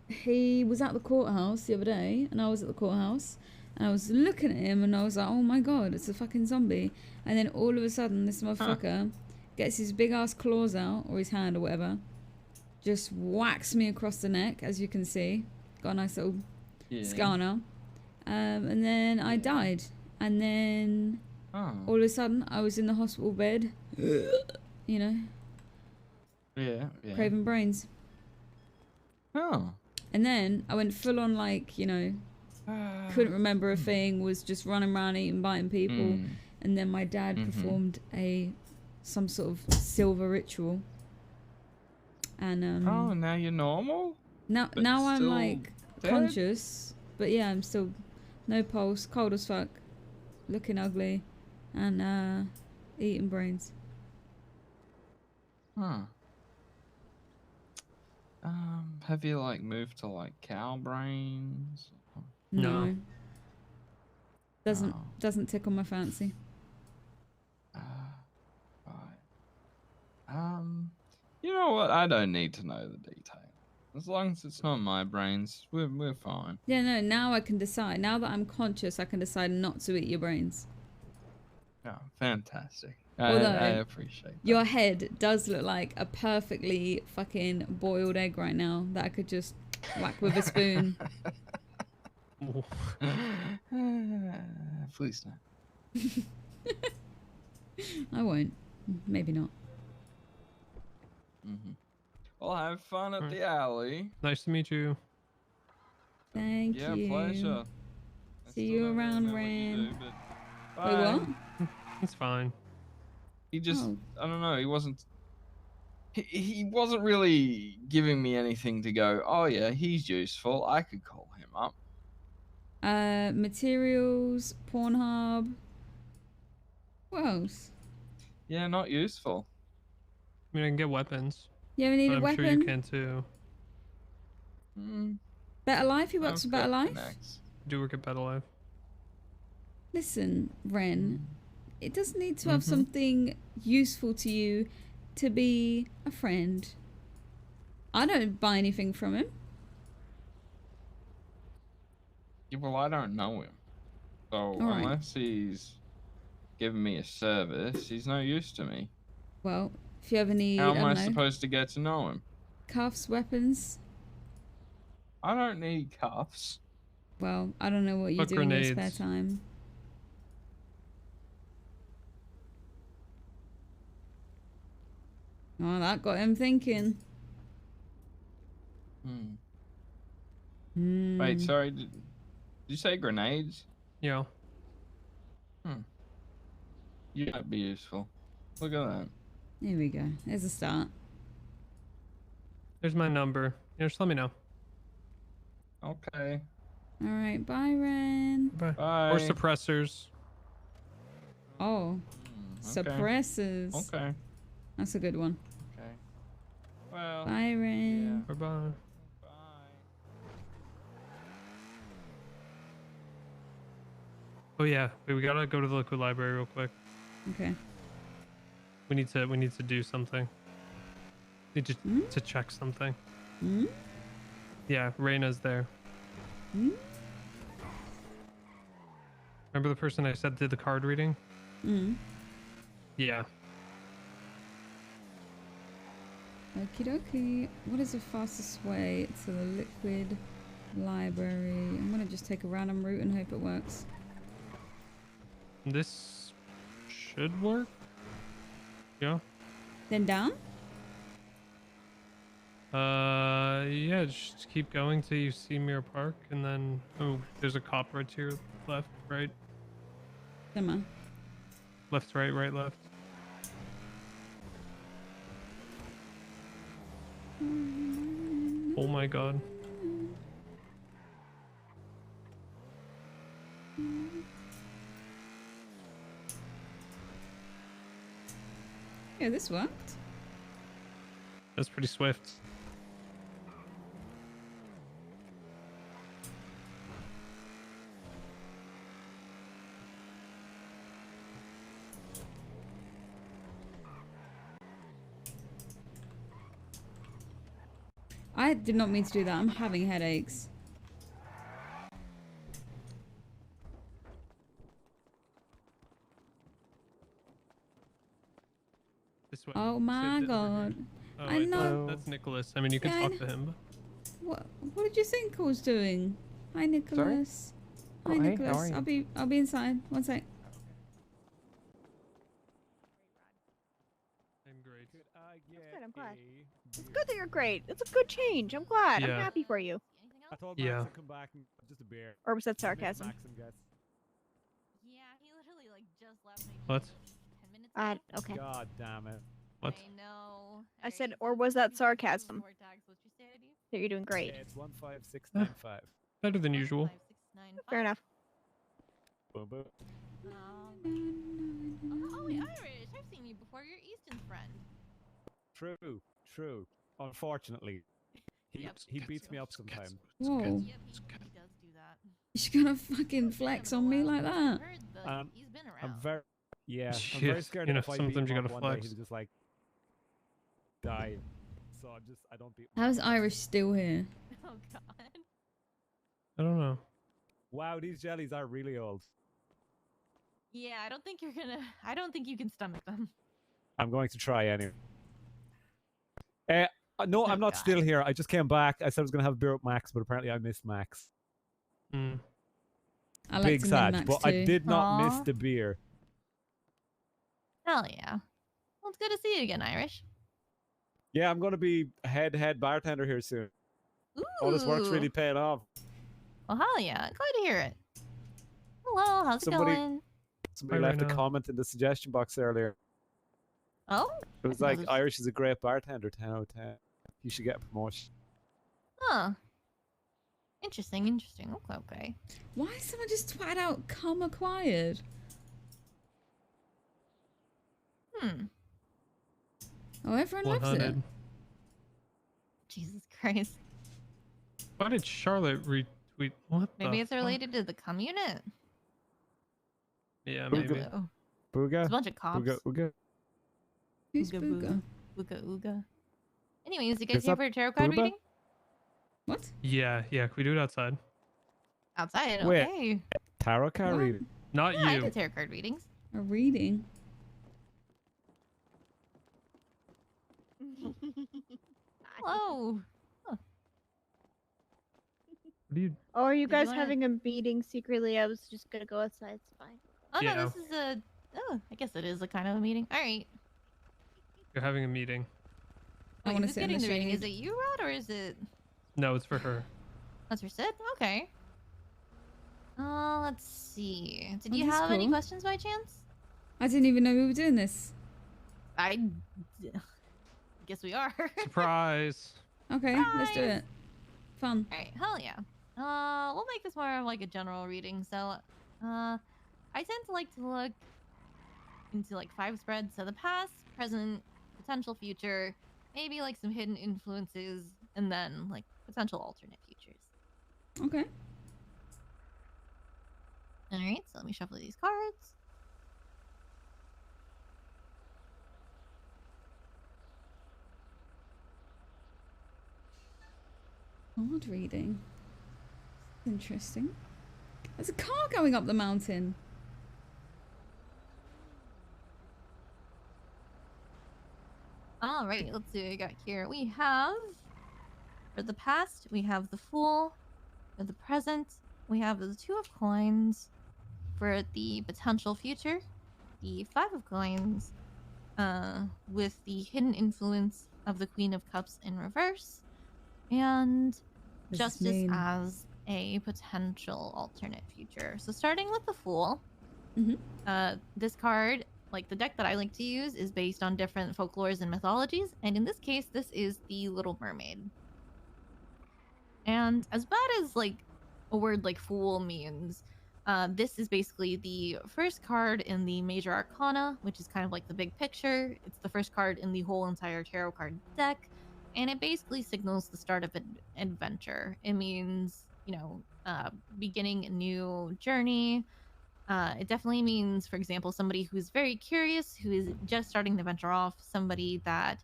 [SPEAKER 4] He was at the courthouse the other day, and I was at the courthouse, and I was looking at him, and I was like, oh my god, it's a fucking zombie. And then all of a sudden, this motherfucker gets his big ass claws out, or his hand, or whatever, just whacks me across the neck, as you can see. Got a nice little scar now. And then I died. And then all of a sudden, I was in the hospital bed, you know,
[SPEAKER 3] Yeah.
[SPEAKER 4] craving brains.
[SPEAKER 3] Oh.
[SPEAKER 4] And then I went full on, like, you know, couldn't remember a thing, was just running around eating, biting people. And then my dad performed some sort of silver ritual. And
[SPEAKER 3] oh, now you're normal?
[SPEAKER 4] Now
[SPEAKER 3] But
[SPEAKER 4] I'm
[SPEAKER 3] still
[SPEAKER 4] like
[SPEAKER 3] dead?
[SPEAKER 4] conscious, but yeah, I'm still no pulse, cold as fuck, looking ugly, and eating brains.
[SPEAKER 3] Huh. Have you like moved to like cow brains?
[SPEAKER 4] No. Doesn't tickle my fancy.
[SPEAKER 3] You know what? I don't need to know the detail. As long as it's not my brains, we're fine.
[SPEAKER 4] Yeah, no, now I can decide. Now that I'm conscious, I can decide not to eat your brains.
[SPEAKER 3] Oh, fantastic.
[SPEAKER 4] Although,
[SPEAKER 3] I appreciate that.
[SPEAKER 4] your head does look like a perfectly fucking boiled egg right now that I could just whack with a spoon.
[SPEAKER 3] Please no.
[SPEAKER 4] I won't. Maybe not.
[SPEAKER 3] Well, have fun at the alley.
[SPEAKER 1] Nice to meet you.
[SPEAKER 4] Thank
[SPEAKER 3] Yeah,
[SPEAKER 4] you.
[SPEAKER 3] pleasure.
[SPEAKER 4] See you around,
[SPEAKER 3] know what you
[SPEAKER 4] Ren.
[SPEAKER 3] do, but
[SPEAKER 4] Wait, what?
[SPEAKER 1] It's fine.
[SPEAKER 3] He just,
[SPEAKER 4] Oh.
[SPEAKER 3] I don't know, he wasn't really giving me anything to go, oh yeah, he's useful, I could call him up.
[SPEAKER 4] Materials, Pornhub. What else?
[SPEAKER 3] Yeah, not useful.
[SPEAKER 1] I mean, I can get weapons.
[SPEAKER 4] You ever need
[SPEAKER 1] but
[SPEAKER 4] a
[SPEAKER 1] I'm
[SPEAKER 4] weapon?
[SPEAKER 1] sure you can too.
[SPEAKER 4] Better Life? He works for Better Life?
[SPEAKER 1] Do work at Better Life.
[SPEAKER 4] Listen, Ren, it doesn't need to have something useful to you to be a friend. I don't buy anything from him.
[SPEAKER 3] Yeah, well, I don't know him. So
[SPEAKER 4] Alright.
[SPEAKER 3] unless he's giving me a service, he's no use to me.
[SPEAKER 4] Well, if you ever need,
[SPEAKER 3] How
[SPEAKER 4] I
[SPEAKER 3] am I
[SPEAKER 4] don't know,
[SPEAKER 3] supposed to get to know him?
[SPEAKER 4] cuffs, weapons.
[SPEAKER 3] I don't need cuffs.
[SPEAKER 4] Well, I don't know what you
[SPEAKER 1] But
[SPEAKER 4] do in your spare
[SPEAKER 1] grenades.
[SPEAKER 4] time. Oh, that got him thinking.
[SPEAKER 3] Wait, sorry, did you say grenades?
[SPEAKER 1] Yeah.
[SPEAKER 3] Yeah, that'd be useful. Look at that.
[SPEAKER 4] Here we go. There's a start.
[SPEAKER 1] There's my number. Yeah, just let me know.
[SPEAKER 3] Okay.
[SPEAKER 4] All right, bye, Ren.
[SPEAKER 1] Bye.
[SPEAKER 3] Bye.
[SPEAKER 1] Or suppressors.
[SPEAKER 4] Oh,
[SPEAKER 3] okay.
[SPEAKER 4] suppressors.
[SPEAKER 3] Okay.
[SPEAKER 4] That's a good one.
[SPEAKER 3] Okay. Well.
[SPEAKER 4] Bye, Ren.
[SPEAKER 1] Bye bye. Oh yeah, wait, we gotta go to the liquid library real quick.
[SPEAKER 4] Okay.
[SPEAKER 1] We need to do something. Need to check something. Yeah, Reina's there. Remember the person I said did the card reading? Yeah.
[SPEAKER 4] Okie dokie. What is the fastest way to the liquid library? I'm gonna just take a random route and hope it works.
[SPEAKER 1] This should work. Yeah.
[SPEAKER 4] Then down?
[SPEAKER 1] Yeah, just keep going till you see Mirror Park, and then there's a cop right to your left, right,
[SPEAKER 4] Simmer.
[SPEAKER 1] left, right, right, left. Oh my god.
[SPEAKER 4] Yeah, this worked.
[SPEAKER 1] That's pretty swift.
[SPEAKER 4] I did not mean to do that. I'm having headaches.
[SPEAKER 1] This way.
[SPEAKER 4] Oh my god.
[SPEAKER 1] Oh,
[SPEAKER 4] I
[SPEAKER 1] wait,
[SPEAKER 4] know.
[SPEAKER 1] that's Nicholas. I mean, you can
[SPEAKER 4] Yeah, I
[SPEAKER 1] talk to him. But...
[SPEAKER 4] What did you think I was doing? Hi, Nicholas. Hi,
[SPEAKER 1] Oh, hey, how
[SPEAKER 4] Nicholas.
[SPEAKER 1] are you?
[SPEAKER 4] I'll be inside. One sec.
[SPEAKER 1] I'm great.
[SPEAKER 6] That's good, I'm glad. It's good that you're great. It's a good change. I'm glad. I'm
[SPEAKER 1] Yeah.
[SPEAKER 6] happy for you.
[SPEAKER 9] I told
[SPEAKER 1] Yeah.
[SPEAKER 9] Max to come back and just a beer.
[SPEAKER 6] Or was that
[SPEAKER 9] Miss
[SPEAKER 6] sarcasm?
[SPEAKER 9] Max and guess.
[SPEAKER 13] Yeah, he literally like just left me
[SPEAKER 1] What?
[SPEAKER 13] 10 minutes ago.
[SPEAKER 6] Okay.
[SPEAKER 9] God damn it.
[SPEAKER 1] What?
[SPEAKER 13] I know.
[SPEAKER 6] I said, or was that sarcasm?
[SPEAKER 13] Four tags. What'd you say, ID?
[SPEAKER 6] That you're doing great.
[SPEAKER 9] Yeah, it's 15695.
[SPEAKER 1] Better than usual.
[SPEAKER 6] Fair enough.
[SPEAKER 9] Boom boom.
[SPEAKER 13] Oh, wait, Irish. I've seen you before. You're Easton's friend.
[SPEAKER 9] True, true. Unfortunately, he beats me up sometimes.
[SPEAKER 4] Whoa.
[SPEAKER 13] Yep, he does do that.
[SPEAKER 4] You're gonna fucking flex on me like that?
[SPEAKER 13] He's been around.
[SPEAKER 9] I'm very I'm
[SPEAKER 1] Yeah,
[SPEAKER 9] very scared
[SPEAKER 1] you
[SPEAKER 9] that
[SPEAKER 1] know,
[SPEAKER 9] if I beat
[SPEAKER 1] sometimes
[SPEAKER 9] him
[SPEAKER 1] you
[SPEAKER 9] up
[SPEAKER 1] gotta
[SPEAKER 9] one day,
[SPEAKER 1] flex.
[SPEAKER 9] he'll just like die. So I don't beat.
[SPEAKER 4] How's Irish still here?
[SPEAKER 13] Oh god.
[SPEAKER 1] I don't know.
[SPEAKER 9] Wow, these jellies are really old.
[SPEAKER 13] Yeah, I don't think you're gonna. I don't think you can stomach them.
[SPEAKER 9] I'm going to try anyway. No, I'm not still here. I just came back. I said I was going to have a beer with Max, but apparently I missed Max.
[SPEAKER 4] I like
[SPEAKER 9] big
[SPEAKER 4] to
[SPEAKER 9] Sag,
[SPEAKER 4] min-max
[SPEAKER 9] but I
[SPEAKER 4] too.
[SPEAKER 9] did not miss
[SPEAKER 13] Aw.
[SPEAKER 9] the beer.
[SPEAKER 13] Hell yeah. Well, it's good to see you again, Irish.
[SPEAKER 9] Yeah, I'm gonna be head bartender here soon. All this work's
[SPEAKER 13] Ooh.
[SPEAKER 9] really paying off.
[SPEAKER 13] Well, hell yeah. Glad to hear it. Hello, how's it going?
[SPEAKER 9] Somebody
[SPEAKER 1] Hi,
[SPEAKER 9] left a
[SPEAKER 1] Reno.
[SPEAKER 9] comment in the suggestion box earlier.
[SPEAKER 13] Oh?
[SPEAKER 9] It was like, Irish is a great bartender, 10 out of 10. You should get a promotion.
[SPEAKER 13] Huh. Interesting, interesting. Okay, okay.
[SPEAKER 4] Why is someone just twatted out "come acquired"?
[SPEAKER 13] Hmm.
[SPEAKER 4] Oh, everyone loves it.
[SPEAKER 1] 100.
[SPEAKER 13] Jesus Christ.
[SPEAKER 1] Why did Charlotte retweet? What
[SPEAKER 13] Maybe
[SPEAKER 1] the
[SPEAKER 13] it's related to the cum unit?
[SPEAKER 1] Yeah,
[SPEAKER 9] Booga.
[SPEAKER 1] maybe.
[SPEAKER 13] Oh.
[SPEAKER 9] Booga.
[SPEAKER 13] It's a bunch of cops.
[SPEAKER 9] Booga, ooga.
[SPEAKER 4] Who's
[SPEAKER 13] Ooga
[SPEAKER 4] Booga?
[SPEAKER 13] Ooga ooga. Anyways, you
[SPEAKER 9] Is
[SPEAKER 13] guys here
[SPEAKER 9] that
[SPEAKER 13] for a tarot card
[SPEAKER 9] Booba?
[SPEAKER 13] reading?
[SPEAKER 4] What?
[SPEAKER 1] Yeah. Can we do it outside?
[SPEAKER 13] Outside,
[SPEAKER 9] Wait.
[SPEAKER 13] okay.
[SPEAKER 9] Tarot card
[SPEAKER 4] What?
[SPEAKER 9] reading.
[SPEAKER 1] Not
[SPEAKER 13] Yeah, I
[SPEAKER 1] you.
[SPEAKER 13] do tarot card readings.
[SPEAKER 4] A reading?
[SPEAKER 13] Hello. Huh.
[SPEAKER 1] What do you?
[SPEAKER 6] Oh, are you
[SPEAKER 13] Did
[SPEAKER 6] guys
[SPEAKER 13] wanna-
[SPEAKER 6] having a meeting secretly? I was just gonna go outside. It's fine.
[SPEAKER 13] Oh no,
[SPEAKER 1] Yeah.
[SPEAKER 13] this is a. Oh, I guess it is a kind of a meeting. All right.
[SPEAKER 1] You're having a meeting.
[SPEAKER 4] I
[SPEAKER 13] Wait,
[SPEAKER 4] want to
[SPEAKER 13] who's
[SPEAKER 4] sit in
[SPEAKER 13] getting
[SPEAKER 4] the
[SPEAKER 13] the reading? Is
[SPEAKER 4] shade.
[SPEAKER 13] it you, Rod, or is it?
[SPEAKER 1] No, it's for her.
[SPEAKER 13] That's for Sid. Okay. Let's see. Did
[SPEAKER 4] Oh,
[SPEAKER 13] you
[SPEAKER 4] that's
[SPEAKER 13] have any
[SPEAKER 4] cool.
[SPEAKER 13] questions by chance?
[SPEAKER 4] I didn't even know we were doing this.
[SPEAKER 13] I guess we are.
[SPEAKER 1] Surprise.
[SPEAKER 4] Okay, let's do it. Fun.
[SPEAKER 13] All right, hell yeah. We'll make this more of like a general reading. So, I tend to like to look into like 5 spreads. So the past, present, potential future, maybe like some hidden influences, and then like potential alternate futures.
[SPEAKER 4] Okay.
[SPEAKER 13] All right, so let me shuffle these cards.
[SPEAKER 4] Card reading. Interesting. There's a car going up the mountain.
[SPEAKER 13] All right, let's see what we got here. We have, for the past, we have the Fool. For the present, we have the 2 of Coins. For the potential future, the 5 of Coins, with the hidden influence of the Queen of Cups in reverse, and
[SPEAKER 4] What does this
[SPEAKER 13] Justice
[SPEAKER 4] mean?
[SPEAKER 13] as a potential alternate future. So starting with the Fool, this card, like the deck that I like to use, is based on different folklores and mythologies, and in this case, this is the Little Mermaid. And as bad as like a word like Fool means, this is basically the first card in the Major Arcana, which is kind of like the big picture. It's the first card in the whole entire tarot card deck, and it basically signals the start of an adventure. It means, you know, beginning a new journey. It definitely means, for example, somebody who's very curious, who is just starting to venture off, somebody that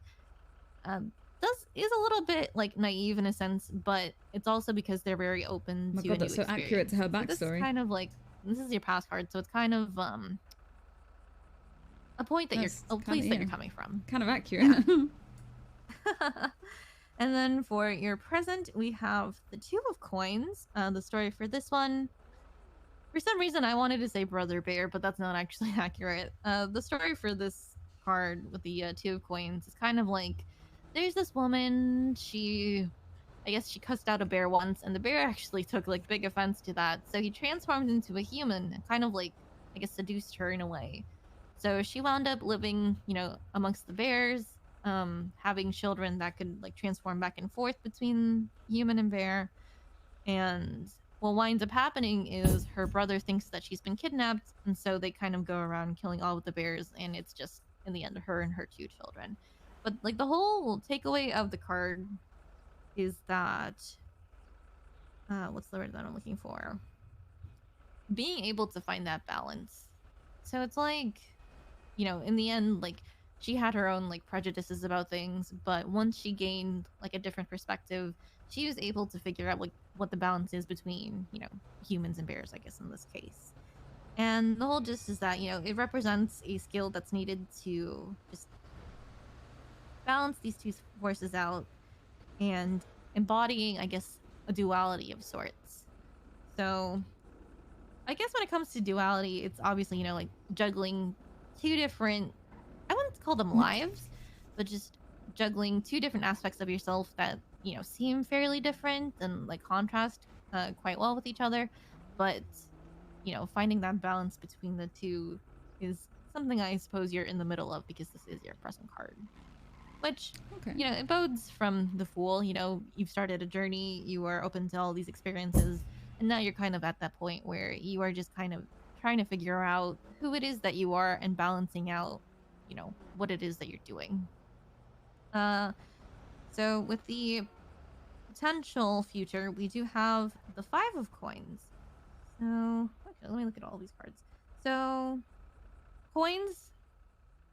[SPEAKER 13] is a little bit like naive in a sense, but it's also because they're very open
[SPEAKER 4] Oh my
[SPEAKER 13] to
[SPEAKER 4] God,
[SPEAKER 13] a new
[SPEAKER 4] that's so
[SPEAKER 13] experience.
[SPEAKER 4] accurate to her
[SPEAKER 13] So this is
[SPEAKER 4] backstory.
[SPEAKER 13] kind of like, this is your past card, so it's kind of a point that
[SPEAKER 4] That's
[SPEAKER 13] you're, a
[SPEAKER 4] kinda-
[SPEAKER 13] place that
[SPEAKER 4] yeah.
[SPEAKER 13] you're coming from.
[SPEAKER 4] Kind of accurate.
[SPEAKER 13] And then for your present, we have the 2 of Coins. The story for this one, for some reason, I wanted to say Brother Bear, but that's not actually accurate. The story for this card with the 2 of Coins is kind of like, there's this woman, I guess she cussed out a bear once, and the bear actually took like big offense to that. So he transformed into a human and kind of like, I guess, seduced her in a way. So she wound up living, you know, amongst the bears, having children that could like transform back and forth between human and bear. And what winds up happening is her brother thinks that she's been kidnapped, and so they kind of go around killing all of the bears, and it's just in the end her and her 2 children. But like the whole takeaway of the card is that what's the word that I'm looking for? Being able to find that balance. So it's like, you know, in the end, like she had her own like prejudices about things, but once she gained like a different perspective, she was able to figure out like what the balance is between, you know, humans and bears, I guess in this case. And the whole gist is that, you know, it represents a skill that's needed to just balance these 2 forces out and embodying, I guess, a duality of sorts. So I guess when it comes to duality, it's obviously, you know, like juggling two different, I wouldn't call them lives, but just juggling two different aspects of yourself that, you know, seem fairly different and like contrast quite well with each other. But, you know, finding that balance between the two is something I suppose you're in the middle of because this is your present card. Which, you know, it bodes from the Fool. You know, you've started a journey, you are open to all these experiences, and now you're kind of at that point where you are just kind of trying to figure out who it is that you are and balancing out, you know, what it is that you're doing. So with the potential future, we do have the 5 of Coins. So, okay, let me look at all these cards. So, Coins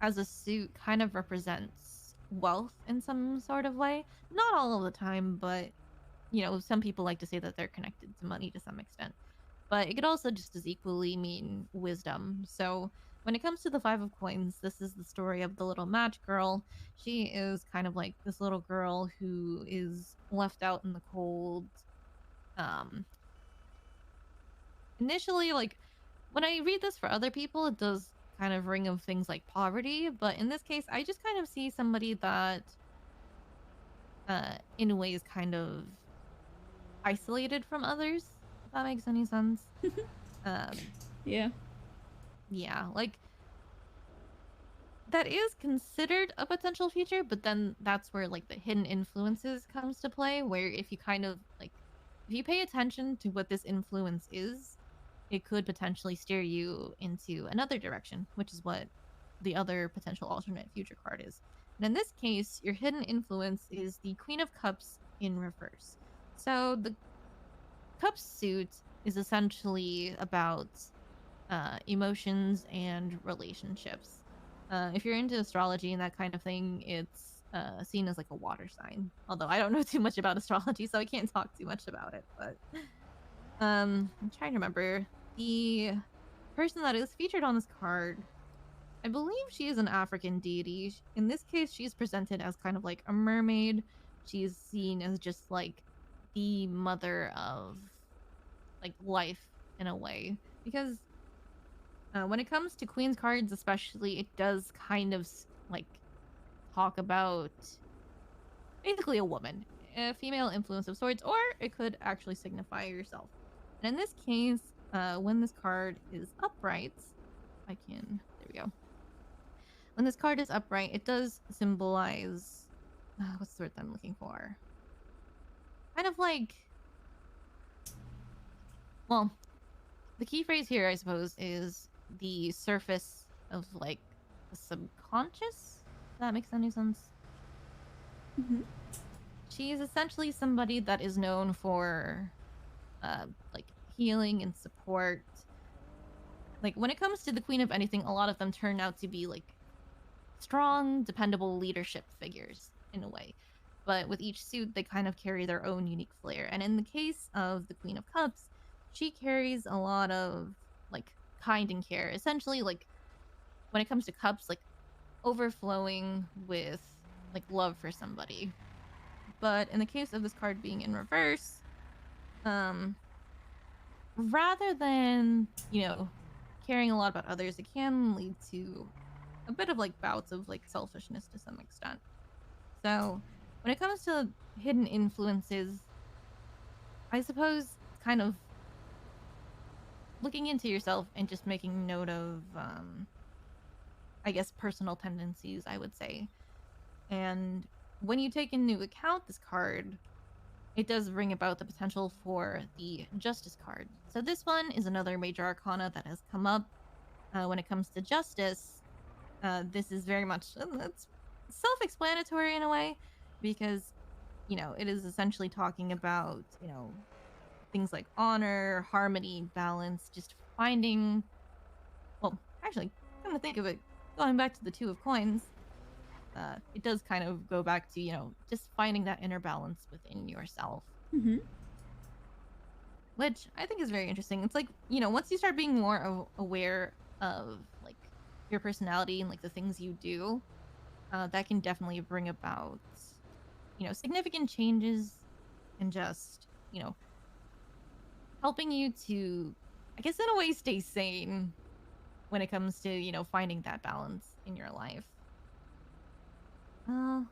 [SPEAKER 13] as a suit kind of represents wealth in some sort of way. Not all of the time, but, you know, some people like to say that they're connected to money to some extent. But it could also just as equally mean wisdom. So when it comes to the 5 of Coins, this is the story of the little match girl. She is kind of like this little girl who is left out in the cold. Initially, like, when I read this for other people, it does kind of ring of things like poverty, but in this case, I just kind of see somebody that, in a way, is kind of isolated from others, if that makes any sense.
[SPEAKER 4] Yeah.
[SPEAKER 13] Yeah, like, that is considered a potential future, but then that's where, like, the hidden influences comes to play, where if you kind of, like, if you pay attention to what this influence is, it could potentially steer you into another direction, which is what the other potential alternate future card is. And in this case, your hidden influence is the Queen of Cups in reverse. So the Cups suit is essentially about emotions and relationships. If you're into astrology and that kind of thing, it's seen as like a water sign. Although I don't know too much about astrology, so I can't talk too much about it. But I'm trying to remember the person that is featured on this card. I believe she is an African deity. In this case, she's presented as kind of like a mermaid. She's seen as just like the mother of like life in a way. Because when it comes to Queen's cards, especially, it does kind of like talk about basically a woman, a female influence of sorts, or it could actually signify yourself. And in this case, when this card is upright, there we go. When this card is upright, it does symbolize, what's the word I'm looking for? Kind of like, well, the key phrase here, I suppose, is the surface of like the subconscious. If that makes any sense. She is essentially somebody that is known for like healing and support. Like when it comes to the Queen of anything, a lot of them turn out to be like strong, dependable leadership figures in a way. But with each suit, they kind of carry their own unique flair. And in the case of the Queen of Cups, she carries a lot of like kind and care. Essentially, like when it comes to cups, like overflowing with like love for somebody. But in the case of this card being in reverse, rather than, you know, caring a lot about others, it can lead to a bit of like bouts of like selfishness to some extent. So when it comes to hidden influences, I suppose kind of looking into yourself and just making note of, I guess, personal tendencies, I would say. And when you take into account this card, it does bring about the potential for the Justice card. So this one is another major arcana that has come up. When it comes to justice, this is very much, it's self-explanatory in a way, because, you know, it is essentially talking about, you know, things like honor, harmony, balance, just finding, well, actually, come to think of it, going back to the 2 of Coins, it does kind of go back to, you know, just finding that inner balance within yourself. Which I think is very interesting. It's like, you know, once you start being more aware of, like, your personality and, like, the things you do, that can definitely bring about, you know, significant changes and just, you know, helping you to I guess in a way, stay sane when it comes to, you know, finding that balance in your life. Oh,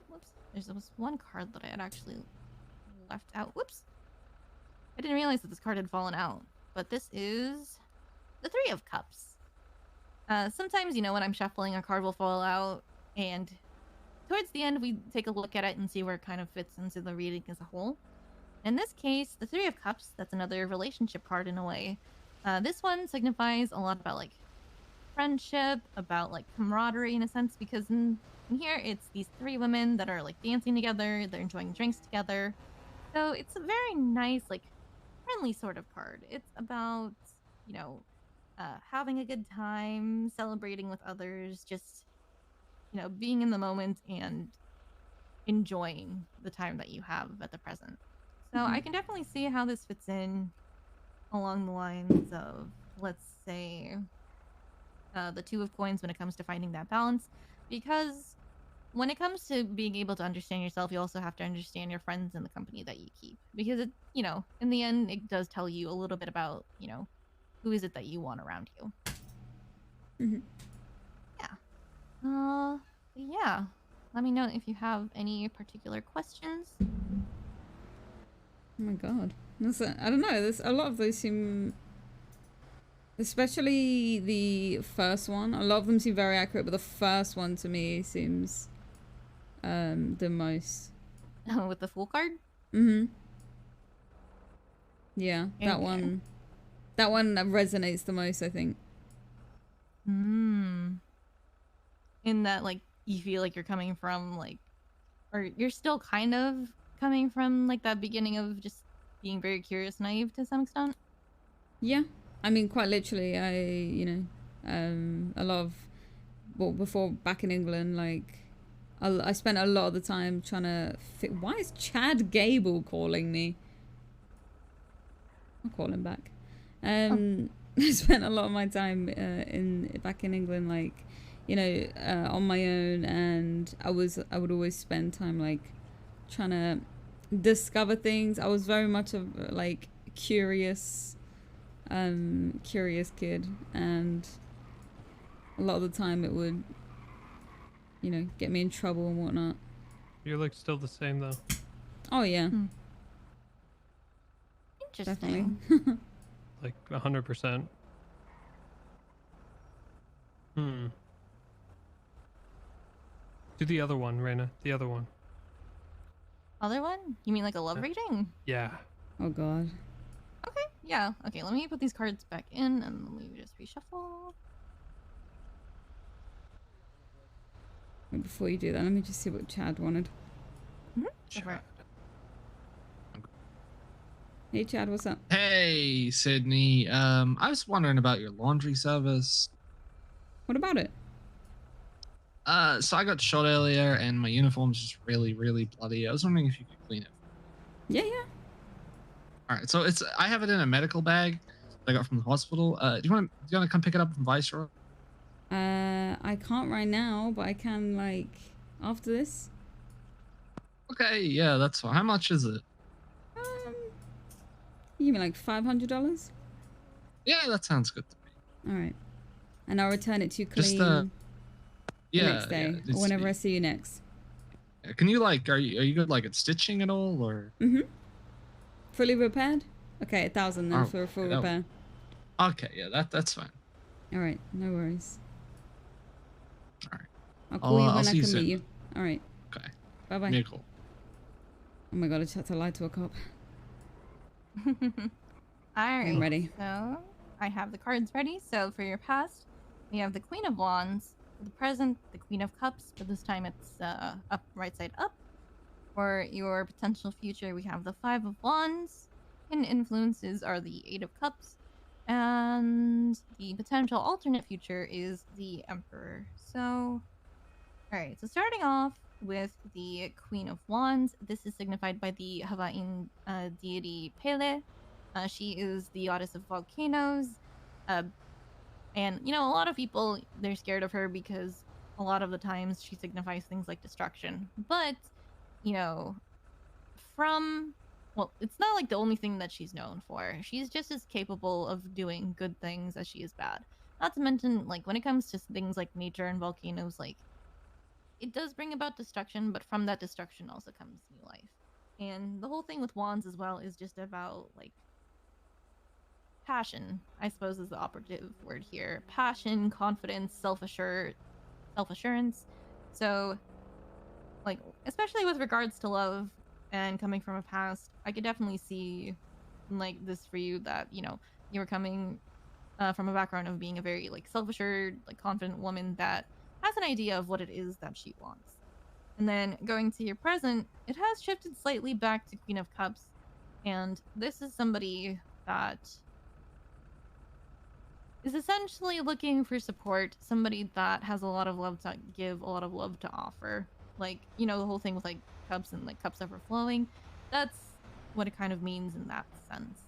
[SPEAKER 13] whoops. There was one card that I had actually left out. Whoops. I didn't realize that this card had fallen out. But this is the Three of Cups. Sometimes, you know, when I'm shuffling, a card will fall out, and towards the end, we take a look at it and see where it kind of fits into the reading as a whole. In this case, the Three of Cups, that's another relationship card in a way. This one signifies a lot about, like, friendship, about, like, camaraderie in a sense, because in here, it's these three women that are, like, dancing together, they're enjoying drinks together. So it's a very nice, like, friendly sort of card. It's about, you know, having a good time, celebrating with others, just, you know, being in the moment and enjoying the time that you have at the present. So I can definitely see how this fits in along the lines of, let's say, the Two of Coins when it comes to finding that balance. Because when it comes to being able to understand yourself, you also have to understand your friends and the company that you keep. Because, it, you know, in the end, it does tell you a little bit about, you know, who is it that you want around you. Yeah. Let me know if you have any particular questions.
[SPEAKER 4] Oh my god. I don't know, there's a lot of those seem... Especially the first one. A lot of them seem very accurate, but the first one to me seems the most.
[SPEAKER 13] With the Fool card?
[SPEAKER 4] Yeah, that one. That one resonates the most, I think.
[SPEAKER 13] In that, like, you feel like you're coming from, like, or you're still kind of coming from, like, that beginning of just being very curious, naive to some extent.
[SPEAKER 4] Yeah, I mean, quite literally, you know, a lot of, well, before back in England, like, I spent a lot of the time trying to why is Chad Gable calling me? I'll call him back. I spent a lot of my time back in England, like, you know, on my own, and I would always spend time, like, trying to discover things. I was very much of, like, curious kid, and a lot of the time it would, you know, get me in trouble and whatnot.
[SPEAKER 1] You're like still the same though.
[SPEAKER 4] Oh yeah.
[SPEAKER 13] Interesting.
[SPEAKER 4] Definitely.
[SPEAKER 1] Like 100%. Do the other one, Reina. The other one.
[SPEAKER 13] Other one? You mean like a love reading?
[SPEAKER 1] Yeah.
[SPEAKER 4] Oh god.
[SPEAKER 13] Okay, yeah. Okay, let me put these cards back in and let me just reshuffle.
[SPEAKER 4] Before you do that, let me just see what Chad wanted.
[SPEAKER 13] Chad.
[SPEAKER 4] Hey Chad, what's up?
[SPEAKER 12] Hey, Cydney. I was wondering about your laundry service.
[SPEAKER 4] What about it?
[SPEAKER 12] So I got shot earlier and my uniform's just really, really bloody. I was wondering if you could clean it.
[SPEAKER 4] Yeah, yeah.
[SPEAKER 12] All right, so I have it in a medical bag that I got from the hospital. Do you want to come pick it up from Viceroy?
[SPEAKER 4] I can't right now, but I can, like, after this.
[SPEAKER 12] Okay, yeah, that's fine. How much is it?
[SPEAKER 4] You mean like $500?
[SPEAKER 12] Yeah, that sounds good to me.
[SPEAKER 4] All right, and I'll return it to you clean.
[SPEAKER 12] Just
[SPEAKER 4] the
[SPEAKER 12] yeah,
[SPEAKER 4] next day,
[SPEAKER 12] yeah,
[SPEAKER 4] or whenever I see you next.
[SPEAKER 12] Can you like, are you good like at stitching at all, or?
[SPEAKER 4] Fully repaired? Okay, 1,000 then for a full repair.
[SPEAKER 12] Okay, yeah, that's fine.
[SPEAKER 4] All right, no worries.
[SPEAKER 12] All right.
[SPEAKER 4] I'll call you when I
[SPEAKER 12] see
[SPEAKER 4] can
[SPEAKER 12] soon.
[SPEAKER 4] meet you. All right.
[SPEAKER 12] Okay.
[SPEAKER 4] Bye bye.
[SPEAKER 12] Yeah, cool.
[SPEAKER 4] Oh my god, I just had to lie to a cop.
[SPEAKER 13] Alright.
[SPEAKER 4] I'm ready.
[SPEAKER 13] So, I have the cards ready. So, for your past, we have the Queen of Wands. For the present, the Queen of Cups, but this time it's up, right side up. For your potential future, we have the Five of Wands. Hidden influences are the Eight of Cups. And the potential alternate future is the Emperor. So, alright, so starting off with the Queen of Wands, this is signified by the Hawaiian deity Pele. She is the goddess of volcanoes. And, you know, a lot of people, they're scared of her because a lot of the times she signifies things like destruction. But, you know, from well, it's not like the only thing that she's known for. She's just as capable of doing good things as she is bad. Not to mention, like, when it comes to things like nature and volcanoes, like, it does bring about destruction, but from that destruction also comes new life. And the whole thing with wands as well is just about, like, passion, I suppose, is the operative word here. Passion, confidence, self-assurance. So, like, especially with regards to love and coming from a past, I could definitely see, like, this for you, that, you know, you were coming from a background of being a very, like, self-assured, like, confident woman that has an idea of what it is that she wants. And then going to your present, it has shifted slightly back to Queen of Cups, and this is somebody that is essentially looking for support, somebody that has a lot of love to give, a lot of love to offer. Like, you know, the whole thing with, like, cups and, like, cups overflowing. That's what it kind of means in that sense.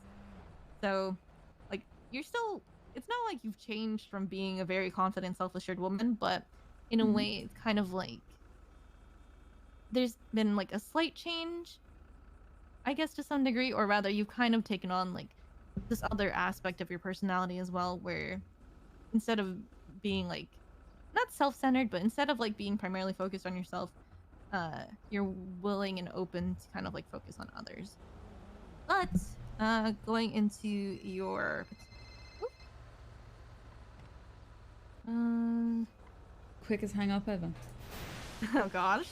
[SPEAKER 13] So, like, you're still, it's not like you've changed from being a very confident, self-assured woman, but in a way, it's kind of like there's been, like, a slight change, I guess, to some degree, or rather, you've kind of taken on, like, this other aspect of your personality as well, where instead of being, like, not self-centered, but instead of, like, being primarily focused on yourself, you're willing and open to kind of, like, focus on others. But going into your
[SPEAKER 4] quickest hang up ever.
[SPEAKER 13] Oh gosh.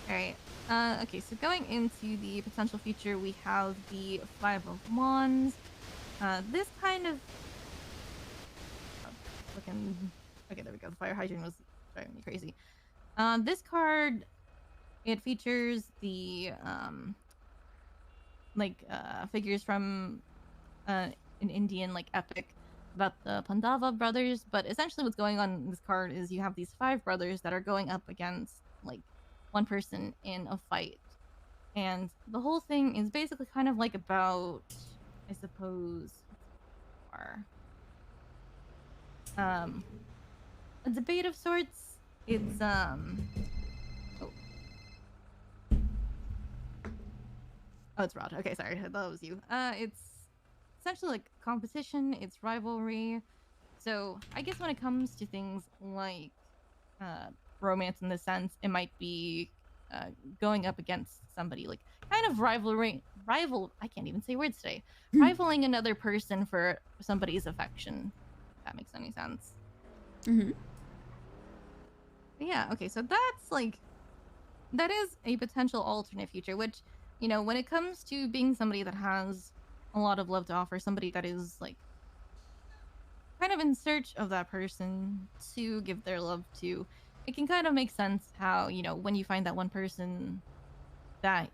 [SPEAKER 13] Alright. Okay, so going into the potential future, we have the Five of Wands. This kind of looking, okay, there we go. The fire hydrant was driving me crazy. This card, it features the figures from an Indian, like, epic about the Pandava brothers, but essentially what's going on in this card is you have these 5 brothers that are going up against, like, one person in a fight. And the whole thing is basically kind of like about, I suppose, a debate of sorts. It's Oh, it's Rod. Okay, sorry. I thought it was you. It's essentially like competition. It's rivalry. So I guess when it comes to things like romance in this sense, it might be going up against somebody, like, kind of I can't even say words today. Rivaling another person for somebody's affection. If that makes any sense.
[SPEAKER 4] Mm-hmm.
[SPEAKER 13] Yeah, okay, so that's, like, that is a potential alternate future, which, you know, when it comes to being somebody that has a lot of love to offer, somebody that is, like, kind of in search of that person to give their love to, it can kind of make sense how, you know, when you find that one person that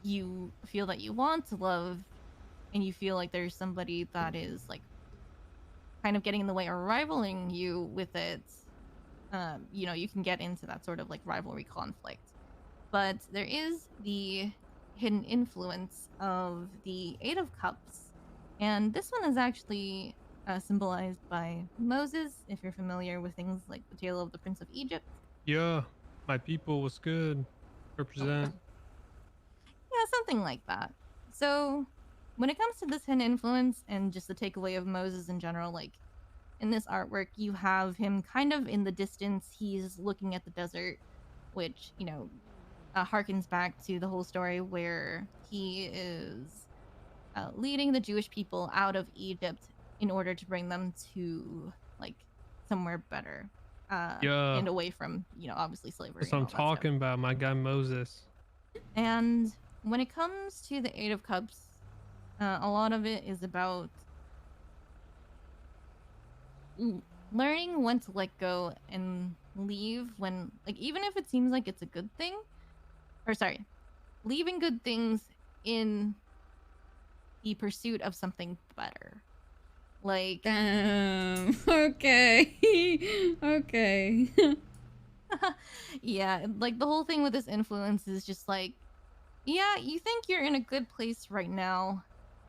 [SPEAKER 13] you feel that you want to love, and you feel like there's somebody that is, like, kind of getting in the way or rivaling you with it, you know, you can get into that sort of, like, rivalry conflict. But there is the hidden influence of the Eight of Cups, and this one is actually symbolized by Moses, if you're familiar with things like the tale of the Prince of Egypt.
[SPEAKER 1] Yeah, my people was good. Represent.
[SPEAKER 13] Yeah, something like that. So when it comes to this hidden influence and just the takeaway of Moses in general, like, in this artwork, you have him kind of in the distance. He's looking at the desert, which, you know, harkens back to the whole story where he is leading the Jewish people out of Egypt in order to bring them to, like, somewhere better.
[SPEAKER 1] Yeah.
[SPEAKER 13] And away from, you know, obviously slavery.
[SPEAKER 1] That's what I'm talking about, my guy Moses.
[SPEAKER 13] And when it comes to the Eight of Cups, a lot of it is about learning when to let go and leave when, like, even if it seems like it's a good thing, or sorry, leaving good things in the pursuit of something better. Like,
[SPEAKER 4] damn. Okay. Okay.
[SPEAKER 13] yeah, like, the whole thing with this influence is just like, yeah, you think you're in a good place right now,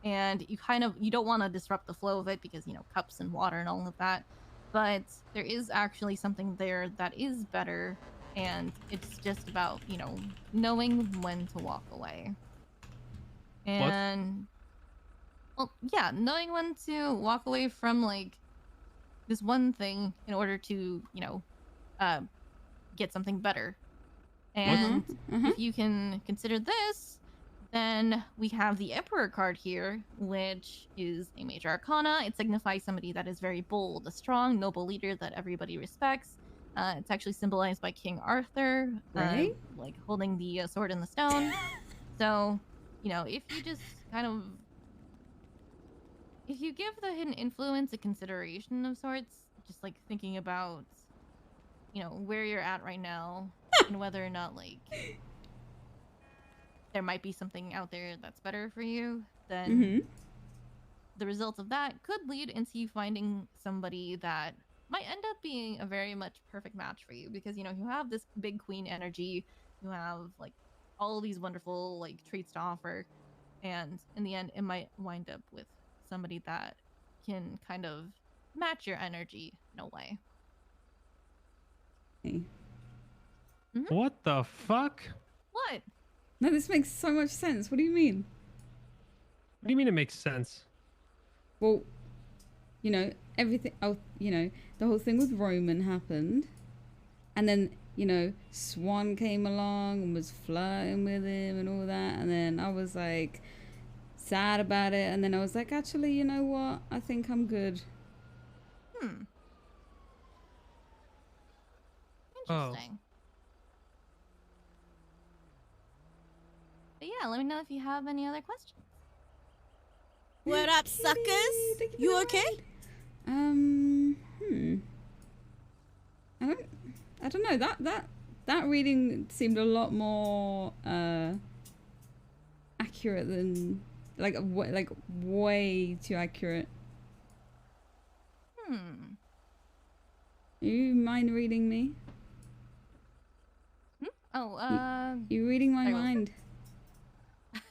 [SPEAKER 13] and you don't want to disrupt the flow of it because, you know, cups and water and all of that, but there is actually something there that is better, and it's just about, you know, knowing when to walk away. And well, yeah, knowing when to walk away from like this one thing in order to, you know, get something better. And if you can consider this, then we have the Emperor card here, which is a major arcana. It signifies somebody that is very bold, a strong, noble leader that everybody respects. It's actually symbolized by King Arthur,
[SPEAKER 4] Right?
[SPEAKER 13] like holding the sword in the stone. So, you know, if you just kind of, if you give the hidden influence a consideration of sorts, just like thinking about, you know, where you're at right now and whether or not like there might be something out there that's better for you, then the results of that could lead into you finding somebody that might end up being a very much perfect match for you, because, you know, you have this big queen energy, you have like all these wonderful like traits to offer, and in the end it might wind up with somebody that can kind of match your energy in a way.
[SPEAKER 1] What the fuck?
[SPEAKER 13] What?
[SPEAKER 4] No, this makes so much sense. What do you mean?
[SPEAKER 1] What do you mean it makes sense?
[SPEAKER 4] Well, you know, everything, oh, you know, the whole thing with Roman happened. And then, you know, Swan came along and was flirting with him and all that. And then I was like sad about it. And then I was like, actually, you know what? I think I'm good.
[SPEAKER 13] Interesting. But yeah, let me know if you have any other questions.
[SPEAKER 11] What up, suckers? You okay?
[SPEAKER 4] I don't know. That reading seemed a lot more accurate than like way too accurate. You mind reading me? You reading my mind?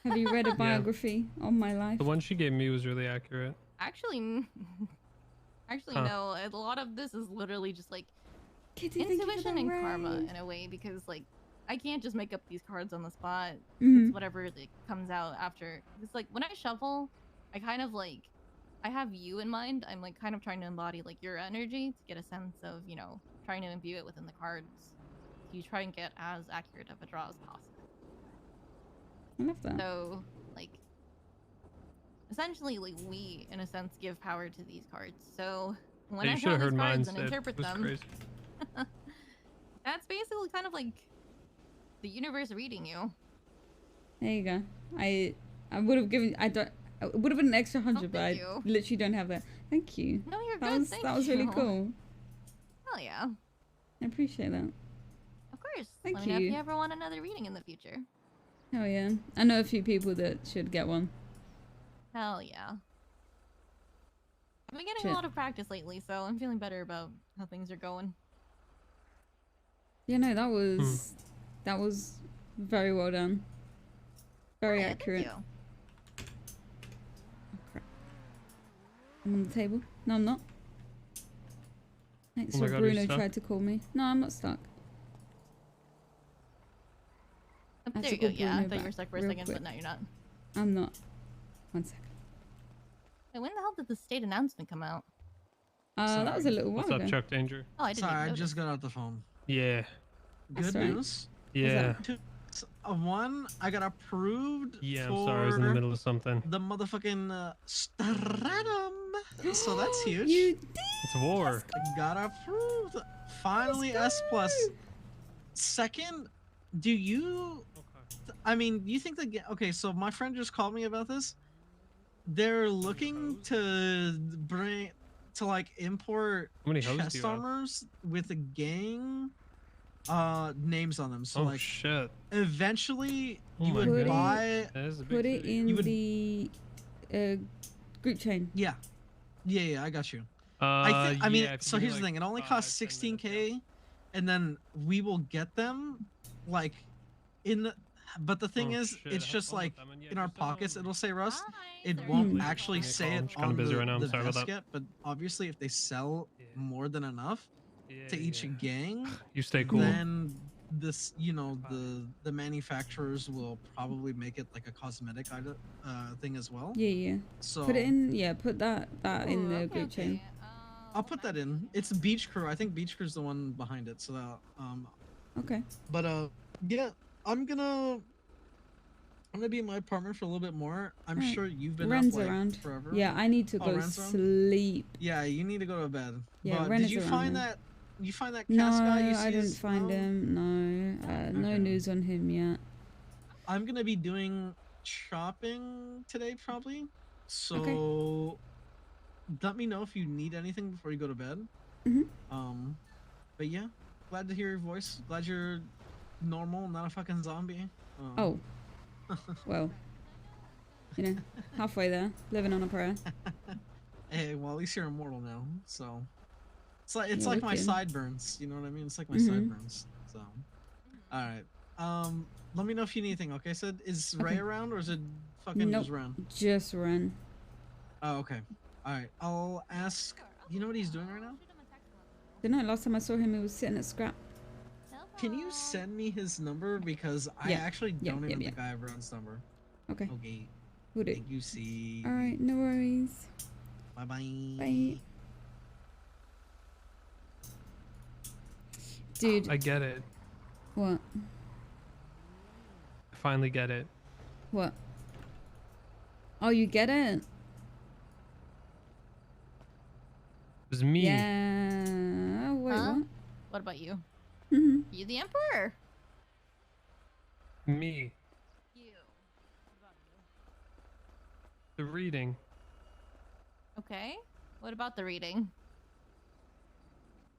[SPEAKER 4] Have you read a biography on my life?
[SPEAKER 1] The one she gave me was really accurate.
[SPEAKER 13] Actually, no. A lot of this is literally just like
[SPEAKER 4] Kitty, thank you for
[SPEAKER 13] intuition
[SPEAKER 4] the
[SPEAKER 13] and karma
[SPEAKER 4] raid.
[SPEAKER 13] in a way, because like I can't just make up these cards on the spot.
[SPEAKER 4] Mhm.
[SPEAKER 13] It's whatever that comes out after. It's like when I shuffle, I kind of like, I have you in mind. I'm like kind of trying to embody like your energy to get a sense of, you know, trying to imbue it within the cards. You try and get as accurate of a draw as possible.
[SPEAKER 4] I love that.
[SPEAKER 13] So, like, essentially, like, we, in a sense, give power to these cards. So, when
[SPEAKER 1] Yeah,
[SPEAKER 13] I
[SPEAKER 1] you
[SPEAKER 13] draw
[SPEAKER 1] should've
[SPEAKER 13] these
[SPEAKER 1] heard mine
[SPEAKER 13] cards and
[SPEAKER 1] said.
[SPEAKER 13] interpret
[SPEAKER 1] It was
[SPEAKER 13] them,
[SPEAKER 1] crazy.
[SPEAKER 13] that's basically kind of like the universe reading you.
[SPEAKER 4] There you go. I would have given. I would have been an extra 100, but I literally don't have that. Thank you.
[SPEAKER 13] No, you're
[SPEAKER 4] that
[SPEAKER 13] good.
[SPEAKER 4] Was,
[SPEAKER 13] Thank
[SPEAKER 4] that was really
[SPEAKER 13] you.
[SPEAKER 4] cool.
[SPEAKER 13] Hell yeah.
[SPEAKER 4] I appreciate that.
[SPEAKER 13] Of course.
[SPEAKER 4] Thank
[SPEAKER 13] Let me know if
[SPEAKER 4] you.
[SPEAKER 13] you ever want another reading in the future.
[SPEAKER 4] Hell yeah. I know a few people that should get one.
[SPEAKER 13] Hell yeah. I've been getting
[SPEAKER 4] Shit.
[SPEAKER 13] a lot of practice lately, so I'm feeling better about how things are going.
[SPEAKER 4] Yeah, no, that was very well done. Very accurate.
[SPEAKER 13] Thank you.
[SPEAKER 4] Oh, crap. I'm on the table. No, I'm not. Thanks
[SPEAKER 1] Oh my
[SPEAKER 4] for
[SPEAKER 1] God, you're
[SPEAKER 4] Bruno
[SPEAKER 1] stuck?
[SPEAKER 4] tried to call me. No, I'm not stuck.
[SPEAKER 13] Oh,
[SPEAKER 4] I have
[SPEAKER 13] there
[SPEAKER 4] to
[SPEAKER 13] you go.
[SPEAKER 4] call
[SPEAKER 13] Yeah, I
[SPEAKER 4] Bruno
[SPEAKER 13] thought you were
[SPEAKER 4] back
[SPEAKER 13] stuck for a
[SPEAKER 4] real
[SPEAKER 13] second,
[SPEAKER 4] quick.
[SPEAKER 13] but now you're not.
[SPEAKER 4] I'm not. One second.
[SPEAKER 13] Hey, when the hell did the state announcement come out?
[SPEAKER 4] That was a little while
[SPEAKER 1] What's up,
[SPEAKER 4] ago.
[SPEAKER 1] Chuck Danger?
[SPEAKER 13] Oh, I didn't
[SPEAKER 16] Sorry,
[SPEAKER 13] even
[SPEAKER 16] I
[SPEAKER 13] notice.
[SPEAKER 16] just got out the phone.
[SPEAKER 1] Yeah.
[SPEAKER 4] That's
[SPEAKER 16] Good
[SPEAKER 4] right.
[SPEAKER 16] news.
[SPEAKER 1] Yeah.
[SPEAKER 16] One, I got approved
[SPEAKER 1] Yeah,
[SPEAKER 16] for
[SPEAKER 1] I'm sorry. I was in the middle of something.
[SPEAKER 16] the motherfucking stratum. So that's huge.
[SPEAKER 4] You did.
[SPEAKER 1] It's war.
[SPEAKER 16] Got approved. Finally, S plus. Second, do you? I mean, you think that? Okay, so my friend just called me about this. They're looking to like import
[SPEAKER 1] How many hoes do
[SPEAKER 16] chest
[SPEAKER 1] you have?
[SPEAKER 16] armors with a gang names on them. So
[SPEAKER 1] Oh,
[SPEAKER 16] like
[SPEAKER 1] shit.
[SPEAKER 16] eventually
[SPEAKER 1] Oh
[SPEAKER 16] you
[SPEAKER 1] my
[SPEAKER 16] would
[SPEAKER 1] God.
[SPEAKER 16] buy
[SPEAKER 1] That is a big
[SPEAKER 4] Put it
[SPEAKER 1] city.
[SPEAKER 4] in
[SPEAKER 16] You would-
[SPEAKER 4] the group chain.
[SPEAKER 16] Yeah, I got you. I mean,
[SPEAKER 1] yeah, if
[SPEAKER 16] so
[SPEAKER 1] you
[SPEAKER 16] here's
[SPEAKER 1] like
[SPEAKER 16] the thing: it only
[SPEAKER 1] 5,
[SPEAKER 16] costs
[SPEAKER 1] 10 minutes,
[SPEAKER 16] 16K, and then we will get them like in the. But the thing
[SPEAKER 1] Oh,
[SPEAKER 16] is,
[SPEAKER 1] shit,
[SPEAKER 16] it's
[SPEAKER 1] have
[SPEAKER 16] just
[SPEAKER 1] fun with
[SPEAKER 16] like
[SPEAKER 1] them, and yeah,
[SPEAKER 16] in our
[SPEAKER 1] just send them
[SPEAKER 16] pockets.
[SPEAKER 1] over.
[SPEAKER 16] It'll say Rust. It
[SPEAKER 1] Sorry,
[SPEAKER 16] won't
[SPEAKER 1] please.
[SPEAKER 16] actually
[SPEAKER 1] Give me a
[SPEAKER 16] say
[SPEAKER 1] call.
[SPEAKER 16] it
[SPEAKER 1] I'm just kinda
[SPEAKER 16] on
[SPEAKER 1] busy
[SPEAKER 16] the,
[SPEAKER 1] right now, I'm
[SPEAKER 16] the
[SPEAKER 1] sorry about
[SPEAKER 16] vest
[SPEAKER 1] that.
[SPEAKER 16] yet. But obviously, if they sell more than enough to each gang,
[SPEAKER 1] You stay cool.
[SPEAKER 16] then this, the manufacturers will probably make it like a cosmetic item thing as well.
[SPEAKER 4] Yeah.
[SPEAKER 16] So
[SPEAKER 4] Put it in. Yeah, put that in the
[SPEAKER 13] okay,
[SPEAKER 4] group chain.
[SPEAKER 16] I'll put that in. It's Beach Crew. I think Beach Crew's the one behind it. So that,
[SPEAKER 4] Okay.
[SPEAKER 16] But yeah, I'm gonna be in my apartment for a little bit more. I'm
[SPEAKER 4] Alright.
[SPEAKER 16] sure you've been
[SPEAKER 4] Ren's
[SPEAKER 16] up like
[SPEAKER 4] around.
[SPEAKER 16] forever.
[SPEAKER 4] Yeah, I need to
[SPEAKER 16] Oh,
[SPEAKER 4] go
[SPEAKER 16] Ren's around?
[SPEAKER 4] sleep.
[SPEAKER 16] Yeah, you need to go to bed.
[SPEAKER 4] Yeah,
[SPEAKER 16] but
[SPEAKER 4] Ren
[SPEAKER 16] did
[SPEAKER 4] is
[SPEAKER 16] you
[SPEAKER 4] around
[SPEAKER 16] find
[SPEAKER 4] now.
[SPEAKER 16] that? You find that
[SPEAKER 4] No,
[SPEAKER 16] cast guy? You see
[SPEAKER 4] I didn't
[SPEAKER 16] his-
[SPEAKER 4] find
[SPEAKER 16] no?
[SPEAKER 4] him. No, no
[SPEAKER 16] Okay.
[SPEAKER 4] news on him yet.
[SPEAKER 16] I'm gonna be doing shopping today probably. So let me know if you need anything before you go to bed. But yeah, glad to hear your voice. Glad you're normal, not a fucking zombie.
[SPEAKER 4] Oh. Well. Halfway there, living on a prayer.
[SPEAKER 16] Hey, well, at least you're immortal now. So it's
[SPEAKER 4] You're
[SPEAKER 16] like my
[SPEAKER 4] looking.
[SPEAKER 16] sideburns. You know what I mean? It's like my
[SPEAKER 4] Mhm.
[SPEAKER 16] sideburns. So, all right. Let me know if you need anything. Okay, Sid. Is Ray
[SPEAKER 4] Okay.
[SPEAKER 16] around or is it fucking
[SPEAKER 4] Nope,
[SPEAKER 16] just Ren?
[SPEAKER 4] just Ren.
[SPEAKER 16] Oh, okay. All right. I'll ask. You know what he's doing right now?
[SPEAKER 4] Don't know. Last time I saw him, he was sitting at scrap.
[SPEAKER 16] Can you send me his number because I
[SPEAKER 4] Yeah.
[SPEAKER 16] actually
[SPEAKER 4] Yeah,
[SPEAKER 16] don't
[SPEAKER 4] yeah,
[SPEAKER 16] even
[SPEAKER 4] yeah.
[SPEAKER 16] think I have Ren's number.
[SPEAKER 4] Okay.
[SPEAKER 16] Okay.
[SPEAKER 4] Will do.
[SPEAKER 16] Thank you, C.
[SPEAKER 4] All right, no worries.
[SPEAKER 16] Bye bye.
[SPEAKER 4] Bye. Dude.
[SPEAKER 1] I get it.
[SPEAKER 4] What?
[SPEAKER 1] I finally get it.
[SPEAKER 4] What? Oh, you get it?
[SPEAKER 1] It was me.
[SPEAKER 4] Yeah. Wait,
[SPEAKER 13] Huh?
[SPEAKER 4] what?
[SPEAKER 13] What about you?
[SPEAKER 4] Mhm.
[SPEAKER 13] You the emperor?
[SPEAKER 1] Me.
[SPEAKER 13] You.
[SPEAKER 1] The reading.
[SPEAKER 13] Okay. What about the reading?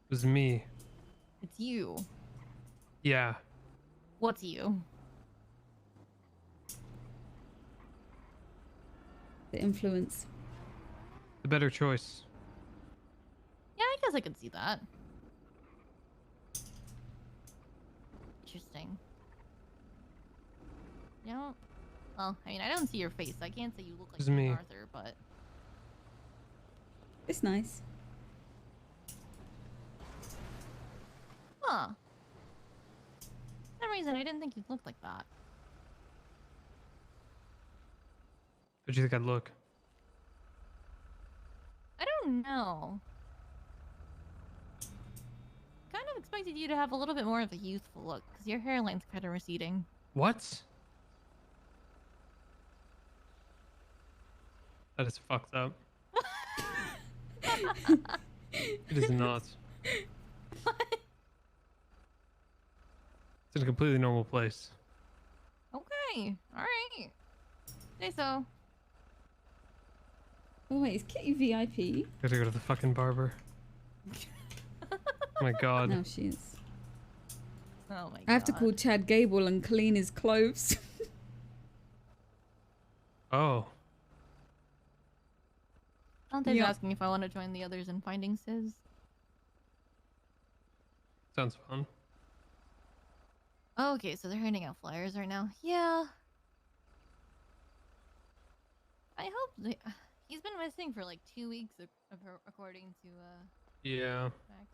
[SPEAKER 1] It was me.
[SPEAKER 13] It's you.
[SPEAKER 1] Yeah.
[SPEAKER 13] What's you?
[SPEAKER 4] The influence.
[SPEAKER 1] The better choice.
[SPEAKER 13] Yeah, I guess I could see that. Interesting. You know, well, I mean, I don't see your face. So I can't say you look like
[SPEAKER 1] It's
[SPEAKER 13] King
[SPEAKER 1] me.
[SPEAKER 13] Arthur, but
[SPEAKER 4] It's nice.
[SPEAKER 13] huh. For some reason, I didn't think you looked like that.
[SPEAKER 1] How'd you think I'd look?
[SPEAKER 13] I don't know. Kind of expected you to have a little bit more of a youthful look, because your hairline's kind of receding.
[SPEAKER 1] What? That is fucked up. It is not. It's in a completely normal place.
[SPEAKER 13] Okay, alright. Say so.
[SPEAKER 4] Oh wait, is Kitty VIP?
[SPEAKER 1] Gotta go to the fucking barber. Oh my god.
[SPEAKER 4] No, she is.
[SPEAKER 13] Oh my god.
[SPEAKER 4] I have to call Chad Gable and clean his clothes.
[SPEAKER 1] Oh.
[SPEAKER 13] Dante's
[SPEAKER 4] Yeah.
[SPEAKER 13] asking if I want to join the others in finding Sis.
[SPEAKER 1] Sounds fun.
[SPEAKER 13] Oh, okay, so they're handing out flyers right now. Yeah. I hope they... He's been missing for like 2 weeks, according to
[SPEAKER 1] Yeah.
[SPEAKER 13] Max.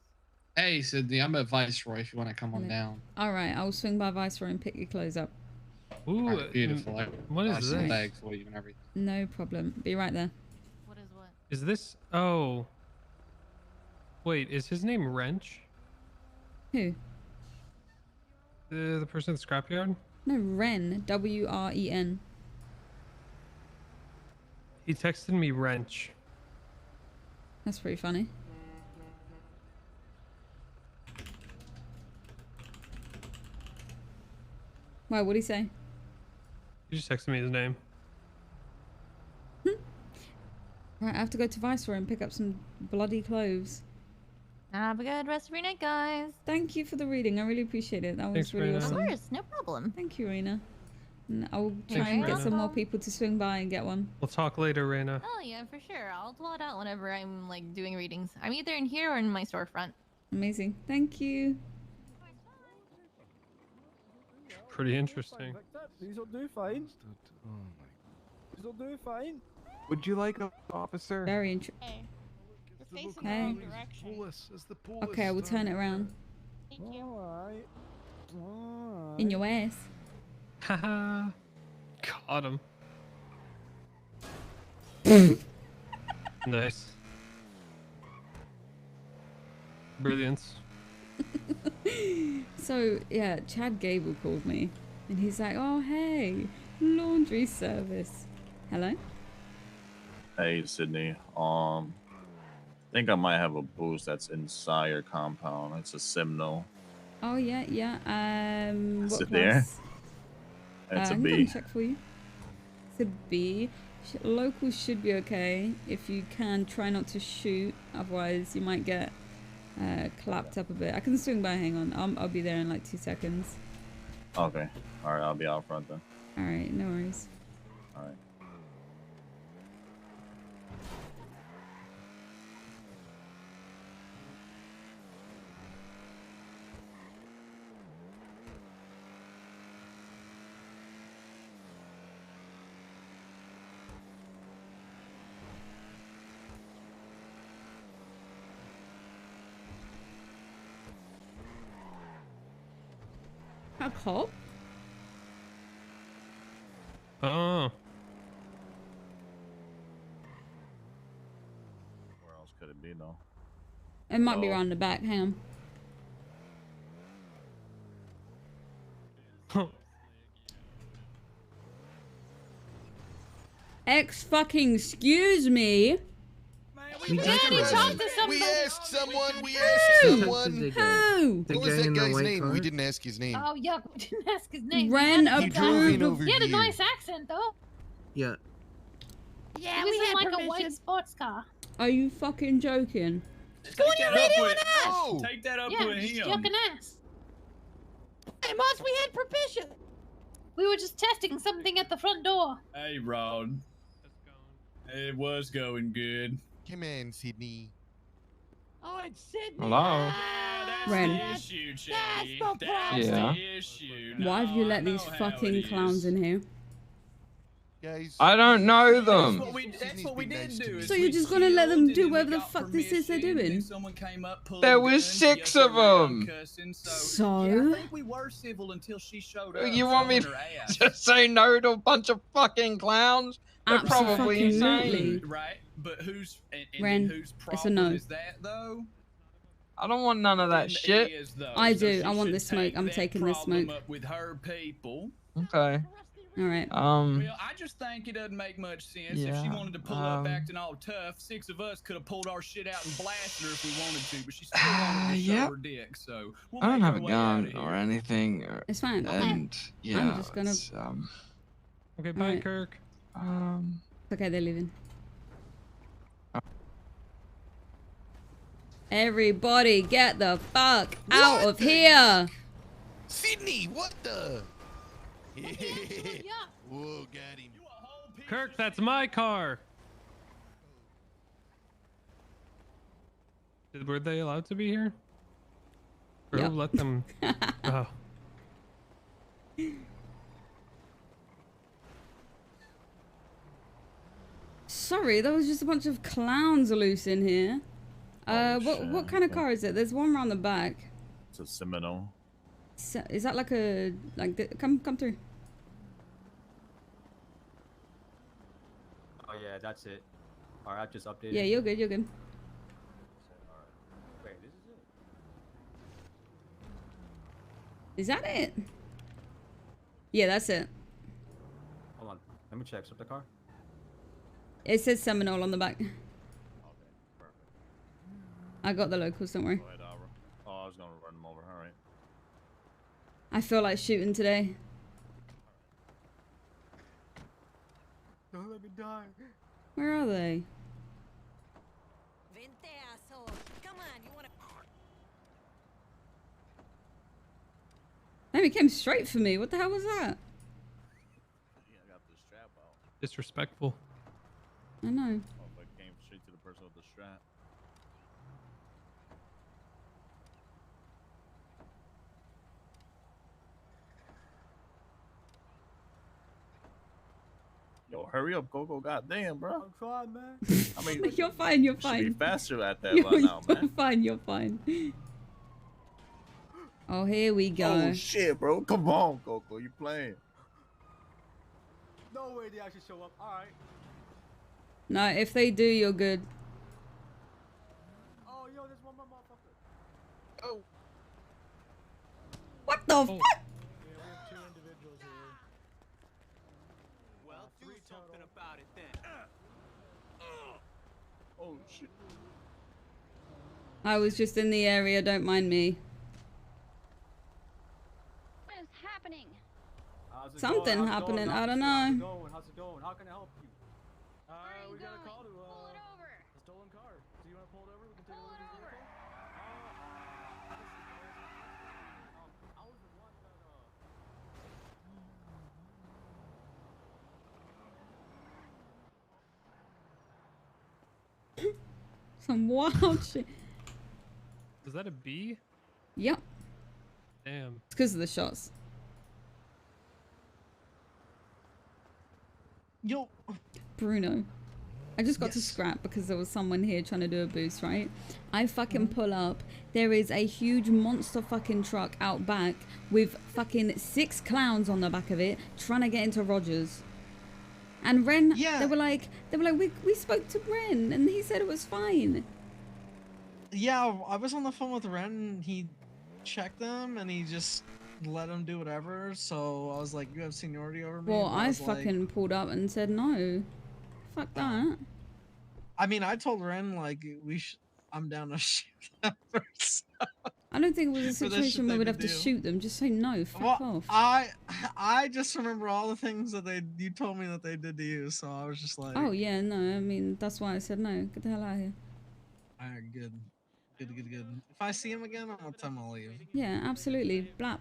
[SPEAKER 12] Hey, Cydney, I'm at Viceroy if you want to come on
[SPEAKER 4] Hello.
[SPEAKER 12] down.
[SPEAKER 4] All right, I'll swing by Viceroy and pick your clothes up.
[SPEAKER 1] Ooh,
[SPEAKER 12] Alright, beautiful.
[SPEAKER 1] what is
[SPEAKER 12] I'll send
[SPEAKER 1] this?
[SPEAKER 12] a bag for you and everything.
[SPEAKER 4] No problem. Be right there.
[SPEAKER 13] What is what?
[SPEAKER 1] Is this? Oh. Wait, is his name Wrench?
[SPEAKER 4] Who?
[SPEAKER 1] The person at the scrapyard?
[SPEAKER 4] No, Ren. W-R-E-N.
[SPEAKER 1] He texted me Wrench.
[SPEAKER 4] That's pretty funny. Why, what'd he say?
[SPEAKER 1] He just texted me his name.
[SPEAKER 4] Right, I have to go to Viceroy and pick up some bloody clothes.
[SPEAKER 13] Have a good rest of your night, guys.
[SPEAKER 4] Thank you for the reading. I really appreciate it. That was
[SPEAKER 1] Thanks,
[SPEAKER 4] really
[SPEAKER 1] Rena.
[SPEAKER 4] awesome.
[SPEAKER 13] Of course, no problem.
[SPEAKER 4] Thank you, Rena. And I'll try
[SPEAKER 1] Thanks,
[SPEAKER 4] and get
[SPEAKER 1] Rena.
[SPEAKER 4] some more people to swing by and get one.
[SPEAKER 1] We'll talk later, Reina.
[SPEAKER 13] Oh yeah, for sure. I'll blot out whenever I'm like doing readings. I'm either in here or in my storefront.
[SPEAKER 4] Amazing. Thank you.
[SPEAKER 1] Pretty interesting.
[SPEAKER 19] These will do fine. These will do fine.
[SPEAKER 8] Would you like an officer?
[SPEAKER 4] Very interesting.
[SPEAKER 6] Hey, you're facing the
[SPEAKER 4] Hey.
[SPEAKER 6] wrong direction.
[SPEAKER 4] Okay, I will turn it around.
[SPEAKER 6] Thank you.
[SPEAKER 19] Alright.
[SPEAKER 4] In your ass.
[SPEAKER 1] Haha. Caught him. Nice. Brilliance.
[SPEAKER 4] So yeah, Chad Gable called me, and he's like, "Oh hey, laundry service. Hello."
[SPEAKER 7] Hey, Cydney. I think I might have a boost that's inside your compound. It's a Seminole.
[SPEAKER 4] Oh yeah.
[SPEAKER 7] Is
[SPEAKER 4] What
[SPEAKER 7] it there?
[SPEAKER 4] class?
[SPEAKER 7] It's a
[SPEAKER 4] I can
[SPEAKER 7] B.
[SPEAKER 4] go and check for you. It's a B. Locals should be okay. If you can, try not to shoot. Otherwise, you might get clapped up a bit. I can swing by. Hang on. I'll be there in like 2 seconds.
[SPEAKER 7] Okay. All right, I'll be out front then.
[SPEAKER 4] All right. No worries.
[SPEAKER 7] All right.
[SPEAKER 4] A cop?
[SPEAKER 1] Oh.
[SPEAKER 7] Where else could it be though?
[SPEAKER 4] It might be
[SPEAKER 7] Oh.
[SPEAKER 4] around the back. Hang on. Excuse me.
[SPEAKER 6] We
[SPEAKER 11] talked to somebody.
[SPEAKER 21] We asked someone.
[SPEAKER 4] Who?
[SPEAKER 21] Who?
[SPEAKER 4] Who?
[SPEAKER 21] What was that guy's name? We didn't ask his name.
[SPEAKER 13] Oh, yuck. We didn't ask his name.
[SPEAKER 4] Ren
[SPEAKER 21] He drove in over
[SPEAKER 13] He had a
[SPEAKER 21] here.
[SPEAKER 13] nice accent, though.
[SPEAKER 21] Yeah.
[SPEAKER 13] Yeah, he was in like a white sports car.
[SPEAKER 4] Are you fucking joking?
[SPEAKER 13] Go on your radio and ask.
[SPEAKER 21] No.
[SPEAKER 23] Take that up
[SPEAKER 13] Yeah,
[SPEAKER 23] with
[SPEAKER 13] just
[SPEAKER 23] him.
[SPEAKER 13] yuck and ask.
[SPEAKER 11] Hey, Moss, we had permission.
[SPEAKER 13] We were just testing something at the front door.
[SPEAKER 23] Hey, Rod. It was going good.
[SPEAKER 21] Come in, Cydney.
[SPEAKER 11] Oh, it's Cydney.
[SPEAKER 3] Hello.
[SPEAKER 23] That's
[SPEAKER 4] Ren.
[SPEAKER 23] the issue, Chetty.
[SPEAKER 11] no
[SPEAKER 23] That's
[SPEAKER 3] Yeah.
[SPEAKER 23] the issue.
[SPEAKER 4] Why have you let these fucking clowns in here?
[SPEAKER 21] Guys.
[SPEAKER 3] I don't know them.
[SPEAKER 23] That's what we did do.
[SPEAKER 4] So you're just gonna let them do whatever the fuck this is they're doing?
[SPEAKER 23] Someone came up, pulled
[SPEAKER 3] There
[SPEAKER 23] a
[SPEAKER 3] was
[SPEAKER 23] gun,
[SPEAKER 3] 6
[SPEAKER 23] yelled
[SPEAKER 3] of
[SPEAKER 23] around,
[SPEAKER 3] them.
[SPEAKER 23] cussing,
[SPEAKER 4] So?
[SPEAKER 23] Yeah, I think we were civil until she showed up.
[SPEAKER 3] You want me
[SPEAKER 23] throwing her ass.
[SPEAKER 3] to say no to a bunch of fucking clowns? They're probably
[SPEAKER 4] Abso-fucking-lutely.
[SPEAKER 3] insane.
[SPEAKER 23] Right, but whose and
[SPEAKER 4] Ren,
[SPEAKER 23] whose
[SPEAKER 4] it's a no.
[SPEAKER 23] problem is that though?
[SPEAKER 3] I don't want none of that
[SPEAKER 23] It
[SPEAKER 3] shit.
[SPEAKER 23] is, though,
[SPEAKER 4] I
[SPEAKER 23] so
[SPEAKER 4] do.
[SPEAKER 23] she
[SPEAKER 4] I want
[SPEAKER 23] should
[SPEAKER 4] this smoke.
[SPEAKER 23] take
[SPEAKER 4] I'm
[SPEAKER 23] that
[SPEAKER 4] taking this
[SPEAKER 23] problem
[SPEAKER 4] smoke.
[SPEAKER 23] up with her people.
[SPEAKER 3] Okay.
[SPEAKER 4] All right.
[SPEAKER 23] Well, I just think it doesn't make much sense. If she
[SPEAKER 3] Yeah,
[SPEAKER 23] wanted to pull up acting all tough, 6 of us could have pulled our shit out and blasted her if we wanted to, but she still wanted to show
[SPEAKER 3] Yep.
[SPEAKER 23] her dick. So we'll
[SPEAKER 3] I don't
[SPEAKER 23] make
[SPEAKER 3] have
[SPEAKER 23] our
[SPEAKER 3] a
[SPEAKER 23] way out
[SPEAKER 3] gun
[SPEAKER 23] of here.
[SPEAKER 3] or anything.
[SPEAKER 4] It's fine.
[SPEAKER 3] And yeah,
[SPEAKER 4] I'm just gonna.
[SPEAKER 3] it's,
[SPEAKER 1] Okay, bye,
[SPEAKER 4] Alright.
[SPEAKER 1] Kirk.
[SPEAKER 4] Okay, they're leaving. Everybody, get the fuck out of here!
[SPEAKER 21] Cydney, what the? Whoa, got him.
[SPEAKER 1] Kirk, that's my car. Were they allowed to be here? Or
[SPEAKER 4] Yep.
[SPEAKER 1] let them. Oh.
[SPEAKER 4] Sorry, there was just a bunch of clowns loose in here. What kind of car is it? There's one around the back.
[SPEAKER 7] It's a Seminole.
[SPEAKER 4] Is that like a come through?
[SPEAKER 24] Oh yeah, that's it. Alright, I've just updated.
[SPEAKER 4] Yeah, you're good. You're good.
[SPEAKER 24] Wait, this is it?
[SPEAKER 4] Is that it? Yeah, that's it.
[SPEAKER 24] Hold on. Let me check. Is that the car?
[SPEAKER 4] It says Seminole on the back. I got the locals, don't worry.
[SPEAKER 7] Go ahead, Albert. Oh, I was gonna run them over. All right.
[SPEAKER 4] I feel like shooting today.
[SPEAKER 21] Don't let me die.
[SPEAKER 4] Where are they? They came straight for me. What the hell was that?
[SPEAKER 7] Yeah, I got the strap out.
[SPEAKER 1] Disrespectful.
[SPEAKER 4] I know.
[SPEAKER 7] Oh, but came straight to the person with the strap. Yo, hurry up, go, goddamn, bro.
[SPEAKER 21] I'm trying, man.
[SPEAKER 7] I mean,
[SPEAKER 4] You're fine. You're
[SPEAKER 7] you should be
[SPEAKER 4] fine.
[SPEAKER 7] faster at that
[SPEAKER 4] You're,
[SPEAKER 7] by now,
[SPEAKER 4] you're
[SPEAKER 7] man.
[SPEAKER 4] fine. You're fine. Oh, here we go.
[SPEAKER 7] Oh shit, bro! Come on, Coco, you playing?
[SPEAKER 19] No way they actually show up. All right.
[SPEAKER 4] No, if they do, you're good.
[SPEAKER 19] Oh, yo, there's one more motherfucker.
[SPEAKER 7] Oh.
[SPEAKER 4] What the fuck?
[SPEAKER 19] Yeah, we have 2 individuals here.
[SPEAKER 11] Well, do something about it then.
[SPEAKER 7] Oh shit.
[SPEAKER 4] I was just in the area, don't mind me.
[SPEAKER 10] What is happening?
[SPEAKER 4] Something happening, I don't know.
[SPEAKER 24] How's it going? How can I help you?
[SPEAKER 11] We got a call to a stolen car. Do you want to pull it over? We can take a look at your vehicle.
[SPEAKER 24] I was the one that
[SPEAKER 4] Some wild shit.
[SPEAKER 1] Is that a bee?
[SPEAKER 4] Yep.
[SPEAKER 1] Damn.
[SPEAKER 4] It's because of the shots.
[SPEAKER 16] Yo,
[SPEAKER 4] Bruno. I just got to scrap because there was someone here trying to do a boost, right? I fucking pull up. There is a huge monster fucking truck out back with fucking 6 clowns on the back of it trying to get into Rogers. And Ren, they were like, we spoke to Ren and he said it was fine.
[SPEAKER 16] Yeah, I was on the phone with Ren. He checked them and he just let them do whatever. So I was like, you have seniority over me?
[SPEAKER 4] Well,
[SPEAKER 16] But
[SPEAKER 4] I
[SPEAKER 16] was like-
[SPEAKER 4] fucking pulled up and said no. Fuck that.
[SPEAKER 16] I mean, I told Ren like I'm down to shoot them first.
[SPEAKER 4] I don't think it was a
[SPEAKER 16] For the shit
[SPEAKER 4] situation where
[SPEAKER 16] they
[SPEAKER 4] we'd have
[SPEAKER 16] did
[SPEAKER 4] to
[SPEAKER 16] do.
[SPEAKER 4] shoot them. Just say no. Fuck
[SPEAKER 16] Well,
[SPEAKER 4] off.
[SPEAKER 16] I just remember all the things that you told me that they did to you, so I was just like,
[SPEAKER 4] Oh yeah, no. I mean, that's why I said no. Get the hell out of here.
[SPEAKER 16] all right, good. If I see him again, I'm gonna tell him I'll leave.
[SPEAKER 4] Yeah, absolutely. Blap.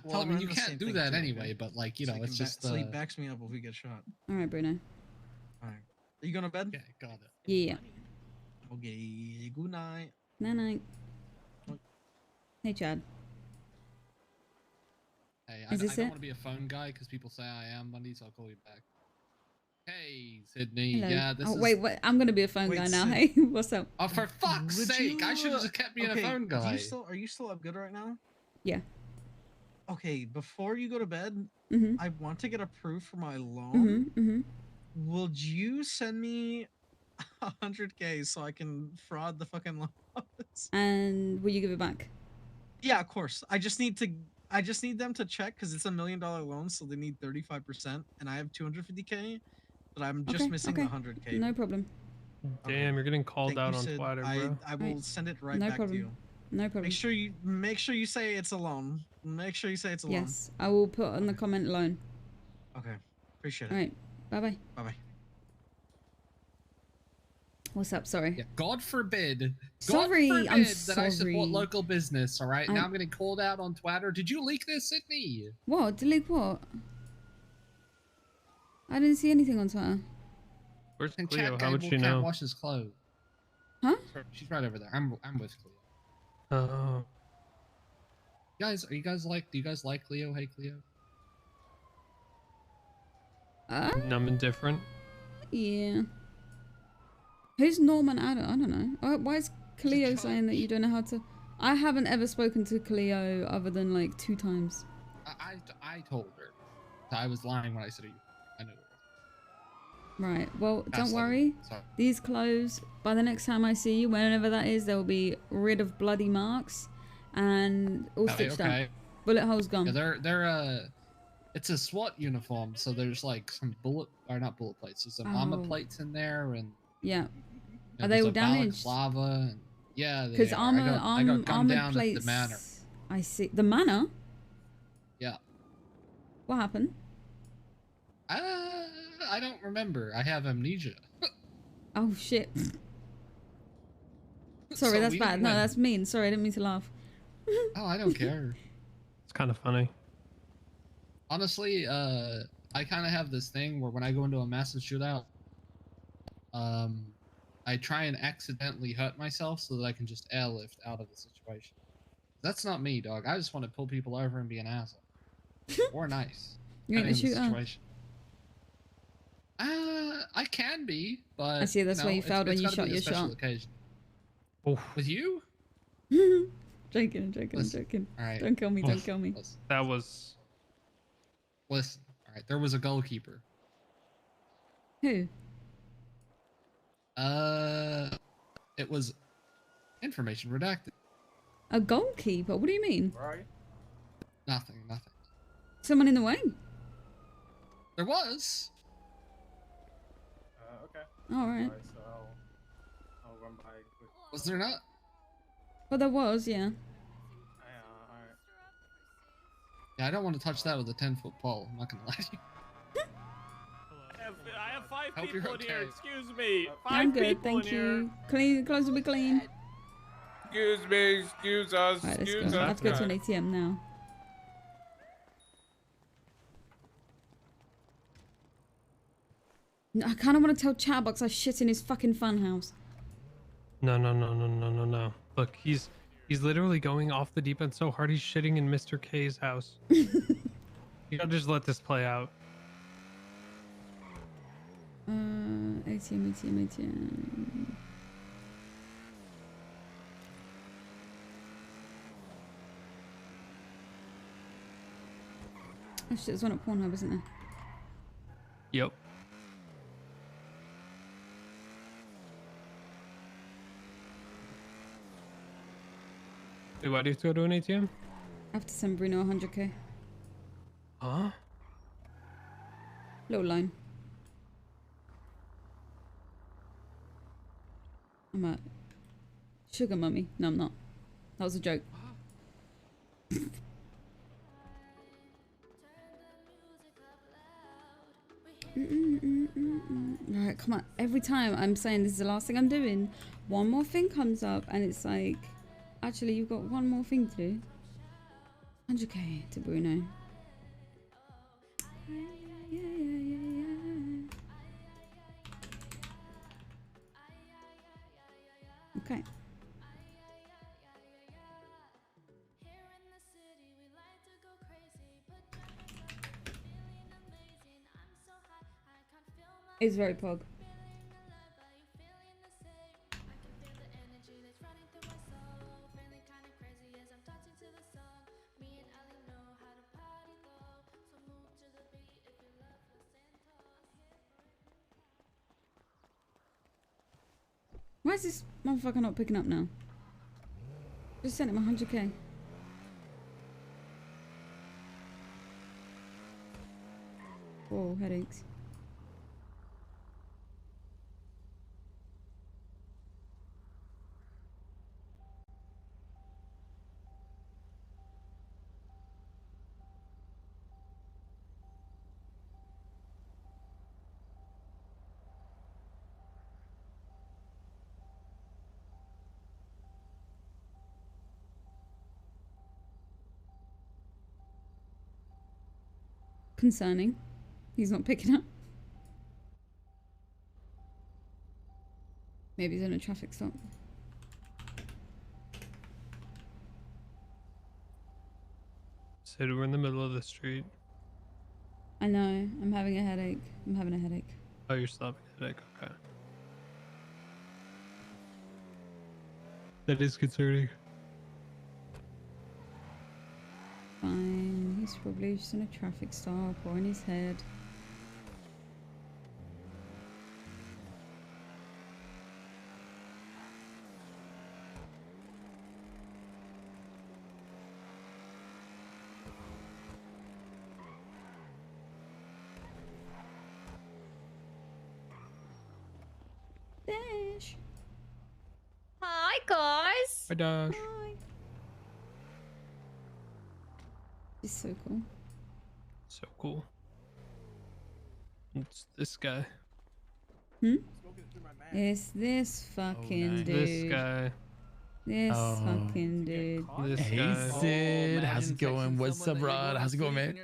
[SPEAKER 12] Well, I mean, you can't do that anyway, but like, you know, it's just.
[SPEAKER 16] So he backs me up if we get shot.
[SPEAKER 4] All right, Bruno.
[SPEAKER 16] All right. Are you going to bed?
[SPEAKER 12] Yeah, got it.
[SPEAKER 4] Yeah.
[SPEAKER 16] Okay. Good night.
[SPEAKER 4] Night. Hey, Chad.
[SPEAKER 12] Hey,
[SPEAKER 4] Is
[SPEAKER 12] I
[SPEAKER 4] this
[SPEAKER 12] don't
[SPEAKER 4] it?
[SPEAKER 12] want to be a phone guy because people say I am Monday, so I'll call you back. Hey, Cydney.
[SPEAKER 4] Hello.
[SPEAKER 12] Yeah, this is.
[SPEAKER 4] Wait. I'm gonna be a phone guy now. Hey, what's up?
[SPEAKER 12] Oh, for fuck's
[SPEAKER 16] Would
[SPEAKER 12] sake! I
[SPEAKER 16] you,
[SPEAKER 12] should have just kept being
[SPEAKER 16] okay,
[SPEAKER 12] a phone guy.
[SPEAKER 16] Are you still up good right now?
[SPEAKER 4] Yeah.
[SPEAKER 16] Okay, before you go to bed,
[SPEAKER 4] Mhm.
[SPEAKER 16] I want to get approved for my loan.
[SPEAKER 4] Mhm.
[SPEAKER 16] Would you send me 100K so I can fraud the fucking loan office?
[SPEAKER 4] And will you give it back?
[SPEAKER 16] Yeah, of course. I just need them to check because it's $1 million loan, so they need 35%, and I have 250K, but I'm just missing the 100K.
[SPEAKER 4] No problem.
[SPEAKER 1] Damn, you're getting called
[SPEAKER 16] Thank
[SPEAKER 1] out
[SPEAKER 16] you,
[SPEAKER 1] on
[SPEAKER 16] Sid.
[SPEAKER 1] Twitter,
[SPEAKER 16] I
[SPEAKER 1] bro.
[SPEAKER 16] will send it right
[SPEAKER 4] No
[SPEAKER 16] back
[SPEAKER 4] problem.
[SPEAKER 16] to you.
[SPEAKER 4] No problem.
[SPEAKER 16] Make sure you say it's a loan. Make sure you say it's a loan.
[SPEAKER 4] Yes, I will put on the comment loan.
[SPEAKER 16] Okay. Appreciate it.
[SPEAKER 4] All right. Bye bye.
[SPEAKER 16] Bye bye.
[SPEAKER 4] What's up? Sorry.
[SPEAKER 12] Yeah, God forbid.
[SPEAKER 4] Sorry,
[SPEAKER 12] God forbid
[SPEAKER 4] I'm
[SPEAKER 12] that I
[SPEAKER 4] sorry.
[SPEAKER 12] support local business. All right, now I'm getting called out on Twitter. Did you leak this, Cydney?
[SPEAKER 4] What? Delete what? I didn't see anything on Twitter.
[SPEAKER 1] Where's
[SPEAKER 12] And
[SPEAKER 1] Cleo?
[SPEAKER 12] Chad
[SPEAKER 1] How would
[SPEAKER 12] Gable
[SPEAKER 1] she
[SPEAKER 12] can't
[SPEAKER 1] know?
[SPEAKER 12] wash his clothes.
[SPEAKER 4] Huh?
[SPEAKER 12] She's right over there. I'm with Cleo.
[SPEAKER 1] Oh.
[SPEAKER 12] Do you guys like Cleo? Hey, Cleo.
[SPEAKER 1] Numb and different.
[SPEAKER 4] Yeah. Who's Norman Adder? I don't know. Why is Cleo saying that you don't know how to? I haven't ever spoken to Cleo other than like 2 times.
[SPEAKER 12] I told her. I was lying when I said I knew it.
[SPEAKER 4] Right. Well, don't
[SPEAKER 12] Absolutely.
[SPEAKER 4] worry.
[SPEAKER 12] Sorry.
[SPEAKER 4] These clothes, by the next time I see you, whenever that is, they will be rid of bloody marks and all stitched up. Bullet holes gone.
[SPEAKER 12] Yeah, they're it's a SWAT uniform, so there's like some not bullet plates. There's some armor
[SPEAKER 4] Oh.
[SPEAKER 12] plates in there, and
[SPEAKER 4] Yeah.
[SPEAKER 12] you know,
[SPEAKER 4] Are they
[SPEAKER 12] there's
[SPEAKER 4] all
[SPEAKER 12] a
[SPEAKER 4] damaged?
[SPEAKER 12] balaclava, and yeah, they
[SPEAKER 4] Because
[SPEAKER 12] are. I got gunned
[SPEAKER 4] armored
[SPEAKER 12] down
[SPEAKER 4] plates.
[SPEAKER 12] at the manor.
[SPEAKER 4] I see. The manor?
[SPEAKER 12] Yeah.
[SPEAKER 4] What happened?
[SPEAKER 12] I don't remember. I have amnesia.
[SPEAKER 4] Oh shit. Sorry,
[SPEAKER 12] So
[SPEAKER 4] that's
[SPEAKER 12] we
[SPEAKER 4] bad.
[SPEAKER 12] didn't
[SPEAKER 4] No,
[SPEAKER 12] win.
[SPEAKER 4] that's mean. Sorry, I didn't mean to laugh.
[SPEAKER 12] Oh, I don't care.
[SPEAKER 1] It's kind of funny.
[SPEAKER 12] Honestly, I kind of have this thing where when I go into a massive shootout, I try and accidentally hurt myself so that I can just airlift out of the situation. That's not me, dog. I just want to pull people over and be an asshole. Or nice.
[SPEAKER 4] You ain't a
[SPEAKER 12] depending on the
[SPEAKER 4] shooter.
[SPEAKER 12] situation. I can be, but
[SPEAKER 4] I see, that's why you
[SPEAKER 12] it's
[SPEAKER 4] failed when you
[SPEAKER 12] gotta
[SPEAKER 4] shot
[SPEAKER 12] be a
[SPEAKER 4] your
[SPEAKER 12] special
[SPEAKER 4] shot.
[SPEAKER 12] occasion. With you?
[SPEAKER 4] I'm joking.
[SPEAKER 12] All right.
[SPEAKER 4] Don't kill me, don't kill me.
[SPEAKER 1] That was.
[SPEAKER 12] Listen. All right. There was a goalkeeper.
[SPEAKER 4] Who?
[SPEAKER 12] It was information redacted.
[SPEAKER 4] A goalkeeper? What do you mean?
[SPEAKER 23] Where are you?
[SPEAKER 12] Nothing.
[SPEAKER 4] Someone in the way?
[SPEAKER 12] There was.
[SPEAKER 23] Okay.
[SPEAKER 4] Alright.
[SPEAKER 23] So I'll run by quick.
[SPEAKER 12] Was there not?
[SPEAKER 4] Well, there was, yeah.
[SPEAKER 23] Alright.
[SPEAKER 12] Yeah, I don't want to touch that with a 10-foot pole. I'm not gonna lie to you.
[SPEAKER 23] I have 5
[SPEAKER 12] Hope
[SPEAKER 23] people
[SPEAKER 12] you're
[SPEAKER 23] in here.
[SPEAKER 12] okay.
[SPEAKER 23] Excuse me. 5
[SPEAKER 4] I'm good,
[SPEAKER 23] people
[SPEAKER 4] thank
[SPEAKER 23] in here.
[SPEAKER 4] you. Clean, clothes will be clean.
[SPEAKER 23] Excuse me. Excuse us.
[SPEAKER 4] Alright, let's
[SPEAKER 23] excuse
[SPEAKER 4] go. I
[SPEAKER 23] us.
[SPEAKER 4] have to go to an ATM now. No, I kind of want to tell Chatbox I shit in his fucking funhouse.
[SPEAKER 1] No. Look, he's literally going off the deep end so hard he's shitting in Mr. K's house. You gotta just let this play out.
[SPEAKER 4] ATM. Oh shit, there's one at Pornhub, isn't there?
[SPEAKER 1] Yep. Wait, why do you have to go to an ATM?
[SPEAKER 4] I have to send Bruno 100k.
[SPEAKER 1] Huh?
[SPEAKER 4] Little line. I'm a sugar mummy. No, I'm not. That was a joke. Right, come on. Every time I'm saying this is the last thing I'm doing, one more thing comes up and it's like, actually, you've got one more thing to do. 100k to Bruno. Okay. It's very pog. Why is this motherfucker not picking up now? Just sent him 100k. Whoa, headaches. Concerning. He's not picking up. Maybe he's in a traffic stop.
[SPEAKER 1] Said we're in the middle of the street.
[SPEAKER 4] I know. I'm having a headache. I'm having a headache.
[SPEAKER 1] Oh, you're still having a headache. Okay. That is concerning.
[SPEAKER 4] Fine. He's probably just in a traffic stop or in his head. Dash.
[SPEAKER 2] Hi, guys.
[SPEAKER 1] Hi, Dash.
[SPEAKER 4] He's so cool.
[SPEAKER 1] So cool. It's this guy.
[SPEAKER 4] Hmm? It's this fucking dude.
[SPEAKER 1] This guy.
[SPEAKER 4] This fucking dude.
[SPEAKER 1] This
[SPEAKER 5] Hey,
[SPEAKER 1] guy.
[SPEAKER 5] Sid. How's it going? What's up, Rod? How's it going, man?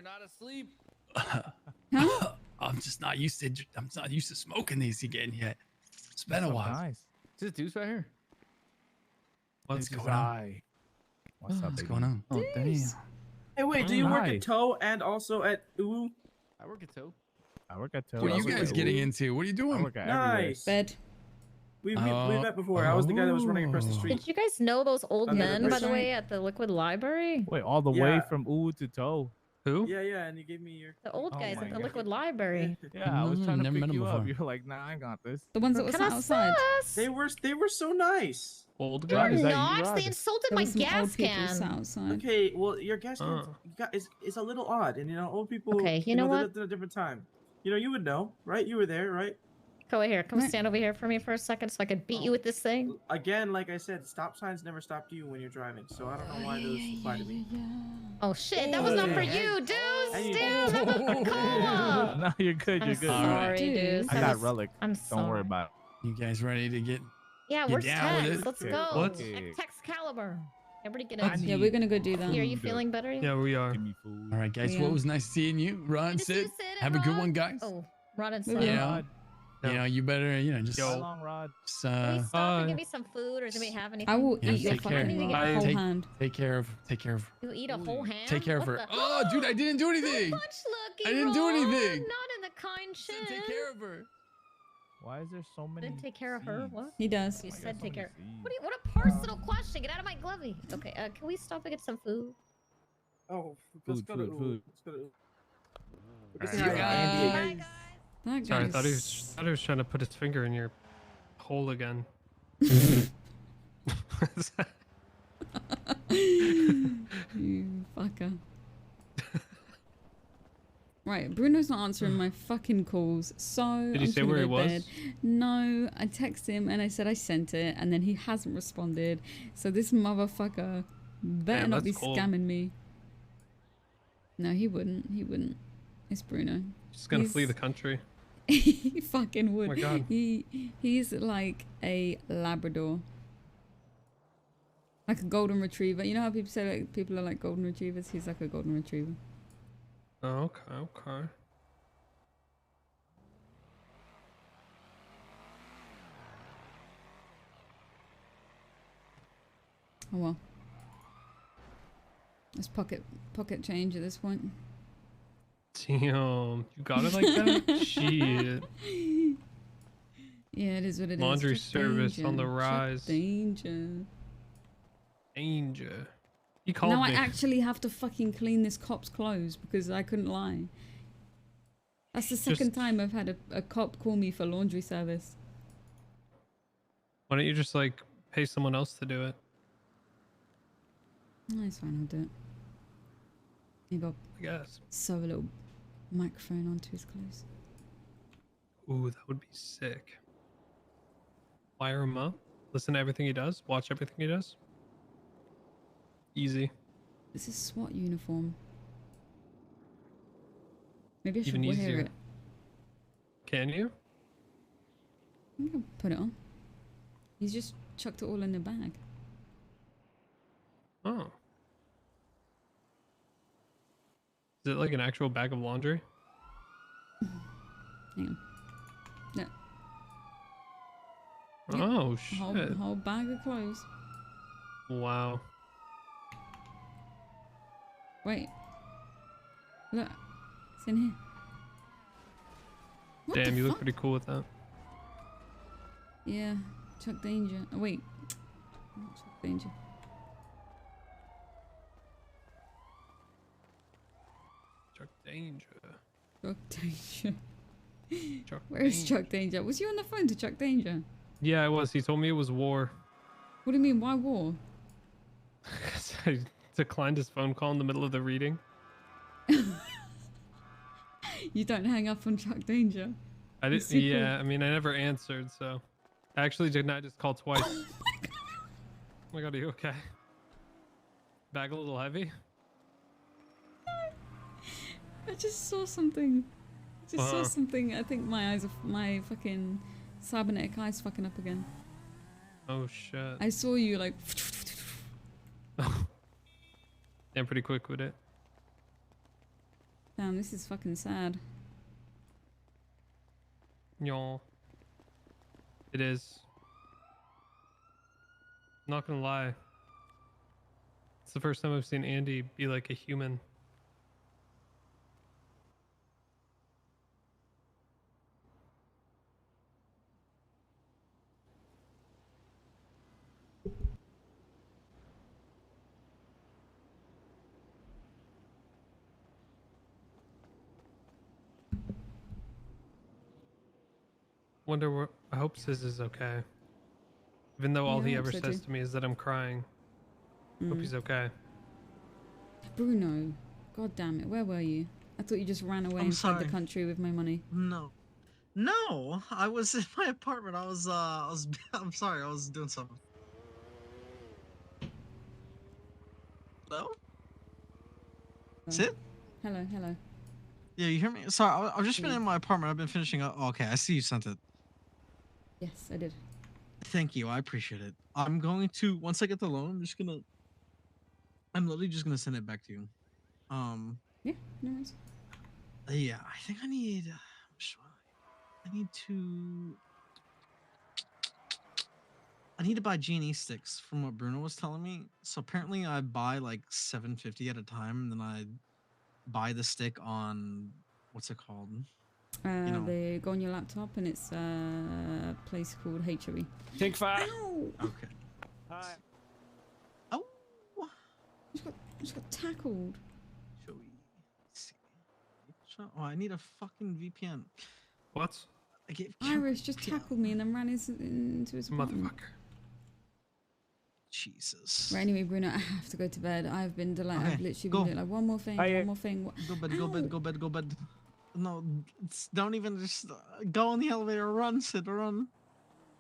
[SPEAKER 5] I'm just not used to. I'm not used to smoking these again yet. It's been a while.
[SPEAKER 20] Nice. Is this Deuce right here?
[SPEAKER 5] What's going on?
[SPEAKER 20] What's up,
[SPEAKER 5] What's going on?
[SPEAKER 20] Oh, damn.
[SPEAKER 14] Hey, wait, do you work
[SPEAKER 20] Hi.
[SPEAKER 14] at Toe and also at UU?
[SPEAKER 20] I work at Toe. I work at Toe.
[SPEAKER 5] What are
[SPEAKER 20] I
[SPEAKER 5] you
[SPEAKER 20] work
[SPEAKER 5] guys
[SPEAKER 20] at
[SPEAKER 5] getting
[SPEAKER 20] Woo.
[SPEAKER 5] into? What are you doing?
[SPEAKER 20] I work at everywhere.
[SPEAKER 14] Nice.
[SPEAKER 4] Bed.
[SPEAKER 14] We met before. I was the guy that was running across the street.
[SPEAKER 2] Did you guys know those old
[SPEAKER 14] Okay,
[SPEAKER 2] men,
[SPEAKER 14] that's
[SPEAKER 2] by the
[SPEAKER 14] right.
[SPEAKER 2] way, at the Liquid Library?
[SPEAKER 15] Wait, all the way from Ooh to Toe.
[SPEAKER 1] Who?
[SPEAKER 14] Yeah, and you gave me your.
[SPEAKER 2] The old guys
[SPEAKER 15] my
[SPEAKER 2] at the
[SPEAKER 15] God.
[SPEAKER 2] Liquid Library.
[SPEAKER 15] Yeah, I was trying to
[SPEAKER 5] never
[SPEAKER 15] pick
[SPEAKER 5] met him
[SPEAKER 15] you up.
[SPEAKER 5] before.
[SPEAKER 15] You were like, nah, I got this.
[SPEAKER 4] The ones that were sat outside.
[SPEAKER 14] They were so nice.
[SPEAKER 1] Old
[SPEAKER 2] They
[SPEAKER 1] guys.
[SPEAKER 2] were not. They insulted
[SPEAKER 4] There
[SPEAKER 2] my
[SPEAKER 4] was some old
[SPEAKER 2] gas
[SPEAKER 4] people sat
[SPEAKER 2] can.
[SPEAKER 4] outside.
[SPEAKER 14] Okay, well, your gas can is a little odd, and old people.
[SPEAKER 2] Okay, you know
[SPEAKER 14] they
[SPEAKER 2] what?
[SPEAKER 14] lived in a different time. You would know, right? You were there, right?
[SPEAKER 2] Come over here. Come stand over here for me for a second so I could beat you with this thing.
[SPEAKER 14] Again, like I said, stop signs never stopped you when you're driving, so I don't know why those apply to me.
[SPEAKER 2] Oh shit, that was not for you, dudes. Damn, have a cola.
[SPEAKER 15] No, you're good. You're
[SPEAKER 2] I'm
[SPEAKER 15] good.
[SPEAKER 2] sorry, dudes.
[SPEAKER 15] I got relic.
[SPEAKER 2] I'm
[SPEAKER 15] Don't worry
[SPEAKER 2] sorry.
[SPEAKER 15] about it.
[SPEAKER 5] You guys ready to get?
[SPEAKER 2] Yeah,
[SPEAKER 5] get
[SPEAKER 2] where's
[SPEAKER 5] down with
[SPEAKER 2] Tex?
[SPEAKER 5] it?
[SPEAKER 2] Let's
[SPEAKER 15] Okay,
[SPEAKER 2] go.
[SPEAKER 15] what?
[SPEAKER 2] Tex Caliber. Everybody get
[SPEAKER 4] Yeah, we're gonna go do that.
[SPEAKER 2] Are you feeling better?
[SPEAKER 1] Yeah, we are.
[SPEAKER 5] All right, guys.
[SPEAKER 4] Yeah.
[SPEAKER 5] Well, it was nice seeing you, Ron. Sid, have a good one, guys.
[SPEAKER 2] Oh, Rod and
[SPEAKER 5] You
[SPEAKER 2] Sid.
[SPEAKER 5] know, you better, just.
[SPEAKER 15] So long, Rod.
[SPEAKER 5] Just,
[SPEAKER 2] Can we stop and give me some food, or does anybody have anything?
[SPEAKER 4] I will
[SPEAKER 5] yeah,
[SPEAKER 4] eat your
[SPEAKER 5] take care.
[SPEAKER 4] fucking
[SPEAKER 2] need to get a
[SPEAKER 4] whole
[SPEAKER 5] Take-
[SPEAKER 4] hand.
[SPEAKER 5] Take care of.
[SPEAKER 2] You eat a whole hand?
[SPEAKER 5] Take care of
[SPEAKER 2] What
[SPEAKER 5] her.
[SPEAKER 2] the-
[SPEAKER 5] Oh, dude, I didn't do anything.
[SPEAKER 2] Much lucky,
[SPEAKER 5] I didn't do
[SPEAKER 2] Ron.
[SPEAKER 5] anything.
[SPEAKER 2] Not in the kind shit.
[SPEAKER 5] Take care of her.
[SPEAKER 15] Why is there so many?
[SPEAKER 2] Didn't take care of her. What?
[SPEAKER 4] He does.
[SPEAKER 2] You said take care. What a personal question. Get out of my glovey. Okay. Can we stop and get some food?
[SPEAKER 14] Oh, let's go to
[SPEAKER 15] food.
[SPEAKER 14] Let's go to.
[SPEAKER 4] That
[SPEAKER 1] Sorry, I
[SPEAKER 4] guy's-
[SPEAKER 1] thought he was trying to put his finger in your hole again.
[SPEAKER 4] You fucker. Right, Bruno's not answering my fucking calls, so
[SPEAKER 1] Did he
[SPEAKER 4] I'm
[SPEAKER 1] say
[SPEAKER 4] gonna
[SPEAKER 1] where
[SPEAKER 4] go
[SPEAKER 1] he
[SPEAKER 4] to
[SPEAKER 1] was?
[SPEAKER 4] bed. No, I texted him and I said I sent it, and then he hasn't responded. So this motherfucker better
[SPEAKER 1] Damn,
[SPEAKER 4] not be
[SPEAKER 1] that's cold.
[SPEAKER 4] scamming me. No, he wouldn't. He wouldn't. It's Bruno.
[SPEAKER 1] Just gonna flee the country.
[SPEAKER 4] He fucking would.
[SPEAKER 1] Oh my God.
[SPEAKER 4] He's like a Labrador. Like a golden retriever. You know how people say like people are like golden retrievers? He's like a golden retriever.
[SPEAKER 1] Oh, okay.
[SPEAKER 4] Oh well. It's pocket change at this point.
[SPEAKER 1] Damn, you got it like that? Shit.
[SPEAKER 4] Yeah, it is what it is.
[SPEAKER 1] Laundry
[SPEAKER 4] Check
[SPEAKER 1] service on the
[SPEAKER 4] danger. Check
[SPEAKER 1] rise.
[SPEAKER 4] Danger.
[SPEAKER 1] Danger. He called
[SPEAKER 4] Now
[SPEAKER 1] me.
[SPEAKER 4] I actually have to fucking clean this cop's clothes because I couldn't lie. That's the second time I've had a cop call me for laundry service.
[SPEAKER 1] Why don't you just like pay someone else to do it?
[SPEAKER 4] No, it's fine, I'll do it. You got
[SPEAKER 1] I guess.
[SPEAKER 4] sew a little microphone onto his clothes.
[SPEAKER 1] Ooh, that would be sick. Wire him up. Listen to everything he does. Watch everything he does. Easy.
[SPEAKER 4] This is SWAT uniform. Maybe I should
[SPEAKER 1] Even
[SPEAKER 4] wear
[SPEAKER 1] easier.
[SPEAKER 4] it.
[SPEAKER 1] Can you?
[SPEAKER 4] I'm gonna put it on. He's just chucked it all in the bag.
[SPEAKER 1] Oh. Is it like an actual bag of laundry?
[SPEAKER 4] Hang on. Yeah.
[SPEAKER 1] Oh shit.
[SPEAKER 4] Whole bag of clothes.
[SPEAKER 1] Wow.
[SPEAKER 4] Wait. Look. It's in here. What
[SPEAKER 1] Damn,
[SPEAKER 4] the
[SPEAKER 1] you look
[SPEAKER 4] fuck?
[SPEAKER 1] pretty cool with that.
[SPEAKER 4] Yeah. Chuck Danger. Oh, wait. Not Chuck Danger.
[SPEAKER 1] Chuck Danger.
[SPEAKER 4] Chuck Danger.
[SPEAKER 1] Chuck
[SPEAKER 4] Where's
[SPEAKER 1] Danger.
[SPEAKER 4] Chuck Danger? Was you on the phone to Chuck Danger?
[SPEAKER 1] Yeah, I was. He told me it was war.
[SPEAKER 4] What do you mean? Why war?
[SPEAKER 1] I declined his phone call in the middle of the reading.
[SPEAKER 4] You don't hang up on Chuck Danger.
[SPEAKER 1] I
[SPEAKER 4] You
[SPEAKER 1] didn't.
[SPEAKER 4] super-
[SPEAKER 1] Yeah, I mean, I never answered, so I actually did not just call twice. Oh my god, are you okay? Bag a little heavy?
[SPEAKER 4] I just saw something. I just saw
[SPEAKER 1] Uh-huh.
[SPEAKER 4] something. I think my eyes are my fucking cybernetic eyes fucking up again.
[SPEAKER 1] Oh shit.
[SPEAKER 4] I saw you like.
[SPEAKER 1] I'm pretty quick with it.
[SPEAKER 4] Damn, this is fucking sad.
[SPEAKER 1] Y'all. It is. I'm not gonna lie. It's the first time I've seen Andy be like a human. wonder what. I hope Sis is okay. Even though all
[SPEAKER 4] Yeah, I
[SPEAKER 1] he
[SPEAKER 4] hope
[SPEAKER 1] ever
[SPEAKER 4] so
[SPEAKER 1] says
[SPEAKER 4] too.
[SPEAKER 1] to me is that I'm crying. Hope
[SPEAKER 4] Mm.
[SPEAKER 1] he's okay.
[SPEAKER 4] Bruno, god damn it, where were you? I thought you just ran away
[SPEAKER 16] I'm
[SPEAKER 4] and fled the
[SPEAKER 16] sorry.
[SPEAKER 4] country with my money.
[SPEAKER 16] No. No, I was in my apartment. I was I'm sorry, I was doing something. Hello? Sit?
[SPEAKER 4] Hello, hello.
[SPEAKER 16] Yeah, you hear me? Sorry, I've just been in my apartment. I've been finishing up. Oh, okay, I see you sent it.
[SPEAKER 4] Yes, I did.
[SPEAKER 16] Thank you. I appreciate it. I'm going to, once I get the loan, I'm literally just gonna send it back to you.
[SPEAKER 4] Yeah, no worries.
[SPEAKER 16] Yeah, I think I need to buy G&E sticks from what Bruno was telling me. So apparently I buy like 750 at a time, and then I buy the stick on, what's it called?
[SPEAKER 4] They go on your laptop and it's a place called HOE.
[SPEAKER 23] Take 5.
[SPEAKER 4] Ow!
[SPEAKER 16] Okay.
[SPEAKER 23] Hi.
[SPEAKER 16] Oh!
[SPEAKER 4] I just got tackled.
[SPEAKER 16] Oh, I need a fucking VPN.
[SPEAKER 1] What?
[SPEAKER 16] I gave
[SPEAKER 4] Iris just tackled me and then ran into his apartment.
[SPEAKER 1] Motherfucker.
[SPEAKER 16] Jesus.
[SPEAKER 4] Right, anyway, Bruno, I have to go to bed. I've been delayed.
[SPEAKER 16] Okay,
[SPEAKER 4] I've literally
[SPEAKER 16] go.
[SPEAKER 4] been doing like one more thing, one more thing.
[SPEAKER 16] Go bed, go bed, go bed, go bed. No, don't even just go on the elevator. Run, Sid, run.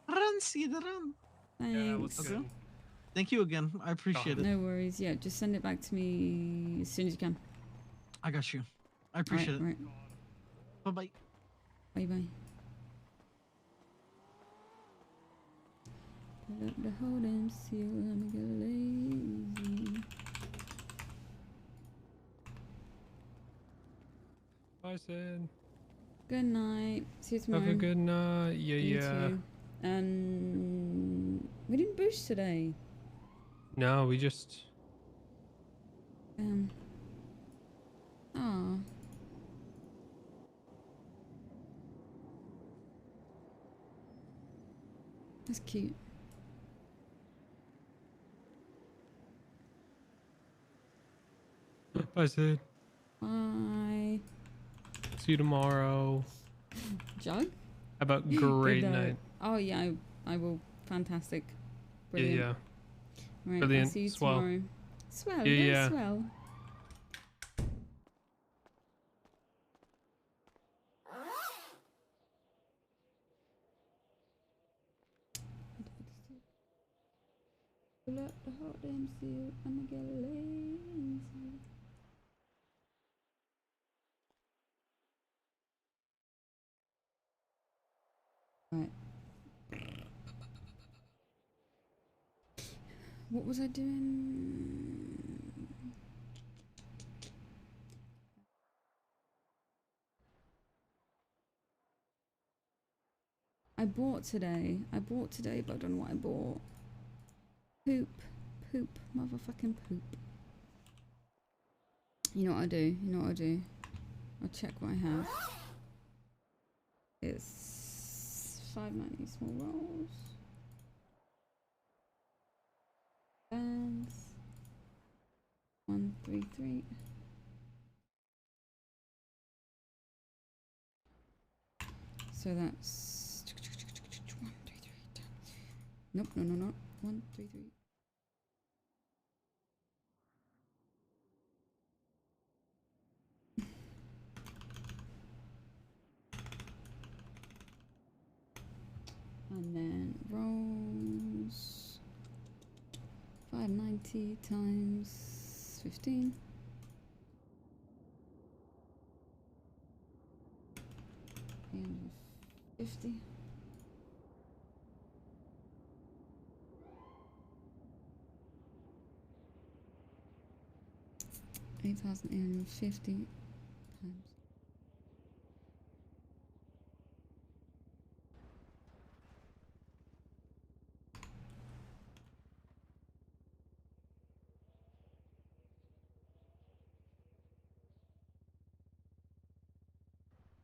[SPEAKER 16] Run, Sid, run.
[SPEAKER 4] Thanks.
[SPEAKER 16] Okay. Thank you again. I appreciate it.
[SPEAKER 4] No worries. Yeah, just send it back to me as soon as you can.
[SPEAKER 16] I got you. I appreciate it.
[SPEAKER 4] Right.
[SPEAKER 16] Bye-bye.
[SPEAKER 4] Bye-bye. Pull up the hold and seal. Let me get lazy.
[SPEAKER 1] Bye, Sid.
[SPEAKER 4] Good night. See you tomorrow.
[SPEAKER 1] Have a good night. Yeah,
[SPEAKER 4] You
[SPEAKER 1] yeah.
[SPEAKER 4] too. We didn't boost today.
[SPEAKER 1] No, we just.
[SPEAKER 4] Ah. That's cute.
[SPEAKER 1] Bye, Sid.
[SPEAKER 4] Bye.
[SPEAKER 1] See you tomorrow.
[SPEAKER 4] Jug?
[SPEAKER 1] How about
[SPEAKER 4] Good
[SPEAKER 1] great night?
[SPEAKER 4] Oh yeah, I will. Fantastic. Brilliant.
[SPEAKER 1] Yeah, yeah.
[SPEAKER 4] Right,
[SPEAKER 1] Brilliant.
[SPEAKER 4] I'll see you
[SPEAKER 1] Swell.
[SPEAKER 4] tomorrow. Swell,
[SPEAKER 1] Yeah,
[SPEAKER 4] very
[SPEAKER 1] yeah.
[SPEAKER 4] swell. Pull up the hot damn seal, I'ma get lazy. Right. What was I doing? I bought today, but I don't know what I bought. Poop. Motherfucking poop. You know what I do? I'll check what I have. It's 590 small rolls. Bands. 133. So that's 133. Nope, no. 133. And then rolls 590 times 15. And 50. $8,850 times.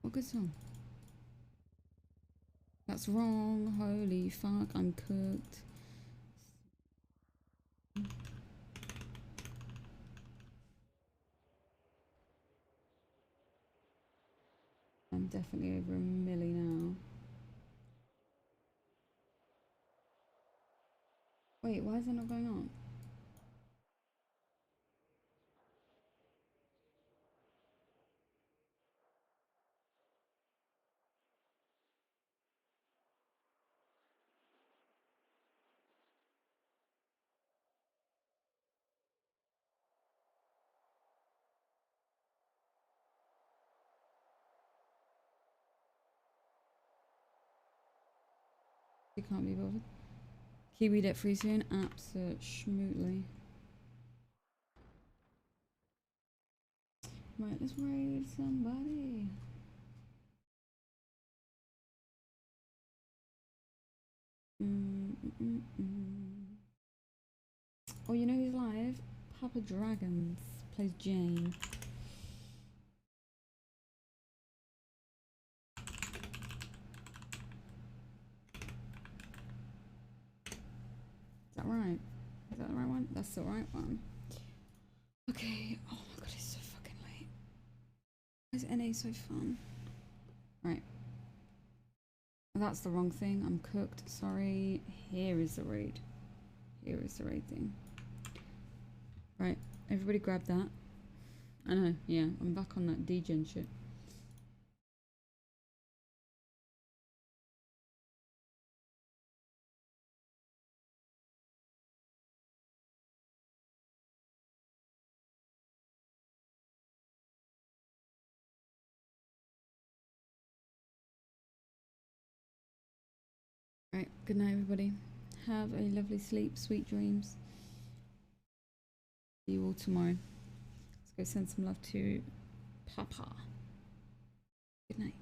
[SPEAKER 4] What good song? That's wrong. Holy fuck, I'm cooked. I'm definitely over a milli now. Wait, why is that not going on? You can't be bothered. Kiwi debt free soon? Absolutely. Right, let's raid somebody. Oh, you know who's live? Papa Dragons plays Jane. Is that right? Is that the right one? That's the right one. Okay. Oh my god, it's so fucking late. Why is NA so fun? Right. That's the wrong thing. I'm cooked. Sorry. Here is the raid. Here is the raid thing. Right. Everybody grab that. I know. Yeah. I'm back on that degen shit. Right. Good night, everybody. Have a lovely sleep. Sweet dreams. See you all tomorrow. Let's go send some love to Papa. Good night.